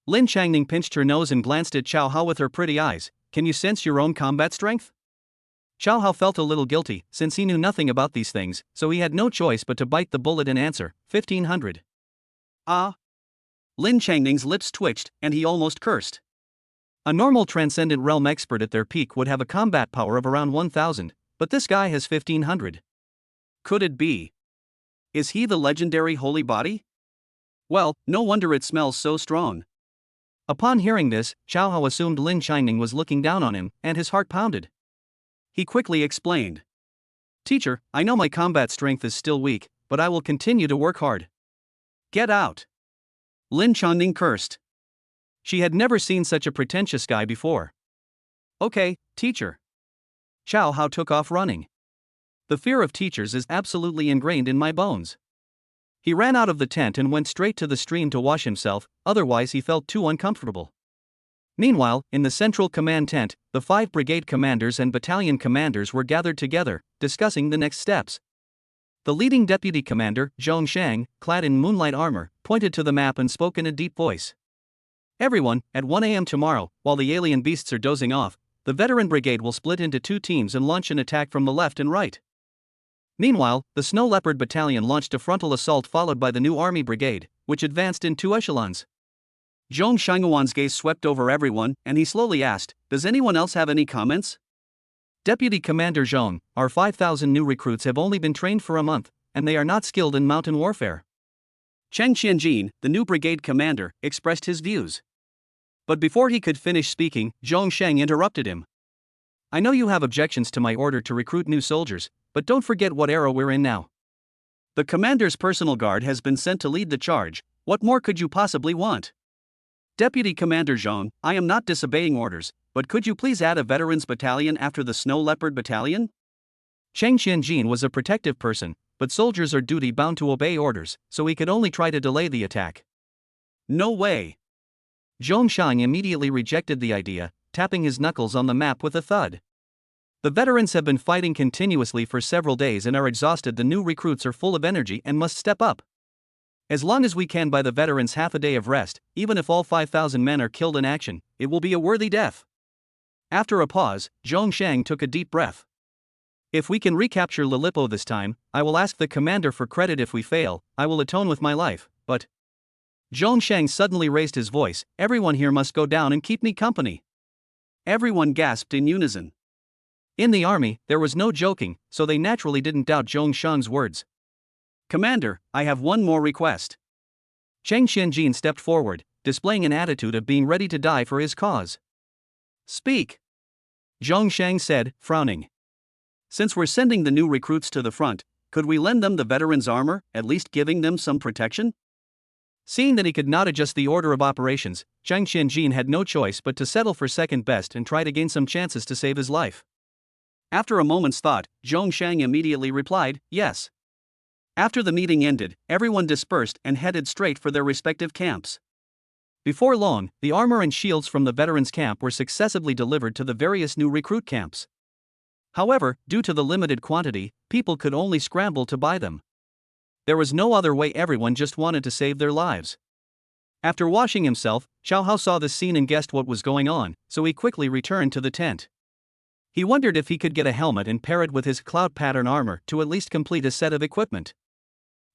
Lin Changning pinched her nose and glanced at Xiao Hao with her pretty eyes. Can you sense your own combat strength? Xiao Hao felt a little guilty, since he knew nothing about these things, so he had no choice but to bite the bullet and answer, 1500. Ah. Lin Changning's lips twitched, and he almost cursed. A normal Transcendent Realm expert at their peak would have a combat power of around 1000, but this guy has 1500. Could it be? Is he the legendary Holy Body? Well, no wonder it smells so strong. Upon hearing this, Xiao Hao assumed Lin Changning was looking down on him, and his heart pounded. He quickly explained. Teacher, I know my combat strength is still weak, but I will continue to work hard. Get out. Lin Changning cursed. She had never seen such a pretentious guy before. Okay, teacher. Xiao Hao took off running. The fear of teachers is absolutely ingrained in my bones. He ran out of the tent and went straight to the stream to wash himself, otherwise he felt too uncomfortable. Meanwhile, in the central command tent, the 5 brigade commanders and battalion commanders were gathered together, discussing the next steps. The leading deputy commander, Zhong Shang, clad in moonlight armor, pointed to the map and spoke in a deep voice. Everyone, at 1 a.m. tomorrow, while the alien beasts are dozing off, the veteran brigade will split into 2 teams and launch an attack from the left and right. Meanwhile, the Snow Leopard Battalion launched a frontal assault followed by the new Army Brigade, which advanced in 2 echelons. Zhong Shanghuan's gaze swept over everyone, and he slowly asked, Does anyone else have any comments? Deputy Commander Zhong, our 5,000 new recruits have only been trained for a month, and they are not skilled in mountain warfare. Cheng Qianjin, the new brigade commander, expressed his views. But before he could finish speaking, Zhong Sheng interrupted him. I know you have objections to my order to recruit new soldiers, but don't forget what era we're in now. The commander's personal guard has been sent to lead the charge. What more could you possibly want? Deputy Commander Zhong, I am not disobeying orders, but could you please add a veterans battalion after the Snow Leopard Battalion? Cheng Qianjin was a protective person, but soldiers are duty-bound to obey orders, so he could only try to delay the attack. No way. Zhong Shang immediately rejected the idea, tapping his knuckles on the map with a thud. The veterans have been fighting continuously for several days and are exhausted. The new recruits are full of energy and must step up. As long as we can buy the veterans half a day of rest, even if all 5,000 men are killed in action, it will be a worthy death. After a pause, Zhong Shang took a deep breath. If we can recapture Lilipo this time, I will ask the commander for credit. If we fail, I will atone with my life, but... Zhong Shang suddenly raised his voice, everyone here must go down and keep me company. Everyone gasped in unison. In the army, there was no joking, so they naturally didn't doubt Zhong Shang's words. Commander, I have one more request. Cheng Xianjin stepped forward, displaying an attitude of being ready to die for his cause. Speak. Zhong Shang said, frowning. Since we're sending the new recruits to the front, could we lend them the veterans' armor, at least giving them some protection? Seeing that he could not adjust the order of operations, Cheng Xianjin had no choice but to settle for second best and try to gain some chances to save his life. After a moment's thought, Zhong Shang immediately replied, yes. After the meeting ended, everyone dispersed and headed straight for their respective camps. Before long, the armor and shields from the veterans' camp were successively delivered to the various new recruit camps. However, due to the limited quantity, people could only scramble to buy them. There was no other way, everyone just wanted to save their lives. After washing himself, Xiao Hao saw this scene and guessed what was going on, so he quickly returned to the tent. He wondered if he could get a helmet and pair it with his cloud pattern armor to at least complete a set of equipment.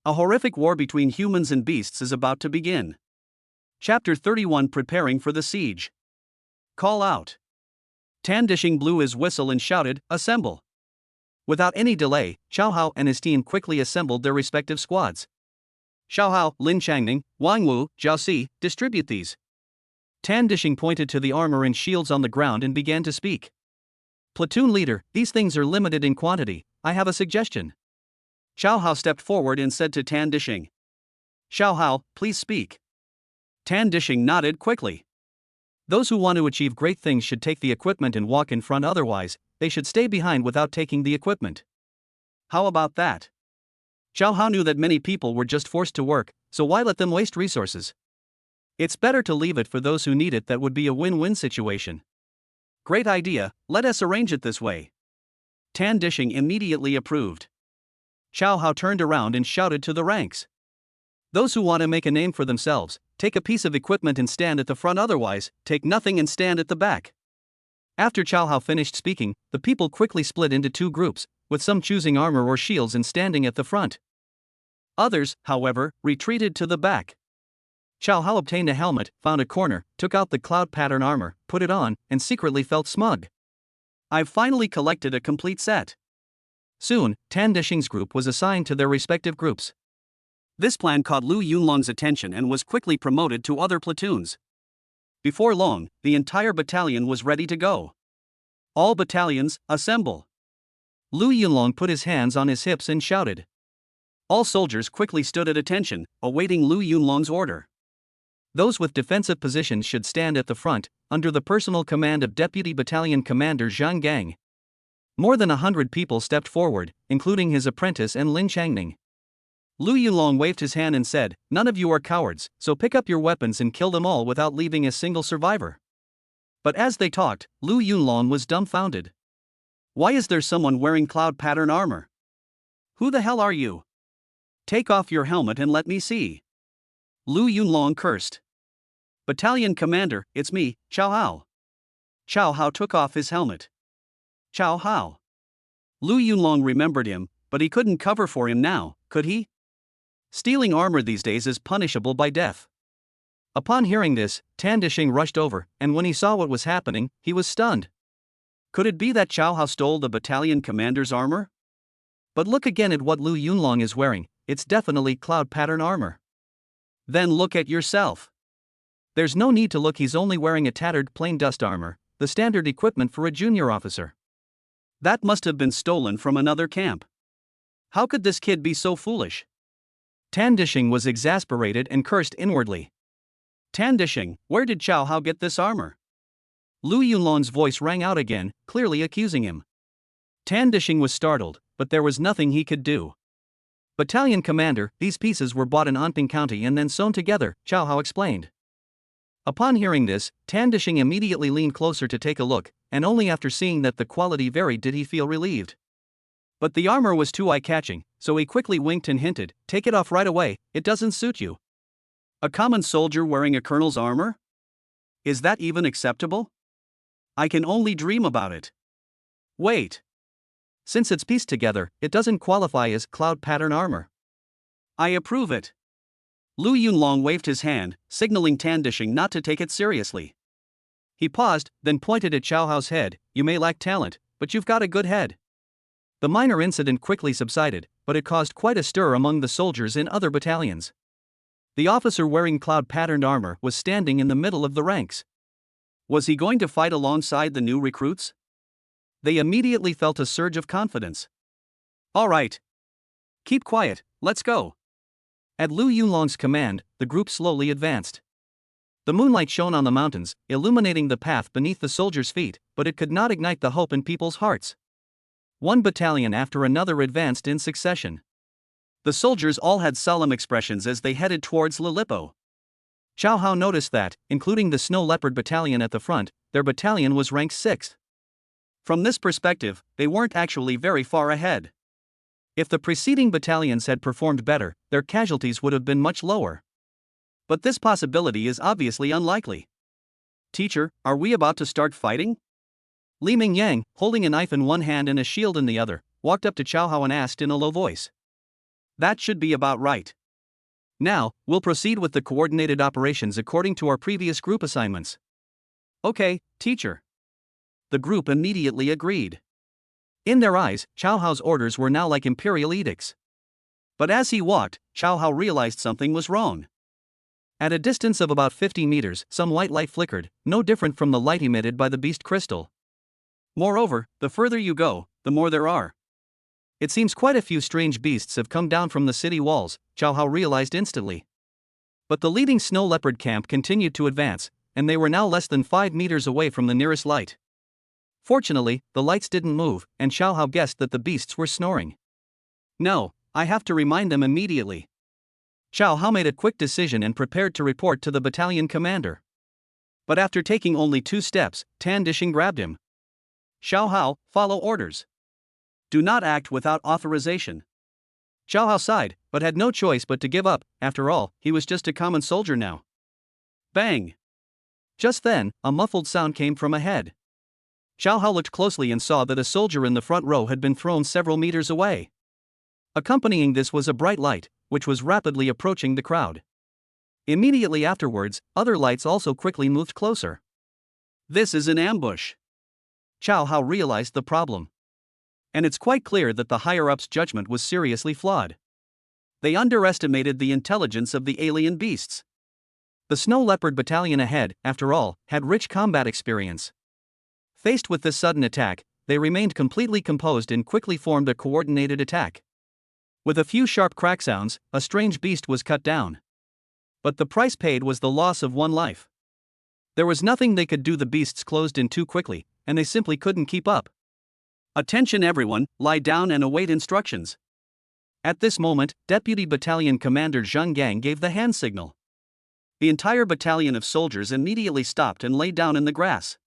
A horrific war between humans and beasts is about to begin. Chapter 31, Preparing for the Siege. Call out. Tan Dishing blew his whistle and shouted, assemble. Without any delay, Xiao Hao and his team quickly assembled their respective squads. Xiao Hao, Lin Changning, Wang Wu, Zhao Si, distribute these. Tan Dishing pointed to the armor and shields on the ground and began to speak. Platoon leader, these things are limited in quantity, I have a suggestion. Xiao Hao stepped forward and said to Tan Dishing. Xiao Hao, please speak. Tan Dishing nodded quickly. Those who want to achieve great things should take the equipment and walk in front, otherwise, they should stay behind without taking the equipment. How about that? Xiao Hao knew that many people were just forced to work, so why let them waste resources? It's better to leave it for those who need it. That would be a win-win situation. Great idea, let us arrange it this way. Tan Dishing immediately approved. Xiao Hao turned around and shouted to the ranks. Those who want to make a name for themselves, take a piece of equipment and stand at the front, otherwise, take nothing and stand at the back. After Xiao Hao finished speaking, the people quickly split into two groups, with some choosing armor or shields and standing at the front. Others, however, retreated to the back. Xiao Hao obtained a helmet, found a corner, took out the cloud pattern armor, put it on, and secretly felt smug. I've finally collected a complete set. Soon, Tan Dishing's group was assigned to their respective groups. This plan caught Lu Yunlong's attention and was quickly promoted to other platoons. Before long, the entire battalion was ready to go. All battalions, assemble. Lu Yunlong put his hands on his hips and shouted. All soldiers quickly stood at attention, awaiting Lu Yunlong's order. Those with defensive positions should stand at the front, under the personal command of Deputy Battalion Commander Zhang Gang. More than 100 people stepped forward, including his apprentice and Lin Changning. Lu Yunlong waved his hand and said, none of you are cowards, so pick up your weapons and kill them all without leaving a single survivor. But as they talked, Lu Yunlong was dumbfounded. Why is there someone wearing cloud pattern armor? Who the hell are you? Take off your helmet and let me see. Lu Yunlong cursed. Battalion Commander, it's me, Xiao Hao. Xiao Hao took off his helmet. Xiao Hao. Lu Yunlong remembered him, but he couldn't cover for him now, could he? Stealing armor these days is punishable by death. Upon hearing this, Tan Dishing rushed over, and when he saw what was happening, he was stunned. Could it be that Xiao Hao stole the battalion commander's armor? But look again at what Lu Yunlong is wearing, it's definitely cloud pattern armor. Then look at yourself. There's no need to look, he's only wearing a tattered plain dust armor, the standard equipment for a junior officer. That must have been stolen from another camp. How could this kid be so foolish? Tan Dishing was exasperated and cursed inwardly. Tan Dishing, where did Xiao Hao get this armor? Lu Yunlong's voice rang out again, clearly accusing him. Tan Dishing was startled, but there was nothing he could do. Battalion Commander, these pieces were bought in Anping County and then sewn together, Xiao Hao explained. Upon hearing this, Tan Dishing immediately leaned closer to take a look, and only after seeing that the quality varied did he feel relieved. But the armor was too eye-catching, so he quickly winked and hinted, take it off right away, it doesn't suit you. A common soldier wearing a colonel's armor? Is that even acceptable? I can only dream about it. Wait. Since it's pieced together, it doesn't qualify as cloud pattern armor. I approve it. Lu Yunlong waved his hand, signaling Tan Dishing not to take it seriously. He paused, then pointed at Chow Hao's head. You may lack talent, but you've got a good head. The minor incident quickly subsided, but it caused quite a stir among the soldiers in other battalions. The officer wearing cloud-patterned armor was standing in the middle of the ranks. Was he going to fight alongside the new recruits? They immediately felt a surge of confidence. All right. Keep quiet, let's go. At Lu Yunlong's command, the group slowly advanced. The moonlight shone on the mountains, illuminating the path beneath the soldiers' feet, but it could not ignite the hope in people's hearts. One battalion after another advanced in succession. The soldiers all had solemn expressions as they headed towards Lilipo. Chow Hao noticed that, including the Snow Leopard Battalion at the front, their battalion was ranked 6th. From this perspective, they weren't actually very far ahead. If the preceding battalions had performed better, their casualties would have been much lower. But this possibility is obviously unlikely. Teacher, are we about to start fighting? Li Mingyang, holding a knife in one hand and a shield in the other, walked up to Chow Hao and asked in a low voice. That should be about right. Now, we'll proceed with the coordinated operations according to our previous group assignments. Okay, teacher. The group immediately agreed. In their eyes, Chow Hao's orders were now like imperial edicts. But as he walked, Chow Hao realized something was wrong. At a distance of about 50 meters, some white light flickered, no different from the light emitted by the beast crystal. Moreover, the further you go, the more there are. It seems quite a few strange beasts have come down from the city walls, Chow Hao realized instantly. But the leading snow leopard camp continued to advance, and they were now less than 5 meters away from the nearest light. Fortunately, the lights didn't move, and Chow Hao guessed that the beasts were snoring. No, I have to remind them immediately. Chow Hao made a quick decision and prepared to report to the battalion commander. But after taking only 2 steps, Tan Dishing grabbed him. Chow Hao, follow orders. Do not act without authorization. Chow Hao sighed, but had no choice but to give up. After all, he was just a common soldier now. Bang! Just then, a muffled sound came from ahead. Chow Hao looked closely and saw that a soldier in the front row had been thrown several meters away. Accompanying this was a bright light, which was rapidly approaching the crowd. Immediately afterwards, other lights also quickly moved closer. This is an ambush. Chow Hao realized the problem. And it's quite clear that the higher-ups' judgment was seriously flawed. They underestimated the intelligence of the alien beasts. The Snow Leopard Battalion ahead, after all, had rich combat experience. Faced with this sudden attack, they remained completely composed and quickly formed a coordinated attack. With a few sharp crack sounds, a strange beast was cut down. But the price paid was the loss of 1 life. There was nothing they could do. The beasts closed in too quickly, and they simply couldn't keep up. Attention everyone, lie down and await instructions. At this moment, Deputy Battalion Commander Zheng Gang gave the hand signal. The entire battalion of soldiers immediately stopped and lay down in the grass.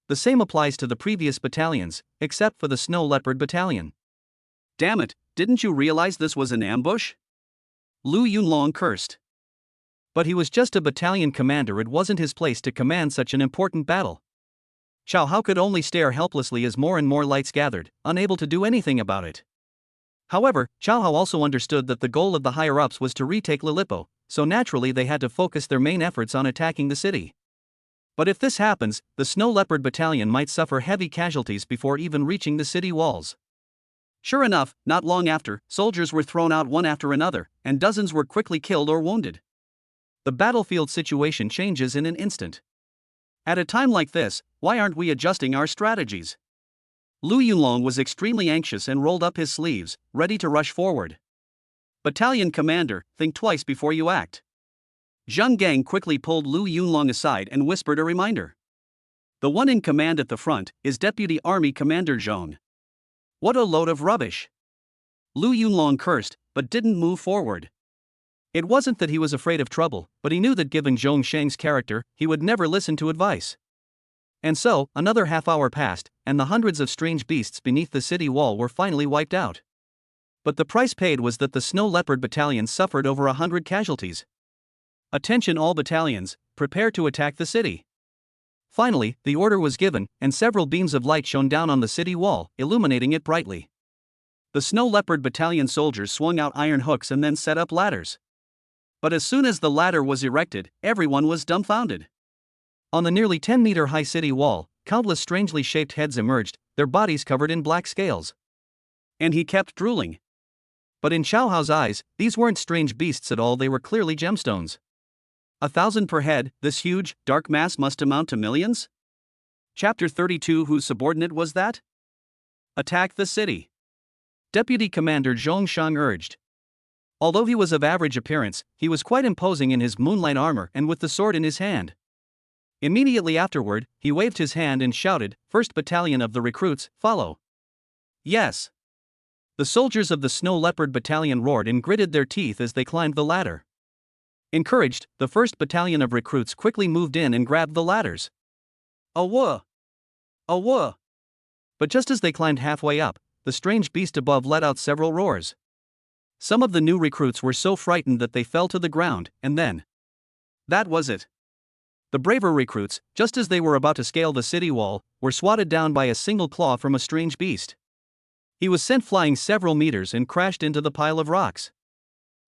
The same applies to the previous battalions, except for the Snow Leopard Battalion. Damn it, didn't you realize this was an ambush? Lu Yunlong cursed. But he was just a battalion commander. It wasn't his place to command such an important battle. Chow Hao could only stare helplessly as more and more lights gathered, unable to do anything about it. However, Chow Hao also understood that the goal of the higher-ups was to retake Lilipo, so naturally they had to focus their main efforts on attacking the city. But if this happens, the Snow Leopard Battalion might suffer heavy casualties before even reaching the city walls. Sure enough, not long after, soldiers were thrown out one after another, and dozens were quickly killed or wounded. The battlefield situation changes in an instant. At a time like this, why aren't we adjusting our strategies? Lu Yunlong was extremely anxious and rolled up his sleeves, ready to rush forward. Battalion commander, think twice before you act. Zheng Gang quickly pulled Lu Yunlong aside and whispered a reminder. The one in command at the front is Deputy Army Commander Zhong. What a load of rubbish. Lu Yunlong cursed, but didn't move forward. It wasn't that he was afraid of trouble, but he knew that given Zhong Sheng's character, he would never listen to advice. And so, another half-hour passed, and the hundreds of strange beasts beneath the city wall were finally wiped out. But the price paid was that the Snow Leopard Battalion suffered over 100 casualties. Attention all battalions, prepare to attack the city. Finally, the order was given, and several beams of light shone down on the city wall, illuminating it brightly. The Snow Leopard Battalion soldiers swung out iron hooks and then set up ladders. But as soon as the ladder was erected, everyone was dumbfounded. On the nearly 10-meter-high city wall, countless strangely shaped heads emerged, their bodies covered in black scales. And he kept drooling. But in Xiao Hao's eyes, these weren't strange beasts at all, they were clearly gemstones. 1,000 per head, this huge, dark mass must amount to millions? Chapter 32. Whose subordinate was that? Attack the city. Deputy Commander Zhong Shang urged. Although he was of average appearance, he was quite imposing in his moonlight armor and with the sword in his hand. Immediately afterward, he waved his hand and shouted, "First Battalion of the recruits, follow." Yes. The soldiers of the Snow Leopard Battalion roared and gritted their teeth as they climbed the ladder. Encouraged, the 1st Battalion of recruits quickly moved in and grabbed the ladders. Awah! Awah! But just as they climbed halfway up, the strange beast above let out several roars. Some of the new recruits were so frightened that they fell to the ground, and then. That was it. The braver recruits, just as they were about to scale the city wall, were swatted down by a single claw from a strange beast. He was sent flying several meters and crashed into the pile of rocks.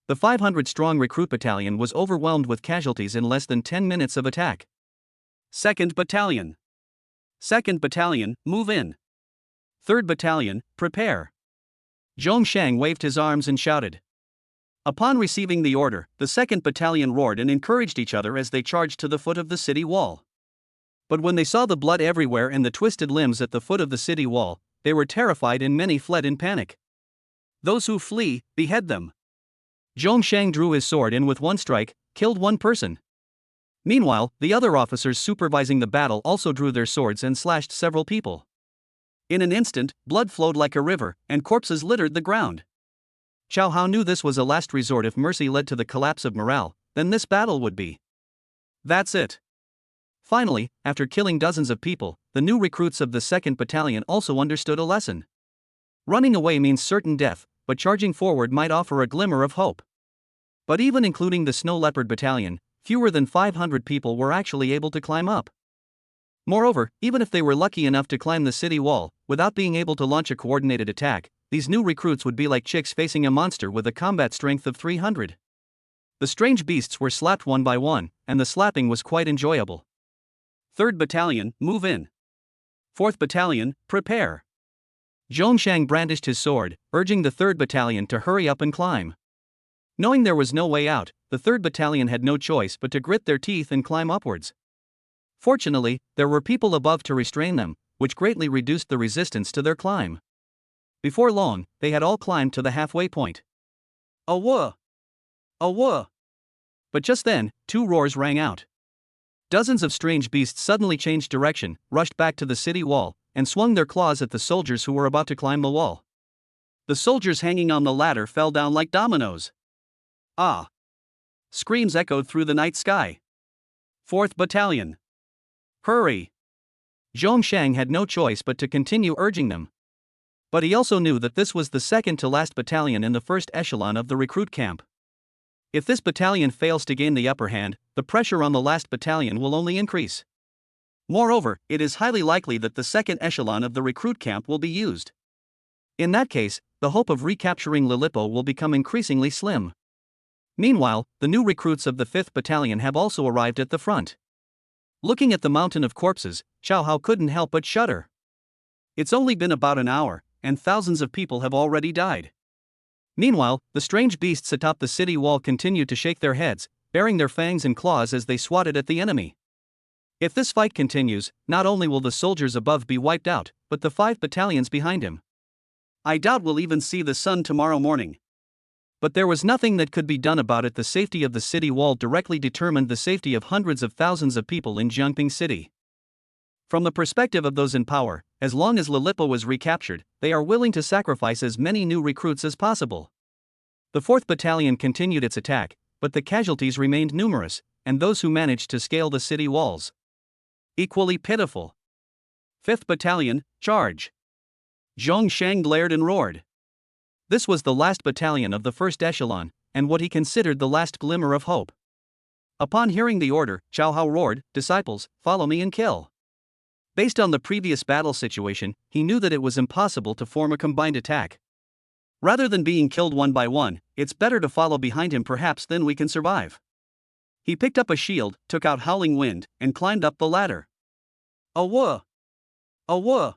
The 500-strong recruit battalion was overwhelmed with casualties in less than 10 minutes of attack. 2nd Battalion. 2nd Battalion, move in. 3rd Battalion, prepare. Zhong Shang waved his arms and shouted. Upon receiving the order, the 2nd Battalion roared and encouraged each other as they charged to the foot of the city wall. But when they saw the blood everywhere and the twisted limbs at the foot of the city wall, they were terrified and many fled in panic. Those who flee, behead them. Zhong Shang drew his sword and with one strike, killed one person. Meanwhile, the other officers supervising the battle also drew their swords and slashed several people. In an instant, blood flowed like a river, and corpses littered the ground. Xiao Hao knew this was a last resort. If mercy led to the collapse of morale, then this battle would be. That's it. Finally, after killing dozens of people, the new recruits of the 2nd Battalion also understood a lesson. Running away means certain death, but charging forward might offer a glimmer of hope. But even including the Snow Leopard Battalion, fewer than 500 people were actually able to climb up. Moreover, even if they were lucky enough to climb the city wall, without being able to launch a coordinated attack, these new recruits would be like chicks facing a monster with a combat strength of 300. The strange beasts were slapped one by one, and the slapping was quite enjoyable. 3rd Battalion, move in. 4th Battalion, prepare. Zhong Shang brandished his sword, urging the 3rd Battalion to hurry up and climb. Knowing there was no way out, the 3rd Battalion had no choice but to grit their teeth and climb upwards. Fortunately, there were people above to restrain them, which greatly reduced the resistance to their climb. Before long, they had all climbed to the halfway point. Awah! Awah! But just then, 2 roars rang out. Dozens of strange beasts suddenly changed direction, rushed back to the city wall, and swung their claws at the soldiers who were about to climb the wall. The soldiers hanging on the ladder fell down like dominoes. Ah! Screams echoed through the night sky. 4th Battalion. Hurry! Zhong Shang had no choice but to continue urging them. But he also knew that this was the second to last battalion in the first echelon of the recruit camp. If this battalion fails to gain the upper hand, the pressure on the last battalion will only increase. Moreover, it is highly likely that the second echelon of the recruit camp will be used. In that case, the hope of recapturing Lilipo will become increasingly slim. Meanwhile, the new recruits of the 5th Battalion have also arrived at the front. Looking at the mountain of corpses, Xiao Hao couldn't help but shudder. It's only been about an hour, and thousands of people have already died. Meanwhile, the strange beasts atop the city wall continued to shake their heads, baring their fangs and claws as they swatted at the enemy. If this fight continues, not only will the soldiers above be wiped out, but the 5 battalions behind him. I doubt we'll even see the sun tomorrow morning. But there was nothing that could be done about it. The safety of the city wall directly determined the safety of hundreds of thousands of people in Jiangping City. From the perspective of those in power, as long as Lilipo was recaptured, they are willing to sacrifice as many new recruits as possible. The 4th Battalion continued its attack, but the casualties remained numerous, and those who managed to scale the city walls equally pitiful. 5th Battalion, charge! Zhong Shang glared and roared. This was the last battalion of the first echelon, and what he considered the last glimmer of hope. Upon hearing the order, Xiao Hao roared, "Disciples, follow me and kill." Based on the previous battle situation, he knew that it was impossible to form a combined attack. Rather than being killed one by one, it's better to follow behind him. Perhaps then we can survive. He picked up a shield, took out Howling Wind, and climbed up the ladder. Awah! Awah!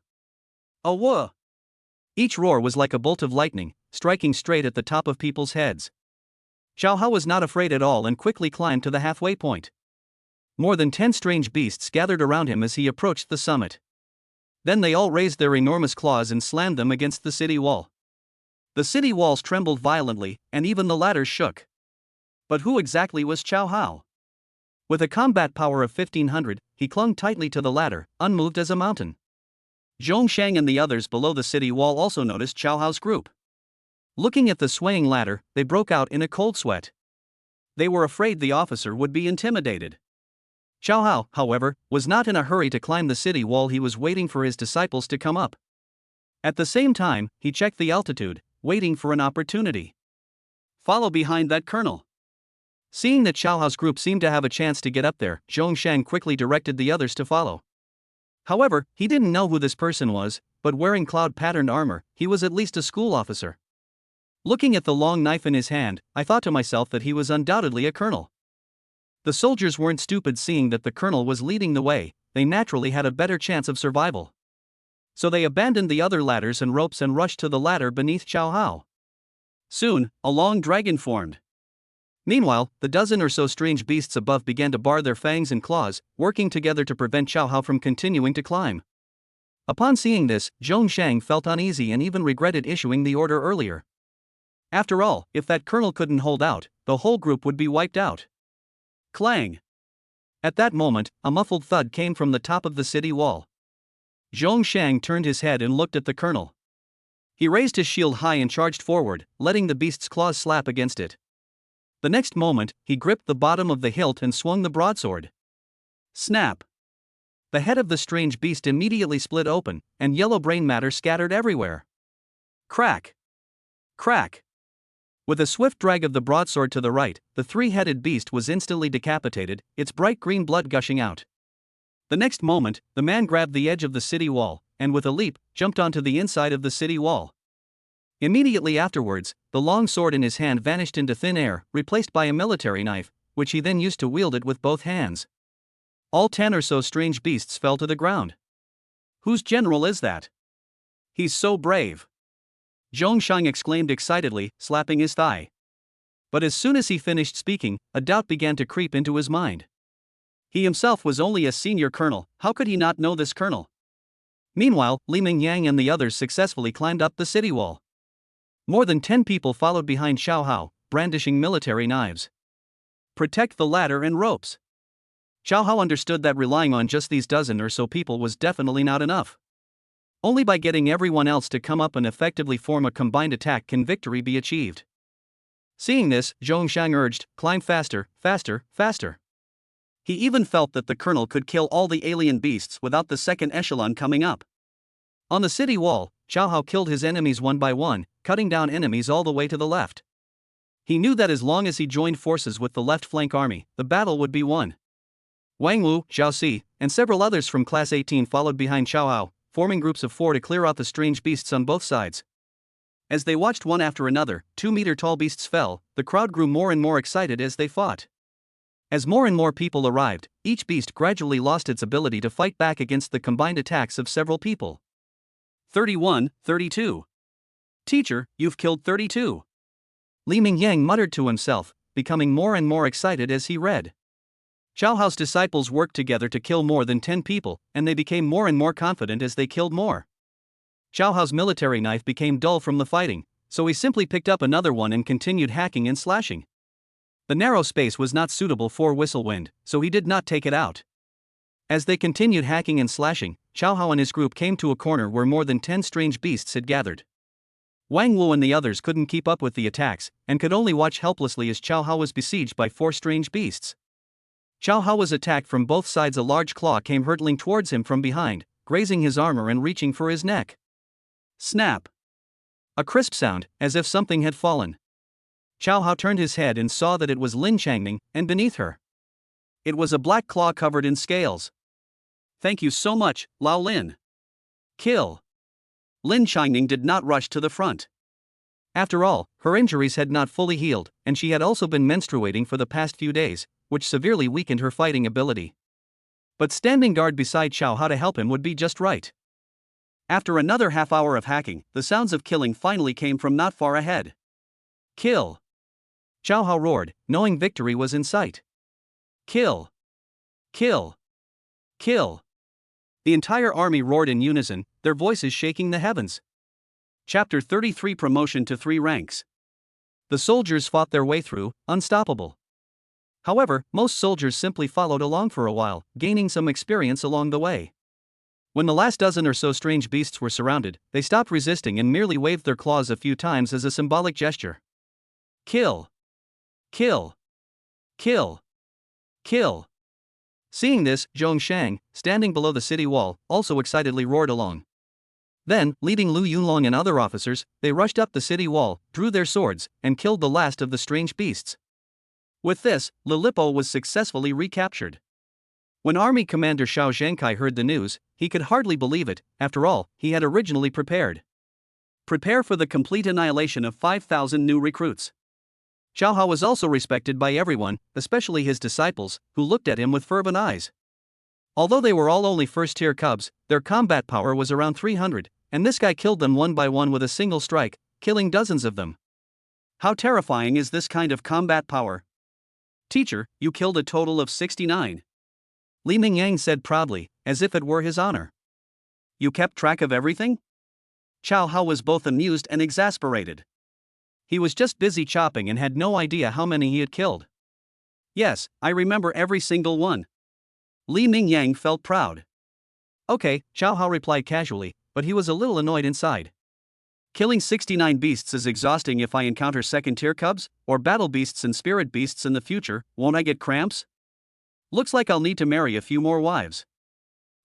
Awah! Each roar was like a bolt of lightning, striking straight at the top of people's heads. Xiao Hao was not afraid at all and quickly climbed to the halfway point. More than 10 strange beasts gathered around him as he approached the summit. Then they all raised their enormous claws and slammed them against the city wall. The city walls trembled violently, and even the ladders shook. But who exactly was Xiao Hao? With a combat power of 1500, he clung tightly to the ladder, unmoved as a mountain. Zhongshang and the others below the city wall also noticed Xiao Hao's group. Looking at the swaying ladder, they broke out in a cold sweat. They were afraid the officer would be intimidated. Xiao Hao, however, was not in a hurry to climb the city wall. He was waiting for his disciples to come up. At the same time, he checked the altitude, waiting for an opportunity. Follow behind that colonel. Seeing that Xiao Hao's group seemed to have a chance to get up there, Zhongshang quickly directed the others to follow. However, he didn't know who this person was, but wearing cloud-patterned armor, he was at least a school officer. Looking at the long knife in his hand, I thought to myself that he was undoubtedly a colonel. The soldiers weren't stupid. Seeing that the colonel was leading the way, they naturally had a better chance of survival. So they abandoned the other ladders and ropes and rushed to the ladder beneath Xiao Hao. Soon, a long dragon formed. Meanwhile, the dozen or so strange beasts above began to bar their fangs and claws, working together to prevent Xiao Hao from continuing to climb. Upon seeing this, Zhongshang felt uneasy and even regretted issuing the order earlier. After all, if that colonel couldn't hold out, the whole group would be wiped out. Clang! At that moment, a muffled thud came from the top of the city wall. Zhongshang turned his head and looked at the colonel. He raised his shield high and charged forward, letting the beast's claws slap against it. The next moment, he gripped the bottom of the hilt and swung the broadsword. Snap! The head of the strange beast immediately split open, and yellow brain matter scattered everywhere. Crack! Crack! With a swift drag of the broadsword to the right, the three-headed beast was instantly decapitated, its bright green blood gushing out. The next moment, the man grabbed the edge of the city wall, and with a leap, jumped onto the inside of the city wall. Immediately afterwards, the long sword in his hand vanished into thin air, replaced by a military knife, which he then used to wield it with both hands. All 10 or so strange beasts fell to the ground. Whose general is that? He's so brave! Zhongshang exclaimed excitedly, slapping his thigh. But as soon as he finished speaking, a doubt began to creep into his mind. He himself was only a senior colonel. How could he not know this colonel? Meanwhile, Li Mingyang and the others successfully climbed up the city wall. More than 10 people followed behind Xiao Hao, brandishing military knives. Protect the ladder and ropes. Xiao Hao understood that relying on just these dozen or so people was definitely not enough. Only by getting everyone else to come up and effectively form a combined attack can victory be achieved. Seeing this, Zhongshang urged, climb faster, faster, faster. He even felt that the colonel could kill all the alien beasts without the second echelon coming up. On the city wall, Xiao Hao killed his enemies one by one, cutting down enemies all the way to the left. He knew that as long as he joined forces with the left flank army, the battle would be won. Wang Wu, Zhao Si, and several others from Class 18 followed behind Xiao Hao, forming groups of 4 to clear out the strange beasts on both sides. As they watched one after another, 2-meter-tall beasts fell, the crowd grew more and more excited as they fought. As more and more people arrived, each beast gradually lost its ability to fight back against the combined attacks of several people. 31, 32. Teacher, you've killed 32. Li Mingyang muttered to himself, becoming more and more excited as he read. Xiao Hao's disciples worked together to kill more than 10 people, and they became more and more confident as they killed more. Xiao Hao's military knife became dull from the fighting, so he simply picked up another one and continued hacking and slashing. The narrow space was not suitable for Whistlewind, so he did not take it out. As they continued hacking and slashing, Xiao Hao and his group came to a corner where more than 10 strange beasts had gathered. Wang Wu and the others couldn't keep up with the attacks, and could only watch helplessly as Xiao Hao was besieged by 4 strange beasts. Xiao Hao was attacked from both sides. A large claw came hurtling towards him from behind, grazing his armor and reaching for his neck. Snap! A crisp sound, as if something had fallen. Xiao Hao turned his head and saw that it was Lin Changning, and beneath her, it was a black claw covered in scales. Thank you so much, Lao Lin. Kill! Lin Changning did not rush to the front. After all, her injuries had not fully healed, and she had also been menstruating for the past few days, which severely weakened her fighting ability. But standing guard beside Xiao Hao to help him would be just right. After another half hour of hacking, the sounds of killing finally came from not far ahead. Kill! Xiao Hao roared, knowing victory was in sight. Kill! Kill! Kill! The entire army roared in unison, their voices shaking the heavens. Chapter 33 Promotion to 3 ranks. The soldiers fought their way through, unstoppable. However, most soldiers simply followed along for a while, gaining some experience along the way. When the last dozen or so strange beasts were surrounded, they stopped resisting and merely waved their claws a few times as a symbolic gesture. Kill! Kill! Kill! Kill! Seeing this, Zhongshang, standing below the city wall, also excitedly roared along. Then, leading Lu Yunlong and other officers, they rushed up the city wall, drew their swords, and killed the last of the strange beasts. With this, Lilipo was successfully recaptured. When Army Commander Xiao Zhengkai heard the news, he could hardly believe it. After all, he had originally prepared. Prepare for the complete annihilation of 5,000 new recruits. Xiao Hao was also respected by everyone, especially his disciples, who looked at him with fervent eyes. Although they were all only first-tier cubs, their combat power was around 300, and this guy killed them one by one with a single strike, killing dozens of them. How terrifying is this kind of combat power? Teacher, you killed a total of 69. Li Mingyang said proudly, as if it were his honor. You kept track of everything? Xiao Hao was both amused and exasperated. He was just busy chopping and had no idea how many he had killed. Yes, I remember every single one. Li Mingyang felt proud. Okay, Xiao Hao replied casually, but he was a little annoyed inside. Killing 69 beasts is exhausting. If I encounter second-tier cubs, or battle beasts and spirit beasts in the future, won't I get cramps? Looks like I'll need to marry a few more wives.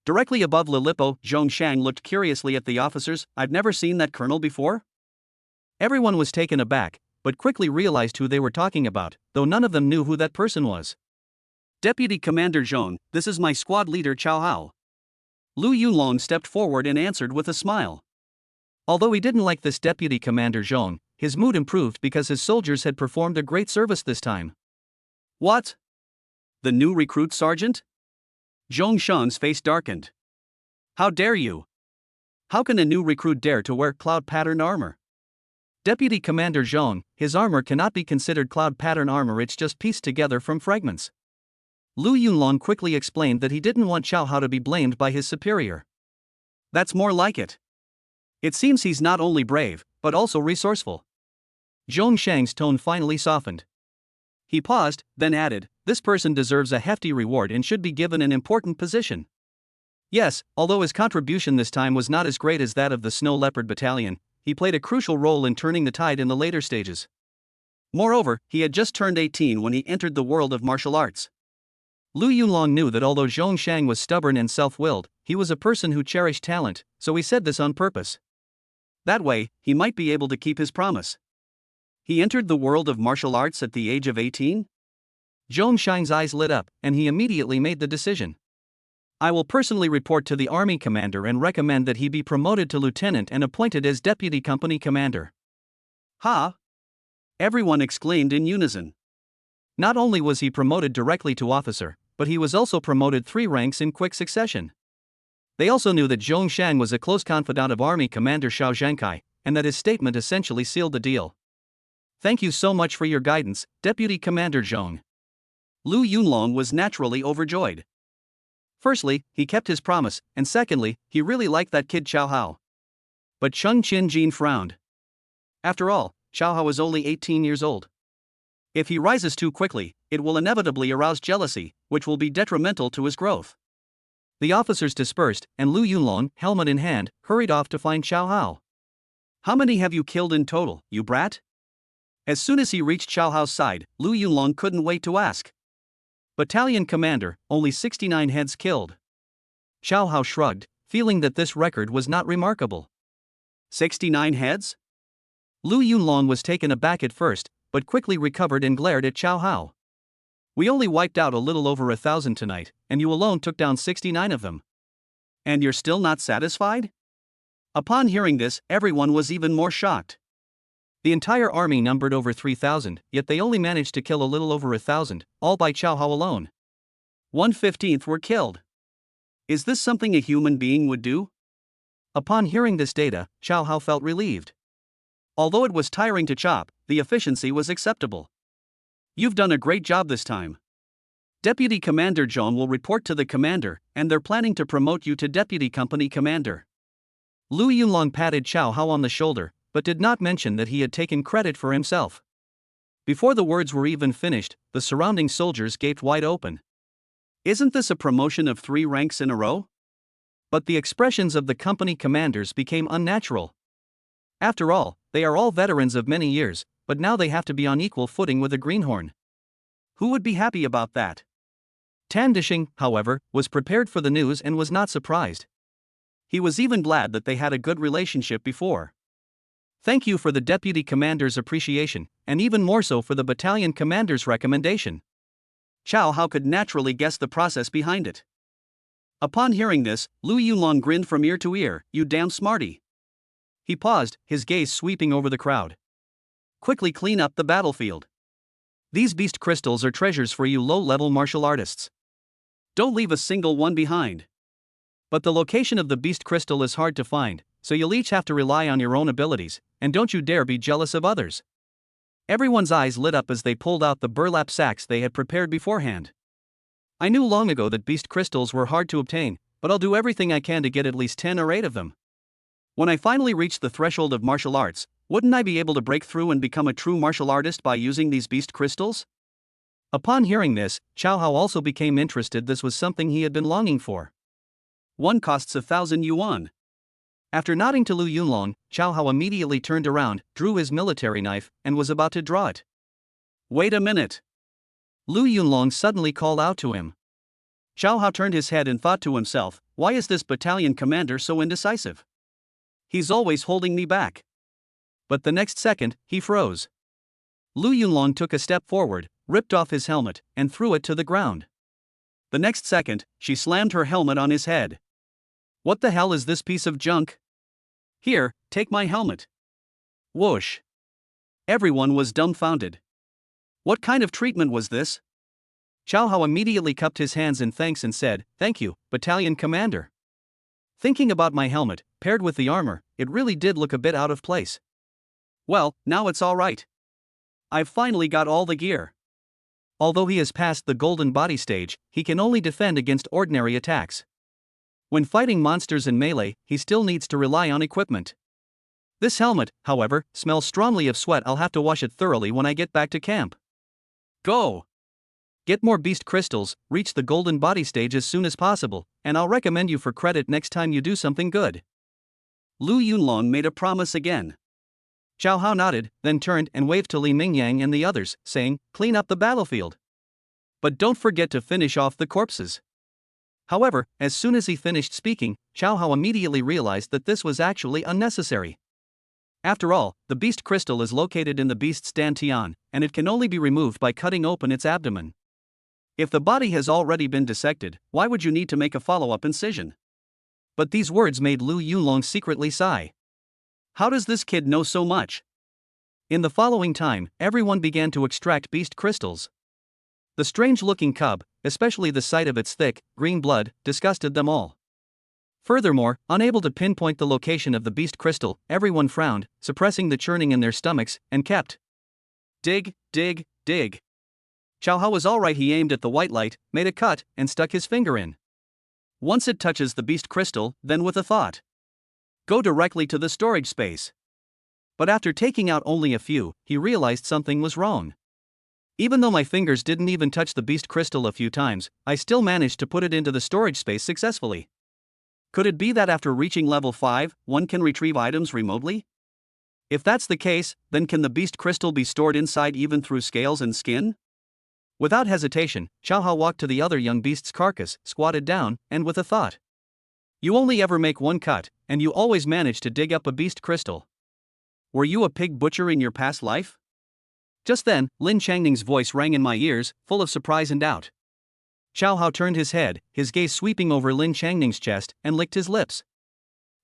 Directly above Lilipo, Zhongshang looked curiously at the officers. I've never seen that colonel before. Everyone was taken aback, but quickly realized who they were talking about, though none of them knew who that person was. Deputy Commander Zhong, this is my squad leader Xiao Hao. Lu Yunlong stepped forward and answered with a smile. Although he didn't like this Deputy Commander Zhong, his mood improved because his soldiers had performed a great service this time. What? The new recruit sergeant? Zhongshan's face darkened. How dare you? How can a new recruit dare to wear cloud pattern armor? Deputy Commander Zhong, his armor cannot be considered cloud pattern armor, it's just pieced together from fragments. Lu Yunlong quickly explained that he didn't want Xiao Hao to be blamed by his superior. That's more like it. It seems he's not only brave, but also resourceful. Zhongshang's tone finally softened. He paused, then added, this person deserves a hefty reward and should be given an important position. Yes, although his contribution this time was not as great as that of the Snow Leopard Battalion, he played a crucial role in turning the tide in the later stages. Moreover, he had just turned 18 when he entered the world of martial arts. Lu Yunlong knew that although Zhongshang was stubborn and self-willed, he was a person who cherished talent, so he said this on purpose. That way, he might be able to keep his promise. He entered the world of martial arts at the age of 18? Zhongshang's eyes lit up, and he immediately made the decision. I will personally report to the army commander and recommend that he be promoted to lieutenant and appointed as deputy company commander. Ha! Everyone exclaimed in unison. Not only was he promoted directly to officer, but he was also promoted 3 ranks in quick succession. They also knew that Zhongshang was a close confidant of Army Commander Xiao Zhengkai, and that his statement essentially sealed the deal. Thank you so much for your guidance, Deputy Commander Zhong. Lu Yunlong was naturally overjoyed. Firstly, he kept his promise, and secondly, he really liked that kid Xiao Hao. But Cheng Qinjin frowned. After all, Xiao Hao is only 18 years old. If he rises too quickly, it will inevitably arouse jealousy, which will be detrimental to his growth. The officers dispersed, and Lu Yunlong, helmet in hand, hurried off to find Xiao Hao. How many have you killed in total, you brat? As soon as he reached Xiao Hao's side, Lu Yunlong couldn't wait to ask. Battalion commander, only 69 heads killed. Xiao Hao shrugged, feeling that this record was not remarkable. 69 heads? Lu Yunlong was taken aback at first, but quickly recovered and glared at Xiao Hao. We only wiped out a little over 1,000 tonight, and you alone took down 69 of them. And you're still not satisfied? Upon hearing this, everyone was even more shocked. The entire army numbered over 3,000, yet they only managed to kill a little over 1,000, all by Cao Hao alone. 1/15 were killed. Is this something a human being would do? Upon hearing this data, Cao Hao felt relieved. Although it was tiring to chop, the efficiency was acceptable. You've done a great job this time. Deputy Commander Zhong will report to the commander, and they're planning to promote you to Deputy Company Commander. Lu Yunlong patted Cao Hao on the shoulder, but did not mention that he had taken credit for himself. Before the words were even finished, the surrounding soldiers gaped wide open. Isn't this a promotion of 3 ranks in a row? But the expressions of the company commanders became unnatural. After all, they are all veterans of many years, but now they have to be on equal footing with a greenhorn. Who would be happy about that? Tan Dishing, however, was prepared for the news and was not surprised. He was even glad that they had a good relationship before. Thank you for the deputy commander's appreciation, and even more so for the battalion commander's recommendation. Cao Hao could naturally guess the process behind it. Upon hearing this, Lu Yunlong grinned from ear to ear, "You damn smarty." He paused, his gaze sweeping over the crowd. Quickly clean up the battlefield. These beast crystals are treasures for you low-level martial artists. Don't leave a single one behind. But the location of the beast crystal is hard to find, so you'll each have to rely on your own abilities, and don't you dare be jealous of others. Everyone's eyes lit up as they pulled out the burlap sacks they had prepared beforehand. I knew long ago that beast crystals were hard to obtain, but I'll do everything I can to get at least 10 or 8 of them. When I finally reach the threshold of martial arts, wouldn't I be able to break through and become a true martial artist by using these beast crystals? Upon hearing this, Cao Hao also became interested. This was something he had been longing for. One costs 1,000 yuan. After nodding to Lu Yunlong, Cao Hao immediately turned around, drew his military knife, and was about to draw it. Wait a minute. Lu Yunlong suddenly called out to him. Cao Hao turned his head and thought to himself, why is this battalion commander so indecisive? He's always holding me back. But the next second, he froze. Lu Yunlong took a step forward, ripped off his helmet, and threw it to the ground. The next second, she slammed her helmet on his head. What the hell is this piece of junk? Here, take my helmet. Whoosh. Everyone was dumbfounded. What kind of treatment was this? Cao Hao immediately cupped his hands in thanks and said, "Thank you, battalion commander." Thinking about my helmet, paired with the armor, it really did look a bit out of place. Well, now it's all right. I've finally got all the gear. Although he has passed the golden body stage, he can only defend against ordinary attacks. When fighting monsters in melee, he still needs to rely on equipment. This helmet, however, smells strongly of sweat. I'll have to wash it thoroughly when I get back to camp. Go! Get more beast crystals, reach the golden body stage as soon as possible, and I'll recommend you for credit next time you do something good. Lu Yunlong made a promise again. Cao Hao nodded, then turned and waved to Li Mingyang and the others, saying, "Clean up the battlefield. But don't forget to finish off the corpses." However, as soon as he finished speaking, Cao Hao immediately realized that this was actually unnecessary. After all, the beast crystal is located in the beast's dantian, and it can only be removed by cutting open its abdomen. If the body has already been dissected, why would you need to make a follow-up incision? But these words made Lu Yunlong secretly sigh. How does this kid know so much? In the following time, everyone began to extract beast crystals. The strange-looking cub, especially the sight of its thick, green blood, disgusted them all. Furthermore, unable to pinpoint the location of the beast crystal, everyone frowned, suppressing the churning in their stomachs, and kept dig, dig, dig. Cao Hao was alright. He aimed at the white light, made a cut, and stuck his finger in. Once it touches the beast crystal, then with a thought, go directly to the storage space. But after taking out only a few, he realized something was wrong. Even though my fingers didn't even touch the beast crystal a few times, I still managed to put it into the storage space successfully. Could it be that after reaching level 5, one can retrieve items remotely? If that's the case, then can the beast crystal be stored inside even through scales and skin? Without hesitation, Cao Hao walked to the other young beast's carcass, squatted down, and with a thought. You only ever make one cut, and you always manage to dig up a beast crystal. Were you a pig butcher in your past life? Just then, Lin Changning's voice rang in my ears, full of surprise and doubt. Cao Hao turned his head, his gaze sweeping over Lin Changning's chest, and licked his lips.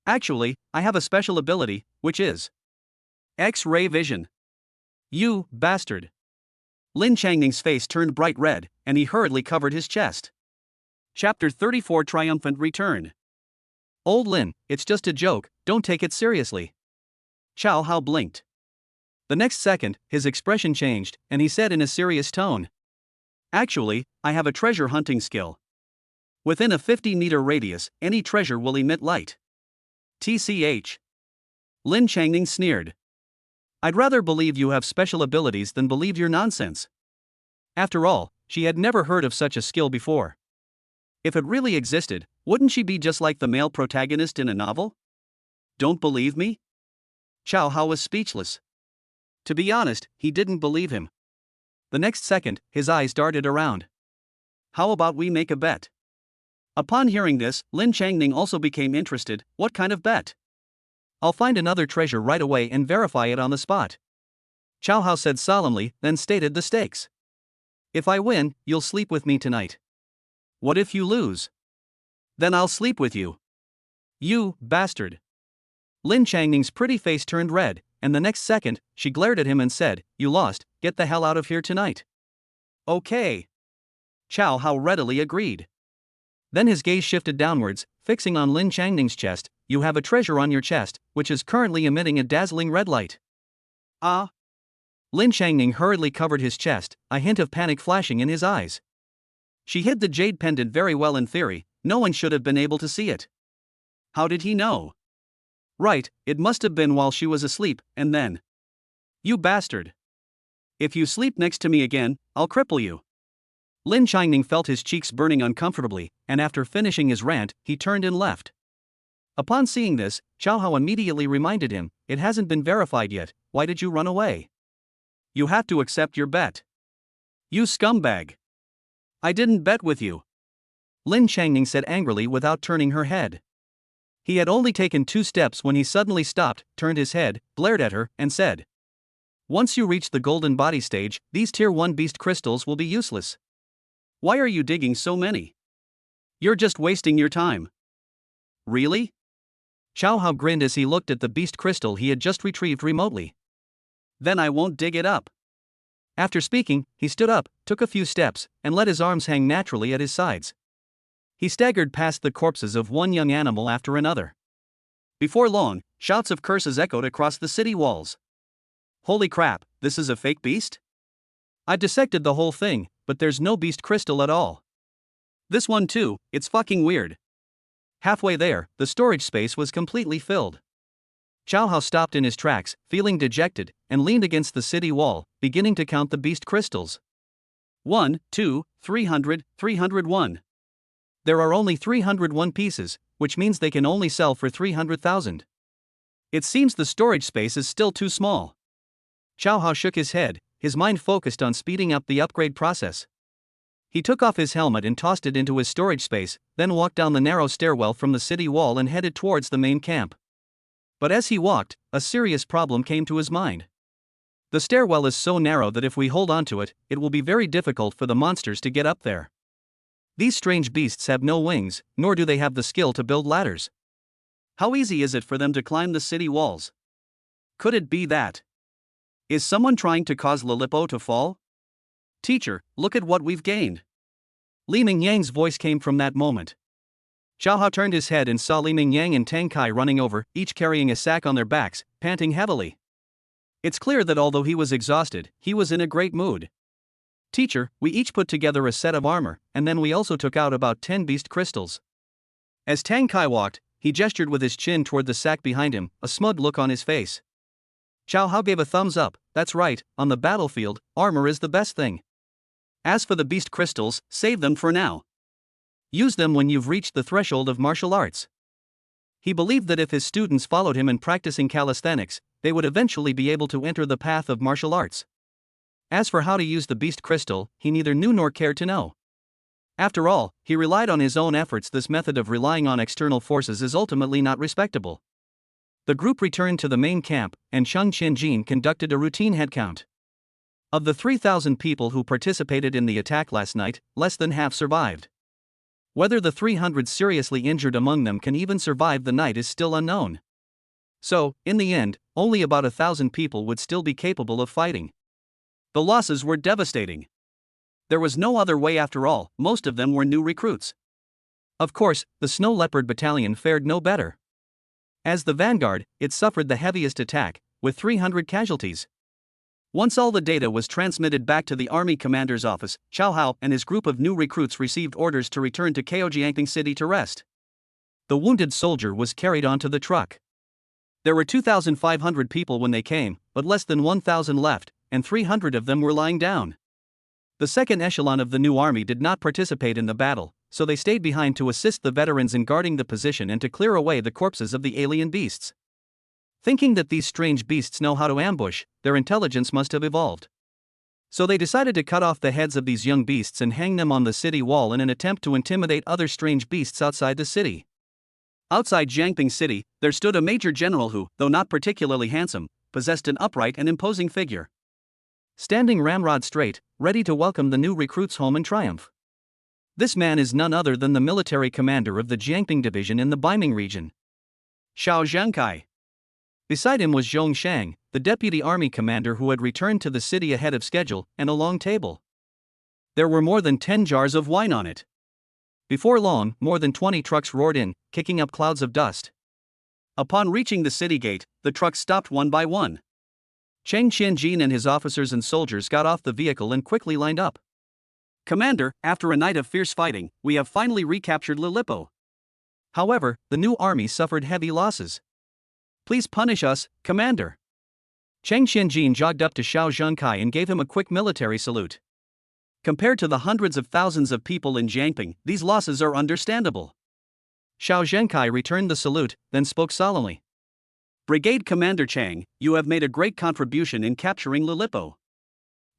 Actually, I have a special ability, which is X-ray vision. You bastard. Lin Changning's face turned bright red, and he hurriedly covered his chest. Chapter 34 Triumphant Return. Old Lin, it's just a joke, don't take it seriously. Chow Hao blinked. The next second, his expression changed, and he said in a serious tone. Actually, I have a treasure hunting skill. Within a 50-meter radius, any treasure will emit light. TCH. Lin Changning sneered. I'd rather believe you have special abilities than believe your nonsense. After all, she had never heard of such a skill before. If it really existed, wouldn't she be just like the male protagonist in a novel? Don't believe me? Chow Hao was speechless. To be honest, he didn't believe him. The next second, his eyes darted around. How about we make a bet? Upon hearing this, Lin Changning also became interested. What kind of bet? I'll find another treasure right away and verify it on the spot. Chow Hao said solemnly, then stated the stakes. If I win, you'll sleep with me tonight. What if you lose? Then I'll sleep with you. You bastard. Lin Changning's pretty face turned red, and the next second, she glared at him and said, You lost, get the hell out of here tonight. Okay. Chow Hao readily agreed. Then his gaze shifted downwards, fixing on Lin Changning's chest. You have a treasure on your chest, which is currently emitting a dazzling red light. Ah. Lin Changning hurriedly covered his chest, a hint of panic flashing in his eyes. She hid the jade pendant very well in theory, no one should have been able to see it. How did he know? Right, it must have been while she was asleep, and then. You bastard. If you sleep next to me again, I'll cripple you. Lin Changning felt his cheeks burning uncomfortably, and after finishing his rant, he turned and left. Upon seeing this, Chow Hao immediately reminded him, It hasn't been verified yet, why did you run away? You have to accept your bet. You scumbag. I didn't bet with you. Lin Changning said angrily without turning her head. He had only taken 2 steps when he suddenly stopped, turned his head, glared at her, and said. Once you reach the golden body stage, these tier 1 beast crystals will be useless. Why are you digging so many? You're just wasting your time. Really? Chow Hao grinned as he looked at the beast crystal he had just retrieved remotely. Then I won't dig it up. After speaking, he stood up, took a few steps, and let his arms hang naturally at his sides. He staggered past the corpses of one young animal after another. Before long, shouts of curses echoed across the city walls. Holy crap, this is a fake beast? I dissected the whole thing, but there's no beast crystal at all. This one too, it's fucking weird. Halfway there, the storage space was completely filled. Chow Hao stopped in his tracks, feeling dejected, and leaned against the city wall, beginning to count the beast crystals. 1, 2, 300, 301. There are only 301 pieces, which means they can only sell for 300,000. It seems the storage space is still too small. Chow Hao shook his head, his mind focused on speeding up the upgrade process. He took off his helmet and tossed it into his storage space, then walked down the narrow stairwell from the city wall and headed towards the main camp. But as he walked, a serious problem came to his mind. The stairwell is so narrow that if we hold onto it, it will be very difficult for the monsters to get up there. These strange beasts have no wings, nor do they have the skill to build ladders. How easy is it for them to climb the city walls? Could it be that? Is someone trying to cause Lilipo to fall? Teacher, look at what we've gained. Li Mingyang's voice came from that moment. Chow Hao turned his head and saw Li Mingyang and Tang Kai running over, each carrying a sack on their backs, panting heavily. It's clear that although he was exhausted, he was in a great mood. Teacher, we each put together a set of armor, and then we also took out about 10 beast crystals. As Tang Kai walked, he gestured with his chin toward the sack behind him, a smug look on his face. Chow Hao gave a thumbs up. That's right, on the battlefield, armor is the best thing. As for the beast crystals, save them for now. Use them when you've reached the threshold of martial arts. He believed that if his students followed him in practicing calisthenics, they would eventually be able to enter the path of martial arts. As for how to use the beast crystal, he neither knew nor cared to know. After all, he relied on his own efforts. This method of relying on external forces is ultimately not respectable. The group returned to the main camp, and Sheng Qianjin conducted a routine headcount. Of the 3,000 people who participated in the attack last night, less than half survived. Whether the 300 seriously injured among them can even survive the night is still unknown. So, in the end, only about 1,000 people would still be capable of fighting. The losses were devastating. There was no other way after all, most of them were new recruits. Of course, the Snow Leopard Battalion fared no better. As the vanguard, it suffered the heaviest attack, with 300 casualties. Once all the data was transmitted back to the army commander's office, Cao Hao and his group of new recruits received orders to return to Kaojiangting City to rest. The wounded soldier was carried onto the truck. There were 2,500 people when they came, but less than 1,000 left, and 300 of them were lying down. The second echelon of the new army did not participate in the battle, so they stayed behind to assist the veterans in guarding the position and to clear away the corpses of the alien beasts. Thinking that these strange beasts know how to ambush, their intelligence must have evolved. So they decided to cut off the heads of these young beasts and hang them on the city wall in an attempt to intimidate other strange beasts outside the city. Outside Jiangping City, there stood a major general who, though not particularly handsome, possessed an upright and imposing figure. Standing ramrod straight, ready to welcome the new recruits home in triumph. This man is none other than the military commander of the Jiangping division in the Baiming region, Xiao Zhangkai. Beside him was Zhong Shang, the deputy army commander who had returned to the city ahead of schedule, and a long table. There were more than 10 jars of wine on it. Before long, more than 20 trucks roared in, kicking up clouds of dust. Upon reaching the city gate, the trucks stopped one by one. Cheng Qianjin and his officers and soldiers got off the vehicle and quickly lined up. "Commander, after a night of fierce fighting, we have finally recaptured Lilipo. However, the new army suffered heavy losses. Please punish us, Commander." Cheng Qianjin jogged up to Xiao Zhangkai and gave him a quick military salute. Compared to the hundreds of thousands of people in Jiangping, these losses are understandable. Xiao Zhangkai returned the salute, then spoke solemnly. "Brigade Commander Chang, you have made a great contribution in capturing Lilipo.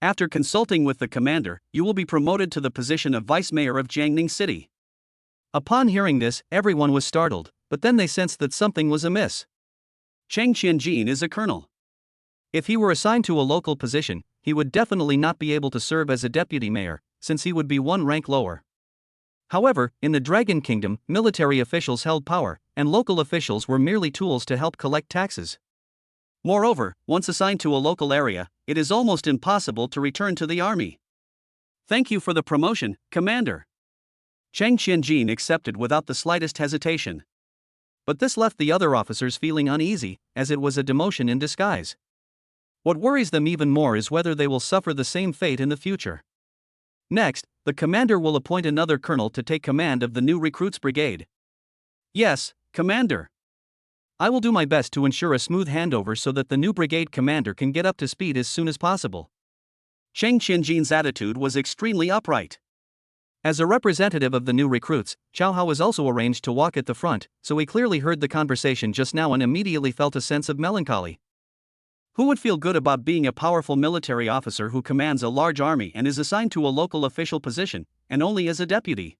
After consulting with the commander, you will be promoted to the position of vice mayor of Jiangning City." Upon hearing this, everyone was startled, but then they sensed that something was amiss. Cheng Qianjin is a colonel. If he were assigned to a local position, he would definitely not be able to serve as a deputy mayor, since he would be one rank lower. However, in the Dragon Kingdom, military officials held power, and local officials were merely tools to help collect taxes. Moreover, once assigned to a local area, it is almost impossible to return to the army. "Thank you for the promotion, Commander." Cheng Qianjin accepted without the slightest hesitation. But this left the other officers feeling uneasy, as it was a demotion in disguise. What worries them even more is whether they will suffer the same fate in the future. Next, the commander will appoint another colonel to take command of the new recruits brigade. "Yes, Commander. I will do my best to ensure a smooth handover so that the new brigade commander can get up to speed as soon as possible." Cheng Qianjin's attitude was extremely upright. As a representative of the new recruits, Cao Hao was also arranged to walk at the front, so he clearly heard the conversation just now and immediately felt a sense of melancholy. Who would feel good about being a powerful military officer who commands a large army and is assigned to a local official position, and only as a deputy?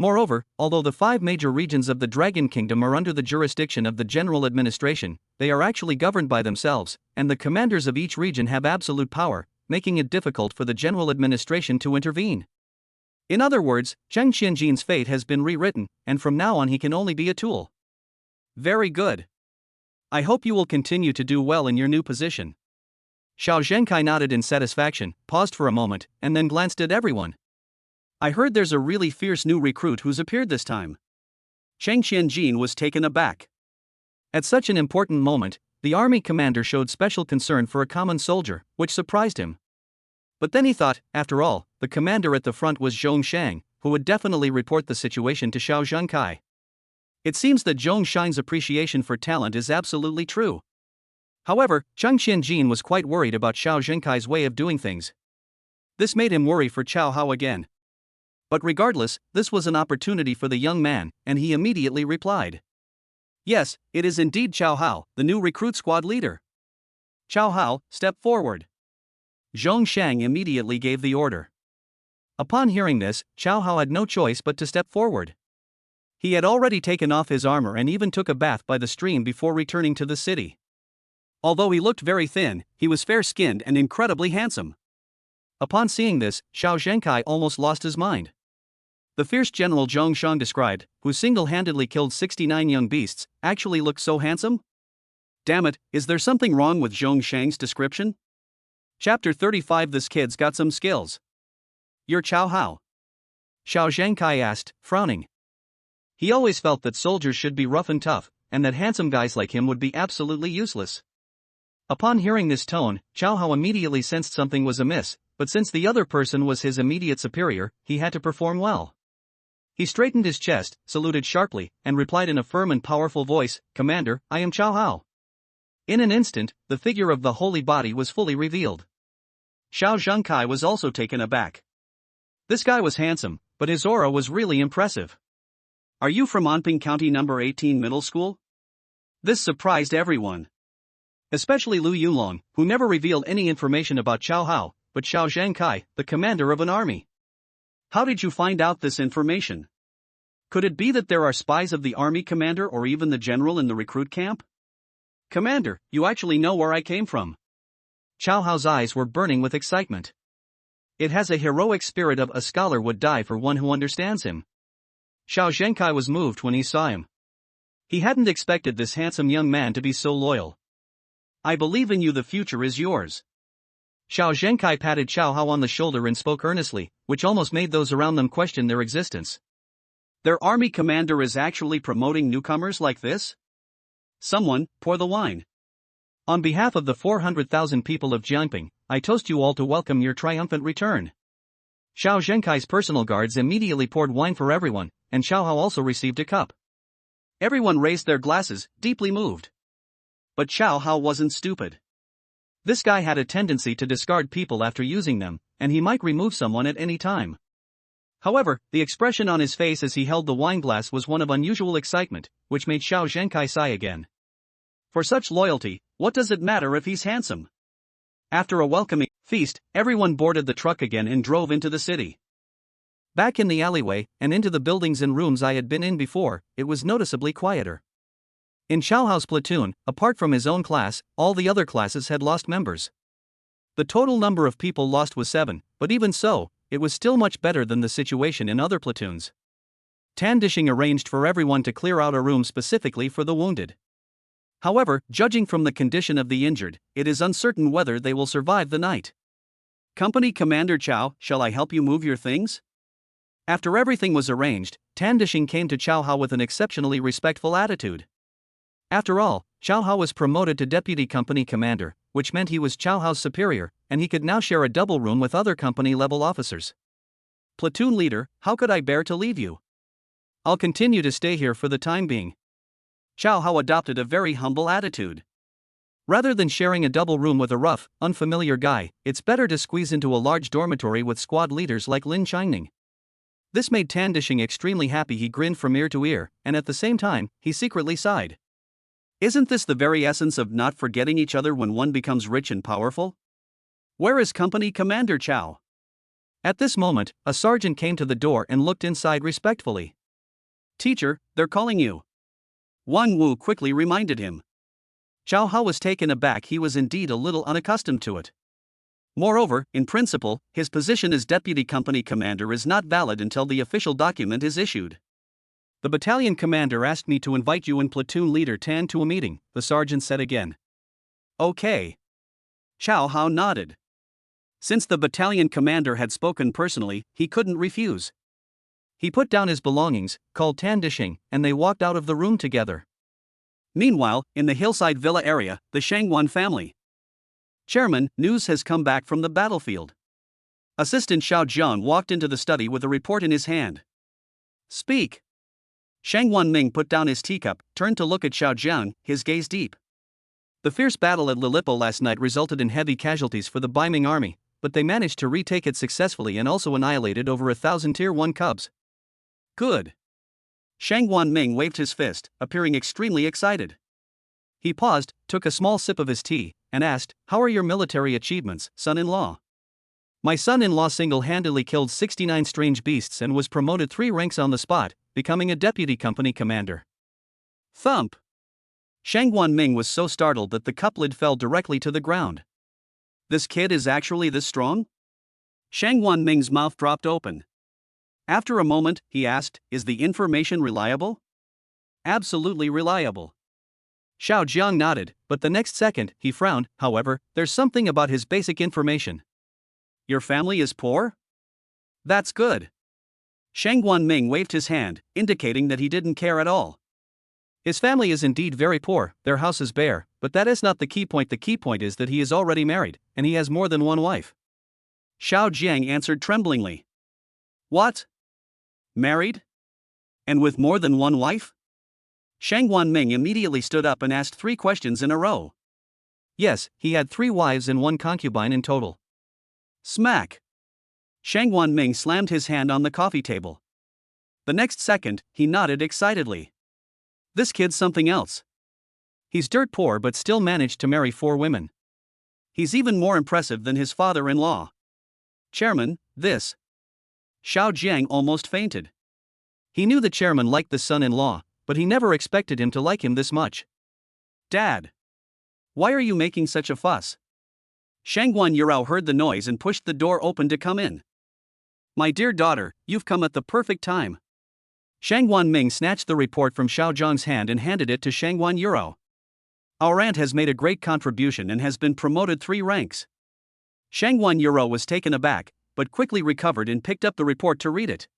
Moreover, although the 5 major regions of the Dragon Kingdom are under the jurisdiction of the general administration, they are actually governed by themselves, and the commanders of each region have absolute power, making it difficult for the general administration to intervene. In other words, Cheng Qianjin's fate has been rewritten, and from now on he can only be a tool. "Very good. I hope you will continue to do well in your new position." Xiao Zhangkai nodded in satisfaction, paused for a moment, and then glanced at everyone. "I heard there's a really fierce new recruit who's appeared this time." Cheng Qianjin was taken aback. At such an important moment, the army commander showed special concern for a common soldier, which surprised him. But then he thought, after all, the commander at the front was Zhong Shang, who would definitely report the situation to Xiao Zhangkai. It seems that Zhong Shang's appreciation for talent is absolutely true. However, Cheng Qianjin was quite worried about Xiao Zhangkai's way of doing things. This made him worry for Cao Hao again. But regardless, this was an opportunity for the young man, and he immediately replied. "Yes, it is indeed Cao Hao, the new recruit squad leader." "Cao Hao, step forward." Zhong Shang immediately gave the order. Upon hearing this, Cao Hao had no choice but to step forward. He had already taken off his armor and even took a bath by the stream before returning to the city. Although he looked very thin, he was fair-skinned and incredibly handsome. Upon seeing this, Xiao Zhangkai almost lost his mind. The fierce general Zhong Shang described, who single-handedly killed 69 young beasts, actually looked so handsome? Damn it, is there something wrong with Zhong Shang's description? Chapter 35. This kid's got some skills. You're Chow Hao? Xiao Zhangkai asked, frowning. He always felt that soldiers should be rough and tough, and that handsome guys like him would be absolutely useless. Upon hearing this tone, Chow Hao immediately sensed something was amiss, but since the other person was his immediate superior, he had to perform well. He straightened his chest, saluted sharply, and replied in a firm and powerful voice, Commander, I am Chow Hao. In an instant, the figure of the holy body was fully revealed. Xiao Zhangkai was also taken aback. This guy was handsome, but his aura was really impressive. Are you from Anping County No. 18 Middle School? This surprised everyone. Especially Lu Yulong, who never revealed any information about Chow Hao, but Xiao Zhangkai, the commander of an army. How did you find out this information? Could it be that there are spies of the army commander or even the general in the recruit camp? Commander, you actually know where I came from. Chow Hao's eyes were burning with excitement. It has a heroic spirit of a scholar would die for one who understands him. Xiao Zhangkai was moved when he saw him. He hadn't expected this handsome young man to be so loyal. I believe in you, the future is yours. Xiao Zhangkai patted Chow Hao on the shoulder and spoke earnestly, which almost made those around them question their existence. Their army commander is actually promoting newcomers like this? Someone, pour the wine. On behalf of the 400,000 people of Jiangping, I toast you all to welcome your triumphant return. Xiao Zhangkai's personal guards immediately poured wine for everyone, and Chow Hao also received a cup. Everyone raised their glasses, deeply moved. But Chow Hao wasn't stupid. This guy had a tendency to discard people after using them, and he might remove someone at any time. However, the expression on his face as he held the wineglass was one of unusual excitement, which made Xiao Zhangkai sigh again. For such loyalty, what does it matter if he's handsome? After a welcoming feast, everyone boarded the truck again and drove into the city. Back in the alleyway, and into the buildings and rooms I had been in before, it was noticeably quieter. In Chow Hao's platoon, apart from his own class, all the other classes had lost members. The total number of people lost was 7, but even so, it was still much better than the situation in other platoons. Tan Dishing arranged for everyone to clear out a room specifically for the wounded. However, judging from the condition of the injured, it is uncertain whether they will survive the night. Company Commander Chow, shall I help you move your things? After everything was arranged, Tan Dishing came to Chow Hao with an exceptionally respectful attitude. After all, Chow Hao was promoted to deputy company commander, which meant he was Chow Hao's superior, and he could now share a double room with other company-level officers. Platoon leader, how could I bear to leave you? I'll continue to stay here for the time being. Chow Hao adopted a very humble attitude. Rather than sharing a double room with a rough, unfamiliar guy, it's better to squeeze into a large dormitory with squad leaders like Lin Changning. This made Tan Dishing extremely happy. He grinned from ear to ear, and at the same time, he secretly sighed. Isn't this the very essence of not forgetting each other when one becomes rich and powerful? Where is Company Commander Chow? At this moment, a sergeant came to the door and looked inside respectfully. Teacher, they're calling you. Wang Wu quickly reminded him. Chow Hao was taken aback. He was indeed a little unaccustomed to it. Moreover, in principle, his position as deputy company commander is not valid until the official document is issued. The battalion commander asked me to invite you and platoon leader Tan to a meeting, the sergeant said again. Okay. Chow Hao nodded. Since the battalion commander had spoken personally, he couldn't refuse. He put down his belongings, called Tan Dishing, and they walked out of the room together. Meanwhile, in the hillside villa area, the Shangwan family. Chairman, news has come back from the battlefield. Assistant Xiao Zhang walked into the study with a report in his hand. Speak. Shang Wanming put down his teacup, turned to look at Xiao Zhang, his gaze deep. The fierce battle at Lilipo last night resulted in heavy casualties for the Baiming army, but they managed to retake it successfully and also annihilated over 1,000 Tier 1 cubs. Good. Shang Wanming waved his fist, appearing extremely excited. He paused, took a small sip of his tea, and asked, How are your military achievements, son-in-law? My son-in-law single-handedly killed 69 strange beasts and was promoted 3 ranks on the spot, becoming a deputy company commander. Thump! Shang Wanming was so startled that the cup lid fell directly to the ground. This kid is actually this strong? Shang Wanming's mouth dropped open. After a moment, he asked, Is the information reliable? Absolutely reliable. Xiao Jiang nodded, but the next second, he frowned. However, there's something about his basic information. Your family is poor? That's good. Shang Guanming waved his hand, indicating that he didn't care at all. His family is indeed very poor, their house is bare, but that is not the key point. The key point is that he is already married, and he has more than one wife. Xiao Jiang answered tremblingly. What? Married? And with more than one wife? Shang Guanming immediately stood up and asked 3 questions in a row. Yes, he had 3 wives and 1 concubine in total. Smack! Shang Guanming slammed his hand on the coffee table. The next second, he nodded excitedly. This kid's something else. He's dirt poor but still managed to marry 4 women. He's even more impressive than his father-in-law. Chairman, this. Xiao Jiang almost fainted. He knew the chairman liked the son-in-law, but he never expected him to like him this much. Dad! Why are you making such a fuss? Shangguan Yurao heard the noise and pushed the door open to come in. My dear daughter, you've come at the perfect time. Shangguan Ming snatched the report from Xiao Zhang's hand and handed it to Shangguan Yurao. Our aunt has made a great contribution and has been promoted 3 ranks. Shangguan Yurao was taken aback, but quickly recovered and picked up the report to read it.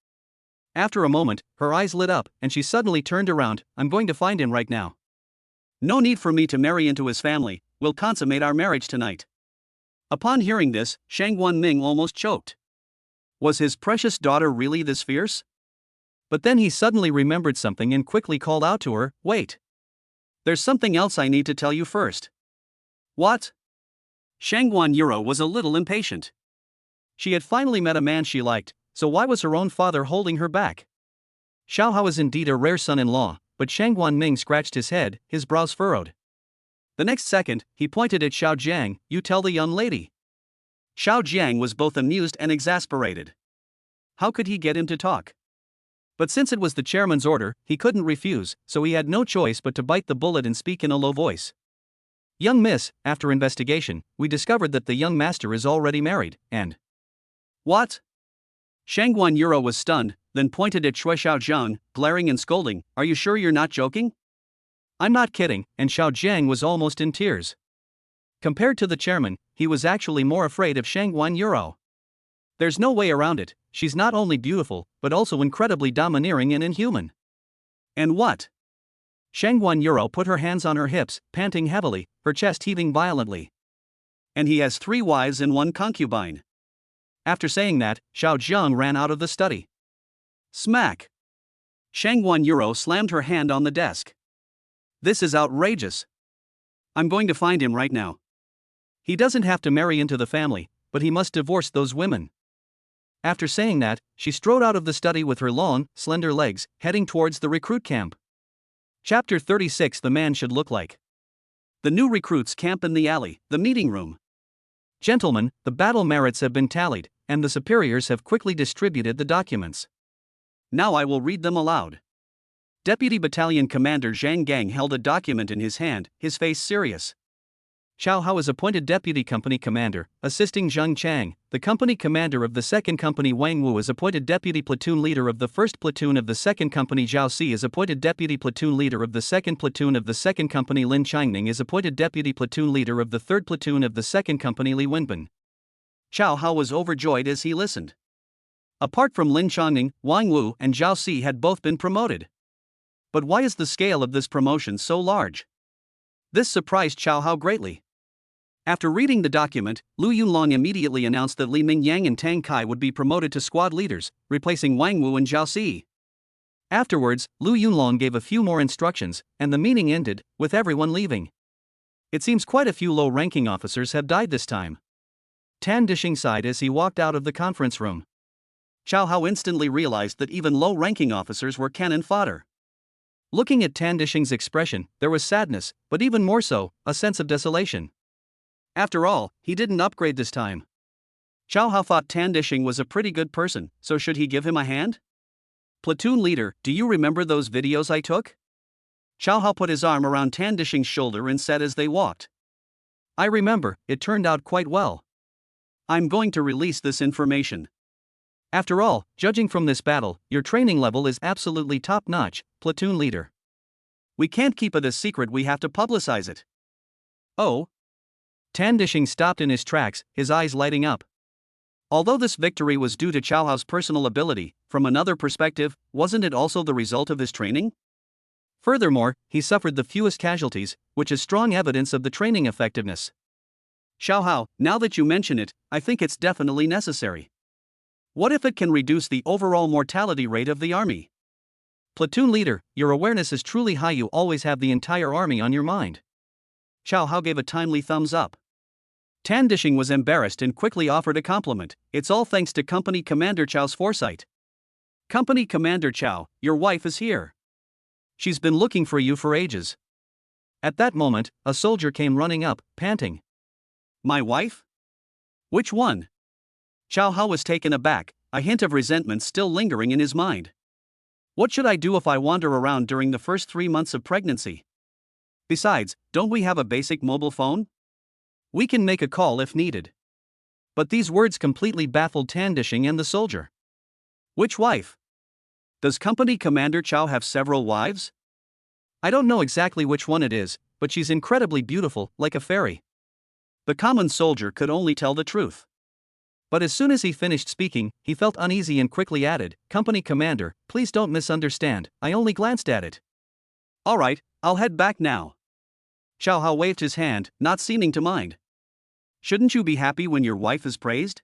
After a moment, her eyes lit up, and she suddenly turned around. I'm going to find him right now. No need for me to marry into his family, we'll consummate our marriage tonight. Upon hearing this, Shangguan Ming almost choked. Was his precious daughter really this fierce? But then he suddenly remembered something and quickly called out to her, wait. There's something else I need to tell you first. What? Shangguan Yurao was a little impatient. She had finally met a man she liked, so why was her own father holding her back? Xiao Hao is indeed a rare son-in-law, but Shangguan Ming scratched his head, his brows furrowed. The next second, he pointed at Xiao Jiang, you tell the young lady. Xiao Jiang was both amused and exasperated. How could he get him to talk? But since it was the chairman's order, he couldn't refuse, so he had no choice but to bite the bullet and speak in a low voice. Young miss, after investigation, we discovered that the young master is already married, and... What? Shangguan Yurao was stunned, then pointed at Shui Xiaozhang, glaring and scolding, are you sure you're not joking? I'm not kidding, and Xiao Jiang was almost in tears. Compared to the chairman, he was actually more afraid of Shangguan Yurao. There's no way around it, she's not only beautiful, but also incredibly domineering and inhuman. And what? Shangguan Yurao put her hands on her hips, panting heavily, her chest heaving violently. And he has 3 wives and 1 concubine. After saying that, Xiao Zhang ran out of the study. Smack! Shangguan Yurao slammed her hand on the desk. This is outrageous. I'm going to find him right now. He doesn't have to marry into the family, but he must divorce those women. After saying that, she strode out of the study with her long, slender legs, heading towards the recruit camp. Chapter 36 The Man Should Look Like. The new recruits camp in the alley, the meeting room. Gentlemen, the battle merits have been tallied, and the superiors have quickly distributed the documents. Now I will read them aloud. Deputy Battalion Commander Zhang Gang held a document in his hand, his face serious. Xiao Hao is appointed Deputy Company Commander, assisting Zheng Chang. The Company Commander of the 2nd Company Wang Wu is appointed Deputy Platoon Leader of the 1st Platoon of the 2nd Company. Zhao Si is appointed Deputy Platoon Leader of the 2nd Platoon of the 2nd Company. Lin Changning is appointed Deputy Platoon Leader of the 3rd Platoon of the 2nd Company. Li Wenbin. Xiao Hao was overjoyed as he listened. Apart from Lin Changning, Wang Wu and Zhao Si had both been promoted. But why is the scale of this promotion so large? This surprised Xiao Hao greatly. After reading the document, Lu Yunlong immediately announced that Li Mingyang and Tang Kai would be promoted to squad leaders, replacing Wang Wu and Zhao Si. Afterwards, Lu Yunlong gave a few more instructions, and the meeting ended, with everyone leaving. It seems quite a few low-ranking officers have died this time. Tan Dishing sighed as he walked out of the conference room. Xiao Hao instantly realized that even low-ranking officers were cannon fodder. Looking at Tan Dishing's expression, there was sadness, but even more so, a sense of desolation. After all, he didn't upgrade this time. Xiao Hao thought Tan Dishing was a pretty good person, so should he give him a hand? Platoon leader, do you remember those videos I took? Xiao Hao put his arm around Tan Dishing's shoulder and said as they walked. I remember, it turned out quite well. I'm going to release this information. After all, judging from this battle, your training level is absolutely top-notch, platoon leader. We can't keep it a secret, we have to publicize it. Oh? Tan Dishing stopped in his tracks, his eyes lighting up. Although this victory was due to Chao Hao's personal ability, from another perspective, wasn't it also the result of his training? Furthermore, he suffered the fewest casualties, which is strong evidence of the training effectiveness. Xiao Hao, now that you mention it, I think it's definitely necessary. What if it can reduce the overall mortality rate of the army? Platoon leader, your awareness is truly high, you always have the entire army on your mind. Xiao Hao gave a timely thumbs up. Tan Dishing was embarrassed and quickly offered a compliment. It's all thanks to Company Commander Chao's foresight. Company Commander Chao, your wife is here. She's been looking for you for ages. At that moment, a soldier came running up, panting. My wife? Which one? Xiao Hao was taken aback, a hint of resentment still lingering in his mind. What should I do if I wander around during the first 3 months of pregnancy? Besides, don't we have a basic mobile phone? We can make a call if needed. But these words completely baffled Tan Dishing and the soldier. Which wife? Does Company Commander Chao have several wives? I don't know exactly which one it is, but she's incredibly beautiful, like a fairy. The common soldier could only tell the truth. But as soon as he finished speaking, he felt uneasy and quickly added, Company Commander, please don't misunderstand, I only glanced at it. Alright, I'll head back now. Xiao Hao waved his hand, not seeming to mind. Shouldn't you be happy when your wife is praised?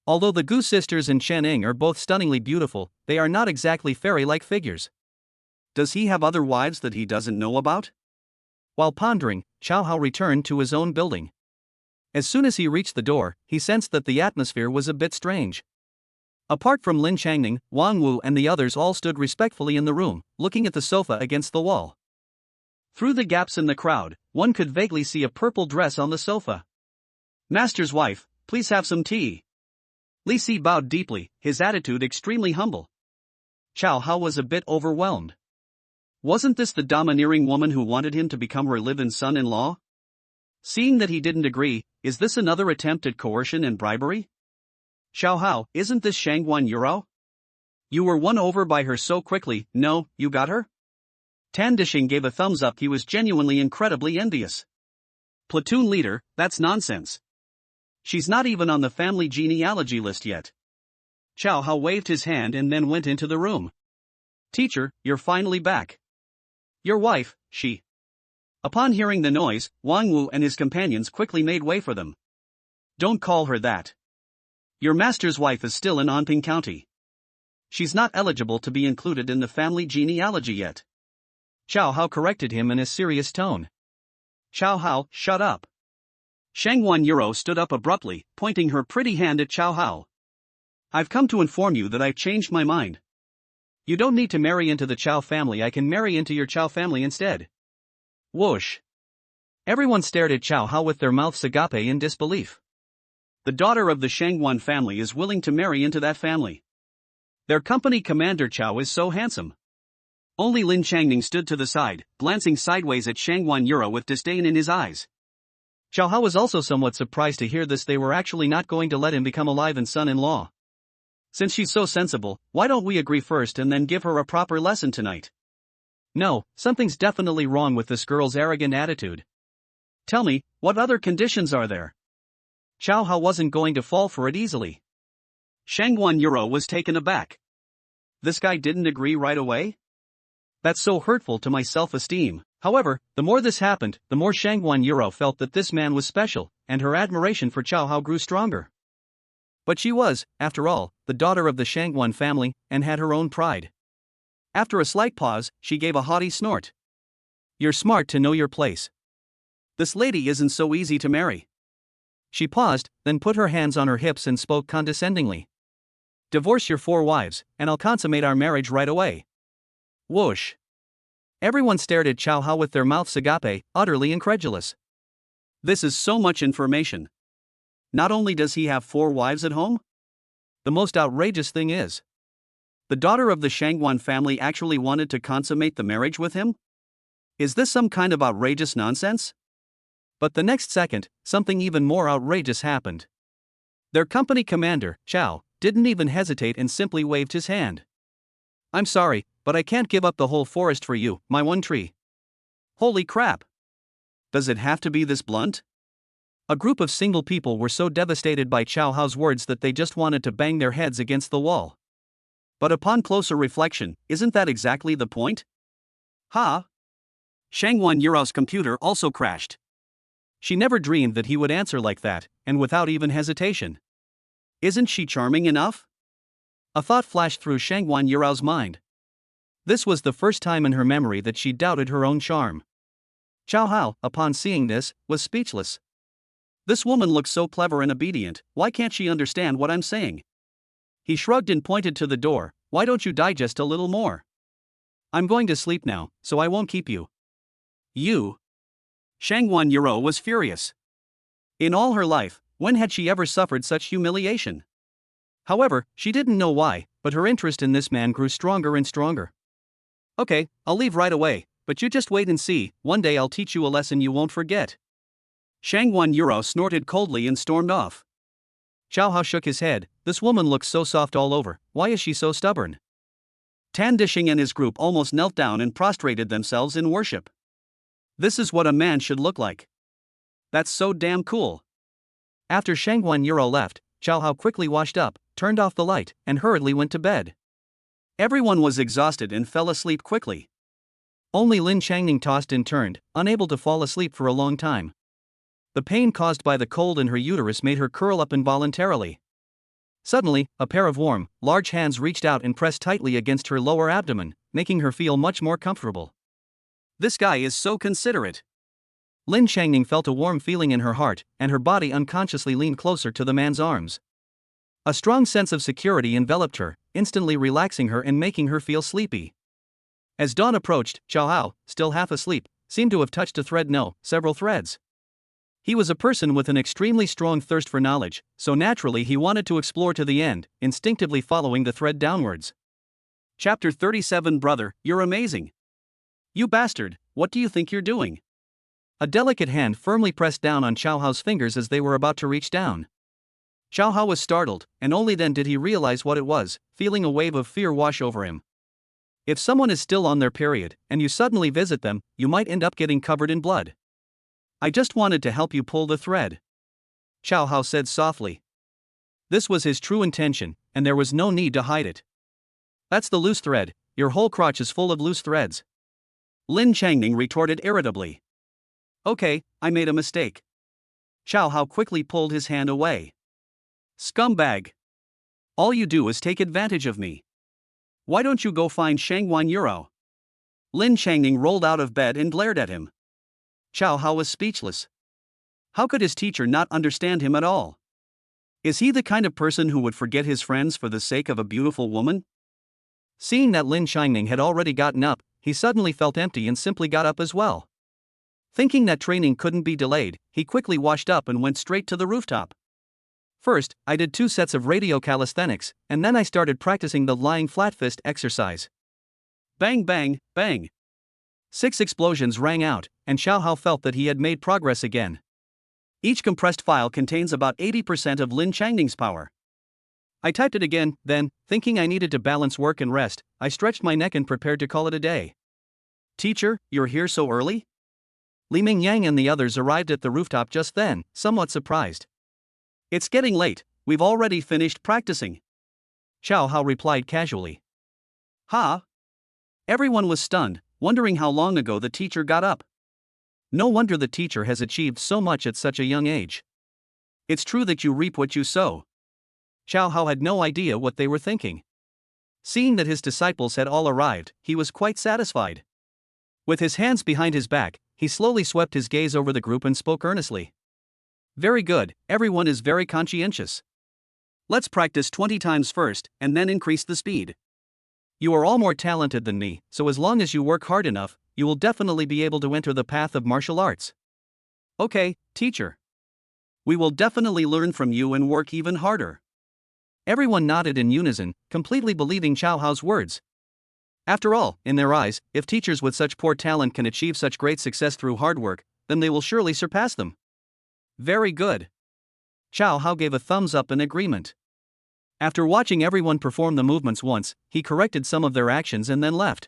Although the Gu sisters and Chen Ying are both stunningly beautiful, they are not exactly fairy-like figures. Does he have other wives that he doesn't know about? While pondering, Xiao Hao returned to his own building. As soon as he reached the door, he sensed that the atmosphere was a bit strange. Apart from Lin Changning, Wang Wu and the others all stood respectfully in the room, looking at the sofa against the wall. Through the gaps in the crowd, one could vaguely see a purple dress on the sofa. Master's wife, please have some tea. Li Si bowed deeply, his attitude extremely humble. Xiao Hao was a bit overwhelmed. Wasn't this the domineering woman who wanted him to become her live-in son-in-law? Seeing that he didn't agree, is this another attempt at coercion and bribery? Xiao Hao, isn't this Shangguan Yurao? You were won over by her so quickly. No, you got her? Tan Dishing gave a thumbs up, he was genuinely incredibly envious. Platoon leader, that's nonsense. She's not even on the family genealogy list yet. Xiao Hao waved his hand and then went into the room. Teacher, you're finally back. Your wife, she. Upon hearing the noise, Wang Wu and his companions quickly made way for them. Don't call her that. Your master's wife is still in Anping County. She's not eligible to be included in the family genealogy yet. Xiao Hao corrected him in a serious tone. Xiao Hao, shut up. Shangguan Yurou stood up abruptly, pointing her pretty hand at Xiao Hao. I've come to inform you that I've changed my mind. You don't need to marry into the Chao family, I can marry into your Chao family instead. Whoosh. Everyone stared at Xiao Hao with their mouths agape in disbelief. The daughter of the Shangguan family is willing to marry into that family. Their company commander Chao is so handsome. Only Lin Changning stood to the side, glancing sideways at Shangguan Yurou with disdain in his eyes. Xiao Hao was also somewhat surprised to hear this, they were actually not going to let him become alive and son-in-law. Since she's so sensible, why don't we agree first and then give her a proper lesson tonight? No, something's definitely wrong with this girl's arrogant attitude. Tell me, what other conditions are there? Xiao Hao wasn't going to fall for it easily. Shangguan Yurou was taken aback. This guy didn't agree right away? That's so hurtful to my self-esteem. However, the more this happened, the more Shangguan Yurou felt that this man was special, and her admiration for Xiao Hao grew stronger. But she was, after all, the daughter of the Shangguan family, and had her own pride. After a slight pause, she gave a haughty snort. You're smart to know your place. This lady isn't so easy to marry. She paused, then put her hands on her hips and spoke condescendingly. Divorce your 4 wives, and I'll consummate our marriage right away. Whoosh. Everyone stared at Xiao Hao with their mouths agape, utterly incredulous. This is so much information. Not only does he have 4 wives at home? The most outrageous thing is, the daughter of the Shangguan family actually wanted to consummate the marriage with him? Is this some kind of outrageous nonsense? But the next second, something even more outrageous happened. Their company commander, Chao, didn't even hesitate and simply waved his hand. I'm sorry, but I can't give up the whole forest for you, my one tree. Holy crap! Does it have to be this blunt? A group of single people were so devastated by Chow Hao's words that they just wanted to bang their heads against the wall. But upon closer reflection, isn't that exactly the point? Ha! Shangwan Yuro's computer also crashed. She never dreamed that he would answer like that, and without even hesitation. Isn't she charming enough? A thought flashed through Shangwan Yuro's mind. This was the first time in her memory that she doubted her own charm. Chow Hao, upon seeing this, was speechless. This woman looks so clever and obedient, why can't she understand what I'm saying? He shrugged and pointed to the door. Why don't you digest a little more? I'm going to sleep now, so I won't keep you. You? Shangwan Yuro was furious. In all her life, when had she ever suffered such humiliation? However, she didn't know why, but her interest in this man grew stronger and stronger. Okay, I'll leave right away, but you just wait and see, one day I'll teach you a lesson you won't forget. Shangwan Yuro snorted coldly and stormed off. Chow Hao shook his head. This woman looks so soft all over, why is she so stubborn? Tan Dishing and his group almost knelt down and prostrated themselves in worship. This is what a man should look like. That's so damn cool. After Shangwan Yuro left, Chow Hao quickly washed up, turned off the light, and hurriedly went to bed. Everyone was exhausted and fell asleep quickly. Only Lin Changning tossed and turned, unable to fall asleep for a long time. The pain caused by the cold in her uterus made her curl up involuntarily. Suddenly, a pair of warm, large hands reached out and pressed tightly against her lower abdomen, making her feel much more comfortable. This guy is so considerate. Lin Changning felt a warm feeling in her heart, and her body unconsciously leaned closer to the man's arms. A strong sense of security enveloped her, instantly relaxing her and making her feel sleepy. As dawn approached, Chow Hao, still half asleep, seemed to have touched a thread, no, several threads. He was a person with an extremely strong thirst for knowledge, so naturally he wanted to explore to the end, instinctively following the thread downwards. Chapter 37 Brother, you're amazing. You bastard, what do you think you're doing? A delicate hand firmly pressed down on Chow Hao's fingers as they were about to reach down. Chow Hao was startled, and only then did he realize what it was, feeling a wave of fear wash over him. If someone is still on their period, and you suddenly visit them, you might end up getting covered in blood. I just wanted to help you pull the thread. Chow Hao said softly. This was his true intention, and there was no need to hide it. That's the loose thread, your whole crotch is full of loose threads. Lin Changning retorted irritably. Okay, I made a mistake. Chow Hao quickly pulled his hand away. Scumbag. All you do is take advantage of me. Why don't you go find Shangwan Yuro? Lin Changning rolled out of bed and glared at him. Chow Hao was speechless. How could his teacher not understand him at all? Is he the kind of person who would forget his friends for the sake of a beautiful woman? Seeing that Lin Changning had already gotten up, he suddenly felt empty and simply got up as well. Thinking that training couldn't be delayed, he quickly washed up and went straight to the rooftop. First, I did 2 sets of radio calisthenics, and then I started practicing the lying flat fist exercise. Bang bang, bang. 6 explosions rang out, and Chow Hao felt that he had made progress again. Each compressed file contains about 80% of Lin Changning's power. I typed it again, then, thinking I needed to balance work and rest, I stretched my neck and prepared to call it a day. Teacher, you're here so early? Li Ming Yang and the others arrived at the rooftop just then, somewhat surprised. It's getting late, we've already finished practicing. Chow Hao replied casually. Ha! Everyone was stunned, wondering how long ago the teacher got up. No wonder the teacher has achieved so much at such a young age. It's true that you reap what you sow. Chow Hao had no idea what they were thinking. Seeing that his disciples had all arrived, he was quite satisfied. With his hands behind his back, he slowly swept his gaze over the group and spoke earnestly. Very good, everyone is very conscientious. Let's practice 20 times first, and then increase the speed. You are all more talented than me, so as long as you work hard enough, you will definitely be able to enter the path of martial arts. Okay, teacher. We will definitely learn from you and work even harder. Everyone nodded in unison, completely believing Chow Hao's words. After all, in their eyes, if teachers with such poor talent can achieve such great success through hard work, then they will surely surpass them. Very good. Chow Hao gave a thumbs up in agreement. After watching everyone perform the movements once, he corrected some of their actions and then left.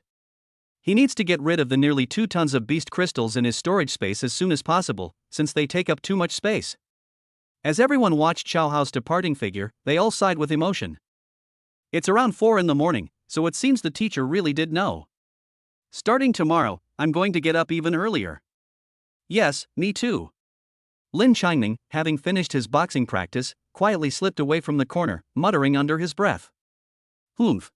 He needs to get rid of the nearly 2 tons of beast crystals in his storage space as soon as possible, since they take up too much space. As everyone watched Xiao Hao's departing figure, they all sighed with emotion. It's around 4 in the morning, so it seems the teacher really did know. Starting tomorrow, I'm going to get up even earlier. Yes, me too. Lin Changning, having finished his boxing practice, quietly slipped away from the corner, muttering under his breath. Humph.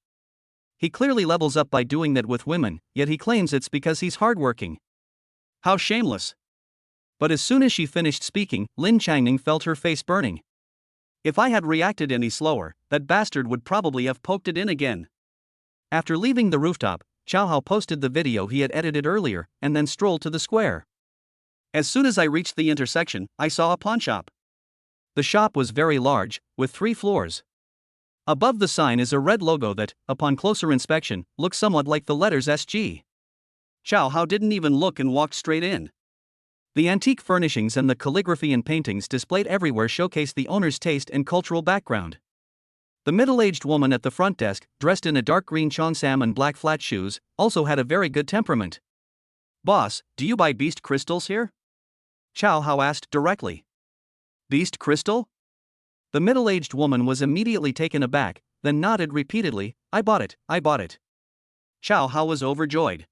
He clearly levels up by doing that with women, yet he claims it's because he's hardworking. How shameless. But as soon as she finished speaking, Lin Changning felt her face burning. If I had reacted any slower, that bastard would probably have poked it in again. After leaving the rooftop, Xiao Hao posted the video he had edited earlier, and then strolled to the square. As soon as I reached the intersection, I saw a pawn shop. The shop was very large, with 3 floors. Above the sign is a red logo that, upon closer inspection, looks somewhat like the letters SG. Xiao Hao didn't even look and walked straight in. The antique furnishings and the calligraphy and paintings displayed everywhere showcased the owner's taste and cultural background. The middle-aged woman at the front desk, dressed in a dark green cheongsam and black flat shoes, also had a very good temperament. Boss, do you buy beast crystals here? Xiao Hao asked directly. Beast crystal? The middle-aged woman was immediately taken aback, then nodded repeatedly, I bought it. Xiao Hao was overjoyed.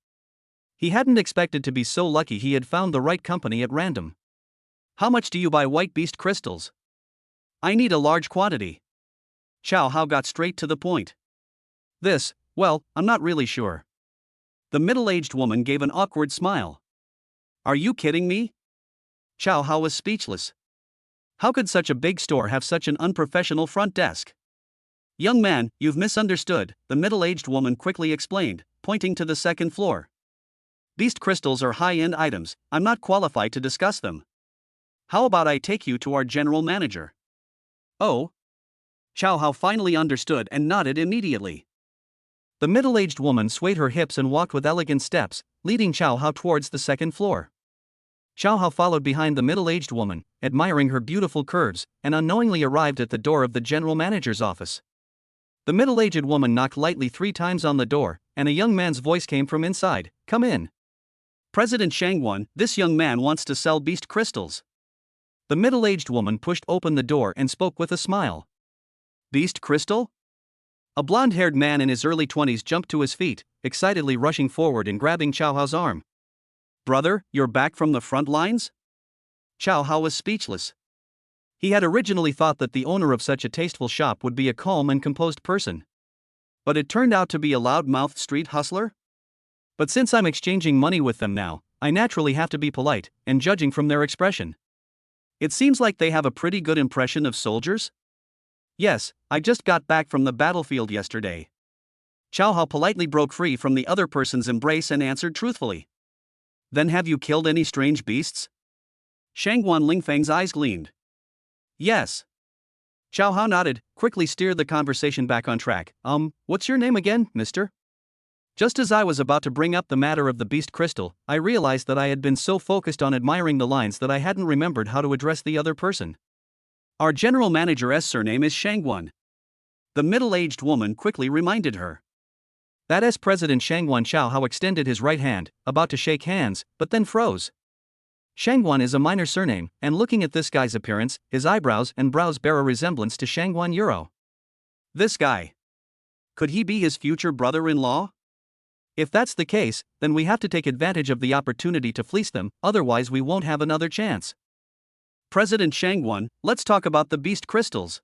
He hadn't expected to be so lucky he had found the right company at random. How much do you buy white beast crystals? I need a large quantity. Xiao Hao got straight to the point. Well, I'm not really sure. The middle-aged woman gave an awkward smile. Are you kidding me? Xiao Hao was speechless. How could such a big store have such an unprofessional front desk? Young man, you've misunderstood, the middle-aged woman quickly explained, pointing to the second floor. Beast crystals are high-end items, I'm not qualified to discuss them. How about I take you to our general manager? Oh? Xiao Hao finally understood and nodded immediately. The middle-aged woman swayed her hips and walked with elegant steps, leading Xiao Hao towards the second floor. Xiao Hao followed behind the middle-aged woman, admiring her beautiful curves, and unknowingly arrived at the door of the general manager's office. The middle-aged woman knocked lightly 3 times on the door, and a young man's voice came from inside, Come in. President Shangwan, this young man wants to sell beast crystals. The middle-aged woman pushed open the door and spoke with a smile. Beast crystal? A blonde-haired man in his early 20s jumped to his feet, excitedly rushing forward and grabbing Xiao Hao's arm. Brother, you're back from the front lines? Xiao Hao was speechless. He had originally thought that the owner of such a tasteful shop would be a calm and composed person. But it turned out to be a loud-mouthed street hustler? But since I'm exchanging money with them now, I naturally have to be polite, and judging from their expression. It seems like they have a pretty good impression of soldiers? Yes, I just got back from the battlefield yesterday. Xiao Hao politely broke free from the other person's embrace and answered truthfully. Then have you killed any strange beasts? Shangwan Lingfeng's eyes gleamed. Yes. Xiao Hao nodded, quickly steered the conversation back on track. What's your name again, mister? Just as I was about to bring up the matter of the beast crystal, I realized that I had been so focused on admiring the lines that I hadn't remembered how to address the other person. Our general manager's surname is Shangwan. The middle-aged woman quickly reminded her. That as President Shangwan. Xiao Hao extended his right hand, about to shake hands, but then froze. Shangwan is a minor surname, and looking at this guy's appearance, his eyebrows and brows bear a resemblance to Shangwan Euro. This guy. Could he be his future brother-in-law? If that's the case, then we have to take advantage of the opportunity to fleece them, otherwise we won't have another chance. President Shangwan, let's talk about the beast crystals.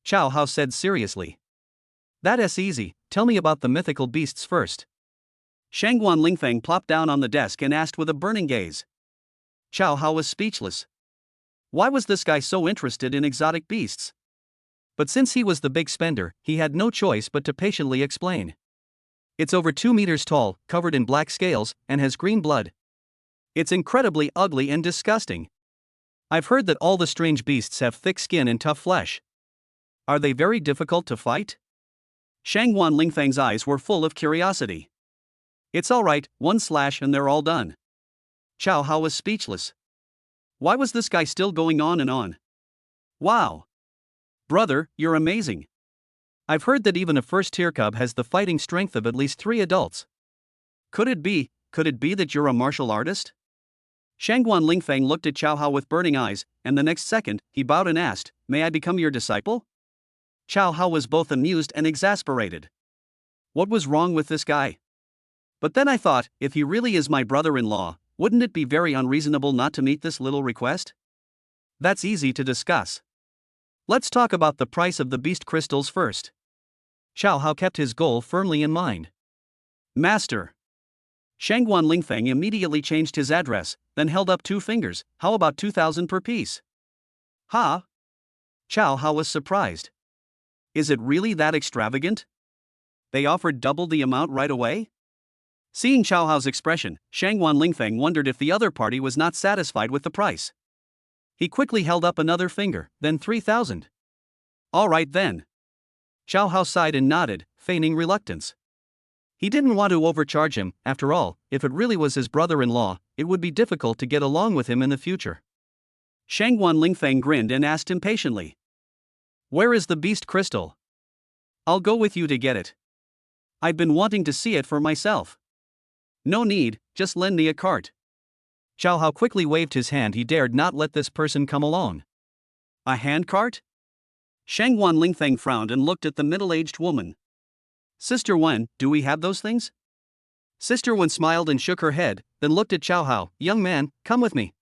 Xiao Hao said seriously. That's easy, tell me about the mythical beasts first. Shangwan Lingfeng plopped down on the desk and asked with a burning gaze. Xiao Hao was speechless. Why was this guy so interested in exotic beasts? But since he was the big spender, he had no choice but to patiently explain. It's over 2 meters tall, covered in black scales, and has green blood. It's incredibly ugly and disgusting. I've heard that all the strange beasts have thick skin and tough flesh. Are they very difficult to fight? Shangwan Lingfeng's eyes were full of curiosity. It's alright, 1 slash and they're all done. Xiao Hao was speechless. Why was this guy still going on and on? Wow. Brother, you're amazing. I've heard that even a first-tier cub has the fighting strength of at least 3 adults. Could it be that you're a martial artist? Shangguan Lingfeng looked at Cao Hao with burning eyes, and the next second, he bowed and asked, "May I become your disciple?" Cao Hao was both amused and exasperated. What was wrong with this guy? But then I thought, if he really is my brother-in-law, wouldn't it be very unreasonable not to meet this little request? That's easy to discuss. Let's talk about the price of the beast crystals first. Cao Hao kept his goal firmly in mind. Master. Shangguan Lingfeng immediately changed his address, then held up two fingers. How about 2,000 per piece? Ha! Cao Hao was surprised. Is it really that extravagant? They offered double the amount right away? Seeing Cao Hao's expression, Shangguan Lingfeng wondered if the other party was not satisfied with the price. He quickly held up another finger, then 3,000. All right then. Cao Hao sighed and nodded, feigning reluctance. He didn't want to overcharge him. After all, if it really was his brother-in-law, it would be difficult to get along with him in the future. Shangguan Lingfeng grinned and asked impatiently, "Where is the beast crystal? I'll go with you to get it. I've been wanting to see it for myself." "No need, just lend me a cart." Cao Hao quickly waved his hand. He dared not let this person come along. "A handcart?" Shangguan Lingfeng frowned and looked at the middle-aged woman. "Sister Wen, do we have those things?" Sister Wen smiled and shook her head, then looked at Cao Hao. "Young man, come with me."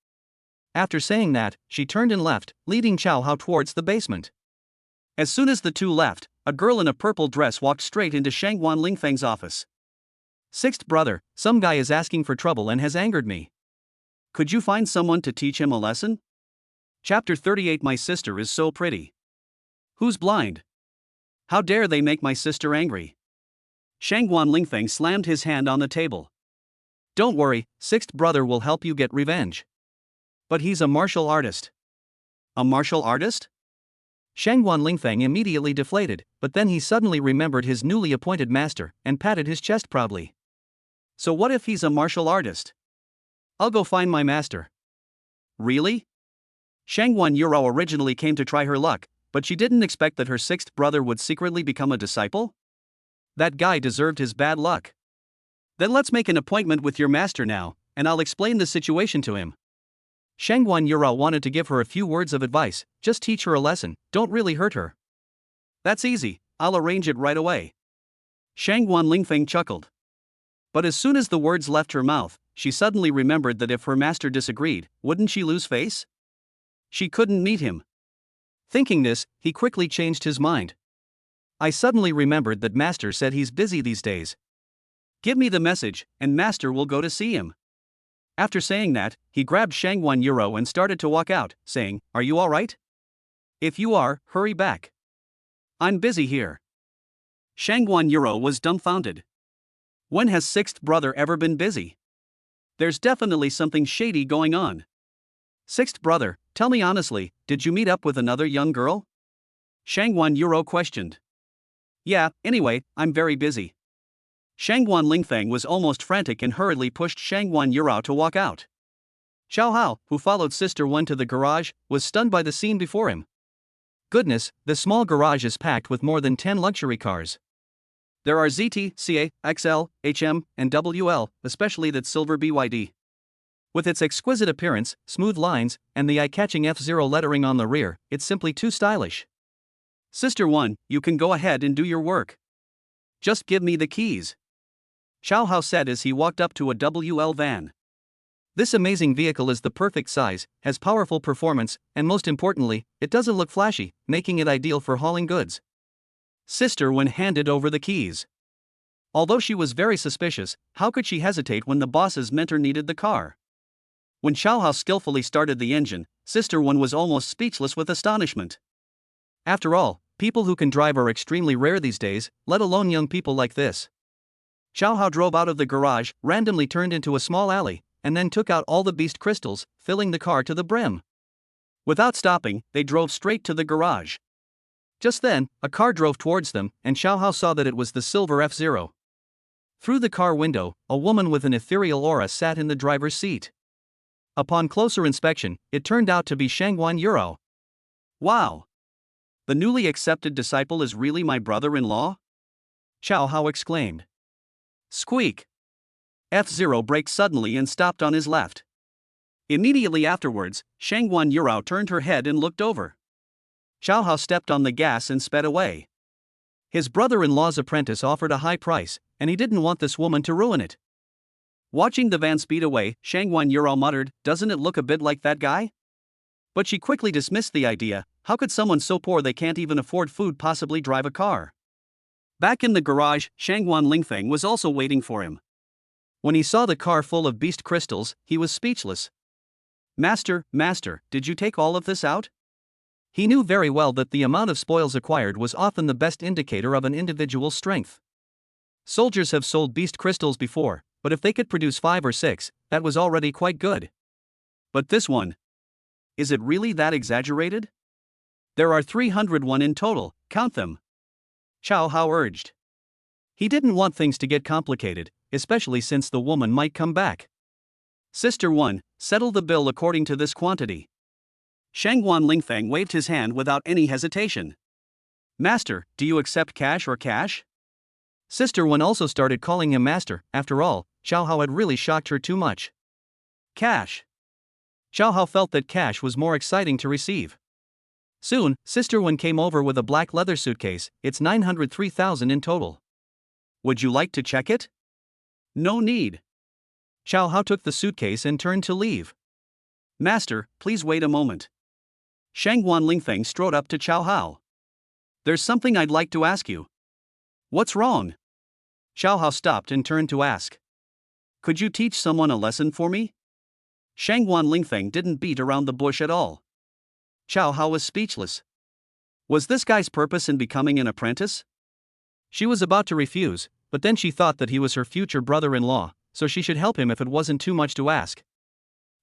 After saying that, she turned and left, leading Cao Hao towards the basement. As soon as the two left, a girl in a purple dress walked straight into Shangguan Lingfeng's office. "Sixth brother, some guy is asking for trouble and has angered me. Could you find someone to teach him a lesson?" Chapter 38. My sister is so pretty. Who's blind? How dare they make my sister angry? Shangguan Lingfeng slammed his hand on the table. "Don't worry, sixth brother will help you get revenge. But he's a martial artist." "A martial artist?" Shangguan Lingfeng immediately deflated, but then he suddenly remembered his newly appointed master and patted his chest proudly. "So what if he's a martial artist? I'll go find my master." "Really?" Shangguan Yurao originally came to try her luck, but she didn't expect that her sixth brother would secretly become a disciple. That guy deserved his bad luck. "Then let's make an appointment with your master now, and I'll explain the situation to him." Shangguan Yurao wanted to give her a few words of advice. Just teach her a lesson, don't really hurt her. "That's easy, I'll arrange it right away." Shangguan Lingfeng chuckled. But as soon as the words left her mouth, she suddenly remembered that if her master disagreed, wouldn't she lose face? She couldn't meet him. Thinking this, he quickly changed his mind. "I suddenly remembered that master said he's busy these days. Give me the message, and master will go to see him." After saying that, he grabbed Shangguan Yurao and started to walk out, saying, "Are you all right? If you are, hurry back. I'm busy here." Shangguan Yurao was dumbfounded. When has sixth brother ever been busy? There's definitely something shady going on. "Sixth brother, tell me honestly, did you meet up with another young girl?" Shangguan Yurao questioned. "Yeah, anyway, I'm very busy." Shangguan Lingfeng was almost frantic and hurriedly pushed Shangguan Yurao to walk out. Cao Hao, who followed Sister Wen to the garage, was stunned by the scene before him. Goodness, the small garage is packed with more than 10 luxury cars. There are ZT, CA, XL, HM, and WL, especially that silver BYD. With its exquisite appearance, smooth lines, and the eye-catching F0 lettering on the rear, it's simply too stylish. "Sister Wen, you can go ahead and do your work. Just give me the keys," Cao Hao said as he walked up to a WL van. This amazing vehicle is the perfect size, has powerful performance, and most importantly, it doesn't look flashy, making it ideal for hauling goods. Sister Wen handed over the keys. Although she was very suspicious, how could she hesitate when the boss's mentor needed the car? When Cao Hao skillfully started the engine, Sister Wen was almost speechless with astonishment. After all, people who can drive are extremely rare these days, let alone young people like this. Cao Hao drove out of the garage, randomly turned into a small alley, and then took out all the beast crystals, filling the car to the brim. Without stopping, they drove straight to the garage. Just then, a car drove towards them, and Cao Hao saw that it was the silver F0. Through the car window, a woman with an ethereal aura sat in the driver's seat. Upon closer inspection, it turned out to be Shangguan Yurao. "Wow! The newly accepted disciple is really my brother-in-law?" Cao Hao exclaimed. Squeak! F0 braked suddenly and stopped on his left. Immediately afterwards, Shangguan Yurao turned her head and looked over. Xiao Hao stepped on the gas and sped away. His brother-in-law's apprentice offered a high price, and he didn't want this woman to ruin it. Watching the van speed away, Shangguan Yurao muttered, "Doesn't it look a bit like that guy?" But she quickly dismissed the idea. How could someone so poor they can't even afford food possibly drive a car? Back in the garage, Shangguan Lingfeng was also waiting for him. When he saw the car full of beast crystals, he was speechless. Master, did you take all of this out?" He knew very well that the amount of spoils acquired was often the best indicator of an individual's strength. Soldiers have sold beast crystals before, but if they could produce 5 or 6, that was already quite good. But this one? Is it really that exaggerated? There are 301 in total, count them. Xiao Hao urged. He didn't want things to get complicated, especially since the woman might come back. Sister 1, settle the bill according to this quantity. Shangguan Lingfeng waved his hand without any hesitation. Master, do you accept cash or cash? Sister 1 also started calling him master. After all, Xiao Hao had really shocked her too much. Cash. Xiao Hao felt that cash was more exciting to receive. Soon, Sister 1 came over with a black leather suitcase. It's 903,000 in total. Would you like to check it? No need. Xiao Hao took the suitcase and turned to leave. Master, please wait a moment. Shangguan Lingfeng strode up to Xiao Hao. There's something I'd like to ask you. What's wrong? Xiao Hao stopped and turned to ask. Could you teach someone a lesson for me? Shangguan Lingfeng didn't beat around the bush at all. Xiao Hao was speechless. Was this guy's purpose in becoming an apprentice? She was about to refuse, but then she thought that he was her future brother-in-law, so she should help him if it wasn't too much to ask.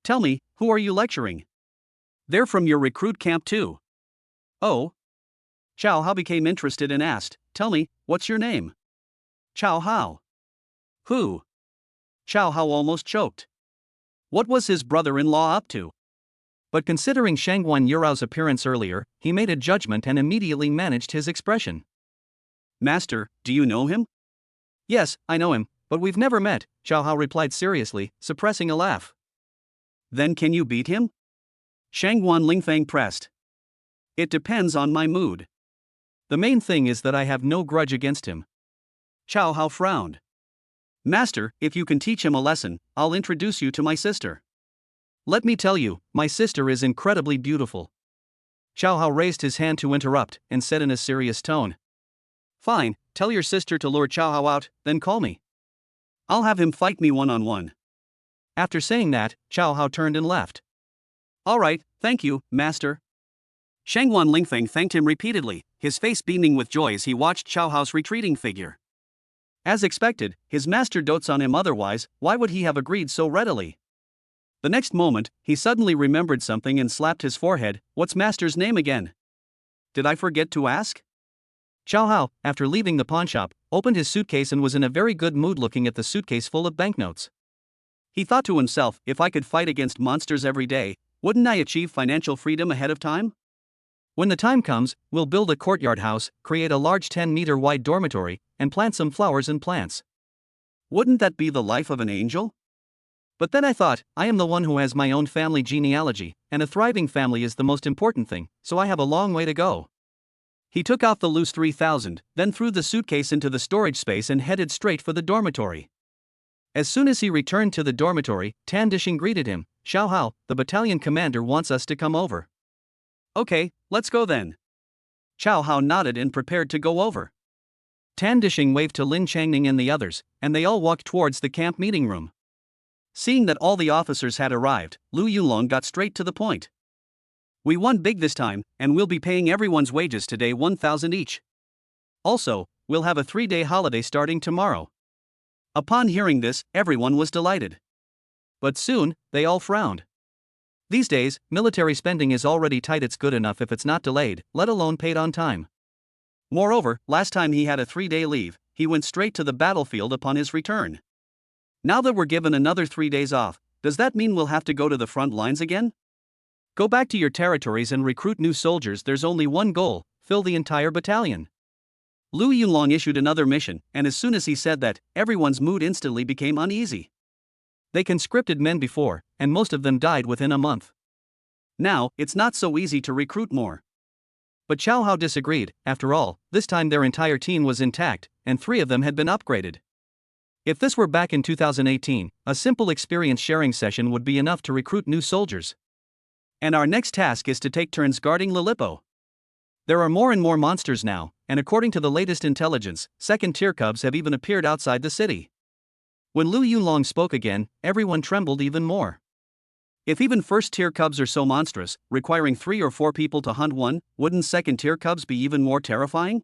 Tell me, who are you lecturing? They're from your recruit camp too. Oh? Xiao Hao became interested and asked, tell me, what's your name? Xiao Hao. Who? Xiao Hao almost choked. What was his brother-in-law up to? But considering Shangguan Yurao's appearance earlier, he made a judgment and immediately managed his expression. Master, do you know him? Yes, I know him, but we've never met, Xiao Hao replied seriously, suppressing a laugh. Then can you beat him? Shangguan Lingfeng pressed. It depends on my mood. The main thing is that I have no grudge against him. Xiao Hao frowned. Master, if you can teach him a lesson, I'll introduce you to my sister. Let me tell you, my sister is incredibly beautiful. Xiao Hao raised his hand to interrupt and said in a serious tone. Fine, tell your sister to lure Xiao Hao out, then call me. I'll have him fight me one-on-one. After saying that, Xiao Hao turned and left. All right, thank you, master. Shangguan Lingfeng thanked him repeatedly, his face beaming with joy as he watched Xiao Hao's retreating figure. As expected, his master dotes on him, otherwise, why would he have agreed so readily? The next moment, he suddenly remembered something and slapped his forehead. What's master's name again? Did I forget to ask? Xiao Hao, after leaving the pawnshop, opened his suitcase and was in a very good mood looking at the suitcase full of banknotes. He thought to himself, if I could fight against monsters every day, wouldn't I achieve financial freedom ahead of time? When the time comes, we'll build a courtyard house, create a large 10-meter wide dormitory, and plant some flowers and plants. Wouldn't that be the life of an angel? But then I thought, I am the one who has my own family genealogy, and a thriving family is the most important thing, so I have a long way to go. He took off the loose 3,000, then threw the suitcase into the storage space and headed straight for the dormitory. As soon as he returned to the dormitory, Tan Dishing greeted him. Xiao Hao, the battalion commander wants us to come over. Okay, let's go then. Xiao Hao nodded and prepared to go over. Tan Dishing waved to Lin Changning and the others, and they all walked towards the camp meeting room. Seeing that all the officers had arrived, Lu Yulong got straight to the point. We won big this time, and we'll be paying everyone's wages today 1,000 each. Also, we'll have a 3-day holiday starting tomorrow. Upon hearing this, everyone was delighted. But soon, they all frowned. These days, military spending is already tight. It's good enough if it's not delayed, let alone paid on time. Moreover, last time he had a 3-day leave, he went straight to the battlefield upon his return. Now that we're given another 3 days off, does that mean we'll have to go to the front lines again? Go back to your territories and recruit new soldiers. There's only one goal, fill the entire battalion. Lu Yunlong issued another mission, and as soon as he said that, everyone's mood instantly became uneasy. They conscripted men before, and most of them died within a month. Now, it's not so easy to recruit more. But Chow Hao disagreed. After all, this time their entire team was intact, and 3 of them had been upgraded. If this were back in 2018, a simple experience sharing session would be enough to recruit new soldiers. And our next task is to take turns guarding Lilipo. There are more and more monsters now, and according to the latest intelligence, second-tier cubs have even appeared outside the city. When Lu Yunlong spoke again, everyone trembled even more. If even first-tier cubs are so monstrous, requiring 3 or 4 people to hunt one, wouldn't second-tier cubs be even more terrifying?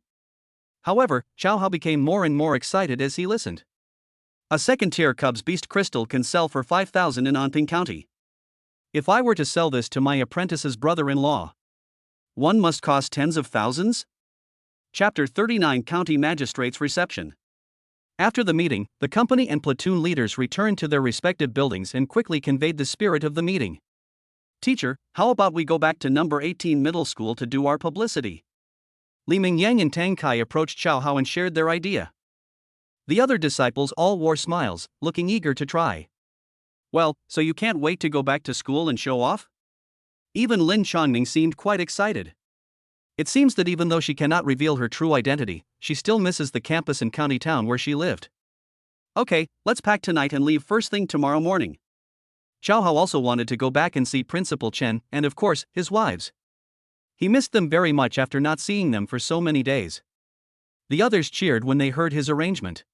However, Chow Hao became more and more excited as he listened. A second-tier cub's beast crystal can sell for 5,000 in Anping County. If I were to sell this to my apprentice's brother-in-law, one must cost tens of thousands? Chapter 39 County Magistrate's Reception. After the meeting, the company and platoon leaders returned to their respective buildings and quickly conveyed the spirit of the meeting. Teacher, how about we go back to number 18 middle school to do our publicity? Li Mingyang and Tang Kai approached Chow Hao and shared their idea. The other disciples all wore smiles, looking eager to try. Well, so you can't wait to go back to school and show off? Even Lin Chongming seemed quite excited. It seems that even though she cannot reveal her true identity, she still misses the campus and county town where she lived. Okay, let's pack tonight and leave first thing tomorrow morning. Chow Hao also wanted to go back and see Principal Chen and, of course, his wives. He missed them very much after not seeing them for so many days. The others cheered when they heard his arrangement.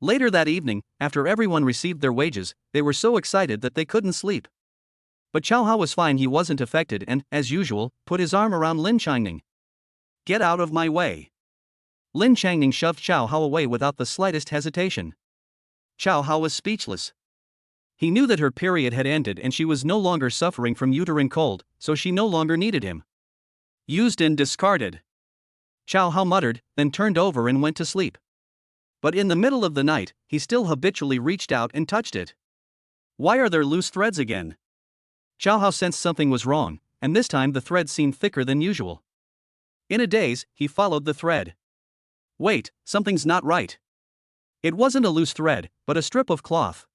Later that evening, after everyone received their wages, they were so excited that they couldn't sleep. But Chow Hao was fine, he wasn't affected and, as usual, put his arm around Lin Chongming. Get out of my way. Lin Chongming shoved Chow Hao away without the slightest hesitation. Chow Hao was speechless. He knew that her period had ended and she was no longer suffering from uterine cold, so she no longer needed him. Used and discarded. Chow Hao muttered, then turned over and went to sleep. But in the middle of the night, he still habitually reached out and touched it. Why are there loose threads again? Chow Hao sensed something was wrong, and this time the thread seemed thicker than usual. In a daze, he followed the thread. Wait, something's not right. It wasn't a loose thread, but a strip of cloth.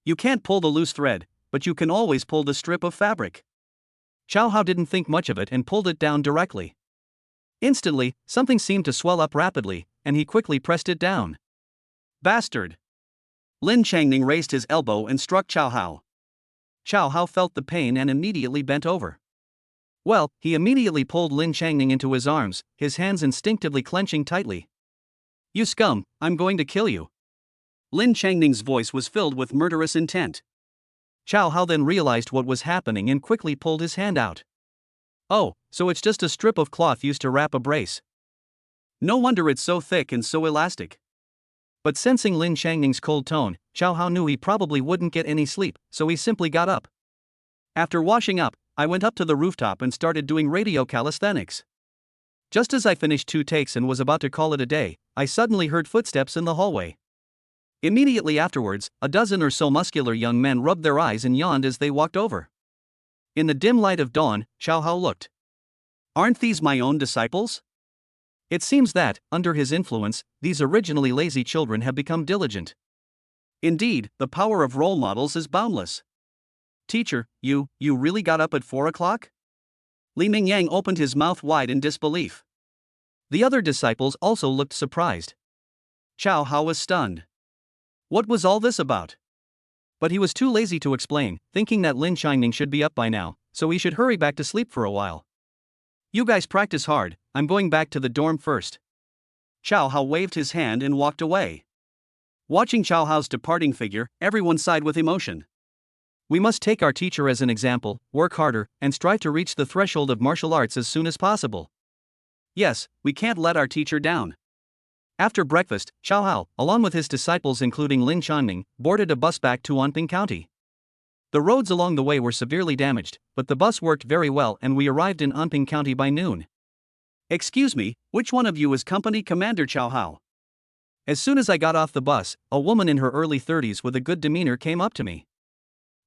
You can't pull the loose thread, but you can always pull the strip of fabric. Chow Hao didn't think much of it and pulled it down directly. Instantly, something seemed to swell up rapidly, and he quickly pressed it down. Bastard! Lin Chongming raised his elbow and struck Chow Hao. Chow Hao felt the pain and immediately bent over. Well, he immediately pulled Lin Chongming into his arms, his hands instinctively clenching tightly. You scum, I'm going to kill you. Lin Chongming's voice was filled with murderous intent. Chow Hao then realized what was happening and quickly pulled his hand out. Oh, so it's just a strip of cloth used to wrap a brace. No wonder it's so thick and so elastic. But sensing Lin Chongming's cold tone, Chow Hao knew he probably wouldn't get any sleep, so he simply got up. After washing up, I went up to the rooftop and started doing radio calisthenics. Just as I finished 2 takes and was about to call it a day, I suddenly heard footsteps in the hallway. Immediately afterwards, a dozen or so muscular young men rubbed their eyes and yawned as they walked over. In the dim light of dawn, Chow Hao looked. Aren't these my own disciples? It seems that, under his influence, these originally lazy children have become diligent. Indeed, the power of role models is boundless. Teacher, you really got up at 4 o'clock? Li Mingyang opened his mouth wide in disbelief. The other disciples also looked surprised. Chow Hao was stunned. What was all this about? But he was too lazy to explain, thinking that Lin Chongming should be up by now, so he should hurry back to sleep for a while. You guys practice hard, I'm going back to the dorm first. Chow Hao waved his hand and walked away. Watching Chow Hao's departing figure, everyone sighed with emotion. We must take our teacher as an example, work harder, and strive to reach the threshold of martial arts as soon as possible. Yes, we can't let our teacher down. After breakfast, Chow Hao, along with his disciples including Lin Chongming, boarded a bus back to Anping County. The roads along the way were severely damaged, but the bus worked very well and we arrived in Anping County by noon. Excuse me, which one of you is Company Commander Chow Hao? As soon as I got off the bus, a woman in her early 30s with a good demeanor came up to me.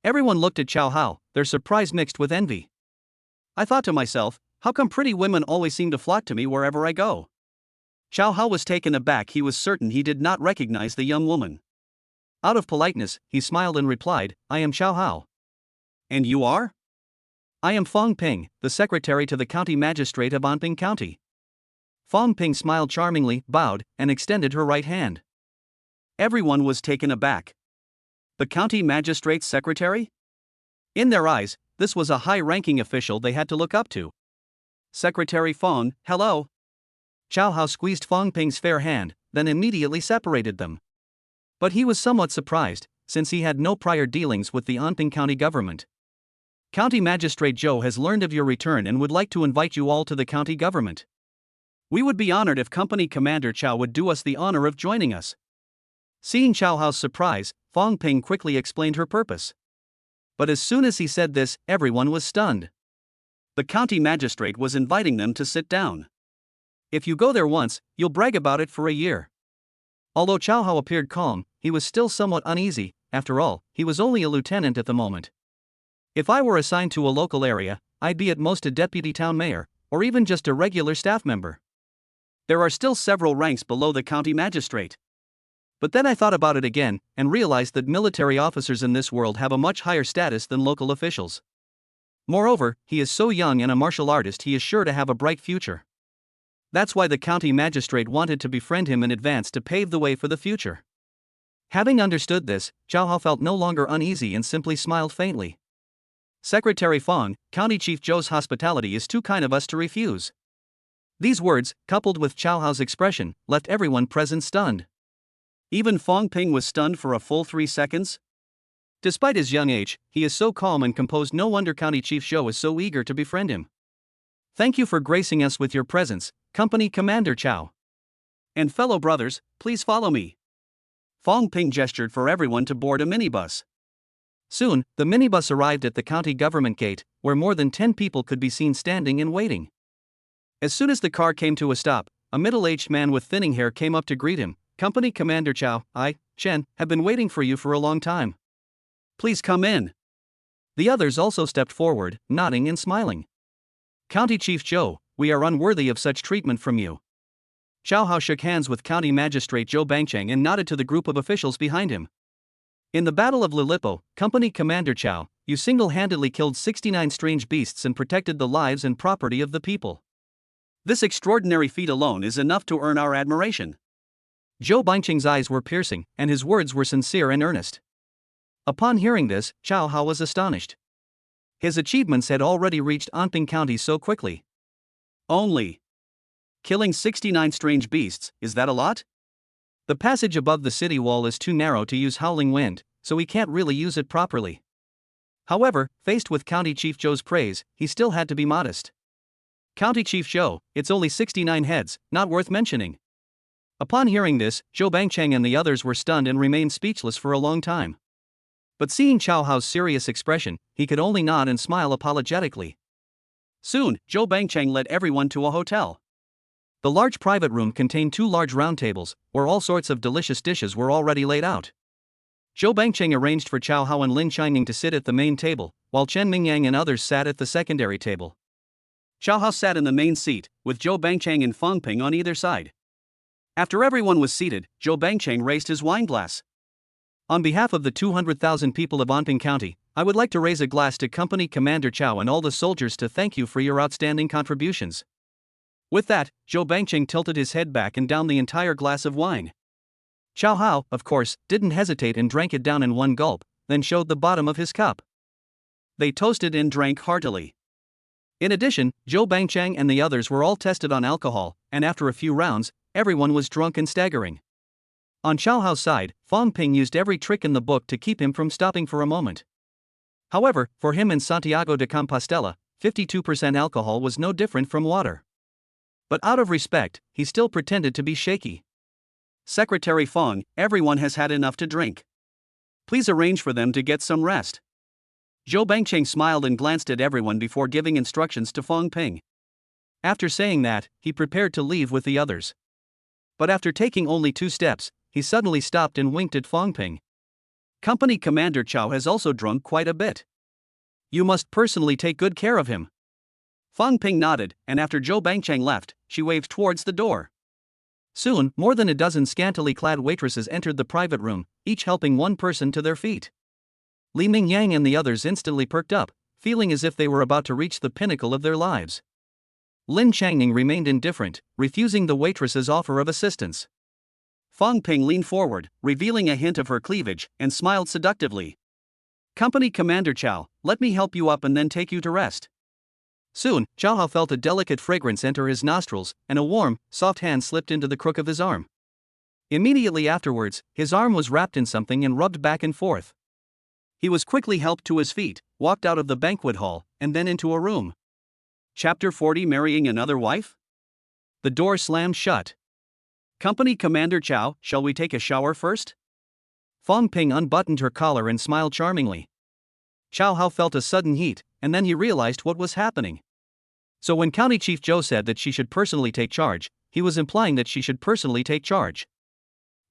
Everyone looked at Chow Hao, their surprise mixed with envy. I thought to myself, how come pretty women always seem to flock to me wherever I go? Chow Hao was taken aback, he was certain he did not recognize the young woman. Out of politeness, he smiled and replied, I am Chow Hao. And you are? I am Fong Ping, the secretary to the county magistrate of Anping County. Fong Ping smiled charmingly, bowed, and extended her right hand. Everyone was taken aback. The county magistrate's secretary? In their eyes, this was a high-ranking official they had to look up to. Secretary Fong, hello. Chow Hao squeezed Fong Ping's fair hand, then immediately separated them. But he was somewhat surprised, since he had no prior dealings with the Anping County government. County Magistrate Zhou has learned of your return and would like to invite you all to the county government. We would be honored if Company Commander Chow would do us the honor of joining us. Seeing Chow Hao's surprise, Fong Ping quickly explained her purpose. But as soon as he said this, everyone was stunned. The county magistrate was inviting them to sit down. If you go there once, you'll brag about it for a year. Although Chow Hao appeared calm, he was still somewhat uneasy. After all, he was only a lieutenant at the moment. If I were assigned to a local area, I'd be at most a deputy town mayor, or even just a regular staff member. There are still several ranks below the county magistrate. But then I thought about it again, and realized that military officers in this world have a much higher status than local officials. Moreover, he is so young and a martial artist, he is sure to have a bright future. That's why the county magistrate wanted to befriend him in advance to pave the way for the future. Having understood this, Chow Hao felt no longer uneasy and simply smiled faintly. Secretary Fong, County Chief Zhou's hospitality is too kind of us to refuse. These words, coupled with Chow Hao's expression, left everyone present stunned. Even Fong Ping was stunned for a full 3 seconds. Despite his young age, he is so calm and composed. No wonder County Chief Zhou is so eager to befriend him. Thank you for gracing us with your presence, Company Commander Chow. And fellow brothers, please follow me. Fong Ping gestured for everyone to board a minibus. Soon, the minibus arrived at the county government gate, where more than 10 people could be seen standing and waiting. As soon as the car came to a stop, a middle-aged man with thinning hair came up to greet him. Company Commander Chow, I, Chen, have been waiting for you for a long time. Please come in. The others also stepped forward, nodding and smiling. County Chief Zhou, we are unworthy of such treatment from you. Chow Hao shook hands with County Magistrate Zhou Bangcheng and nodded to the group of officials behind him. In the Battle of Lilipo, Company Commander Chow, you single-handedly killed 69 strange beasts and protected the lives and property of the people. This extraordinary feat alone is enough to earn our admiration. Zhou Bangcheng's eyes were piercing, and his words were sincere and earnest. Upon hearing this, Chow Hao was astonished. His achievements had already reached Anping County so quickly. Only killing 69 strange beasts, is that a lot? The passage above the city wall is too narrow to use howling wind, so he can't really use it properly. However, faced with County Chief Zhou's praise, he still had to be modest. County Chief Zhou, it's only 69 heads, not worth mentioning. Upon hearing this, Zhou Bangcheng and the others were stunned and remained speechless for a long time. But seeing Chow Hao's serious expression, he could only nod and smile apologetically. Soon, Zhou Bangcheng led everyone to a hotel. The large private room contained 2 large round tables, where all sorts of delicious dishes were already laid out. Zhou Bangcheng arranged for Chow Hao and Lin Qining to sit at the main table, while Chen Mingyang and others sat at the secondary table. Chow Hao sat in the main seat, with Zhou Bangcheng and Fong Ping on either side. After everyone was seated, Zhou Bangcheng raised his wine glass. On behalf of the 200,000 people of Anping County, I would like to raise a glass to Company Commander Chow and all the soldiers to thank you for your outstanding contributions. With that, Zhou Bangcheng tilted his head back and downed the entire glass of wine. Chow Hao, of course, didn't hesitate and drank it down in one gulp, then showed the bottom of his cup. They toasted and drank heartily. In addition, Zhou Bangcheng and the others were all tested on alcohol, and after a few rounds, everyone was drunk and staggering. On Chow Hao's side, Fong Ping used every trick in the book to keep him from stopping for a moment. However, for him and Santiago de Compostela, 52% alcohol was no different from water. But out of respect, he still pretended to be shaky. Secretary Fong, everyone has had enough to drink. Please arrange for them to get some rest. Zhou Bangcheng smiled and glanced at everyone before giving instructions to Fong Ping. After saying that, he prepared to leave with the others. But after taking only 2 steps, he suddenly stopped and winked at Fong Ping. Company Commander Chow has also drunk quite a bit. You must personally take good care of him. Fong Ping nodded, and after Zhou Bangcheng left, she waved towards the door. Soon, more than a dozen scantily clad waitresses entered the private room, each helping one person to their feet. Li Mingyang and the others instantly perked up, feeling as if they were about to reach the pinnacle of their lives. Lin Changning remained indifferent, refusing the waitress's offer of assistance. Fang Ping leaned forward, revealing a hint of her cleavage, and smiled seductively. "Company Commander Chow, let me help you up and then take you to rest." Soon, Chow Hao felt a delicate fragrance enter his nostrils, and a warm, soft hand slipped into the crook of his arm. Immediately afterwards, his arm was wrapped in something and rubbed back and forth. He was quickly helped to his feet, walked out of the banquet hall, and then into a room. Chapter 40: Marrying Another Wife? The door slammed shut. "Company Commander Chow, shall we take a shower first?" Fang Ping unbuttoned her collar and smiled charmingly. Chow Hao felt a sudden heat, and then he realized what was happening. So when County Chief Zhou said that she should personally take charge, he was implying that she should personally take charge.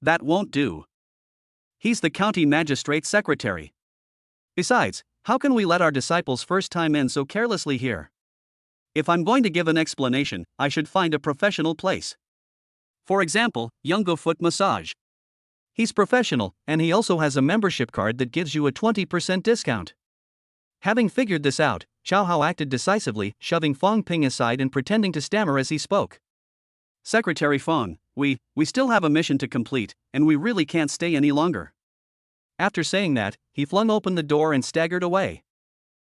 That won't do. He's the county magistrate's secretary. Besides, how can we let our disciples' first time in so carelessly here? If I'm going to give an explanation, I should find a professional place. For example, Yungo Foot Massage. He's professional, and he also has a membership card that gives you a 20% discount. Having figured this out, Chow Hao acted decisively, shoving Fang Ping aside and pretending to stammer as he spoke. "Secretary Fang, we still have a mission to complete, and we really can't stay any longer." After saying that, he flung open the door and staggered away.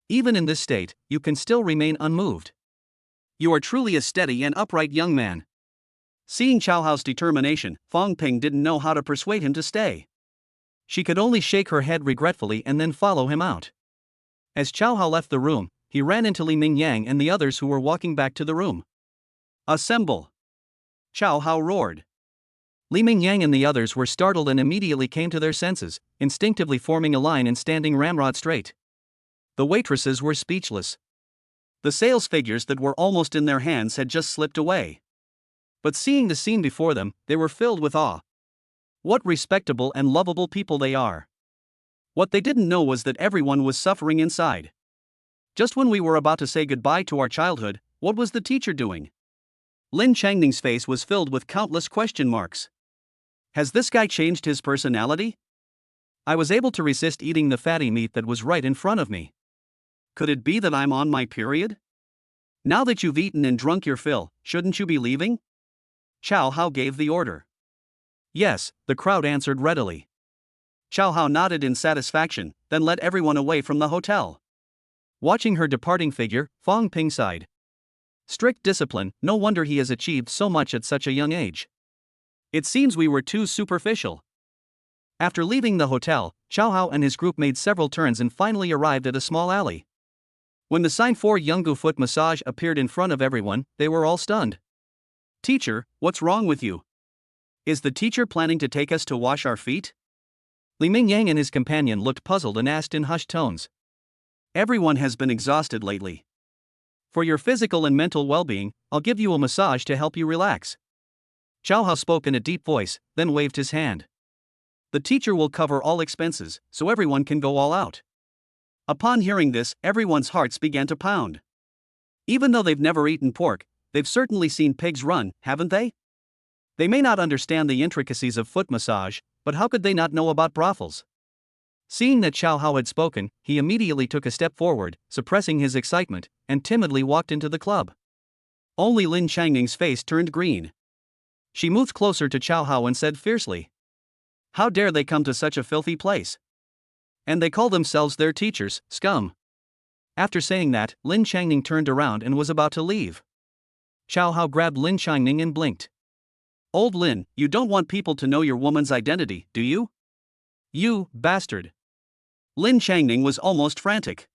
Even in this state, you can still remain unmoved. You are truly a steady and upright young man. Seeing Chow Hao's determination, Fang Ping didn't know how to persuade him to stay. She could only shake her head regretfully and then follow him out. As Chow Hao left the room, he ran into Li Mingyang and the others who were walking back to the room. "Assemble!" Chow Hao roared. Li Mingyang and the others were startled and immediately came to their senses, instinctively forming a line and standing ramrod straight. The waitresses were speechless. The sales figures that were almost in their hands had just slipped away. But seeing the scene before them, they were filled with awe. What respectable and lovable people they are. What they didn't know was that everyone was suffering inside. Just when we were about to say goodbye to our childhood, what was the teacher doing? Lin Changning's face was filled with countless question marks. Has this guy changed his personality? I was able to resist eating the fatty meat that was right in front of me. Could it be that I'm on my period? Now that you've eaten and drunk your fill, shouldn't you be leaving? Chow Hao gave the order. Yes, the crowd answered readily. Chow Hao nodded in satisfaction, then led everyone away from the hotel. Watching her departing figure, Fang Ping sighed. Strict discipline, no wonder he has achieved so much at such a young age. It seems we were too superficial. After leaving the hotel, Chow Hao and his group made several turns and finally arrived at a small alley. When the sign for Yungu Foot Massage appeared in front of everyone, they were all stunned. "Teacher, what's wrong with you? Is the teacher planning to take us to wash our feet?" Li Mingyang and his companion looked puzzled and asked in hushed tones. "Everyone has been exhausted lately. For your physical and mental well-being, I'll give you a massage to help you relax." Chow Hao spoke in a deep voice, then waved his hand. "The teacher will cover all expenses, so everyone can go all out." Upon hearing this, everyone's hearts began to pound. Even though they've never eaten pork, they've certainly seen pigs run, haven't they? They may not understand the intricacies of foot massage, but how could they not know about brothels? Seeing that Chow Hao had spoken, he immediately took a step forward, suppressing his excitement, and timidly walked into the club. Only Lin Changning's face turned green. She moved closer to Chow Hao and said fiercely, "How dare they come to such a filthy place? And they call themselves their teachers, scum." After saying that, Lin Changning turned around and was about to leave. Chow Hao grabbed Lin Changning and blinked. "Old Lin, you don't want people to know your woman's identity, do you? You bastard." Lin Changning was almost frantic.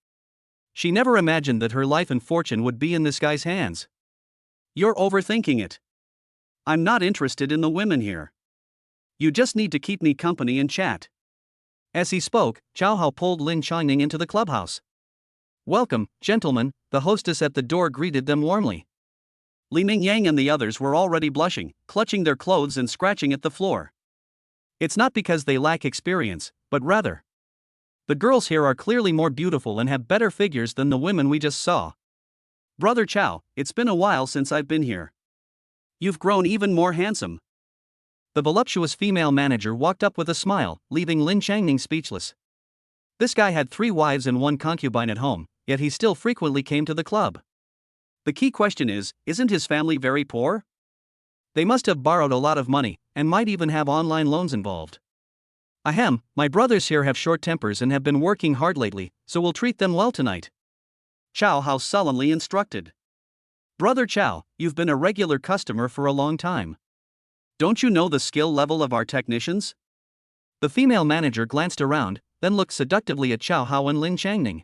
She never imagined that her life and fortune would be in this guy's hands. "You're overthinking it. I'm not interested in the women here. You just need to keep me company and chat." As he spoke, Chow Hao pulled Lin Changning into the clubhouse. "Welcome, gentlemen," the hostess at the door greeted them warmly. Li Mingyang and the others were already blushing, clutching their clothes and scratching at the floor. It's not because they lack experience, but rather, the girls here are clearly more beautiful and have better figures than the women we just saw. "Brother Chow, it's been a while since I've been here. You've grown even more handsome." The voluptuous female manager walked up with a smile, leaving Lin Changning speechless. This guy had 3 wives and 1 concubine at home, yet he still frequently came to the club. The key question is, isn't his family very poor? They must have borrowed a lot of money, and might even have online loans involved. Ahem, my brothers here have short tempers and have been working hard lately, so we'll treat them well tonight. Chow Hao sullenly instructed. Brother Chow, you've been a regular customer for a long time. Don't you know the skill level of our technicians? The female manager glanced around, then looked seductively at Chow Hao and Lin Changning.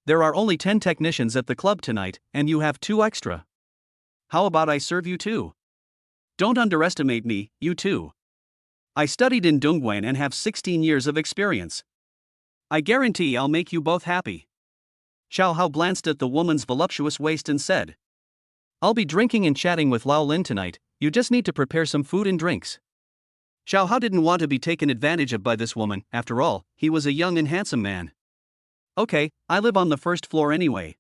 There are only 10 technicians at the club tonight, and you have 2 extra. How about I serve you too? Don't underestimate me, you too. I studied in Dongguan and have 16 years of experience. I guarantee I'll make you both happy. Chow Hao glanced at the woman's voluptuous waist and said, I'll be drinking and chatting with Lao Lin tonight, you just need to prepare some food and drinks. Chow Hao didn't want to be taken advantage of by this woman, after all, he was a young and handsome man. Okay, I live on the 1st floor anyway.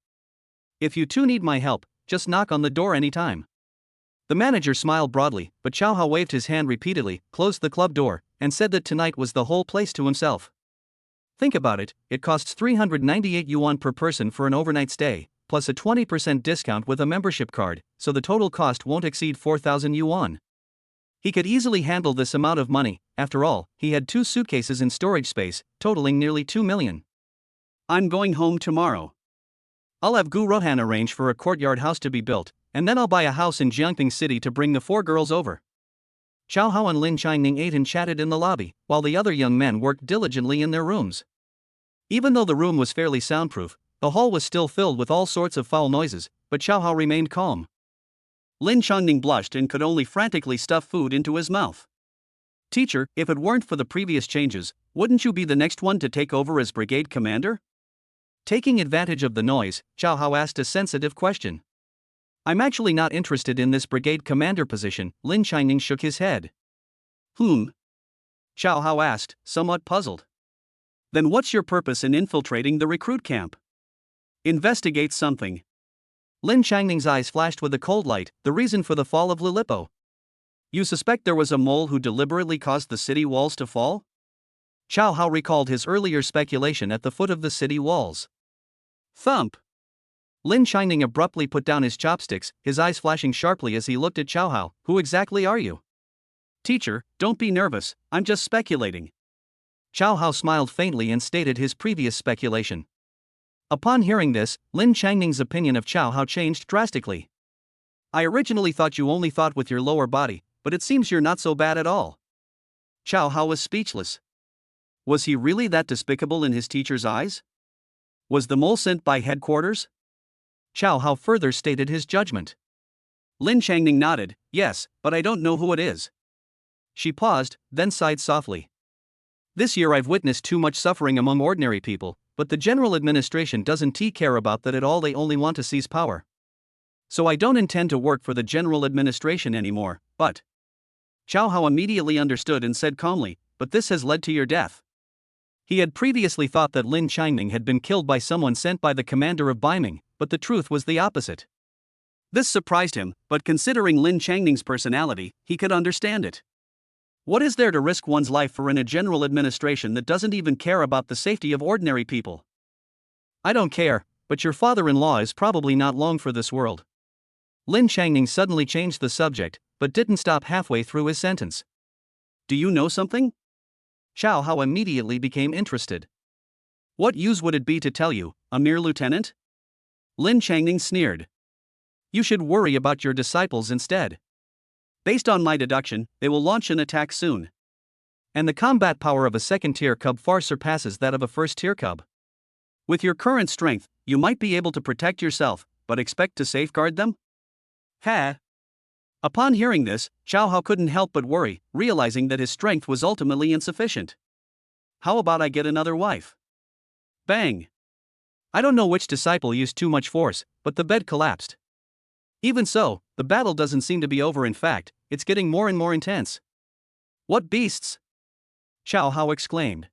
If you two need my help, just knock on the door anytime. The manager smiled broadly, but Chow Hao waved his hand repeatedly, closed the club door, and said that tonight was the whole place to himself. Think about it, it costs 398 yuan per person for an overnight stay, plus a 20% discount with a membership card, so the total cost won't exceed 4,000 yuan. He could easily handle this amount of money, after all, he had 2 suitcases in storage space, totaling nearly 2 million. I'm going home tomorrow. I'll have Gu Rohan arrange for a courtyard house to be built, and then I'll buy a house in Jiangping City to bring the 4 girls over. Chow Hao and Lin Changning ate and chatted in the lobby, while the other young men worked diligently in their rooms. Even though the room was fairly soundproof, the hall was still filled with all sorts of foul noises, but Chow Hao remained calm. Lin Changning blushed and could only frantically stuff food into his mouth. Teacher, if it weren't for the previous changes, wouldn't you be the next one to take over as brigade commander? Taking advantage of the noise, Chow Hao asked a sensitive question. I'm actually not interested in this brigade commander position, Lin Changning shook his head. Chow Hao asked, somewhat puzzled. Then what's your purpose in infiltrating the recruit camp? Investigate something. Lin Changning's eyes flashed with a cold light, the reason for the fall of Lilipo. You suspect there was a mole who deliberately caused the city walls to fall? Chow Hao recalled his earlier speculation at the foot of the city walls. Thump! Lin Changning abruptly put down his chopsticks, his eyes flashing sharply as he looked at Chow Hao. Who exactly are you? Teacher, don't be nervous, I'm just speculating. Chow Hao smiled faintly and stated his previous speculation. Upon hearing this, Lin Changning's opinion of Chow Hao changed drastically. I originally thought you only thought with your lower body, but it seems you're not so bad at all. Chow Hao was speechless. Was he really that despicable in his teacher's eyes? Was the mole sent by headquarters? Chow Hao further stated his judgment. Lin Changning nodded, yes, but I don't know who it is. She paused, then sighed softly. This year I've witnessed too much suffering among ordinary people, but the general administration doesn't care about that at all, they only want to seize power. So I don't intend to work for the general administration anymore, but... Chow Hao immediately understood and said calmly, but this has led to your death. He had previously thought that Lin Changning had been killed by someone sent by the commander of Baiming, but the truth was the opposite. This surprised him, but considering Lin Changning's personality, he could understand it. What is there to risk one's life for in a general administration that doesn't even care about the safety of ordinary people? I don't care, but your father-in-law is probably not long for this world. Lin Changning suddenly changed the subject, but didn't stop halfway through his sentence. Do you know something? Chow Hao immediately became interested. What use would it be to tell you, a mere lieutenant? Lin Changning sneered. You should worry about your disciples instead. Based on my deduction, they will launch an attack soon. And the combat power of a second-tier cub far surpasses that of a first-tier cub. With your current strength, you might be able to protect yourself, but expect to safeguard them? Ha! Upon hearing this, Chow Hao couldn't help but worry, realizing that his strength was ultimately insufficient. How about I get another wife? Bang! I don't know which disciple used too much force, but the bed collapsed. Even so, the battle doesn't seem to be over. In fact, it's getting more and more intense. What beasts! Chow Hao exclaimed.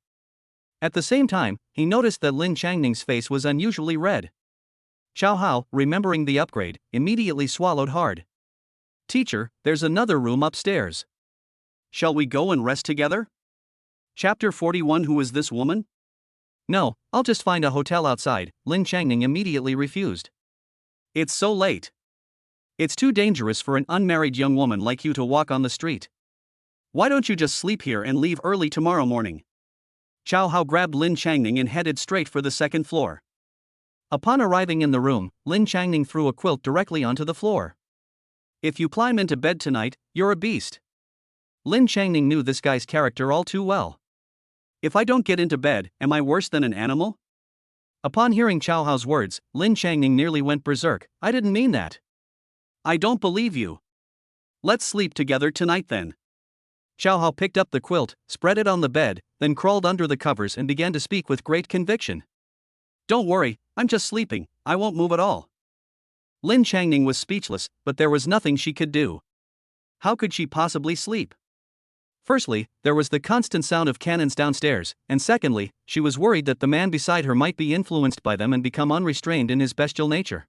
At the same time, he noticed that Lin Changning's face was unusually red. Chow Hao, remembering the upgrade, immediately swallowed hard. Teacher, there's another room upstairs. shall we go and rest together? Chapter 41. Who is this woman? No, I'll just find a hotel outside, Lin Changning immediately refused. It's so late. It's too dangerous for an unmarried young woman like you to walk on the street. Why don't you just sleep here and leave early tomorrow morning? Chow Hao grabbed Lin Changning and headed straight for the second floor. Upon arriving in the room, Lin Changning threw a quilt directly onto the floor. If you climb into bed tonight, you're a beast. Lin Changning knew this guy's character all too well. If I don't get into bed, am I worse than an animal? Upon hearing Chow Hao's words, Lin Changning nearly went berserk. I didn't mean that. I don't believe you. Let's sleep together tonight then. Chow Hao picked up the quilt, spread it on the bed, then crawled under the covers and began to speak with great conviction. Don't worry, I'm just sleeping, I won't move at all. Lin Changning was speechless, but there was nothing she could do. How could she possibly sleep? Firstly, there was the constant sound of cannons downstairs, and secondly, she was worried that the man beside her might be influenced by them and become unrestrained in his bestial nature.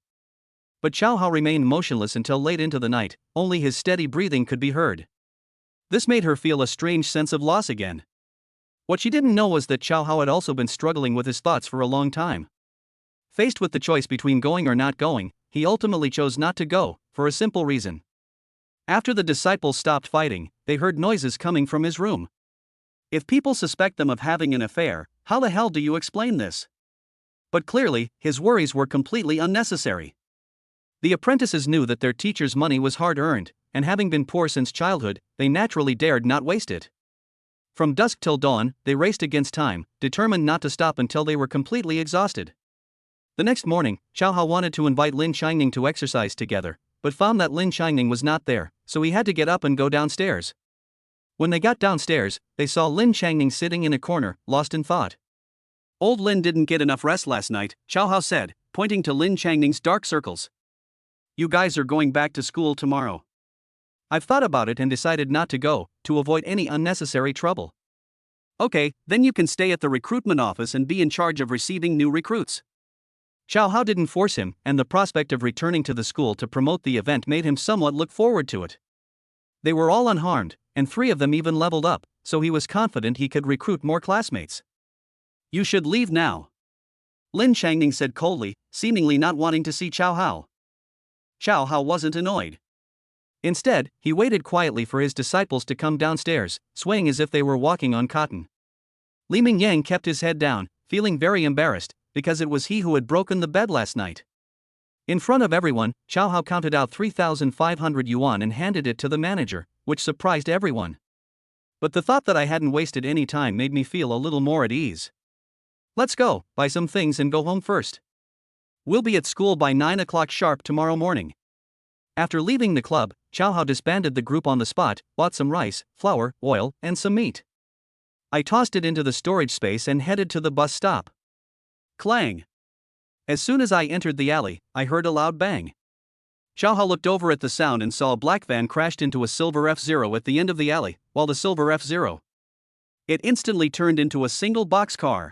But Chow Hao remained motionless until late into the night, only his steady breathing could be heard. This made her feel a strange sense of loss again. What she didn't know was that Chow Hao had also been struggling with his thoughts for a long time. Faced with the choice between going or not going, he ultimately chose not to go, for a simple reason. After the disciples stopped fighting, they heard noises coming from his room. If people suspect them of having an affair, how the hell do you explain this? But clearly, his worries were completely unnecessary. The apprentices knew that their teacher's money was hard-earned, and having been poor since childhood, they naturally dared not waste it. From dusk till dawn, they raced against time, determined not to stop until they were completely exhausted. The next morning, Chow Hao wanted to invite Lin Changning to exercise together, but found that Lin Changning was not there, so he had to get up and go downstairs. When they got downstairs, they saw Lin Changning sitting in a corner, lost in thought. Old Lin didn't get enough rest last night, Chow Hao said, pointing to Lin Changning's dark circles. You guys are going back to school tomorrow. I've thought about it and decided not to go, to avoid any unnecessary trouble. Okay, then you can stay at the recruitment office and be in charge of receiving new recruits. Chow Hao didn't force him, and the prospect of returning to the school to promote the event made him somewhat look forward to it. They were all unharmed, and 3 of them even leveled up, so he was confident he could recruit more classmates. You should leave now. Lin Changning said coldly, seemingly not wanting to see Chow Hao. Chow Hao wasn't annoyed. Instead, he waited quietly for his disciples to come downstairs, swaying as if they were walking on cotton. Li Mingyang kept his head down, feeling very embarrassed, because it was he who had broken the bed last night. In front of everyone, Chow Hao counted out 3,500 yuan and handed it to the manager, which surprised everyone. But the thought that I hadn't wasted any time made me feel a little more at ease. Let's go, buy some things and go home first. We'll be at school by 9 o'clock sharp tomorrow morning. After leaving the club, Chow Hao disbanded the group on the spot, bought some rice, flour, oil, and some meat. I tossed it into the storage space and headed to the bus stop. Clang! As soon as I entered the alley, I heard a loud bang. Chow Hao looked over at the sound and saw a black van crashed into a silver F-Zero at the end of the alley, while the silver F-Zero. It instantly turned into a single boxcar.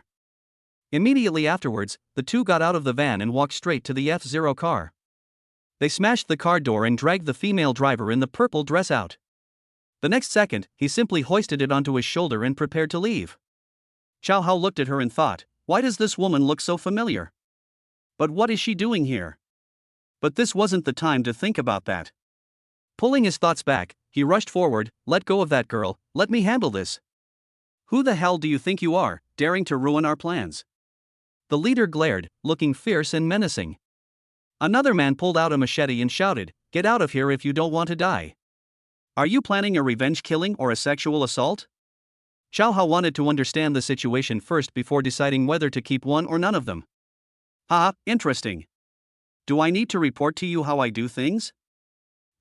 Immediately afterwards, the two got out of the van and walked straight to the F-Zero car. They smashed the car door and dragged the female driver in the purple dress out. The next second, he simply hoisted it onto his shoulder and prepared to leave. Chow Hao looked at her and thought, why does this woman look so familiar? But what is she doing here? But this wasn't the time to think about that. Pulling his thoughts back, he rushed forward. Let go of that girl, let me handle this. Who the hell do you think you are, daring to ruin our plans? The leader glared, looking fierce and menacing. Another man pulled out a machete and shouted, get out of here if you don't want to die. Are you planning a revenge killing or a sexual assault? Chow Hao wanted to understand the situation first before deciding whether to keep one or none of them. Interesting. Do I need to report to you how I do things?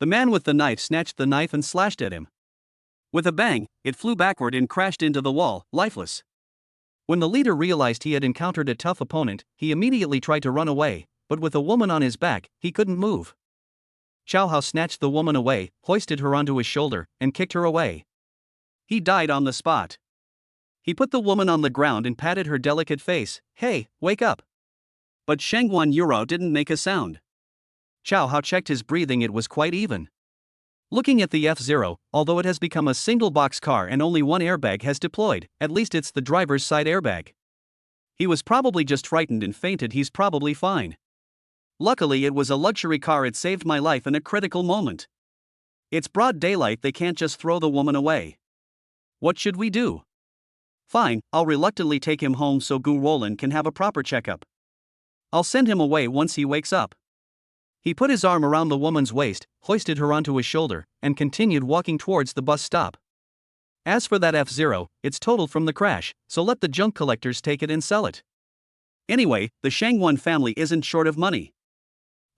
The man with the knife snatched the knife and slashed at him. With a bang, it flew backward and crashed into the wall, lifeless. When the leader realized he had encountered a tough opponent, he immediately tried to run away, but with a woman on his back, he couldn't move. Chow Hao snatched the woman away, hoisted her onto his shoulder, and kicked her away. He died on the spot. He put the woman on the ground and patted her delicate face. Hey, wake up. But Shengguan Yurao didn't make a sound. Chow Hao checked his breathing, it was quite even. Looking at the F-Zero, although it has become a single-box car and only one airbag has deployed, at least it's the driver's side airbag. He was probably just frightened and fainted. He's probably fine. Luckily it was a luxury car. It saved my life in a critical moment. It's broad daylight. They can't just throw the woman away. What should we do? Fine, I'll reluctantly take him home so Gu Roland can have a proper checkup. I'll send him away once he wakes up. He put his arm around the woman's waist, hoisted her onto his shoulder, and continued walking towards the bus stop. As for that F-Zero, it's totaled from the crash, so let the junk collectors take it and sell it. Anyway, the Shangwan family isn't short of money.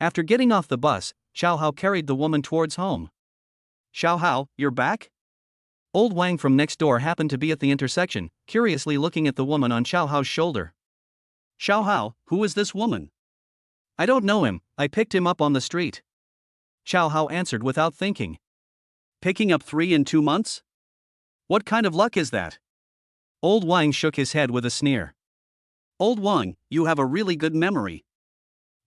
After getting off the bus, Xiao Hao carried the woman towards home. Xiao Hao, you're back? Old Wang from next door happened to be at the intersection, curiously looking at the woman on Xiao Hao's shoulder. Xiao Hao, who is this woman? I don't know him, I picked him up on the street. Xiao Hao answered without thinking. Picking up 3 in 2 months? What kind of luck is that? Old Wang shook his head with a sneer. Old Wang, you have a really good memory.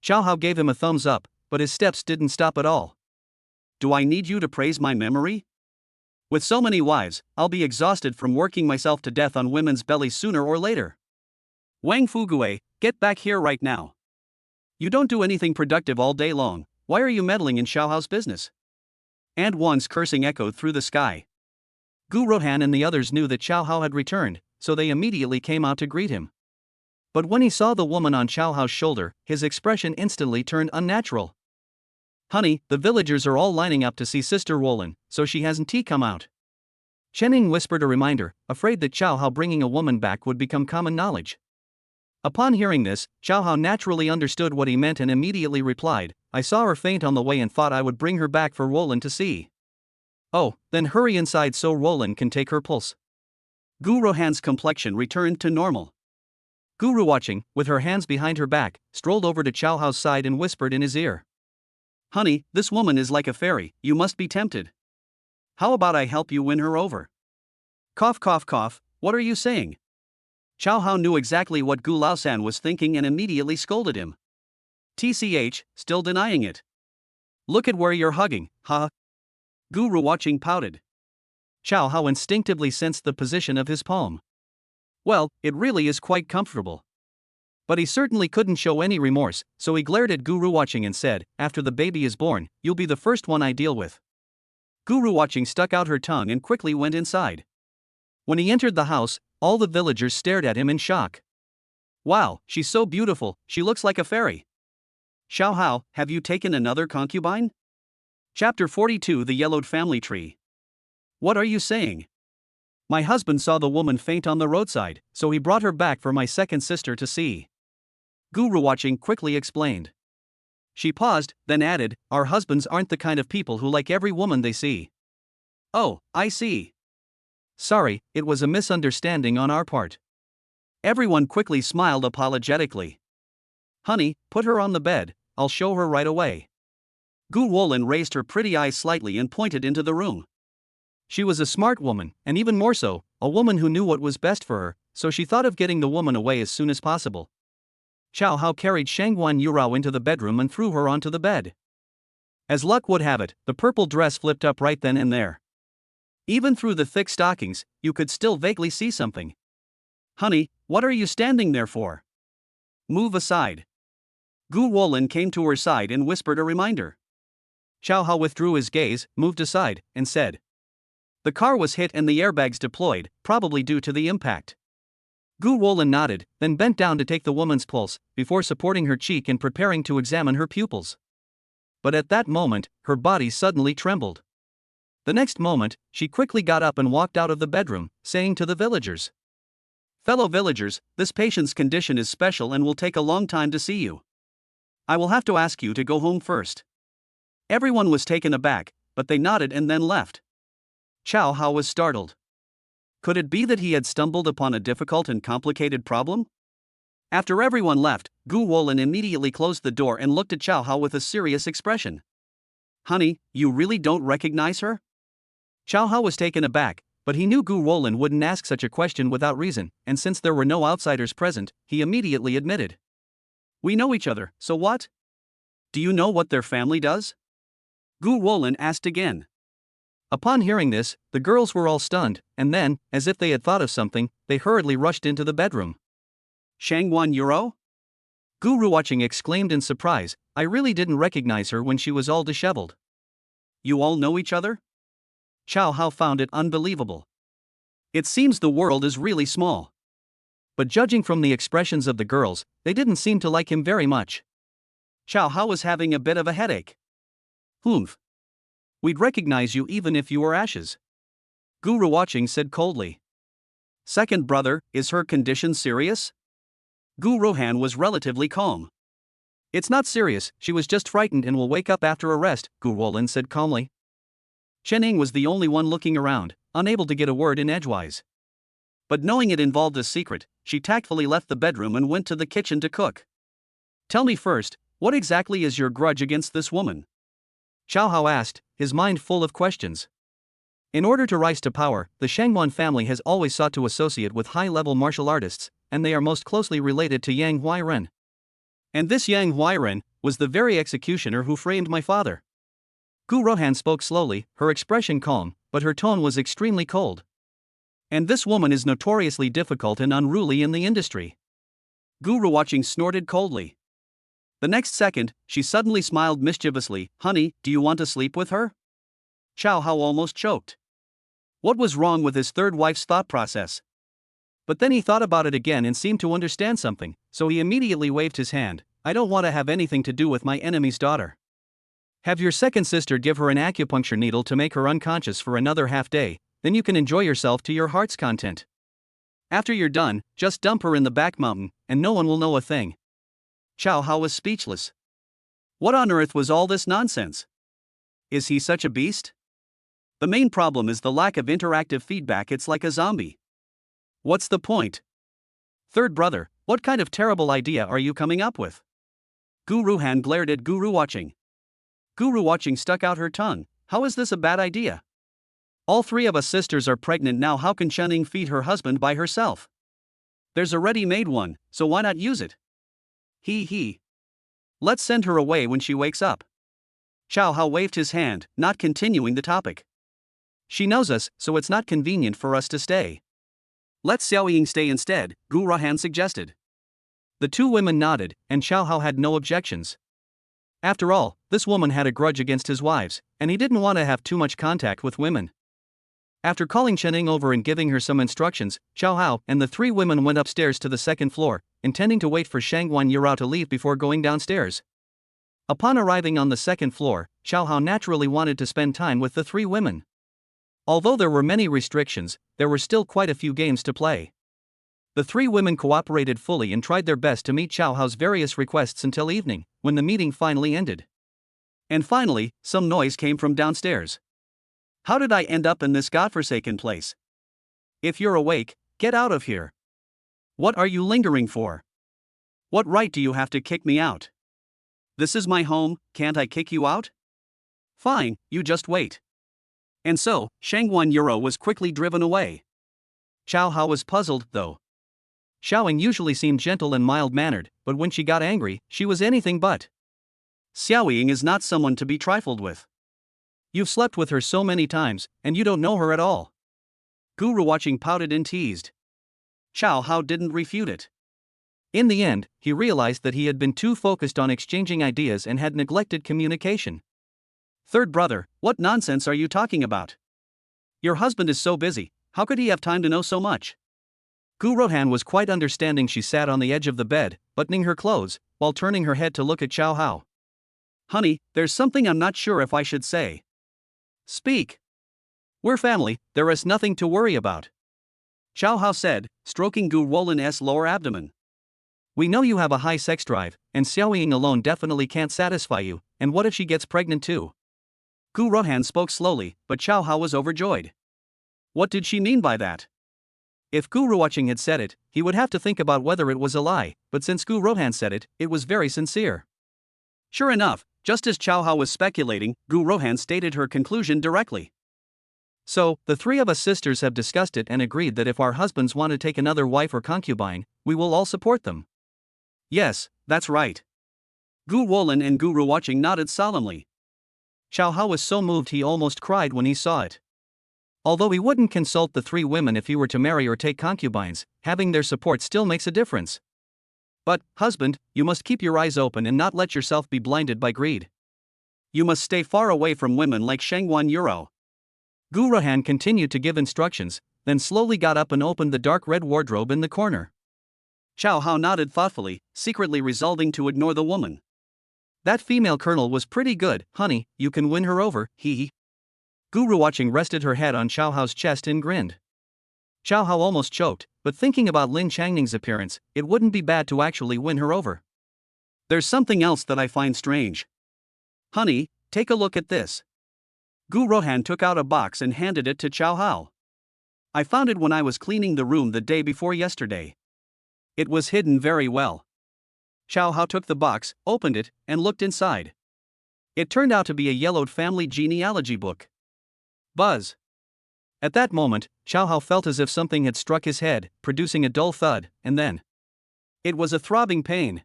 Xiao Hao gave him a thumbs up, but his steps didn't stop at all. Do I need you to praise my memory? With so many wives, I'll be exhausted from working myself to death on women's bellies sooner or later. Wang Fugue, get back here right now. You don't do anything productive all day long. Why are you meddling in Xiao Hao's business? And Wan's cursing echoed through the sky. Gu Rohan and the others knew that Xiao Hao had returned, so they immediately came out to greet him. But when he saw the woman on Xiao Hao's shoulder, his expression instantly turned unnatural. Honey, the villagers are all lining up to see Sister Roland, so she hasn't come out. Chening whispered a reminder, afraid that Xiao Hao bringing a woman back would become common knowledge. Upon hearing this, Xiao Hao naturally understood what he meant and immediately replied, I saw her faint on the way and thought I would bring her back for Roland to see. Oh, then hurry inside so Roland can take her pulse. Gu Rohan's complexion returned to normal. Guru watching, with her hands behind her back, strolled over to Xiao Hao's side and whispered in his ear. Honey, this woman is like a fairy, you must be tempted. How about I help you win her over? Cough cough cough, what are you saying? Xiao Hao knew exactly what Gu Laosan was thinking and immediately scolded him. TCH, still denying it. Look at where you're hugging, ha. Guru watching pouted. Xiao Hao instinctively sensed the position of his palm. Well, it really is quite comfortable. But he certainly couldn't show any remorse, so he glared at Guru watching and said, after the baby is born, you'll be the first one I deal with. Guru watching stuck out her tongue and quickly went inside. When he entered the house, all the villagers stared at him in shock. Wow, she's so beautiful, she looks like a fairy. Xiao Hao, have you taken another concubine? Chapter 42 The Yellowed Family Tree. What are you saying? My husband saw the woman faint on the roadside, so he brought her back for my second sister to see. Guru watching quickly explained. She paused, then added, our husbands aren't the kind of people who like every woman they see. Oh, I see. Sorry, it was a misunderstanding on our part. Everyone quickly smiled apologetically. Honey, put her on the bed, I'll show her right away. Gu Wolin raised her pretty eyes slightly and pointed into the room. She was a smart woman, and even more so, a woman who knew what was best for her, so she thought of getting the woman away as soon as possible. Xiao Hao carried Shangguan Yurao into the bedroom and threw her onto the bed. As luck would have it, the purple dress flipped up right then and there. Even through the thick stockings, you could still vaguely see something. Honey, what are you standing there for? Move aside. Gu Wolin came to her side and whispered a reminder. Xiao Hao withdrew his gaze, moved aside, and said. The car was hit and the airbags deployed, probably due to the impact. Gu Wolin nodded, then bent down to take the woman's pulse, before supporting her cheek and preparing to examine her pupils. But at that moment, her body suddenly trembled. The next moment, she quickly got up and walked out of the bedroom, saying to the villagers. Fellow villagers, this patient's condition is special and will take a long time to see you. I will have to ask you to go home first. Everyone was taken aback, but they nodded and then left. Xiao Hao was startled. Could it be that he had stumbled upon a difficult and complicated problem? After everyone left, Gu Wolin immediately closed the door and looked at Xiao Hao with a serious expression. Honey, you really don't recognize her? Xiao Hao was taken aback, but he knew Gu Wolin wouldn't ask such a question without reason, and since there were no outsiders present, he immediately admitted. We know each other, so what? Do you know what their family does? Gu Wolin asked again. Upon hearing this, the girls were all stunned, and then, as if they had thought of something, they hurriedly rushed into the bedroom. Shangwan Yuro? Guru watching exclaimed in surprise. I really didn't recognize her when she was all disheveled. You all know each other? Chow Hao found it unbelievable. It seems the world is really small. But judging from the expressions of the girls, they didn't seem to like him very much. Chow Hao was having a bit of a headache. Humph. We'd recognize you even if you were ashes. Guru watching said coldly. Second brother, is her condition serious? Gu Rohan was relatively calm. It's not serious, she was just frightened and will wake up after a rest, Gu Wolin said calmly. Chen Ying was the only one looking around, unable to get a word in edgewise. But knowing it involved a secret, she tactfully left the bedroom and went to the kitchen to cook. Tell me first, what exactly is your grudge against this woman? Chow Hao asked, his mind full of questions. In order to rise to power, the Shangwan family has always sought to associate with high-level martial artists, and they are most closely related to Yang Huairen. And this Yang Huairen was the very executioner who framed my father. Gu Rohan spoke slowly, her expression calm, but her tone was extremely cold. And this woman is notoriously difficult and unruly in the industry. Gu watching snorted coldly. The next second, she suddenly smiled mischievously. Honey, do you want to sleep with her? Chow Hao almost choked. What was wrong with his third wife's thought process? But then he thought about it again and seemed to understand something, so he immediately waved his hand. I don't want to have anything to do with my enemy's daughter. Have your second sister give her an acupuncture needle to make her unconscious for another half day, then you can enjoy yourself to your heart's content. After you're done, just dump her in the back mountain, and no one will know a thing. Chow Hao was speechless. What on earth was all this nonsense? Is he such a beast? The main problem is the lack of interactive feedback. It's like a zombie. What's the point? Third brother, what kind of terrible idea are you coming up with? Gu Ruhan glared at Guru watching. Guru watching stuck out her tongue. How is this a bad idea? All three of us sisters are pregnant now. How can Chen Ying feed her husband by herself? There's a ready-made one, so why not use it? He. Let's send her away when she wakes up. Chow Hao waved his hand, not continuing the topic. She knows us, so it's not convenient for us to stay. Let Xiao Ying stay instead, Gu Rohan suggested. The two women nodded, and Chow Hao had no objections. After all, this woman had a grudge against his wives, and he didn't want to have too much contact with women. After calling Chen Ying over and giving her some instructions, Chow Hao and the three women went upstairs to the second floor, intending to wait for Shangwan Yurao to leave before going downstairs. Upon arriving on the second floor, Chow Hao naturally wanted to spend time with the three women. Although there were many restrictions, there were still quite a few games to play. The three women cooperated fully and tried their best to meet Chow Hao's various requests until evening, when the meeting finally ended. And finally, some noise came from downstairs. How did I end up in this godforsaken place? If you're awake, get out of here. What are you lingering for? What right do you have to kick me out? This is my home, can't I kick you out? Fine, you just wait. And so, Shangwan Yuro was quickly driven away. Chow Hao was puzzled, though. Xiao Ying usually seemed gentle and mild-mannered, but when she got angry, she was anything but. Xiao Ying is not someone to be trifled with. You've slept with her so many times, and you don't know her at all. Guru watching pouted and teased. Chow Hao didn't refute it. In the end, he realized that he had been too focused on exchanging ideas and had neglected communication. Third brother, what nonsense are you talking about? Your husband is so busy, how could he have time to know so much? Gu Rohan was quite understanding. She sat on the edge of the bed, buttoning her clothes, while turning her head to look at Chow Hao. Honey, there's something I'm not sure if I should say. Speak. We're family, there is nothing to worry about. Chow Hao said, stroking Gu Wolin's lower abdomen. We know you have a high sex drive, and Xiao Ying alone definitely can't satisfy you, and what if she gets pregnant too? Gu Rohan spoke slowly, but Chow Hao was overjoyed. What did she mean by that? If Gu Ruoqing had said it, he would have to think about whether it was a lie, but since Gu Rohan said it, it was very sincere. Sure enough, just as Chow Hao was speculating, Gu Rohan stated her conclusion directly. So, the three of us sisters have discussed it and agreed that if our husbands want to take another wife or concubine, we will all support them. Yes, that's right. Gu Wolin and Gu Ruoqing nodded solemnly. Xiao Hao was so moved he almost cried when he saw it. Although he wouldn't consult the three women if he were to marry or take concubines, having their support still makes a difference. But, husband, you must keep your eyes open and not let yourself be blinded by greed. You must stay far away from women like Shengwan Euro. Gu Ruhan continued to give instructions, then slowly got up and opened the dark red wardrobe in the corner. Xiao Hao nodded thoughtfully, secretly resolving to ignore the woman. That female colonel was pretty good, honey, you can win her over, hee. Guru watching rested her head on Xiao Hao's chest and grinned. Xiao Hao almost choked, but thinking about Lin Changning's appearance, it wouldn't be bad to actually win her over. There's something else that I find strange. Honey, take a look at this. Gu Rohan took out a box and handed it to Xiao Hao. I found it when I was cleaning the room the day before yesterday. It was hidden very well. Xiao Hao took the box, opened it, and looked inside. It turned out to be a yellowed family genealogy book. Buzz. At that moment, Xiao Hao felt as if something had struck his head, producing a dull thud, and then it was a throbbing pain.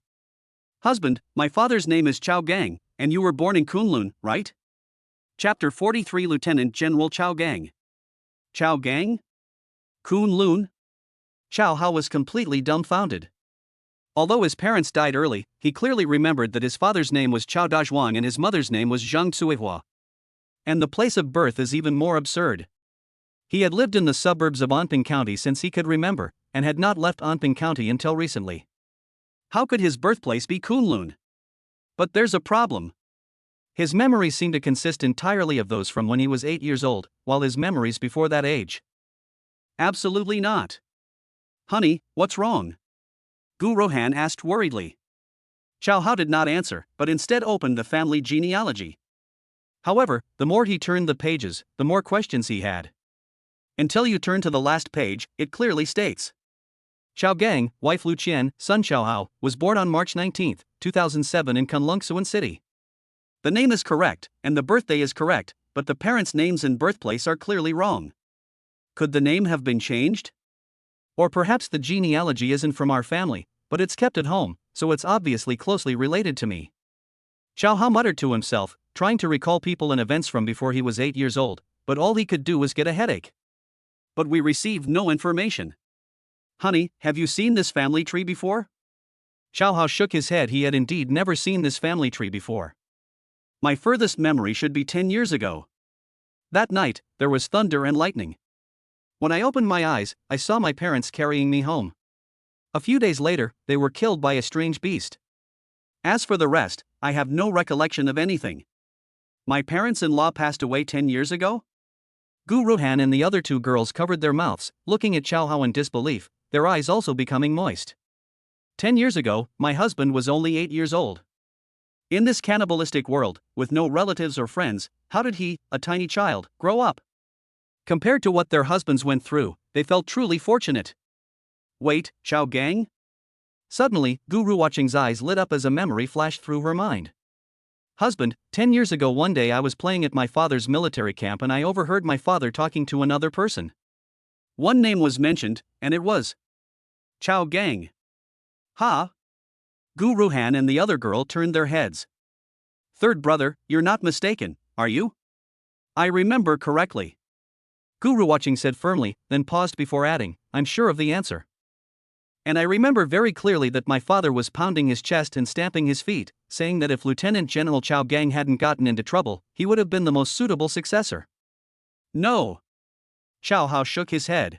Husband, my father's name is Chao Gang, and you were born in Kunlun, right? Chapter 43 Lieutenant General Chao Gang. Chao Gang? Kunlun? Xiao Hao was completely dumbfounded. Although his parents died early, he clearly remembered that his father's name was Chao Dazhuang and his mother's name was Zhang Tsuihua. And the place of birth is even more absurd. He had lived in the suburbs of Anping County since he could remember, and had not left Anping County until recently. How could his birthplace be Kunlun? But there's a problem. His memories seem to consist entirely of those from when he was 8 years old, while his memories before that age. Absolutely not. Honey, what's wrong? Gu Rohan asked worriedly. Xiao Hao did not answer, but instead opened the family genealogy. However, the more he turned the pages, the more questions he had. Until you turn to the last page, it clearly states. Xiao Gang, wife Lu Qian, son Xiao Hao, was born on March 19, 2007 in Kunlun City. The name is correct, and the birthday is correct, but the parents' names and birthplace are clearly wrong. Could the name have been changed? Or perhaps the genealogy isn't from our family, but it's kept at home, so it's obviously closely related to me. Xiao Hao muttered to himself, trying to recall people and events from before he was 8 years old, but all he could do was get a headache. But we received no information. Honey, have you seen this family tree before? Xiao Hao shook his head. He had indeed never seen this family tree before. My furthest memory should be 10 years ago. That night, there was thunder and lightning. When I opened my eyes, I saw my parents carrying me home. A few days later, they were killed by a strange beast. As for the rest, I have no recollection of anything. My parents-in-law passed away 10 years ago? Gu Ruhan and the other two girls covered their mouths, looking at Xiao Hao in disbelief, their eyes also becoming moist. 10 years ago, my husband was only 8 years old. In this cannibalistic world, with no relatives or friends, how did he, a tiny child, grow up? Compared to what their husbands went through, they felt truly fortunate. Wait, Xiao Gang? Suddenly, Guru Watching's eyes lit up as a memory flashed through her mind. Husband, 10 years ago one day I was playing at my father's military camp and I overheard my father talking to another person. One name was mentioned, and it was Chao Gang. Ha? Gu Ruhan and the other girl turned their heads. Third brother, you're not mistaken, are you? I remember correctly. Guru Watching said firmly, then paused before adding, I'm sure of the answer. And I remember very clearly that my father was pounding his chest and stamping his feet, saying that if Lieutenant General Chao Gang hadn't gotten into trouble, he would have been the most suitable successor. No. Xiao Hao shook his head.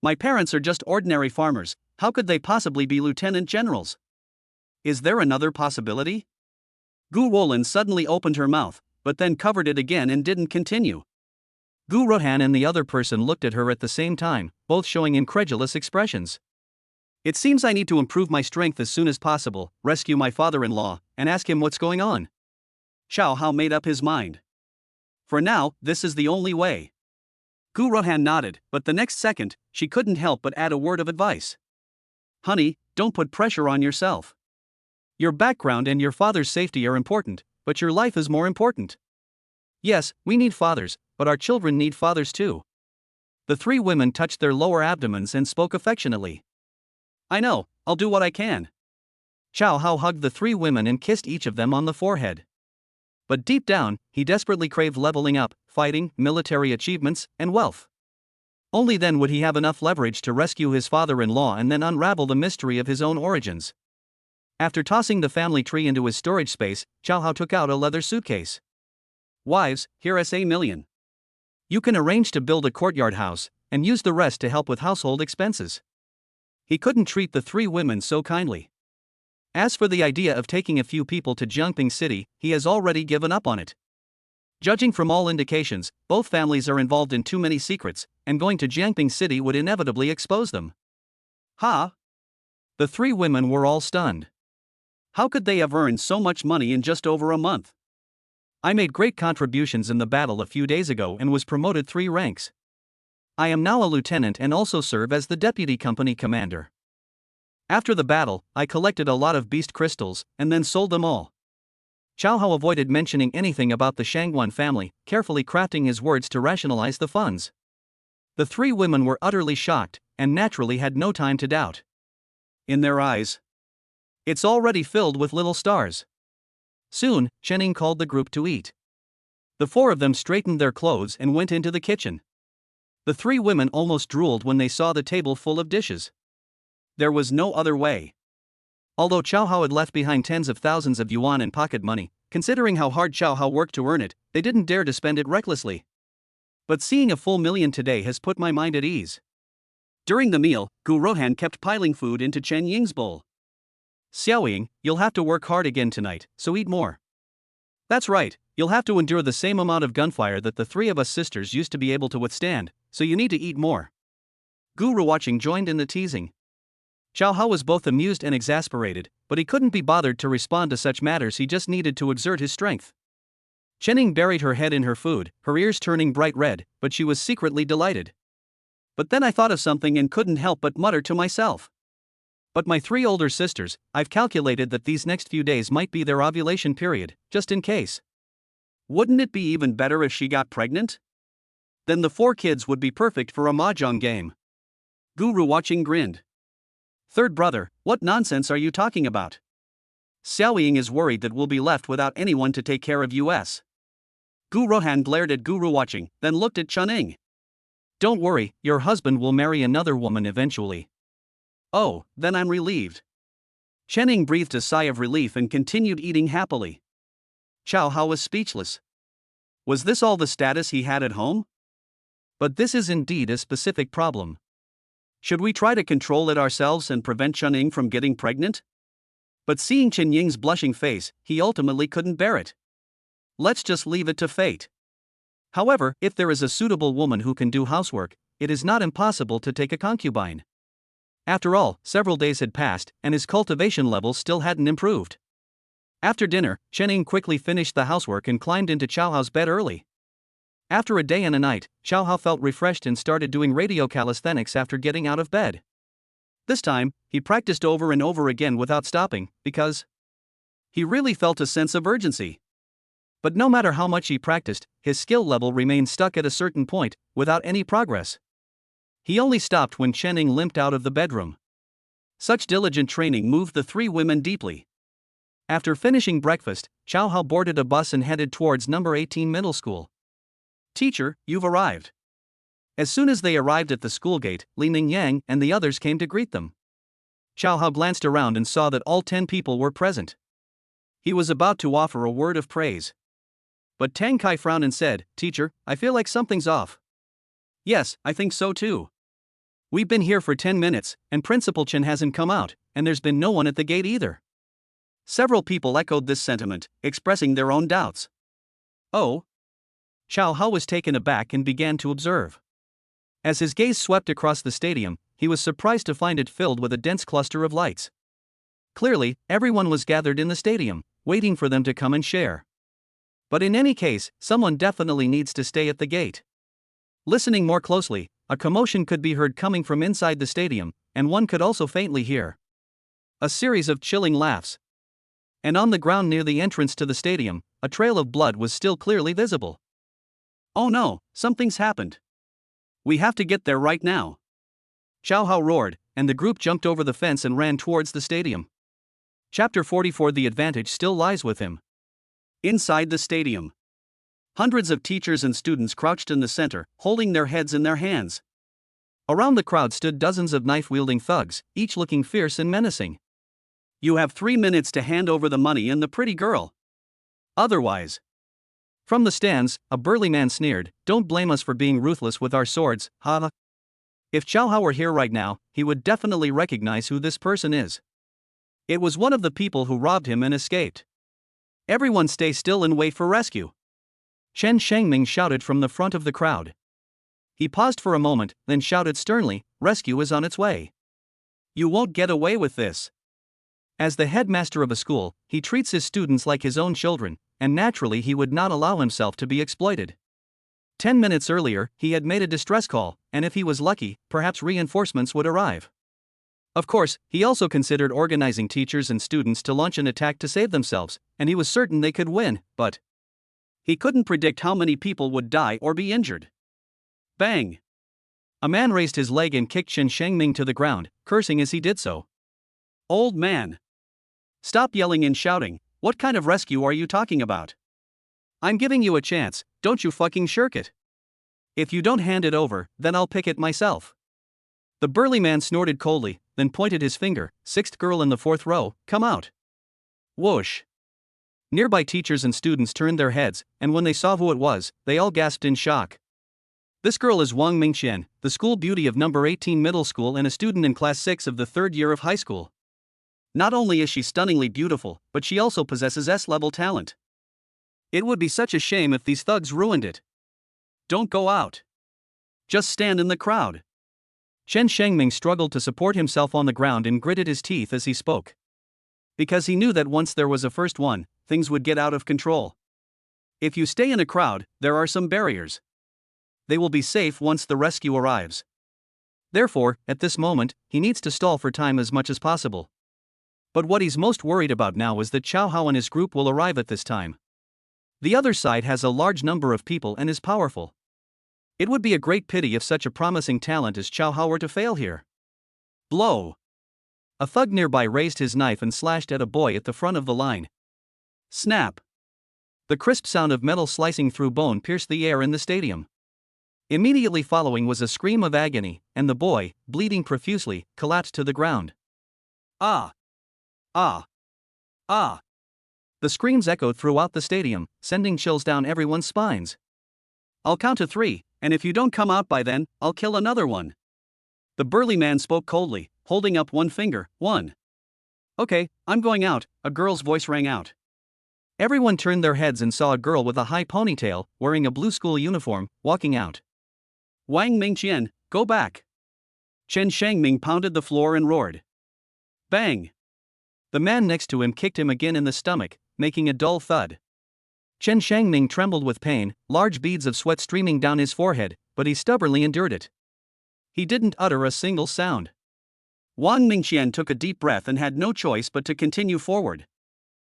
My parents are just ordinary farmers, how could they possibly be lieutenant generals? Is there another possibility? Gu Wolin suddenly opened her mouth, but then covered it again and didn't continue. Gu Rohan and the other person looked at her at the same time, both showing incredulous expressions. It seems I need to improve my strength as soon as possible, rescue my father-in-law, and ask him what's going on. Xiao Hao made up his mind. For now, this is the only way. Gu Rohan nodded, but the next second, she couldn't help but add a word of advice. Honey, don't put pressure on yourself. Your background and your father's safety are important, but your life is more important. Yes, we need fathers, but our children need fathers too. The three women touched their lower abdomens and spoke affectionately. I know, I'll do what I can. Xiao Hao hugged the three women and kissed each of them on the forehead. But deep down, he desperately craved leveling up, fighting, military achievements, and wealth. Only then would he have enough leverage to rescue his father-in-law and then unravel the mystery of his own origins. After tossing the family tree into his storage space, Cao Hao took out a leather suitcase. "Wives, here's a million. You can arrange to build a courtyard house, and use the rest to help with household expenses." He couldn't treat the three women so kindly. As for the idea of taking a few people to Jiangping City, he has already given up on it. Judging from all indications, both families are involved in too many secrets, and going to Jiangping City would inevitably expose them. Ha! The three women were all stunned. How could they have earned so much money in just over a month? "I made great contributions in the battle a few days ago and was promoted 3 ranks. I am now a lieutenant and also serve as the deputy company commander. After the battle, I collected a lot of beast crystals and then sold them all." Cao Hao avoided mentioning anything about the Shangguan family, carefully crafting his words to rationalize the funds. The three women were utterly shocked, and naturally had no time to doubt. In their eyes, it's already filled with little stars. Soon, Chening called the group to eat. The 4 of them straightened their clothes and went into the kitchen. The 3 women almost drooled when they saw the table full of dishes. There was no other way. Although Cao Hao had left behind tens of thousands of yuan in pocket money, considering how hard Cao Hao worked to earn it, they didn't dare to spend it recklessly. But seeing a full million today has put my mind at ease. During the meal, Gu Rohan kept piling food into Chen Ying's bowl. "Xiaoying, you'll have to work hard again tonight, so eat more." "That's right, you'll have to endure the same amount of gunfire that the 3 of us sisters used to be able to withstand, so you need to eat more." Gu Ruwaching joined in the teasing. Cao Hao was both amused and exasperated, but he couldn't be bothered to respond to such matters. He just needed to exert his strength. Chening buried her head in her food, her ears turning bright red, but she was secretly delighted. "But then I thought of something and couldn't help but mutter to myself. But my 3 older sisters, I've calculated that these next few days might be their ovulation period, just in case. Wouldn't it be even better if she got pregnant? Then the 4 kids would be perfect for a mahjong game." Gu Ruwaching grinned. "Third brother, what nonsense are you talking about? Xiaoying is worried that we'll be left without anyone to take care of us." Gu Rohan glared at Gu Ruwaching, then looked at Chuning. "Don't worry, your husband will marry another woman eventually." "Oh, then I'm relieved." Chening breathed a sigh of relief and continued eating happily. Cao Hao was speechless. Was this all the status he had at home? But this is indeed a specific problem. Should we try to control it ourselves and prevent Chuning from getting pregnant? But seeing Chen Ying's blushing face, he ultimately couldn't bear it. Let's just leave it to fate. However, if there is a suitable woman who can do housework, it is not impossible to take a concubine. After all, several days had passed, and his cultivation levels still hadn't improved. After dinner, Chen Ying quickly finished the housework and climbed into Cao Hao's bed early. After a day and a night, Cao Hao felt refreshed and started doing radio calisthenics after getting out of bed. This time, he practiced over and over again without stopping, because he really felt a sense of urgency. But no matter how much he practiced, his skill level remained stuck at a certain point, without any progress. He only stopped when Chen Ying limped out of the bedroom. Such diligent training moved the 3 women deeply. After finishing breakfast, Cao Hao boarded a bus and headed towards number 18 middle school. "Teacher, you've arrived." As soon as they arrived at the school gate, Li Ningyang and the others came to greet them. Cao Hao glanced around and saw that all 10 people were present. He was about to offer a word of praise. But Tang Kai frowned and said, "Teacher, I feel like something's off." "Yes, I think so too. We've been here for 10 minutes, and Principal Chen hasn't come out, and there's been no one at the gate either." Several people echoed this sentiment, expressing their own doubts. "Oh?" Cao Hao was taken aback and began to observe. As his gaze swept across the stadium, he was surprised to find it filled with a dense cluster of lights. Clearly, everyone was gathered in the stadium, waiting for them to come and share. But in any case, someone definitely needs to stay at the gate. Listening more closely, a commotion could be heard coming from inside the stadium, and one could also faintly hear a series of chilling laughs. And on the ground near the entrance to the stadium, a trail of blood was still clearly visible. "Oh no, something's happened. We have to get there right now." Cao Hao roared, and the group jumped over the fence and ran towards the stadium. Chapter 44. The advantage still lies with him. Inside the stadium, hundreds of teachers and students crouched in the center, holding their heads in their hands. Around the crowd stood dozens of knife-wielding thugs, each looking fierce and menacing. You have 3 minutes to hand over the money and the pretty girl. Otherwise. From the stands, a burly man sneered, "Don't blame us for being ruthless with our swords, ha." If Chow Hao were here right now, he would definitely recognize who this person is. It was one of the people who robbed him and escaped. Everyone stay still and wait for rescue. Chen Shangming shouted from the front of the crowd. He paused for a moment, then shouted sternly, "Rescue is on its way. You won't get away with this." As the headmaster of a school, he treats his students like his own children, and naturally he would not allow himself to be exploited. 10 minutes earlier, he had made a distress call, and if he was lucky, perhaps reinforcements would arrive. Of course, he also considered organizing teachers and students to launch an attack to save themselves, and he was certain they could win, but he couldn't predict how many people would die or be injured. Bang! A man raised his leg and kicked Chen Shangming to the ground, cursing as he did so. "Old man! Stop yelling and shouting, what kind of rescue are you talking about? I'm giving you a chance, don't you fucking shirk it. If you don't hand it over, then I'll pick it myself." The burly man snorted coldly, then pointed his finger, "Sixth girl in the 4th row, come out." Whoosh! Nearby teachers and students turned their heads, and when they saw who it was, they all gasped in shock. This girl is Wang Mingqian, the school beauty of number 18 middle school and a student in class 6 of the 3rd year of high school. Not only is she stunningly beautiful, but she also possesses S-level talent. It would be such a shame if these thugs ruined it. Don't go out. Just stand in the crowd. Chen Shangming struggled to support himself on the ground and gritted his teeth as he spoke. Because he knew that once there was a first one, things would get out of control. If you stay in a crowd, there are some barriers. They will be safe once the rescue arrives. Therefore, at this moment, he needs to stall for time as much as possible. But what he's most worried about now is that Chow Hao and his group will arrive at this time. The other side has a large number of people and is powerful. It would be a great pity if such a promising talent as Chow Hao were to fail here. Blow! A thug nearby raised his knife and slashed at a boy at the front of the line. Snap! The crisp sound of metal slicing through bone pierced the air in the stadium. Immediately following was a scream of agony, and the boy, bleeding profusely, collapsed to the ground. Ah! Ah! Ah! The screams echoed throughout the stadium, sending chills down everyone's spines. "I'll count to 3, and if you don't come out by then, I'll kill another one." The burly man spoke coldly, holding up one finger. "1. Okay, I'm going out," a girl's voice rang out. Everyone turned their heads and saw a girl with a high ponytail, wearing a blue school uniform, walking out. "Wang Mingqian, go back." Chen Shangming pounded the floor and roared. Bang! The man next to him kicked him again in the stomach, making a dull thud. Chen Shangming trembled with pain, large beads of sweat streaming down his forehead, but he stubbornly endured it. He didn't utter a single sound. Wang Mingqian took a deep breath and had no choice but to continue forward.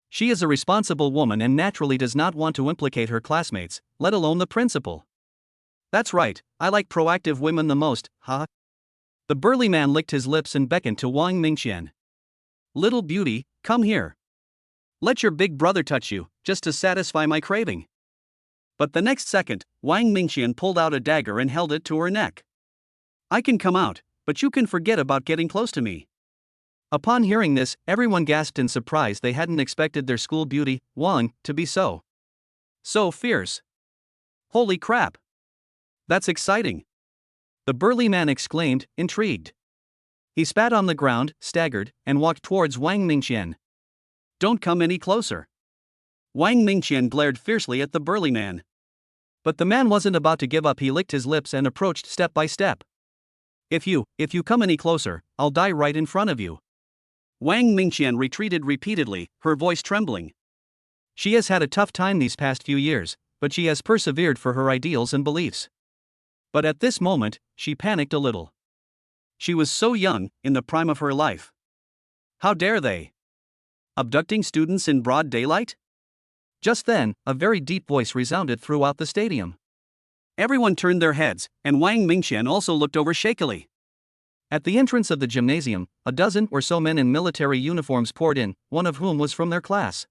She is a responsible woman and naturally does not want to implicate her classmates, let alone the principal. "That's right, I like proactive women the most, huh?" The burly man licked his lips and beckoned to Wang Mingqian. "Little beauty, come here. Let your big brother touch you, just to satisfy my craving." But the next second, Wang Mingqian pulled out a dagger and held it to her neck. "I can come out, but you can forget about getting close to me." Upon hearing this, everyone gasped in surprise. They hadn't expected their school beauty, Wang, to be so fierce. Holy crap! That's exciting! The burly man exclaimed, intrigued. He spat on the ground, staggered, and walked towards Wang Mingqian. "Don't come any closer." Wang Mingqian glared fiercely at the burly man. But the man wasn't about to give up. He licked his lips and approached step by step. If you come any closer, I'll die right in front of you." Wang Mingqian retreated repeatedly, her voice trembling. She has had a tough time these past few years, but she has persevered for her ideals and beliefs. But at this moment, she panicked a little. She was so young, in the prime of her life. How dare they? Abducting students in broad daylight? Just then, a very deep voice resounded throughout the stadium. Everyone turned their heads, and Wang Mingqian also looked over shakily. At the entrance of the gymnasium, a dozen or so men in military uniforms poured in, one of whom was from their class.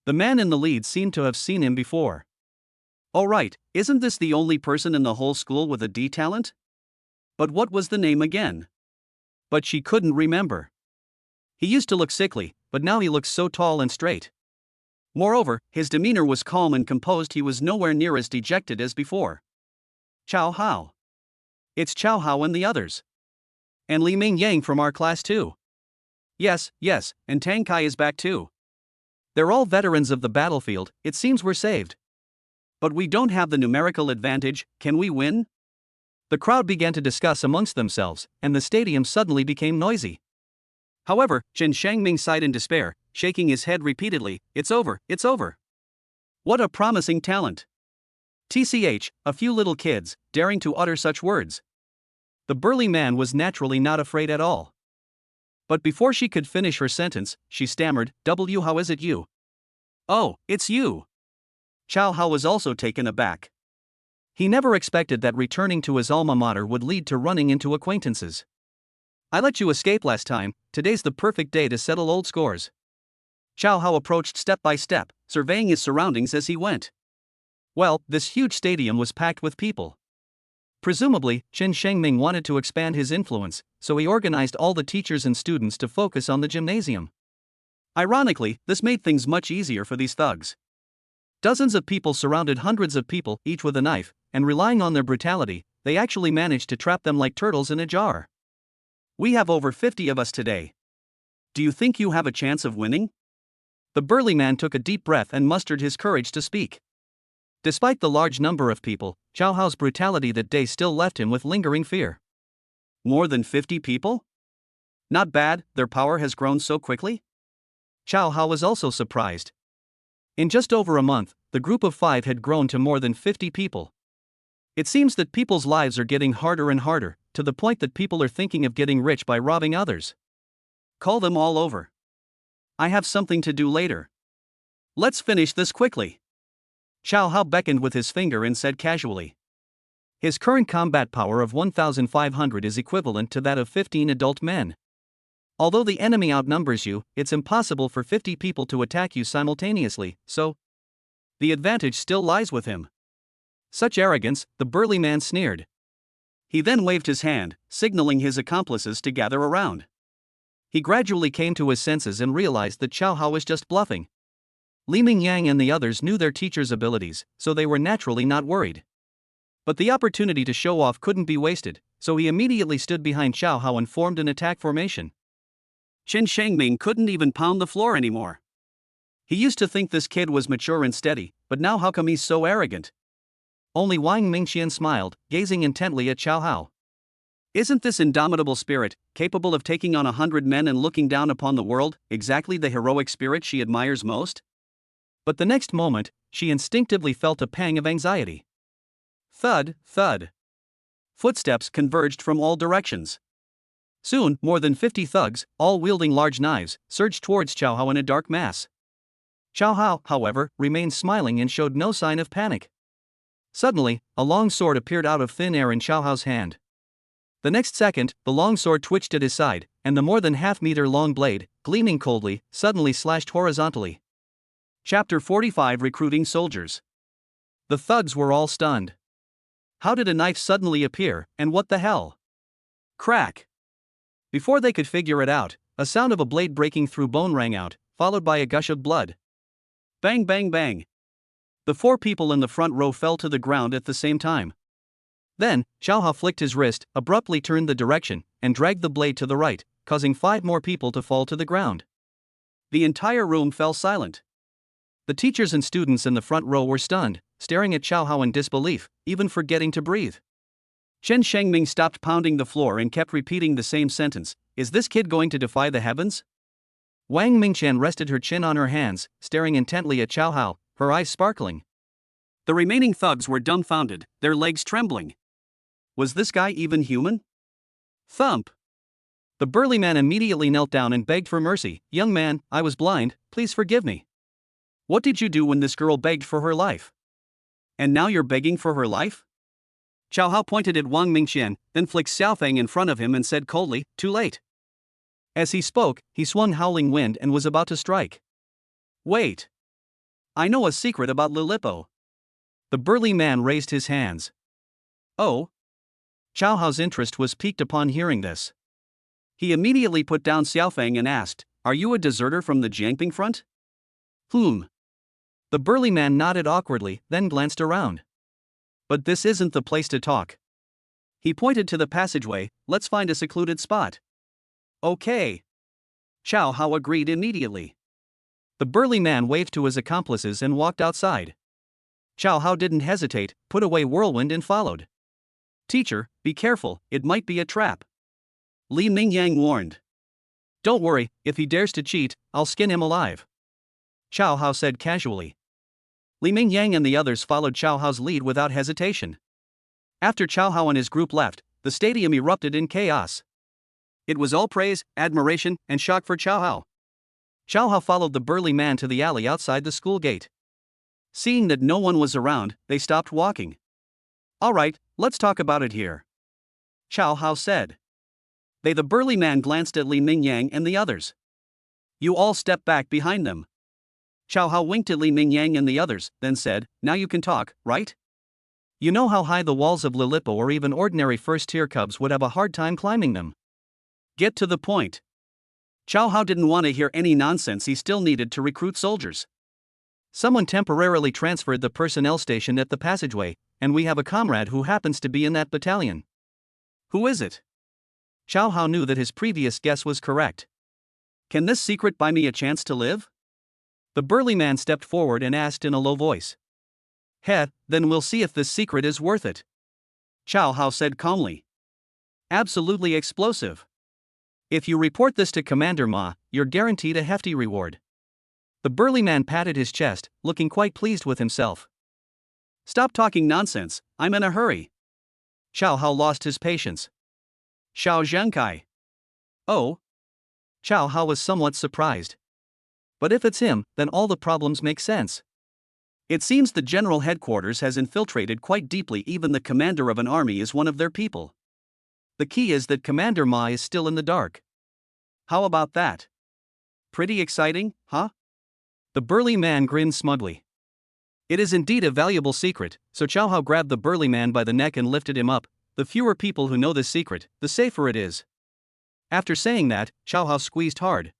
The man in the lead seemed to have seen him before. Oh right, isn't this the only person in the whole school with a D talent? But what was the name again? But she couldn't remember. He used to look sickly, but now he looks so tall and straight. Moreover, his demeanor was calm and composed. He was nowhere near as dejected as before. Chow Hao. It's Chow Hao and the others. And Li Ming Yang from our class too. Yes, and Tang Kai is back too. They're all veterans of the battlefield. It seems we're saved. But we don't have the numerical advantage. Can we win? The crowd began to discuss amongst themselves, and the stadium suddenly became noisy. However, Chen Shangming sighed in despair, shaking his head repeatedly. It's over. What a promising talent. TCH, a few little kids, daring to utter such words. The burly man was naturally not afraid at all. But before she could finish her sentence, she stammered, how is it you? Oh, it's you. Chow Hao was also taken aback. He never expected that returning to his alma mater would lead to running into acquaintances. I let you escape last time. Today's the perfect day to settle old scores. Chow Hao approached step by step, surveying his surroundings as he went. Well, this huge stadium was packed with people. Presumably, Chen Shengming wanted to expand his influence, so he organized all the teachers and students to focus on the gymnasium. Ironically, this made things much easier for these thugs. Dozens of people surrounded hundreds of people, each with a knife, and relying on their brutality, they actually managed to trap them like turtles in a jar. We have over 50 of us today. Do you think you have a chance of winning? The burly man took a deep breath and mustered his courage to speak. Despite the large number of people, Chow Hao's brutality that day still left him with lingering fear. More than 50 people? Not bad, their power has grown so quickly? Chow Hao was also surprised. In just over a month, the group of 5 had grown to more than 50 people. It seems that people's lives are getting harder and harder, to the point that people are thinking of getting rich by robbing others. Call them all over. I have something to do later. Let's finish this quickly. Chow Hao beckoned with his finger and said casually. His current combat power of 1,500 is equivalent to that of 15 adult men. Although the enemy outnumbers you, it's impossible for 50 people to attack you simultaneously, so the advantage still lies with him. Such arrogance, the burly man sneered. He then waved his hand, signaling his accomplices to gather around. He gradually came to his senses and realized that Chow Hao was just bluffing. Li Ming Yang and the others knew their teacher's abilities, so they were naturally not worried. But the opportunity to show off couldn't be wasted, so he immediately stood behind Chow Hao and formed an attack formation. Chen Shengming couldn't even pound the floor anymore. He used to think this kid was mature and steady, but now how come he's so arrogant? Only Wang Mingqian smiled, gazing intently at Chow Hao. Isn't this indomitable spirit, capable of taking on 100 men and looking down upon the world, exactly the heroic spirit she admires most? But the next moment, she instinctively felt a pang of anxiety. Thud, thud. Footsteps converged from all directions. Soon, more than 50 thugs, all wielding large knives, surged towards Chow Hao in a dark mass. Chow Hao, however, remained smiling and showed no sign of panic. Suddenly, a long sword appeared out of thin air in Chow Hao's hand. The next second, the long sword twitched at his side, and the more than half-meter long blade, gleaming coldly, suddenly slashed horizontally. Chapter 45 Recruiting Soldiers. The thugs were all stunned. How did a knife suddenly appear, and what the hell? Crack! Before they could figure it out, a sound of a blade breaking through bone rang out, followed by a gush of blood. Bang bang bang! The 4 people in the front row fell to the ground at the same time. Then, Chow Hao flicked his wrist, abruptly turned the direction, and dragged the blade to the right, causing 5 more people to fall to the ground. The entire room fell silent. The teachers and students in the front row were stunned, staring at Chow Hao in disbelief, even forgetting to breathe. Chen Shengming stopped pounding the floor and kept repeating the same sentence, "Is this kid going to defy the heavens?" Wang Mingqian rested her chin on her hands, staring intently at Chow Hao, her eyes sparkling. The remaining thugs were dumbfounded, their legs trembling. Was this guy even human? Thump! The burly man immediately knelt down and begged for mercy. "Young man, I was blind, please forgive me. What did you do when this girl begged for her life? And now you're begging for her life?" Chow Hao pointed at Wang Mingqian, then flicked Xiaofeng in front of him and said coldly, "Too late." As he spoke, he swung Howling Wind and was about to strike. Wait! I know a secret about Lilipo. The burly man raised his hands. Oh? Chow Hao's interest was piqued upon hearing this. He immediately put down Xiaofeng and asked, "Are you a deserter from the Jiangping front?" The burly man nodded awkwardly, then glanced around. But this isn't the place to talk. He pointed to the passageway. Let's find a secluded spot. Okay. Chow Hao agreed immediately. The burly man waved to his accomplices and walked outside. Chow Hao didn't hesitate, put away Whirlwind and followed. "Teacher, be careful, it might be a trap," Li Mingyang warned. "Don't worry, if he dares to cheat, I'll skin him alive," Chow Hao said casually. Li Mingyang and the others followed Chow Hao's lead without hesitation. After Chow Hao and his group left, the stadium erupted in chaos. It was all praise, admiration, and shock for Chow Hao. Chow Hao followed the burly man to the alley outside the school gate. Seeing that no one was around, they stopped walking. "All right, let's talk about it here," Chow Hao said. The burly man glanced at Li Mingyang and the others. "You all step back behind them." Chow Hao winked at Li Mingyang and the others, then said, "Now you can talk, right? You know how high the walls of Lilipo or even ordinary first-tier cubs would have a hard time climbing them. Get to the point." Chow Hao didn't want to hear any nonsense. He still needed to recruit soldiers. "Someone temporarily transferred the personnel station at the passageway, and we have a comrade who happens to be in that battalion." "Who is it?" Chow Hao knew that his previous guess was correct. "Can this secret buy me a chance to live?" The burly man stepped forward and asked in a low voice. Then we'll see if this secret is worth it," Chow Hao said calmly. "Absolutely explosive. If you report this to Commander Ma, you're guaranteed a hefty reward." The burly man patted his chest, looking quite pleased with himself. "Stop talking nonsense, I'm in a hurry." Chow Hao lost his patience. "Xiao Zhengkai." "Oh?" Chow Hao was somewhat surprised. But if it's him, then all the problems make sense. It seems the general headquarters has infiltrated quite deeply. Even the commander of an army is one of their people. The key is that Commander Ma is still in the dark. How about that? Pretty exciting, huh? The burly man grinned smugly. It is indeed a valuable secret, so Chow Hao grabbed the burly man by the neck and lifted him up. The fewer people who know this secret, the safer it is. After saying that, Chow Hao squeezed hard.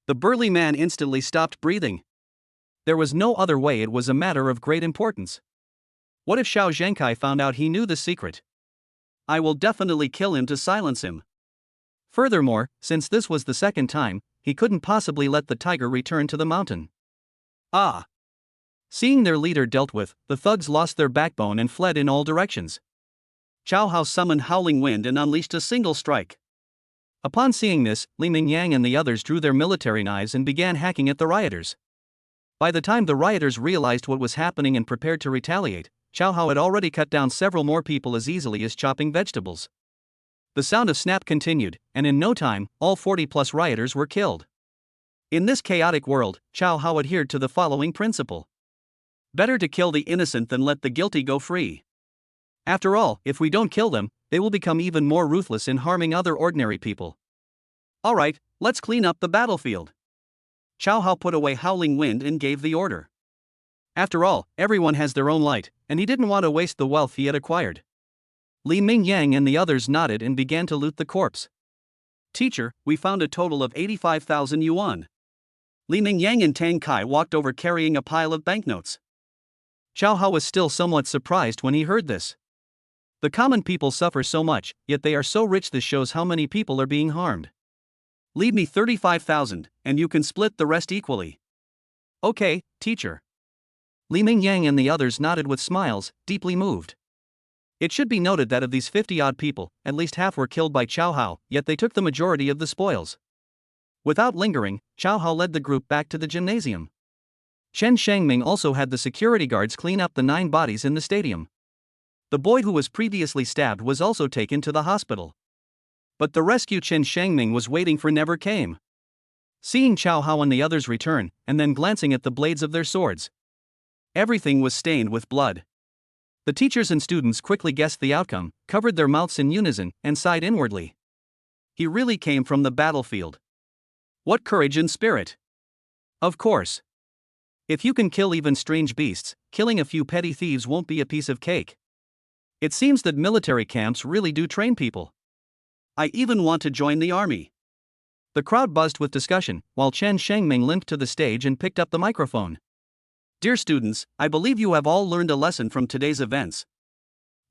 The burly man instantly stopped breathing. There was no other way. It was a matter of great importance. What if Xiao Zhengkai found out he knew the secret? I will definitely kill him to silence him. Furthermore, since this was the second time, he couldn't possibly let the tiger return to the mountain. Seeing their leader dealt with, the thugs lost their backbone and fled in all directions. Chow Hao summoned Howling Wind and unleashed a single strike. Upon seeing this, Li Mingyang and the others drew their military knives and began hacking at the rioters. By the time the rioters realized what was happening and prepared to retaliate, Chow Hao had already cut down several more people as easily as chopping vegetables. The sound of snap continued, and in no time, all 40+ rioters were killed. In this chaotic world, Chow Hao adhered to the following principle. Better to kill the innocent than let the guilty go free. After all, if we don't kill them, they will become even more ruthless in harming other ordinary people. All right, let's clean up the battlefield. Chow Hao put away Howling Wind and gave the order. After all, everyone has their own light, and he didn't want to waste the wealth he had acquired. Li Mingyang and the others nodded and began to loot the corpse. Teacher, we found a total of 85,000 yuan. Li Mingyang and Tang Kai walked over carrying a pile of banknotes. Chow Hao was still somewhat surprised when he heard this. The common people suffer so much, yet they are so rich. This shows how many people are being harmed. Leave me 35,000, and you can split the rest equally. Okay, teacher. Li Mingyang and the others nodded with smiles, deeply moved. It should be noted that of these 50-odd people, at least half were killed by Chow Hao, yet they took the majority of the spoils. Without lingering, Chow Hao led the group back to the gymnasium. Chen Shangming also had the security guards clean up the 9 bodies in the stadium. The boy who was previously stabbed was also taken to the hospital. But the rescue Chen Shangming was waiting for never came. Seeing Chow Hao and the others return, and then glancing at the blades of their swords. Everything was stained with blood. The teachers and students quickly guessed the outcome, covered their mouths in unison, and sighed inwardly. He really came from the battlefield. What courage and spirit! Of course. If you can kill even strange beasts, killing a few petty thieves won't be a piece of cake. It seems that military camps really do train people. I even want to join the army. The crowd buzzed with discussion, while Chen Shengming limped to the stage and picked up the microphone. Dear students, I believe you have all learned a lesson from today's events.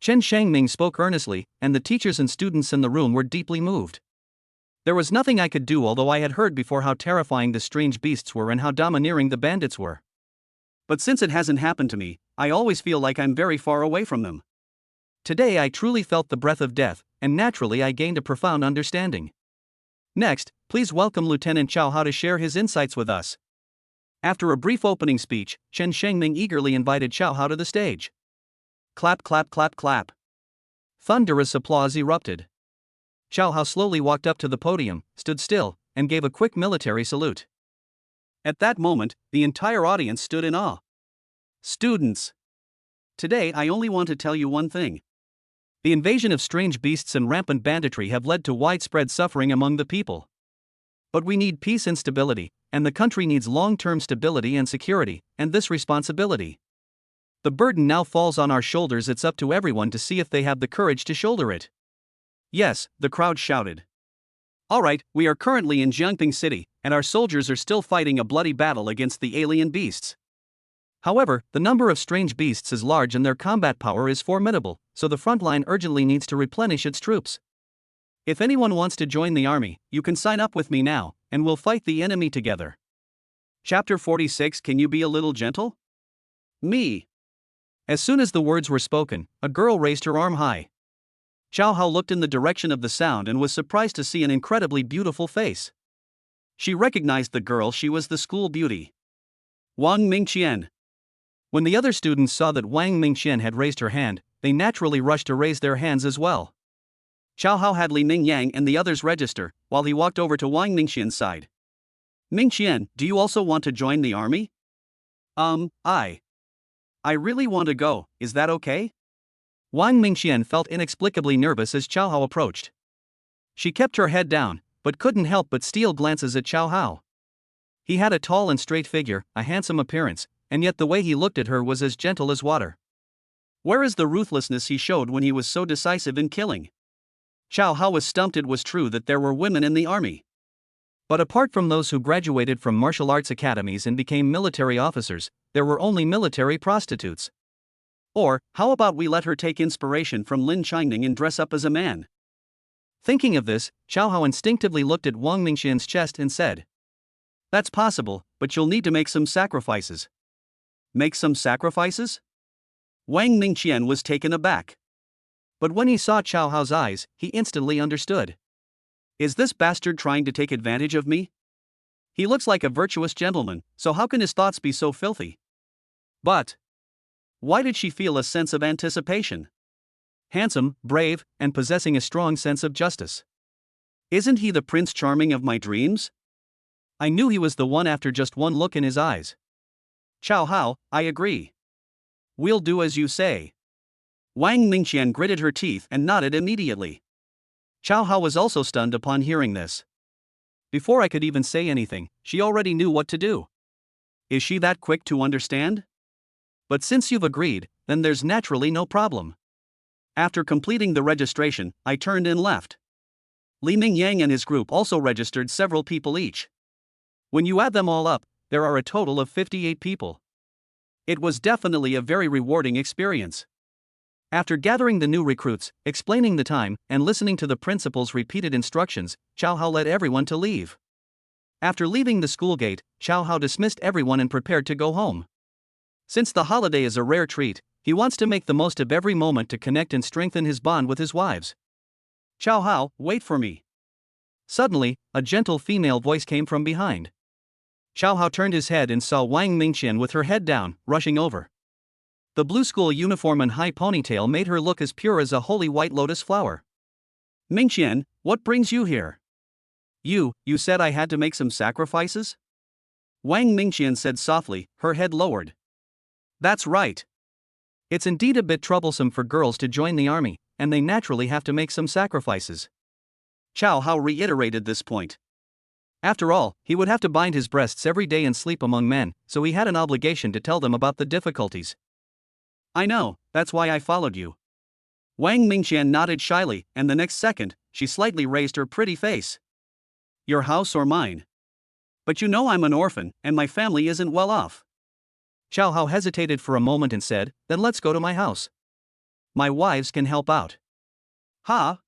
Chen Shengming spoke earnestly, and the teachers and students in the room were deeply moved. There was nothing I could do, although I had heard before how terrifying the strange beasts were and how domineering the bandits were. But since it hasn't happened to me, I always feel like I'm very far away from them. Today I truly felt the breath of death, and naturally I gained a profound understanding. Next, please welcome Lieutenant Chao Hao to share his insights with us. After a brief opening speech, Chen Shengming eagerly invited Chao Hao to the stage. Clap, clap, clap, clap. Thunderous applause erupted. Chao Hao slowly walked up to the podium, stood still, and gave a quick military salute. At that moment, the entire audience stood in awe. Students! Today I only want to tell you one thing. The invasion of strange beasts and rampant banditry have led to widespread suffering among the people. But we need peace and stability, and the country needs long-term stability and security, and this responsibility. The burden now falls on our shoulders. It's up to everyone to see if they have the courage to shoulder it. Yes, the crowd shouted. Alright, we are currently in Jiangping City, and our soldiers are still fighting a bloody battle against the alien beasts. However, the number of strange beasts is large and their combat power is formidable, so the front line urgently needs to replenish its troops. If anyone wants to join the army, you can sign up with me now, and we'll fight the enemy together. Chapter 46. Can you be a little gentle? Me. As soon as the words were spoken, a girl raised her arm high. Chao Hao looked in the direction of the sound and was surprised to see an incredibly beautiful face. She recognized the girl. She was the school beauty, Wang Mingqian. When the other students saw that Wang Mingqian had raised her hand, they naturally rushed to raise their hands as well. Chao Hao had Li Mingyang and the others register, while he walked over to Wang Mingqian's side. Mingqian, do you also want to join the army? I really want to go, is that okay? Wang Mingqian felt inexplicably nervous as Chao Hao approached. She kept her head down, but couldn't help but steal glances at Chao Hao. He had a tall and straight figure, a handsome appearance, and yet the way he looked at her was as gentle as water. Where is the ruthlessness he showed when he was so decisive in killing? Chao Hao was stumped. It was true that there were women in the army. But apart from those who graduated from martial arts academies and became military officers, there were only military prostitutes. Or, how about we let her take inspiration from Lin Changning and dress up as a man? Thinking of this, Chao Hao instinctively looked at Wang Mingqian's chest and said, That's possible, but you'll need to make some sacrifices. Make some sacrifices? Wang Mingqian was taken aback. But when he saw Chao Hao's eyes, he instantly understood. Is this bastard trying to take advantage of me? He looks like a virtuous gentleman, so how can his thoughts be so filthy? But why did she feel a sense of anticipation? Handsome, brave, and possessing a strong sense of justice. Isn't he the Prince Charming of my dreams? I knew he was the one after just one look in his eyes. Chao Hao, I agree. We'll do as you say. Wang Mingqian gritted her teeth and nodded immediately. Chao Hao was also stunned upon hearing this. Before I could even say anything, she already knew what to do. Is she that quick to understand? But since you've agreed, then there's naturally no problem. After completing the registration, I turned and left. Li Mingyang and his group also registered several people each. When you add them all up, there are a total of 58 people. It was definitely a very rewarding experience. After gathering the new recruits, explaining the time, and listening to the principal's repeated instructions, Chao Hao led everyone to leave. After leaving the school gate, Chao Hao dismissed everyone and prepared to go home. Since the holiday is a rare treat, he wants to make the most of every moment to connect and strengthen his bond with his wives. Chao Hao, wait for me. Suddenly, a gentle female voice came from behind. Chao Hao turned his head and saw Wang Mingqian with her head down, rushing over. The blue school uniform and high ponytail made her look as pure as a holy white lotus flower. Mingqian, what brings you here? You said I had to make some sacrifices? Wang Mingqian said softly, her head lowered. That's right. It's indeed a bit troublesome for girls to join the army, and they naturally have to make some sacrifices. Chao Hao reiterated this point. After all, he would have to bind his breasts every day and sleep among men, so he had an obligation to tell them about the difficulties. I know, that's why I followed you. Wang Mingqian nodded shyly, and the next second, she slightly raised her pretty face. Your house or mine? But you know I'm an orphan, and my family isn't well off. Xiao Hao hesitated for a moment and said, then let's go to my house. My wives can help out. Ha!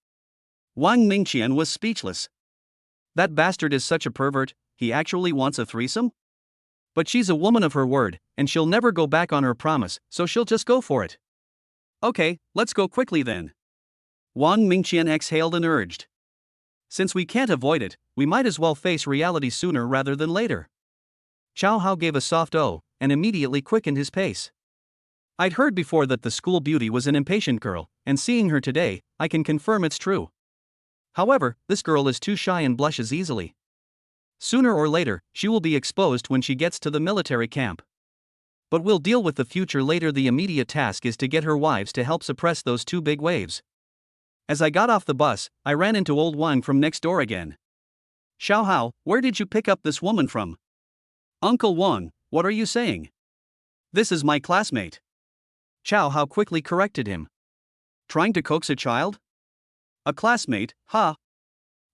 Wang Mingqian was speechless. That bastard is such a pervert, he actually wants a threesome? But she's a woman of her word, and she'll never go back on her promise, so she'll just go for it. Okay, let's go quickly then. Wang Mingqian exhaled and urged. Since we can't avoid it, we might as well face reality sooner rather than later. Xiao Hao gave a soft "oh" and immediately quickened his pace. I'd heard before that the school beauty was an impatient girl, and seeing her today, I can confirm it's true. However, this girl is too shy and blushes easily. Sooner or later, she will be exposed when she gets to the military camp. But we'll deal with the future later. The immediate task is to get her wives to help suppress those two big waves. As I got off the bus, I ran into old Wang from next door again. Xiao Hao, where did you pick up this woman from? Uncle Wang, what are you saying? This is my classmate. Xiao Hao quickly corrected him. Trying to coax a child? A classmate, ha!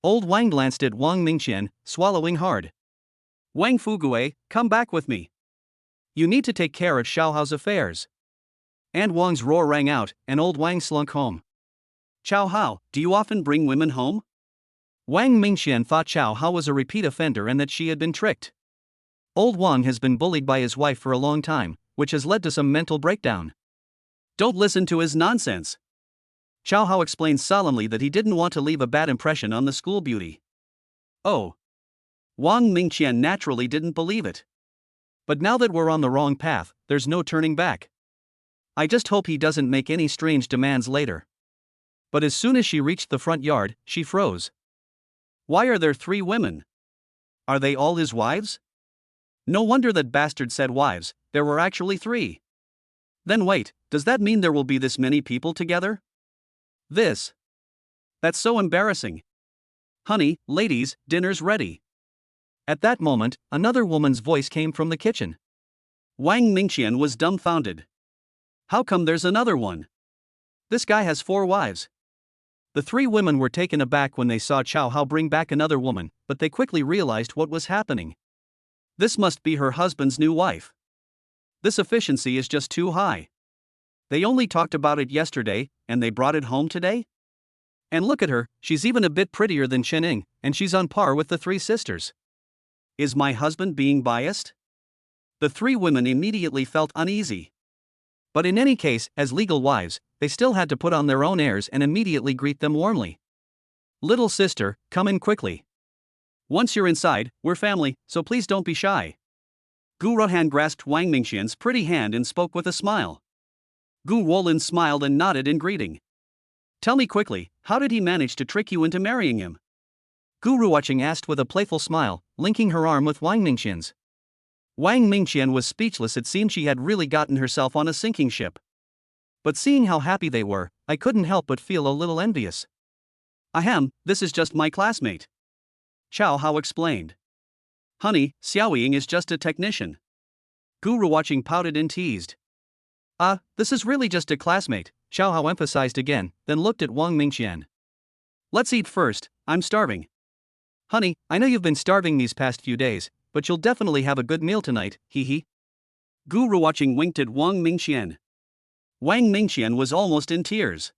Old Wang glanced at Wang Mingqian, swallowing hard. Wang Fugue, come back with me. You need to take care of Xiao Hao's affairs. And Wang's roar rang out, and old Wang slunk home. Xiao Hao, do you often bring women home? Wang Mingqian thought Xiao Hao was a repeat offender and that she had been tricked. Old Wang has been bullied by his wife for a long time, which has led to some mental breakdown. Don't listen to his nonsense. Xiao Hao explained solemnly that he didn't want to leave a bad impression on the school beauty. Oh. Wang Mingqian naturally didn't believe it. But now that we're on the wrong path, there's no turning back. I just hope he doesn't make any strange demands later. But as soon as she reached the front yard, she froze. Why are there 3 women? Are they all his wives? No wonder that bastard said wives, there were actually 3. Then wait, does that mean there will be this many people together? That's so embarrassing. Honey, ladies, dinner's ready. At that moment, another woman's voice came from the kitchen. Wang Mingqian was dumbfounded. How come there's another one? This guy has 4 wives. The 3 women were taken aback when they saw Xiao Hao bring back another woman, but they quickly realized what was happening. This must be her husband's new wife. This efficiency is just too high. They only talked about it yesterday, and they brought it home today? And look at her, she's even a bit prettier than Chening, and she's on par with the 3 sisters. Is my husband being biased? The 3 women immediately felt uneasy. But in any case, as legal wives, they still had to put on their own airs and immediately greet them warmly. Little sister, come in quickly. Once you're inside, we're family, so please don't be shy. Gu Rohan grasped Wang Mingqian's pretty hand and spoke with a smile. Gu Wolin smiled and nodded in greeting. Tell me quickly, how did he manage to trick you into marrying him? Gu Ruoqing asked with a playful smile, linking her arm with Wang Mingqian's. Wang Mingqian was speechless. It seemed she had really gotten herself on a sinking ship. But seeing how happy they were, I couldn't help but feel a little envious. Ahem, this is just my classmate. Xiao Hao explained. Honey, Xiaoying is just a technician. Gu Ruoqing pouted and teased. This is really just a classmate, Xiao Hao emphasized again, then looked at Wang Mingqian. Let's eat first, I'm starving. Honey, I know you've been starving these past few days, but you'll definitely have a good meal tonight, hee hee. Gu Ruoqing winked at Wang Mingqian. Wang Mingqian was almost in tears.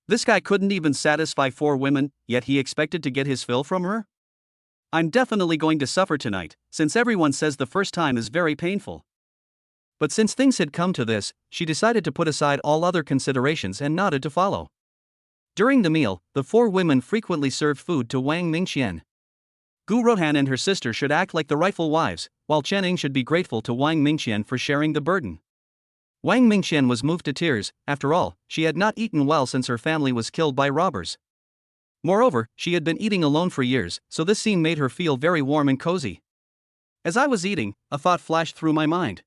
This guy couldn't even satisfy 4 women, yet he expected to get his fill from her? I'm definitely going to suffer tonight, since everyone says the first time is very painful. But since things had come to this, she decided to put aside all other considerations and nodded to follow. During the meal, the 4 women frequently served food to Wang Mingqian. Gu Rohan and her sister should act like the rightful wives, while Chening should be grateful to Wang Mingqian for sharing the burden. Wang Mingqian was moved to tears. After all, she had not eaten well since her family was killed by robbers. Moreover, she had been eating alone for years, so this scene made her feel very warm and cozy. As I was eating, a thought flashed through my mind.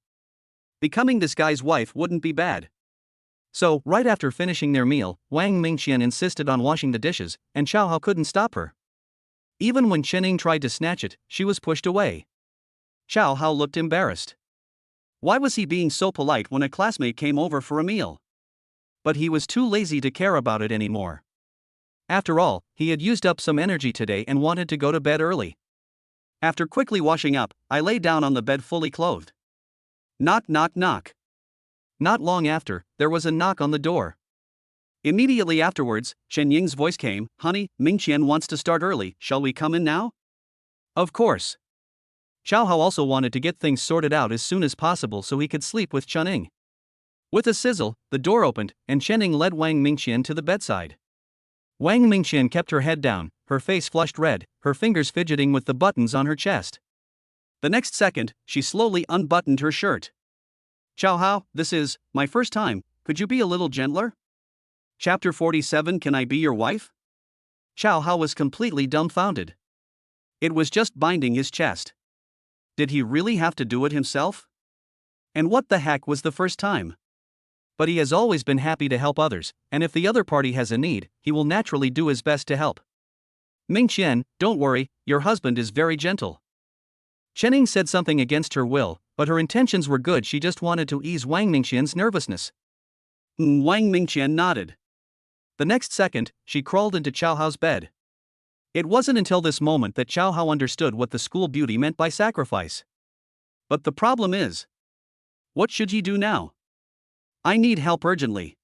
Becoming this guy's wife wouldn't be bad. So, right after finishing their meal, Wang Mingqian insisted on washing the dishes, and Xiao Hao couldn't stop her. Even when Chening tried to snatch it, she was pushed away. Xiao Hao looked embarrassed. Why was he being so polite when a classmate came over for a meal? But he was too lazy to care about it anymore. After all, he had used up some energy today and wanted to go to bed early. After quickly washing up, I lay down on the bed fully clothed. Knock, knock, knock. Not long after, there was a knock on the door. Immediately afterwards, Chen Ying's voice came, "Honey, Mingqian wants to start early, shall we come in now?" Of course. Xiao Hao also wanted to get things sorted out as soon as possible so he could sleep with Chening. With a sizzle, the door opened, and Chening led Wang Mingqian to the bedside. Wang Mingqian kept her head down, her face flushed red, her fingers fidgeting with the buttons on her chest. The next second, she slowly unbuttoned her shirt. "Xiao Hao, this is my first time, could you be a little gentler?" Chapter 47. Can I be your wife? Xiao Hao was completely dumbfounded. It was just binding his chest. Did he really have to do it himself? And what the heck was the first time? But he has always been happy to help others, and if the other party has a need, he will naturally do his best to help. "Mingqian, don't worry, your husband is very gentle." Chening said something against her will, but her intentions were good. She just wanted to ease Wang Mingqian's nervousness. Wang Mingqian nodded. The next second, she crawled into Xiao Hao's bed. It wasn't until this moment that Xiao Hao understood what the school beauty meant by sacrifice. But the problem is, what should he do now? "I need help urgently."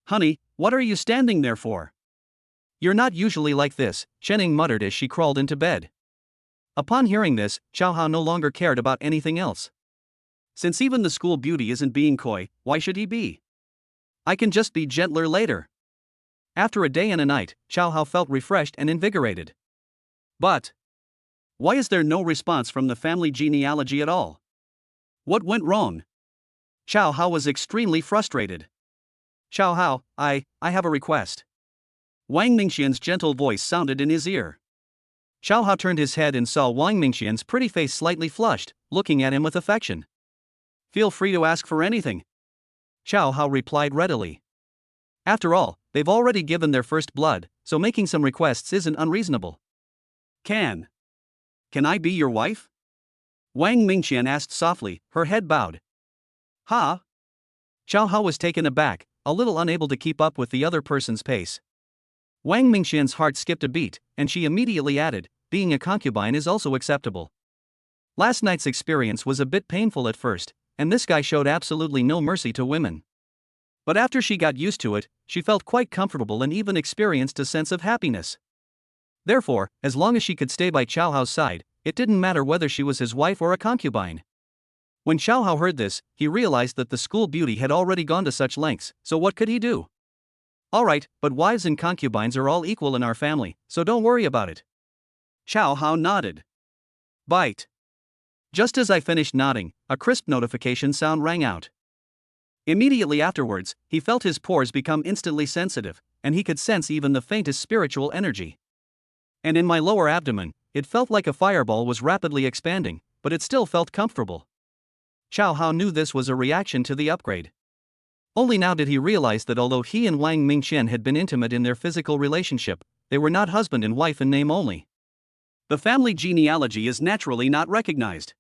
"Honey, what are you standing there for?" "You're not usually like this," Chening muttered as she crawled into bed. Upon hearing this, Xiao Hao no longer cared about anything else. Since even the school beauty isn't being coy, why should he be? I can just be gentler later. After a day and a night, Xiao Hao felt refreshed and invigorated. But why is there no response from the family genealogy at all? What went wrong? Xiao Hao was extremely frustrated. "Xiao Hao, I have a request." Wang Mingqian's gentle voice sounded in his ear. Xiao Hao turned his head and saw Wang Mingqian's pretty face slightly flushed, looking at him with affection. "Feel free to ask for anything," Xiao Hao replied readily. After all, they've already given their first blood, so making some requests isn't unreasonable. Can I be your wife?" Wang Mingqian asked softly, her head bowed. "Ha?" Xiao Hao was taken aback, a little unable to keep up with the other person's pace. Wang Mingqian's heart skipped a beat, and she immediately added, "Being a concubine is also acceptable. Last night's experience was a bit painful at first, and this guy showed absolutely no mercy to women. But after she got used to it, she felt quite comfortable and even experienced a sense of happiness. Therefore, as long as she could stay by Xiao Hao's side, it didn't matter whether she was his wife or a concubine." When Xiao Hao heard this, he realized that the school beauty had already gone to such lengths, so what could he do? "Alright, but wives and concubines are all equal in our family, so don't worry about it." Xiao Hao nodded. Bite. Just as I finished nodding, a crisp notification sound rang out. Immediately afterwards, he felt his pores become instantly sensitive, and he could sense even the faintest spiritual energy. And in my lower abdomen, it felt like a fireball was rapidly expanding, but it still felt comfortable. Xiao Hao knew this was a reaction to the upgrade. Only now did he realize that although he and Wang Mingqian had been intimate in their physical relationship, they were not husband and wife in name only. The family genealogy is naturally not recognized.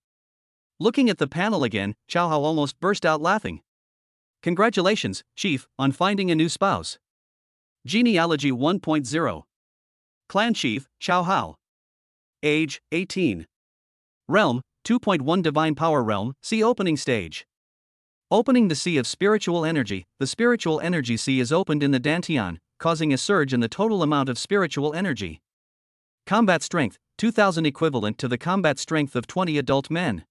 Looking at the panel again, Xiao Hao almost burst out laughing. "Congratulations, Chief, on finding a new spouse. Genealogy 1.0. Clan Chief, Xiao Hao. Age, 18. Realm, 2.1 Divine Power Realm, Sea Opening Stage. Opening the Sea of Spiritual Energy. The spiritual energy sea is opened in the Dantian, causing a surge in the total amount of spiritual energy. Combat Strength, 2000 equivalent to the combat strength of 20 adult men.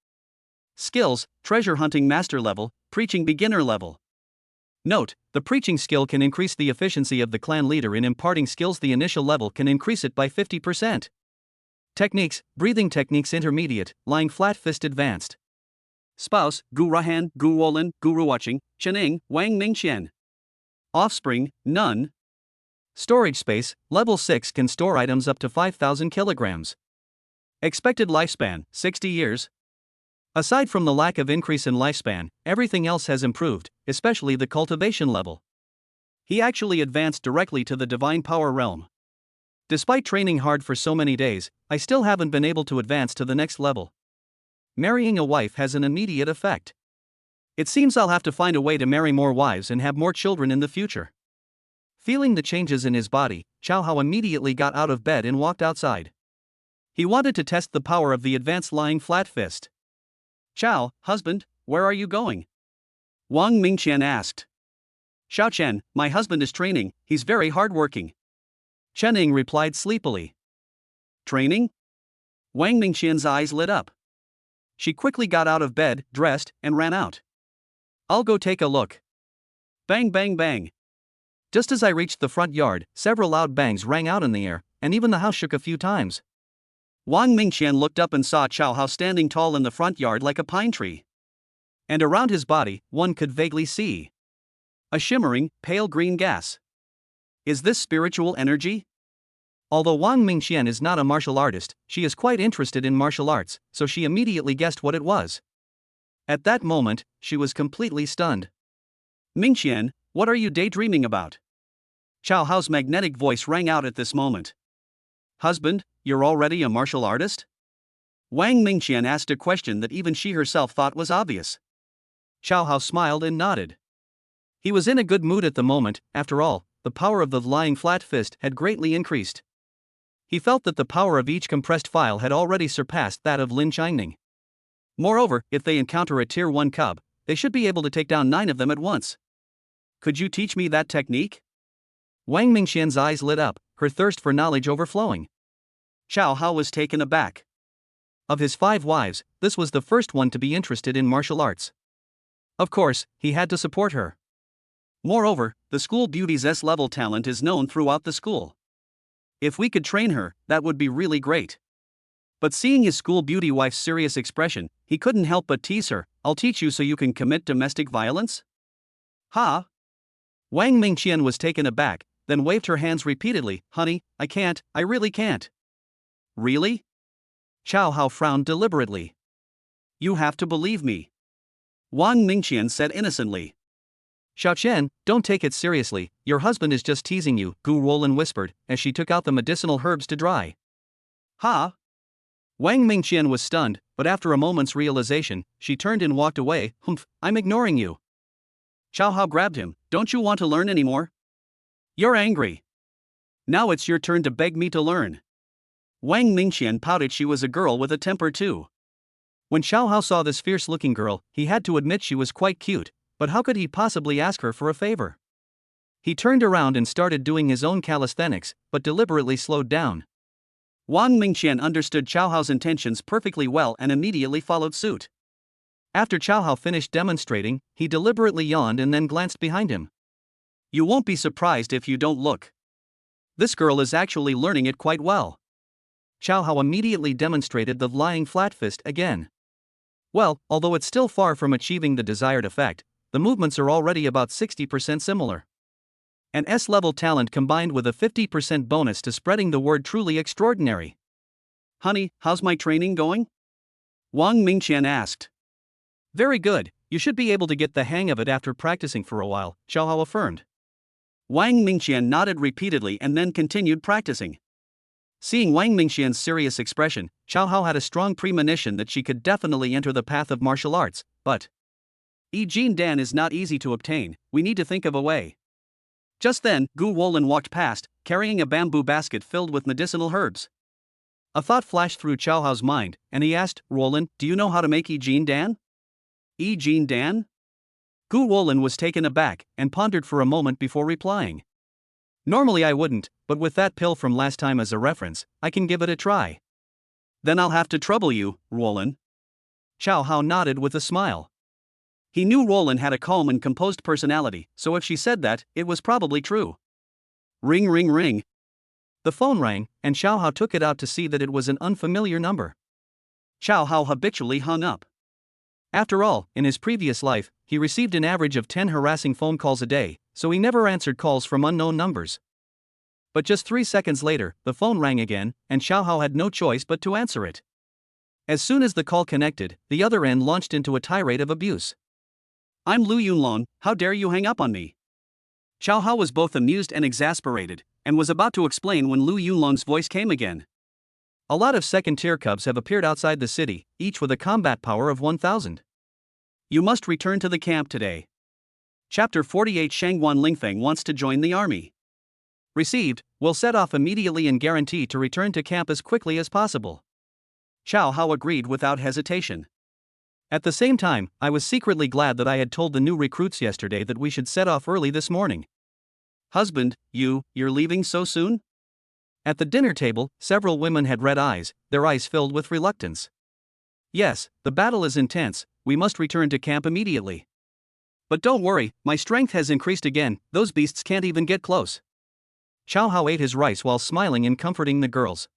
Skills, Treasure Hunting Master Level, Preaching Beginner Level. Note, the preaching skill can increase the efficiency of the clan leader in imparting skills. The initial level can increase it by 50%. Techniques, Breathing Techniques Intermediate, Lying Flat Fist Advanced. Spouse, Gu Rahan, Gu Wolin, Guru Watching, Chening, Wang Mingqian. Offspring, none. Storage space, Level 6 can store items up to 5,000 kilograms. Expected lifespan, 60 years. Aside from the lack of increase in lifespan, everything else has improved, especially the cultivation level. He actually advanced directly to the Divine Power Realm. Despite training hard for so many days, I still haven't been able to advance to the next level. Marrying a wife has an immediate effect. It seems I'll have to find a way to marry more wives and have more children in the future. Feeling the changes in his body, Chow Hao immediately got out of bed and walked outside. He wanted to test the power of the advanced lying flat fist. Chow, husband, where are you going? Wang Mingqian asked. Xiao Chen, my husband is training, he's very hardworking. Chen Ning replied sleepily. Training? Wang Mingqian's eyes lit up. She quickly got out of bed, dressed, and ran out. I'll go take a look. Bang bang bang. Just as I reached the front yard, several loud bangs rang out in the air, and even the house shook a few times. Wang Mingqian looked up and saw Chow Hao standing tall in the front yard like a pine tree. And around his body, one could vaguely see a shimmering, pale green gas. Is this spiritual energy? Although Wang Mingqian is not a martial artist, she is quite interested in martial arts, so she immediately guessed what it was. At that moment, she was completely stunned. Mingqian, what are you daydreaming about? Chow Hao's magnetic voice rang out at this moment. Husband, you're already a martial artist? Wang Mingqian asked a question that even she herself thought was obvious. Chow Hao smiled and nodded. He was in a good mood at the moment. After all, the power of the lying flat fist had greatly increased. He felt that the power of each compressed file had already surpassed that of Lin Changning. Moreover, if they encounter a Tier 1 cub, they should be able to take down 9 of them at once. Could you teach me that technique? Wang Mingqian's eyes lit up, her thirst for knowledge overflowing. Chow Hao was taken aback. Of his 5 wives, this was the first one to be interested in martial arts. Of course, he had to support her. Moreover, the school beauty's S-level talent is known throughout the school. If we could train her, that would be really great. But seeing his school beauty wife's serious expression, he couldn't help but tease her. I'll teach you so you can commit domestic violence? Ha! Wang Mingqian was taken aback, then waved her hands repeatedly. Honey, I can't, I really can't. Really? Chow Hao frowned deliberately. You have to believe me. Wang Mingqian said innocently. Xiao Chen, don't take it seriously, your husband is just teasing you, Gu Rolin whispered, as she took out the medicinal herbs to dry. Ha! Wang Mingqian was stunned, but after a moment's realization, she turned and walked away. Humph, I'm ignoring you. Chow Hao grabbed him. Don't you want to learn anymore? You're angry. Now it's your turn to beg me to learn. Wang Mingqian pouted. She was a girl with a temper too. When Chow Hao saw this fierce-looking girl, he had to admit she was quite cute, but how could he possibly ask her for a favor? He turned around and started doing his own calisthenics, but deliberately slowed down. Wang Mingqian understood Chow Hao's intentions perfectly well and immediately followed suit. After Chow Hao finished demonstrating, he deliberately yawned and then glanced behind him. You won't be surprised if you don't look. This girl is actually learning it quite well. Chow Hao immediately demonstrated the lying flat fist again. Well, although it's still far from achieving the desired effect, the movements are already about 60% similar. An S-level talent combined with a 50% bonus to spreading the word truly extraordinary. Honey, how's my training going? Wang Mingqian asked. Very good, you should be able to get the hang of it after practicing for a while, Chow Hao affirmed. Wang Mingqian nodded repeatedly and then continued practicing. Seeing Wang Mingqian's serious expression, Chow Hao had a strong premonition that she could definitely enter the path of martial arts, but Yi Dan is not easy to obtain, we need to think of a way. Just then, Gu Wolin walked past, carrying a bamboo basket filled with medicinal herbs. A thought flashed through Chow Hao's mind, and he asked, Rolin, do you know how to make Yi Dan? Yi Dan? Gu Wolin was taken aback, and pondered for a moment before replying. Normally I wouldn't, but with that pill from last time as a reference, I can give it a try. Then I'll have to trouble you, Rolin. Chow Hao nodded with a smile. He knew Rolin had a calm and composed personality, so if she said that, it was probably true. Ring ring ring. The phone rang, and Chow Hao took it out to see that it was an unfamiliar number. Chow Hao habitually hung up. After all, in his previous life, he received an average of 10 harassing phone calls a day, so he never answered calls from unknown numbers. But just 3 seconds later, the phone rang again, and Chow Hao had no choice but to answer it. As soon as the call connected, the other end launched into a tirade of abuse. I'm Lu Yunlong, how dare you hang up on me? Chow Hao was both amused and exasperated, and was about to explain when Lu Yunlong's voice came again. A lot of second-tier cubs have appeared outside the city, each with a combat power of 1,000. You must return to the camp today. Chapter 48 Shangguan Lingfeng wants to join the army. Received, will set off immediately and guarantee to return to camp as quickly as possible. Chow Hao agreed without hesitation. At the same time, I was secretly glad that I had told the new recruits yesterday that we should set off early this morning. Husband, you're leaving so soon? At the dinner table, several women had red eyes, their eyes filled with reluctance. Yes, the battle is intense, we must return to camp immediately. But don't worry, my strength has increased again, those beasts can't even get close. Chow Hao ate his rice while smiling and comforting the girls.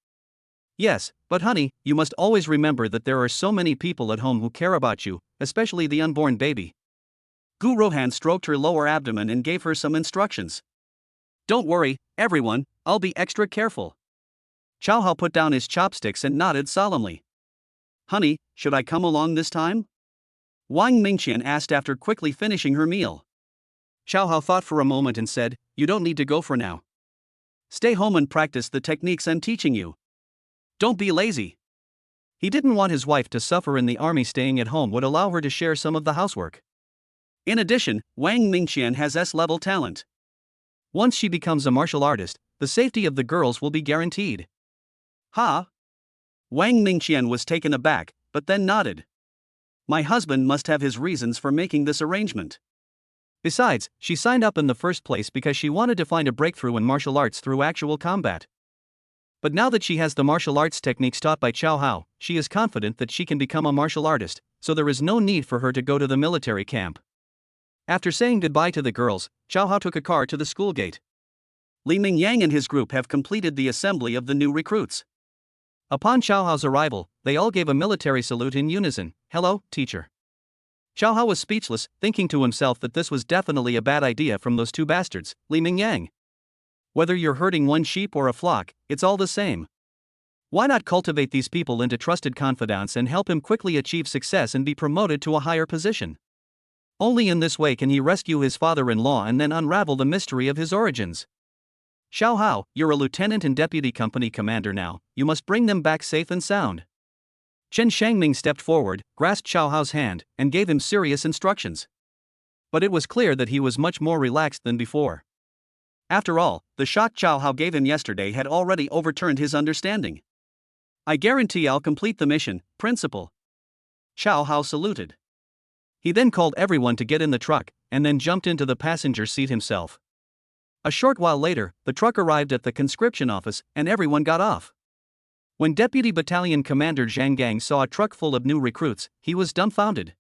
Yes, but honey, you must always remember that there are so many people at home who care about you, especially the unborn baby. Gu Rohan stroked her lower abdomen and gave her some instructions. Don't worry, everyone, I'll be extra careful. Chow Hao put down his chopsticks and nodded solemnly. Honey, should I come along this time? Wang Mingqian asked after quickly finishing her meal. Chow Hao thought for a moment and said, You don't need to go for now. Stay home and practice the techniques I'm teaching you. Don't be lazy. He didn't want his wife to suffer in the army. Staying at home would allow her to share some of the housework. In addition, Wang Mingqian has S-level talent. Once she becomes a martial artist, the safety of the girls will be guaranteed. Ha! Wang Mingqian was taken aback, but then nodded. My husband must have his reasons for making this arrangement. Besides, she signed up in the first place because she wanted to find a breakthrough in martial arts through actual combat. But now that she has the martial arts techniques taught by Chow Hao, she is confident that she can become a martial artist, so there is no need for her to go to the military camp. After saying goodbye to the girls, Chow Hao took a car to the school gate. Li Mingyang and his group have completed the assembly of the new recruits. Upon Chow Hao's arrival, they all gave a military salute in unison. Hello, teacher. Chow Hao was speechless, thinking to himself that this was definitely a bad idea from those two bastards, Li Mingyang. Whether you're herding one sheep or a flock, it's all the same. Why not cultivate these people into trusted confidants and help him quickly achieve success and be promoted to a higher position? Only in this way can he rescue his father-in-law and then unravel the mystery of his origins. Chow Hao, you're a lieutenant and deputy company commander now, you must bring them back safe and sound. Chen Shangming stepped forward, grasped Chow Hao's hand, and gave him serious instructions. But it was clear that he was much more relaxed than before. After all, the shock Chow Hao gave him yesterday had already overturned his understanding. I guarantee I'll complete the mission, Principal. Chow Hao saluted. He then called everyone to get in the truck, and then jumped into the passenger seat himself. A short while later, the truck arrived at the conscription office, and everyone got off. When Deputy Battalion Commander Zhang Gang saw a truck full of new recruits, he was dumbfounded.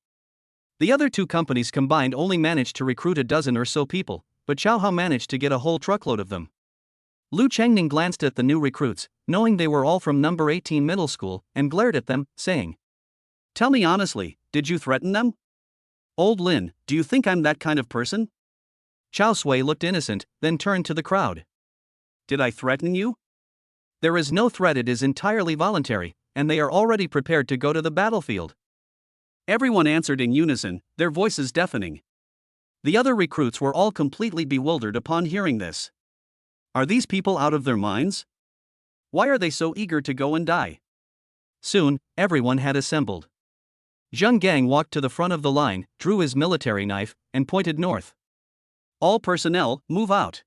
The other two companies combined only managed to recruit a dozen or so people, but Chow Hao managed to get a whole truckload of them. Lu Chengning glanced at the new recruits, knowing they were all from number 18 middle school, and glared at them, saying, Tell me honestly, did you threaten them? Old Lin, do you think I'm that kind of person? Chow Sui looked innocent, then turned to the crowd. Did I threaten you? There is no threat, it is entirely voluntary, and they are already prepared to go to the battlefield. Everyone answered in unison, their voices deafening. The other recruits were all completely bewildered upon hearing this. Are these people out of their minds? Why are they so eager to go and die? Soon, everyone had assembled. Zhang Gang walked to the front of the line, drew his military knife, and pointed north. All personnel, move out.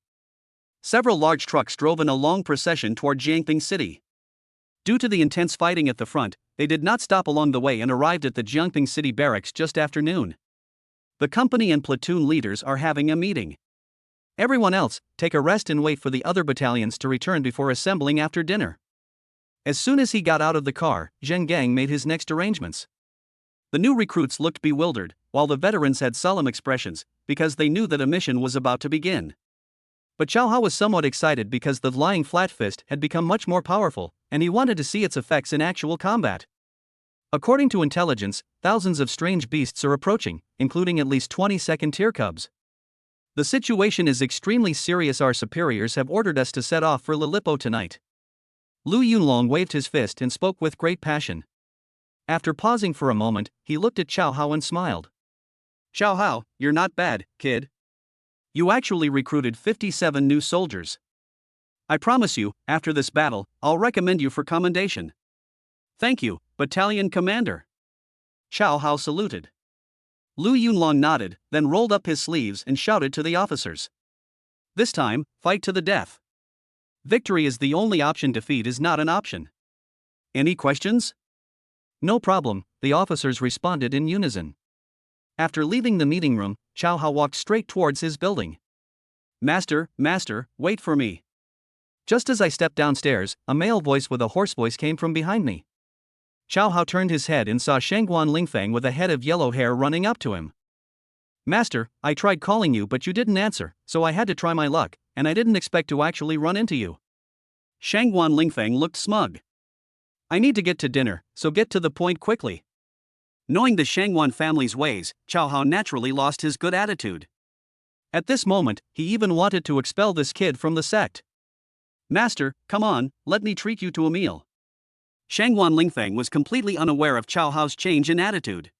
Several large trucks drove in a long procession toward Jiangping City. Due to the intense fighting at the front, they did not stop along the way and arrived at the Jiangping City barracks just after noon. The company and platoon leaders are having a meeting. Everyone else, take a rest and wait for the other battalions to return before assembling after dinner. As soon as he got out of the car, Zheng Gang made his next arrangements. The new recruits looked bewildered, while the veterans had solemn expressions, because they knew that a mission was about to begin. But Chow Hao was somewhat excited because the lying flat fist had become much more powerful, and he wanted to see its effects in actual combat. According to intelligence, thousands of strange beasts are approaching, including at least 20 second-tier cubs. The situation is extremely serious. Our superiors have ordered us to set off for Lilipo tonight. Lu Yunlong waved his fist and spoke with great passion. After pausing for a moment, he looked at Chow Hao and smiled. Chow Hao, you're not bad, kid. You actually recruited 57 new soldiers. I promise you, after this battle, I'll recommend you for commendation. Thank you, Battalion Commander. Chow Hao saluted. Lu Yunlong nodded, then rolled up his sleeves and shouted to the officers. This time, fight to the death. Victory is the only option, defeat is not an option. Any questions? No problem, the officers responded in unison. After leaving the meeting room, Chow Hao walked straight towards his building. Master, wait for me. Just as I stepped downstairs, a male voice with a hoarse voice came from behind me. Chow Hao turned his head and saw Shangguan Lingfeng with a head of yellow hair running up to him. Master, I tried calling you but you didn't answer, so I had to try my luck, and I didn't expect to actually run into you. Shangguan Lingfeng looked smug. I need to get to dinner, so get to the point quickly. Knowing the Shangguan family's ways, Chow Hao naturally lost his good attitude. At this moment, he even wanted to expel this kid from the sect. Master, come on, let me treat you to a meal. Shangguan Lingfeng was completely unaware of Chow Hao's change in attitude.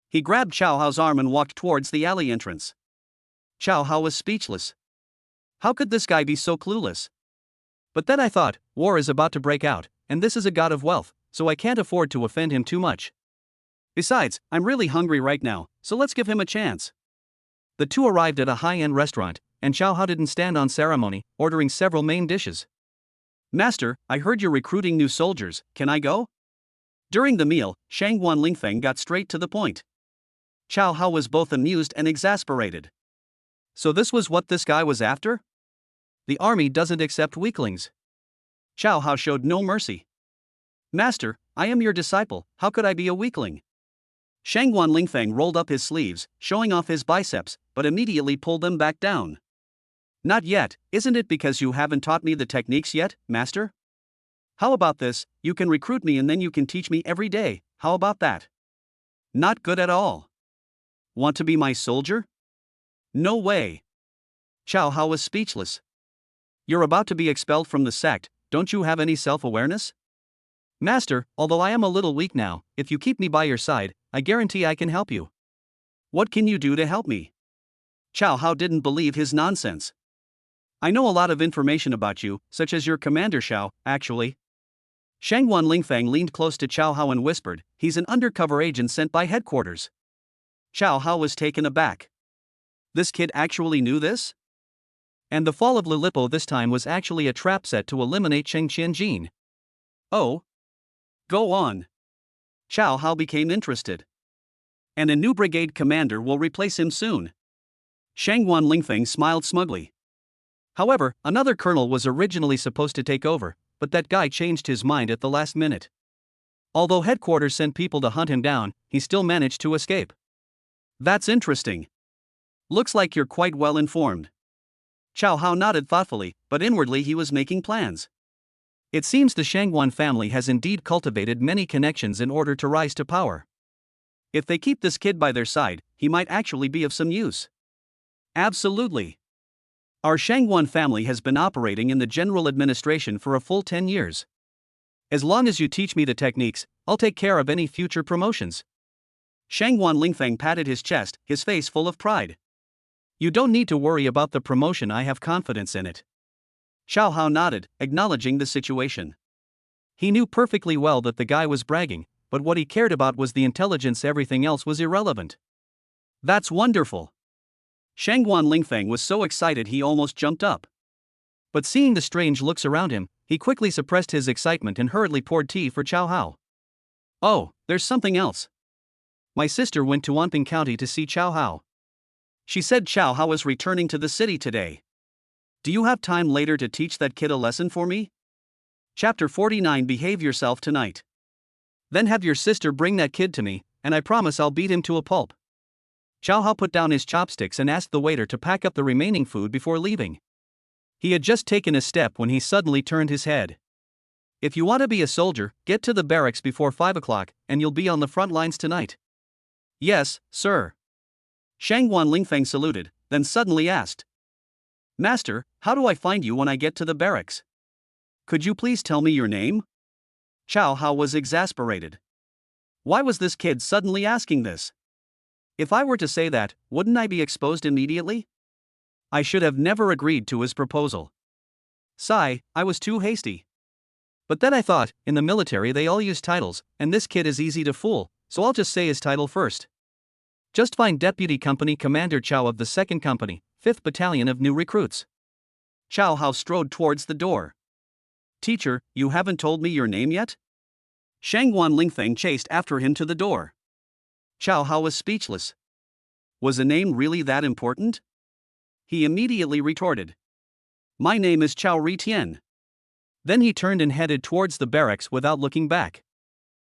He grabbed Chow Hao's arm and walked towards the alley entrance. Chow Hao was speechless. How could this guy be so clueless? But then I thought, war is about to break out, and this is a god of wealth, so I can't afford to offend him too much. Besides, I'm really hungry right now, so let's give him a chance. The two arrived at a high-end restaurant, and Chow Hao didn't stand on ceremony, ordering several main dishes. Master, I heard you're recruiting new soldiers, can I go? During the meal, Shangguan Lingfeng got straight to the point. Chow Hao was both amused and exasperated. So this was what this guy was after? The army doesn't accept weaklings. Chow Hao showed no mercy. Master, I am your disciple, how could I be a weakling? Shangguan Lingfeng rolled up his sleeves, showing off his biceps, but immediately pulled them back down. Not yet, isn't it because you haven't taught me the techniques yet, master? How about this, you can recruit me and then you can teach me every day, how about that? Not good at all. Want to be my soldier? No way. Chow Hao was speechless. You're about to be expelled from the sect, don't you have any self-awareness? Master, although I am a little weak now, if you keep me by your side, I guarantee I can help you. What can you do to help me? Chow Hao didn't believe his nonsense. I know a lot of information about you, such as your commander Xiao, actually. Shangguan Lingfeng leaned close to Chow Hao and whispered, he's an undercover agent sent by headquarters. Chow Hao was taken aback. This kid actually knew this? And the fall of Lilipo this time was actually a trap set to eliminate Cheng Qianjin. Oh? Go on. Chow Hao became interested. And a new brigade commander will replace him soon. Shangguan Lingfeng smiled smugly. However, another colonel was originally supposed to take over, but that guy changed his mind at the last minute. Although headquarters sent people to hunt him down, he still managed to escape. That's interesting. Looks like you're quite well informed. Chow Hao nodded thoughtfully, but inwardly he was making plans. It seems the Shangguan family has indeed cultivated many connections in order to rise to power. If they keep this kid by their side, he might actually be of some use. Absolutely. Our Shangguan family has been operating in the general administration for a full 10 years. As long as you teach me the techniques, I'll take care of any future promotions. Shangguan Lingfeng patted his chest, his face full of pride. You don't need to worry about the promotion, I have confidence in it. Chow Hao nodded, acknowledging the situation. He knew perfectly well that the guy was bragging, but what he cared about was the intelligence, everything else was irrelevant. That's wonderful. Shangguan Lingfeng was so excited he almost jumped up. But seeing the strange looks around him, he quickly suppressed his excitement and hurriedly poured tea for Chow Hao. Oh, there's something else. My sister went to Anping County to see Chow Hao. She said Chow Hao is returning to the city today. Do you have time later to teach that kid a lesson for me? Chapter 49. Behave yourself tonight. Then have your sister bring that kid to me, and I promise I'll beat him to a pulp. Chow Hao put down his chopsticks and asked the waiter to pack up the remaining food before leaving. He had just taken a step when he suddenly turned his head. If you want to be a soldier, get to the barracks before 5 o'clock, and you'll be on the front lines tonight. Yes, sir. Shangguan Lingfeng saluted, then suddenly asked. Master, how do I find you when I get to the barracks? Could you please tell me your name? Chow Hao was exasperated. Why was this kid suddenly asking this? If I were to say that, wouldn't I be exposed immediately? I should have never agreed to his proposal. Sigh, I was too hasty. But then I thought, in the military they all use titles, and this kid is easy to fool, so I'll just say his title first. Just find Deputy Company Commander Chow of the 2nd Company, 5th Battalion of New Recruits. Chow Hao strode towards the door. Teacher, you haven't told me your name yet? Shangguan Lingfeng chased after him to the door. Chow Hao was speechless. Was a name really that important? He immediately retorted. My name is Chow Ri-Tian. Then he turned and headed towards the barracks without looking back.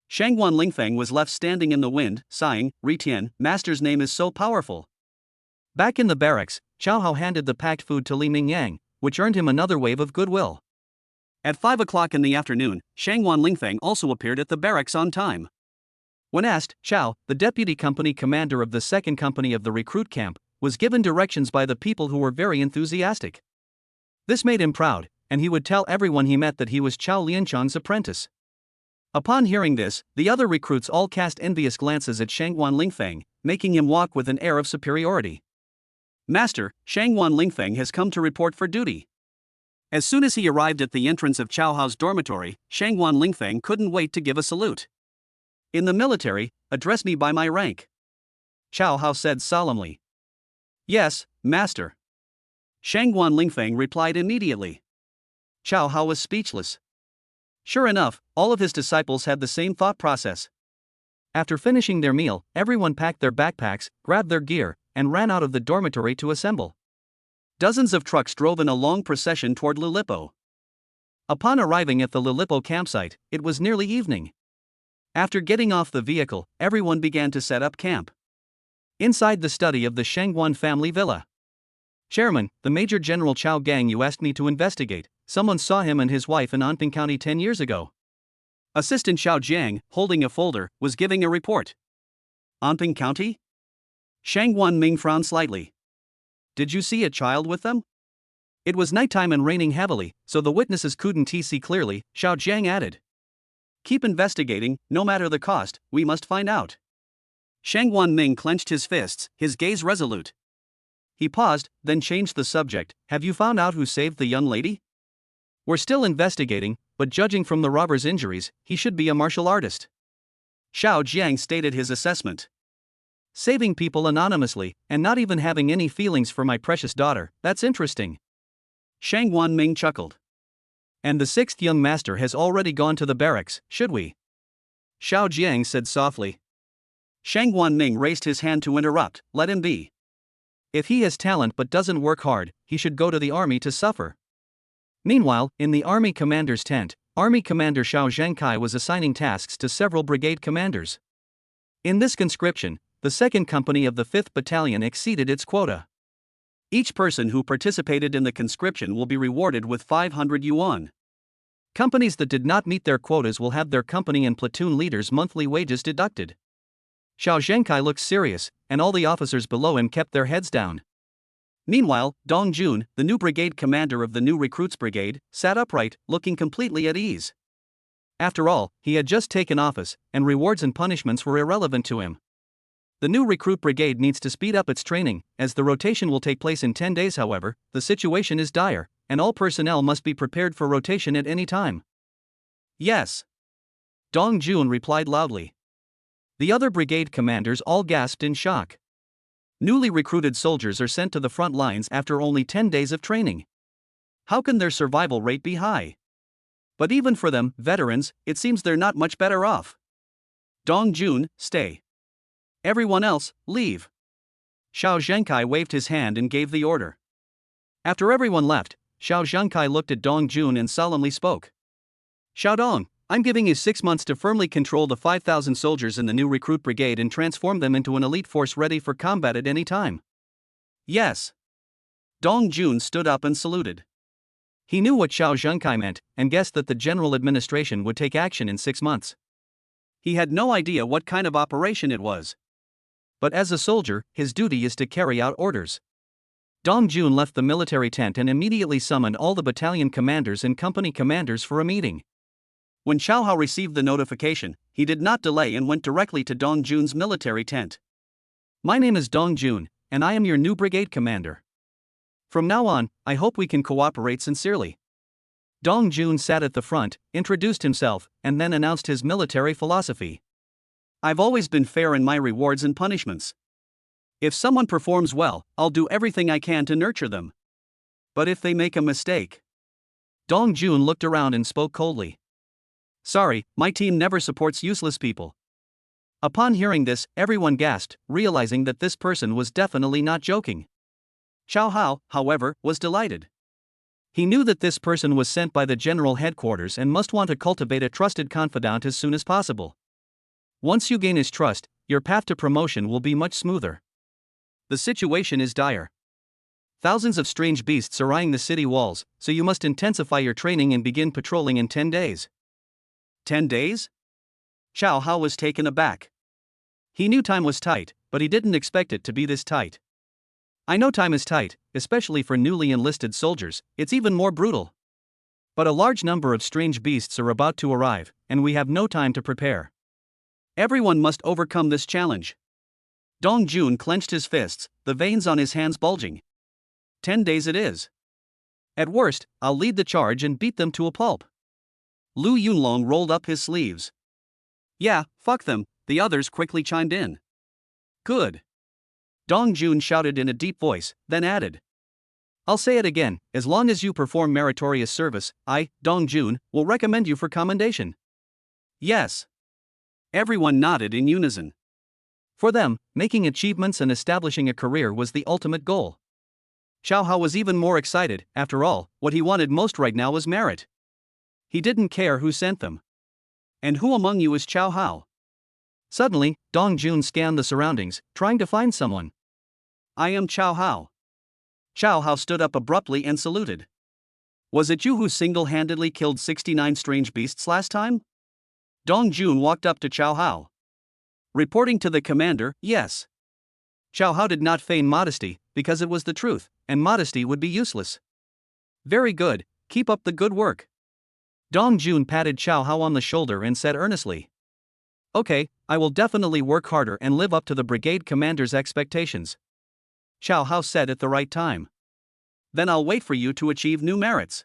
Shangguan Lingfeng was left standing in the wind, sighing, Ri-Tian, master's name is so powerful. Back in the barracks, Chow Hao handed the packed food to Li Mingyang, which earned him another wave of goodwill. At 5 o'clock in the afternoon, Shangguan Lingfeng also appeared at the barracks on time. When asked, Chow, the deputy company commander of the 2nd Company of the recruit camp, was given directions by the people who were very enthusiastic. This made him proud, and he would tell everyone he met that he was Chow Lianchang's apprentice. Upon hearing this, the other recruits all cast envious glances at Shangguan Lingfeng, making him walk with an air of superiority. Master, Shangguan Lingfeng has come to report for duty. As soon as he arrived at the entrance of Chow Hao's dormitory, Shangguan Lingfeng couldn't wait to give a salute. In the military, address me by my rank. Chow Hao said solemnly. Yes, master. Shangguan Lingfeng replied immediately. Chow Hao was speechless. Sure enough, all of his disciples had the same thought process. After finishing their meal, everyone packed their backpacks, grabbed their gear, and ran out of the dormitory to assemble. Dozens of trucks drove in a long procession toward Lilipo. Upon arriving at the Lilipo campsite, it was nearly evening. After getting off the vehicle, everyone began to set up camp. Inside the study of the Shangguan family villa. Chairman, the Major General Chao Gang you asked me to investigate. Someone saw him and his wife in Anping County 10 years ago. Assistant Xiao Jiang, holding a folder, was giving a report. Anping County? Shangguan Ming frowned slightly. Did you see a child with them? It was nighttime and raining heavily, so the witnesses couldn't see clearly, Xiao Jiang added. Keep investigating, no matter the cost, we must find out. Shangguan Ming clenched his fists, his gaze resolute. He paused, then changed the subject. Have you found out who saved the young lady? We're still investigating, but judging from the robber's injuries, he should be a martial artist. Xiao Jiang stated his assessment. Saving people anonymously, and not even having any feelings for my precious daughter, that's interesting. Shangguan Ming chuckled. And the 6th young master has already gone to the barracks, should we? Xiao Jiang said softly. Shangguan Ming raised his hand to interrupt, let him be. If he has talent but doesn't work hard, he should go to the army to suffer. Meanwhile, in the army commander's tent, Army Commander Xiao Zhengkai was assigning tasks to several brigade commanders. In this conscription, the 2nd Company of the 5th Battalion exceeded its quota. Each person who participated in the conscription will be rewarded with 500 yuan. Companies that did not meet their quotas will have their company and platoon leaders' monthly wages deducted. Xiao Zhengkai looked serious, and all the officers below him kept their heads down. Meanwhile, Dong Jun, the new brigade commander of the new recruits brigade, sat upright, looking completely at ease. After all, he had just taken office, and rewards and punishments were irrelevant to him. The new recruit brigade needs to speed up its training, as the rotation will take place in 10 days. However, the situation is dire, and all personnel must be prepared for rotation at any time. Yes. Dong Jun replied loudly. The other brigade commanders all gasped in shock. Newly recruited soldiers are sent to the front lines after only 10 days of training. How can their survival rate be high? But even for them, veterans, it seems they're not much better off. Dong Jun, stay. Everyone else, leave. Xiao Zhengkai waved his hand and gave the order. After everyone left, Xiao Zhengkai looked at Dong Jun and solemnly spoke. Xiao Dong, I'm giving you 6 months to firmly control the 5,000 soldiers in the new recruit brigade and transform them into an elite force ready for combat at any time. Yes. Dong Jun stood up and saluted. He knew what Xiao Zhengkai meant, and guessed that the general administration would take action in 6 months. He had no idea what kind of operation it was. But as a soldier, his duty is to carry out orders. Dong Jun left the military tent and immediately summoned all the battalion commanders and company commanders for a meeting. When Xiao Hao received the notification, he did not delay and went directly to Dong Jun's military tent. My name is Dong Jun, and I am your new brigade commander. From now on, I hope we can cooperate sincerely. Dong Jun sat at the front, introduced himself, and then announced his military philosophy. I've always been fair in my rewards and punishments. If someone performs well, I'll do everything I can to nurture them. But if they make a mistake... Dong Jun looked around and spoke coldly. Sorry, my team never supports useless people. Upon hearing this, everyone gasped, realizing that this person was definitely not joking. Xiao Hao, however, was delighted. He knew that this person was sent by the general headquarters and must want to cultivate a trusted confidant as soon as possible. Once you gain his trust, your path to promotion will be much smoother. The situation is dire. Thousands of strange beasts are eyeing the city walls, so you must intensify your training and begin patrolling in 10 days. 10 days? Xiao Hao was taken aback. He knew time was tight, but he didn't expect it to be this tight. I know time is tight, especially for newly enlisted soldiers, it's even more brutal. But a large number of strange beasts are about to arrive, and we have no time to prepare. Everyone must overcome this challenge. Dong Jun clenched his fists, the veins on his hands bulging. 10 days it is. At worst, I'll lead the charge and beat them to a pulp. Lu Yunlong rolled up his sleeves. Yeah, fuck them, the others quickly chimed in. Good. Dong Jun shouted in a deep voice, then added. I'll say it again, as long as you perform meritorious service, I, Dong Jun, will recommend you for commendation. Yes. Everyone nodded in unison. For them, making achievements and establishing a career was the ultimate goal. Xiao Hao was even more excited. After all, what he wanted most right now was merit. He didn't care who sent them. And who among you is Xiao Hao? Suddenly, Dong Jun scanned the surroundings, trying to find someone. I am Xiao Hao. Xiao Hao stood up abruptly and saluted. Was it you who single-handedly killed 69 strange beasts last time? Dong Jun walked up to Xiao Hao. Reporting to the commander, yes. Xiao Hao did not feign modesty, because it was the truth, and modesty would be useless. Very good, keep up the good work. Dong Jun patted Xiao Hao on the shoulder and said earnestly. Okay, I will definitely work harder and live up to the brigade commander's expectations. Xiao Hao said at the right time. Then I'll wait for you to achieve new merits.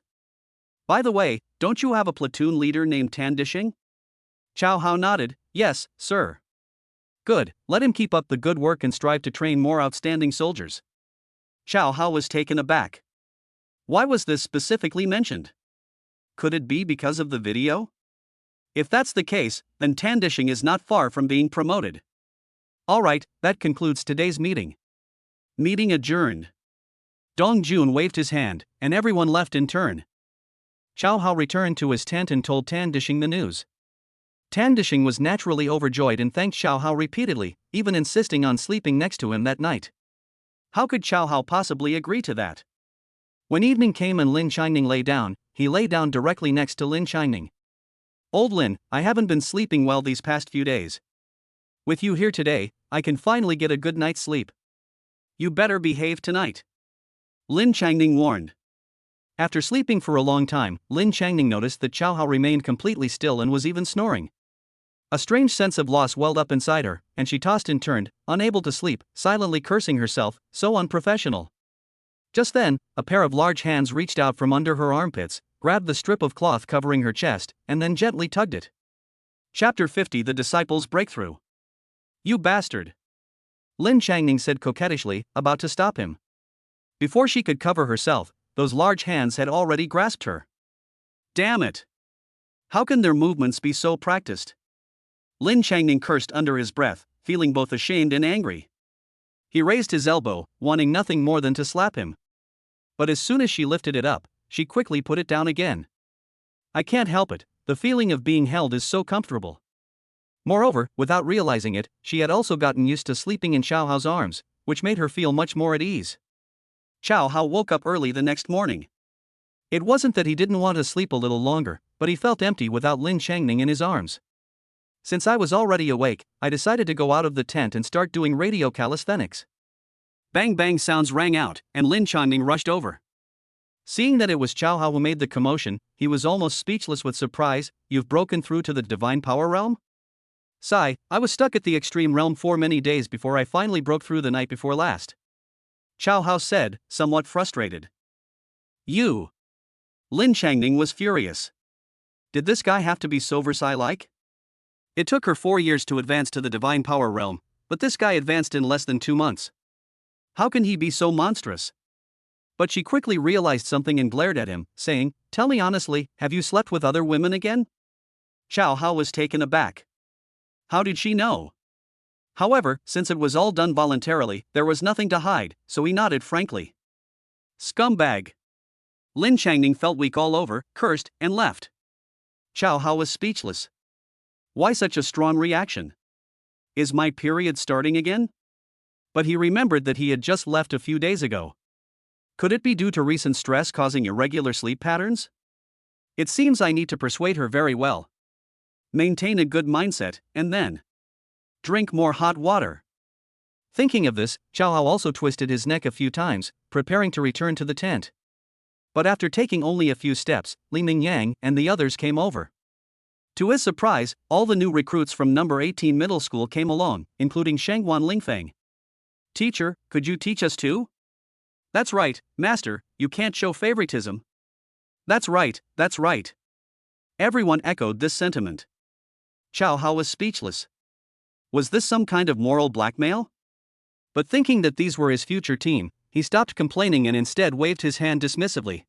By the way, don't you have a platoon leader named Tan Dishing? Xiao Hao nodded, yes, sir. Good, let him keep up the good work and strive to train more outstanding soldiers. Xiao Hao was taken aback. Why was this specifically mentioned? Could it be because of the video? If that's the case, then Tan Dishing is not far from being promoted. Alright, that concludes today's meeting. Meeting adjourned. Dong Jun waved his hand, and everyone left in turn. Xiao Hao returned to his tent and told Tan Dishing the news. Tan Dishing was naturally overjoyed and thanked Xiao Hao repeatedly, even insisting on sleeping next to him that night. How could Xiao Hao possibly agree to that? When evening came and Lin Qining lay down, he lay down directly next to Lin Qining. Old Lin, I haven't been sleeping well these past few days. With you here today, I can finally get a good night's sleep. You better behave tonight. Lin Qining warned. After sleeping for a long time, Lin Qining noticed that Xiao Hao remained completely still and was even snoring. A strange sense of loss welled up inside her, and she tossed and turned, unable to sleep, silently cursing herself, so unprofessional. Just then, a pair of large hands reached out from under her armpits, grabbed the strip of cloth covering her chest, and then gently tugged it. Chapter 50 The Disciples' Breakthrough. You bastard! Lin Qining said coquettishly, about to stop him. Before she could cover herself, those large hands had already grasped her. Damn it! How can their movements be so practiced? Lin Qining cursed under his breath, feeling both ashamed and angry. He raised his elbow, wanting nothing more than to slap him. But as soon as she lifted it up, she quickly put it down again. I can't help it, the feeling of being held is so comfortable. Moreover, without realizing it, she had also gotten used to sleeping in Xiao Hao's arms, which made her feel much more at ease. Xiao Hao woke up early the next morning. It wasn't that he didn't want to sleep a little longer, but he felt empty without Lin Qining in his arms. Since I was already awake, I decided to go out of the tent and start doing radio calisthenics. Bang bang sounds rang out, and Lin Qining rushed over. Seeing that it was Xiao Hao who made the commotion, he was almost speechless with surprise. You've broken through to the divine power realm? Sigh, I was stuck at the extreme realm for many days before I finally broke through the night before last. Xiao Hao said, somewhat frustrated. You. Lin Changning was furious. Did this guy have to be so Versailles-like? It took her 4 years to advance to the divine power realm, but this guy advanced in less than 2 months. How can he be so monstrous? But she quickly realized something and glared at him, saying, "Tell me honestly, have you slept with other women again?" Chow Hao was taken aback. How did she know? However, since it was all done voluntarily, there was nothing to hide, so he nodded frankly. Scumbag! Lin Changning felt weak all over, cursed, and left. Chow Hao was speechless. Why such a strong reaction? Is my period starting again? But he remembered that he had just left a few days ago. Could it be due to recent stress causing irregular sleep patterns? It seems I need to persuade her very well. Maintain a good mindset, and then drink more hot water. Thinking of this, Chow Hao also twisted his neck a few times, preparing to return to the tent. But after taking only a few steps, Li Mingyang and the others came over. To his surprise, all the new recruits from number 18 middle school came along, including Shangguan Lingfeng. "Teacher, could you teach us too?" "That's right, master, you can't show favoritism." That's right, that's right." Everyone echoed this sentiment. Chow Hao was speechless. Was this some kind of moral blackmail? But thinking that these were his future team, he stopped complaining and instead waved his hand dismissively.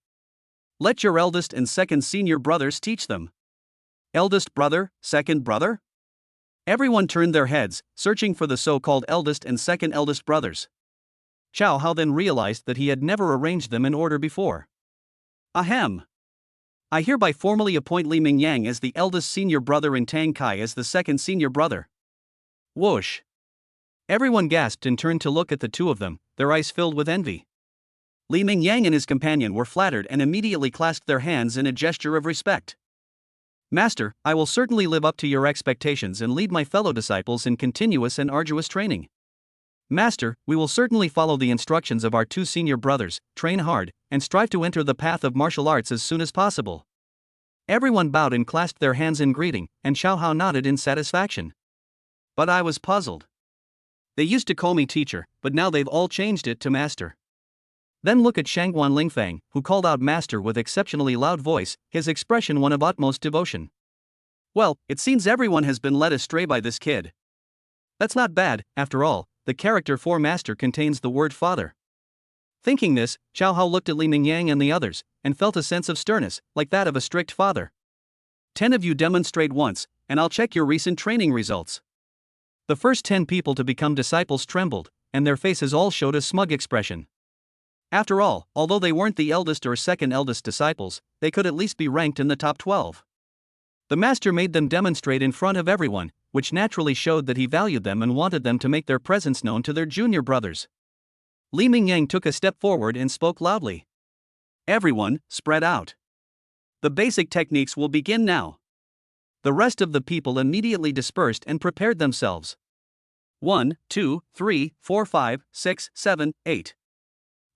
"Let your eldest and second senior brothers teach them." Eldest brother, second brother? Everyone turned their heads, searching for the so-called eldest and second eldest brothers. Chow Hao then realized that he had never arranged them in order before. Ahem. I hereby formally appoint Li Mingyang as the eldest senior brother and Tang Kai as the second senior brother. Whoosh. Everyone gasped and turned to look at the two of them, their eyes filled with envy. Li Mingyang and his companion were flattered and immediately clasped their hands in a gesture of respect. "Master, I will certainly live up to your expectations and lead my fellow disciples in continuous and arduous training. Master, we will certainly follow the instructions of our two senior brothers, train hard, and strive to enter the path of martial arts as soon as possible." Everyone bowed and clasped their hands in greeting, and Chow Hao nodded in satisfaction. But I was puzzled. They used to call me teacher, but now they've all changed it to master. Then look at Shangguan Lingfeng, who called out master with exceptionally loud voice, his expression one of utmost devotion. Well, it seems everyone has been led astray by this kid. That's not bad, after all. The character for master contains the word father. Thinking this, Chow Hao looked at Li Mingyang and the others, and felt a sense of sternness, like that of a strict father. 10 of you demonstrate once, and I'll check your recent training results. The first 10 people to become disciples trembled, and their faces all showed a smug expression. After all, although they weren't the eldest or second eldest disciples, they could at least be ranked in the top 12. The master made them demonstrate in front of everyone, which naturally showed that he valued them and wanted them to make their presence known to their junior brothers. Li Mingyang took a step forward and spoke loudly. "Everyone, spread out. The basic techniques will begin now." The rest of the people immediately dispersed and prepared themselves. 1, 2, 3, 4, 5, 6, 7, 8.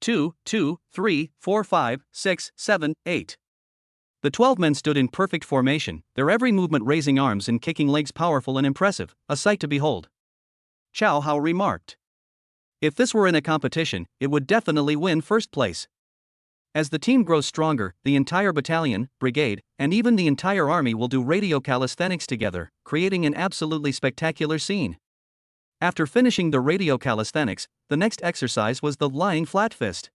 2, 2, 3, 4, 5, 6, 7, 8. The 12 men stood in perfect formation, their every movement raising arms and kicking legs powerful and impressive, a sight to behold. Chow Hao remarked. If this were in a competition, it would definitely win first place. As the team grows stronger, the entire battalion, brigade, and even the entire army will do radio calisthenics together, creating an absolutely spectacular scene. After finishing the radio calisthenics, the next exercise was the lying flat fist.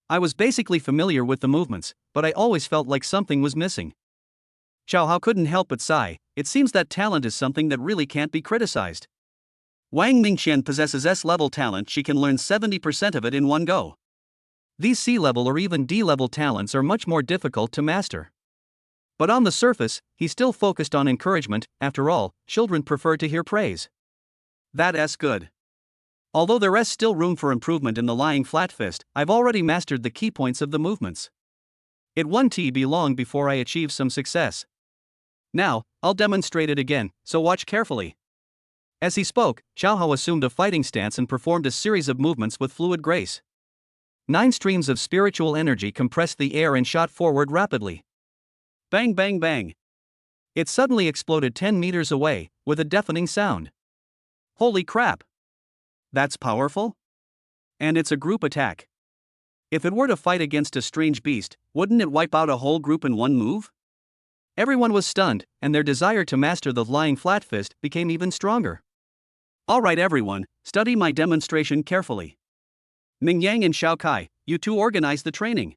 I was basically familiar with the movements, but I always felt like something was missing. Chow Hao couldn't help but sigh. It seems that talent is something that really can't be criticized. Wang Mingqian possesses S-level talent, she can learn 70% of it in one go. These C-level or even D-level talents are much more difficult to master. But on the surface, he still focused on encouragement. After all, children prefer to hear praise. That's good. Although there is still room for improvement in the lying flat fist, I've already mastered the key points of the movements. It won't be long before I achieve some success. Now, I'll demonstrate it again, so watch carefully. As he spoke, Chow Hao assumed a fighting stance and performed a series of movements with fluid grace. 9 streams of spiritual energy compressed the air and shot forward rapidly. Bang bang bang. It suddenly exploded 10 meters away, with a deafening sound. Holy crap! That's powerful? And it's a group attack. If it were to fight against a strange beast, Wouldn't it wipe out a whole group in one move? Everyone was stunned, and their desire to master the lying flat fist became even stronger. Alright everyone, study my demonstration carefully. Ming Yang and Xiao Kai, you two organize the training.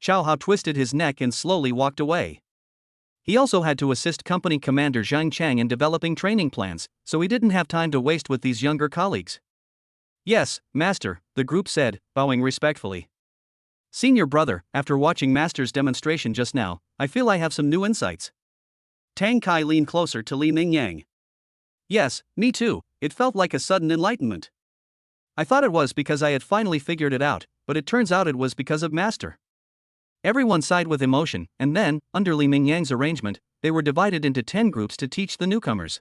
Xiao Hao twisted his neck and slowly walked away. He also had to assist company commander Zhang Chang in developing training plans, so he didn't have time to waste with these younger colleagues. Yes, Master, the group said, bowing respectfully. Senior brother, after watching Master's demonstration just now, I feel I have some new insights. Tang Kai leaned closer to Li Ming Yang. Yes, me too, it felt like a sudden enlightenment. I thought it was because I had finally figured it out, but it turns out it was because of Master. Everyone sighed with emotion, and then, under Li Ming Yang's arrangement, they were divided into 10 groups to teach the newcomers.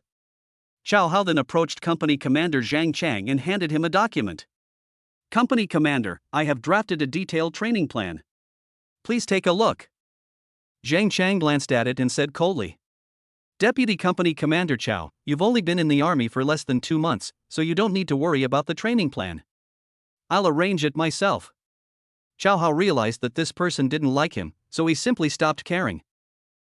Xiao Hao then approached Company Commander Zhang Chang and handed him a document. Company Commander, I have drafted a detailed training plan. Please take a look. Zhang Chang glanced at it and said coldly. Deputy Company Commander Chao, you've only been in the army for less than 2 months, so you don't need to worry about the training plan. I'll arrange it myself. Xiao Hao realized that this person didn't like him, so he simply stopped caring.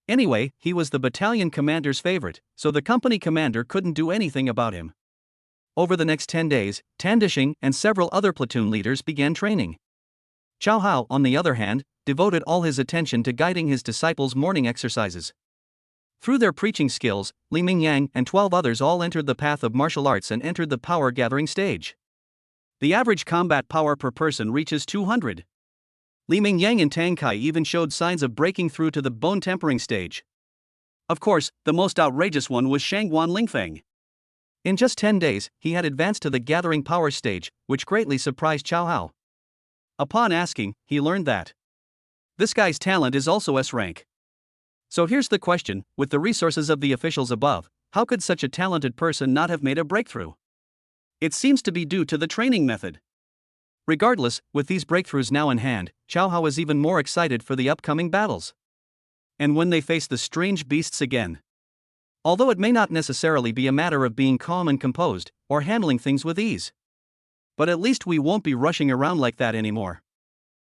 Anyway, he was the battalion commander's favorite, so the company commander couldn't do anything about him. Over the next 10 days, Tan Dishing and several other platoon leaders began training. Xiao Hao, on the other hand, devoted all his attention to guiding his disciples' morning exercises. Through their preaching skills, Li Ming Yang and 12 others all entered the path of martial arts and entered the power-gathering stage. The average combat power per person reaches 200. Li Ming Yang and Tang Kai even showed signs of breaking through to the bone-tempering stage. Of course, the most outrageous one was Shangguan Lingfeng. In just 10 days, he had advanced to the gathering power stage, which greatly surprised Xiao Hao. Upon asking, he learned that this guy's talent is also S rank. So here's the question, with the resources of the officials above, how could such a talented person not have made a breakthrough? It seems to be due to the training method. Regardless, with these breakthroughs now in hand, Xiao Hao is even more excited for the upcoming battles. And when they face the strange beasts again. Although it may not necessarily be a matter of being calm and composed, or handling things with ease. But at least we won't be rushing around like that anymore.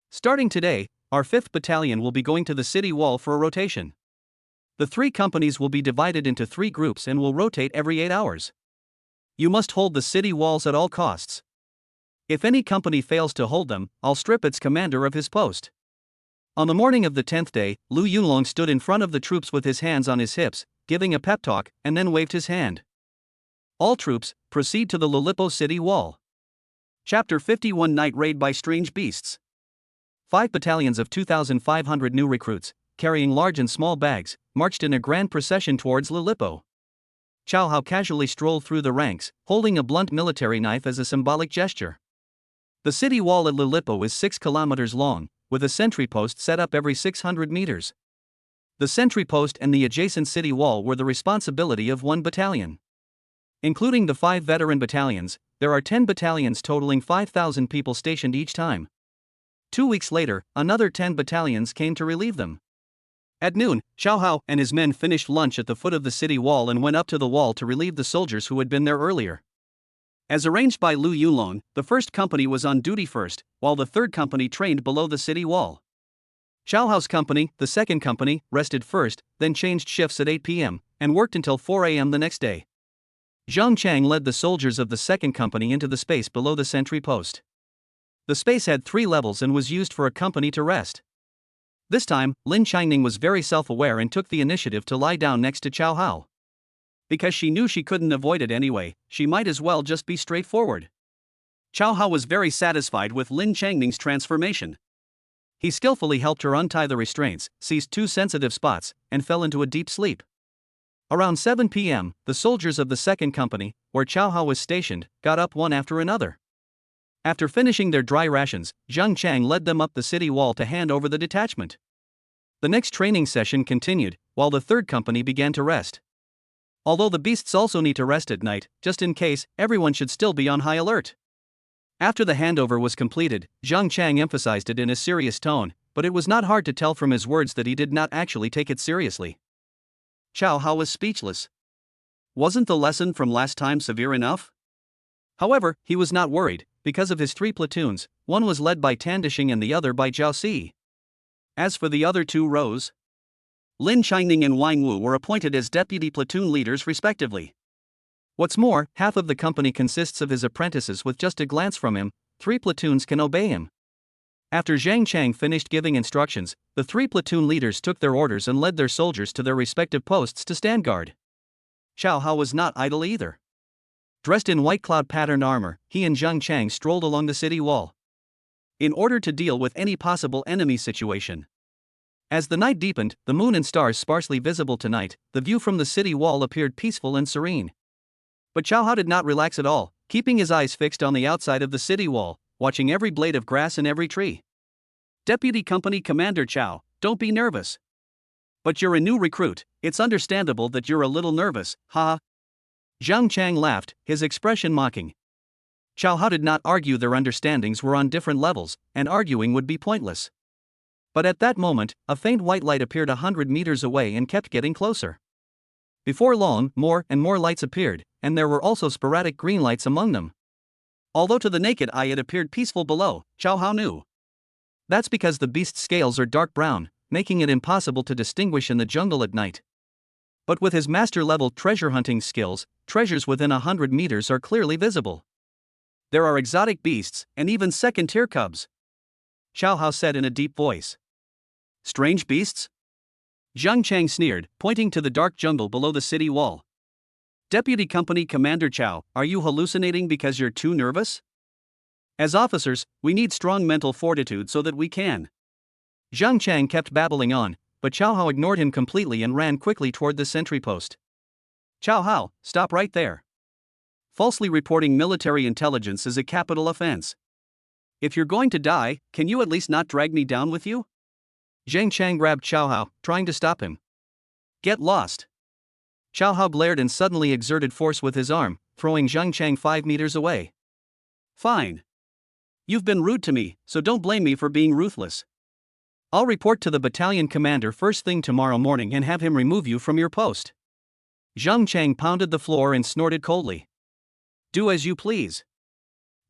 Starting today, our 5th Battalion will be going to the city wall for a rotation. The 3 companies will be divided into 3 groups and will rotate every 8 hours. You must hold the city walls at all costs. If any company fails to hold them, I'll strip its commander of his post. On the morning of the 10th day, Lu Yunlong stood in front of the troops with his hands on his hips, giving a pep talk, and then waved his hand. All troops, proceed to the Lilipo city wall. Chapter 51 Night Raid by Strange Beasts. 5 battalions of 2,500 new recruits, carrying large and small bags, marched in a grand procession towards Lilipo. Xiao Hao casually strolled through the ranks, holding a blunt military knife as a symbolic gesture. The city wall at Lilipo is 6 kilometers long, with a sentry post set up every 600 meters. The sentry post and the adjacent city wall were the responsibility of 1 battalion. Including the 5 veteran battalions, there are 10 battalions totaling 5,000 people stationed each time. 2 weeks later, another 10 battalions came to relieve them. At noon, Xiao Hao and his men finished lunch at the foot of the city wall and went up to the wall to relieve the soldiers who had been there earlier. As arranged by Lu Yunlong, the 1st company was on duty first, while the 3rd company trained below the city wall. Xiao Hao's company, the 2nd company, rested first, then changed shifts at 8 p.m., and worked until 4 a.m. the next day. Zhang Chang led the soldiers of the 2nd company into the space below the sentry post. The space had 3 levels and was used for a company to rest. This time, Lin Changning was very self-aware and took the initiative to lie down next to Xiao Hao. Because she knew she couldn't avoid it anyway, she might as well just be straightforward. Xiao Hao was very satisfied with Lin Changning's transformation. He skillfully helped her untie the restraints, seized 2 sensitive spots, and fell into a deep sleep. Around 7 p.m., the soldiers of the 2nd company, where Xiao Hao was stationed, got up one after another. After finishing their dry rations, Zhang Chang led them up the city wall to hand over the detachment. The next training session continued, while the 3rd company began to rest. Although the beasts also need to rest at night, just in case, everyone should still be on high alert. After the handover was completed, Zhang Chang emphasized it in a serious tone, but it was not hard to tell from his words that he did not actually take it seriously. Xiao Hao was speechless. Wasn't the lesson from last time severe enough? However, he was not worried, because of his 3 platoons, one was led by Tan Dishing and the other by Zhao Si. As for the other two rows, Lin Changning and Wang Wu were appointed as deputy platoon leaders respectively. What's more, half of the company consists of his apprentices. With just a glance from him, 3 platoons can obey him. After Zhang Chang finished giving instructions, the 3 platoon leaders took their orders and led their soldiers to their respective posts to stand guard. Xiao Hao was not idle either. Dressed in white cloud patterned armor, he and Zhang Chang strolled along the city wall in order to deal with any possible enemy situation. As the night deepened, the moon and stars sparsely visible tonight, the view from the city wall appeared peaceful and serene. But Xiao Hao did not relax at all, keeping his eyes fixed on the outside of the city wall, watching every blade of grass and every tree. Deputy Company Commander Qiao, don't be nervous. But you're a new recruit, it's understandable that you're a little nervous, haha. Zhang Chang laughed, his expression mocking. Xiao Hao did not argue. Their understandings were on different levels, and arguing would be pointless. But at that moment, a faint white light appeared 100 meters away and kept getting closer. Before long, more and more lights appeared, and there were also sporadic green lights among them. Although to the naked eye it appeared peaceful below, Xiao Hao knew. That's because the beast's scales are dark brown, making it impossible to distinguish in the jungle at night. But with his master-level treasure hunting skills, treasures within 100 meters are clearly visible. There are exotic beasts, and even second-tier cubs, Xiao Hao said in a deep voice. Strange beasts? Zhang Chang sneered, pointing to the dark jungle below the city wall. Deputy Company Commander Qiao, are you hallucinating because you're too nervous? As officers, we need strong mental fortitude so that we can. Zhang Chang kept babbling on, but Xiao Hao ignored him completely and ran quickly toward the sentry post. Xiao Hao, stop right there. Falsely reporting military intelligence is a capital offense. If you're going to die, can you at least not drag me down with you? Zhang Chang grabbed Xiao Hao, trying to stop him. Get lost. Xiao Hao glared and suddenly exerted force with his arm, throwing Zhang Chang 5 meters away. Fine. You've been rude to me, so don't blame me for being ruthless. I'll report to the battalion commander first thing tomorrow morning and have him remove you from your post. Zhang Chang pounded the floor and snorted coldly. Do as you please.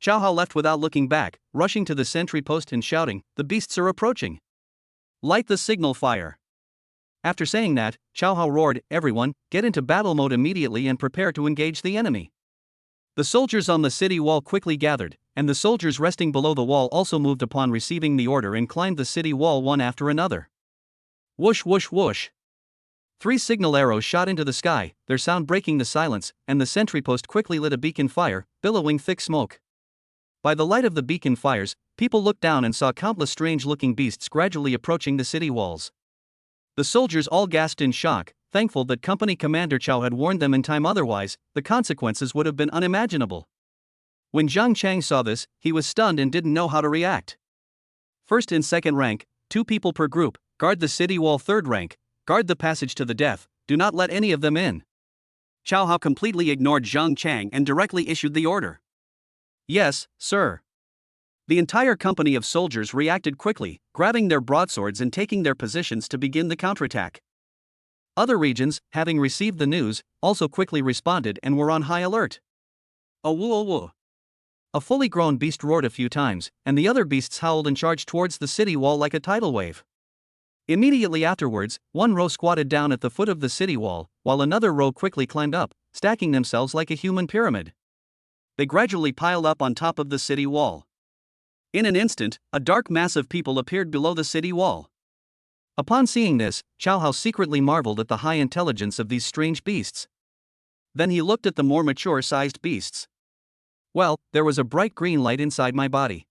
Xiao Hao left without looking back, rushing to the sentry post and shouting, the beasts are approaching. Light the signal fire. After saying that, Xiao Hao roared, everyone, get into battle mode immediately and prepare to engage the enemy. The soldiers on the city wall quickly gathered, and the soldiers resting below the wall also moved upon receiving the order and climbed the city wall one after another. Whoosh whoosh whoosh. 3 signal arrows shot into the sky, their sound breaking the silence, and the sentry post quickly lit a beacon fire, billowing thick smoke. By the light of the beacon fires, people looked down and saw countless strange-looking beasts gradually approaching the city walls. The soldiers all gasped in shock, thankful that Company Commander Qiao had warned them in time, otherwise, the consequences would have been unimaginable. When Zhang Chang saw this, he was stunned and didn't know how to react. First and second rank, 2 people per group, guard the city wall. Third rank, guard the passage to the death, do not let any of them in. Xiao Hao completely ignored Zhang Chang and directly issued the order. Yes, sir. The entire company of soldiers reacted quickly, grabbing their broadswords and taking their positions to begin the counterattack. Other regions, having received the news, also quickly responded and were on high alert. Woo. A fully grown beast roared a few times, and the other beasts howled and charged towards the city wall like a tidal wave. Immediately afterwards, one row squatted down at the foot of the city wall, while another row quickly climbed up, stacking themselves like a human pyramid. They gradually piled up on top of the city wall. In an instant, a dark mass of people appeared below the city wall. Upon seeing this, Xiao Hao secretly marveled at the high intelligence of these strange beasts. Then he looked at the more mature-sized beasts. Well, there was a bright green light inside my body.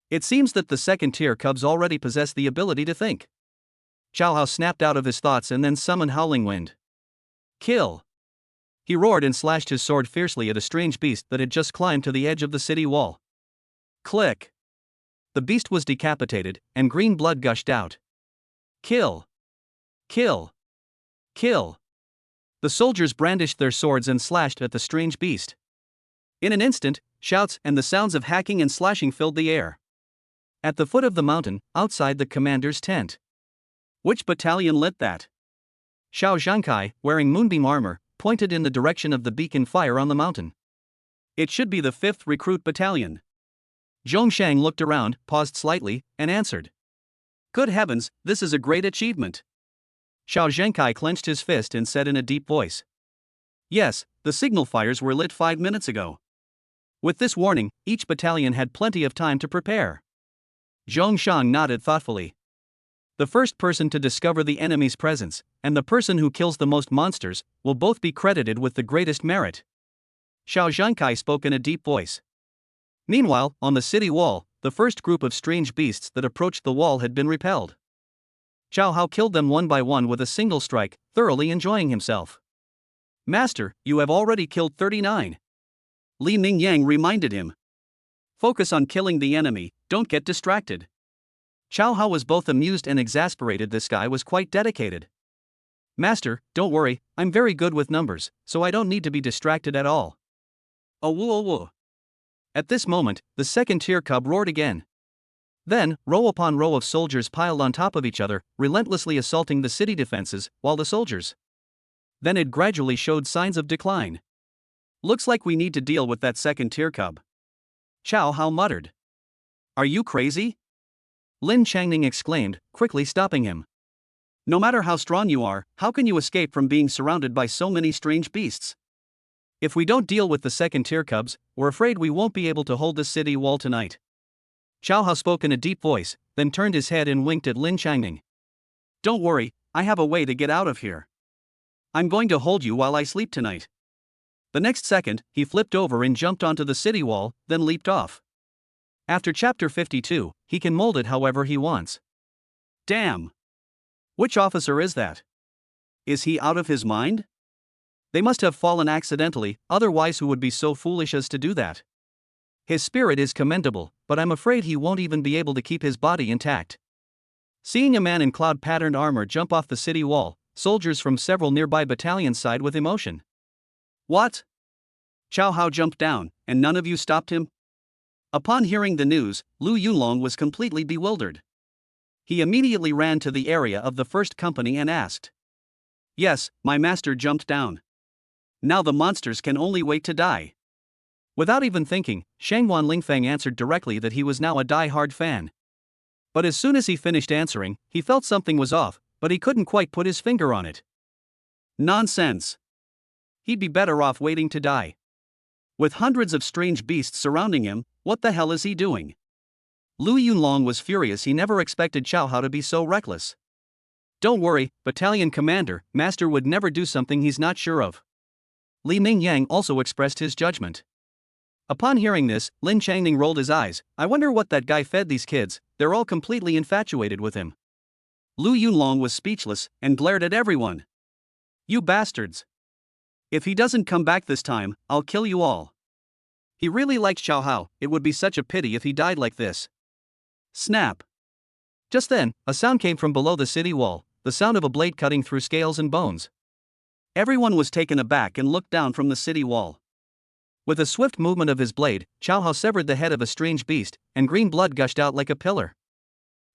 It seems that the second-tier cubs already possess the ability to think. Xiao Hao snapped out of his thoughts and then summoned Howling Wind. Kill! He roared and slashed his sword fiercely at a strange beast that had just climbed to the edge of the city wall. Click! The beast was decapitated, and green blood gushed out. Kill! Kill! Kill! The soldiers brandished their swords and slashed at the strange beast. In an instant, shouts and the sounds of hacking and slashing filled the air. At the foot of the mountain, outside the commander's tent. Which battalion lit that? Xiao Zhangkai, wearing moonbeam armor, pointed in the direction of the beacon fire on the mountain. It should be the 5th Recruit Battalion. Zhongshan looked around, paused slightly, and answered. Good heavens, this is a great achievement. Xiao Zhenkai clenched his fist and said in a deep voice. Yes, the signal fires were lit 5 minutes ago. With this warning, each battalion had plenty of time to prepare. Zhong Shang nodded thoughtfully. The first person to discover the enemy's presence, and the person who kills the most monsters, will both be credited with the greatest merit. Xiao Zhenkai spoke in a deep voice. Meanwhile, on the city wall, the first group of strange beasts that approached the wall had been repelled. Chao Hao killed them one by one with a single strike, thoroughly enjoying himself. Master, you have already killed 39. Li Mingyang reminded him. Focus on killing the enemy, don't get distracted. Chao Hao was both amused and exasperated. This guy was quite dedicated. Master, don't worry, I'm very good with numbers, so I don't need to be distracted at all. Oh woo oh woo. At this moment, the second-tier cub roared again. Then, row upon row of soldiers piled on top of each other, relentlessly assaulting the city defenses, while the soldiers. Then it gradually showed signs of decline. Looks like we need to deal with that second-tier cub. Chao Hao muttered. Are you crazy? Lin Changning exclaimed, quickly stopping him. No matter how strong you are, how can you escape from being surrounded by so many strange beasts? If we don't deal with the second-tier cubs, we're afraid we won't be able to hold the city wall tonight. Chao Hao spoke in a deep voice, then turned his head and winked at Lin Changning. Don't worry, I have a way to get out of here. I'm going to hold you while I sleep tonight. The next second, he flipped over and jumped onto the city wall, then leaped off. After chapter 52, he can mold it however he wants. Damn! Which officer is that? Is he out of his mind? They must have fallen accidentally, otherwise who would be so foolish as to do that? His spirit is commendable, but I'm afraid he won't even be able to keep his body intact. Seeing a man in cloud-patterned armor jump off the city wall, soldiers from several nearby battalions sighed with emotion. What? Chao Hao jumped down, and none of you stopped him? Upon hearing the news, Lu Yunlong was completely bewildered. He immediately ran to the area of the first company and asked. Yes, my master jumped down. Now the monsters can only wait to die. Without even thinking, Shangwan Lingfeng answered directly that he was now a die-hard fan. But as soon as he finished answering, he felt something was off, but he couldn't quite put his finger on it. Nonsense. He'd be better off waiting to die. With hundreds of strange beasts surrounding him, what the hell is he doing? Lu Yunlong was furious. He never expected Chao Hao to be so reckless. Don't worry, battalion commander, master would never do something he's not sure of. Li Mingyang also expressed his judgment. Upon hearing this, Lin Changning rolled his eyes. I wonder what that guy fed these kids, they're all completely infatuated with him. Lu Yunlong was speechless, and glared at everyone. You bastards. If he doesn't come back this time, I'll kill you all. He really liked Chao Hao, it would be such a pity if he died like this. Snap. Just then, a sound came from below the city wall, the sound of a blade cutting through scales and bones. Everyone was taken aback and looked down from the city wall. With a swift movement of his blade, Chao Hao severed the head of a strange beast, and green blood gushed out like a pillar.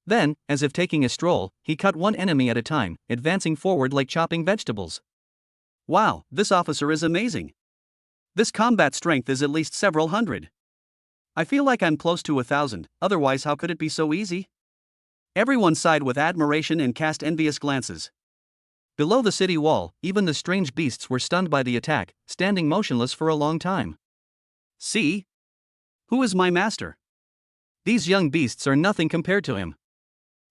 Then, as if taking a stroll, he cut one enemy at a time, advancing forward like chopping vegetables. Wow, this officer is amazing. This combat strength is at least several hundred. I feel like I'm close to 1,000, otherwise how could it be so easy? Everyone sighed with admiration and cast envious glances. Below the city wall, even the strange beasts were stunned by the attack, standing motionless for a long time. See? Who is my master? These young beasts are nothing compared to him.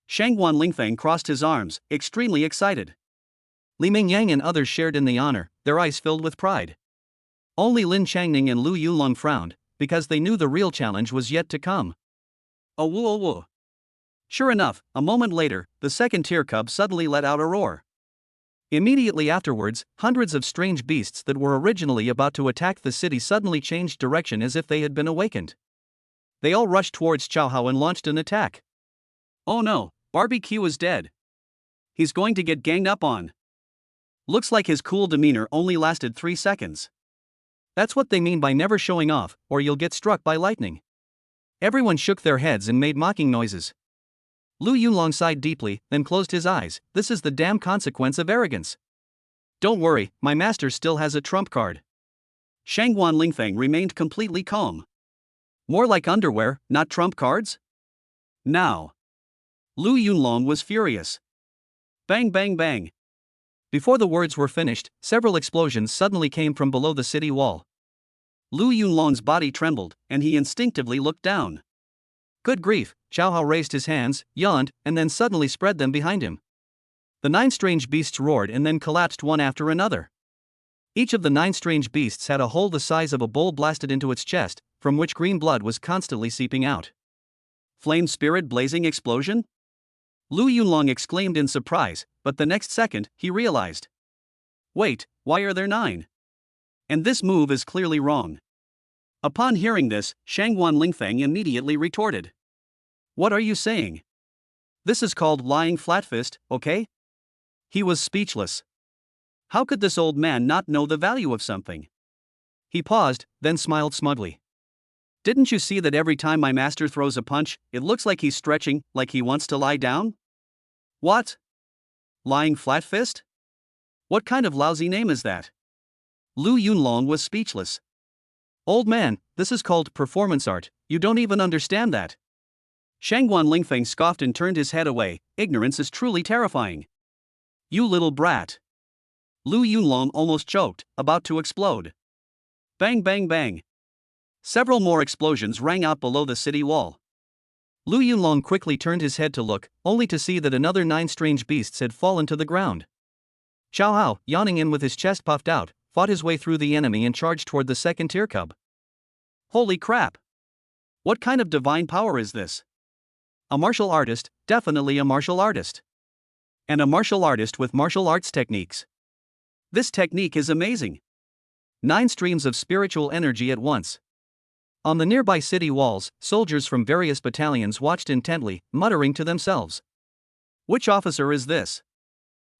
Shangwan Lingfeng crossed his arms, extremely excited. Li Mingyang and others shared in the honor, their eyes filled with pride. Only Lin Changning and Lu Yulong frowned, because they knew the real challenge was yet to come. Oh woo oh woo. Sure enough, a moment later, the second-tier cub suddenly let out a roar. Immediately afterwards, hundreds of strange beasts that were originally about to attack the city suddenly changed direction as if they had been awakened. They all rushed towards Chao Hao and launched an attack. Oh no, Barbecue is dead. He's going to get ganged up on. Looks like his cool demeanor only lasted 3 seconds. That's what they mean by never showing off, or you'll get struck by lightning. Everyone shook their heads and made mocking noises. Lu Yulong sighed deeply, then closed his eyes. This is the damn consequence of arrogance. Don't worry, my master still has a trump card. Shangwan Lingfeng remained completely calm. More like underwear, not trump cards? Now. Lu Yunlong was furious. Bang bang bang. Before the words were finished, several explosions suddenly came from below the city wall. Lu Yunlong's body trembled, and he instinctively looked down. Good grief, Xiao Hao raised his hands, yawned, and then suddenly spread them behind him. The 9 strange beasts roared and then collapsed one after another. Each of the 9 strange beasts had a hole the size of a bowl blasted into its chest, from which green blood was constantly seeping out. Flame spirit blazing explosion? Lu Yunlong exclaimed in surprise, but the next second, he realized. Wait, why are there 9? And this move is clearly wrong. Upon hearing this, Shangguan Lingfeng immediately retorted. What are you saying? This is called lying flat-fist, okay? He was speechless. How could this old man not know the value of something? He paused, then smiled smugly. Didn't you see that every time my master throws a punch, it looks like he's stretching, like he wants to lie down? What? Lying flat-fist? What kind of lousy name is that? Lu Yunlong was speechless. Old man, this is called performance art, you don't even understand that. Shangguan Lingfeng scoffed and turned his head away. Ignorance is truly terrifying. You little brat. Lu Yunlong almost choked, about to explode. Bang bang bang. Several more explosions rang out below the city wall. Lu Yunlong quickly turned his head to look, only to see that another 9 strange beasts had fallen to the ground. Xiao Hao, yawning in with his chest puffed out, fought his way through the enemy and charged toward the second tier cub. Holy crap! What kind of divine power is this? A martial artist, definitely a martial artist. And a martial artist with martial arts techniques. This technique is amazing. 9 streams of spiritual energy at once. On the nearby city walls, soldiers from various battalions watched intently, muttering to themselves. Which officer is this?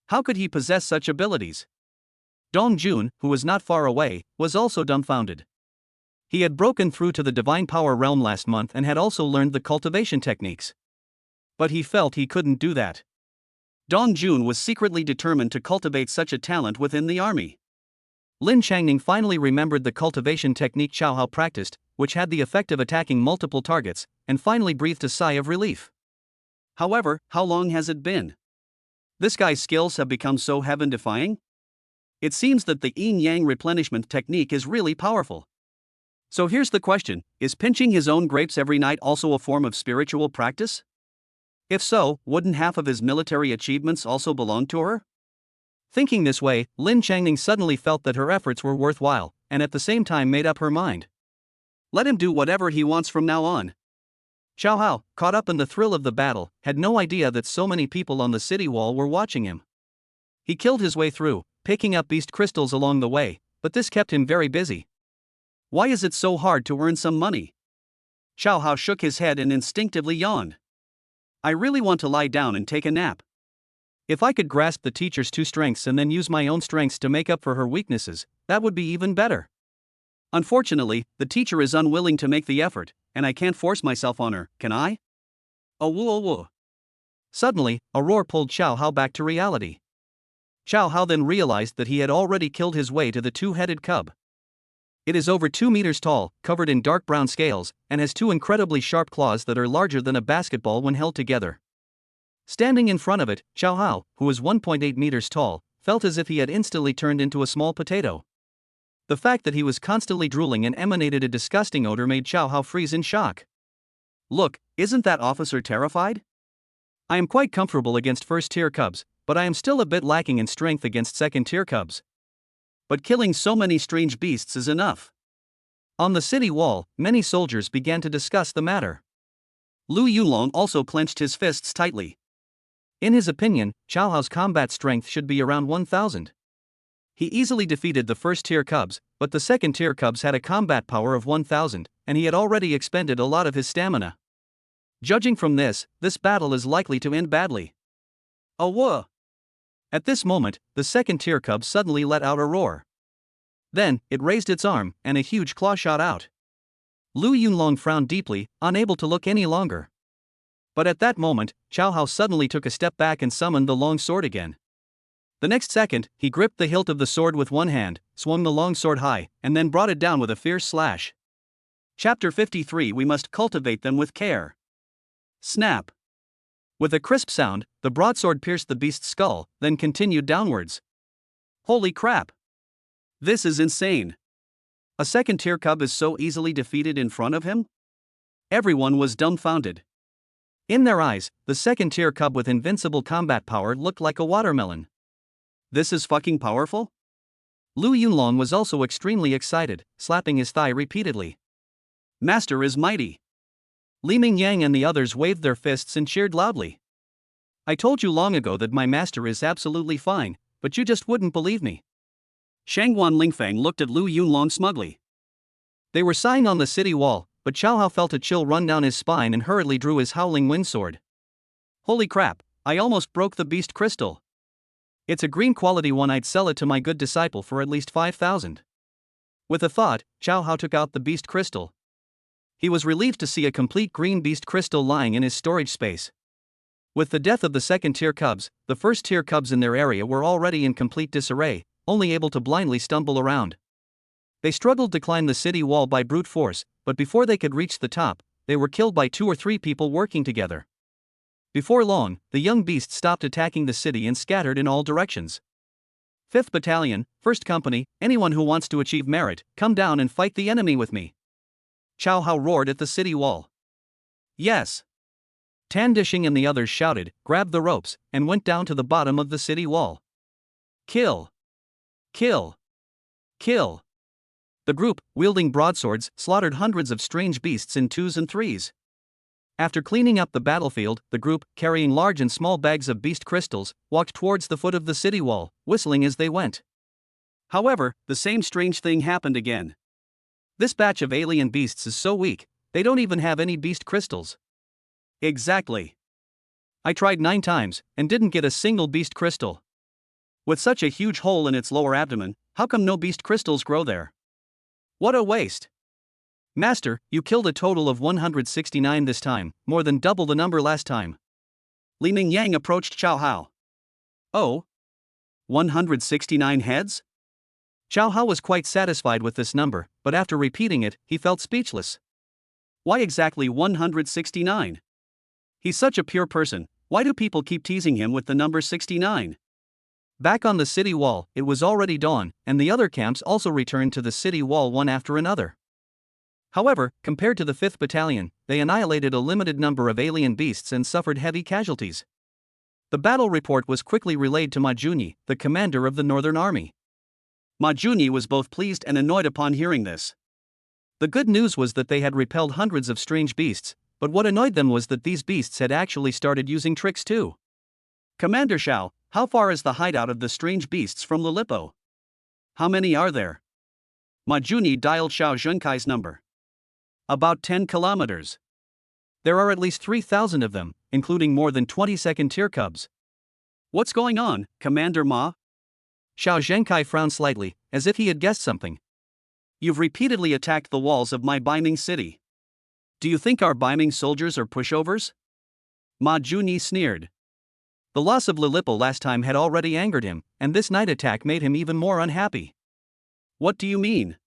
How could he possess such abilities? Dong Jun, who was not far away, was also dumbfounded. He had broken through to the divine power realm last month and had also learned the cultivation techniques. But he felt he couldn't do that. Dong Jun was secretly determined to cultivate such a talent within the army. Lin Changning finally remembered the cultivation technique Xiao Hao practiced, which had the effect of attacking multiple targets, and finally breathed a sigh of relief. However, how long has it been? This guy's skills have become so heaven-defying? It seems that the yin-yang replenishment technique is really powerful. So here's the question, is pinching his own grapes every night also a form of spiritual practice? If so, wouldn't half of his military achievements also belong to her? Thinking this way, Lin Changning suddenly felt that her efforts were worthwhile, and at the same time made up her mind. Let him do whatever he wants from now on. Xiao Hao, caught up in the thrill of the battle, had no idea that so many people on the city wall were watching him. He killed his way through, picking up beast crystals along the way, but this kept him very busy. Why is it so hard to earn some money? Xiao Hao shook his head and instinctively yawned. I really want to lie down and take a nap. If I could grasp the teacher's 2 strengths and then use my own strengths to make up for her weaknesses, that would be even better. Unfortunately, the teacher is unwilling to make the effort, and I can't force myself on her, can I? Oh woo oh woo. Suddenly, a roar pulled Xiao Hao back to reality. Xiao Hao then realized that he had already killed his way to the 2-headed cub. It is over 2 meters tall, covered in dark brown scales, and has 2 incredibly sharp claws that are larger than a basketball when held together. Standing in front of it, Xiao Hao, who was 1.8 meters tall, felt as if he had instantly turned into a small potato. The fact that he was constantly drooling and emanated a disgusting odor made Xiao Hao freeze in shock. Look, isn't that officer terrified? I am quite comfortable against first-tier cubs, but I am still a bit lacking in strength against second-tier cubs. But killing so many strange beasts is enough. On the city wall, many soldiers began to discuss the matter. Lu Yunlong also clenched his fists tightly. In his opinion, Xiao Hao's combat strength should be around 1,000. He easily defeated the first-tier cubs, but the second-tier cubs had a combat power of 1,000, and he had already expended a lot of his stamina. Judging from this battle is likely to end badly. Oh whoa! At this moment, the second-tier cub suddenly let out a roar. Then, it raised its arm, and a huge claw shot out. Lu Yunlong frowned deeply, unable to look any longer. But at that moment, Xiao Hao suddenly took a step back and summoned the long sword again. The next second, he gripped the hilt of the sword with one hand, swung the long sword high, and then brought it down with a fierce slash. Chapter 53 We must cultivate them with care. Snap. With a crisp sound, the broadsword pierced the beast's skull, then continued downwards. Holy crap! This is insane. A second-tier cub is so easily defeated in front of him? Everyone was dumbfounded. In their eyes, the second-tier cub with invincible combat power looked like a watermelon. This is fucking powerful? Lu Yunlong was also extremely excited, slapping his thigh repeatedly. Master is mighty. Li Mingyang and the others waved their fists and cheered loudly. I told you long ago that my master is absolutely fine, but you just wouldn't believe me. Shangguan Lingfeng looked at Lu Yunlong smugly. They were sighing on the city wall, but Xiao Hao felt a chill run down his spine and hurriedly drew his howling wind sword. Holy crap, I almost broke the beast crystal. It's a green quality one, I'd sell it to my good disciple for at least 5,000. With a thought, Xiao Hao took out the beast crystal. He was relieved to see a complete green beast crystal lying in his storage space. With the death of the second-tier cubs, the first-tier cubs in their area were already in complete disarray, only able to blindly stumble around. They struggled to climb the city wall by brute force, but before they could reach the top, they were killed by 2 or 3 people working together. Before long, the young beasts stopped attacking the city and scattered in all directions. 5th Battalion, 1st Company, anyone who wants to achieve merit, come down and fight the enemy with me. Xiao Hao roared at the city wall. Yes. Tan Dishing and the others shouted, grabbed the ropes, and went down to the bottom of the city wall. Kill! Kill! Kill! The group, wielding broadswords, slaughtered hundreds of strange beasts in 2s and 3s. After cleaning up the battlefield, the group, carrying large and small bags of beast crystals, walked towards the foot of the city wall, whistling as they went. However, the same strange thing happened again. This batch of alien beasts is so weak, they don't even have any beast crystals. Exactly. I tried 9 times, and didn't get a single beast crystal. With such a huge hole in its lower abdomen, how come no beast crystals grow there? What a waste! Master, you killed a total of 169 this time, more than double the number last time. Li Mingyang approached Xiao Hao. Oh? 169 heads? Xiao Hao was quite satisfied with this number, but after repeating it, he felt speechless. Why exactly 169? He's such a pure person, why do people keep teasing him with the number 69? Back on the city wall, it was already dawn, and the other camps also returned to the city wall one after another. However, compared to the 5th Battalion, they annihilated a limited number of alien beasts and suffered heavy casualties. The battle report was quickly relayed to Ma Junyi, the commander of the Northern Army. Ma Junyi was both pleased and annoyed upon hearing this. The good news was that they had repelled hundreds of strange beasts, but what annoyed them was that these beasts had actually started using tricks too. Commander Xiao, how far is the hideout of the strange beasts from Lilipo? How many are there? Ma Junyi dialed Xiao Zhenkai's number. About 10 kilometers. There are at least 3,000 of them, including more than 20 second-tier cubs. What's going on, Commander Ma? Xiao Zhenkai frowned slightly, as if he had guessed something. You've repeatedly attacked the walls of my Baiming city. Do you think our Baiming soldiers are pushovers? Ma Junyi sneered. The loss of Lilipo last time had already angered him, and this night attack made him even more unhappy. What do you mean?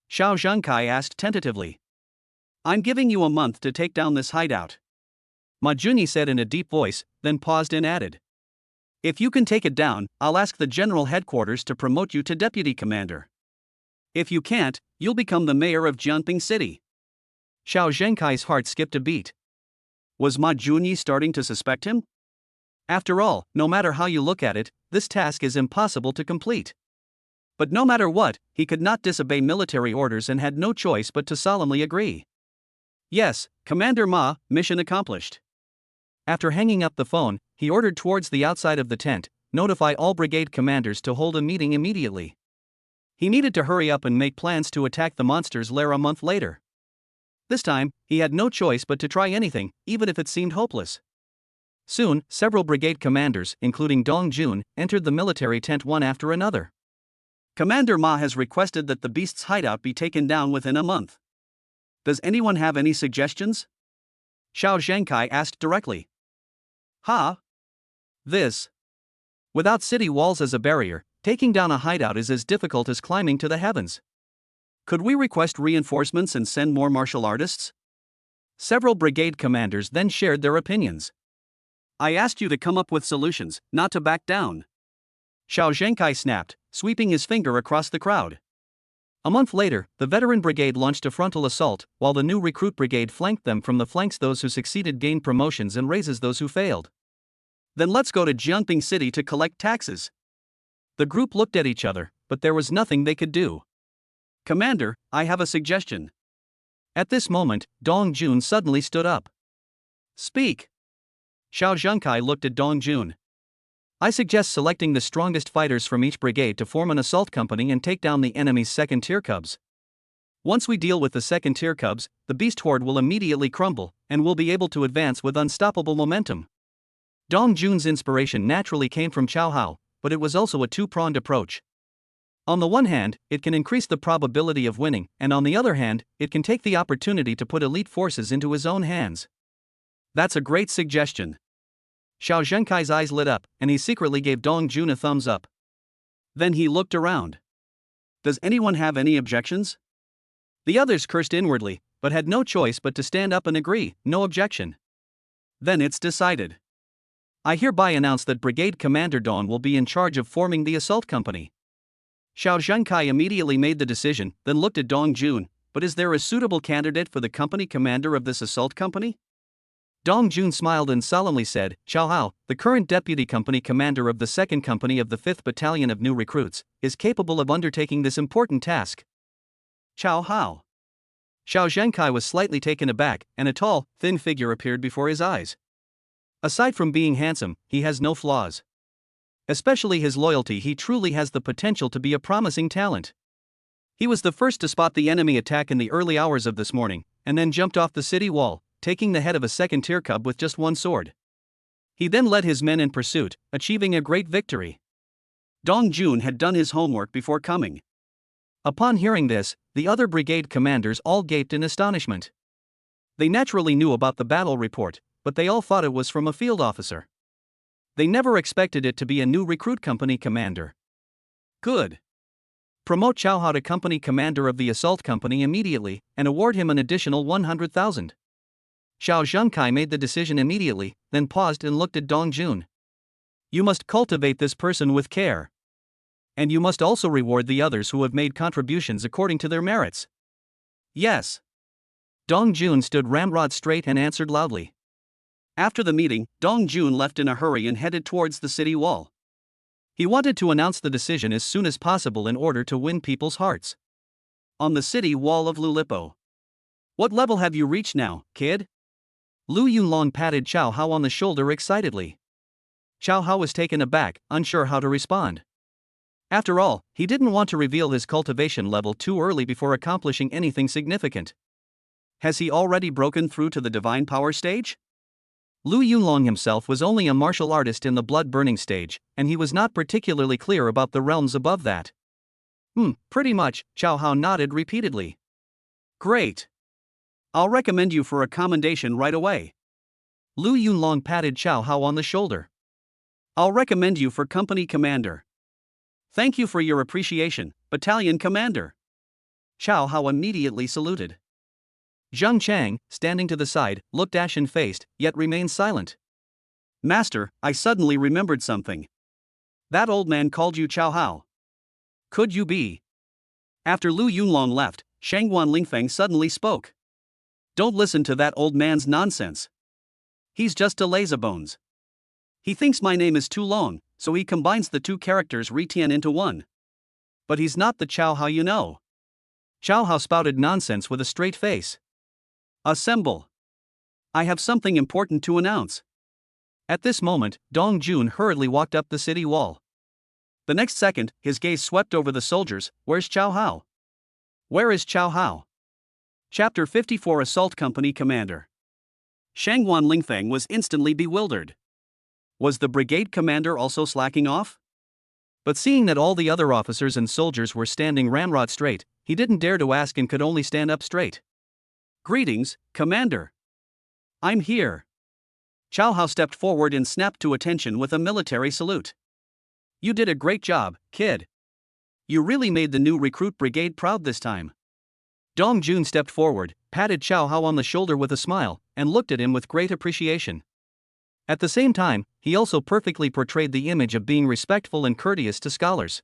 Xiao Zhenkai asked tentatively. I'm giving you a month to take down this hideout. Ma Junyi said in a deep voice, then paused and added. If you can take it down, I'll ask the general headquarters to promote you to deputy commander. If you can't, you'll become the mayor of Jianping City. Xiao Zhenkai's heart skipped a beat. Was Ma Junyi starting to suspect him? After all, no matter how you look at it, this task is impossible to complete. But no matter what, he could not disobey military orders and had no choice but to solemnly agree. Yes, Commander Ma, mission accomplished. After hanging up the phone, he ordered towards the outside of the tent, notify all brigade commanders to hold a meeting immediately. He needed to hurry up and make plans to attack the monster's lair a month later. This time, he had no choice but to try anything, even if it seemed hopeless. Soon, several brigade commanders, including Dong Jun, entered the military tent one after another. Commander Ma has requested that the beast's hideout be taken down within a month. Does anyone have any suggestions? Xiao Zhenkai asked directly. This. Without city walls as a barrier, taking down a hideout is as difficult as climbing to the heavens. Could we request reinforcements and send more martial artists? Several brigade commanders then shared their opinions. I asked you to come up with solutions, not to back down. Xiao Zhengkai snapped, sweeping his finger across the crowd. A month later, the veteran brigade launched a frontal assault, while the new recruit brigade flanked them from the flanks. Those who succeeded gained promotions and raises, those who failed. Then let's go to Jiangping City to collect taxes. The group looked at each other, but there was nothing they could do. Commander, I have a suggestion. At this moment, Dong Jun suddenly stood up. Speak. Xiao Zhengkai looked at Dong Jun. I suggest selecting the strongest fighters from each brigade to form an assault company and take down the enemy's second-tier cubs. Once we deal with the second-tier cubs, the beast horde will immediately crumble, and we'll be able to advance with unstoppable momentum. Dong Jun's inspiration naturally came from Cao Hao, but it was also a two-pronged approach. On the one hand, it can increase the probability of winning, and on the other hand, it can take the opportunity to put elite forces into his own hands. That's a great suggestion. Xiao Zhengkai's eyes lit up, and he secretly gave Dong Jun a thumbs up. Then he looked around. Does anyone have any objections? The others cursed inwardly, but had no choice but to stand up and agree, no objection. Then it's decided. I hereby announce that Brigade Commander Dong will be in charge of forming the assault company. Xiao Zhengkai immediately made the decision, then looked at Dong Jun. But is there a suitable candidate for the company commander of this assault company? Dong Jun smiled and solemnly said, Cao Hao, the current deputy company commander of the 2nd Company of the 5th Battalion of New Recruits, is capable of undertaking this important task. Cao Hao. Xiao Zhengkai was slightly taken aback, and a tall, thin figure appeared before his eyes. Aside from being handsome, he has no flaws. Especially his loyalty. He truly has the potential to be a promising talent. He was the first to spot the enemy attack in the early hours of this morning, and then jumped off the city wall, taking the head of a second-tier cub with just one sword. He then led his men in pursuit, achieving a great victory. Dong Jun had done his homework before coming. Upon hearing this, the other brigade commanders all gaped in astonishment. They naturally knew about the battle report, but they all thought it was from a field officer. They never expected it to be a new recruit company commander. Good. Promote Cao Hao to company commander of the assault company immediately, and award him an additional 100,000. Xiao Zhengkai made the decision immediately, then paused and looked at Dong Jun. You must cultivate this person with care. And you must also reward the others who have made contributions according to their merits. Yes. Dong Jun stood ramrod straight and answered loudly. After the meeting, Dong Jun left in a hurry and headed towards the city wall. He wanted to announce the decision as soon as possible in order to win people's hearts. On the city wall of Lulipo. What level have you reached now, kid? Lu Yunlong patted Cao Hao on the shoulder excitedly. Cao Hao was taken aback, unsure how to respond. After all, he didn't want to reveal his cultivation level too early before accomplishing anything significant. Has he already broken through to the divine power stage? Lu Yunlong himself was only a martial artist in the blood-burning stage, and he was not particularly clear about the realms above that. Pretty much, Cao Hao nodded repeatedly. Great. I'll recommend you for a commendation right away. Lu Yunlong patted Cao Hao on the shoulder. I'll recommend you for company commander. Thank you for your appreciation, battalion commander. Cao Hao immediately saluted. Zhang Chang, standing to the side, looked ashen-faced, yet remained silent. Master, I suddenly remembered something. That old man called you Cao Hao. Could you be? After Lu Yunlong left, Shangguan Lingfeng suddenly spoke. Don't listen to that old man's nonsense. He's just a lazybones. He thinks my name is too long, so he combines the two characters Ritian into one. But he's not the Cao Hao you know. Cao Hao spouted nonsense with a straight face. Assemble. I have something important to announce. At this moment, Dong Jun hurriedly walked up the city wall. The next second, his gaze swept over the soldiers. Where's Cao Hao? Where is Cao Hao? Chapter 54 Assault Company Commander. Shangguan Lingfeng was instantly bewildered. Was the brigade commander also slacking off? But seeing that all the other officers and soldiers were standing ramrod straight, he didn't dare to ask and could only stand up straight. Greetings, Commander. I'm here. Cao Hao stepped forward and snapped to attention with a military salute. You did a great job, kid. You really made the new recruit brigade proud this time. Dong Jun stepped forward, patted Cao Hao on the shoulder with a smile, and looked at him with great appreciation. At the same time, he also perfectly portrayed the image of being respectful and courteous to scholars.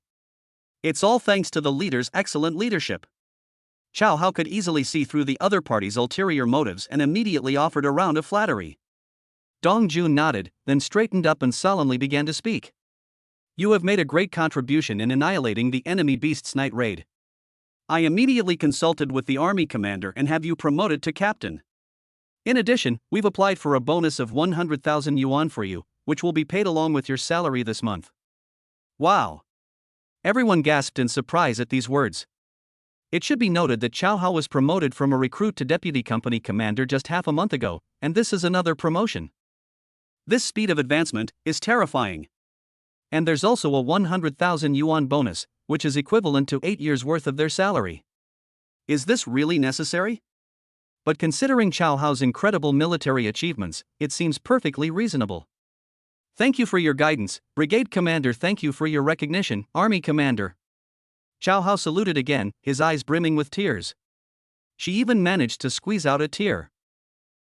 It's all thanks to the leader's excellent leadership. Chow Hao could easily see through the other party's ulterior motives and immediately offered a round of flattery. Dong Jun nodded, then straightened up and solemnly began to speak. You have made a great contribution in annihilating the enemy beast's night raid. I immediately consulted with the army commander and have you promoted to captain. In addition, we've applied for a bonus of 100,000 yuan for you, which will be paid along with your salary this month. Wow! Everyone gasped in surprise at these words. It should be noted that Chow Hao was promoted from a recruit to deputy company commander just half a month ago, and this is another promotion. This speed of advancement is terrifying. And there's also a 100,000 yuan bonus, which is equivalent to 8 years' worth of their salary. Is this really necessary? But considering Chow Hao's incredible military achievements, it seems perfectly reasonable. Thank you for your guidance, Brigade Commander. Thank you for your recognition, Army Commander. Chow Hao saluted again, his eyes brimming with tears. She even managed to squeeze out a tear.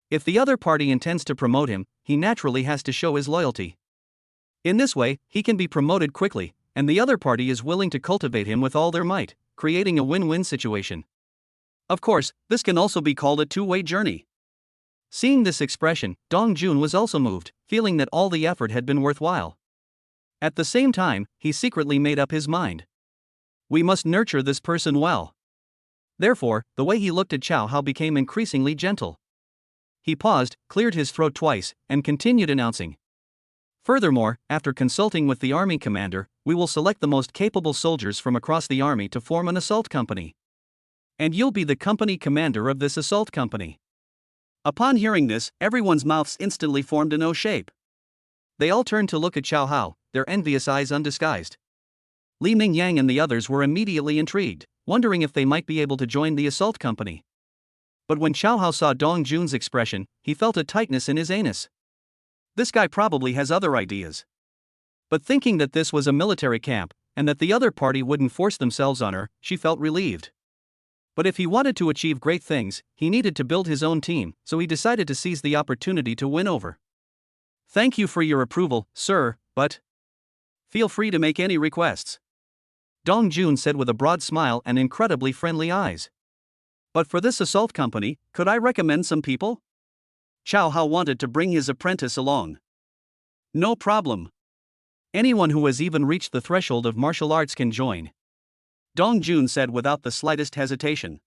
If the other party intends to promote him, he naturally has to show his loyalty. In this way, he can be promoted quickly, and the other party is willing to cultivate him with all their might, creating a win-win situation. Of course, this can also be called a two-way journey. Seeing this expression, Dong Jun was also moved, feeling that all the effort had been worthwhile. At the same time, he secretly made up his mind. We must nurture this person well. Therefore, the way he looked at Chow Hao became increasingly gentle. He paused, cleared his throat twice, and continued announcing. Furthermore, after consulting with the army commander, we will select the most capable soldiers from across the army to form an assault company. And you'll be the company commander of this assault company. Upon hearing this, everyone's mouths instantly formed an O shape. They all turned to look at Chow Hao, their envious eyes undisguised. Li Mingyang and the others were immediately intrigued, wondering if they might be able to join the assault company. But when Chow Hao saw Dong Jun's expression, he felt a tightness in his anus. This guy probably has other ideas. But thinking that this was a military camp, and that the other party wouldn't force themselves on her, she felt relieved. But if he wanted to achieve great things, he needed to build his own team, so he decided to seize the opportunity to win over. Thank you for your approval, sir, but feel free to make any requests. Dong Jun said with a broad smile and incredibly friendly eyes. But for this assault company, could I recommend some people? Chow Hao wanted to bring his apprentice along. No problem. Anyone who has even reached the threshold of martial arts can join. Dong Jun said without the slightest hesitation.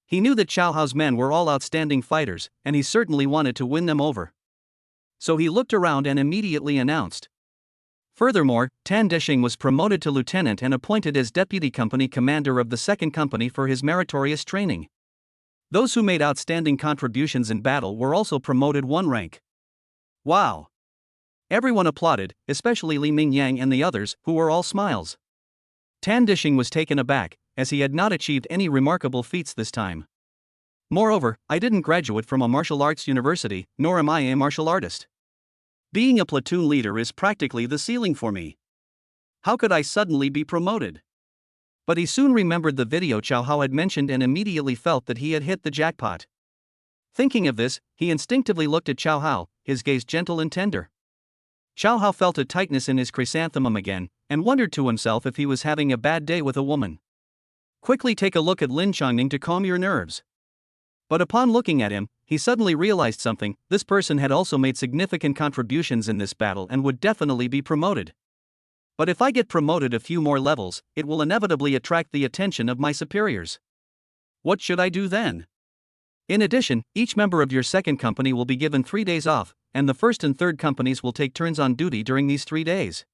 He knew that Chow Hao's men were all outstanding fighters, and he certainly wanted to win them over. So he looked around and immediately announced. Furthermore, Tan Deshing was promoted to lieutenant and appointed as deputy company commander of the second company for his meritorious training. Those who made outstanding contributions in battle were also promoted one rank. Wow! Everyone applauded, especially Li Mingyang and the others, who were all smiles. Tan Deshing was taken aback, as he had not achieved any remarkable feats this time. Moreover, I didn't graduate from a martial arts university, nor am I a martial artist. Being a platoon leader is practically the ceiling for me. How could I suddenly be promoted? But he soon remembered the video Chow Hao had mentioned and immediately felt that he had hit the jackpot. Thinking of this, he instinctively looked at Chow Hao, his gaze gentle and tender. Chow Hao felt a tightness in his chrysanthemum again, and wondered to himself if he was having a bad day with a woman. Quickly take a look at Lin Chongning to calm your nerves. But upon looking at him, he suddenly realized something. This person had also made significant contributions in this battle and would definitely be promoted. But if I get promoted a few more levels, it will inevitably attract the attention of my superiors. What should I do then? In addition, each member of your second company will be given 3 days off, and the first and third companies will take turns on duty during these 3 days.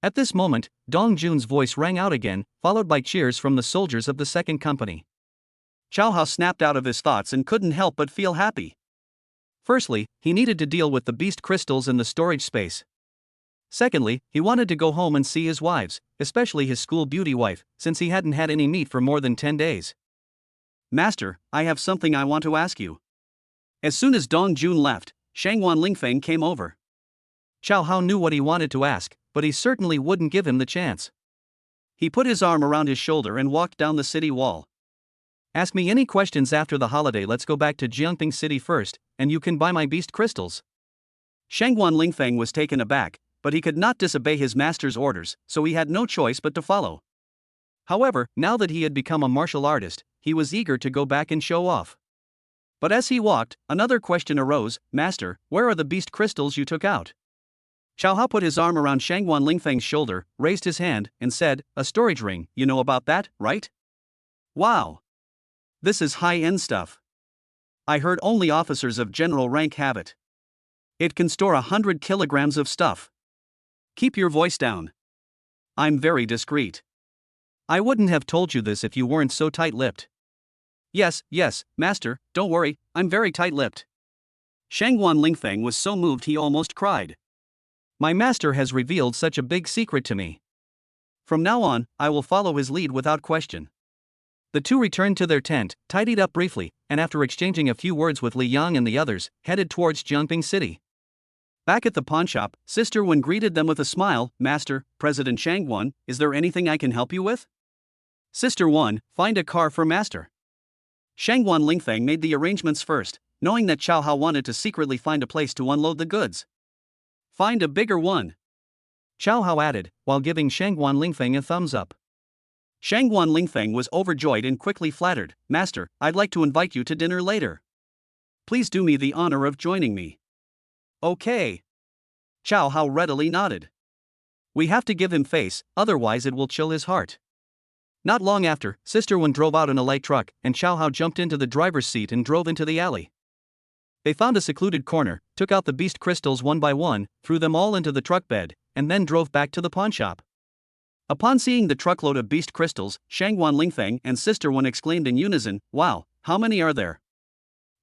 At this moment, Dong Jun's voice rang out again, followed by cheers from the soldiers of the second company. Chow Hao snapped out of his thoughts and couldn't help but feel happy. Firstly, he needed to deal with the beast crystals in the storage space. Secondly, he wanted to go home and see his wives, especially his school beauty wife, since he hadn't had any meat for more than 10 days. Master, I have something I want to ask you. As soon as Dong Jun left, Shangwan Lingfeng came over. Chow Hao knew what he wanted to ask, but he certainly wouldn't give him the chance. He put his arm around his shoulder and walked down the city wall. Ask me any questions after the holiday. Let's go back to Jiangping City first, and you can buy my beast crystals. Shangguan Lingfeng was taken aback, but he could not disobey his master's orders, so he had no choice but to follow. However, now that he had become a martial artist, he was eager to go back and show off. But as he walked, another question arose: Master, where are the beast crystals you took out? Xiao Hao put his arm around Shangguan Lingfeng's shoulder, raised his hand, and said, a storage ring, you know about that, right? Wow! This is high-end stuff. I heard only officers of general rank have it. It can store 100 kilograms of stuff. Keep your voice down. I'm very discreet. I wouldn't have told you this if you weren't so tight-lipped. Yes, master, don't worry, I'm very tight-lipped. Shangguan Lingfeng was so moved he almost cried. My master has revealed such a big secret to me. From now on, I will follow his lead without question. The two returned to their tent, tidied up briefly, and after exchanging a few words with Li Yang and the others, headed towards Jiangping City. Back at the pawnshop, Sister Wen greeted them with a smile. Master, President Shangguan, is there anything I can help you with? Sister Wen, find a car for Master. Shangguan Lingfeng made the arrangements first, knowing that Xiao Hao wanted to secretly find a place to unload the goods. Find a bigger one, Xiao Hao added, while giving Shangguan Lingfeng a thumbs up. Shangguan Lingfeng was overjoyed and quickly flattered. Master, I'd like to invite you to dinner later. Please do me the honor of joining me. Okay. Xiao Hao readily nodded. We have to give him face, otherwise it will chill his heart. Not long after, Sister Wen drove out in a light truck, and Xiao Hao jumped into the driver's seat and drove into the alley. They found a secluded corner, took out the beast crystals one by one, threw them all into the truck bed, and then drove back to the pawnshop. Upon seeing the truckload of beast crystals, Shangguan Lingfeng and Sister Wen exclaimed in unison, Wow, how many are there?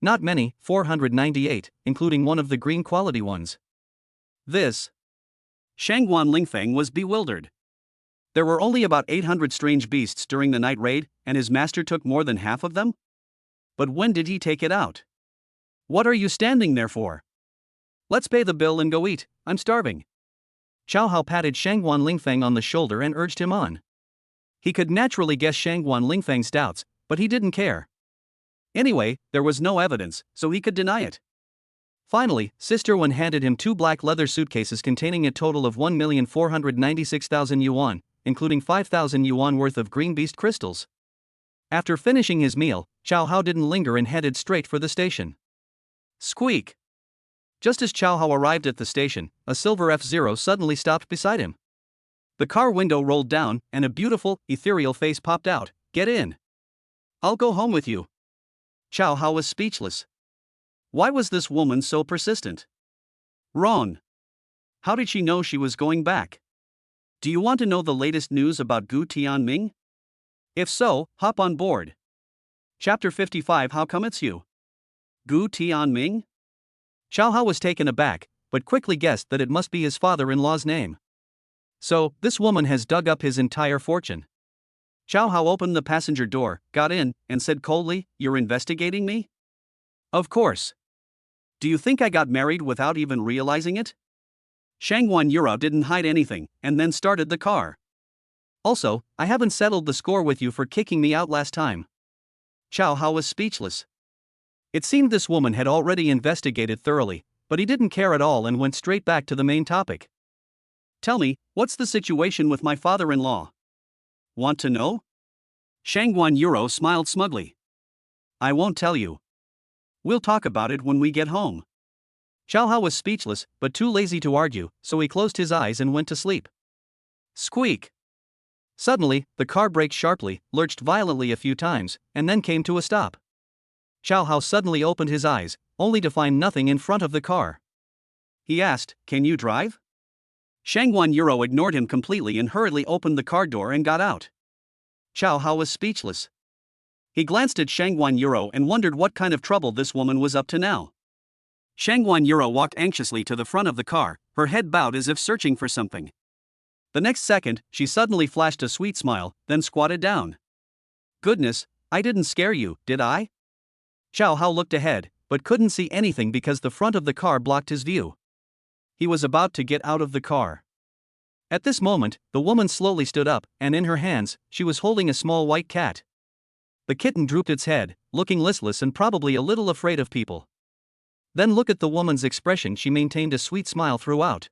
Not many, 498, including one of the green quality ones. This. Shangguan Lingfeng was bewildered. There were only about 800 strange beasts during the night raid, and his master took more than half of them? But when did he take it out? What are you standing there for? Let's pay the bill and go eat, I'm starving. Xiao Hao patted Shangguan Lingfeng on the shoulder and urged him on. He could naturally guess Shangguan Lingfeng's doubts, but he didn't care. Anyway, there was no evidence, so he could deny it. Finally, Sister Wen handed him 2 black leather suitcases containing a total of 1,496,000 yuan, including 5,000 yuan worth of green beast crystals. After finishing his meal, Xiao Hao didn't linger and headed straight for the station. Squeak! Just as Xiao Hao arrived at the station, a silver F-Zero suddenly stopped beside him. The car window rolled down, and a beautiful, ethereal face popped out. Get in. I'll go home with you. Xiao Hao was speechless. Why was this woman so persistent? Wrong. How did she know she was going back? Do you want to know the latest news about Gu Tianming? If so, hop on board. Chapter 55. How come it's you? Gu Tianming? Xiao Hao was taken aback, but quickly guessed that it must be his father-in-law's name. So, this woman has dug up his entire fortune. Xiao Hao opened the passenger door, got in, and said coldly, You're investigating me? Of course. Do you think I got married without even realizing it? Shangguan Yurao didn't hide anything, and then started the car. Also, I haven't settled the score with you for kicking me out last time. Xiao Hao was speechless. It seemed this woman had already investigated thoroughly, but he didn't care at all and went straight back to the main topic. Tell me, what's the situation with my father-in-law? Want to know? Shangguan Yurao smiled smugly. I won't tell you. We'll talk about it when we get home. Xiao Hao was speechless, but too lazy to argue, so he closed his eyes and went to sleep. Squeak! Suddenly, the car braked sharply, lurched violently a few times, and then came to a stop. Xiao Hao suddenly opened his eyes, only to find nothing in front of the car. He asked, Can you drive? Shangguan Yurao ignored him completely and hurriedly opened the car door and got out. Xiao Hao was speechless. He glanced at Shangguan Yurao and wondered what kind of trouble this woman was up to now. Shangguan Yurao walked anxiously to the front of the car, her head bowed as if searching for something. The next second, she suddenly flashed a sweet smile, then squatted down. Goodness, I didn't scare you, did I? Xiao Hao looked ahead, but couldn't see anything because the front of the car blocked his view. He was about to get out of the car. At this moment, the woman slowly stood up, and in her hands, she was holding a small white cat. The kitten drooped its head, looking listless and probably a little afraid of people. Then look at the woman's expression, she maintained a sweet smile throughout.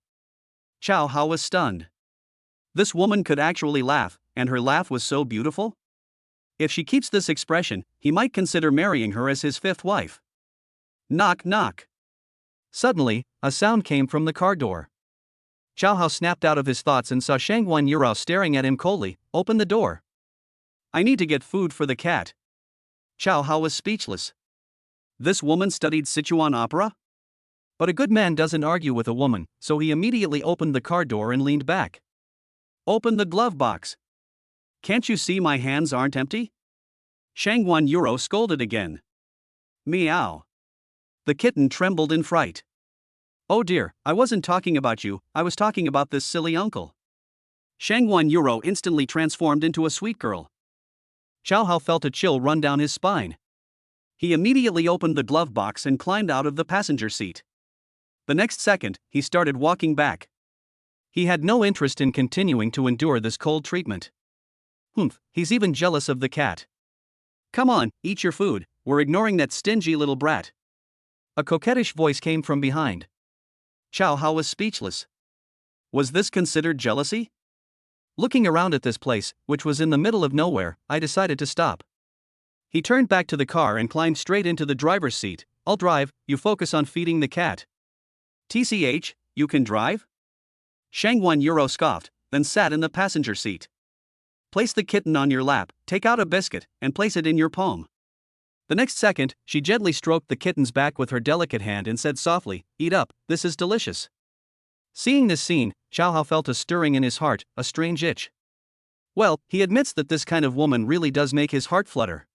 Chow Hao was stunned. This woman could actually laugh, and her laugh was so beautiful? If she keeps this expression, he might consider marrying her as his fifth wife. Knock knock. Suddenly, a sound came from the car door. Chow Hao snapped out of his thoughts and saw Shangguan Yurao staring at him coldly. Open the door. I need to get food for the cat. Chow Hao was speechless. This woman studied Sichuan opera? But a good man doesn't argue with a woman, so he immediately opened the car door and leaned back. Open the glove box. Can't you see my hands aren't empty? Shangguan Yurao scolded again. Meow. The kitten trembled in fright. Oh dear, I wasn't talking about you, I was talking about this silly uncle. Shangguan Yurao instantly transformed into a sweet girl. Chow Hao felt a chill run down his spine. He immediately opened the glove box and climbed out of the passenger seat. The next second, he started walking back. He had no interest in continuing to endure this cold treatment. He's even jealous of the cat. Come on, eat your food, we're ignoring that stingy little brat. A coquettish voice came from behind. Chow Hao was speechless. Was this considered jealousy? Looking around at this place, which was in the middle of nowhere, I decided to stop. He turned back to the car and climbed straight into the driver's seat. I'll drive, you focus on feeding the cat. TCH, you can drive? Shangguan Yurao scoffed, then sat in the passenger seat. Place the kitten on your lap, take out a biscuit, and place it in your palm. The next second, she gently stroked the kitten's back with her delicate hand and said softly, eat up, this is delicious. Seeing this scene, Chow Hao felt a stirring in his heart, a strange itch. Well, he admits that this kind of woman really does make his heart flutter.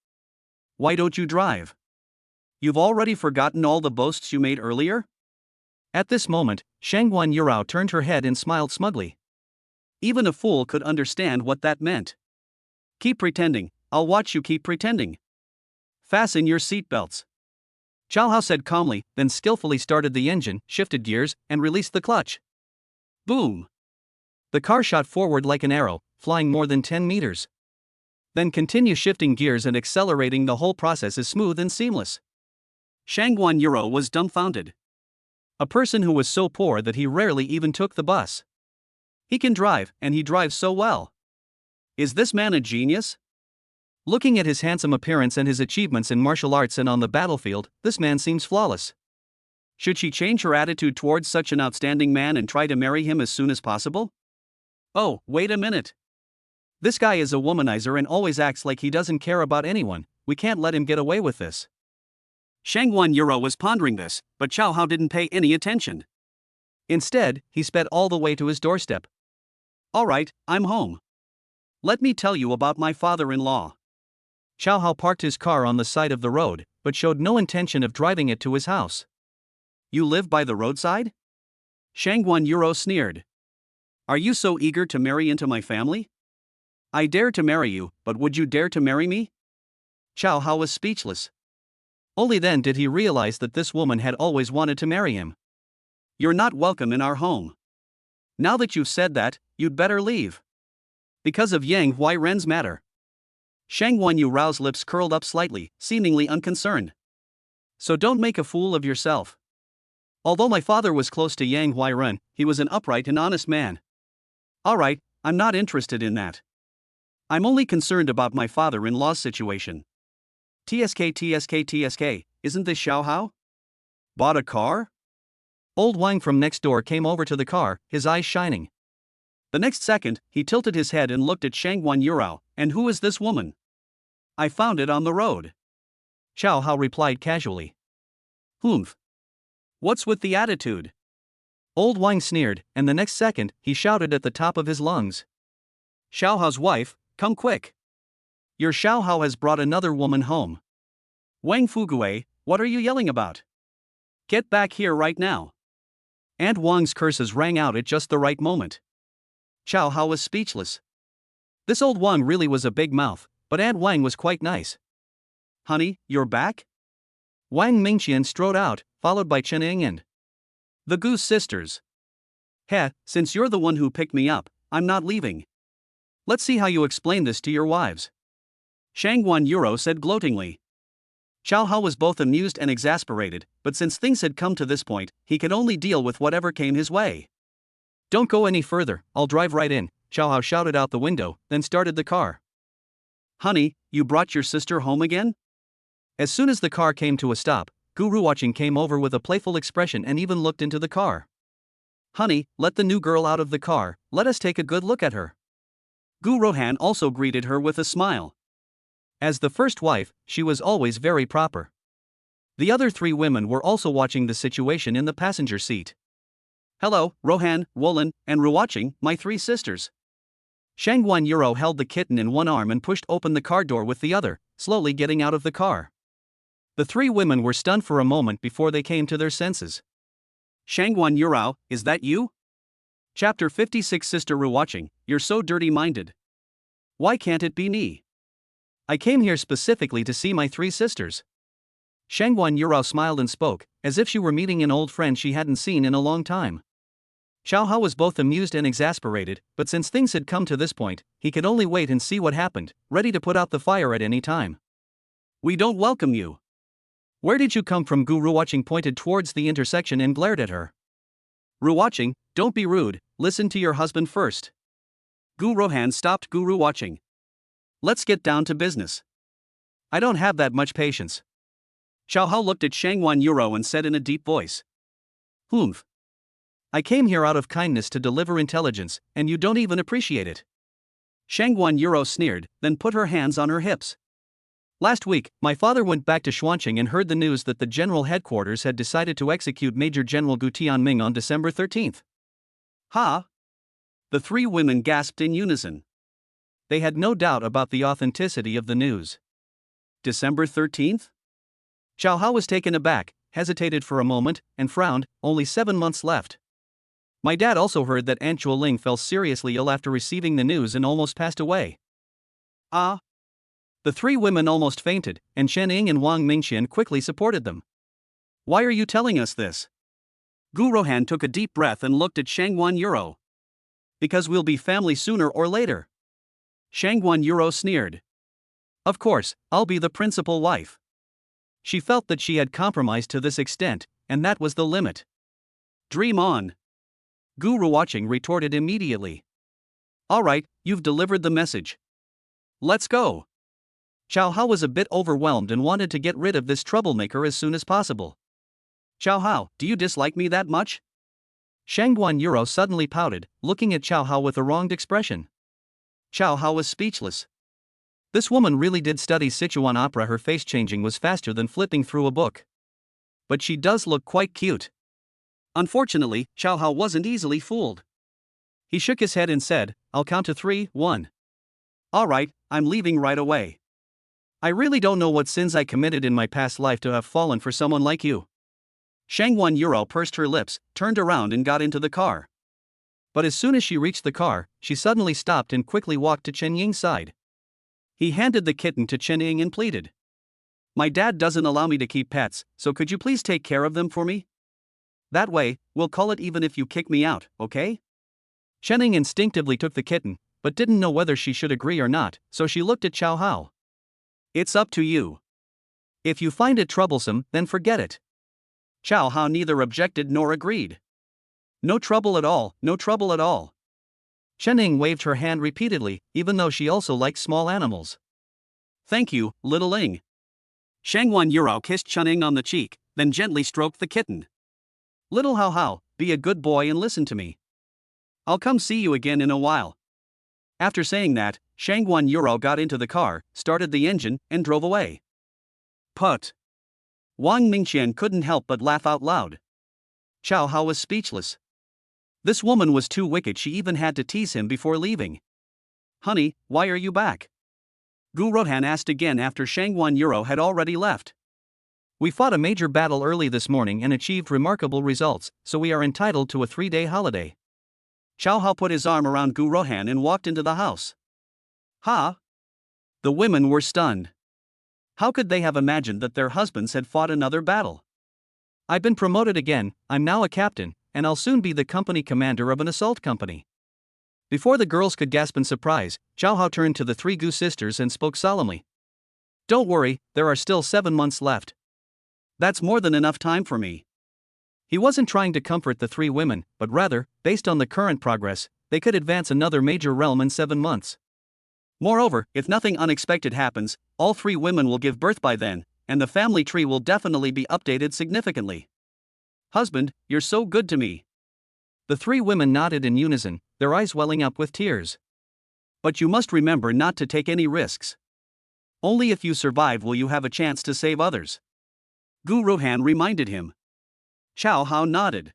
Why don't you drive? You've already forgotten all the boasts you made earlier? At this moment, Shangguan Yurao turned her head and smiled smugly. Even a fool could understand what that meant. Keep pretending, I'll watch you keep pretending. Fasten your seatbelts. Chow Hao said calmly, then skillfully started the engine, shifted gears, and released the clutch. Boom! The car shot forward like an arrow, flying more than 10 meters. Then continue shifting gears and accelerating, the whole process is smooth and seamless. Shangguan Yurao was dumbfounded. A person who was so poor that he rarely even took the bus. He can drive, and he drives so well. Is this man a genius? Looking at his handsome appearance and his achievements in martial arts and on the battlefield, this man seems flawless. Should she change her attitude towards such an outstanding man and try to marry him as soon as possible? Oh, wait a minute. This guy is a womanizer and always acts like he doesn't care about anyone, we can't let him get away with this. Shangguan Yurao was pondering this, but Chow Hao didn't pay any attention. Instead, he sped all the way to his doorstep. Alright, I'm home. Let me tell you about my father-in-law. Chow Hao parked his car on the side of the road, but showed no intention of driving it to his house. You live by the roadside? Shangguan Yurao sneered. Are you so eager to marry into my family? I dare to marry you, but would you dare to marry me? Chow Hao was speechless. Only then did he realize that this woman had always wanted to marry him. You're not welcome in our home. Now that you've said that, you'd better leave. Because of Yang Huairen's matter. Shangguan Yurao's lips curled up slightly, seemingly unconcerned. So don't make a fool of yourself. Although my father was close to Yang Huairen, he was an upright and honest man. Alright, I'm not interested in that. I'm only concerned about my father-in-law's situation. TSK, isn't this Xiao Hao? Bought a car? Old Wang from next door came over to the car, his eyes shining. The next second, he tilted his head and looked at Shangguan Yurao. And who is this woman? I found it on the road. Chow Hao replied casually. Humph. What's with the attitude? Old Wang sneered, and the next second, he shouted at the top of his lungs. Xiao Hao's wife, come quick. Your Xiao Hao has brought another woman home. Wang Fugue, what are you yelling about? Get back here right now. Aunt Wang's curses rang out at just the right moment. Chow Hao was speechless. This old Wang really was a big mouth, but Aunt Wang was quite nice. Honey, you're back? Wang Mingqian strode out, followed by Chen Ying and the Goose sisters. Heh, since you're the one who picked me up, I'm not leaving. Let's see how you explain this to your wives. Shangguan Yurao said gloatingly. Xiao Hao was both amused and exasperated, but since things had come to this point, he could only deal with whatever came his way. Don't go any further, I'll drive right in, Xiao Hao shouted out the window, then started the car. Honey, you brought your sister home again? As soon as the car came to a stop, Guru Watching came over with a playful expression and even looked into the car. Honey, let the new girl out of the car, let us take a good look at her. Gu Rohan also greeted her with a smile. As the first wife, she was always very proper. The other three women were also watching the situation in the passenger seat. Hello, Rohan, Wolan, and Ruwatching, my three sisters. Shangguan Yuro held the kitten in one arm and pushed open the car door with the other, slowly getting out of the car. The three women were stunned for a moment before they came to their senses. Shangguan Yuro, is that you? Chapter 56. Sister Ruwatching, you're so dirty-minded. Why can't it be me? I came here specifically to see my three sisters. Shangguan Yuro smiled and spoke, as if she were meeting an old friend she hadn't seen in a long time. Xiao Hao was both amused and exasperated, but since things had come to this point, he could only wait and see what happened, ready to put out the fire at any time. We don't welcome you. Where did you come from? Gu Ruwatching pointed towards the intersection and glared at her. Ruwatching, don't be rude, listen to your husband first. Gu Rohan stopped Gu Ruwatching. Let's get down to business. I don't have that much patience. Xiao Hao looked at Shangguan Yuro and said in a deep voice. Humph. I came here out of kindness to deliver intelligence, and you don't even appreciate it. Shangguan Yuro sneered, then put her hands on her hips. Last week, my father went back to Xuanqing and heard the news that the general headquarters had decided to execute Major General Gu Tianming on December 13th. Ha! The three women gasped in unison. They had no doubt about the authenticity of the news. December 13th? Xiao Hao was taken aback, hesitated for a moment, and frowned. Only 7 months left. My dad also heard that Aunt Ling fell seriously ill after receiving the news and almost passed away. Ah! The three women almost fainted, and Shen Ying and Wang Mingqian quickly supported them. Why are you telling us this? Gu Rohan took a deep breath and looked at Shangguan Yuro. Because we'll be family sooner or later. Shangguan Yuro sneered. Of course, I'll be the principal wife. She felt that she had compromised to this extent, and that was the limit. Dream on. Gu Ruwatching retorted immediately. All right, you've delivered the message. Let's go. Xiao Hao was a bit overwhelmed and wanted to get rid of this troublemaker as soon as possible. Xiao Hao, do you dislike me that much? Shangguan Yuro suddenly pouted, looking at Xiao Hao with a wronged expression. Xiao Hao was speechless. This woman really did study Sichuan opera. Her face changing was faster than flipping through a book. But she does look quite cute. Unfortunately, Xiao Hao wasn't easily fooled. He shook his head and said, I'll count to 3, 1. All right, I'm leaving right away. I really don't know what sins I committed in my past life to have fallen for someone like you. Shangguan Yuro pursed her lips, turned around and got into the car. But as soon as she reached the car, she suddenly stopped and quickly walked to Chen Ying's side. He handed the kitten to Chen Ying and pleaded. My dad doesn't allow me to keep pets, so could you please take care of them for me? That way, we'll call it even if you kick me out, okay? Chen Ying instinctively took the kitten, but didn't know whether she should agree or not, so she looked at Xiao Hao. It's up to you. If you find it troublesome, then forget it. Xiao Hao neither objected nor agreed. No trouble at all, no trouble at all. Chen Ying waved her hand repeatedly, even though she also likes small animals. Thank you, little Ying. Shangguan Yuro kissed Chen Ying on the cheek, then gently stroked the kitten. Little Hao Hao, be a good boy and listen to me. I'll come see you again in a while. After saying that, Shangguan Yuro got into the car, started the engine, and drove away. Put. Wang Mingqian couldn't help but laugh out loud. Xiao Hao was speechless. This woman was too wicked. She even had to tease him before leaving. Honey, why are you back? Gu Rohan asked again after Shangguan Yuro had already left. We fought a major battle early this morning and achieved remarkable results, so we are entitled to a 3-day holiday. Xiao Hao put his arm around Gu Rohan and walked into the house. Ha! The women were stunned. How could they have imagined that their husbands had fought another battle? I've been promoted again, I'm now a captain, and I'll soon be the company commander of an assault company. Before the girls could gasp in surprise, Xiao Hao turned to the three Gu sisters and spoke solemnly. Don't worry, there are still 7 months left. That's more than enough time for me. He wasn't trying to comfort the 3 women, but rather, based on the current progress, they could advance another major realm in 7 months. Moreover, if nothing unexpected happens, all 3 women will give birth by then, and the family tree will definitely be updated significantly. Husband, you're so good to me. The 3 women nodded in unison, their eyes welling up with tears. But you must remember not to take any risks. Only if you survive will you have a chance to save others. Gu Rohan reminded him. Xiao Hao nodded.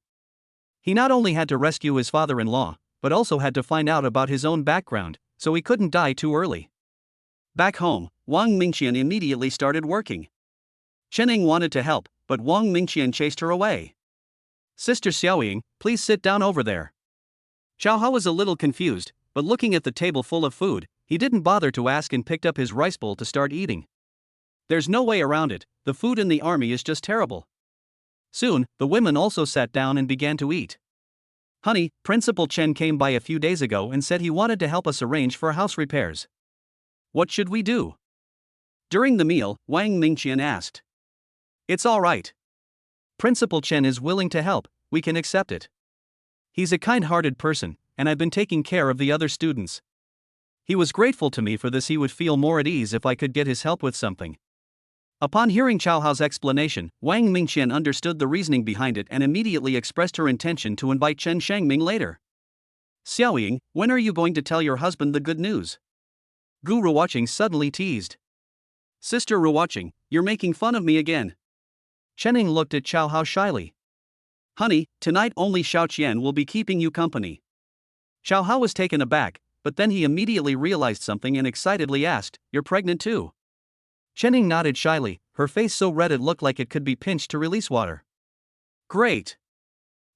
He not only had to rescue his father-in-law, but also had to find out about his own background, so he couldn't die too early. Back home, Wang Mingqian immediately started working. Chening wanted to help, but Wang Mingqian chased her away. Sister Xiaoying, please sit down over there. Xiao Hao was a little confused, but looking at the table full of food, he didn't bother to ask and picked up his rice bowl to start eating. There's no way around it, the food in the army is just terrible. Soon, the women also sat down and began to eat. Honey, Principal Chen came by a few days ago and said he wanted to help us arrange for house repairs. What should we do? During the meal, Wang Mingqian asked. It's all right. Principal Chen is willing to help, we can accept it. He's a kind-hearted person, and I've been taking care of the other students. He was grateful to me for this. He would feel more at ease if I could get his help with something. Upon hearing Xiao Hao's explanation, Wang Mingqian understood the reasoning behind it and immediately expressed her intention to invite Chen Shangming later. Xiaoying, when are you going to tell your husband the good news? Gu Ruoqing suddenly teased. Sister Ruoqing, you're making fun of me again. Chening looked at Xiao Hao shyly. Honey, tonight only Xiao Qian will be keeping you company. Xiao Hao was taken aback, but then he immediately realized something and excitedly asked, You're pregnant too? Chening nodded shyly, her face so red it looked like it could be pinched to release water. Great!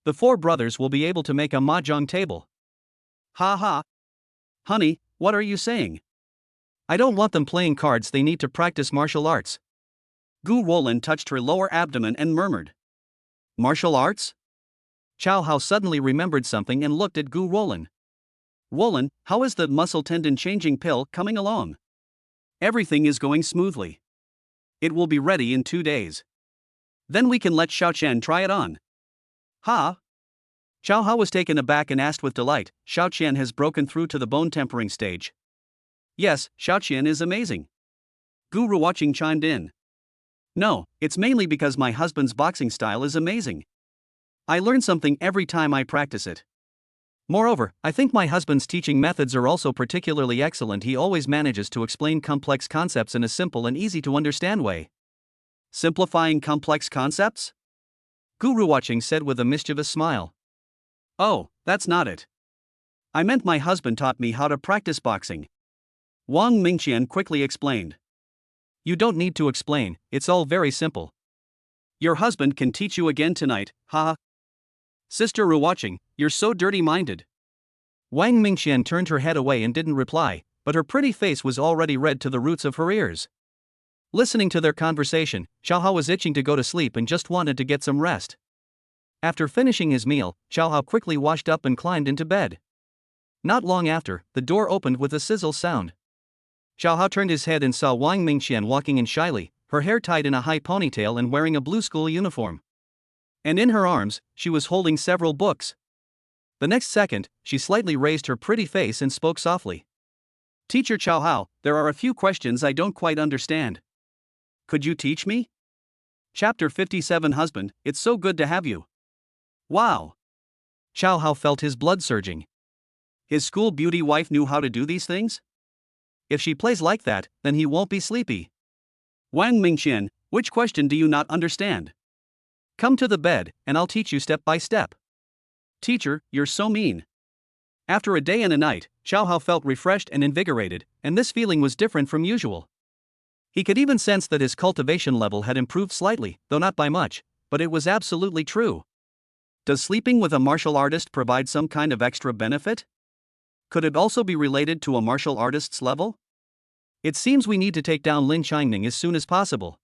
The 4 brothers will be able to make a mahjong table. Ha ha! Honey, what are you saying? I don't want them playing cards, they need to practice martial arts. Gu Roland touched her lower abdomen and murmured. Martial arts? Xiao Hao suddenly remembered something and looked at Gu Roland. Roland, how is the muscle tendon changing pill coming along? Everything is going smoothly. It will be ready in 2 days. Then we can let Xiao Qian try it on. Ha! Xiao Hao was taken aback and asked with delight, Xiao Qian has broken through to the bone tempering stage. Yes, Xiao Qian is amazing. Gu Ruoqing chimed in. No, it's mainly because my husband's boxing style is amazing. I learn something every time I practice it. Moreover, I think my husband's teaching methods are also particularly excellent. He always manages to explain complex concepts in a simple and easy to understand way. Simplifying complex concepts? Gu Ruoqing said with a mischievous smile. Oh, that's not it. I meant my husband taught me how to practice boxing. Wang Mingqian quickly explained. You don't need to explain, it's all very simple. Your husband can teach you again tonight, haha. Sister Ruoqing, you're so dirty-minded. Wang Mingqian turned her head away and didn't reply, but her pretty face was already red to the roots of her ears. Listening to their conversation, Xiao Hao was itching to go to sleep and just wanted to get some rest. After finishing his meal, Xiao Hao quickly washed up and climbed into bed. Not long after, the door opened with a sizzle sound. Xiao Hao turned his head and saw Wang Mingqian walking in shyly, her hair tied in a high ponytail and wearing a blue school uniform. And in her arms, she was holding several books. The next second, she slightly raised her pretty face and spoke softly. Teacher Xiao Hao, there are a few questions I don't quite understand. Could you teach me? Chapter 57 Husband, it's so good to have you. Wow! Xiao Hao felt his blood surging. His school beauty wife knew how to do these things? If she plays like that, then he won't be sleepy. Wang Mingqian, which question do you not understand? Come to the bed, and I'll teach you step by step. Teacher, you're so mean. After a day and a night, Xiao Hao felt refreshed and invigorated, and this feeling was different from usual. He could even sense that his cultivation level had improved slightly, though not by much, but it was absolutely true. Does sleeping with a martial artist provide some kind of extra benefit? Could it also be related to a martial artist's level? It seems we need to take down Lin Changning as soon as possible.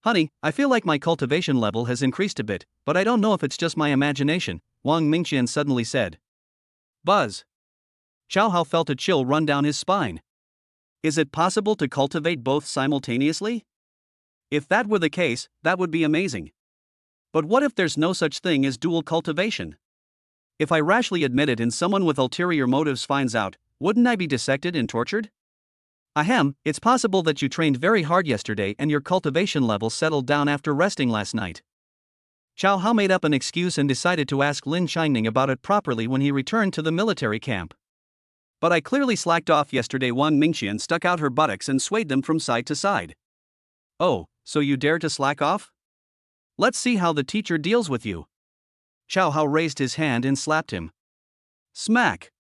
Honey, I feel like my cultivation level has increased a bit, but I don't know if it's just my imagination, Wang Mingqian suddenly said. Buzz. Xiao Hao felt a chill run down his spine. Is it possible to cultivate both simultaneously? If that were the case, that would be amazing. But what if there's no such thing as dual cultivation? If I rashly admit it and someone with ulterior motives finds out, wouldn't I be dissected and tortured? Ahem, it's possible that you trained very hard yesterday and your cultivation level settled down after resting last night. Chow Hao made up an excuse and decided to ask Lin Qining about it properly when he returned to the military camp. But I clearly slacked off yesterday. Wang Mingqian stuck out her buttocks and swayed them from side to side. Oh, so you dare to slack off? Let's see how the teacher deals with you. Chow Hao raised his hand and slapped him. Smack!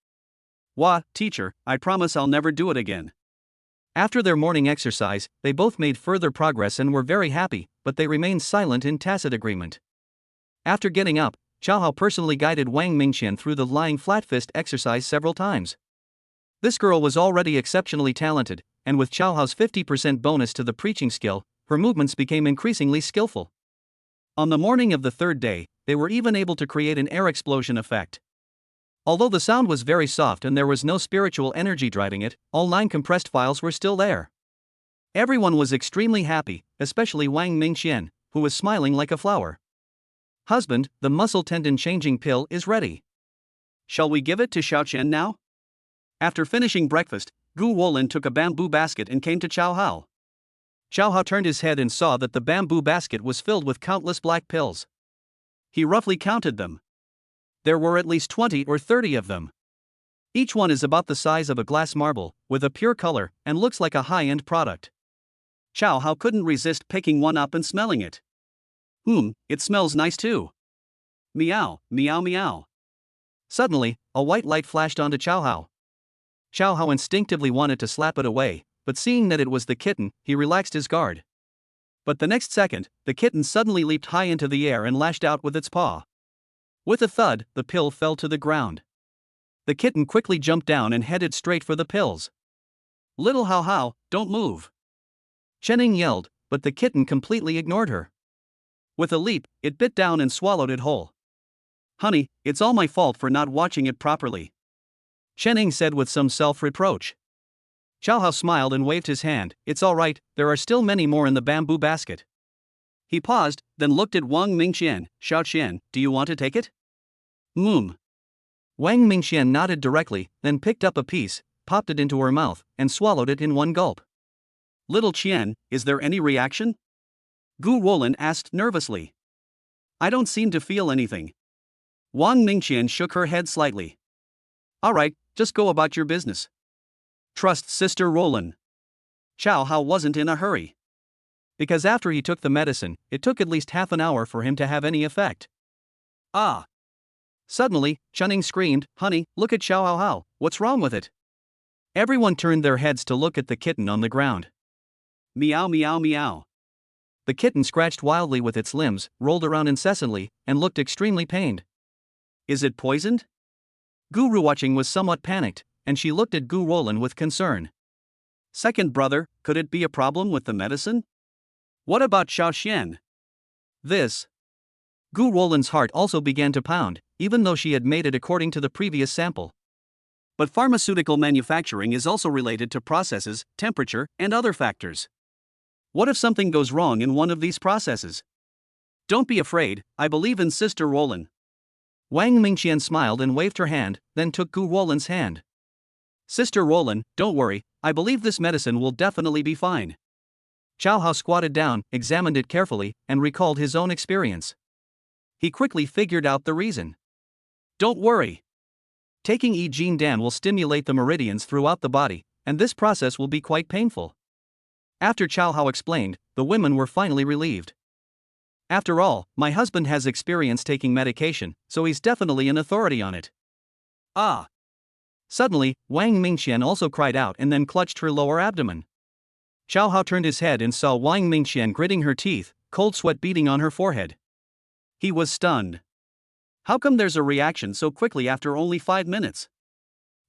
Wah, teacher, I promise I'll never do it again. After their morning exercise, they both made further progress and were very happy, but they remained silent in tacit agreement. After getting up, Chow Hao personally guided Wang Mingqian through the lying flat fist exercise several times. This girl was already exceptionally talented, and with Chow Hao's 50% bonus to the preaching skill, her movements became increasingly skillful. On the morning of the third day, they were even able to create an air explosion effect. Although the sound was very soft and there was no spiritual energy driving it, all 9 compressed files were still there. Everyone was extremely happy, especially Wang Mingqian, who was smiling like a flower. Husband, the muscle tendon changing pill is ready. Shall we give it to Xiaoqian now? After finishing breakfast, Gu Wolin took a bamboo basket and came to Chow Hao. Chow Hao turned his head and saw that the bamboo basket was filled with countless black pills. He roughly counted them. There were at least 20 or 30 of them. Each one is about the size of a glass marble, with a pure color, and looks like a high-end product. Chow Hao couldn't resist picking one up and smelling it. It smells nice too. Meow, meow, meow. Suddenly, a white light flashed onto Chow Hao. Chow Hao instinctively wanted to slap it away, but seeing that it was the kitten, he relaxed his guard. But the next second, the kitten suddenly leaped high into the air and lashed out with its paw. With a thud, the pill fell to the ground. The kitten quickly jumped down and headed straight for the pills. Little Hao Hao, don't move! Chening yelled, but the kitten completely ignored her. With a leap, it bit down and swallowed it whole. Honey, it's all my fault for not watching it properly, Chening said with some self-reproach. Chow Hao smiled and waved his hand. It's all right, there are still many more in the bamboo basket. He paused, then looked at Wang Mingqian. Xiaoqian, do you want to take it? Wang Mingqian nodded directly, then picked up a piece, popped it into her mouth, and swallowed it in one gulp. Little Qian, is there any reaction? Gu Wolin asked nervously. I don't seem to feel anything. Wang Mingqian shook her head slightly. All right, just go about your business. Trust Sister Roland. Chow Hao wasn't in a hurry. Because after he took the medicine, it took at least half an hour for him to have any effect. Ah! Suddenly, Chunning screamed, Honey, look at Chow Hao, what's wrong with it? Everyone turned their heads to look at the kitten on the ground. Meow meow meow. The kitten scratched wildly with its limbs, rolled around incessantly, and looked extremely pained. Is it poisoned? Guru watching was somewhat panicked, and she looked at Gu Roland with concern. Second brother, could it be a problem with the medicine? What about Xiaoqian? This. Gu Roland's heart also began to pound, even though she had made it according to the previous sample. But pharmaceutical manufacturing is also related to processes, temperature, and other factors. What if something goes wrong in one of these processes? Don't be afraid, I believe in Sister Roland. Wang Mingqian smiled and waved her hand, then took Gu Roland's hand. Sister Roland, don't worry, I believe this medicine will definitely be fine. Chow Hao squatted down, examined it carefully, and recalled his own experience. He quickly figured out the reason. Don't worry. Taking E Gene Dan will stimulate the meridians throughout the body, and this process will be quite painful. After Chow Hao explained, the women were finally relieved. After all, my husband has experience taking medication, so he's definitely an authority on it. Ah! Suddenly, Wang Mingqian also cried out and then clutched her lower abdomen. Chow Hao turned his head and saw Wang Mingqian gritting her teeth, cold sweat beading on her forehead. He was stunned. How come there's a reaction so quickly after only 5 minutes?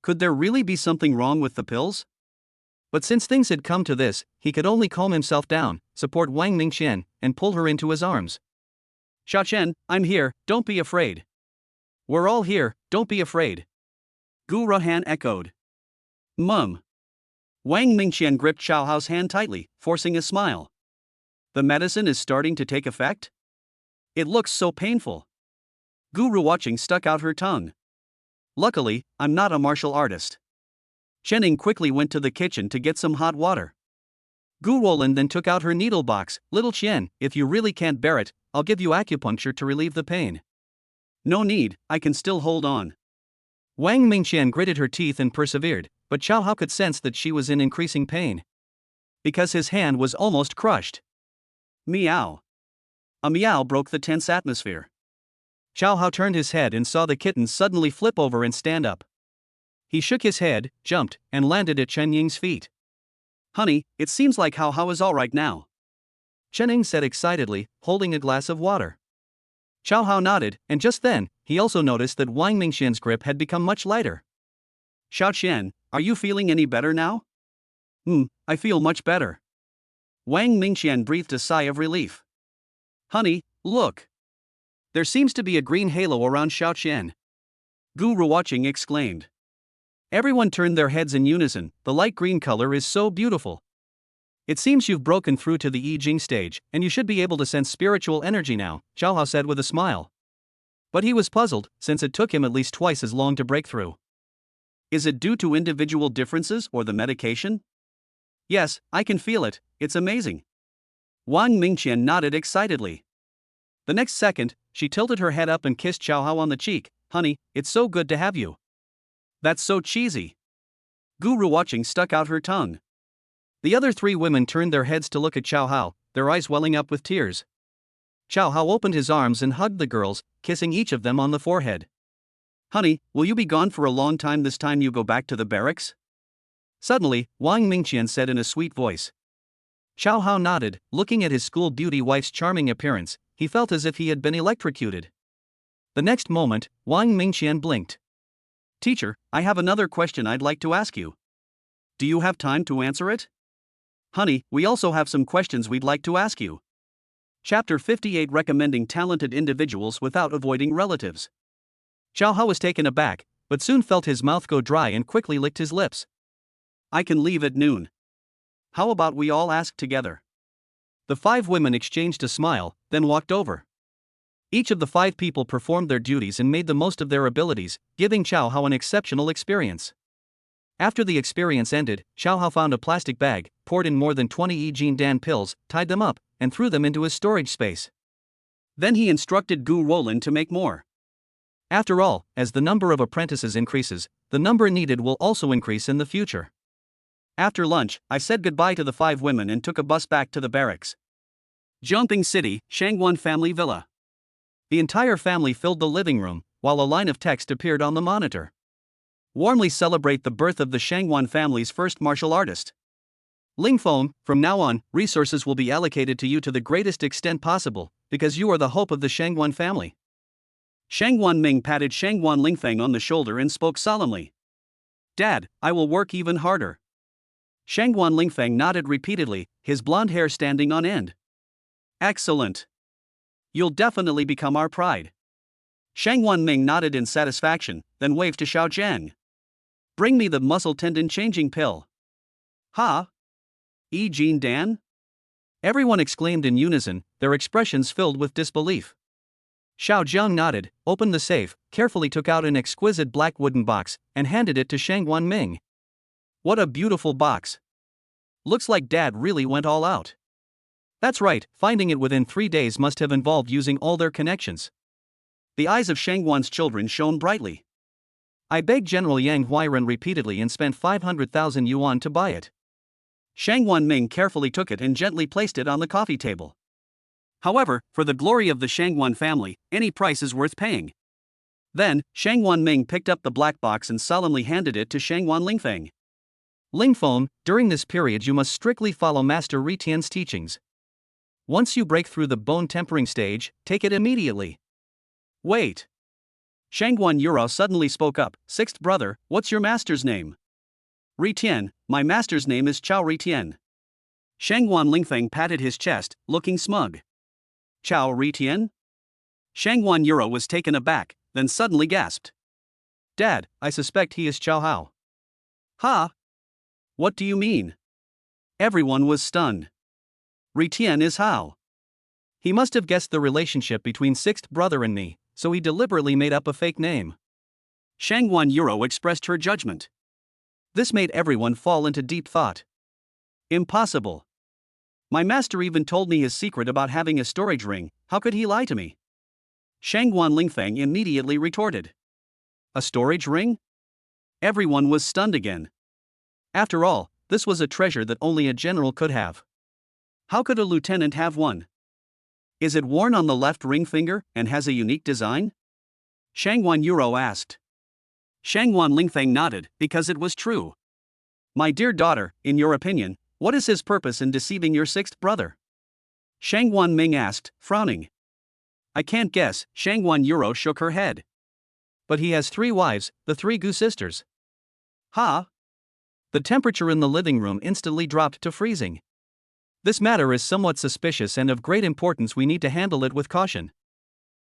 Could there really be something wrong with the pills? But since things had come to this, he could only calm himself down, support Wang Mingqian, and pull her into his arms. Xiaoqian, I'm here, don't be afraid. We're all here, don't be afraid. Gu Rohan echoed. Mum. Wang Mingqian gripped Xiao Hao's hand tightly, forcing a smile. The medicine is starting to take effect? It looks so painful. Guru watching stuck out her tongue. Luckily, I'm not a martial artist. Chening quickly went to the kitchen to get some hot water. Gu Wolin then took out her needle box. Little Qian, if you really can't bear it, I'll give you acupuncture to relieve the pain. No need, I can still hold on. Wang Mingqian gritted her teeth and persevered, but Xiao Hao could sense that she was in increasing pain. Because his hand was almost crushed. Meow. A meow broke the tense atmosphere. Xiao Hao turned his head and saw the kitten suddenly flip over and stand up. He shook his head, jumped, and landed at Chen Ying's feet. Honey, it seems like Hao Hao is all right now. Chen Ying said excitedly, holding a glass of water. Xiao Hao nodded, and just then, he also noticed that Wang Mingqian's grip had become much lighter. Xiao Qian, are you feeling any better now? I feel much better. Wang Mingqian breathed a sigh of relief. Honey, look. There seems to be a green halo around Xiao Qian. Gu Ruoqing exclaimed. Everyone turned their heads in unison. The light green color is so beautiful. It seems you've broken through to the I Ching stage, and you should be able to sense spiritual energy now, Xiao Hao said with a smile. But he was puzzled, since it took him at least twice as long to break through. Is it due to individual differences or the medication? Yes, I can feel it, it's amazing. Wang Mingqian nodded excitedly. The next second, she tilted her head up and kissed Xiao Hao on the cheek. Honey, it's so good to have you. That's so cheesy. Gu Ruoqing stuck out her tongue. The other three women turned their heads to look at Xiao Hao, their eyes welling up with tears. Xiao Hao opened his arms and hugged the girls, kissing each of them on the forehead. Honey, will you be gone for a long time this time you go back to the barracks? Suddenly, Wang Mingqian said in a sweet voice. Xiao Hao nodded, looking at his school beauty wife's charming appearance. He felt as if he had been electrocuted. The next moment, Wang Mingqian blinked. Teacher, I have another question I'd like to ask you. Do you have time to answer it? Honey, we also have some questions we'd like to ask you. Chapter 58 Recommending Talented Individuals Without Avoiding Relatives. Xiao Hao was taken aback, but soon felt his mouth go dry and quickly licked his lips. I can leave at noon. How about we all ask together? The five women exchanged a smile, then walked over. Each of the five people performed their duties and made the most of their abilities, giving Xiao Hao an exceptional experience. After the experience ended, Xiao Hao found a plastic bag, poured in more than 20 I Ching Dan pills, tied them up, and threw them into his storage space. Then he instructed Gu Rolin to make more. After all, as the number of apprentices increases, the number needed will also increase in the future. After lunch, I said goodbye to the five women and took a bus back to the barracks. Jiangping City, Shangguan Family Villa. The entire family filled the living room, while a line of text appeared on the monitor. Warmly celebrate the birth of the Shangguan family's first martial artist. Ling Feng, from now on, resources will be allocated to you to the greatest extent possible, because you are the hope of the Shangguan family. Shangguan Ming patted Shangguan Lingfeng on the shoulder and spoke solemnly. Dad, I will work even harder. Shangguan Lingfeng nodded repeatedly, his blonde hair standing on end. Excellent. You'll definitely become our pride. Shangguan Ming nodded in satisfaction, then waved to Xiao Zhang. Bring me the muscle tendon changing pill. Ha? I Ching Dan? Everyone exclaimed in unison, their expressions filled with disbelief. Xiao Zhang nodded, opened the safe, carefully took out an exquisite black wooden box, and handed it to Shangguan Ming. What a beautiful box. Looks like Dad really went all out. That's right, finding it within 3 days must have involved using all their connections. The eyes of Shangguan's children shone brightly. I begged General Yang Huairen repeatedly and spent 500,000 yuan to buy it. Shangguan Ming carefully took it and gently placed it on the coffee table. However, for the glory of the Shangguan family, any price is worth paying. Then, Shangguan Ming picked up the black box and solemnly handed it to Shangguan Lingfeng. Lingfeng, during this period you must strictly follow Master Ritian's teachings. Once you break through the bone tempering stage, take it immediately. Wait. Shangguan Yurao suddenly spoke up. Sixth brother, what's your master's name? Ritian, my master's name is Chao Ritian. Shangguan Lingfeng patted his chest, looking smug. Chao Ritian? Shangguan Yurao was taken aback, then suddenly gasped. Dad, I suspect he is Chao Hao. Ha! What do you mean? Everyone was stunned. Retian is how? He must have guessed the relationship between sixth brother and me, so he deliberately made up a fake name. Shangguan Yuro expressed her judgment. This made everyone fall into deep thought. Impossible. My master even told me his secret about having a storage ring. How could he lie to me? Shangguan Lingfeng immediately retorted. A storage ring? Everyone was stunned again. After all, this was a treasure that only a general could have. How could a lieutenant have one? Is it worn on the left ring finger and has a unique design? Shangguan Yuro asked. Shangguan Lingfeng nodded, because it was true. My dear daughter, in your opinion, what is his purpose in deceiving your sixth brother? Shangguan Ming asked, frowning. I can't guess, Shangguan Yuro shook her head. But he has 3 wives, the 3 Gu sisters. Ha! The temperature in the living room instantly dropped to freezing. This matter is somewhat suspicious and of great importance. We need to handle it with caution.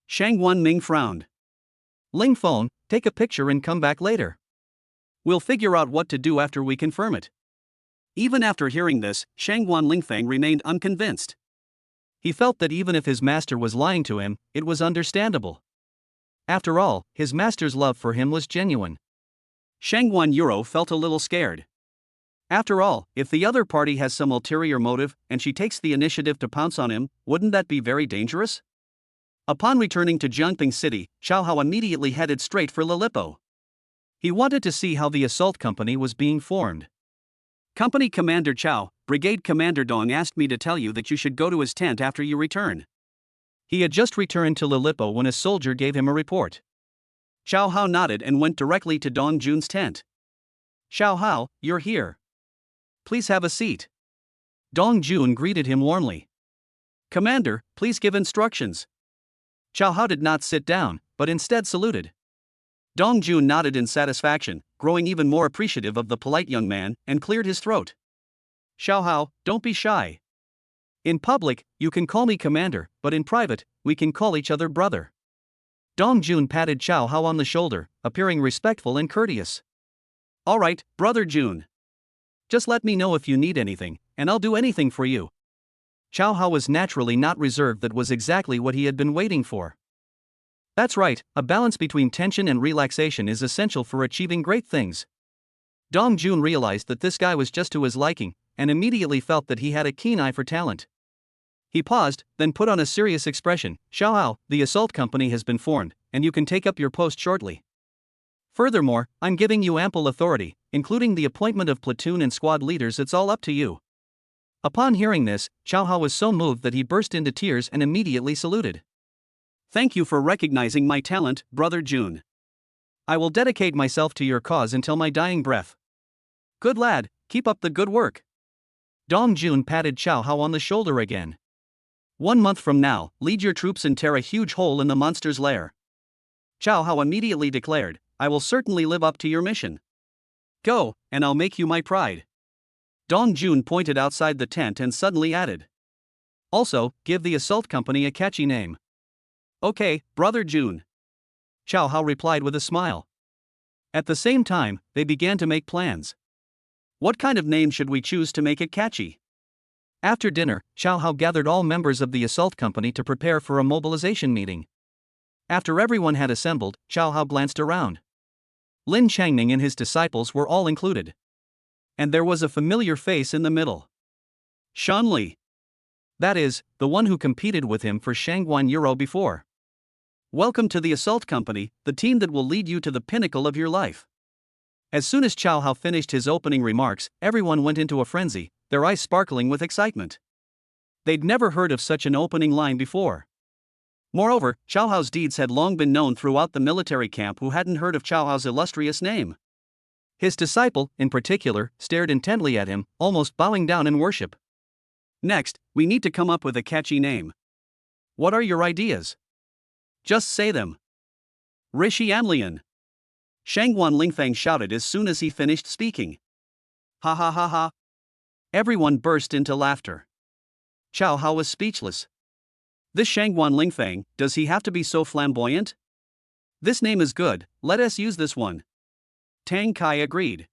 Shangguan Ming frowned. Ling Feng, take a picture and come back later. We'll figure out what to do after we confirm it. Even after hearing this, Shangguan Lingfeng remained unconvinced. He felt that even if his master was lying to him, it was understandable. After all, his master's love for him was genuine. Shangguan Yuro felt a little scared. After all, if the other party has some ulterior motive and she takes the initiative to pounce on him, wouldn't that be very dangerous? Upon returning to Jiangping City, Xiao Hao immediately headed straight for Lilipo. He wanted to see how the assault company was being formed. Company Commander Chao, Brigade Commander Dong asked me to tell you that you should go to his tent after you return. He had just returned to Lilipo when a soldier gave him a report. Xiao Hao nodded and went directly to Dong Jun's tent. Xiao Hao, you're here. Please have a seat. Dong Jun greeted him warmly. Commander, please give instructions. Xiao Hao did not sit down, but instead saluted. Dong Jun nodded in satisfaction, growing even more appreciative of the polite young man, and cleared his throat. Xiao Hao, don't be shy. In public, you can call me commander, but in private, we can call each other brother. Dong Jun patted Xiao Hao on the shoulder, appearing respectful and courteous. All right, brother Jun. Just let me know if you need anything, and I'll do anything for you. Xiao Hao was naturally not reserved. That was exactly what he had been waiting for. That's right, a balance between tension and relaxation is essential for achieving great things. Dong Jun realized that this guy was just to his liking, and immediately felt that he had a keen eye for talent. He paused, then put on a serious expression. Xiao Hao, the assault company has been formed, and you can take up your post shortly. Furthermore, I'm giving you ample authority, including the appointment of platoon and squad leaders. It's all up to you. Upon hearing this, Xiao Hao was so moved that he burst into tears and immediately saluted. Thank you for recognizing my talent, brother Jun. I will dedicate myself to your cause until my dying breath. Good lad, keep up the good work. Dong Jun patted Xiao Hao on the shoulder again. 1 month from now, lead your troops and tear a huge hole in the monster's lair. Xiao Hao immediately declared, I will certainly live up to your mission. Go, and I'll make you my pride. Dong Jun pointed outside the tent and suddenly added. Also, give the assault company a catchy name. Okay, brother Jun. Xiao Hao replied with a smile. At the same time, they began to make plans. What kind of name should we choose to make it catchy? After dinner, Xiao Hao gathered all members of the assault company to prepare for a mobilization meeting. After everyone had assembled, Xiao Hao glanced around. Lin Changning and his disciples were all included. And there was a familiar face in the middle. Shan Li. That is, the one who competed with him for Shangguan Yuro before. Welcome to the assault company, the team that will lead you to the pinnacle of your life. As soon as Xiao Hao finished his opening remarks, everyone went into a frenzy, their eyes sparkling with excitement. They'd never heard of such an opening line before. Moreover, Xiao Hao's deeds had long been known throughout the military camp. Who hadn't heard of Xiao Hao's illustrious name? His disciple, in particular, stared intently at him, almost bowing down in worship. Next, we need to come up with a catchy name. What are your ideas? Just say them. Rishi Anlian. Shangguan Lingfeng shouted as soon as he finished speaking. Ha ha ha ha. Everyone burst into laughter. Xiao Hao was speechless. This Shangguan Lingfeng, does he have to be so flamboyant? This name is good, let us use this one. Tang Kai agreed.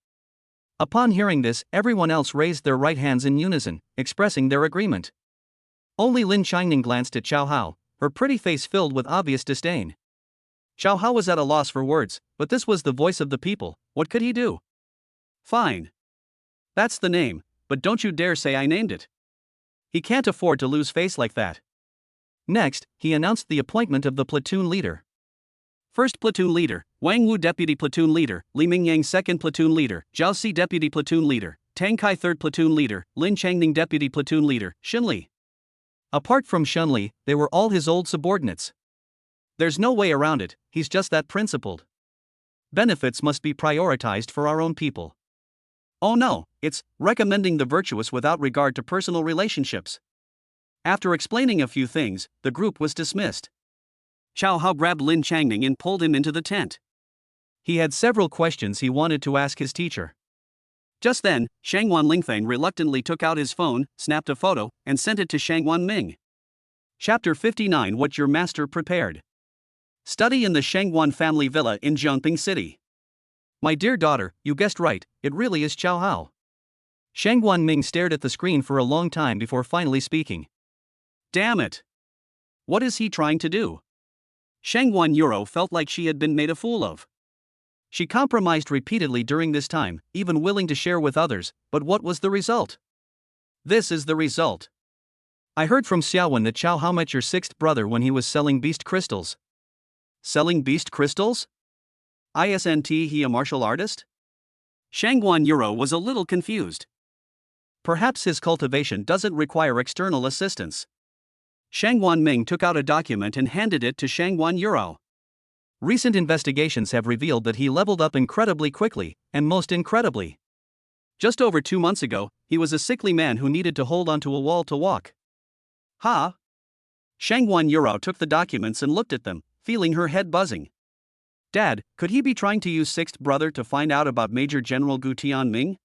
Upon hearing this, everyone else raised their right hands in unison, expressing their agreement. Only Lin Changning glanced at Xiao Hao, her pretty face filled with obvious disdain. Xiao Hao was at a loss for words, but this was the voice of the people, what could he do? Fine. That's the name, but don't you dare say I named it. He can't afford to lose face like that. Next, he announced the appointment of the platoon leader. First platoon leader, Wang Wu deputy platoon leader, Li Mingyang second platoon leader, Zhao Si deputy platoon leader, Tang Kai third platoon leader, Lin Changning deputy platoon leader, Xin Li. Apart from Xin Li, they were all his old subordinates. There's no way around it, he's just that principled. Benefits must be prioritized for our own people. Oh no, it's recommending the virtuous without regard to personal relationships. After explaining a few things, the group was dismissed. Xiao Hao grabbed Lin Changning and pulled him into the tent. He had several questions he wanted to ask his teacher. Just then, Shangwan Lingfeng reluctantly took out his phone, snapped a photo, and sent it to Shangwan Ming. Chapter 59 What Your Master Prepared. Study in the Shangwan family villa in Jiangping City. My dear daughter, you guessed right, it really is Xiao Hao. Shangwan Ming stared at the screen for a long time before finally speaking. Damn it! What is he trying to do? Shangwan Yuro felt like she had been made a fool of. She compromised repeatedly during this time, even willing to share with others, but what was the result? This is the result. I heard from Xiaowen that Xiao Hao met your sixth brother when he was selling beast crystals. Selling beast crystals? Isn't he a martial artist? Shangwan Yuro was a little confused. Perhaps his cultivation doesn't require external assistance. Shangwan Ming took out a document and handed it to Shangwan Yuro. Recent investigations have revealed that he leveled up incredibly quickly, and most incredibly. Just over 2 months ago, he was a sickly man who needed to hold onto a wall to walk. Ha! Shangwan Yuro took the documents and looked at them, feeling her head buzzing. Dad, could he be trying to use sixth brother to find out about Major General Gu Tianming?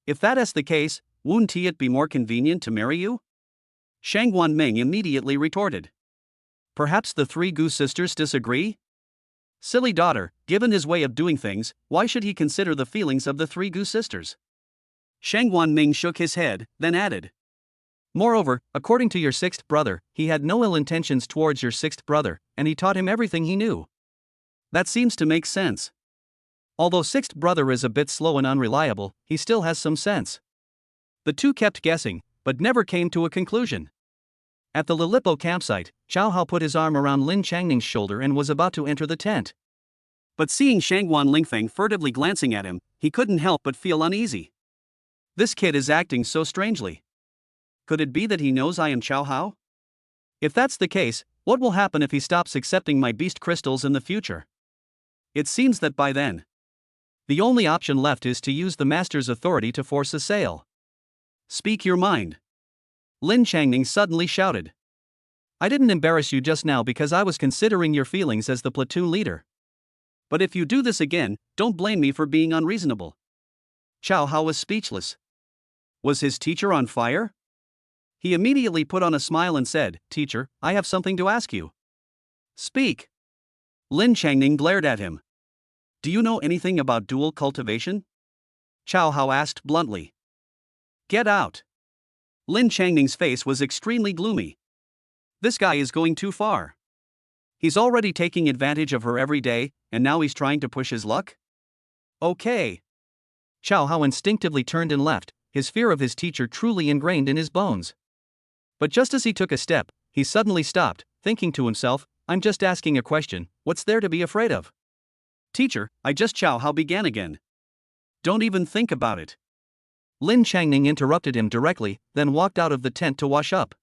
If that is the case, wouldn't it be more convenient to marry you? Shangwan Ming immediately retorted. Perhaps the three Gu sisters disagree? Silly daughter, given his way of doing things, why should he consider the feelings of the three Gu sisters? Shangwan Ming shook his head, then added. Moreover, according to your sixth brother, he had no ill intentions towards your sixth brother, and he taught him everything he knew. That seems to make sense. Although sixth brother is a bit slow and unreliable, he still has some sense. The two kept guessing, but never came to a conclusion. At the Lilipo campsite, Xiao Hao put his arm around Lin Changning's shoulder and was about to enter the tent. But seeing Shangwan Lingfeng furtively glancing at him, he couldn't help but feel uneasy. This kid is acting so strangely. Could it be that he knows I am Xiao Hao? If that's the case, what will happen if he stops accepting my beast crystals in the future? It seems that by then, the only option left is to use the master's authority to force a sale. Speak your mind. Lin Changning suddenly shouted. I didn't embarrass you just now because I was considering your feelings as the platoon leader. But if you do this again, don't blame me for being unreasonable. Xiao Hao was speechless. Was his teacher on fire? He immediately put on a smile and said, Teacher, I have something to ask you. Speak. Lin Changning glared at him. Do you know anything about dual cultivation? Xiao Hao asked bluntly. Get out. Lin Changning's face was extremely gloomy. This guy is going too far. He's already taking advantage of her every day, and now he's trying to push his luck? Okay. Xiao Hao instinctively turned and left, his fear of his teacher truly ingrained in his bones. But just as he took a step, he suddenly stopped, thinking to himself, I'm just asking a question, what's there to be afraid of? Teacher, Xiao Hao began again. Don't even think about it. Lin Changning interrupted him directly, then walked out of the tent to wash up.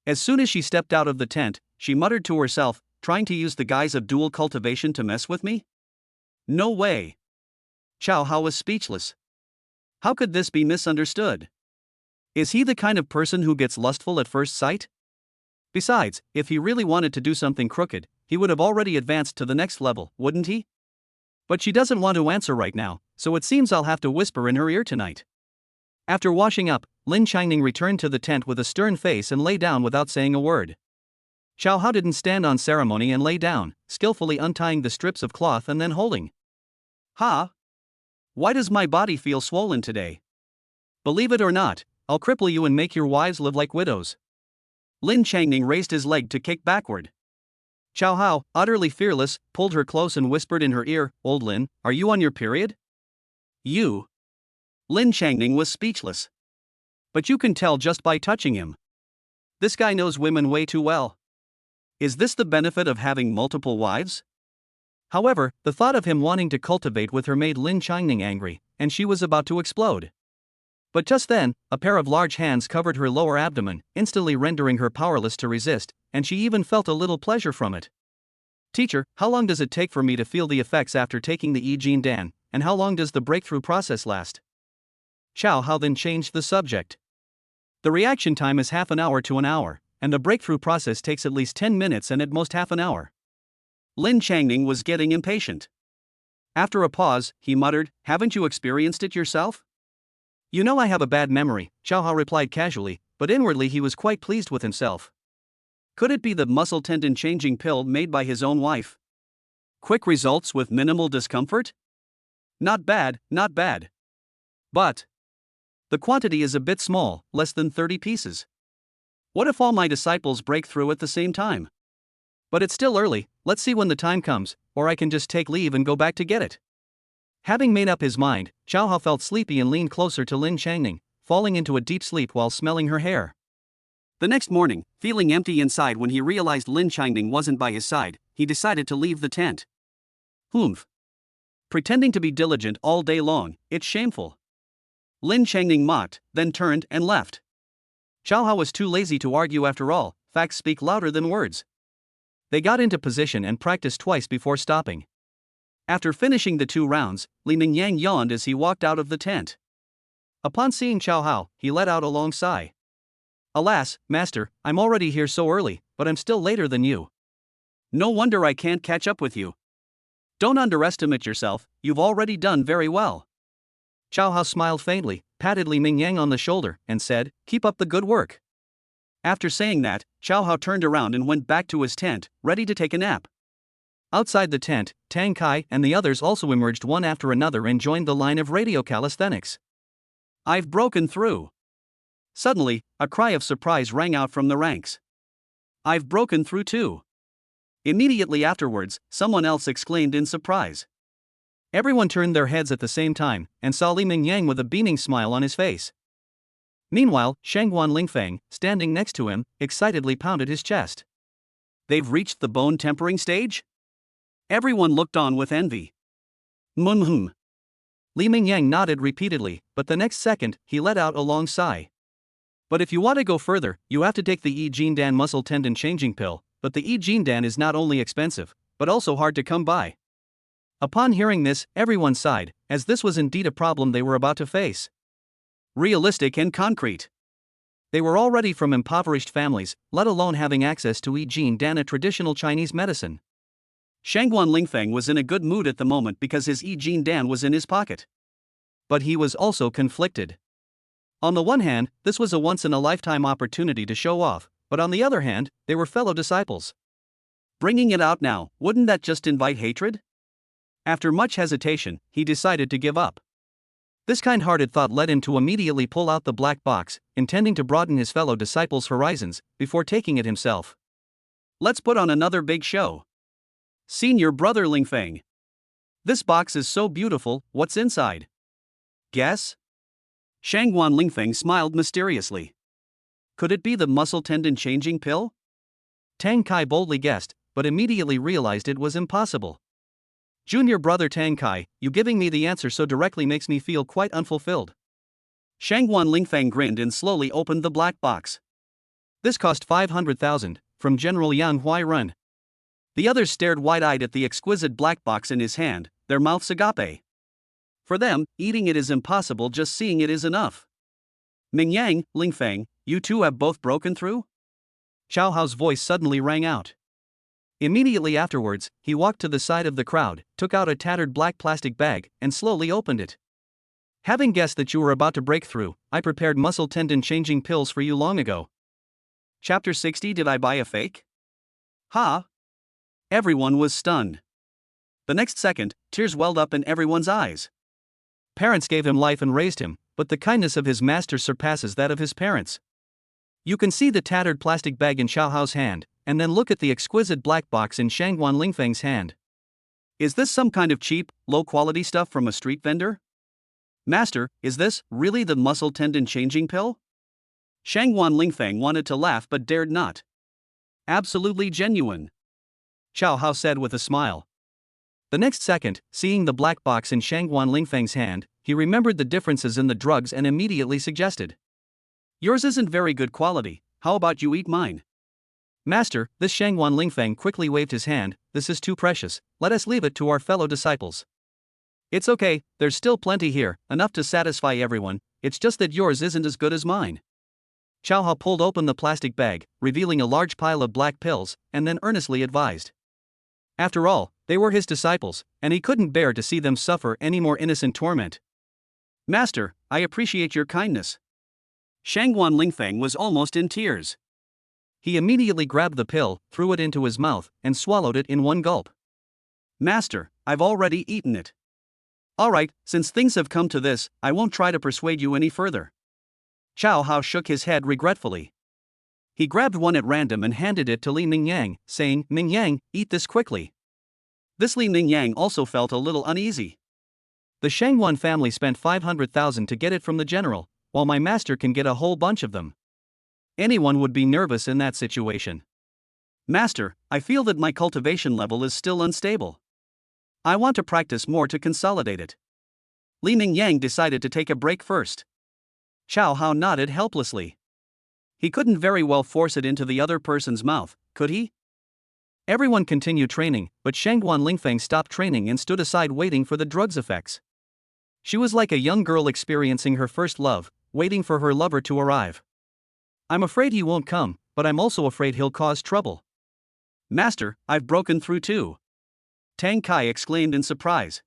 As soon as she stepped out of the tent, she muttered to herself, trying to use the guise of dual cultivation to mess with me? No way. Xiao Hao was speechless. How could this be misunderstood? Is he the kind of person who gets lustful at first sight? Besides, if he really wanted to do something crooked, he would have already advanced to the next level, wouldn't he? But she doesn't want to answer right now, so it seems I'll have to whisper in her ear tonight. After washing up, Lin Changning returned to the tent with a stern face and lay down without saying a word. Xiao Hao didn't stand on ceremony and lay down, skillfully untying the strips of cloth and then holding. Ha! Why does my body feel swollen today? Believe it or not, I'll cripple you and make your wives live like widows. Lin Changning raised his leg to kick backward. Chow Hao, utterly fearless, pulled her close and whispered in her ear, "Old Lin, are you on your period?" You. Lin Changning was speechless. But you can tell just by touching him. This guy knows women way too well. Is this the benefit of having multiple wives? However, the thought of him wanting to cultivate with her made Lin Changning angry, and she was about to explode. But just then, a pair of large hands covered her lower abdomen, instantly rendering her powerless to resist, and she even felt a little pleasure from it. Teacher, how long does it take for me to feel the effects after taking the Yi Dan, and how long does the breakthrough process last? Chow Hao then changed the subject. The reaction time is half an hour to an hour, and the breakthrough process takes at least 10 minutes and at most half an hour. Lin Changning was getting impatient. After a pause, he muttered, "Haven't you experienced it yourself?" "You know I have a bad memory," Chow Hao replied casually, but inwardly he was quite pleased with himself. Could it be the muscle tendon changing pill made by his own wife? Quick results with minimal discomfort? Not bad, not bad. But the quantity is a bit small, less than 30 pieces. What if all my disciples break through at the same time? But it's still early, let's see when the time comes, or I can just take leave and go back to get it. Having made up his mind, Chow Hao felt sleepy and leaned closer to Lin Changning, falling into a deep sleep while smelling her hair. The next morning, feeling empty inside when he realized Lin Changning wasn't by his side, he decided to leave the tent. Humph. Pretending to be diligent all day long, it's shameful. Lin Changning mocked, then turned and left. Chow Hao was too lazy to argue after all, facts speak louder than words. They got into position and practiced twice before stopping. After finishing the 2 rounds, Li Mingyang yawned as he walked out of the tent. Upon seeing Chow Hao, he let out a long sigh. "Alas, master, I'm already here so early, but I'm still later than you. No wonder I can't catch up with you. Don't underestimate yourself, you've already done very well." Chow Hao smiled faintly, patted Li Mingyang on the shoulder, and said, "Keep up the good work." After saying that, Chow Hao turned around and went back to his tent, ready to take a nap. Outside the tent, Tang Kai and the others also emerged one after another and joined the line of radio calisthenics. "I've broken through." Suddenly, a cry of surprise rang out from the ranks. "I've broken through too." Immediately afterwards, someone else exclaimed in surprise. Everyone turned their heads at the same time and saw Li Mingyang with a beaming smile on his face. Meanwhile, Shangguan Lingfeng, standing next to him, excitedly pounded his chest. "They've reached the bone tempering stage?" Everyone looked on with envy. "Mum." Li Mingyang nodded repeatedly, but the next second, he let out a long sigh. "But if you want to go further, you have to take the Yi Dan muscle tendon changing pill, but the Yi Dan is not only expensive, but also hard to come by." Upon hearing this, everyone sighed, as this was indeed a problem they were about to face. Realistic and concrete. They were already from impoverished families, let alone having access to Yi Dan, a traditional Chinese medicine. Shangguan Lingfeng was in a good mood at the moment because his Yi Dan was in his pocket. But he was also conflicted. On the one hand, this was a once-in-a-lifetime opportunity to show off, but on the other hand, they were fellow disciples. Bringing it out now, wouldn't that just invite hatred? After much hesitation, he decided to give up. This kind-hearted thought led him to immediately pull out the black box, intending to broaden his fellow disciples' horizons, before taking it himself. "Let's put on another big show. Senior brother Lingfeng. This box is so beautiful, what's inside?" "Guess?" Shangguan Lingfeng smiled mysteriously. Could it be the muscle tendon changing pill? Tang Kai boldly guessed, but immediately realized it was impossible. "Junior brother Tang Kai, you giving me the answer so directly makes me feel quite unfulfilled." Shangguan Lingfeng grinned and slowly opened the black box. This cost 500,000, from General Yang Huai-Run. The others stared wide-eyed at the exquisite black box in his hand, their mouths agape. For them, eating it is impossible, just seeing it is enough. "Mingyang, Lingfeng, you two have both broken through?" Chow Hao's voice suddenly rang out. Immediately afterwards, he walked to the side of the crowd, took out a tattered black plastic bag, and slowly opened it. "Having guessed that you were about to break through, I prepared muscle tendon changing pills for you long ago." Chapter 60. Did I buy a fake? Ha! Everyone was stunned. The next second, tears welled up in everyone's eyes. Parents gave him life and raised him, but the kindness of his master surpasses that of his parents. You can see the tattered plastic bag in Xiao Hao's hand, and then look at the exquisite black box in Shangguan Lingfeng's hand. Is this some kind of cheap, low-quality stuff from a street vendor? Master, is this really the muscle tendon changing pill? Shangguan Lingfeng wanted to laugh but dared not. Absolutely genuine, Xiao Hao said with a smile. The next second, seeing the black box in Shangguan Lingfeng's hand, he remembered the differences in the drugs and immediately suggested. Yours isn't very good quality, how about you eat mine? Master, this Shangguan Lingfeng quickly waved his hand, this is too precious, let us leave it to our fellow disciples. It's okay, there's still plenty here, enough to satisfy everyone, it's just that yours isn't as good as mine. Xiao Hao pulled open the plastic bag, revealing a large pile of black pills, and then earnestly advised. After all, they were his disciples, and he couldn't bear to see them suffer any more innocent torment. Master, I appreciate your kindness. Shangguan Lingfeng was almost in tears. He immediately grabbed the pill, threw it into his mouth, and swallowed it in one gulp. Master, I've already eaten it. Alright, since things have come to this, I won't try to persuade you any further. Xiao Hao shook his head regretfully. He grabbed one at random and handed it to Li Mingyang, saying, Mingyang, eat this quickly. This Li Mingyang also felt a little uneasy. The Shangguan family spent 500,000 to get it from the general, while my master can get a whole bunch of them. Anyone would be nervous in that situation. Master, I feel that my cultivation level is still unstable. I want to practice more to consolidate it. Li Mingyang decided to take a break first. Xiao Hao nodded helplessly. He couldn't very well force it into the other person's mouth, could he? Everyone continued training, but Shangguan Lingfeng stopped training and stood aside waiting for the drug's effects. She was like a young girl experiencing her first love, waiting for her lover to arrive. I'm afraid he won't come, but I'm also afraid he'll cause trouble. Master, I've broken through too. Tang Kai exclaimed in surprise.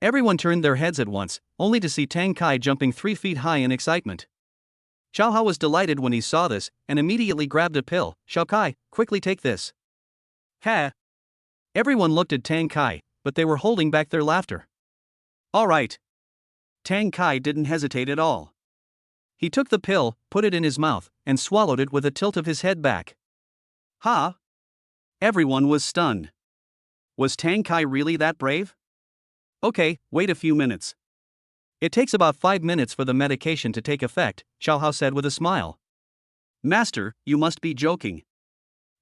Everyone turned their heads at once, only to see Tang Kai jumping 3 feet high in excitement. Xiao Hao was delighted when he saw this, and immediately grabbed a pill. Xiao Kai, quickly take this. Ha! Everyone looked at Tang Kai, but they were holding back their laughter. Alright. Tang Kai didn't hesitate at all. He took the pill, put it in his mouth, and swallowed it with a tilt of his head back. Ha! Everyone was stunned. Was Tang Kai really that brave? Okay, wait a few minutes. It takes about 5 minutes for the medication to take effect, Xiao Hao said with a smile. Master, you must be joking.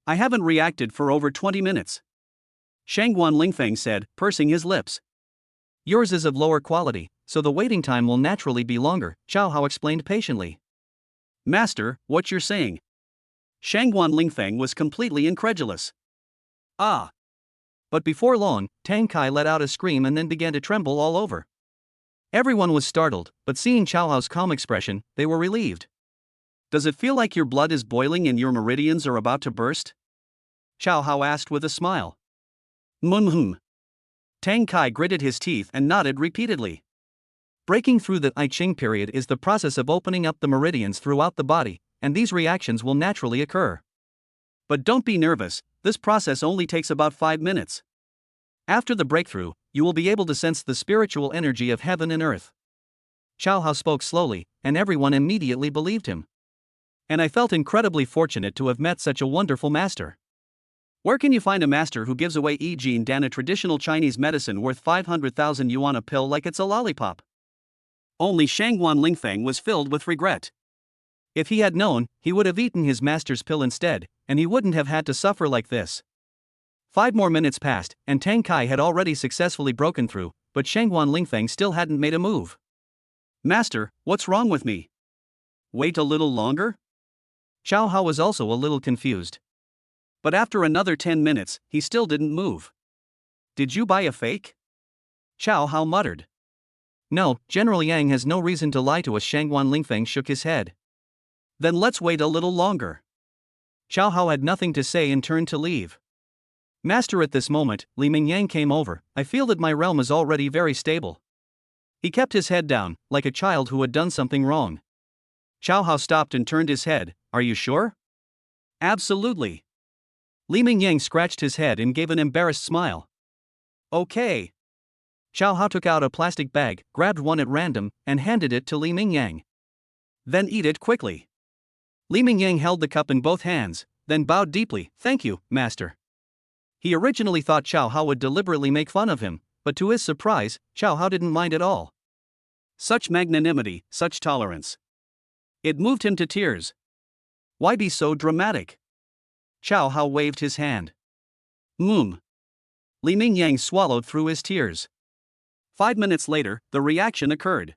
I haven't reacted for over 20 minutes. Shangguan Lingfeng said, pursing his lips. Yours is of lower quality, so the waiting time will naturally be longer, Xiao Hao explained patiently. Master, what you're saying? Shangguan Lingfeng was completely incredulous. Ah! But before long, Tang Kai let out a scream and then began to tremble all over. Everyone was startled, but seeing Xiao Hao's calm expression, they were relieved. Does it feel like your blood is boiling and your meridians are about to burst? Xiao Hao asked with a smile. Tang Kai gritted his teeth and nodded repeatedly. Breaking through the I Ching period is the process of opening up the meridians throughout the body, and these reactions will naturally occur. But don't be nervous, this process only takes about 5 minutes. After the breakthrough, you will be able to sense the spiritual energy of heaven and earth. Xiao Hao spoke slowly, and everyone immediately believed him. And I felt incredibly fortunate to have met such a wonderful master. Where can you find a master who gives away Yi Dan, a traditional Chinese medicine worth 500,000 yuan a pill like it's a lollipop? Only Shangguan Lingfeng was filled with regret. If he had known, he would have eaten his master's pill instead, and he wouldn't have had to suffer like this. 5 more minutes passed, and Tang Kai had already successfully broken through, but Shangguan Lingfeng still hadn't made a move. Master, what's wrong with me? Wait a little longer? Xiao Hao was also a little confused. But after another 10 minutes, he still didn't move. Did you buy a fake? Xiao Hao muttered. No, General Yang has no reason to lie to us. Shangguan Lingfeng shook his head. Then let's wait a little longer. Xiao Hao had nothing to say and turned to leave. Master, at this moment, Li Mingyang came over. I feel that my realm is already very stable. He kept his head down, like a child who had done something wrong. Xiao Hao stopped and turned his head. Are you sure? Absolutely. Li Mingyang scratched his head and gave an embarrassed smile. Okay. Xiao Hao took out a plastic bag, grabbed one at random, and handed it to Li Mingyang. Then eat it quickly. Li Mingyang held the cup in both hands, then bowed deeply. Thank you, master. He originally thought Xiao Hao would deliberately make fun of him, but to his surprise, Xiao Hao didn't mind at all. Such magnanimity, such tolerance. It moved him to tears. Why be so dramatic? Xiao Hao waved his hand. Li Mingyang swallowed through his tears. 5 minutes later, the reaction occurred.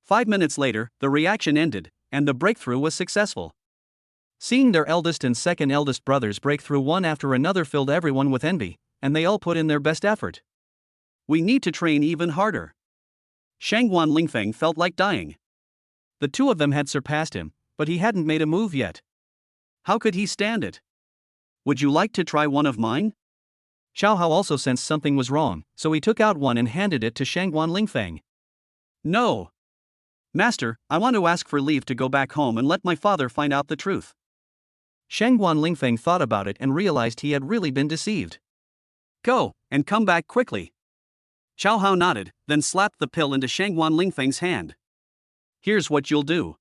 5 minutes later, the reaction ended, and the breakthrough was successful. Seeing their eldest and second eldest brothers break through one after another filled everyone with envy, and they all put in their best effort. We need to train even harder. Shangguan Lingfeng felt like dying. The two of them had surpassed him, but he hadn't made a move yet. How could he stand it? Would you like to try one of mine? Xiao Hao also sensed something was wrong, so he took out one and handed it to Shangguan Lingfeng. No. Master, I want to ask for leave to go back home and let my father find out the truth. Shangguan Lingfeng thought about it and realized he had really been deceived. Go, and come back quickly. Xiao Hao nodded, then slapped the pill into Shangguan Lingfeng's hand. Here's what you'll do.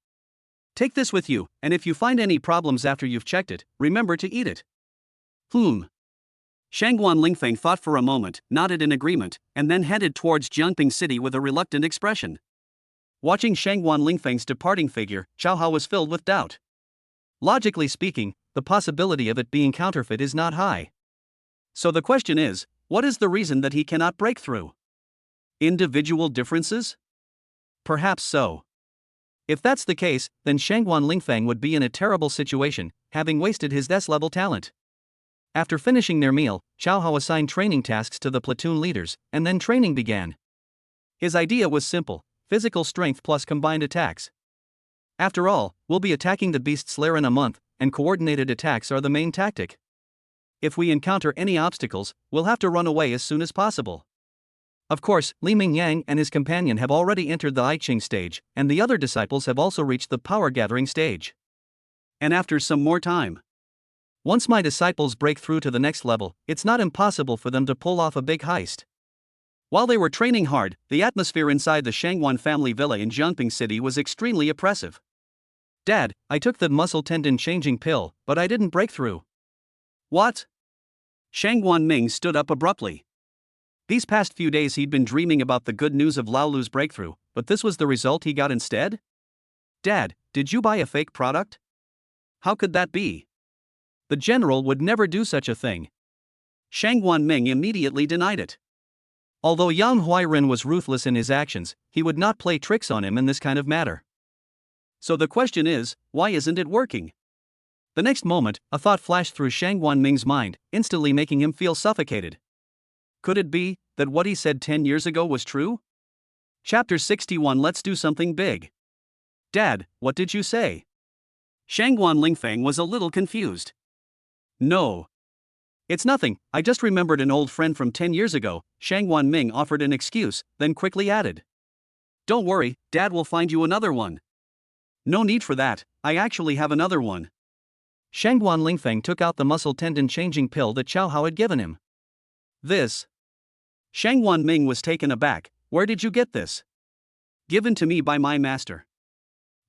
Take this with you, and if you find any problems after you've checked it, remember to eat it. Shangguan Lingfeng thought for a moment, nodded in agreement, and then headed towards Jiangping City with a reluctant expression. Watching Shangguan Lingfeng's departing figure, Xiao Hao was filled with doubt. Logically speaking, the possibility of it being counterfeit is not high. So the question is, what is the reason that he cannot break through? Individual differences? Perhaps so. If that's the case, then Shangguan Lingfeng would be in a terrible situation, having wasted his S-level talent. After finishing their meal, Xiao Hao assigned training tasks to the platoon leaders, and then training began. His idea was simple: physical strength plus combined attacks. After all, we'll be attacking the beast's lair in a month, and coordinated attacks are the main tactic. If we encounter any obstacles, we'll have to run away as soon as possible. Of course, Li Mingyang and his companion have already entered the I Ching stage, and the other disciples have also reached the power-gathering stage. And after some more time. Once my disciples break through to the next level, it's not impossible for them to pull off a big heist. While they were training hard, the atmosphere inside the Shangguan family villa in Jiangping City was extremely oppressive. Dad, I took the muscle tendon changing pill, but I didn't break through. What? Shangguan Ming stood up abruptly. These past few days he'd been dreaming about the good news of Lao Lu's breakthrough, but this was the result he got instead? Dad, did you buy a fake product? How could that be? The general would never do such a thing. Shangguan Ming immediately denied it. Although Yang Huairen was ruthless in his actions, he would not play tricks on him in this kind of matter. So the question is, why isn't it working? The next moment, a thought flashed through Shangguan Ming's mind, instantly making him feel suffocated. Could it be that what he said 10 years ago was true? Chapter 61. Let's do something big. Dad, what did you say? Shangguan Lingfeng was a little confused. No. It's nothing, I just remembered an old friend from 10 years ago. Shangguan Ming offered an excuse, then quickly added. Don't worry, Dad will find you another one. No need for that, I actually have another one. Shangguan Lingfeng took out the muscle tendon changing pill that Xiao Hao had given him. This. Shangguan Ming was taken aback. Where did you get this? Given to me by my master.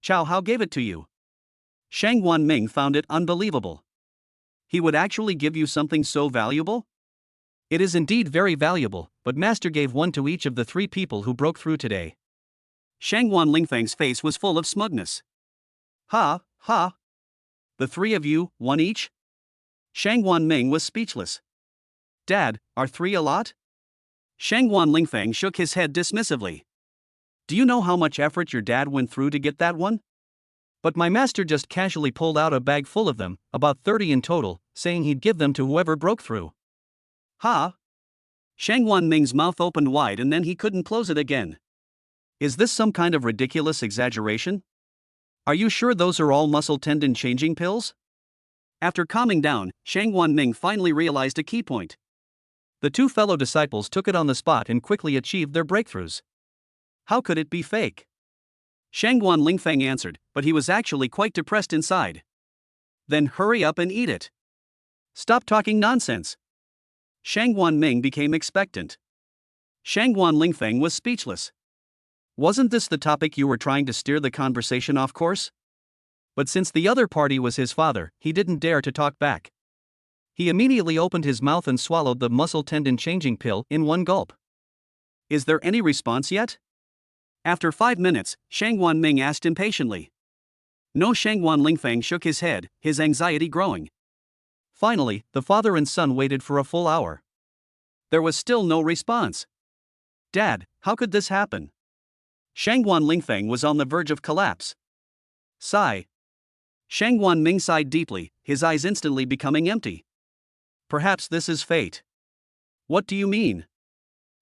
Xiao Hao gave it to you. Shangguan Ming found it unbelievable. He would actually give you something so valuable? It is indeed very valuable, but master gave one to each of the 3 people who broke through today. Shangguan Lingfeng's face was full of smugness. Ha, ha. The 3 of you, one each? Shangguan Ming was speechless. Dad, are 3 a lot? Shangguan Lingfeng shook his head dismissively. Do you know how much effort your dad went through to get that one? But my master just casually pulled out a bag full of them, about 30 in total, saying he'd give them to whoever broke through. Ha! Shangguan Ming's mouth opened wide and then he couldn't close it again. Is this some kind of ridiculous exaggeration? Are you sure those are all muscle tendon changing pills? After calming down, Shangguan Ming finally realized a key point. The 2 fellow disciples took it on the spot and quickly achieved their breakthroughs. How could it be fake? Shangguan Lingfeng answered, but he was actually quite depressed inside. Then hurry up and eat it. Stop talking nonsense. Shangguan Ming became expectant. Shangguan Lingfeng was speechless. Wasn't this the topic you were trying to steer the conversation off course? But since the other party was his father, he didn't dare to talk back. He immediately opened his mouth and swallowed the muscle tendon changing pill in one gulp. Is there any response yet? After 5 minutes, Shangguan Ming asked impatiently. No. Shangguan Lingfeng shook his head, his anxiety growing. Finally, the father and son waited for a full hour. There was still no response. Dad, how could this happen? Shangguan Lingfeng was on the verge of collapse. Sigh. Shangguan Ming sighed deeply, his eyes instantly becoming empty. Perhaps this is fate. What do you mean?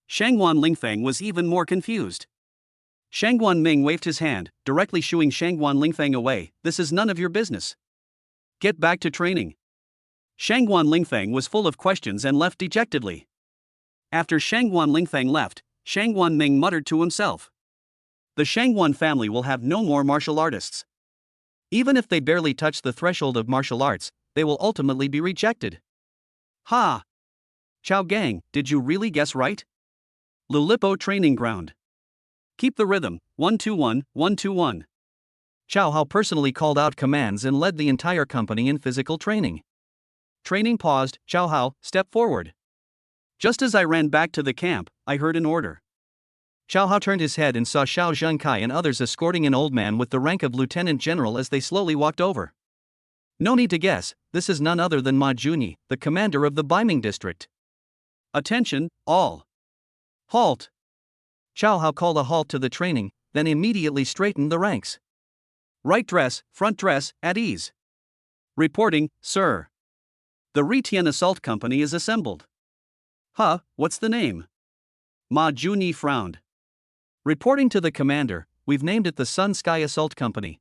Shangguan Lingfeng was even more confused. Shangguan Ming waved his hand, directly shooing Shangguan Lingfeng away. This is none of your business. Get back to training. Shangguan Lingfeng was full of questions and left dejectedly. After Shangguan Lingfeng left, Shangguan Ming muttered to himself. The Shangguan family will have no more martial artists. Even if they barely touch the threshold of martial arts, they will ultimately be rejected. Ha! Chao Gang, did you really guess right? Lulipo Training Ground. Keep the rhythm, 121, 121. Chao Hao personally called out commands and led the entire company in physical training. Training paused. Chao Hao, step forward. Just as I ran back to the camp, I heard an order. Chao Hao turned his head and saw Xiao Zhengkai and others escorting an old man with the rank of lieutenant general as they slowly walked over. No need to guess, this is none other than Ma Junyi, the commander of the Baiming district. Attention, all. Halt. Chao Hao called a halt to the training, then immediately straightened the ranks. Right dress, front dress, at ease. Reporting, sir. The Ritian Assault Company is assembled. Huh, what's the name? Ma Junyi frowned. Reporting to the commander, we've named it the Sun Sky Assault Company.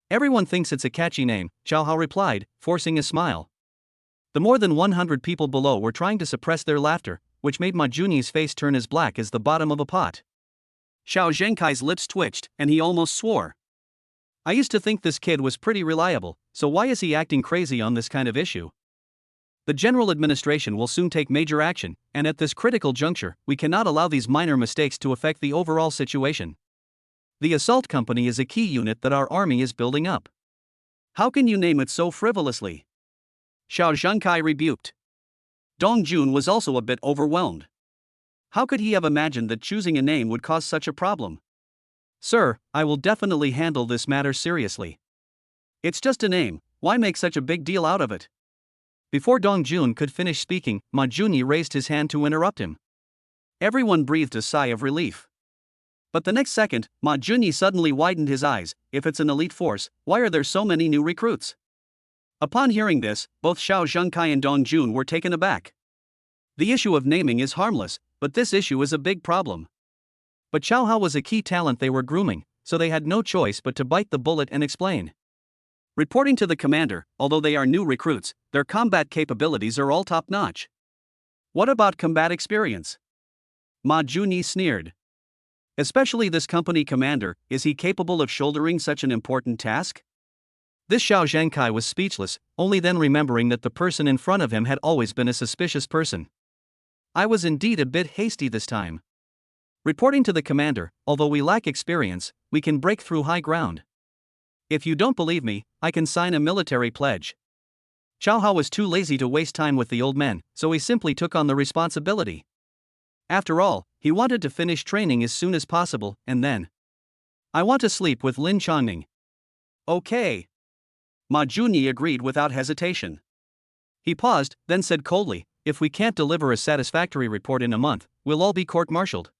Everyone thinks it's a catchy name, Chao Hao replied, forcing a smile. The more than 100 people below were trying to suppress their laughter, which made Ma Junyi's face turn as black as the bottom of a pot. Xiao Zhengkai's lips twitched, and he almost swore. I used to think this kid was pretty reliable, so why is he acting crazy on this kind of issue? The general administration will soon take major action, and at this critical juncture, we cannot allow these minor mistakes to affect the overall situation. The assault company is a key unit that our army is building up. How can you name it so frivolously? Xiao Zhengkai rebuked. Dong Jun was also a bit overwhelmed. How could he have imagined that choosing a name would cause such a problem? Sir, I will definitely handle this matter seriously. It's just a name, why make such a big deal out of it? Before Dong Jun could finish speaking, Ma Junyi raised his hand to interrupt him. Everyone breathed a sigh of relief. But the next second, Ma Junyi suddenly widened his eyes. If it's an elite force, why are there so many new recruits? Upon hearing this, both Xiao Zhengkai and Dong Jun were taken aback. The issue of naming is harmless, but this issue is a big problem. But Chao Hao was a key talent they were grooming, so they had no choice but to bite the bullet and explain. Reporting to the commander, although they are new recruits, their combat capabilities are all top-notch. What about combat experience? Ma Junyi sneered. Especially this company commander, is he capable of shouldering such an important task? This Xiao Zhengkai was speechless, only then remembering that the person in front of him had always been a suspicious person. I was indeed a bit hasty this time. Reporting to the commander, although we lack experience, we can break through high ground. If you don't believe me, I can sign a military pledge. Chao Hao was too lazy to waste time with the old men, so he simply took on the responsibility. After all, he wanted to finish training as soon as possible, and then. I want to sleep with Lin Chongning. Okay. Ma Junyi agreed without hesitation. He paused, then said coldly, if we can't deliver a satisfactory report in a month, we'll all be court-martialed.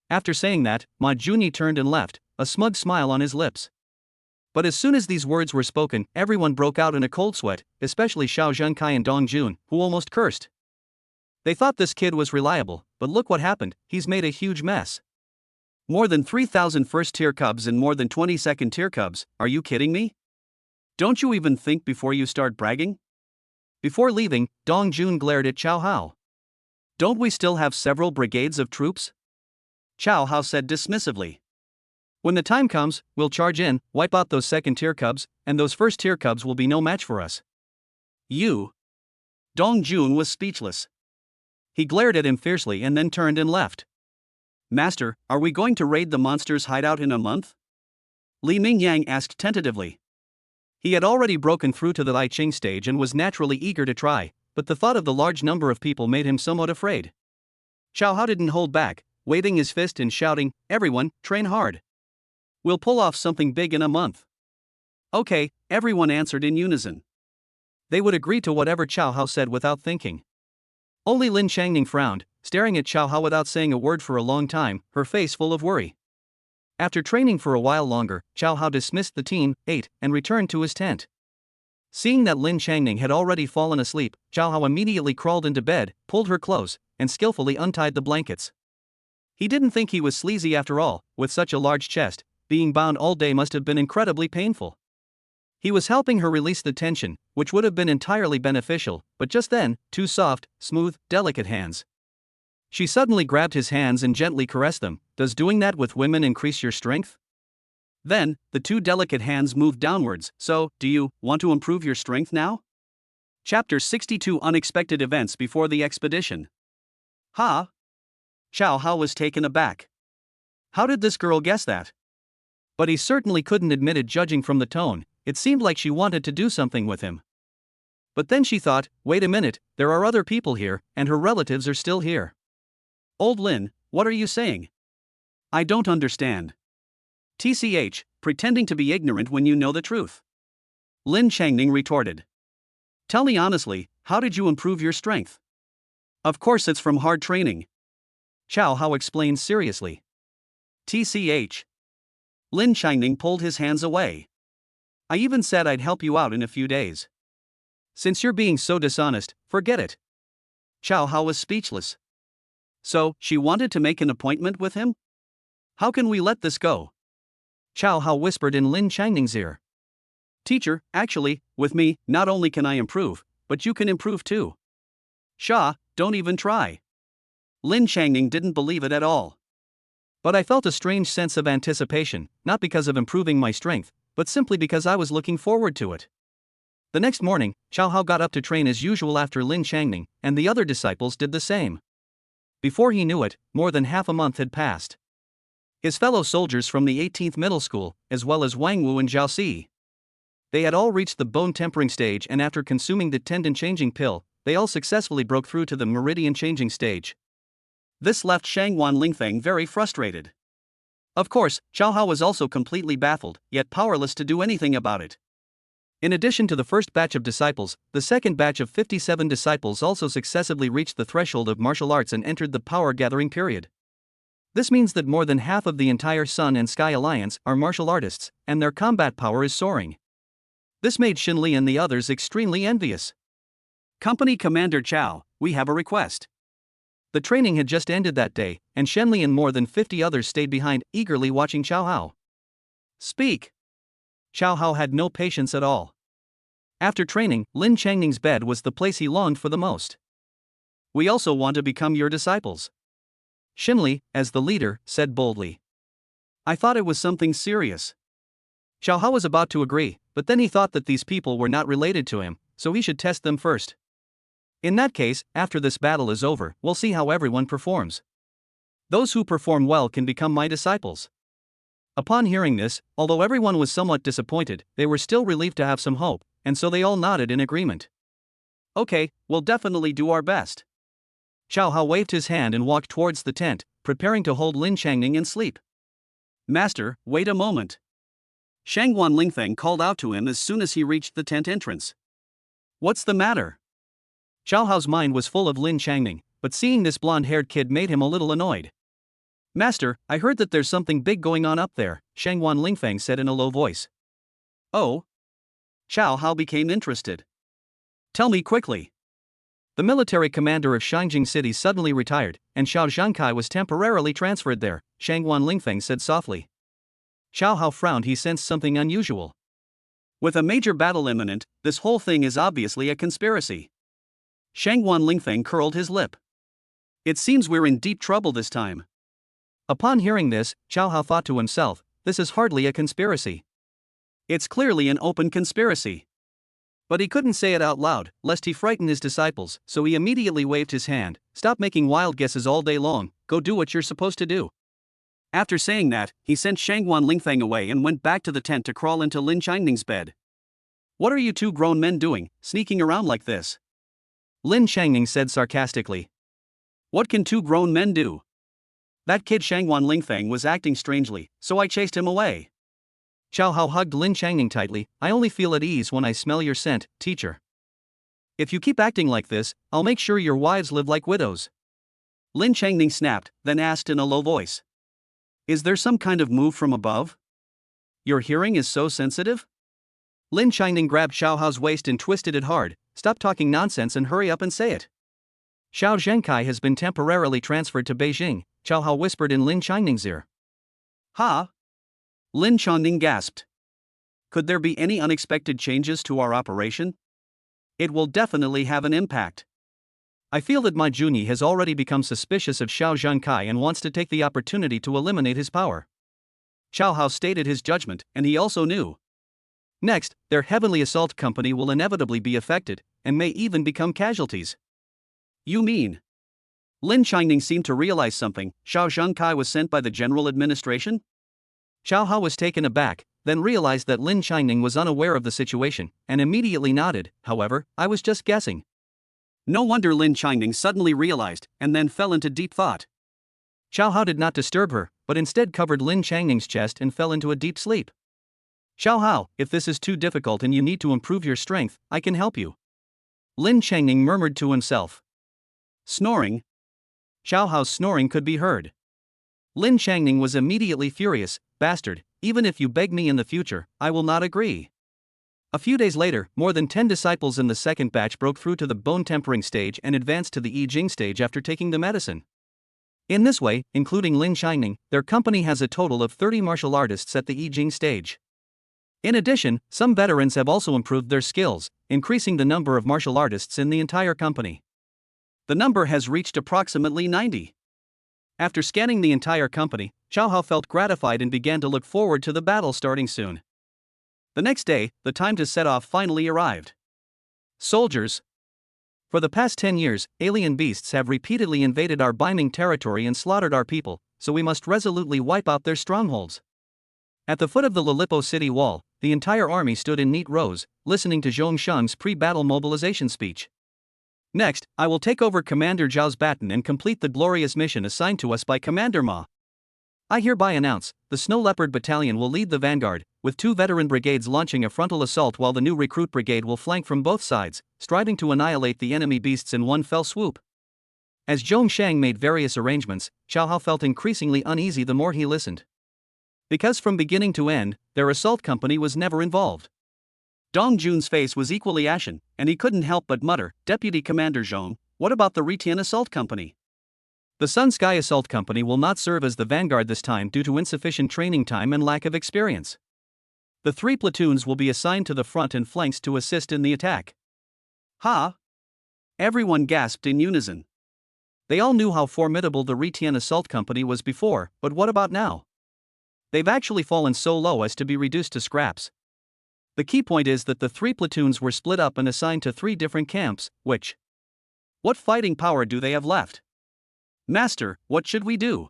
After saying that, Ma Junyi turned and left, a smug smile on his lips. But as soon as these words were spoken, everyone broke out in a cold sweat, especially Xiao Zhengkai and Dong Jun, who almost cursed. They thought this kid was reliable, but look what happened, he's made a huge mess. More than 3,000 first-tier cubs and more than 20 second-tier cubs, are you kidding me? Don't you even think before you start bragging? Before leaving, Dong Jun glared at Chao Hao. Don't we still have several brigades of troops? Chao Hao said dismissively. When the time comes, we'll charge in, wipe out those second-tier cubs, and those first-tier cubs will be no match for us. You? Dong Jun was speechless. He glared at him fiercely and then turned and left. Master, are we going to raid the monster's hideout in a month? Li Mingyang asked tentatively. He had already broken through to the I Ching stage and was naturally eager to try, but the thought of the large number of people made him somewhat afraid. Xiao Hao didn't hold back, waving his fist and shouting, "Everyone, train hard. We'll pull off something big in a month." Okay, everyone answered in unison. They would agree to whatever Xiao Hao said without thinking. Only Lin Changning frowned, staring at Xiao Hao without saying a word for a long time, her face full of worry. After training for a while longer, Xiao Hao dismissed the team, ate, and returned to his tent. Seeing that Lin Changning had already fallen asleep, Xiao Hao immediately crawled into bed, pulled her close, and skillfully untied the blankets. He didn't think he was sleazy after all. With such a large chest, being bound all day must have been incredibly painful. He was helping her release the tension, which would have been entirely beneficial, but just then, two soft, smooth, delicate hands. She suddenly grabbed his hands and gently caressed them. Does doing that with women increase your strength? Then, the two delicate hands moved downwards. So, do you want to improve your strength now? Chapter 62 Unexpected Events Before the Expedition. Ha! Xiao Hao was taken aback. How did this girl guess that? But he certainly couldn't admit it, judging from the tone. It seemed like she wanted to do something with him. But then she thought, wait a minute, there are other people here, and her relatives are still here. Old Lin, what are you saying? I don't understand. TCH, pretending to be ignorant when you know the truth. Lin Changning retorted. Tell me honestly, how did you improve your strength? Of course it's from hard training. Xiao Hao explained seriously. TCH. Lin Changning pulled his hands away. I even said I'd help you out in a few days. Since you're being so dishonest, forget it. Xiao Hao was speechless. So, she wanted to make an appointment with him? How can we let this go? Xiao Hao whispered in Lin Changning's ear. Teacher, actually, with me, not only can I improve, but you can improve too. Sha, don't even try. Lin Changning didn't believe it at all. But I felt a strange sense of anticipation, not because of improving my strength, but simply because I was looking forward to it. The next morning, Xiao Hao got up to train as usual after Lin Changning, and the other disciples did the same. Before he knew it, more than half a month had passed. His fellow soldiers from the 18th Middle School, as well as Wang Wu and Zhao Si. They had all reached the bone-tempering stage, and after consuming the tendon-changing pill, they all successfully broke through to the meridian-changing stage. This left Shangwan Lingfeng very frustrated. Of course, Xiao Hao was also completely baffled, yet powerless to do anything about it. In addition to the first batch of disciples, the second batch of 57 disciples also successively reached the threshold of martial arts and entered the power-gathering period. This means that more than half of the entire Sun and Sky Alliance are martial artists, and their combat power is soaring. This made Xin Li and the others extremely envious. Company Commander Chao, we have a request. The training had just ended that day, and Shen Li and more than 50 others stayed behind, eagerly watching Xiao Hao. Speak. Xiao Hao had no patience at all. After training, Lin Changning's bed was the place he longed for the most. We also want to become your disciples. Xin Li, as the leader, said boldly. I thought it was something serious. Xiao Hao was about to agree, but then he thought that these people were not related to him, so he should test them first. In that case, after this battle is over, we'll see how everyone performs. Those who perform well can become my disciples. Upon hearing this, although everyone was somewhat disappointed, they were still relieved to have some hope, and so they all nodded in agreement. Okay, we'll definitely do our best. Xiao Hao waved his hand and walked towards the tent, preparing to hold Lin Changning in sleep. Master, wait a moment. Shangwan Lingfeng called out to him as soon as he reached the tent entrance. What's the matter? Xiao Hao's mind was full of Lin Changning, but seeing this blonde-haired kid made him a little annoyed. Master, I heard that there's something big going on up there, Shangwan Lingfeng said in a low voice. Oh? Xiao Hao became interested. Tell me quickly. The military commander of Shangjing City suddenly retired, and Xiao Zhangkai was temporarily transferred there, Shangwan Lingfeng said softly. Xiao Hao frowned. He sensed something unusual. With a major battle imminent, this whole thing is obviously a conspiracy. Shangwan Lingfeng curled his lip. It seems we're in deep trouble this time. Upon hearing this, Xiao Hao thought to himself, this is hardly a conspiracy. It's clearly an open conspiracy. But he couldn't say it out loud, lest he frighten his disciples, so he immediately waved his hand, stop making wild guesses all day long, go do what you're supposed to do. After saying that, he sent Shangguan Lingfeng away and went back to the tent to crawl into Lin Qiangning's bed. What are you two grown men doing, sneaking around like this? Lin Qiangning said sarcastically. What can two grown men do? That kid Shangguan Lingfeng was acting strangely, so I chased him away. Xiao Hao hugged Lin Qiangning tightly. I only feel at ease when I smell your scent, teacher. If you keep acting like this, I'll make sure your wives live like widows. Lin Qiangning snapped, then asked in a low voice. Is there some kind of move from above? Your hearing is so sensitive? Lin Qiangning grabbed Xiao Hao's waist and twisted it hard. Stop talking nonsense and hurry up and say it. Xiao Zhengkai has been temporarily transferred to Beijing, Xiao Hao whispered in Lin Qiangning's ear. Ha? Lin Qiangning gasped. Could there be any unexpected changes to our operation? It will definitely have an impact. I feel that Ma Junyi has already become suspicious of Xiao Zhengkai and wants to take the opportunity to eliminate his power. Xiao Hao stated his judgment, and he also knew. Next, their heavenly assault company will inevitably be affected, and may even become casualties. You mean? Lin Qiangning seemed to realize something. Xiao Zhengkai was sent by the general administration? Xiao Hao was taken aback, then realized that Lin Qiangning was unaware of the situation, and immediately nodded. However, I was just guessing. No wonder Lin Qiangning suddenly realized, and then fell into deep thought. Xiao Hao did not disturb her, but instead covered Lin Qiangning's chest and fell into a deep sleep. Xiao Hao, if this is too difficult and you need to improve your strength, I can help you. Lin Qiangning murmured to himself. Snoring? Xiao Hao's snoring could be heard. Lin Qiangning was immediately furious. Bastard, even if you beg me in the future, I will not agree. A few days later, more than 10 disciples in the second batch broke through to the bone tempering stage and advanced to the I Ching stage after taking the medicine. In this way, including Lin Qiangning, their company has a total of 30 martial artists at the I Ching stage. In addition, some veterans have also improved their skills, increasing the number of martial artists in the entire company. The number has reached approximately 90. After scanning the entire company, Xiao Hao felt gratified and began to look forward to the battle starting soon. The next day, the time to set off finally arrived. Soldiers. For the past 10 years, alien beasts have repeatedly invaded our binding territory and slaughtered our people, so we must resolutely wipe out their strongholds. At the foot of the Lilipo city wall, the entire army stood in neat rows, listening to Zhong Sheng's pre-battle mobilization speech. Next, I will take over Commander Zhao's baton and complete the glorious mission assigned to us by Commander Ma. I hereby announce, the Snow Leopard Battalion will lead the vanguard, with 2 veteran brigades launching a frontal assault while the new recruit brigade will flank from both sides, striving to annihilate the enemy beasts in one fell swoop. As Zhong Sheng made various arrangements, Xiao Hao felt increasingly uneasy the more he listened. Because from beginning to end, their assault company was never involved. Dong Jun's face was equally ashen, and he couldn't help but mutter, Deputy Commander Zhong, what about the Ritian Assault Company? The Sun Sky Assault Company will not serve as the vanguard this time due to insufficient training time and lack of experience. The 3 platoons will be assigned to the front and flanks to assist in the attack. Ha! Everyone gasped in unison. They all knew how formidable the Ritian Assault Company was before, but what about now? They've actually fallen so low as to be reduced to scraps. The key point is that the 3 platoons were split up and assigned to 3 different camps, What fighting power do they have left? Master, what should we do?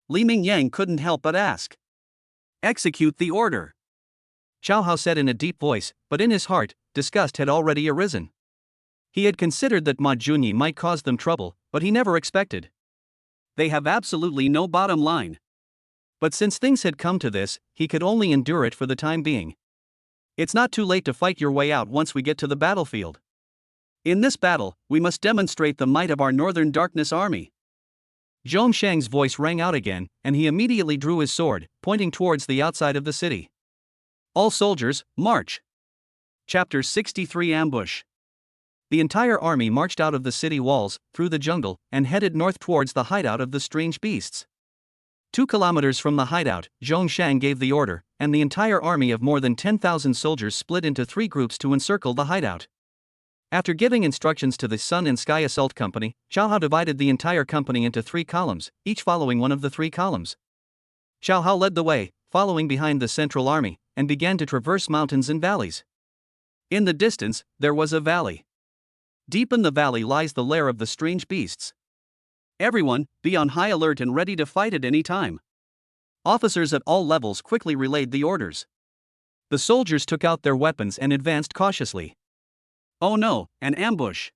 Li Mingyang couldn't help but ask. Execute the order. Xiao Hao said in a deep voice, but in his heart, disgust had already arisen. He had considered that Ma Junyi might cause them trouble, but he never expected. They have absolutely no bottom line. But since things had come to this, he could only endure it for the time being. It's not too late to fight your way out once we get to the battlefield. In this battle, we must demonstrate the might of our Northern Darkness Army. Zhong Sheng's voice rang out again, and he immediately drew his sword, pointing towards the outside of the city. All soldiers, march! Chapter 63 Ambush. The entire army marched out of the city walls, through the jungle, and headed north towards the hideout of the strange beasts. 2 kilometers from the hideout, Zhong Sheng gave the order, and the entire army of more than 10,000 soldiers split into 3 groups to encircle the hideout. After giving instructions to the Sun and Sky Assault Company, Xiao Hao divided the entire company into 3 columns, each following one of the 3 columns. Xiao Hao led the way, following behind the central army, and began to traverse mountains and valleys. In the distance, there was a valley. Deep in the valley lies the lair of the strange beasts. Everyone, be on high alert and ready to fight at any time. Officers at all levels quickly relayed the orders. The soldiers took out their weapons and advanced cautiously. Oh no, an ambush!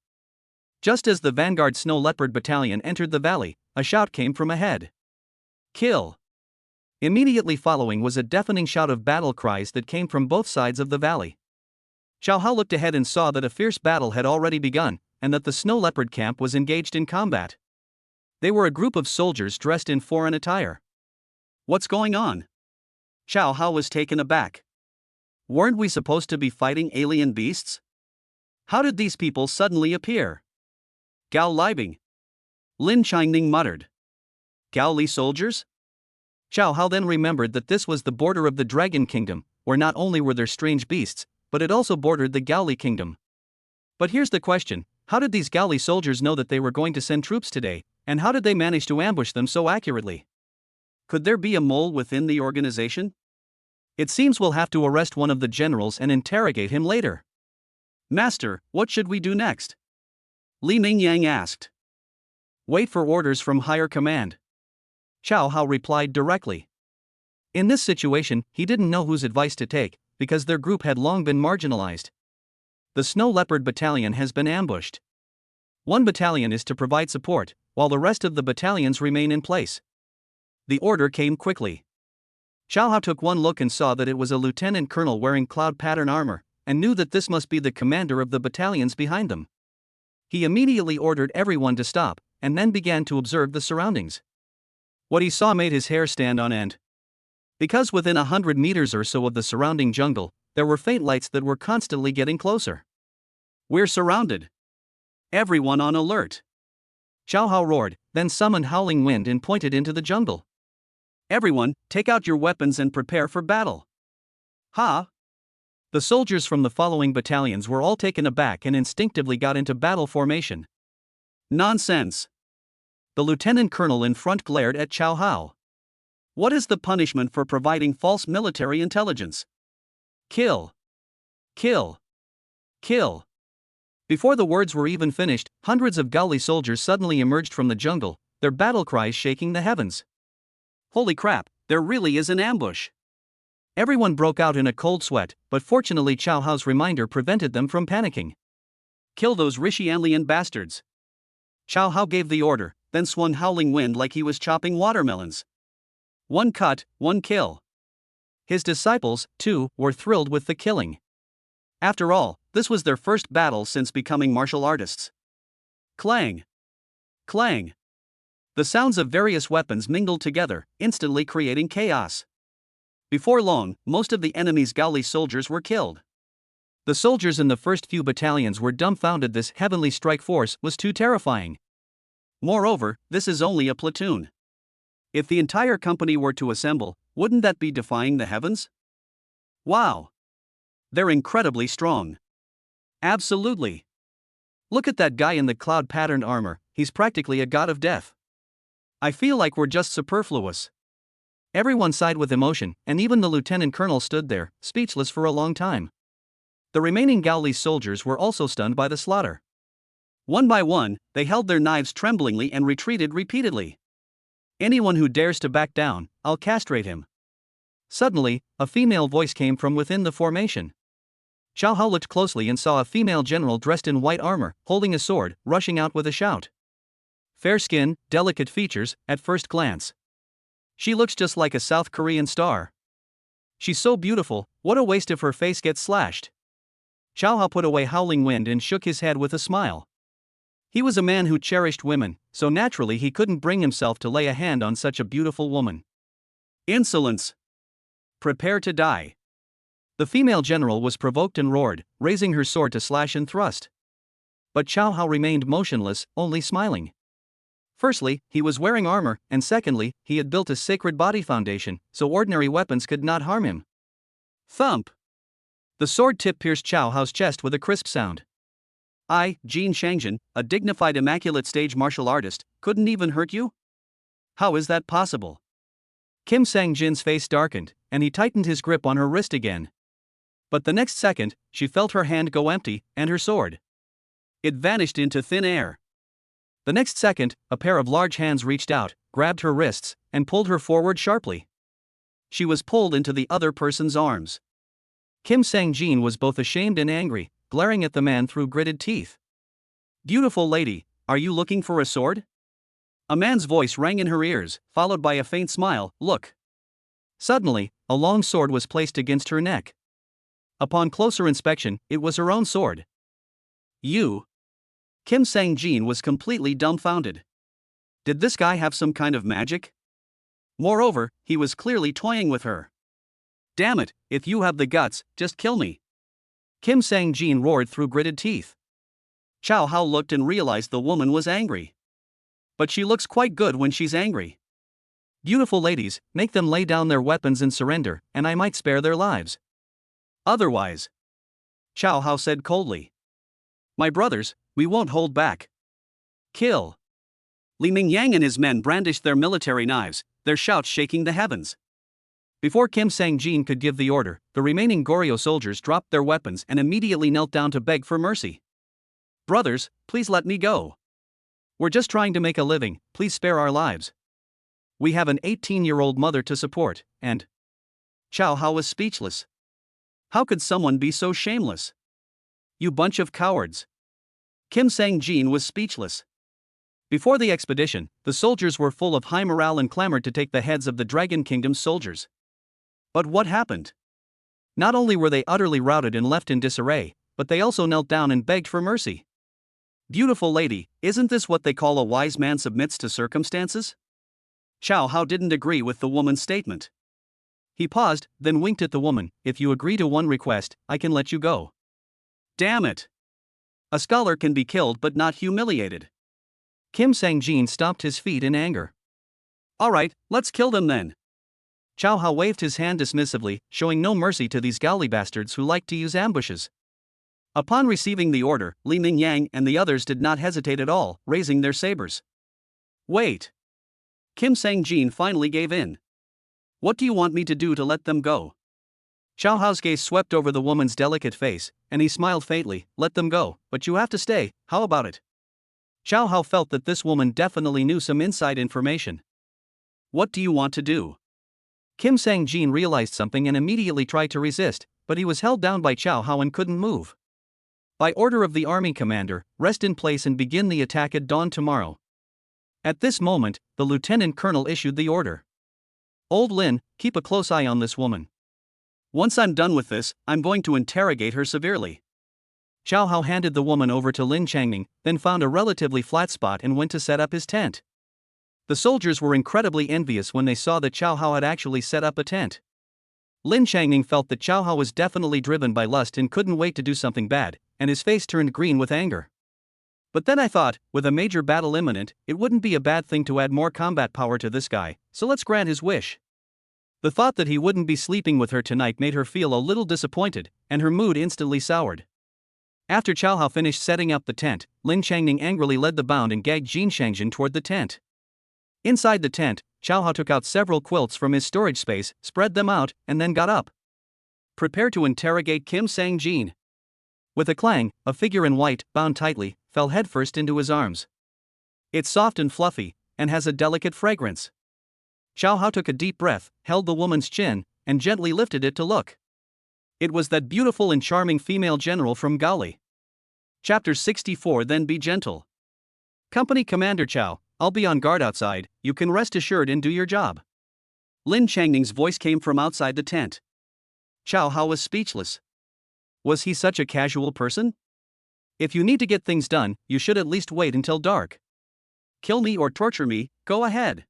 Just as the vanguard Snow Leopard Battalion entered the valley, a shout came from ahead. Kill! Immediately following was a deafening shout of battle cries that came from both sides of the valley. Xiao Hao looked ahead and saw that a fierce battle had already begun, and that the Snow Leopard camp was engaged in combat. They were a group of soldiers dressed in foreign attire. What's going on? Xiao Hao was taken aback. Weren't we supposed to be fighting alien beasts? How did these people suddenly appear? Gao Libing. Lin Qingning muttered. Gao Li soldiers? Xiao Hao then remembered that this was the border of the Dragon Kingdom, where not only were there strange beasts, but it also bordered the Gao Li Kingdom. But here's the question, how did these Gao Li soldiers know that they were going to send troops today, and how did they manage to ambush them so accurately? Could there be a mole within the organization? It seems we'll have to arrest one of the generals and interrogate him later. Master, what should we do next? Li Mingyang asked. Wait for orders from higher command. Xiao Hao replied directly. In this situation, he didn't know whose advice to take, because their group had long been marginalized. The Snow Leopard Battalion has been ambushed. One battalion is to provide support, while the rest of the battalions remain in place. The order came quickly. Xiao Hao took one look and saw that it was a lieutenant colonel wearing cloud pattern armor, and knew that this must be the commander of the battalions behind them. He immediately ordered everyone to stop, and then began to observe the surroundings. What he saw made his hair stand on end. Because within 100 meters or so of the surrounding jungle, there were faint lights that were constantly getting closer. We're surrounded. Everyone on alert. Xiao Hao roared, then summoned Howling Wind and pointed into the jungle. Everyone, take out your weapons and prepare for battle. Ha! The soldiers from the following battalions were all taken aback and instinctively got into battle formation. Nonsense! The lieutenant colonel in front glared at Xiao Hao. What is the punishment for providing false military intelligence? Kill! Kill! Kill! Before the words were even finished, hundreds of Gao Li soldiers suddenly emerged from the jungle, their battle cries shaking the heavens. Holy crap, there really is an ambush! Everyone broke out in a cold sweat, but fortunately Xiao Hao's reminder prevented them from panicking. Kill those Rishianlian bastards! Xiao Hao gave the order, then swung Howling Wind like he was chopping watermelons. One cut, one kill. His disciples, too, were thrilled with the killing. After all, this was their first battle since becoming martial artists. Clang! Clang! The sounds of various weapons mingled together, instantly creating chaos. Before long, most of the enemy's Gao Li soldiers were killed. The soldiers in the first few battalions were dumbfounded. This heavenly strike force was too terrifying. Moreover, this is only a platoon. If the entire company were to assemble, wouldn't that be defying the heavens? Wow! They're incredibly strong. Absolutely. Look at that guy in the cloud-patterned armor, he's practically a god of death. I feel like we're just superfluous. Everyone sighed with emotion, and even the lieutenant colonel stood there, speechless for a long time. The remaining Gao Li soldiers were also stunned by the slaughter. One by one, they held their knives tremblingly and retreated repeatedly. Anyone who dares to back down, I'll castrate him. Suddenly, a female voice came from within the formation. Xiao Hao looked closely and saw a female general dressed in white armor, holding a sword, rushing out with a shout. Fair skin, delicate features, at first glance. She looks just like a South Korean star. She's so beautiful, what a waste if her face gets slashed. Xiao Hao put away Howling Wind and shook his head with a smile. He was a man who cherished women, so naturally he couldn't bring himself to lay a hand on such a beautiful woman. Insolence! Prepare to die. The female general was provoked and roared, raising her sword to slash and thrust. But Xiao Hao remained motionless, only smiling. Firstly, he was wearing armor, and secondly, he had built a sacred body foundation, so ordinary weapons could not harm him. Thump! The sword tip pierced Xiao Hao's chest with a crisp sound. Jin Shangzhen, a dignified immaculate stage martial artist, couldn't even hurt you? How is that possible? Kim Sang-jin's face darkened, and he tightened his grip on her wrist again. But the next second, she felt her hand go empty, and her sword. It vanished into thin air. The next second, a pair of large hands reached out, grabbed her wrists, and pulled her forward sharply. She was pulled into the other person's arms. Kim Sang-jin was both ashamed and angry, glaring at the man through gritted teeth. "Beautiful lady, are you looking for a sword?" A man's voice rang in her ears, followed by a faint smile. "Look." Suddenly, a long sword was placed against her neck. Upon closer inspection, it was her own sword. "You?" Kim Sang-jin was completely dumbfounded. Did this guy have some kind of magic? Moreover, he was clearly toying with her. "Damn it, if you have the guts, just kill me," Kim Sang-jin roared through gritted teeth. Chow Hao looked and realized the woman was angry. But she looks quite good when she's angry. "Beautiful ladies, make them lay down their weapons and surrender, and I might spare their lives. Otherwise," Chow Hao said coldly, "my brothers, we won't hold back. Kill." Li Mingyang and his men brandished their military knives, their shouts shaking the heavens. Before Kim Sang-jin could give the order, the remaining Goryeo soldiers dropped their weapons and immediately knelt down to beg for mercy. "Brothers, please let me go. We're just trying to make a living, please spare our lives. We have an 18-year-old mother to support, and..." Chow Hao was speechless. How could someone be so shameless? "You bunch of cowards." Kim Sang-jin was speechless. Before the expedition, the soldiers were full of high morale and clamored to take the heads of the Dragon Kingdom's soldiers. But what happened? Not only were they utterly routed and left in disarray, but they also knelt down and begged for mercy. "Beautiful lady, isn't this what they call a wise man submits to circumstances?" Chow Hao didn't agree with the woman's statement. He paused, then winked at the woman. "If you agree to one request, I can let you go." "Damn it! A scholar can be killed but not humiliated." Kim Sang-jin stomped his feet in anger. "All right, let's kill them then." Chow Hao waved his hand dismissively, showing no mercy to these galley bastards who liked to use ambushes. Upon receiving the order, Li Mingyang and the others did not hesitate at all, raising their sabers. "Wait." Kim Sang-jin finally gave in. "What do you want me to do to let them go?" Chow Hao's gaze swept over the woman's delicate face, and he smiled faintly. "Let them go, but you have to stay, how about it?" Chow Hao felt that this woman definitely knew some inside information. "What do you want to do?" Kim Sang-jin realized something and immediately tried to resist, but he was held down by Chow Hao and couldn't move. "By order of the army commander, rest in place and begin the attack at dawn tomorrow." At this moment, the lieutenant colonel issued the order. "Old Lin, keep a close eye on this woman. Once I'm done with this, I'm going to interrogate her severely." Chow Hao handed the woman over to Lin Changning, then found a relatively flat spot and went to set up his tent. The soldiers were incredibly envious when they saw that Chow Hao had actually set up a tent. Lin Changning felt that Chow Hao was definitely driven by lust and couldn't wait to do something bad, and his face turned green with anger. "But then I thought, with a major battle imminent, it wouldn't be a bad thing to add more combat power to this guy, so let's grant his wish." The thought that he wouldn't be sleeping with her tonight made her feel a little disappointed, and her mood instantly soured. After Chow Hao finished setting up the tent, Lin Changning angrily led the bound and gagged Jin Shangjin toward the tent. Inside the tent, Chow Hao took out several quilts from his storage space, spread them out, and then got up. "Prepare to interrogate Kim Sang-jin." With a clang, a figure in white, bound tightly, fell headfirst into his arms. It's soft and fluffy, and has a delicate fragrance. Chow Hao took a deep breath, held the woman's chin, and gently lifted it to look. It was that beautiful and charming female general from Gaoli. Chapter 64. Then be gentle. "Company Commander Chow, I'll be on guard outside, you can rest assured and do your job." Lin Changning's voice came from outside the tent. Chow Hao was speechless. Was he such a casual person? If you need to get things done, you should at least wait until dark. Kill me or torture me, go ahead.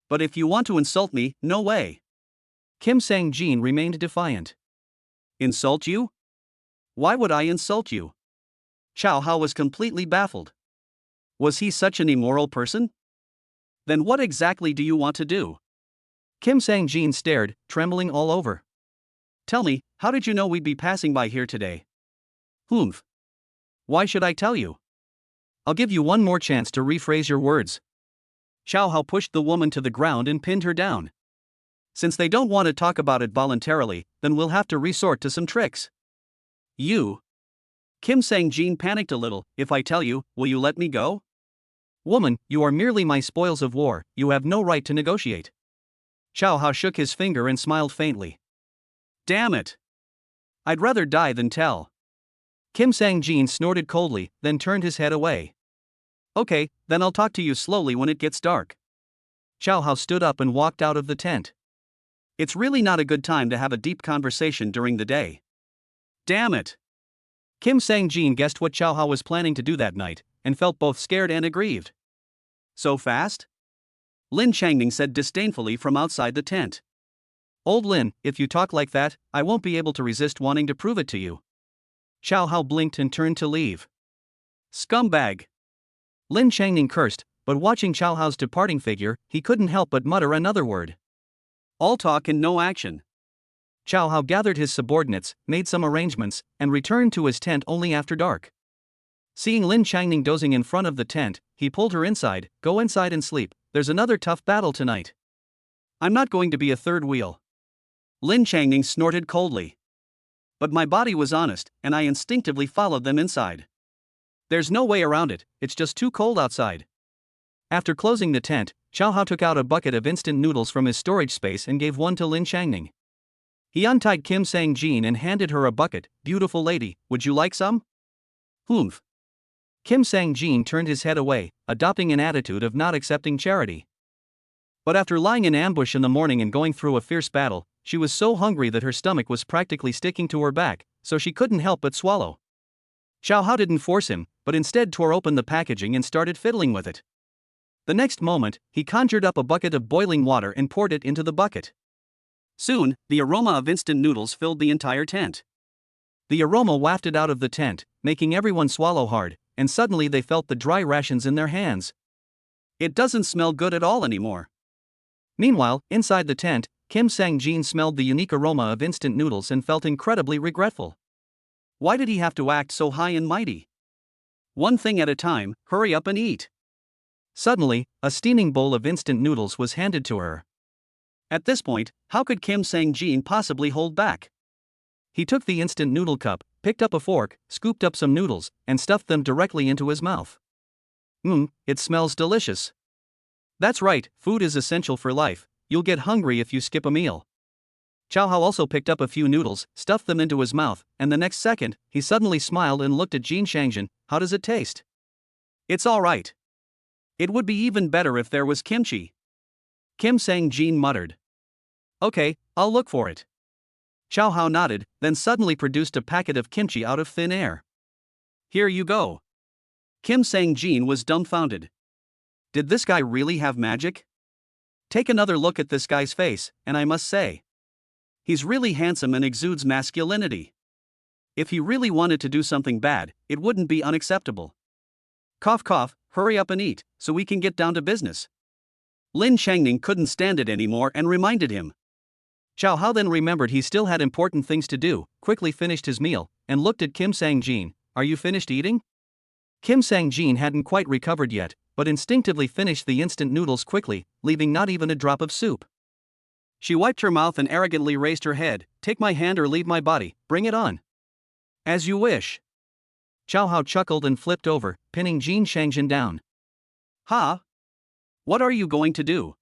But if you want to insult me, no way. Kim Sang-jin remained defiant. "Insult you? Why would I insult you?" Chow Hao was completely baffled. Was he such an immoral person? Then what exactly do you want to do? Kim Sang-jin stared, trembling all over. "Tell me, how did you know we'd be passing by here today?" "Humph. Why should I tell you? I'll give you one more chance to rephrase your words." Chow Hao pushed the woman to the ground and pinned her down. "Since they don't want to talk about it voluntarily, then we'll have to resort to some tricks." "You?" Kim Sang-jin panicked a little. "If I tell you, will you let me go?" Woman, you are merely my spoils of war, you have no right to negotiate. Chow Hao shook his finger and smiled faintly. Damn it! I'd rather die than tell. Kim Sang-jin snorted coldly, then turned his head away. Okay, then I'll talk to you slowly when it gets dark. Chow Hao stood up and walked out of the tent. It's really not a good time to have a deep conversation during the day. Damn it! Kim Sang-jin guessed what Chow Hao was planning to do that night, and felt both scared and aggrieved. So fast? Lin Changning said disdainfully from outside the tent. Old Lin, if you talk like that, I won't be able to resist wanting to prove it to you. Chow Hao blinked and turned to leave. Scumbag! Lin Changning cursed, but watching Chow Hao's departing figure, he couldn't help but mutter another word. All talk and no action. Chow Hao gathered his subordinates, made some arrangements, and returned to his tent only after dark. Seeing Lin Changning dozing in front of the tent, he pulled her inside. Go inside and sleep, there's another tough battle tonight. I'm not going to be a third wheel. Lin Changning snorted coldly. But my body was honest, and I instinctively followed them inside. There's no way around it, it's just too cold outside. After closing the tent, Chow Hao took out a bucket of instant noodles from his storage space and gave one to Lin Changning. He untied Kim Sang-jin and handed her a bucket. Beautiful lady, would you like some? Humph. Kim Sang-jin turned his head away, adopting an attitude of not accepting charity. But after lying in ambush in the morning and going through a fierce battle, she was so hungry that her stomach was practically sticking to her back, so she couldn't help but swallow. Chow Hao didn't force him, but instead tore open the packaging and started fiddling with it. The next moment, he conjured up a bucket of boiling water and poured it into the bucket. Soon, the aroma of instant noodles filled the entire tent. The aroma wafted out of the tent, making everyone swallow hard, and suddenly they felt the dry rations in their hands. It doesn't smell good at all anymore. Meanwhile, inside the tent, Kim Sang-jin smelled the unique aroma of instant noodles and felt incredibly regretful. Why did he have to act so high and mighty? One thing at a time, hurry up and eat. Suddenly, a steaming bowl of instant noodles was handed to her. At this point, how could Kim Sang-jin possibly hold back? He took the instant noodle cup, picked up a fork, scooped up some noodles, and stuffed them directly into his mouth. It smells delicious. That's right, food is essential for life, you'll get hungry if you skip a meal. Chow Hao also picked up a few noodles, stuffed them into his mouth, and the next second, he suddenly smiled and looked at Jin Changjin. How does it taste? It's alright. It would be even better if there was kimchi. Kim Sang-jin muttered. Okay, I'll look for it. Chow Hao nodded, then suddenly produced a packet of kimchi out of thin air. Here you go. Kim Sang-jin was dumbfounded. Did this guy really have magic? Take another look at this guy's face, and I must say, he's really handsome and exudes masculinity. If he really wanted to do something bad, it wouldn't be unacceptable. Cough cough, hurry up and eat, so we can get down to business. Lin Changning couldn't stand it anymore and reminded him. Chow Hao then remembered he still had important things to do, quickly finished his meal, and looked at Kim Sang-jin. Are you finished eating? Kim Sang-jin hadn't quite recovered yet, but instinctively finished the instant noodles quickly, leaving not even a drop of soup. She wiped her mouth and arrogantly raised her head. Take my hand or leave my body, bring it on. As you wish. Chow Hao chuckled and flipped over, pinning Jin Changjin down. Ha? What are you going to do?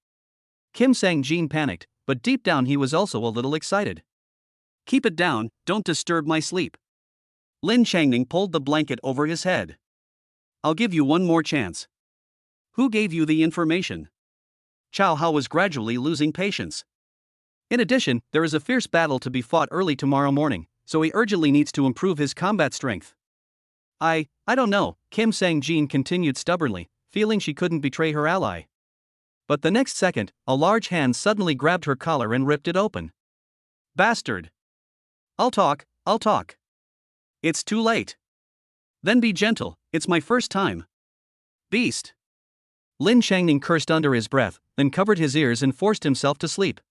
Kim Sang-jin panicked, but deep down he was also a little excited. Keep it down, don't disturb my sleep. Lin Changning pulled the blanket over his head. I'll give you one more chance. Who gave you the information? Chow Hao was gradually losing patience. In addition, there is a fierce battle to be fought early tomorrow morning, so he urgently needs to improve his combat strength. I don't know, Kim Sang-jin continued stubbornly, feeling she couldn't betray her ally. But the next second, a large hand suddenly grabbed her collar and ripped it open. Bastard! I'll talk. It's too late. Then be gentle, it's my first time. Beast! Lin Changning cursed under his breath, then covered his ears and forced himself to sleep.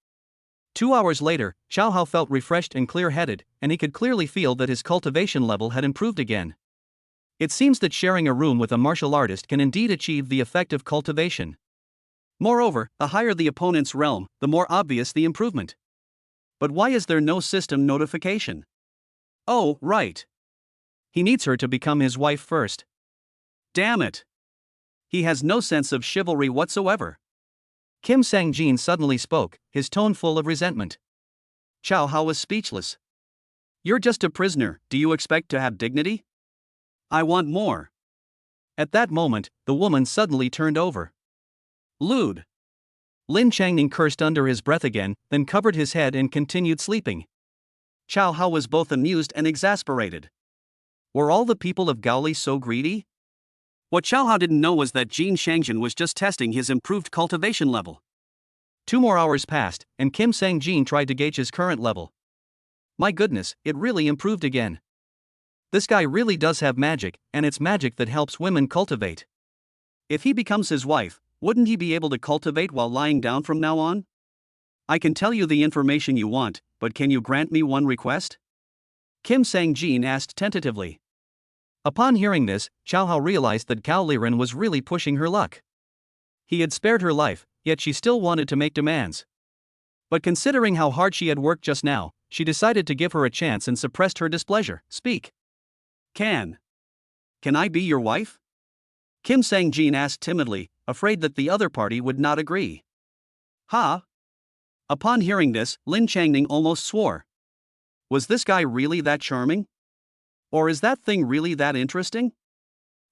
2 hours later, Chow Hao felt refreshed and clear-headed, and he could clearly feel that his cultivation level had improved again. It seems that sharing a room with a martial artist can indeed achieve the effect of cultivation. Moreover, the higher the opponent's realm, the more obvious the improvement. But why is there no system notification? Oh, right. He needs her to become his wife first. Damn it. He has no sense of chivalry whatsoever. Kim Sang-jin suddenly spoke, his tone full of resentment. Chow Hao was speechless. You're just a prisoner, do you expect to have dignity? I want more. At that moment, the woman suddenly turned over. Lewd. Lin Changning cursed under his breath again, then covered his head and continued sleeping. Chow Hao was both amused and exasperated. Were all the people of Gaoli so greedy? What Chow Hao didn't know was that Jin Shangjin was just testing his improved cultivation level. 2 more hours passed, and Kim Sang-jin tried to gauge his current level. My goodness, it really improved again. This guy really does have magic, and it's magic that helps women cultivate. If he becomes his wife, wouldn't he be able to cultivate while lying down from now on? I can tell you the information you want, but can you grant me one request? Kim Sang-jin asked tentatively. Upon hearing this, Chow Hao realized that Cao Liren was really pushing her luck. He had spared her life, yet she still wanted to make demands. But considering how hard she had worked just now, she decided to give her a chance and suppressed her displeasure. Speak. Can I be your wife? Kim Sang-jin asked timidly, afraid that the other party would not agree. Ha! Upon hearing this, Lin Changning almost swore. Was this guy really that charming? Or is that thing really that interesting?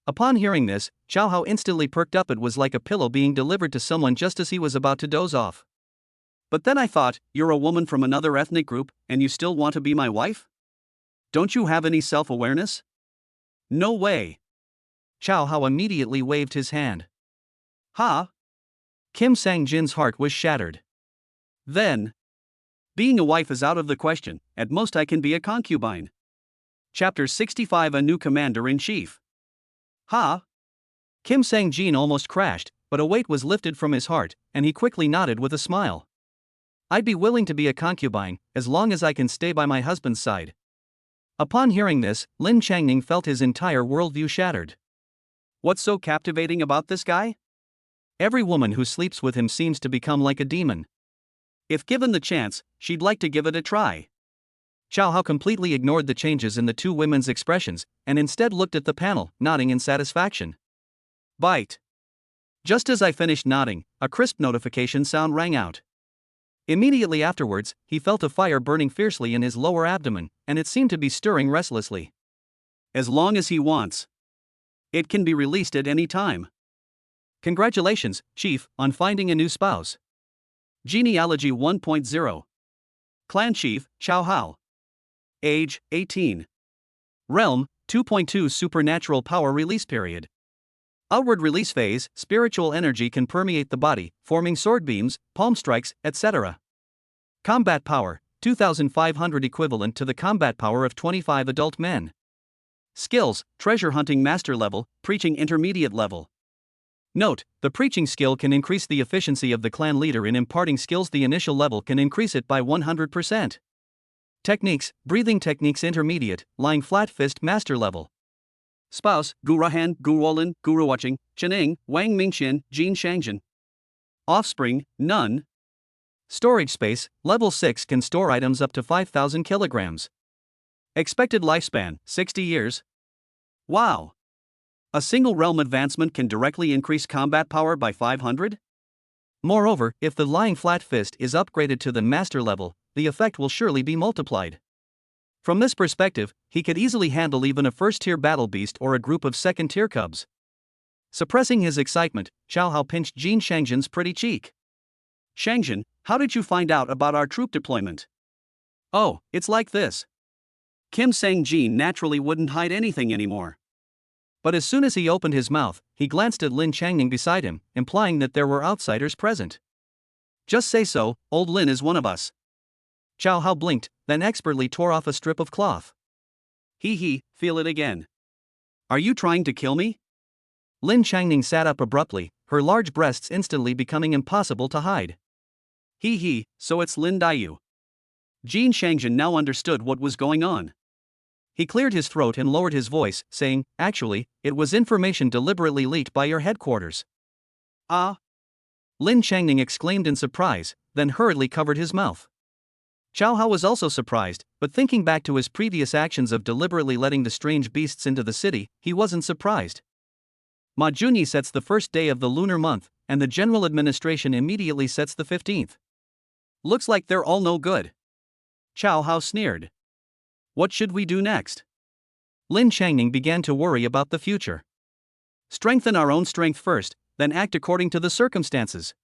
Upon hearing this, Chow Hao instantly perked up. It was like a pillow being delivered to someone just as he was about to doze off. But then I thought, you're a woman from another ethnic group, and you still want to be my wife? Don't you have any self-awareness? No way. Chow Hao immediately waved his hand. Ha! Kim Sang-jin's heart was shattered. Then, being a wife is out of the question. At most I can be a concubine. Chapter 65, A New Commander-in-Chief. Ha! Kim Sang-jin almost crashed, but a weight was lifted from his heart, and he quickly nodded with a smile. I'd be willing to be a concubine, as long as I can stay by my husband's side. Upon hearing this, Lin Changning felt his entire worldview shattered. What's so captivating about this guy? Every woman who sleeps with him seems to become like a demon. If given the chance, she'd like to give it a try. Chow Hao completely ignored the changes in the two women's expressions, and instead looked at the panel, nodding in satisfaction. Bite. Just as I finished nodding, a crisp notification sound rang out. Immediately afterwards, he felt a fire burning fiercely in his lower abdomen, and it seemed to be stirring restlessly. As long as he wants. It can be released at any time. Congratulations, Chief, on finding a new spouse. Genealogy 1.0. Clan Chief, Chow Hao. Age, 18. Realm, 2.2 Supernatural Power Release Period. Outward release phase, spiritual energy can permeate the body, forming sword beams, palm strikes, etc. Combat power, 2,500 equivalent to the combat power of 25 adult men. Skills, treasure hunting master level, preaching intermediate level. Note, the preaching skill can increase the efficiency of the clan leader in imparting skills. The initial level can increase it by 100%. Techniques, breathing techniques intermediate, lying flat fist master level. Spouse, Gurahan, Guruolin, Guruwatching, Chening, Wang Mingxian, Jin Shangjin. Offspring, none. Storage space, level 6 can store items up to 5,000 kilograms. Expected lifespan, 60 years. Wow! A single realm advancement can directly increase combat power by 500? Moreover, if the lying flat fist is upgraded to the master level, the effect will surely be multiplied. From this perspective, he could easily handle even a first-tier battle beast or a group of second-tier cubs. Suppressing his excitement, Chow Hao pinched Jin Shangjin's pretty cheek. Shangjin, how did you find out about our troop deployment? Oh, it's like this. Kim Sang-jin naturally wouldn't hide anything anymore. But as soon as he opened his mouth, he glanced at Lin Changning beside him, implying that there were outsiders present. Just say so, old Lin is one of us. Chow Hao blinked, then expertly tore off a strip of cloth. Feel it again. Are you trying to kill me? Lin Changning sat up abruptly, her large breasts instantly becoming impossible to hide. So it's Lin Daiyu. Jin Shangjin now understood what was going on. He cleared his throat and lowered his voice, saying, actually, it was information deliberately leaked by your headquarters. Ah? Lin Changning exclaimed in surprise, then hurriedly covered his mouth. Chow Hao was also surprised, but thinking back to his previous actions of deliberately letting the strange beasts into the city, he wasn't surprised. Ma Junyi sets the first day of the lunar month, and the general administration immediately sets the 15th. Looks like they're all no good. Chow Hao sneered. What should we do next? Lin Changning began to worry about the future. Strengthen our own strength first, then act according to the circumstances.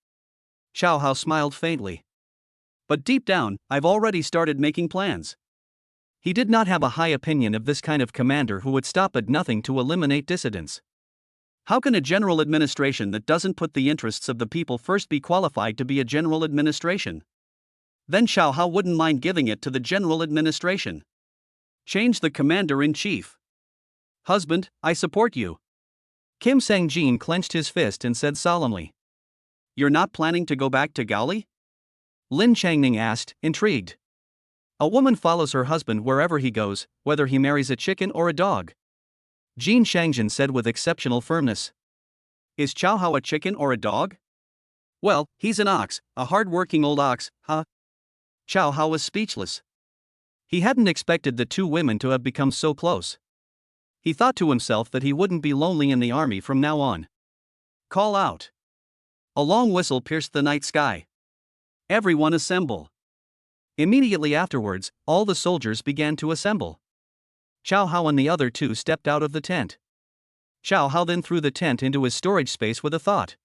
Chow Hao smiled faintly. But deep down, I've already started making plans. He did not have a high opinion of this kind of commander who would stop at nothing to eliminate dissidents. How can a general administration that doesn't put the interests of the people first be qualified to be a general administration? Then Xiao Hao wouldn't mind giving it to the general administration. Change the commander-in-chief. Husband, I support you. Kim Sang-jin clenched his fist and said solemnly. You're not planning to go back to Gaoli? Lin Changning asked, intrigued. A woman follows her husband wherever he goes, whether he marries a chicken or a dog. Jin Shangjin said with exceptional firmness. Is Chow Hao a chicken or a dog? Well, he's an ox, a hard-working old ox, huh? Chow Hao was speechless. He hadn't expected the two women to have become so close. He thought to himself that he wouldn't be lonely in the army from now on. Call out. A long whistle pierced the night sky. Everyone assemble. Immediately afterwards, all the soldiers began to assemble. Chow Hao and the other two stepped out of the tent. Chow Hao then threw the tent into his storage space with a thought.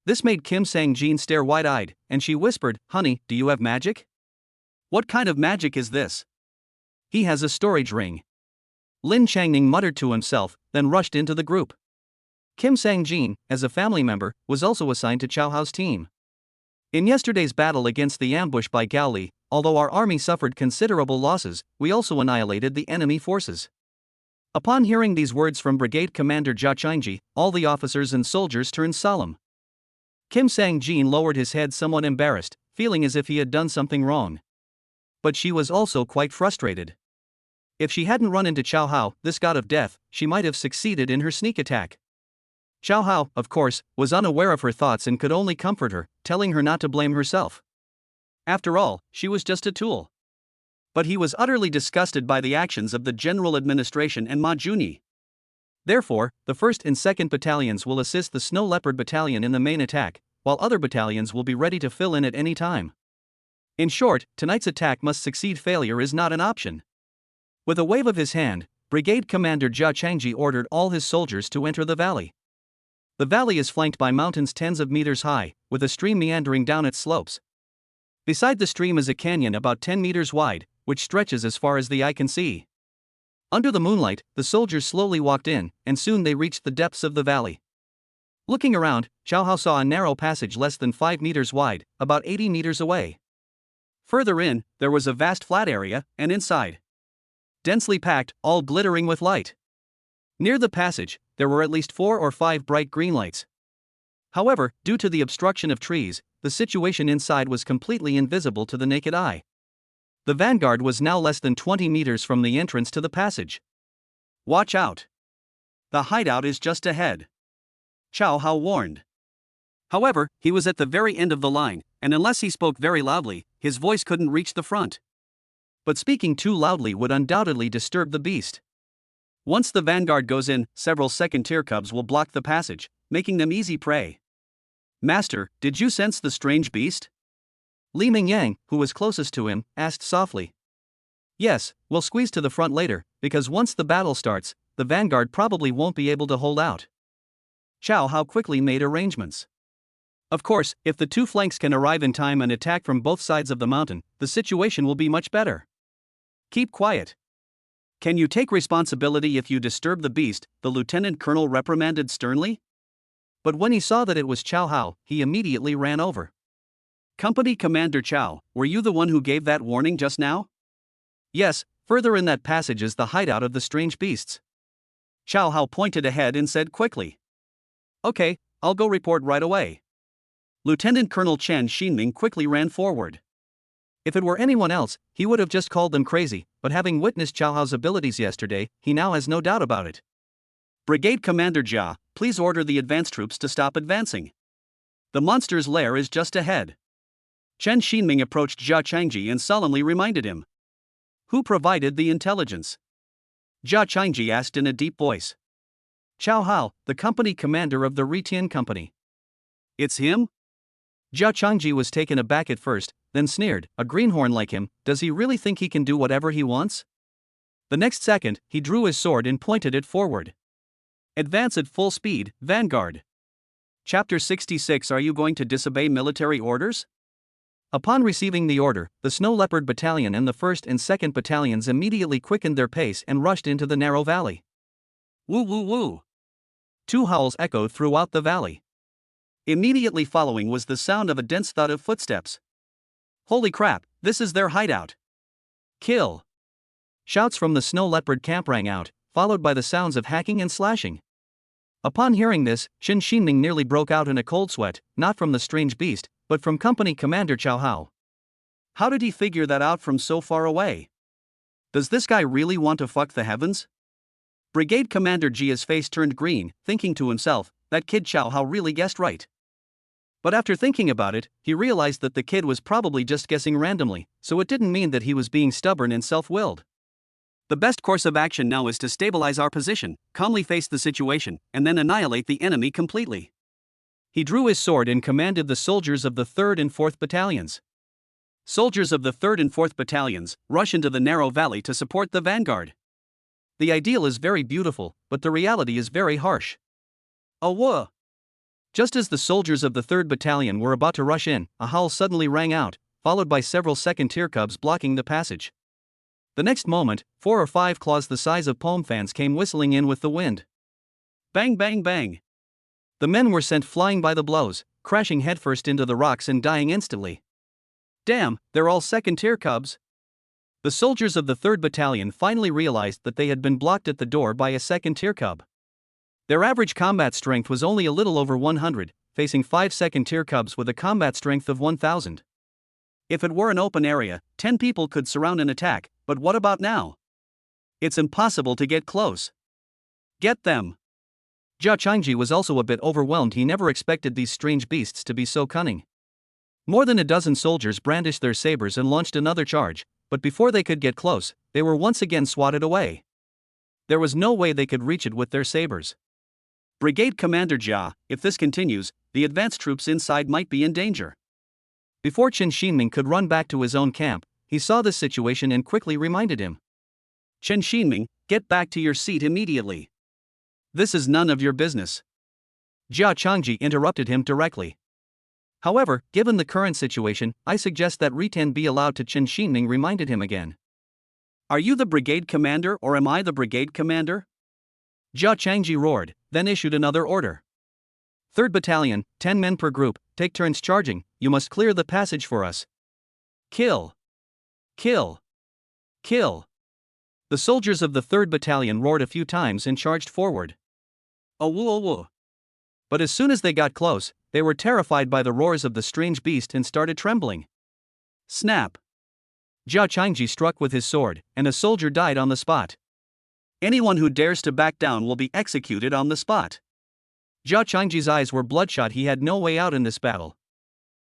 This made Kim Sang-jin stare wide-eyed, and she whispered, Honey, do you have magic? What kind of magic is this? He has a storage ring. Lin Changning muttered to himself, then rushed into the group. Kim Sang-jin, as a family member, was also assigned to Chow Hao's team. In yesterday's battle against the ambush by Gao Li, although our army suffered considerable losses, we also annihilated the enemy forces. Upon hearing these words from Brigade Commander Jia Changji, all the officers and soldiers turned solemn. Kim Sang-jin lowered his head somewhat embarrassed, feeling as if he had done something wrong. But she was also quite frustrated. If she hadn't run into Chow Hao, this god of death, she might have succeeded in her sneak attack. Chow Hao, of course, was unaware of her thoughts and could only comfort her, telling her not to blame herself. After all, she was just a tool. But he was utterly disgusted by the actions of the general administration and Ma Junyi. Therefore, the 1st and 2nd battalions will assist the Snow Leopard Battalion in the main attack, while other battalions will be ready to fill in at any time. In short, tonight's attack must succeed. Failure is not an option. With a wave of his hand, Brigade Commander Jia Changji ordered all his soldiers to enter the valley. The valley is flanked by mountains tens of meters high, with a stream meandering down its slopes. Beside the stream is a canyon about 10 meters wide, which stretches as far as the eye can see. Under the moonlight, the soldiers slowly walked in, and soon they reached the depths of the valley. Looking around, Chow Hao saw a narrow passage less than 5 meters wide, about 80 meters away. Further in, there was a vast flat area, and inside, densely packed, all glittering with light. Near the passage, there were at least 4 or 5 bright green lights. However, due to the obstruction of trees, the situation inside was completely invisible to the naked eye. The vanguard was now less than 20 meters from the entrance to the passage. Watch out! The hideout is just ahead. Chow Hao warned. However, he was at the very end of the line, and unless he spoke very loudly, his voice couldn't reach the front. But speaking too loudly would undoubtedly disturb the beast. Once the vanguard goes in, several second-tier cubs will block the passage, making them easy prey. Master, did you sense the strange beast? Li Mingyang, who was closest to him, asked softly. Yes, we'll squeeze to the front later, because once the battle starts, the vanguard probably won't be able to hold out. Chow Hao quickly made arrangements. Of course, if the two flanks can arrive in time and attack from both sides of the mountain, the situation will be much better. Keep quiet. Can you take responsibility if you disturb the beast? The lieutenant colonel reprimanded sternly. But when he saw that it was Chow Hao, he immediately ran over. Company Commander Chow, were you the one who gave that warning just now? Yes, further in that passage is the hideout of the strange beasts. Chow Hao pointed ahead and said quickly. Okay, I'll go report right away. Lieutenant Colonel Chen Xinming quickly ran forward. If it were anyone else, he would have just called them crazy, but having witnessed Chow Hao's abilities yesterday, he now has no doubt about it. Brigade Commander Jia, please order the advance troops to stop advancing. The monster's lair is just ahead. Chen Xinming approached Jia Changji and solemnly reminded him. Who provided the intelligence? Jia Changji asked in a deep voice. Chow Hao, the company commander of the Retian company. It's him? Jia Changji was taken aback at first, then sneered, a greenhorn like him, does he really think he can do whatever he wants? The next second, he drew his sword and pointed it forward. Advance at full speed, Vanguard. Chapter 66. Are you going to disobey military orders? Upon receiving the order, the Snow Leopard Battalion and the 1st and 2nd Battalions immediately quickened their pace and rushed into the narrow valley. Woo woo woo! Two howls echoed throughout the valley. Immediately following was the sound of a dense thud of footsteps. Holy crap, this is their hideout! Kill! Shouts from the Snow Leopard camp rang out, followed by the sounds of hacking and slashing. Upon hearing this, Chen Xinming nearly broke out in a cold sweat, not from the strange beast, but from Company Commander Chow Hao. How did he figure that out from so far away? Does this guy really want to fuck the heavens? Brigade Commander Jia's face turned green, thinking to himself, that kid Chow Hao really guessed right. But after thinking about it, he realized that the kid was probably just guessing randomly, so it didn't mean that he was being stubborn and self-willed. The best course of action now is to stabilize our position, calmly face the situation, and then annihilate the enemy completely. He drew his sword and commanded the soldiers of the 3rd and 4th Battalions. Soldiers of the 3rd and 4th Battalions, rush into the narrow valley to support the vanguard. The ideal is very beautiful, but the reality is very harsh. Oh whoa! Just as the soldiers of the 3rd Battalion were about to rush in, a howl suddenly rang out, followed by several second-tier cubs blocking the passage. The next moment, 4 or 5 claws the size of palm fans came whistling in with the wind. Bang bang bang! The men were sent flying by the blows, crashing headfirst into the rocks and dying instantly. Damn, they're all second-tier cubs. The soldiers of the 3rd Battalion finally realized that they had been blocked at the door by a second-tier cub. Their average combat strength was only a little over 100, facing 5 second-tier cubs with a combat strength of 1000. If it were an open area, 10 people could surround an attack, but what about now? It's impossible to get close. Get them! Jia Changji was also a bit overwhelmed. He never expected these strange beasts to be so cunning. More than a dozen soldiers brandished their sabers and launched another charge, but before they could get close, they were once again swatted away. There was no way they could reach it with their sabers. Brigade Commander Jia, if this continues, the advanced troops inside might be in danger. Before Chen Xinming could run back to his own camp, he saw this situation and quickly reminded him. Chen Xinming, get back to your seat immediately. This is none of your business. Jia Changji interrupted him directly. However, given the current situation, I suggest that Retian be allowed to. Chen Xinming reminded him again. Are you the brigade commander or am I the brigade commander? Jia Changji roared, then issued another order. 3rd Battalion, 10 men per group, take turns charging, you must clear the passage for us. Kill! Kill! Kill! The soldiers of the 3rd Battalion roared a few times and charged forward. Oh woo oh woo! But as soon as they got close, they were terrified by the roars of the strange beast and started trembling. Snap! Jia Changji struck with his sword, and a soldier died on the spot. Anyone who dares to back down will be executed on the spot. Jia Changji's eyes were bloodshot. He had no way out in this battle.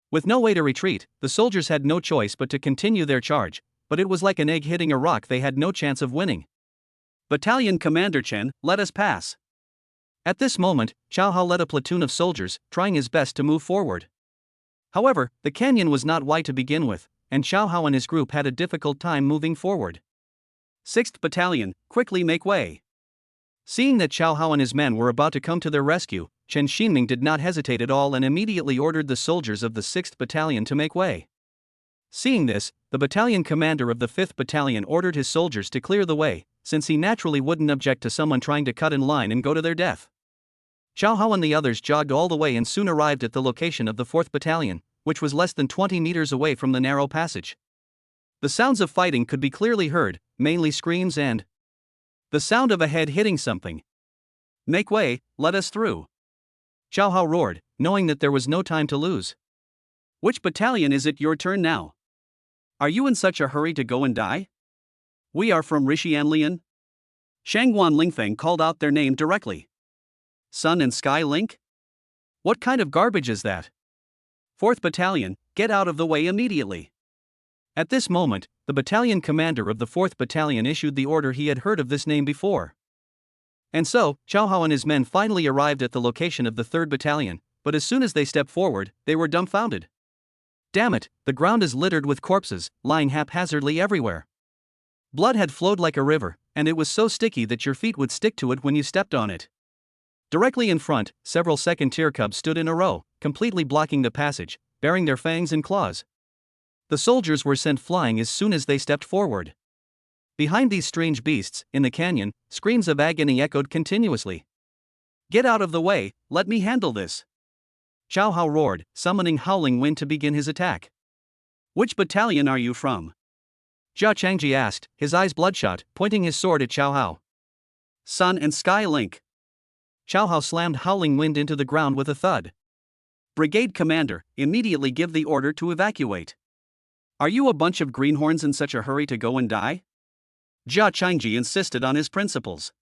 With no way to retreat, the soldiers had no choice but to continue their charge, but it was like an egg hitting a rock. They had no chance of winning. Battalion Commander Chen, let us pass. At this moment, Chow Hao led a platoon of soldiers, trying his best to move forward. However, the canyon was not wide to begin with, and Chow Hao and his group had a difficult time moving forward. 6th Battalion, quickly make way. Seeing that Chow Hao and his men were about to come to their rescue, Chen Xinming did not hesitate at all and immediately ordered the soldiers of the 6th Battalion to make way. Seeing this, the battalion commander of the 5th Battalion ordered his soldiers to clear the way, since he naturally wouldn't object to someone trying to cut in line and go to their death. Chow Hao and the others jogged all the way and soon arrived at the location of the 4th Battalion, which was less than 20 meters away from the narrow passage. The sounds of fighting could be clearly heard, mainly screams and the sound of a head hitting something. Make way, let us through. Chow Hao roared, knowing that there was no time to lose. Which battalion is it? Your turn now. Are you in such a hurry to go and die? We are from Rishianlian. Shangguan Lingfeng called out their name directly. Sun and Sky Link? What kind of garbage is that? 4th Battalion, get out of the way immediately. At this moment, the battalion commander of the 4th Battalion issued the order. He had heard of this name before. And so, Chow Hao and his men finally arrived at the location of the 3rd Battalion, but as soon as they stepped forward, they were dumbfounded. Damn it, the ground is littered with corpses, lying haphazardly everywhere. Blood had flowed like a river, and it was so sticky that your feet would stick to it when you stepped on it. Directly in front, several second-tier cubs stood in a row, completely blocking the passage, baring their fangs and claws. The soldiers were sent flying as soon as they stepped forward. Behind these strange beasts, in the canyon, screams of agony echoed continuously. "Get out of the way, let me handle this!" Chow Hao roared, summoning Howling Wind to begin his attack. "Which battalion are you from?" Jia Changji asked, his eyes bloodshot, pointing his sword at Chow Hao. "Sun and Sky Link." Chow Hao slammed Howling Wind into the ground with a thud. "Brigade Commander, immediately give the order to evacuate. Are you a bunch of greenhorns in such a hurry to go and die?" Jia Changji insisted on his principles.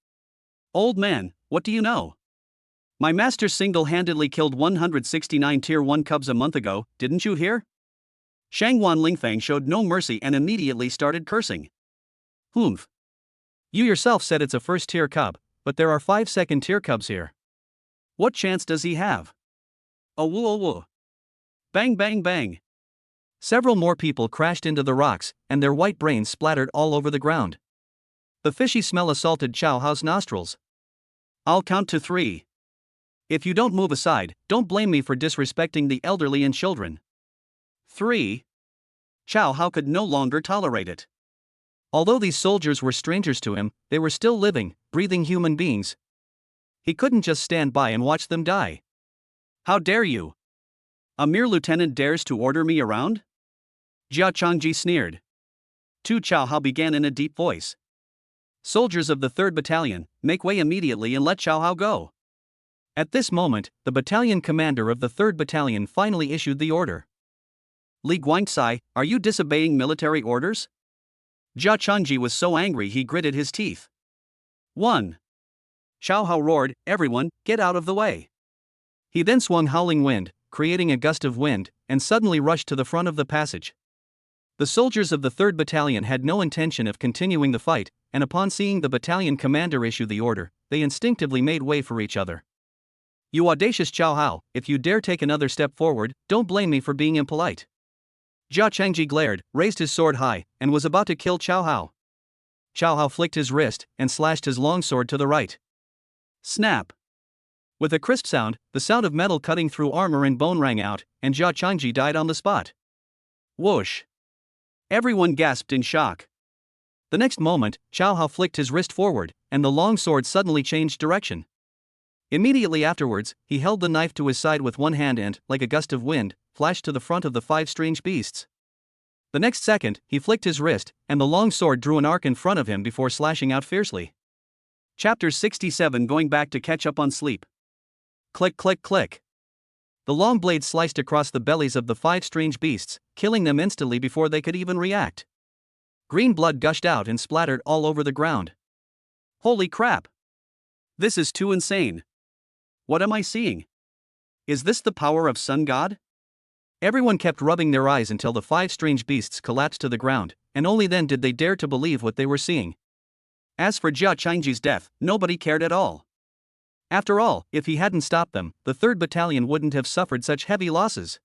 "Old man, what do you know? My master single-handedly killed 169 Tier 1 cubs a month ago, didn't you hear?" Shangwan Lingfang showed no mercy and immediately started cursing. "Humph. You yourself said it's a first-tier cub, but there are 5 second-tier cubs here. What chance does he have?" "Oh woo oh woo." Bang bang bang. Several more people crashed into the rocks, and their white brains splattered all over the ground. The fishy smell assaulted Chow Hao's nostrils. "I'll count to 3. If you don't move aside, don't blame me for disrespecting the elderly and children." 3. Chow Hao could no longer tolerate it. Although these soldiers were strangers to him, they were still living, breathing human beings. He couldn't just stand by and watch them die. "How dare you? A mere lieutenant dares to order me around?" Jia Changji sneered. Chow Hao began in a deep voice. "Soldiers of the 3rd Battalion, make way immediately and let Chow Hao go." At this moment, the battalion commander of the 3rd Battalion finally issued the order. "Li Guangcai, are you disobeying military orders?" Jia Changji was so angry he gritted his teeth. 1. Chow Hao roared, "Everyone, get out of the way." He then swung Howling Wind, creating a gust of wind, and suddenly rushed to the front of the passage. The soldiers of the 3rd Battalion had no intention of continuing the fight, and upon seeing the battalion commander issue the order, they instinctively made way for each other. "You audacious Chow Hao, if you dare take another step forward, don't blame me for being impolite." Jia Changji glared, raised his sword high, and was about to kill Chow Hao. Chow Hao flicked his wrist and slashed his long sword to the right. Snap! With a crisp sound, the sound of metal cutting through armor and bone rang out, and Jia Changji died on the spot. Whoosh! Everyone gasped in shock. The next moment, Chow Hao flicked his wrist forward, and the long sword suddenly changed direction. Immediately afterwards, he held the knife to his side with one hand and, like a gust of wind, flashed to the front of the 5 strange beasts. The next second, he flicked his wrist, and the long sword drew an arc in front of him before slashing out fiercely. Chapter 67, Going back to catch up on sleep. Click click click. The long blade sliced across the bellies of the 5 strange beasts, killing them instantly before they could even react. Green blood gushed out and splattered all over the ground. Holy crap! This is too insane. What am I seeing? Is this the power of Sun God? Everyone kept rubbing their eyes until the 5 strange beasts collapsed to the ground, and only then did they dare to believe what they were seeing. As for Jia Changji's death, nobody cared at all. After all, if he hadn't stopped them, the 3rd Battalion wouldn't have suffered such heavy losses.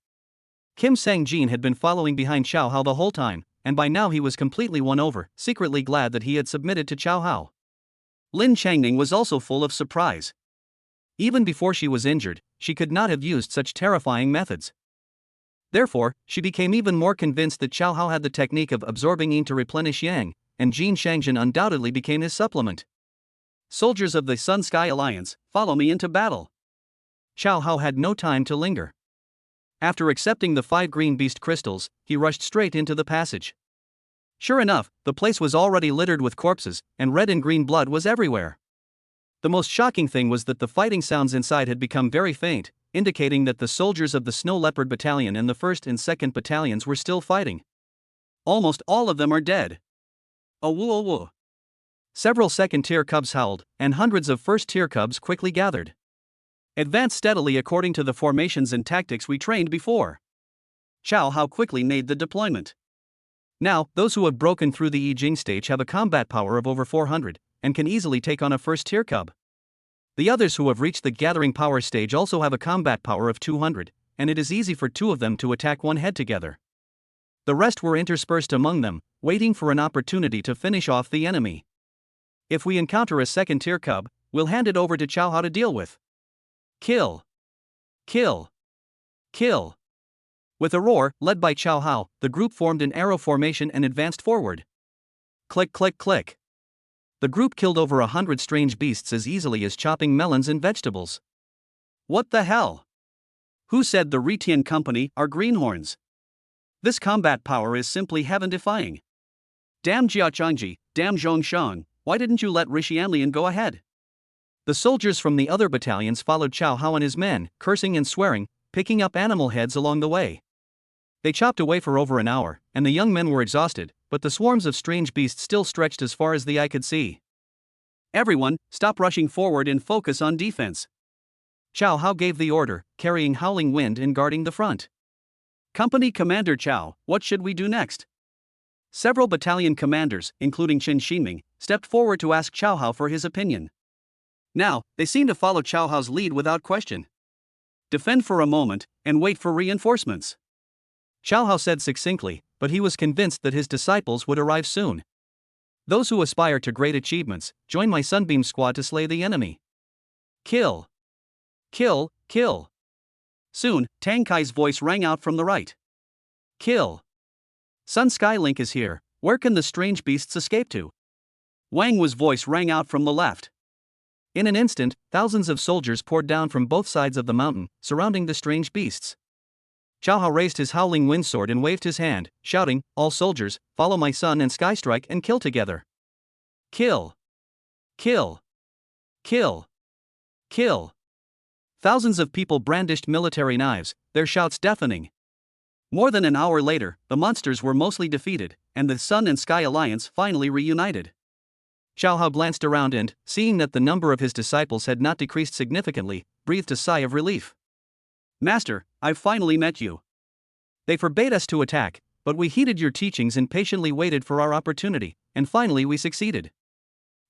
Kim Sang-jin had been following behind Chow Hao the whole time, and by now he was completely won over, secretly glad that he had submitted to Chow Hao. Lin Changning was also full of surprise. Even before she was injured, she could not have used such terrifying methods. Therefore, she became even more convinced that Chow Hao had the technique of absorbing yin to replenish yang, and Jin Shangjin undoubtedly became his supplement. Soldiers of the Sun-Sky Alliance, follow me into battle. Chow Hao had no time to linger. After accepting the 5 green beast crystals, he rushed straight into the passage. Sure enough, the place was already littered with corpses, and red and green blood was everywhere. The most shocking thing was that the fighting sounds inside had become very faint, indicating that the soldiers of the Snow Leopard Battalion and the 1st and 2nd Battalions were still fighting. Almost all of them are dead. Oh woo oh woo. Several second-tier cubs howled, and hundreds of first-tier cubs quickly gathered. Advance steadily according to the formations and tactics we trained before. Chow Hao quickly made the deployment. Now, those who have broken through the I Ching stage have a combat power of over 400, and can easily take on a first-tier cub. The others who have reached the gathering power stage also have a combat power of 200, and it is easy for two of them to attack one head together. The rest were interspersed among them, waiting for an opportunity to finish off the enemy. If we encounter a second tier cub, we'll hand it over to Chow Hao to deal with. Kill! Kill! Kill! With a roar, led by Chow Hao, the group formed an arrow formation and advanced forward. Click click click. The group killed over 100 strange beasts as easily as chopping melons and vegetables. What the hell? Who said the Retian Company are greenhorns? This combat power is simply heaven-defying. Damn Jiachangji, damn Zhongshang, why didn't you let Rishianlian go ahead? The soldiers from the other battalions followed Chow Hao and his men, cursing and swearing, picking up animal heads along the way. They chopped away for over an hour, and the young men were exhausted, but the swarms of strange beasts still stretched as far as the eye could see. Everyone, stop rushing forward and focus on defense. Chow Hao gave the order, carrying Howling Wind and guarding the front. Company Commander Chow, what should we do next? Several battalion commanders, including Qin Xinming, stepped forward to ask Chow Hao for his opinion. Now, they seem to follow Chow Hao's lead without question. Defend for a moment, and wait for reinforcements. Chow Hao said succinctly, but he was convinced that his disciples would arrive soon. Those who aspire to great achievements, join my Sunbeam Squad to slay the enemy. Kill! Kill, kill! Soon, Tang Kai's voice rang out from the right. Kill! Sun Sky Link is here, where can the strange beasts escape to? Wang Wu's voice rang out from the left. In an instant, thousands of soldiers poured down from both sides of the mountain, surrounding the strange beasts. Chow Hao raised his Howling Wind Sword and waved his hand, shouting, "All soldiers, follow my Sun and Sky Strike and kill together. Kill! Kill! Kill! Kill!" Thousands of people brandished military knives, their shouts deafening. More than an hour later, the monsters were mostly defeated, and the Sun and Sky Alliance finally reunited. Chow Hao glanced around and, seeing that the number of his disciples had not decreased significantly, breathed a sigh of relief. Master, I've finally met you. They forbade us to attack, but we heeded your teachings and patiently waited for our opportunity, and finally we succeeded.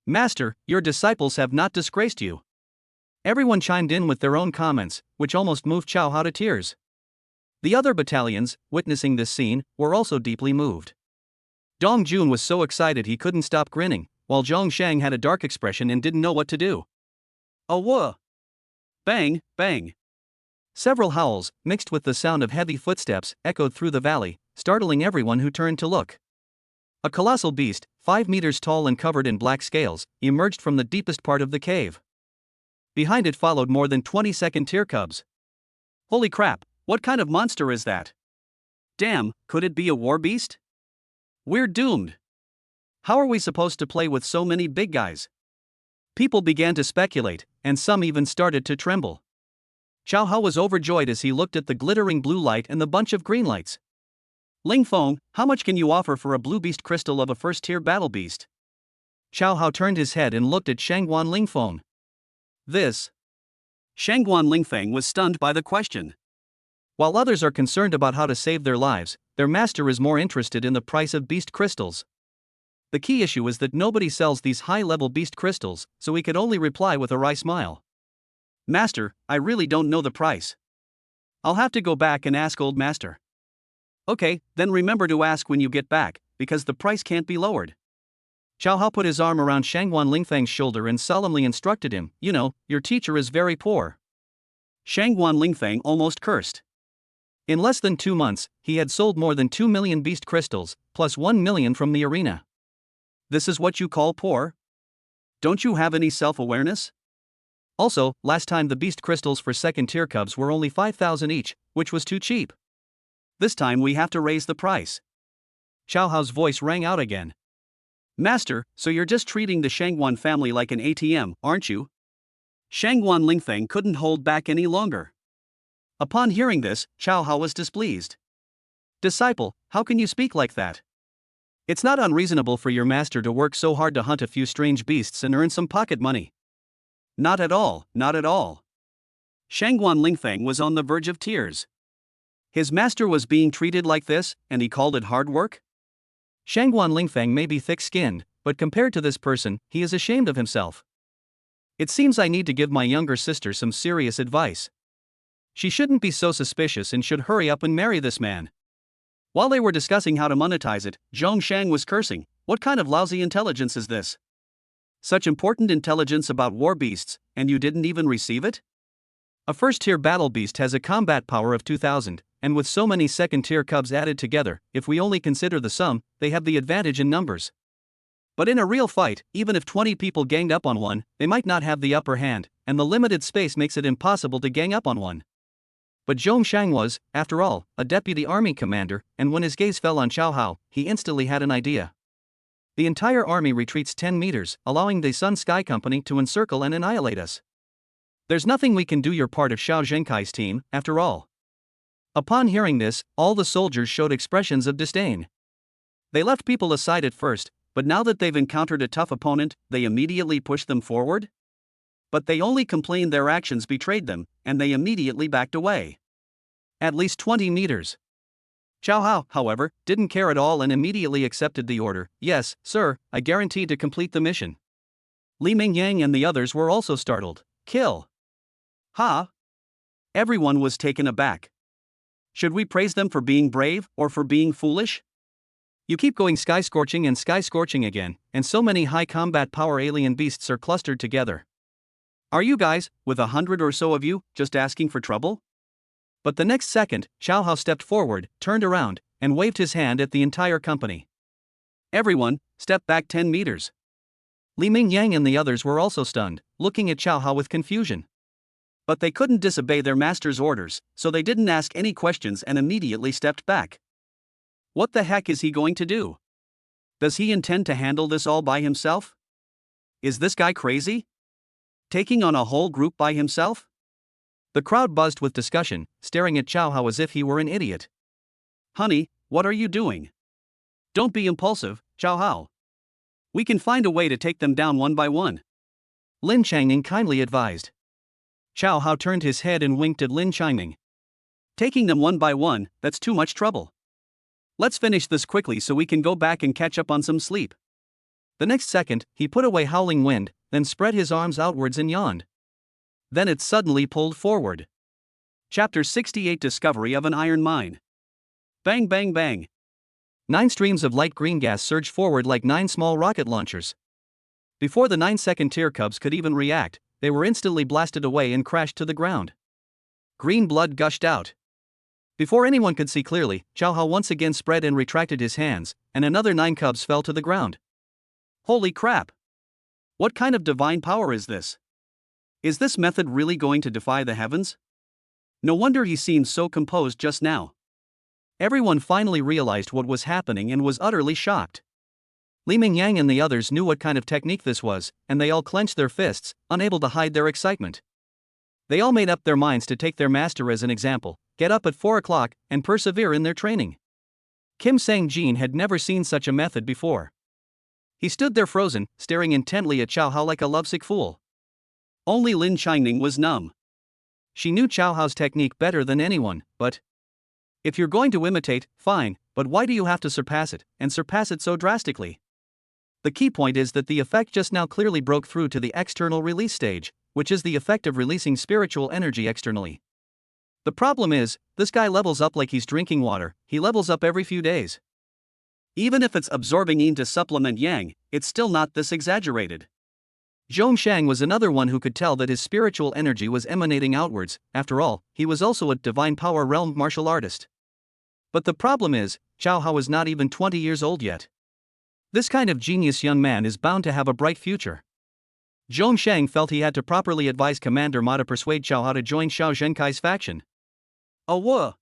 Master, your disciples have not disgraced you. Everyone chimed in with their own comments, which almost moved Chow Hao to tears. The other battalions, witnessing this scene, were also deeply moved. Dong Jun was so excited he couldn't stop grinning, while Zhong Shang had a dark expression and didn't know what to do. Oh whoa! Bang, bang! Several howls, mixed with the sound of heavy footsteps, echoed through the valley, startling everyone who turned to look. A colossal beast, 5 meters tall and covered in black scales, emerged from the deepest part of the cave. Behind it followed more than 20 second-tier cubs. Holy crap, what kind of monster is that? Damn, could it be a war beast? We're doomed. How are we supposed to play with so many big guys? People began to speculate, and some even started to tremble. Chow Hao was overjoyed as he looked at the glittering blue light and the bunch of green lights. Ling Feng, how much can you offer for a blue beast crystal of a first-tier battle beast? Chow Hao turned his head and looked at Shangguan Lingfeng. This. Shangguan Lingfeng was stunned by the question. While others are concerned about how to save their lives, their master is more interested in the price of beast crystals. The key issue is that nobody sells these high-level beast crystals, so he could only reply with a wry smile. Master, I really don't know the price. I'll have to go back and ask old master. Okay, then remember to ask when you get back, because the price can't be lowered. Chow Hao put his arm around Shangguan Lingfeng's shoulder and solemnly instructed him, "You know, your teacher is very poor." Shangguan Lingfeng almost cursed. In less than 2 months, he had sold more than 2 million beast crystals, plus 1 million from the arena. This is what you call poor? Don't you have any self-awareness? Also, last time the beast crystals for second-tier cubs were only 5,000 each, which was too cheap. This time we have to raise the price. Chow Hao's voice rang out again. Master, so you're just treating the Shangguan family like an ATM, aren't you? Shangguan Lingfeng couldn't hold back any longer. Upon hearing this, Chow Hao was displeased. Disciple, how can you speak like that? It's not unreasonable for your master to work so hard to hunt a few strange beasts and earn some pocket money. Not at all, not at all. Shangguan Lingfeng was on the verge of tears. His master was being treated like this, and he called it hard work? Shangguan Lingfeng may be thick-skinned, but compared to this person, he is ashamed of himself. It seems I need to give my younger sister some serious advice. She shouldn't be so suspicious and should hurry up and marry this man. While they were discussing how to monetize it, Zhongshang was cursing. What kind of lousy intelligence is this? Such important intelligence about war beasts, and you didn't even receive it? A first-tier battle beast has a combat power of 2000, and with so many second-tier cubs added together, if we only consider the sum, they have the advantage in numbers. But in a real fight, even if 20 people ganged up on one, they might not have the upper hand, and the limited space makes it impossible to gang up on one. But Zhongshang was, after all, a deputy army commander, and when his gaze fell on Cao Hao, he instantly had an idea. The entire army retreats 10 meters, allowing the Sun Sky Company to encircle and annihilate us. There's nothing we can do. You're part of Xiao Zhenkai's team, after all. Upon hearing this, all the soldiers showed expressions of disdain. They left people aside at first, but now that they've encountered a tough opponent, they immediately pushed them forward? But they only complained their actions betrayed them, and they immediately backed away. At least 20 meters. Cao Hao, however, didn't care at all and immediately accepted the order. Yes, sir, I guarantee to complete the mission. Li Mingyang and the others were also startled. Kill. Ha! Everyone was taken aback. Should we praise them for being brave, or for being foolish? You keep going sky scorching again, and so many high combat power alien beasts are clustered together. Are you guys, with 100 or so of you, just asking for trouble? But the next second, Cao Hao stepped forward, turned around, and waved his hand at the entire company. Everyone, step back 10 meters. Li Mingyang and the others were also stunned, looking at Cao Hao with confusion. But they couldn't disobey their master's orders, so they didn't ask any questions and immediately stepped back. What the heck is he going to do? Does he intend to handle this all by himself? Is this guy crazy? Taking on a whole group by himself? The crowd buzzed with discussion, staring at Cao Hao as if he were an idiot. Honey, what are you doing? Don't be impulsive, Cao Hao. We can find a way to take them down one by one. Lin Changning kindly advised. Cao Hao turned his head and winked at Lin Changning. Taking them one by one, that's too much trouble. Let's finish this quickly so we can go back and catch up on some sleep. The next second, he put away Howling Wind, then spread his arms outwards and yawned. Then it suddenly pulled forward. Chapter 68 Discovery of an Iron Mine. Bang bang bang. 9 streams of light green gas surged forward like 9 small rocket launchers. Before the 9 second-tier cubs could even react, they were instantly blasted away and crashed to the ground. Green blood gushed out. Before anyone could see clearly, Cao Hao once again spread and retracted his hands, and another 9 cubs fell to the ground. Holy crap! What kind of divine power is this? Is this method really going to defy the heavens? No wonder he seemed so composed just now. Everyone finally realized what was happening and was utterly shocked. Li Mingyang and the others knew what kind of technique this was, and they all clenched their fists, unable to hide their excitement. They all made up their minds to take their master as an example, get up at 4 o'clock, and persevere in their training. Kim Sang-jin had never seen such a method before. He stood there frozen, staring intently at Cao Hao like a lovesick fool. Only Lin Changning was numb. She knew Cao Hao's technique better than anyone, but... If you're going to imitate, fine, but why do you have to surpass it, and surpass it so drastically? The key point is that the effect just now clearly broke through to the external release stage, which is the effect of releasing spiritual energy externally. The problem is, this guy levels up like he's drinking water, he levels up every few days. Even if it's absorbing yin to supplement yang, it's still not this exaggerated. Zhongshang was another one who could tell that his spiritual energy was emanating outwards. After all, he was also a divine power realm martial artist. But the problem is, Cao Hao is not even 20 years old yet. This kind of genius young man is bound to have a bright future. Zhongshang felt he had to properly advise Commander Ma to persuade Cao Hao to join Xiao Zhenkai's faction. Oh whoa!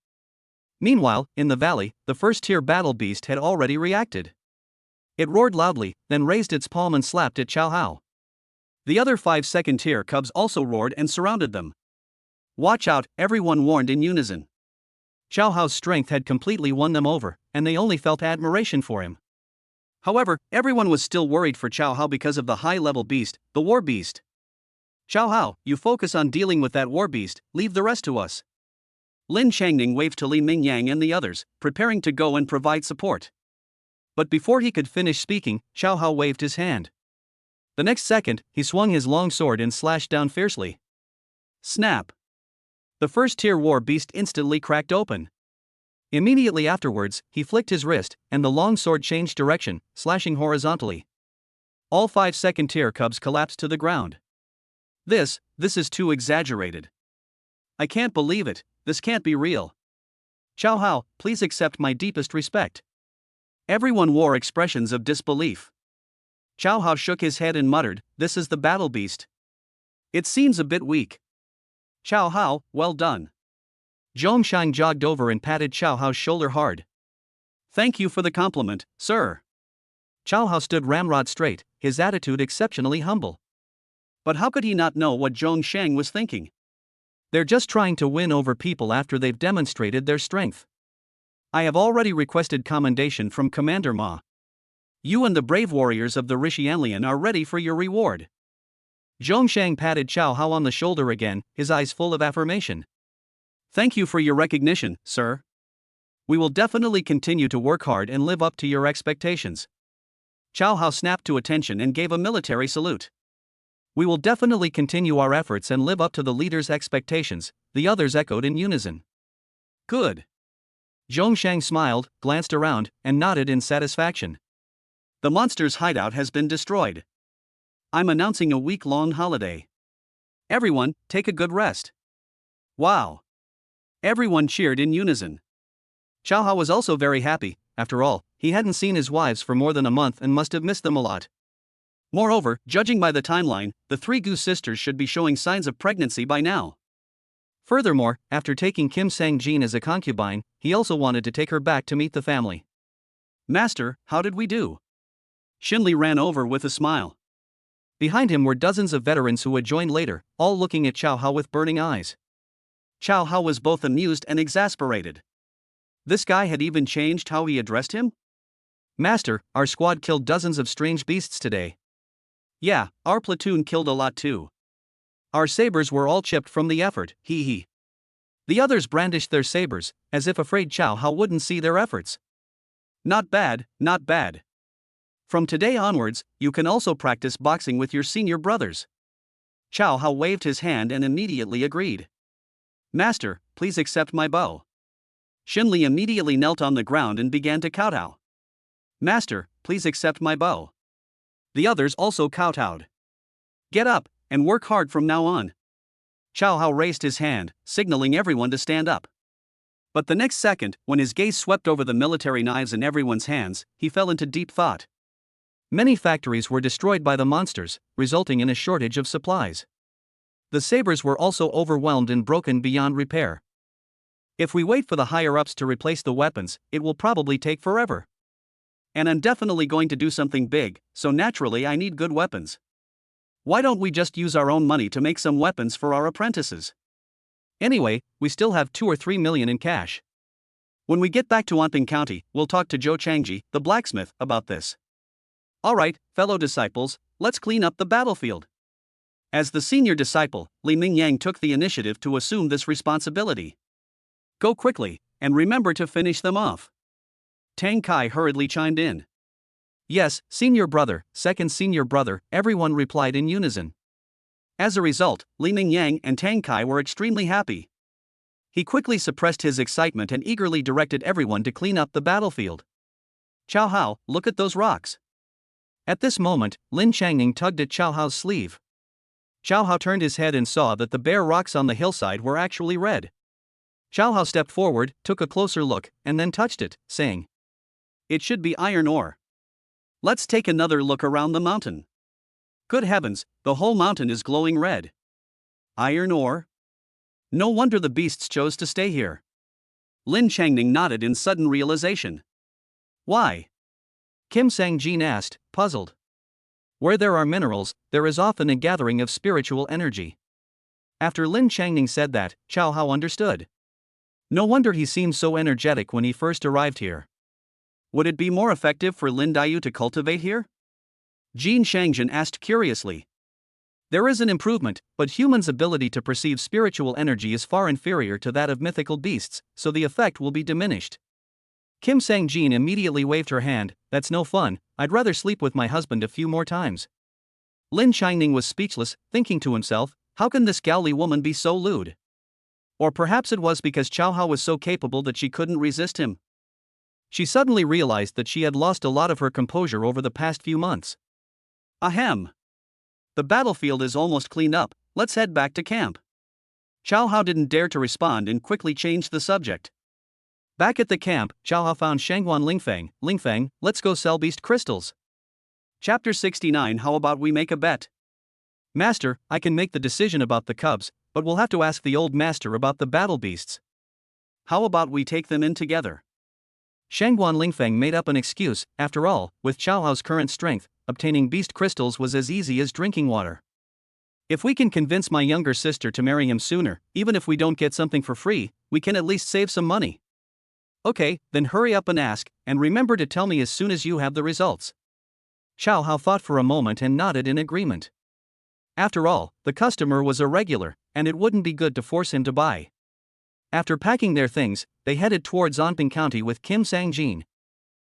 Meanwhile, in the valley, the first-tier battle beast had already reacted. It roared loudly, then raised its palm and slapped at Cao Hao. The other 5 second-tier cubs also roared and surrounded them. Watch out, everyone warned in unison. Cao Hao's strength had completely won them over, and they only felt admiration for him. However, everyone was still worried for Cao Hao because of the high-level beast, the war beast. Cao Hao, you focus on dealing with that war beast, leave the rest to us. Lin Changning waved to Li Mingyang and the others, preparing to go and provide support. But before he could finish speaking, Cao Hao waved his hand. The next second, he swung his long sword and slashed down fiercely. Snap! The first tier war beast instantly cracked open. Immediately afterwards, he flicked his wrist, and the long sword changed direction, slashing horizontally. All 5 second tier cubs collapsed to the ground. This is too exaggerated. I can't believe it, this can't be real. Chow Hao, please accept my deepest respect. Everyone wore expressions of disbelief. Chow Hao shook his head and muttered, "This is the battle beast. It seems a bit weak." "Chow Hao, well done." Zhongshang jogged over and patted Chow Hao's shoulder hard. "Thank you for the compliment, sir." Chow Hao stood ramrod straight, his attitude exceptionally humble. But how could he not know what Zhongshang was thinking? They're just trying to win over people after they've demonstrated their strength. I have already requested commendation from Commander Ma. You and the brave warriors of the Rishianlian are ready for your reward. Zhongshang patted Chow Hao on the shoulder again, his eyes full of affirmation. Thank you for your recognition, sir. We will definitely continue to work hard and live up to your expectations. Chow Hao snapped to attention and gave a military salute. We will definitely continue our efforts and live up to the leader's expectations, the others echoed in unison. Good. Zhongshang smiled, glanced around, and nodded in satisfaction. The monster's hideout has been destroyed. I'm announcing a week-long holiday. Everyone, take a good rest. Wow. Everyone cheered in unison. Chow Hao was also very happy. After all, he hadn't seen his wives for more than a month and must have missed them a lot. Moreover, judging by the timeline, the 3 Gu sisters should be showing signs of pregnancy by now. Furthermore, after taking Kim Sang-jin as a concubine, he also wanted to take her back to meet the family. Master, how did we do? Shinli ran over with a smile. Behind him were dozens of veterans who had joined later, all looking at Chow Hao with burning eyes. Chow Hao was both amused and exasperated. This guy had even changed how he addressed him? Master, our squad killed dozens of strange beasts today. Yeah, our platoon killed a lot too. Our sabers were all chipped from the effort, hee hee. The others brandished their sabers, as if afraid Chow Hao wouldn't see their efforts. Not bad, not bad. From today onwards, you can also practice boxing with your senior brothers. Chow Hao waved his hand and immediately agreed. Master, please accept my bow. Shinli immediately knelt on the ground and began to kowtow. Master, please accept my bow. The others also kowtowed. Get up, and work hard from now on. Chow Hao raised his hand, signaling everyone to stand up. But the next second, when his gaze swept over the military knives in everyone's hands, he fell into deep thought. Many factories were destroyed by the monsters, resulting in a shortage of supplies. The sabers were also overwhelmed and broken beyond repair. If we wait for the higher-ups to replace the weapons, it will probably take forever. And I'm definitely going to do something big, so naturally I need good weapons. Why don't we just use our own money to make some weapons for our apprentices? Anyway, we still have 2 or 3 million in cash. When we get back to Anping County, we'll talk to Zhou Changji, the blacksmith, about this. Alright, fellow disciples, let's clean up the battlefield. As the senior disciple, Li Mingyang took the initiative to assume this responsibility. Go quickly, and remember to finish them off. Tang Kai hurriedly chimed in. Yes, senior brother, second senior brother, everyone replied in unison. As a result, Li Mingyang and Tang Kai were extremely happy. He quickly suppressed his excitement and eagerly directed everyone to clean up the battlefield. Chow Hao, look at those rocks. At this moment, Lin Changning tugged at Chow Hao's sleeve. Chow Hao turned his head and saw that the bare rocks on the hillside were actually red. Chow Hao stepped forward, took a closer look, and then touched it, saying, It should be iron ore. Let's take another look around the mountain. Good heavens, the whole mountain is glowing red. Iron ore? No wonder the beasts chose to stay here. Lin Changning nodded in sudden realization. Why? Kim Sang-jin asked, puzzled. Where there are minerals, there is often a gathering of spiritual energy. After Lin Changning said that, Chow Hao understood. No wonder he seemed so energetic when he first arrived here. Would it be more effective for Lin Daiyu to cultivate here? Jin Shangjin asked curiously. There is an improvement, but humans' ability to perceive spiritual energy is far inferior to that of mythical beasts, so the effect will be diminished. Kim Sang-jin immediately waved her hand, That's no fun, I'd rather sleep with my husband a few more times. Lin Changning was speechless, thinking to himself, how can this Gaoli woman be so lewd? Or perhaps it was because Chao Hao was so capable that she couldn't resist him. She suddenly realized that she had lost a lot of her composure over the past few months. Ahem. The battlefield is almost cleaned up, let's head back to camp. Chao Hao didn't dare to respond and quickly changed the subject. Back at the camp, Chao Hao found Shangguan Lingfeng. Lingfeng, let's go sell beast crystals. Chapter 69. How about we make a bet? Master, I can make the decision about the cubs, but we'll have to ask the old master about the battle beasts. How about we take them in together? Shangguan Lingfeng made up an excuse. After all, with Chao Hao's current strength, obtaining beast crystals was as easy as drinking water. If we can convince my younger sister to marry him sooner, even if we don't get something for free, we can at least save some money. Okay, then hurry up and ask, and remember to tell me as soon as you have the results. Chao Hao thought for a moment and nodded in agreement. After all, the customer was a regular, and it wouldn't be good to force him to buy. After packing their things, they headed towards Anping County with Kim Sang-jin.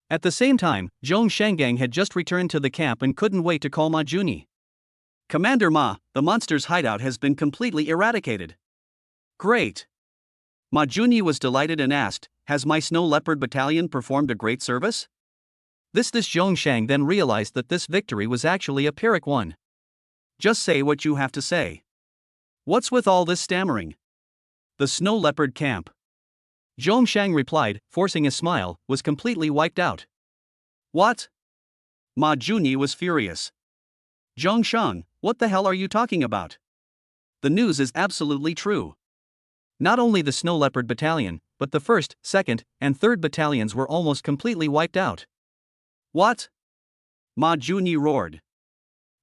At the same time, Zhong Shangang had just returned to the camp and couldn't wait to call Ma Junyi. Commander Ma, the monster's hideout has been completely eradicated. Great. Ma Junyi was delighted and asked, has my snow leopard battalion performed a great service? This Zhongshang then realized that this victory was actually a Pyrrhic one. Just say what you have to say. What's with all this stammering? The snow leopard camp. Zhongshang replied, forcing a smile, was completely wiped out. What? Ma Junyi was furious. Zhongshang, what the hell are you talking about? The news is absolutely true. Not only the snow leopard battalion, but the 1st, 2nd, and 3rd battalions were almost completely wiped out. What? Ma Junyi roared.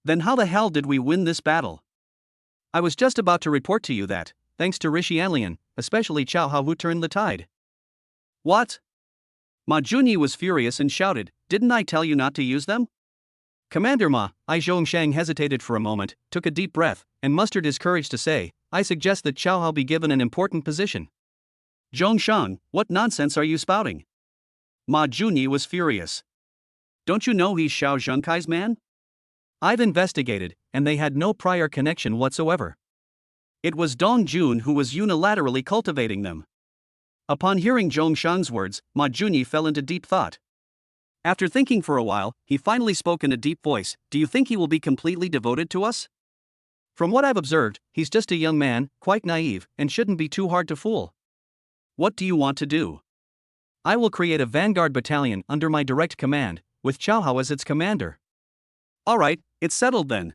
Then how the hell did we win this battle? I was just about to report to you that, thanks to Rishi Anlian, especially Chao Hao who turned the tide. What? Ma Junyi was furious and shouted, didn't I tell you not to use them? Commander Ma, Zhongshang hesitated for a moment, took a deep breath, and mustered his courage to say, I suggest that Chao Hao be given an important position. Zhongshang, what nonsense are you spouting? Ma Junyi was furious. Don't you know he's Xiao Zhengkai's man? I've investigated, and they had no prior connection whatsoever. It was Dong Jun who was unilaterally cultivating them. Upon hearing Zhongshang's words, Ma Junyi fell into deep thought. After thinking for a while, he finally spoke in a deep voice, do you think he will be completely devoted to us? From what I've observed, he's just a young man, quite naive, and shouldn't be too hard to fool. What do you want to do? I will create a vanguard battalion under my direct command, with Chao Hao as its commander. Alright, it's settled then.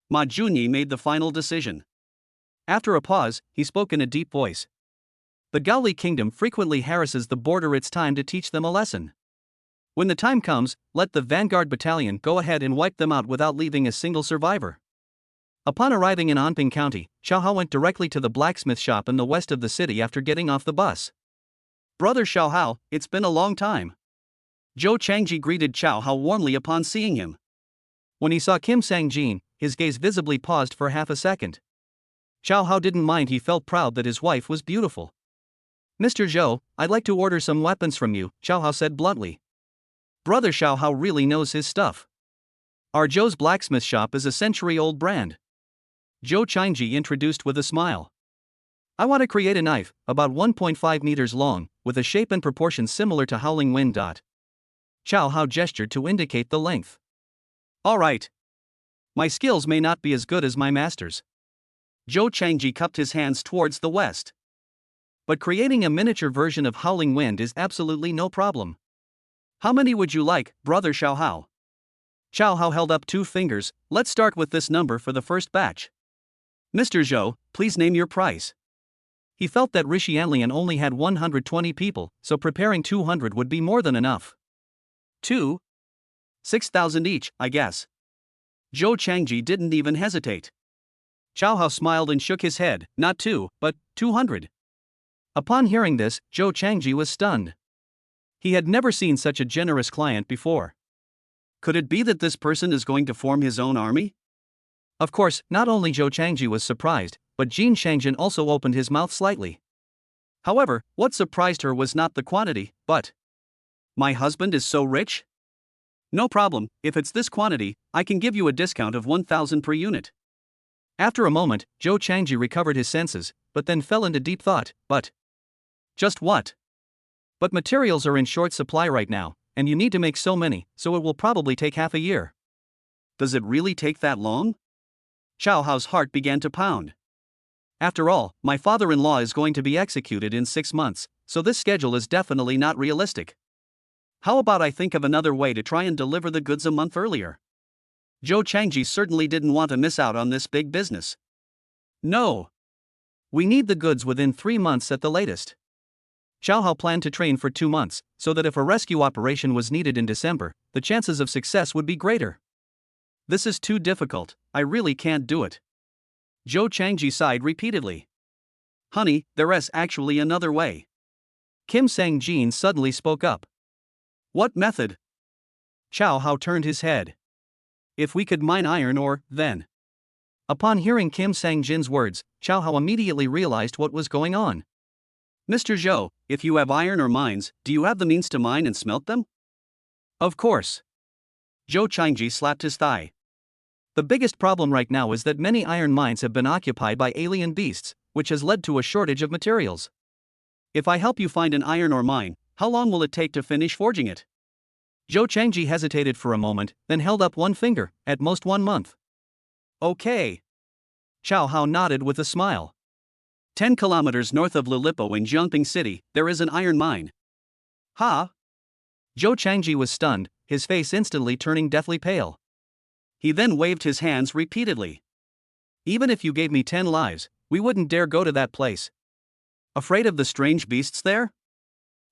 Ma Junyi made the final decision. After a pause, he spoke in a deep voice. The Gaoli kingdom frequently harasses the border. It's time to teach them a lesson. When the time comes, let the vanguard battalion go ahead and wipe them out without leaving a single survivor. Upon arriving in Anping County, Chao Hao went directly to the blacksmith shop in the west of the city after getting off the bus. Brother Chao Hao, it's been a long time. Zhou Changji greeted Chao Hao warmly upon seeing him. When he saw Kim Sang-jin, his gaze visibly paused for half a second. Chao Hao didn't mind. He felt proud that his wife was beautiful. Mr. Zhou, I'd like to order some weapons from you, Chao Hao said bluntly. Brother Chao Hao really knows his stuff. Our Zhou's blacksmith shop is a century-old brand. Zhou Changji introduced with a smile. I want to create a knife, about 1.5 meters long, with a shape and proportions similar to Howling Wind. Chao Hao gestured to indicate the length. Alright. My skills may not be as good as my master's. Zhou Changji cupped his hands towards the west. But creating a miniature version of Howling Wind is absolutely no problem. How many would you like, Brother Chao Hao? Chao Hao held up 2 fingers. Let's start with this number for the first batch. Mr. Zhou, please name your price. He felt that Rishi Anlian only had 120 people, so preparing 200 would be more than enough. 6,000 each, I guess. Zhou Changji didn't even hesitate. Chao Hao smiled and shook his head, not 2, but 200. Upon hearing this, Zhou Changji was stunned. He had never seen such a generous client before. Could it be that this person is going to form his own army? Of course, not only Zhou Changji was surprised, but Jin Shangjin also opened his mouth slightly. However, what surprised her was not the quantity, but, my husband is so rich? No problem, if it's this quantity, I can give you a discount of 1,000 per unit. After a moment, Zhou Changji recovered his senses, but then fell into deep thought. But just what? But materials are in short supply right now, and you need to make so many, so it will probably take half a year. Does it really take that long? Xiao Hao's heart began to pound. After all, my father-in-law is going to be executed in 6 months, so this schedule is definitely not realistic. How about I think of another way to try and deliver the goods a month earlier? Zhou Changji certainly didn't want to miss out on this big business. No. We need the goods within 3 months at the latest. Xiao Hao planned to train for 2 months, so that if a rescue operation was needed in December, the chances of success would be greater. This is too difficult, I really can't do it. Zhou Changji sighed repeatedly. Honey, there is actually another way. Kim Sang-jin suddenly spoke up. What method? Xiao Hao turned his head. If we could mine iron ore, then. Upon hearing Kim Sang-jin's words, Xiao Hao immediately realized what was going on. Mr. Zhou, if you have iron or mines, do you have the means to mine and smelt them? Of course. Zhou Changji slapped his thigh. The biggest problem right now is that many iron mines have been occupied by alien beasts, which has led to a shortage of materials. If I help you find an iron ore mine, how long will it take to finish forging it? Zhou Changji hesitated for a moment, then held up one finger, at most 1 month. Okay. Xiao Hao nodded with a smile. 10 kilometers north of Lilipo in Jiangping City, there is an iron mine. Ha! Zhou Changji was stunned, his face instantly turning deathly pale. He then waved his hands repeatedly. Even if you gave me 10 lives, we wouldn't dare go to that place. Afraid of the strange beasts there?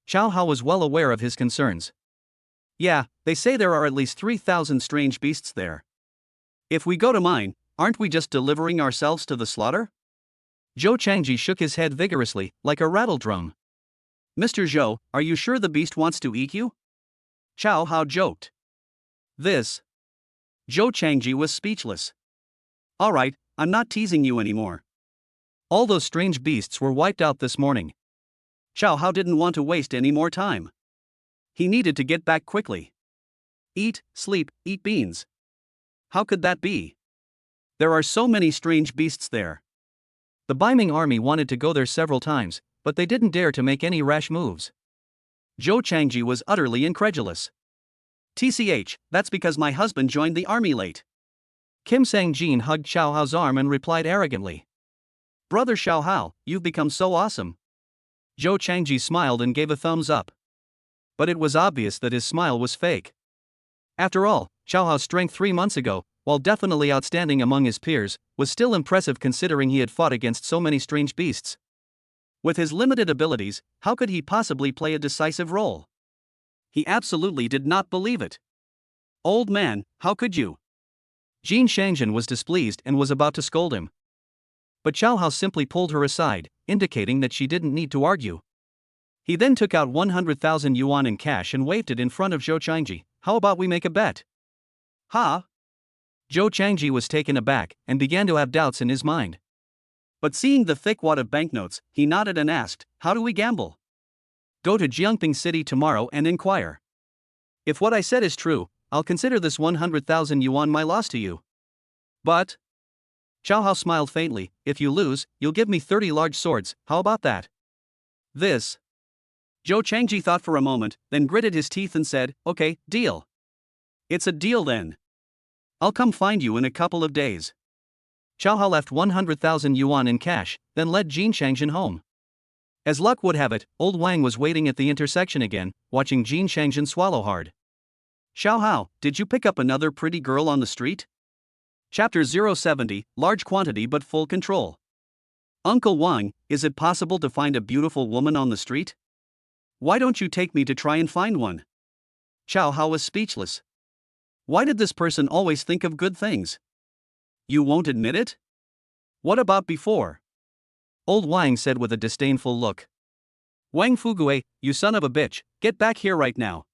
Xiao Hao was well aware of his concerns. Yeah, they say there are at least 3,000 strange beasts there. If we go to mine, aren't we just delivering ourselves to the slaughter? Zhou Changji shook his head vigorously, like a rattle drum. Mr. Zhou, are you sure the beast wants to eat you? Xiao Hao joked. This. Zhou Changji was speechless. Alright, I'm not teasing you anymore. All those strange beasts were wiped out this morning. Xiao Hao didn't want to waste any more time. He needed to get back quickly. Eat, sleep, eat beans. How could that be? There are so many strange beasts there. The Baiming army wanted to go there several times, but they didn't dare to make any rash moves. Zhou Changji was utterly incredulous. TCH, that's because my husband joined the army late. Kim Sang-jin hugged Xiao Hao's arm and replied arrogantly. Brother Xiao Hao, you've become so awesome. Zhou Changji smiled and gave a thumbs up. But it was obvious that his smile was fake. After all, Xiao Hao's strength 3 months ago, while definitely outstanding among his peers, was still impressive considering he had fought against so many strange beasts. With his limited abilities, how could he possibly play a decisive role? He absolutely did not believe it. Old man, how could you? Jin Shangzhen was displeased and was about to scold him. But Xiao Hao simply pulled her aside, indicating that she didn't need to argue. He then took out 100,000 yuan in cash and waved it in front of Zhou Changji. How about we make a bet? Ha! Zhou Changji was taken aback and began to have doubts in his mind. But seeing the thick wad of banknotes, he nodded and asked, how do we gamble? Go to Jiangping City tomorrow and inquire. If what I said is true, I'll consider this 100,000 yuan my loss to you. But? Xiao Hao smiled faintly, if you lose, you'll give me 30 large swords, how about that? This. Zhou Changji thought for a moment, then gritted his teeth and said, okay, deal. It's a deal then. I'll come find you in a couple of days. Xiao Hao left 100,000 yuan in cash, then led Jin Shangzhen home. As luck would have it, old Wang was waiting at the intersection again, watching Jin Shangzhen swallow hard. Xiao Hao, did you pick up another pretty girl on the street? Chapter 070, Large Quantity but Full Control. Uncle Wang, is it possible to find a beautiful woman on the street? Why don't you take me to try and find one? Xiao Hao was speechless. Why did this person always think of good things? You won't admit it? What about before? Old Wang said with a disdainful look. Wang Fugue, you son of a bitch, get back here right now.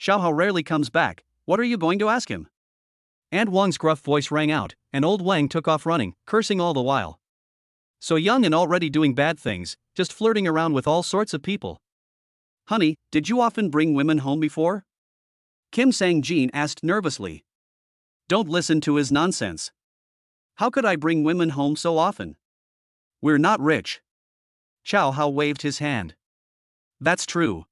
Xiao Hao rarely comes back, what are you going to ask him? And Wang's gruff voice rang out, and old Wang took off running, cursing all the while. So young and already doing bad things, just flirting around with all sorts of people. Honey, did you often bring women home before? Kim Sang-jin asked nervously. Don't listen to his nonsense. How could I bring women home so often? We're not rich. Chow Hao waved his hand. That's true.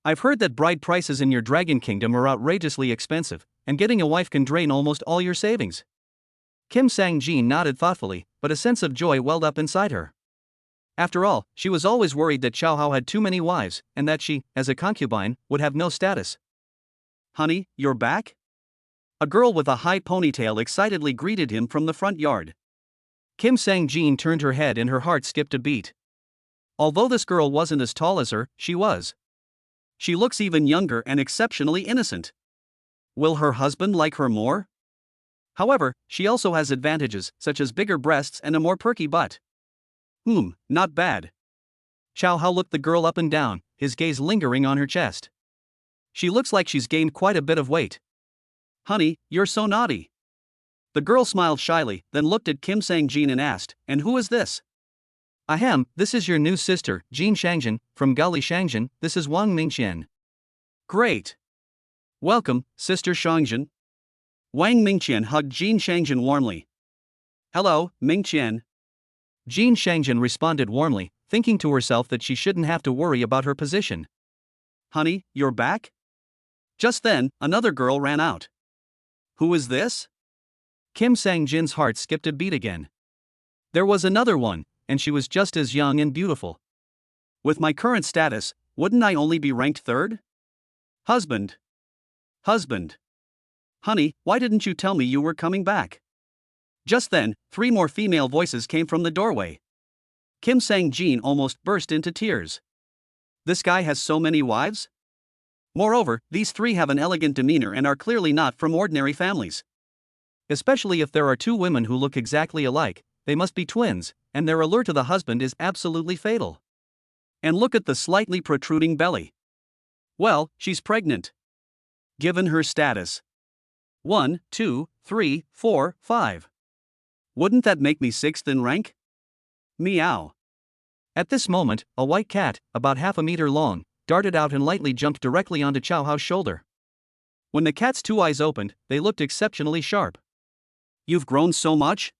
I've heard that bride prices in your Dragon Kingdom are outrageously expensive, and getting a wife can drain almost all your savings. Kim Sang-jin nodded thoughtfully, but a sense of joy welled up inside her. After all, she was always worried that Chow Hao had too many wives, and that she, as a concubine, would have no status. Honey, you're back? A girl with a high ponytail excitedly greeted him from the front yard. Kim Sang-jin turned her head and her heart skipped a beat. Although this girl wasn't as tall as her, she was. She looks even younger and exceptionally innocent. Will her husband like her more? However, she also has advantages, such as bigger breasts and a more perky butt. Not bad. Chow Hao looked the girl up and down, his gaze lingering on her chest. She looks like she's gained quite a bit of weight. Honey, you're so naughty. The girl smiled shyly, then looked at Kim Sang-jin and asked, and who is this? Ahem, this is your new sister, Jin Shangjin, from Gali Shangjin. This is Wang Mingqian. Great. Welcome, Sister Shangjin. Wang Mingqian hugged Jin Shangjin warmly. Hello, Mingqian. Jin Shangjin responded warmly, thinking to herself that she shouldn't have to worry about her position. Honey, you're back? Just then, another girl ran out. Who is this? Kim Sang-jin's heart skipped a beat again. There was another one, and she was just as young and beautiful. With my current status, wouldn't I only be ranked third? Husband. Honey, why didn't you tell me you were coming back? Just then, 3 more female voices came from the doorway. Kim Sang-jin almost burst into tears. This guy has so many wives? Moreover, these 3 have an elegant demeanor and are clearly not from ordinary families. Especially if there are 2 women who look exactly alike, they must be twins, and their allure to the husband is absolutely fatal. And look at the slightly protruding belly. Well, she's pregnant. Given her status. 1, 2, 3, 4, 5. Wouldn't that make me 6th in rank? Meow. At this moment, a white cat, about half a meter long, darted out and lightly jumped directly onto Chow Hao's shoulder. When the cat's 2 eyes opened, they looked exceptionally sharp. You've grown so much?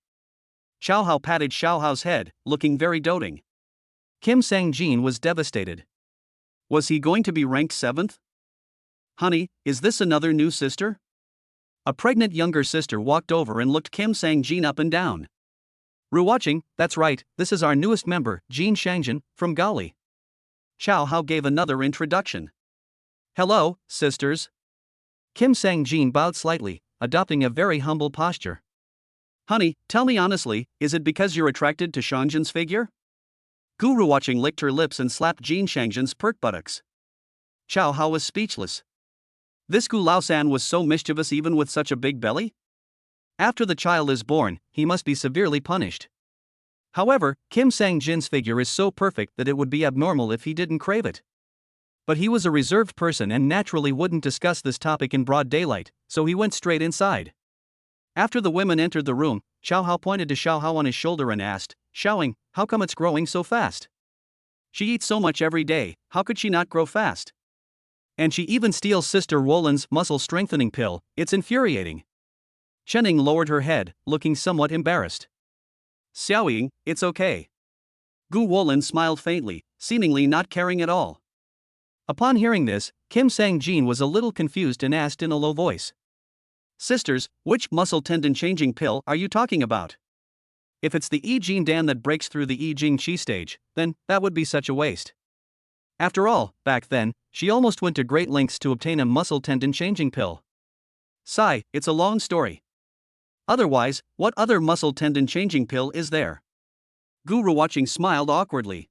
Chow Hao patted Chow Hao's head, looking very doting. Kim Sang-jin was devastated. Was he going to be ranked 7th? Honey, is this another new sister? A pregnant younger sister walked over and looked Kim Sang-jin up and down. Rewatching, that's right, this is our newest member, Jin Shangjin, from Gali. Chow Hao gave another introduction. Hello, sisters. Kim Sang-jin bowed slightly, adopting a very humble posture. Honey, tell me honestly, is it because you're attracted to Shangjin's figure? Guru watching licked her lips and slapped Jin Shangjin's pert buttocks. Chow Hao was speechless. This Gu Lao-san was so mischievous even with such a big belly? After the child is born, he must be severely punished. However, Kim Sang-jin's figure is so perfect that it would be abnormal if he didn't crave it. But he was a reserved person and naturally wouldn't discuss this topic in broad daylight, so he went straight inside. After the women entered the room, Chow Hao pointed to Chow Hao on his shoulder and asked, Xiaoing, how come it's growing so fast? She eats so much every day, how could she not grow fast? And she even steals Sister Roland's muscle strengthening pill, it's infuriating. Chening lowered her head, looking somewhat embarrassed. Xiaoying, it's okay. Gu Wolin smiled faintly, seemingly not caring at all. Upon hearing this, Kim Sang-jin was a little confused and asked in a low voice. Sisters, which muscle tendon changing pill are you talking about? If it's the Yi Jin Dan that breaks through the Yi Jing Qi stage, then that would be such a waste. After all, back then, she almost went to great lengths to obtain a muscle tendon changing pill. Sigh, it's a long story. Otherwise, what other muscle tendon changing pill is there? Guru watching smiled awkwardly.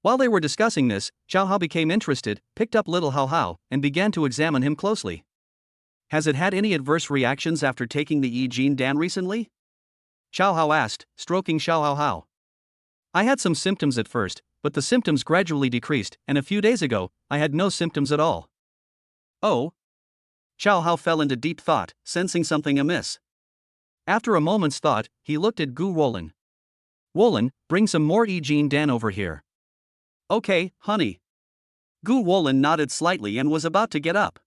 While they were discussing this, Chow Hao became interested, picked up little Hao Hao, and began to examine him closely. Has it had any adverse reactions after taking the Yi Jin Dan recently? Chow Hao asked, stroking Chow Hao Hao. I had some symptoms at first, but the symptoms gradually decreased, and a few days ago, I had no symptoms at all. Oh? Chow Hao fell into deep thought, sensing something amiss. After a moment's thought, he looked at Gu Wolin. Wolin, bring some more Yi Jin Dan over here. Okay, honey. Gu Wolin nodded slightly and was about to get up.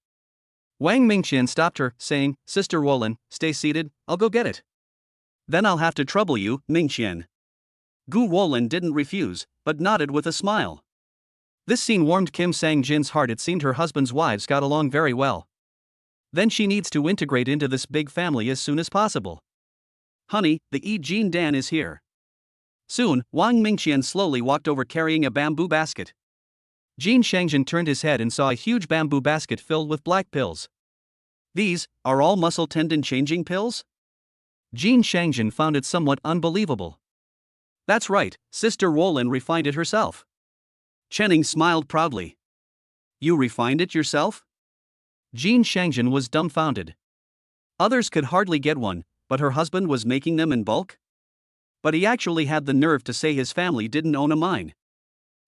Wang Mingqian stopped her, saying, Sister Wolin, stay seated, I'll go get it. Then I'll have to trouble you, Mingqian. Gu Wolin didn't refuse, but nodded with a smile. This scene warmed Kim Sang-jin's heart. It seemed her husband's wives got along very well. Then she needs to integrate into this big family as soon as possible. Honey, the Yi Jin Dan is here. Soon, Wang Mingqian slowly walked over carrying a bamboo basket. Jin Shangjin turned his head and saw a huge bamboo basket filled with black pills. These are all muscle tendon changing pills? Jin Shangjin found it somewhat unbelievable. That's right, Sister Wolin refined it herself. Chenning smiled proudly. You refined it yourself? Jin Shangjin was dumbfounded. Others could hardly get one, but her husband was making them in bulk? But he actually had the nerve to say his family didn't own a mine.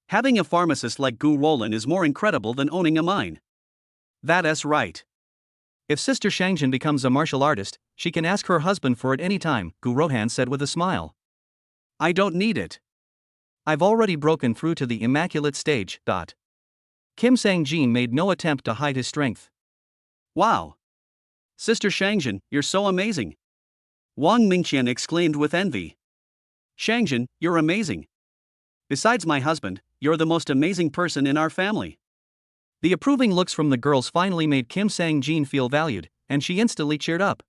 Having a pharmacist like Gu Wolin is more incredible than owning a mine. That's right. If Sister Shangjin becomes a martial artist, she can ask her husband for it any time, Gu Rohan said with a smile. I don't need it. I've already broken through to the immaculate stage. Kim Sang-jin made no attempt to hide his strength. Wow! Sister Shangjin, you're so amazing! Wang Mingqian exclaimed with envy. Shangjin, you're amazing. Besides my husband, you're the most amazing person in our family. The approving looks from the girls finally made Kim Sang-jin feel valued, and she instantly cheered up.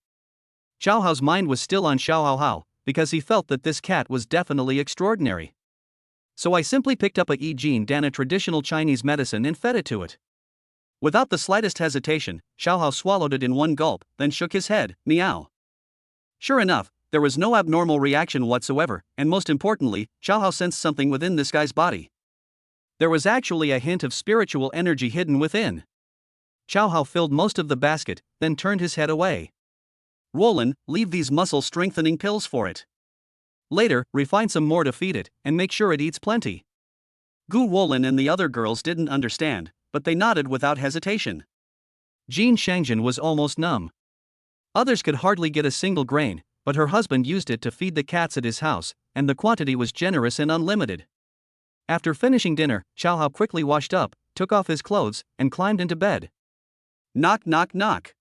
Xiao Hao's mind was still on Xiao Hao, because he felt that this cat was definitely extraordinary. So I simply picked up a Yi Jin Dan, a traditional Chinese medicine, and fed it to it. Without the slightest hesitation, Xiao Hao swallowed it in one gulp, then shook his head, meow. Sure enough, there was no abnormal reaction whatsoever, and most importantly, Xiao Hao sensed something within this guy's body. There was actually a hint of spiritual energy hidden within. Xiao Hao filled most of the basket, then turned his head away. Wolin, leave these muscle-strengthening pills for it. Later, refine some more to feed it, and make sure it eats plenty. Gu Wolin and the other girls didn't understand, but they nodded without hesitation. Jin Shangjin was almost numb. Others could hardly get a single grain, but her husband used it to feed the cats at his house, and the quantity was generous and unlimited. After finishing dinner, Xiao Hao quickly washed up, took off his clothes, and climbed into bed. Knock, knock, knock.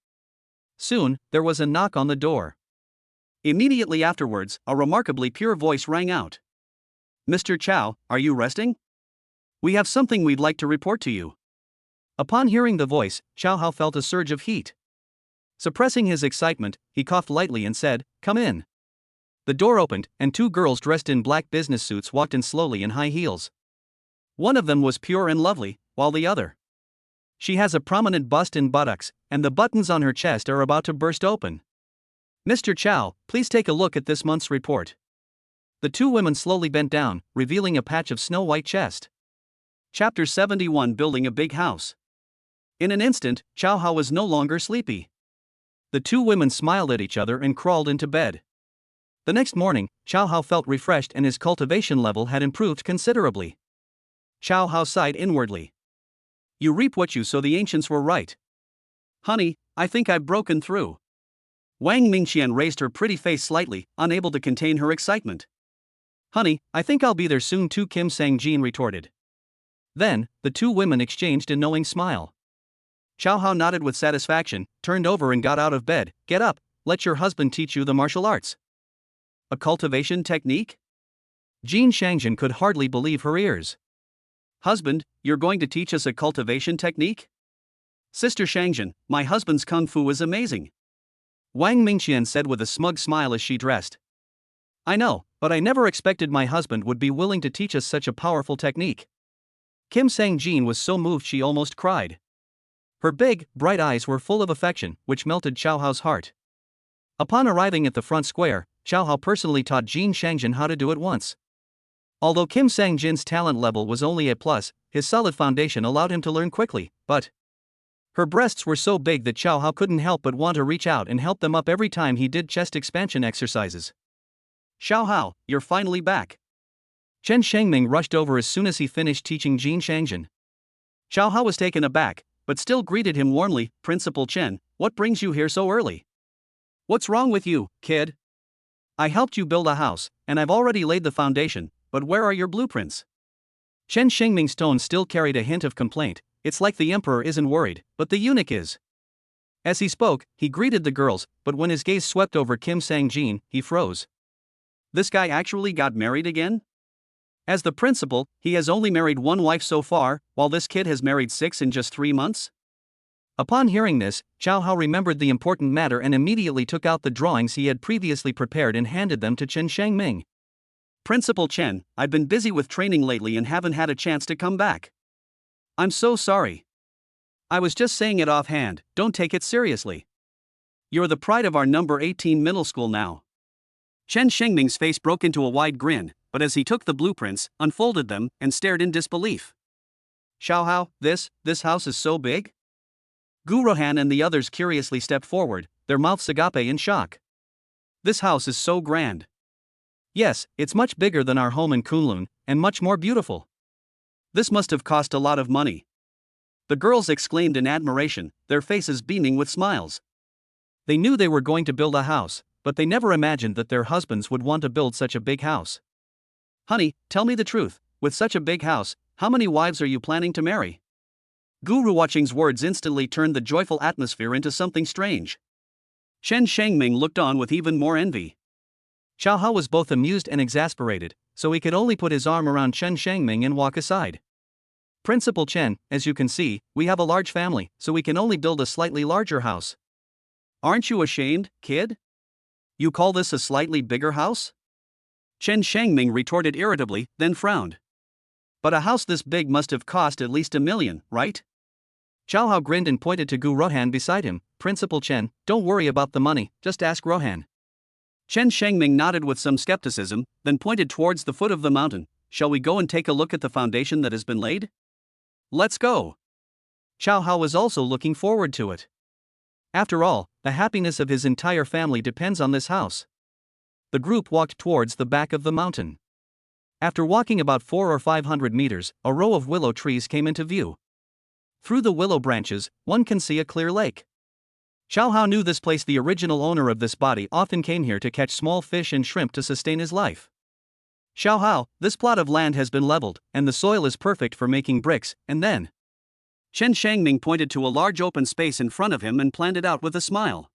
Soon, there was a knock on the door. Immediately afterwards, a remarkably pure voice rang out. Mr. Chow, are you resting? We have something we'd like to report to you. Upon hearing the voice, Xiao Hao felt a surge of heat. Suppressing his excitement, he coughed lightly and said, Come in. The door opened, and two girls dressed in black business suits walked in slowly in high heels. One of them was pure and lovely, while the other. She has a prominent bust and buttocks, and the buttons on her chest are about to burst open. Mr. Chow, please take a look at this month's report. The two women slowly bent down, revealing a patch of snow-white chest. Chapter 71, Building a Big House. In an instant, Xiao Hao was no longer sleepy. The two women smiled at each other and crawled into bed. The next morning, Xiao Hao felt refreshed and his cultivation level had improved considerably. Xiao Hao sighed inwardly. You reap what you sow, the ancients were right. Honey, I think I've broken through. Wang Mingqian raised her pretty face slightly, unable to contain her excitement. Honey, I think I'll be there soon too, Kim Sang-jin retorted. Then, the two women exchanged a knowing smile. Xiao Hao nodded with satisfaction, turned over and got out of bed. Get up, let your husband teach you the martial arts. A cultivation technique? Jin Shangjin could hardly believe her ears. Husband, you're going to teach us a cultivation technique? Sister Shangjin, my husband's kung fu is amazing. Wang Mingqian said with a smug smile as she dressed. I know, but I never expected my husband would be willing to teach us such a powerful technique. Kim Sang-jin was so moved she almost cried. Her big, bright eyes were full of affection, which melted Xiao Hao's heart. Upon arriving at the front square, Xiao Hao personally taught Jin Shangjin how to do it once. Although Kim Sang-jin's talent level was only A+, his solid foundation allowed him to learn quickly, but her breasts were so big that Xiao Hao couldn't help but want to reach out and help them up every time he did chest expansion exercises. Xiao Hao, you're finally back. Chen Shengming rushed over as soon as he finished teaching Jin Shangjin. Xiao Hao was taken aback, but still greeted him warmly. Principal Chen, what brings you here so early? What's wrong with you, kid? I helped you build a house, and I've already laid the foundation, but where are your blueprints? Chen Shengming's tone still carried a hint of complaint. It's like the emperor isn't worried, but the eunuch is. As he spoke, he greeted the girls, but when his gaze swept over Kim Sang-jin, he froze. This guy actually got married again? As the principal, he has only married one wife so far, while this kid has married 6 in just 3 months? Upon hearing this, Chow Hao remembered the important matter and immediately took out the drawings he had previously prepared and handed them to Chen Shangming. Principal Chen, I've been busy with training lately and haven't had a chance to come back. I'm so sorry. I was just saying it offhand, don't take it seriously. You're the pride of our number 18 middle school now. Chen Shengming's face broke into a wide grin, but as he took the blueprints, unfolded them, and stared in disbelief. Xiao Hao, this house is so big? Gu Rohan and the others curiously stepped forward, their mouths agape in shock. This house is so grand. Yes, it's much bigger than our home in Kunlun, and much more beautiful. This must have cost a lot of money. The girls exclaimed in admiration, their faces beaming with smiles. They knew they were going to build a house, but they never imagined that their husbands would want to build such a big house. Honey, tell me the truth, with such a big house, how many wives are you planning to marry? Guru Watching's words instantly turned the joyful atmosphere into something strange. Chen Shangming looked on with even more envy. Xiao Hao was both amused and exasperated, so he could only put his arm around Chen Shangming and walk aside. Principal Chen, as you can see, we have a large family, so we can only build a slightly larger house. Aren't you ashamed, kid? You call this a slightly bigger house? Chen Shangming retorted irritably, then frowned. But a house this big must have cost at least $1 million, right? Xiao Hao grinned and pointed to Gu Rohan beside him. Principal Chen, don't worry about the money, just ask Rohan. Chen Shangming nodded with some skepticism, then pointed towards the foot of the mountain. Shall we go and take a look at the foundation that has been laid? Let's go. Xiao Hao was also looking forward to it. After all, the happiness of his entire family depends on this house. The group walked towards the back of the mountain. After walking about 400 or 500 meters, a row of willow trees came into view. Through the willow branches, one can see a clear lake. Xiao Hao knew this place. The original owner of this body often came here to catch small fish and shrimp to sustain his life. Xiao Hao, this plot of land has been leveled, and the soil is perfect for making bricks, and then. Chen Shangming pointed to a large open space in front of him and planned it out with a smile.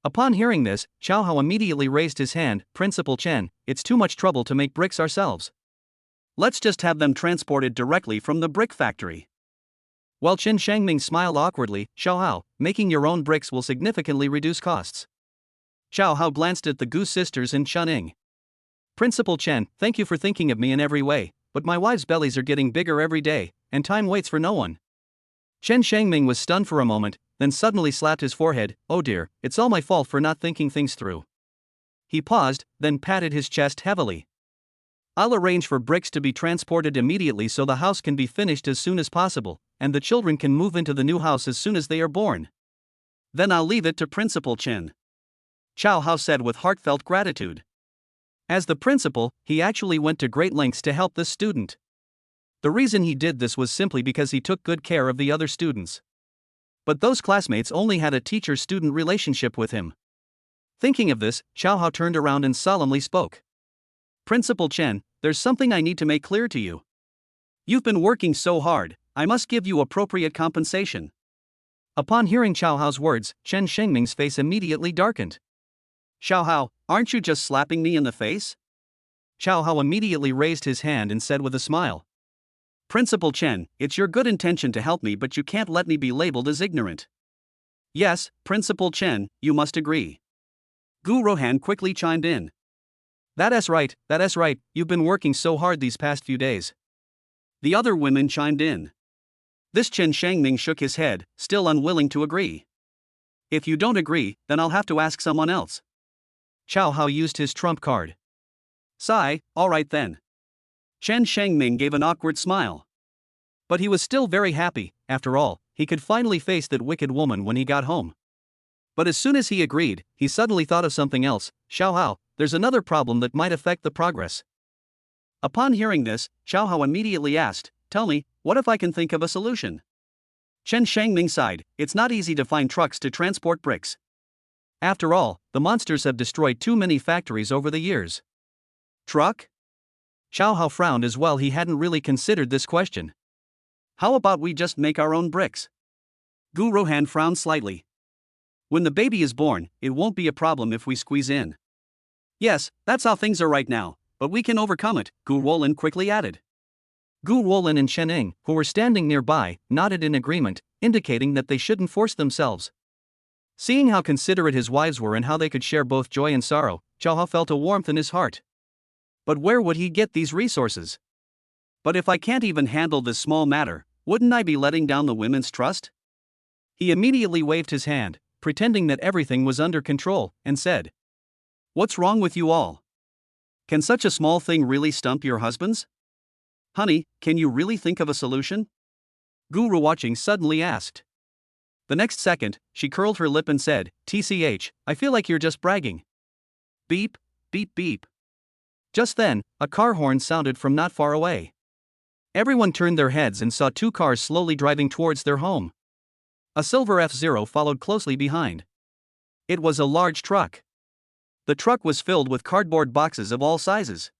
Upon hearing this, Xiao Hao immediately raised his hand. Principal Chen, it's too much trouble to make bricks ourselves. Let's just have them transported directly from the brick factory. While Chen Shangming smiled awkwardly, Xiao Hao, making your own bricks will significantly reduce costs. Xiao Hao glanced at the Gu sisters and Chen Ing. Principal Chen, thank you for thinking of me in every way, but my wives' bellies are getting bigger every day, and time waits for no one. Chen Shangming was stunned for a moment, then suddenly slapped his forehead. Oh dear, it's all my fault for not thinking things through. He paused, then patted his chest heavily. I'll arrange for bricks to be transported immediately so the house can be finished as soon as possible, and the children can move into the new house as soon as they are born. Then I'll leave it to Principal Chen. Xiao Hao said with heartfelt gratitude. As the principal, he actually went to great lengths to help this student. The reason he did this was simply because he took good care of the other students. But those classmates only had a teacher-student relationship with him. Thinking of this, Xiao Hao turned around and solemnly spoke. Principal Chen, there's something I need to make clear to you. You've been working so hard, I must give you appropriate compensation. Upon hearing Xiao Hao's words, Chen Shengming's face immediately darkened. Xiao Hao, aren't you just slapping me in the face? Xiao Hao immediately raised his hand and said with a smile. Principal Chen, it's your good intention to help me, but you can't let me be labeled as ignorant. Yes, Principal Chen, you must agree. Gu Rohan quickly chimed in. That's right, you've been working so hard these past few days. The other women chimed in. This Chen Shangming shook his head, still unwilling to agree. If you don't agree, then I'll have to ask someone else. Xiao Hao used his trump card. Sigh, alright then. Chen Shangming gave an awkward smile. But he was still very happy. After all, he could finally face that wicked woman when he got home. But as soon as he agreed, he suddenly thought of something else. Xiao Hao, there's another problem that might affect the progress. Upon hearing this, Xiao Hao immediately asked, tell me, what if I can think of a solution? Chen Shangming sighed, it's not easy to find trucks to transport bricks. After all, the monsters have destroyed too many factories over the years. Truck? Xiao Hao frowned as well. He hadn't really considered this question. How about we just make our own bricks? Gu Rohan frowned slightly. When the baby is born, it won't be a problem if we squeeze in. Yes, that's how things are right now, but we can overcome it, Gu Wolin quickly added. Gu Wolin and Chen Ing, who were standing nearby, nodded in agreement, indicating that they shouldn't force themselves. Seeing how considerate his wives were and how they could share both joy and sorrow, Chao Hao felt a warmth in his heart. But where would he get these resources? But if I can't even handle this small matter, wouldn't I be letting down the women's trust? He immediately waved his hand, pretending that everything was under control, and said, "What's wrong with you all? Can such a small thing really stump your husbands? Honey, can you really think of a solution?" Guru watching suddenly asked. The next second, she curled her lip and said, "TCH, I feel like you're just bragging." Beep, beep, beep. Just then, a car horn sounded from not far away. Everyone turned their heads and saw two cars slowly driving towards their home. A silver F-Zero followed closely behind. It was a large truck. The truck was filled with cardboard boxes of all sizes.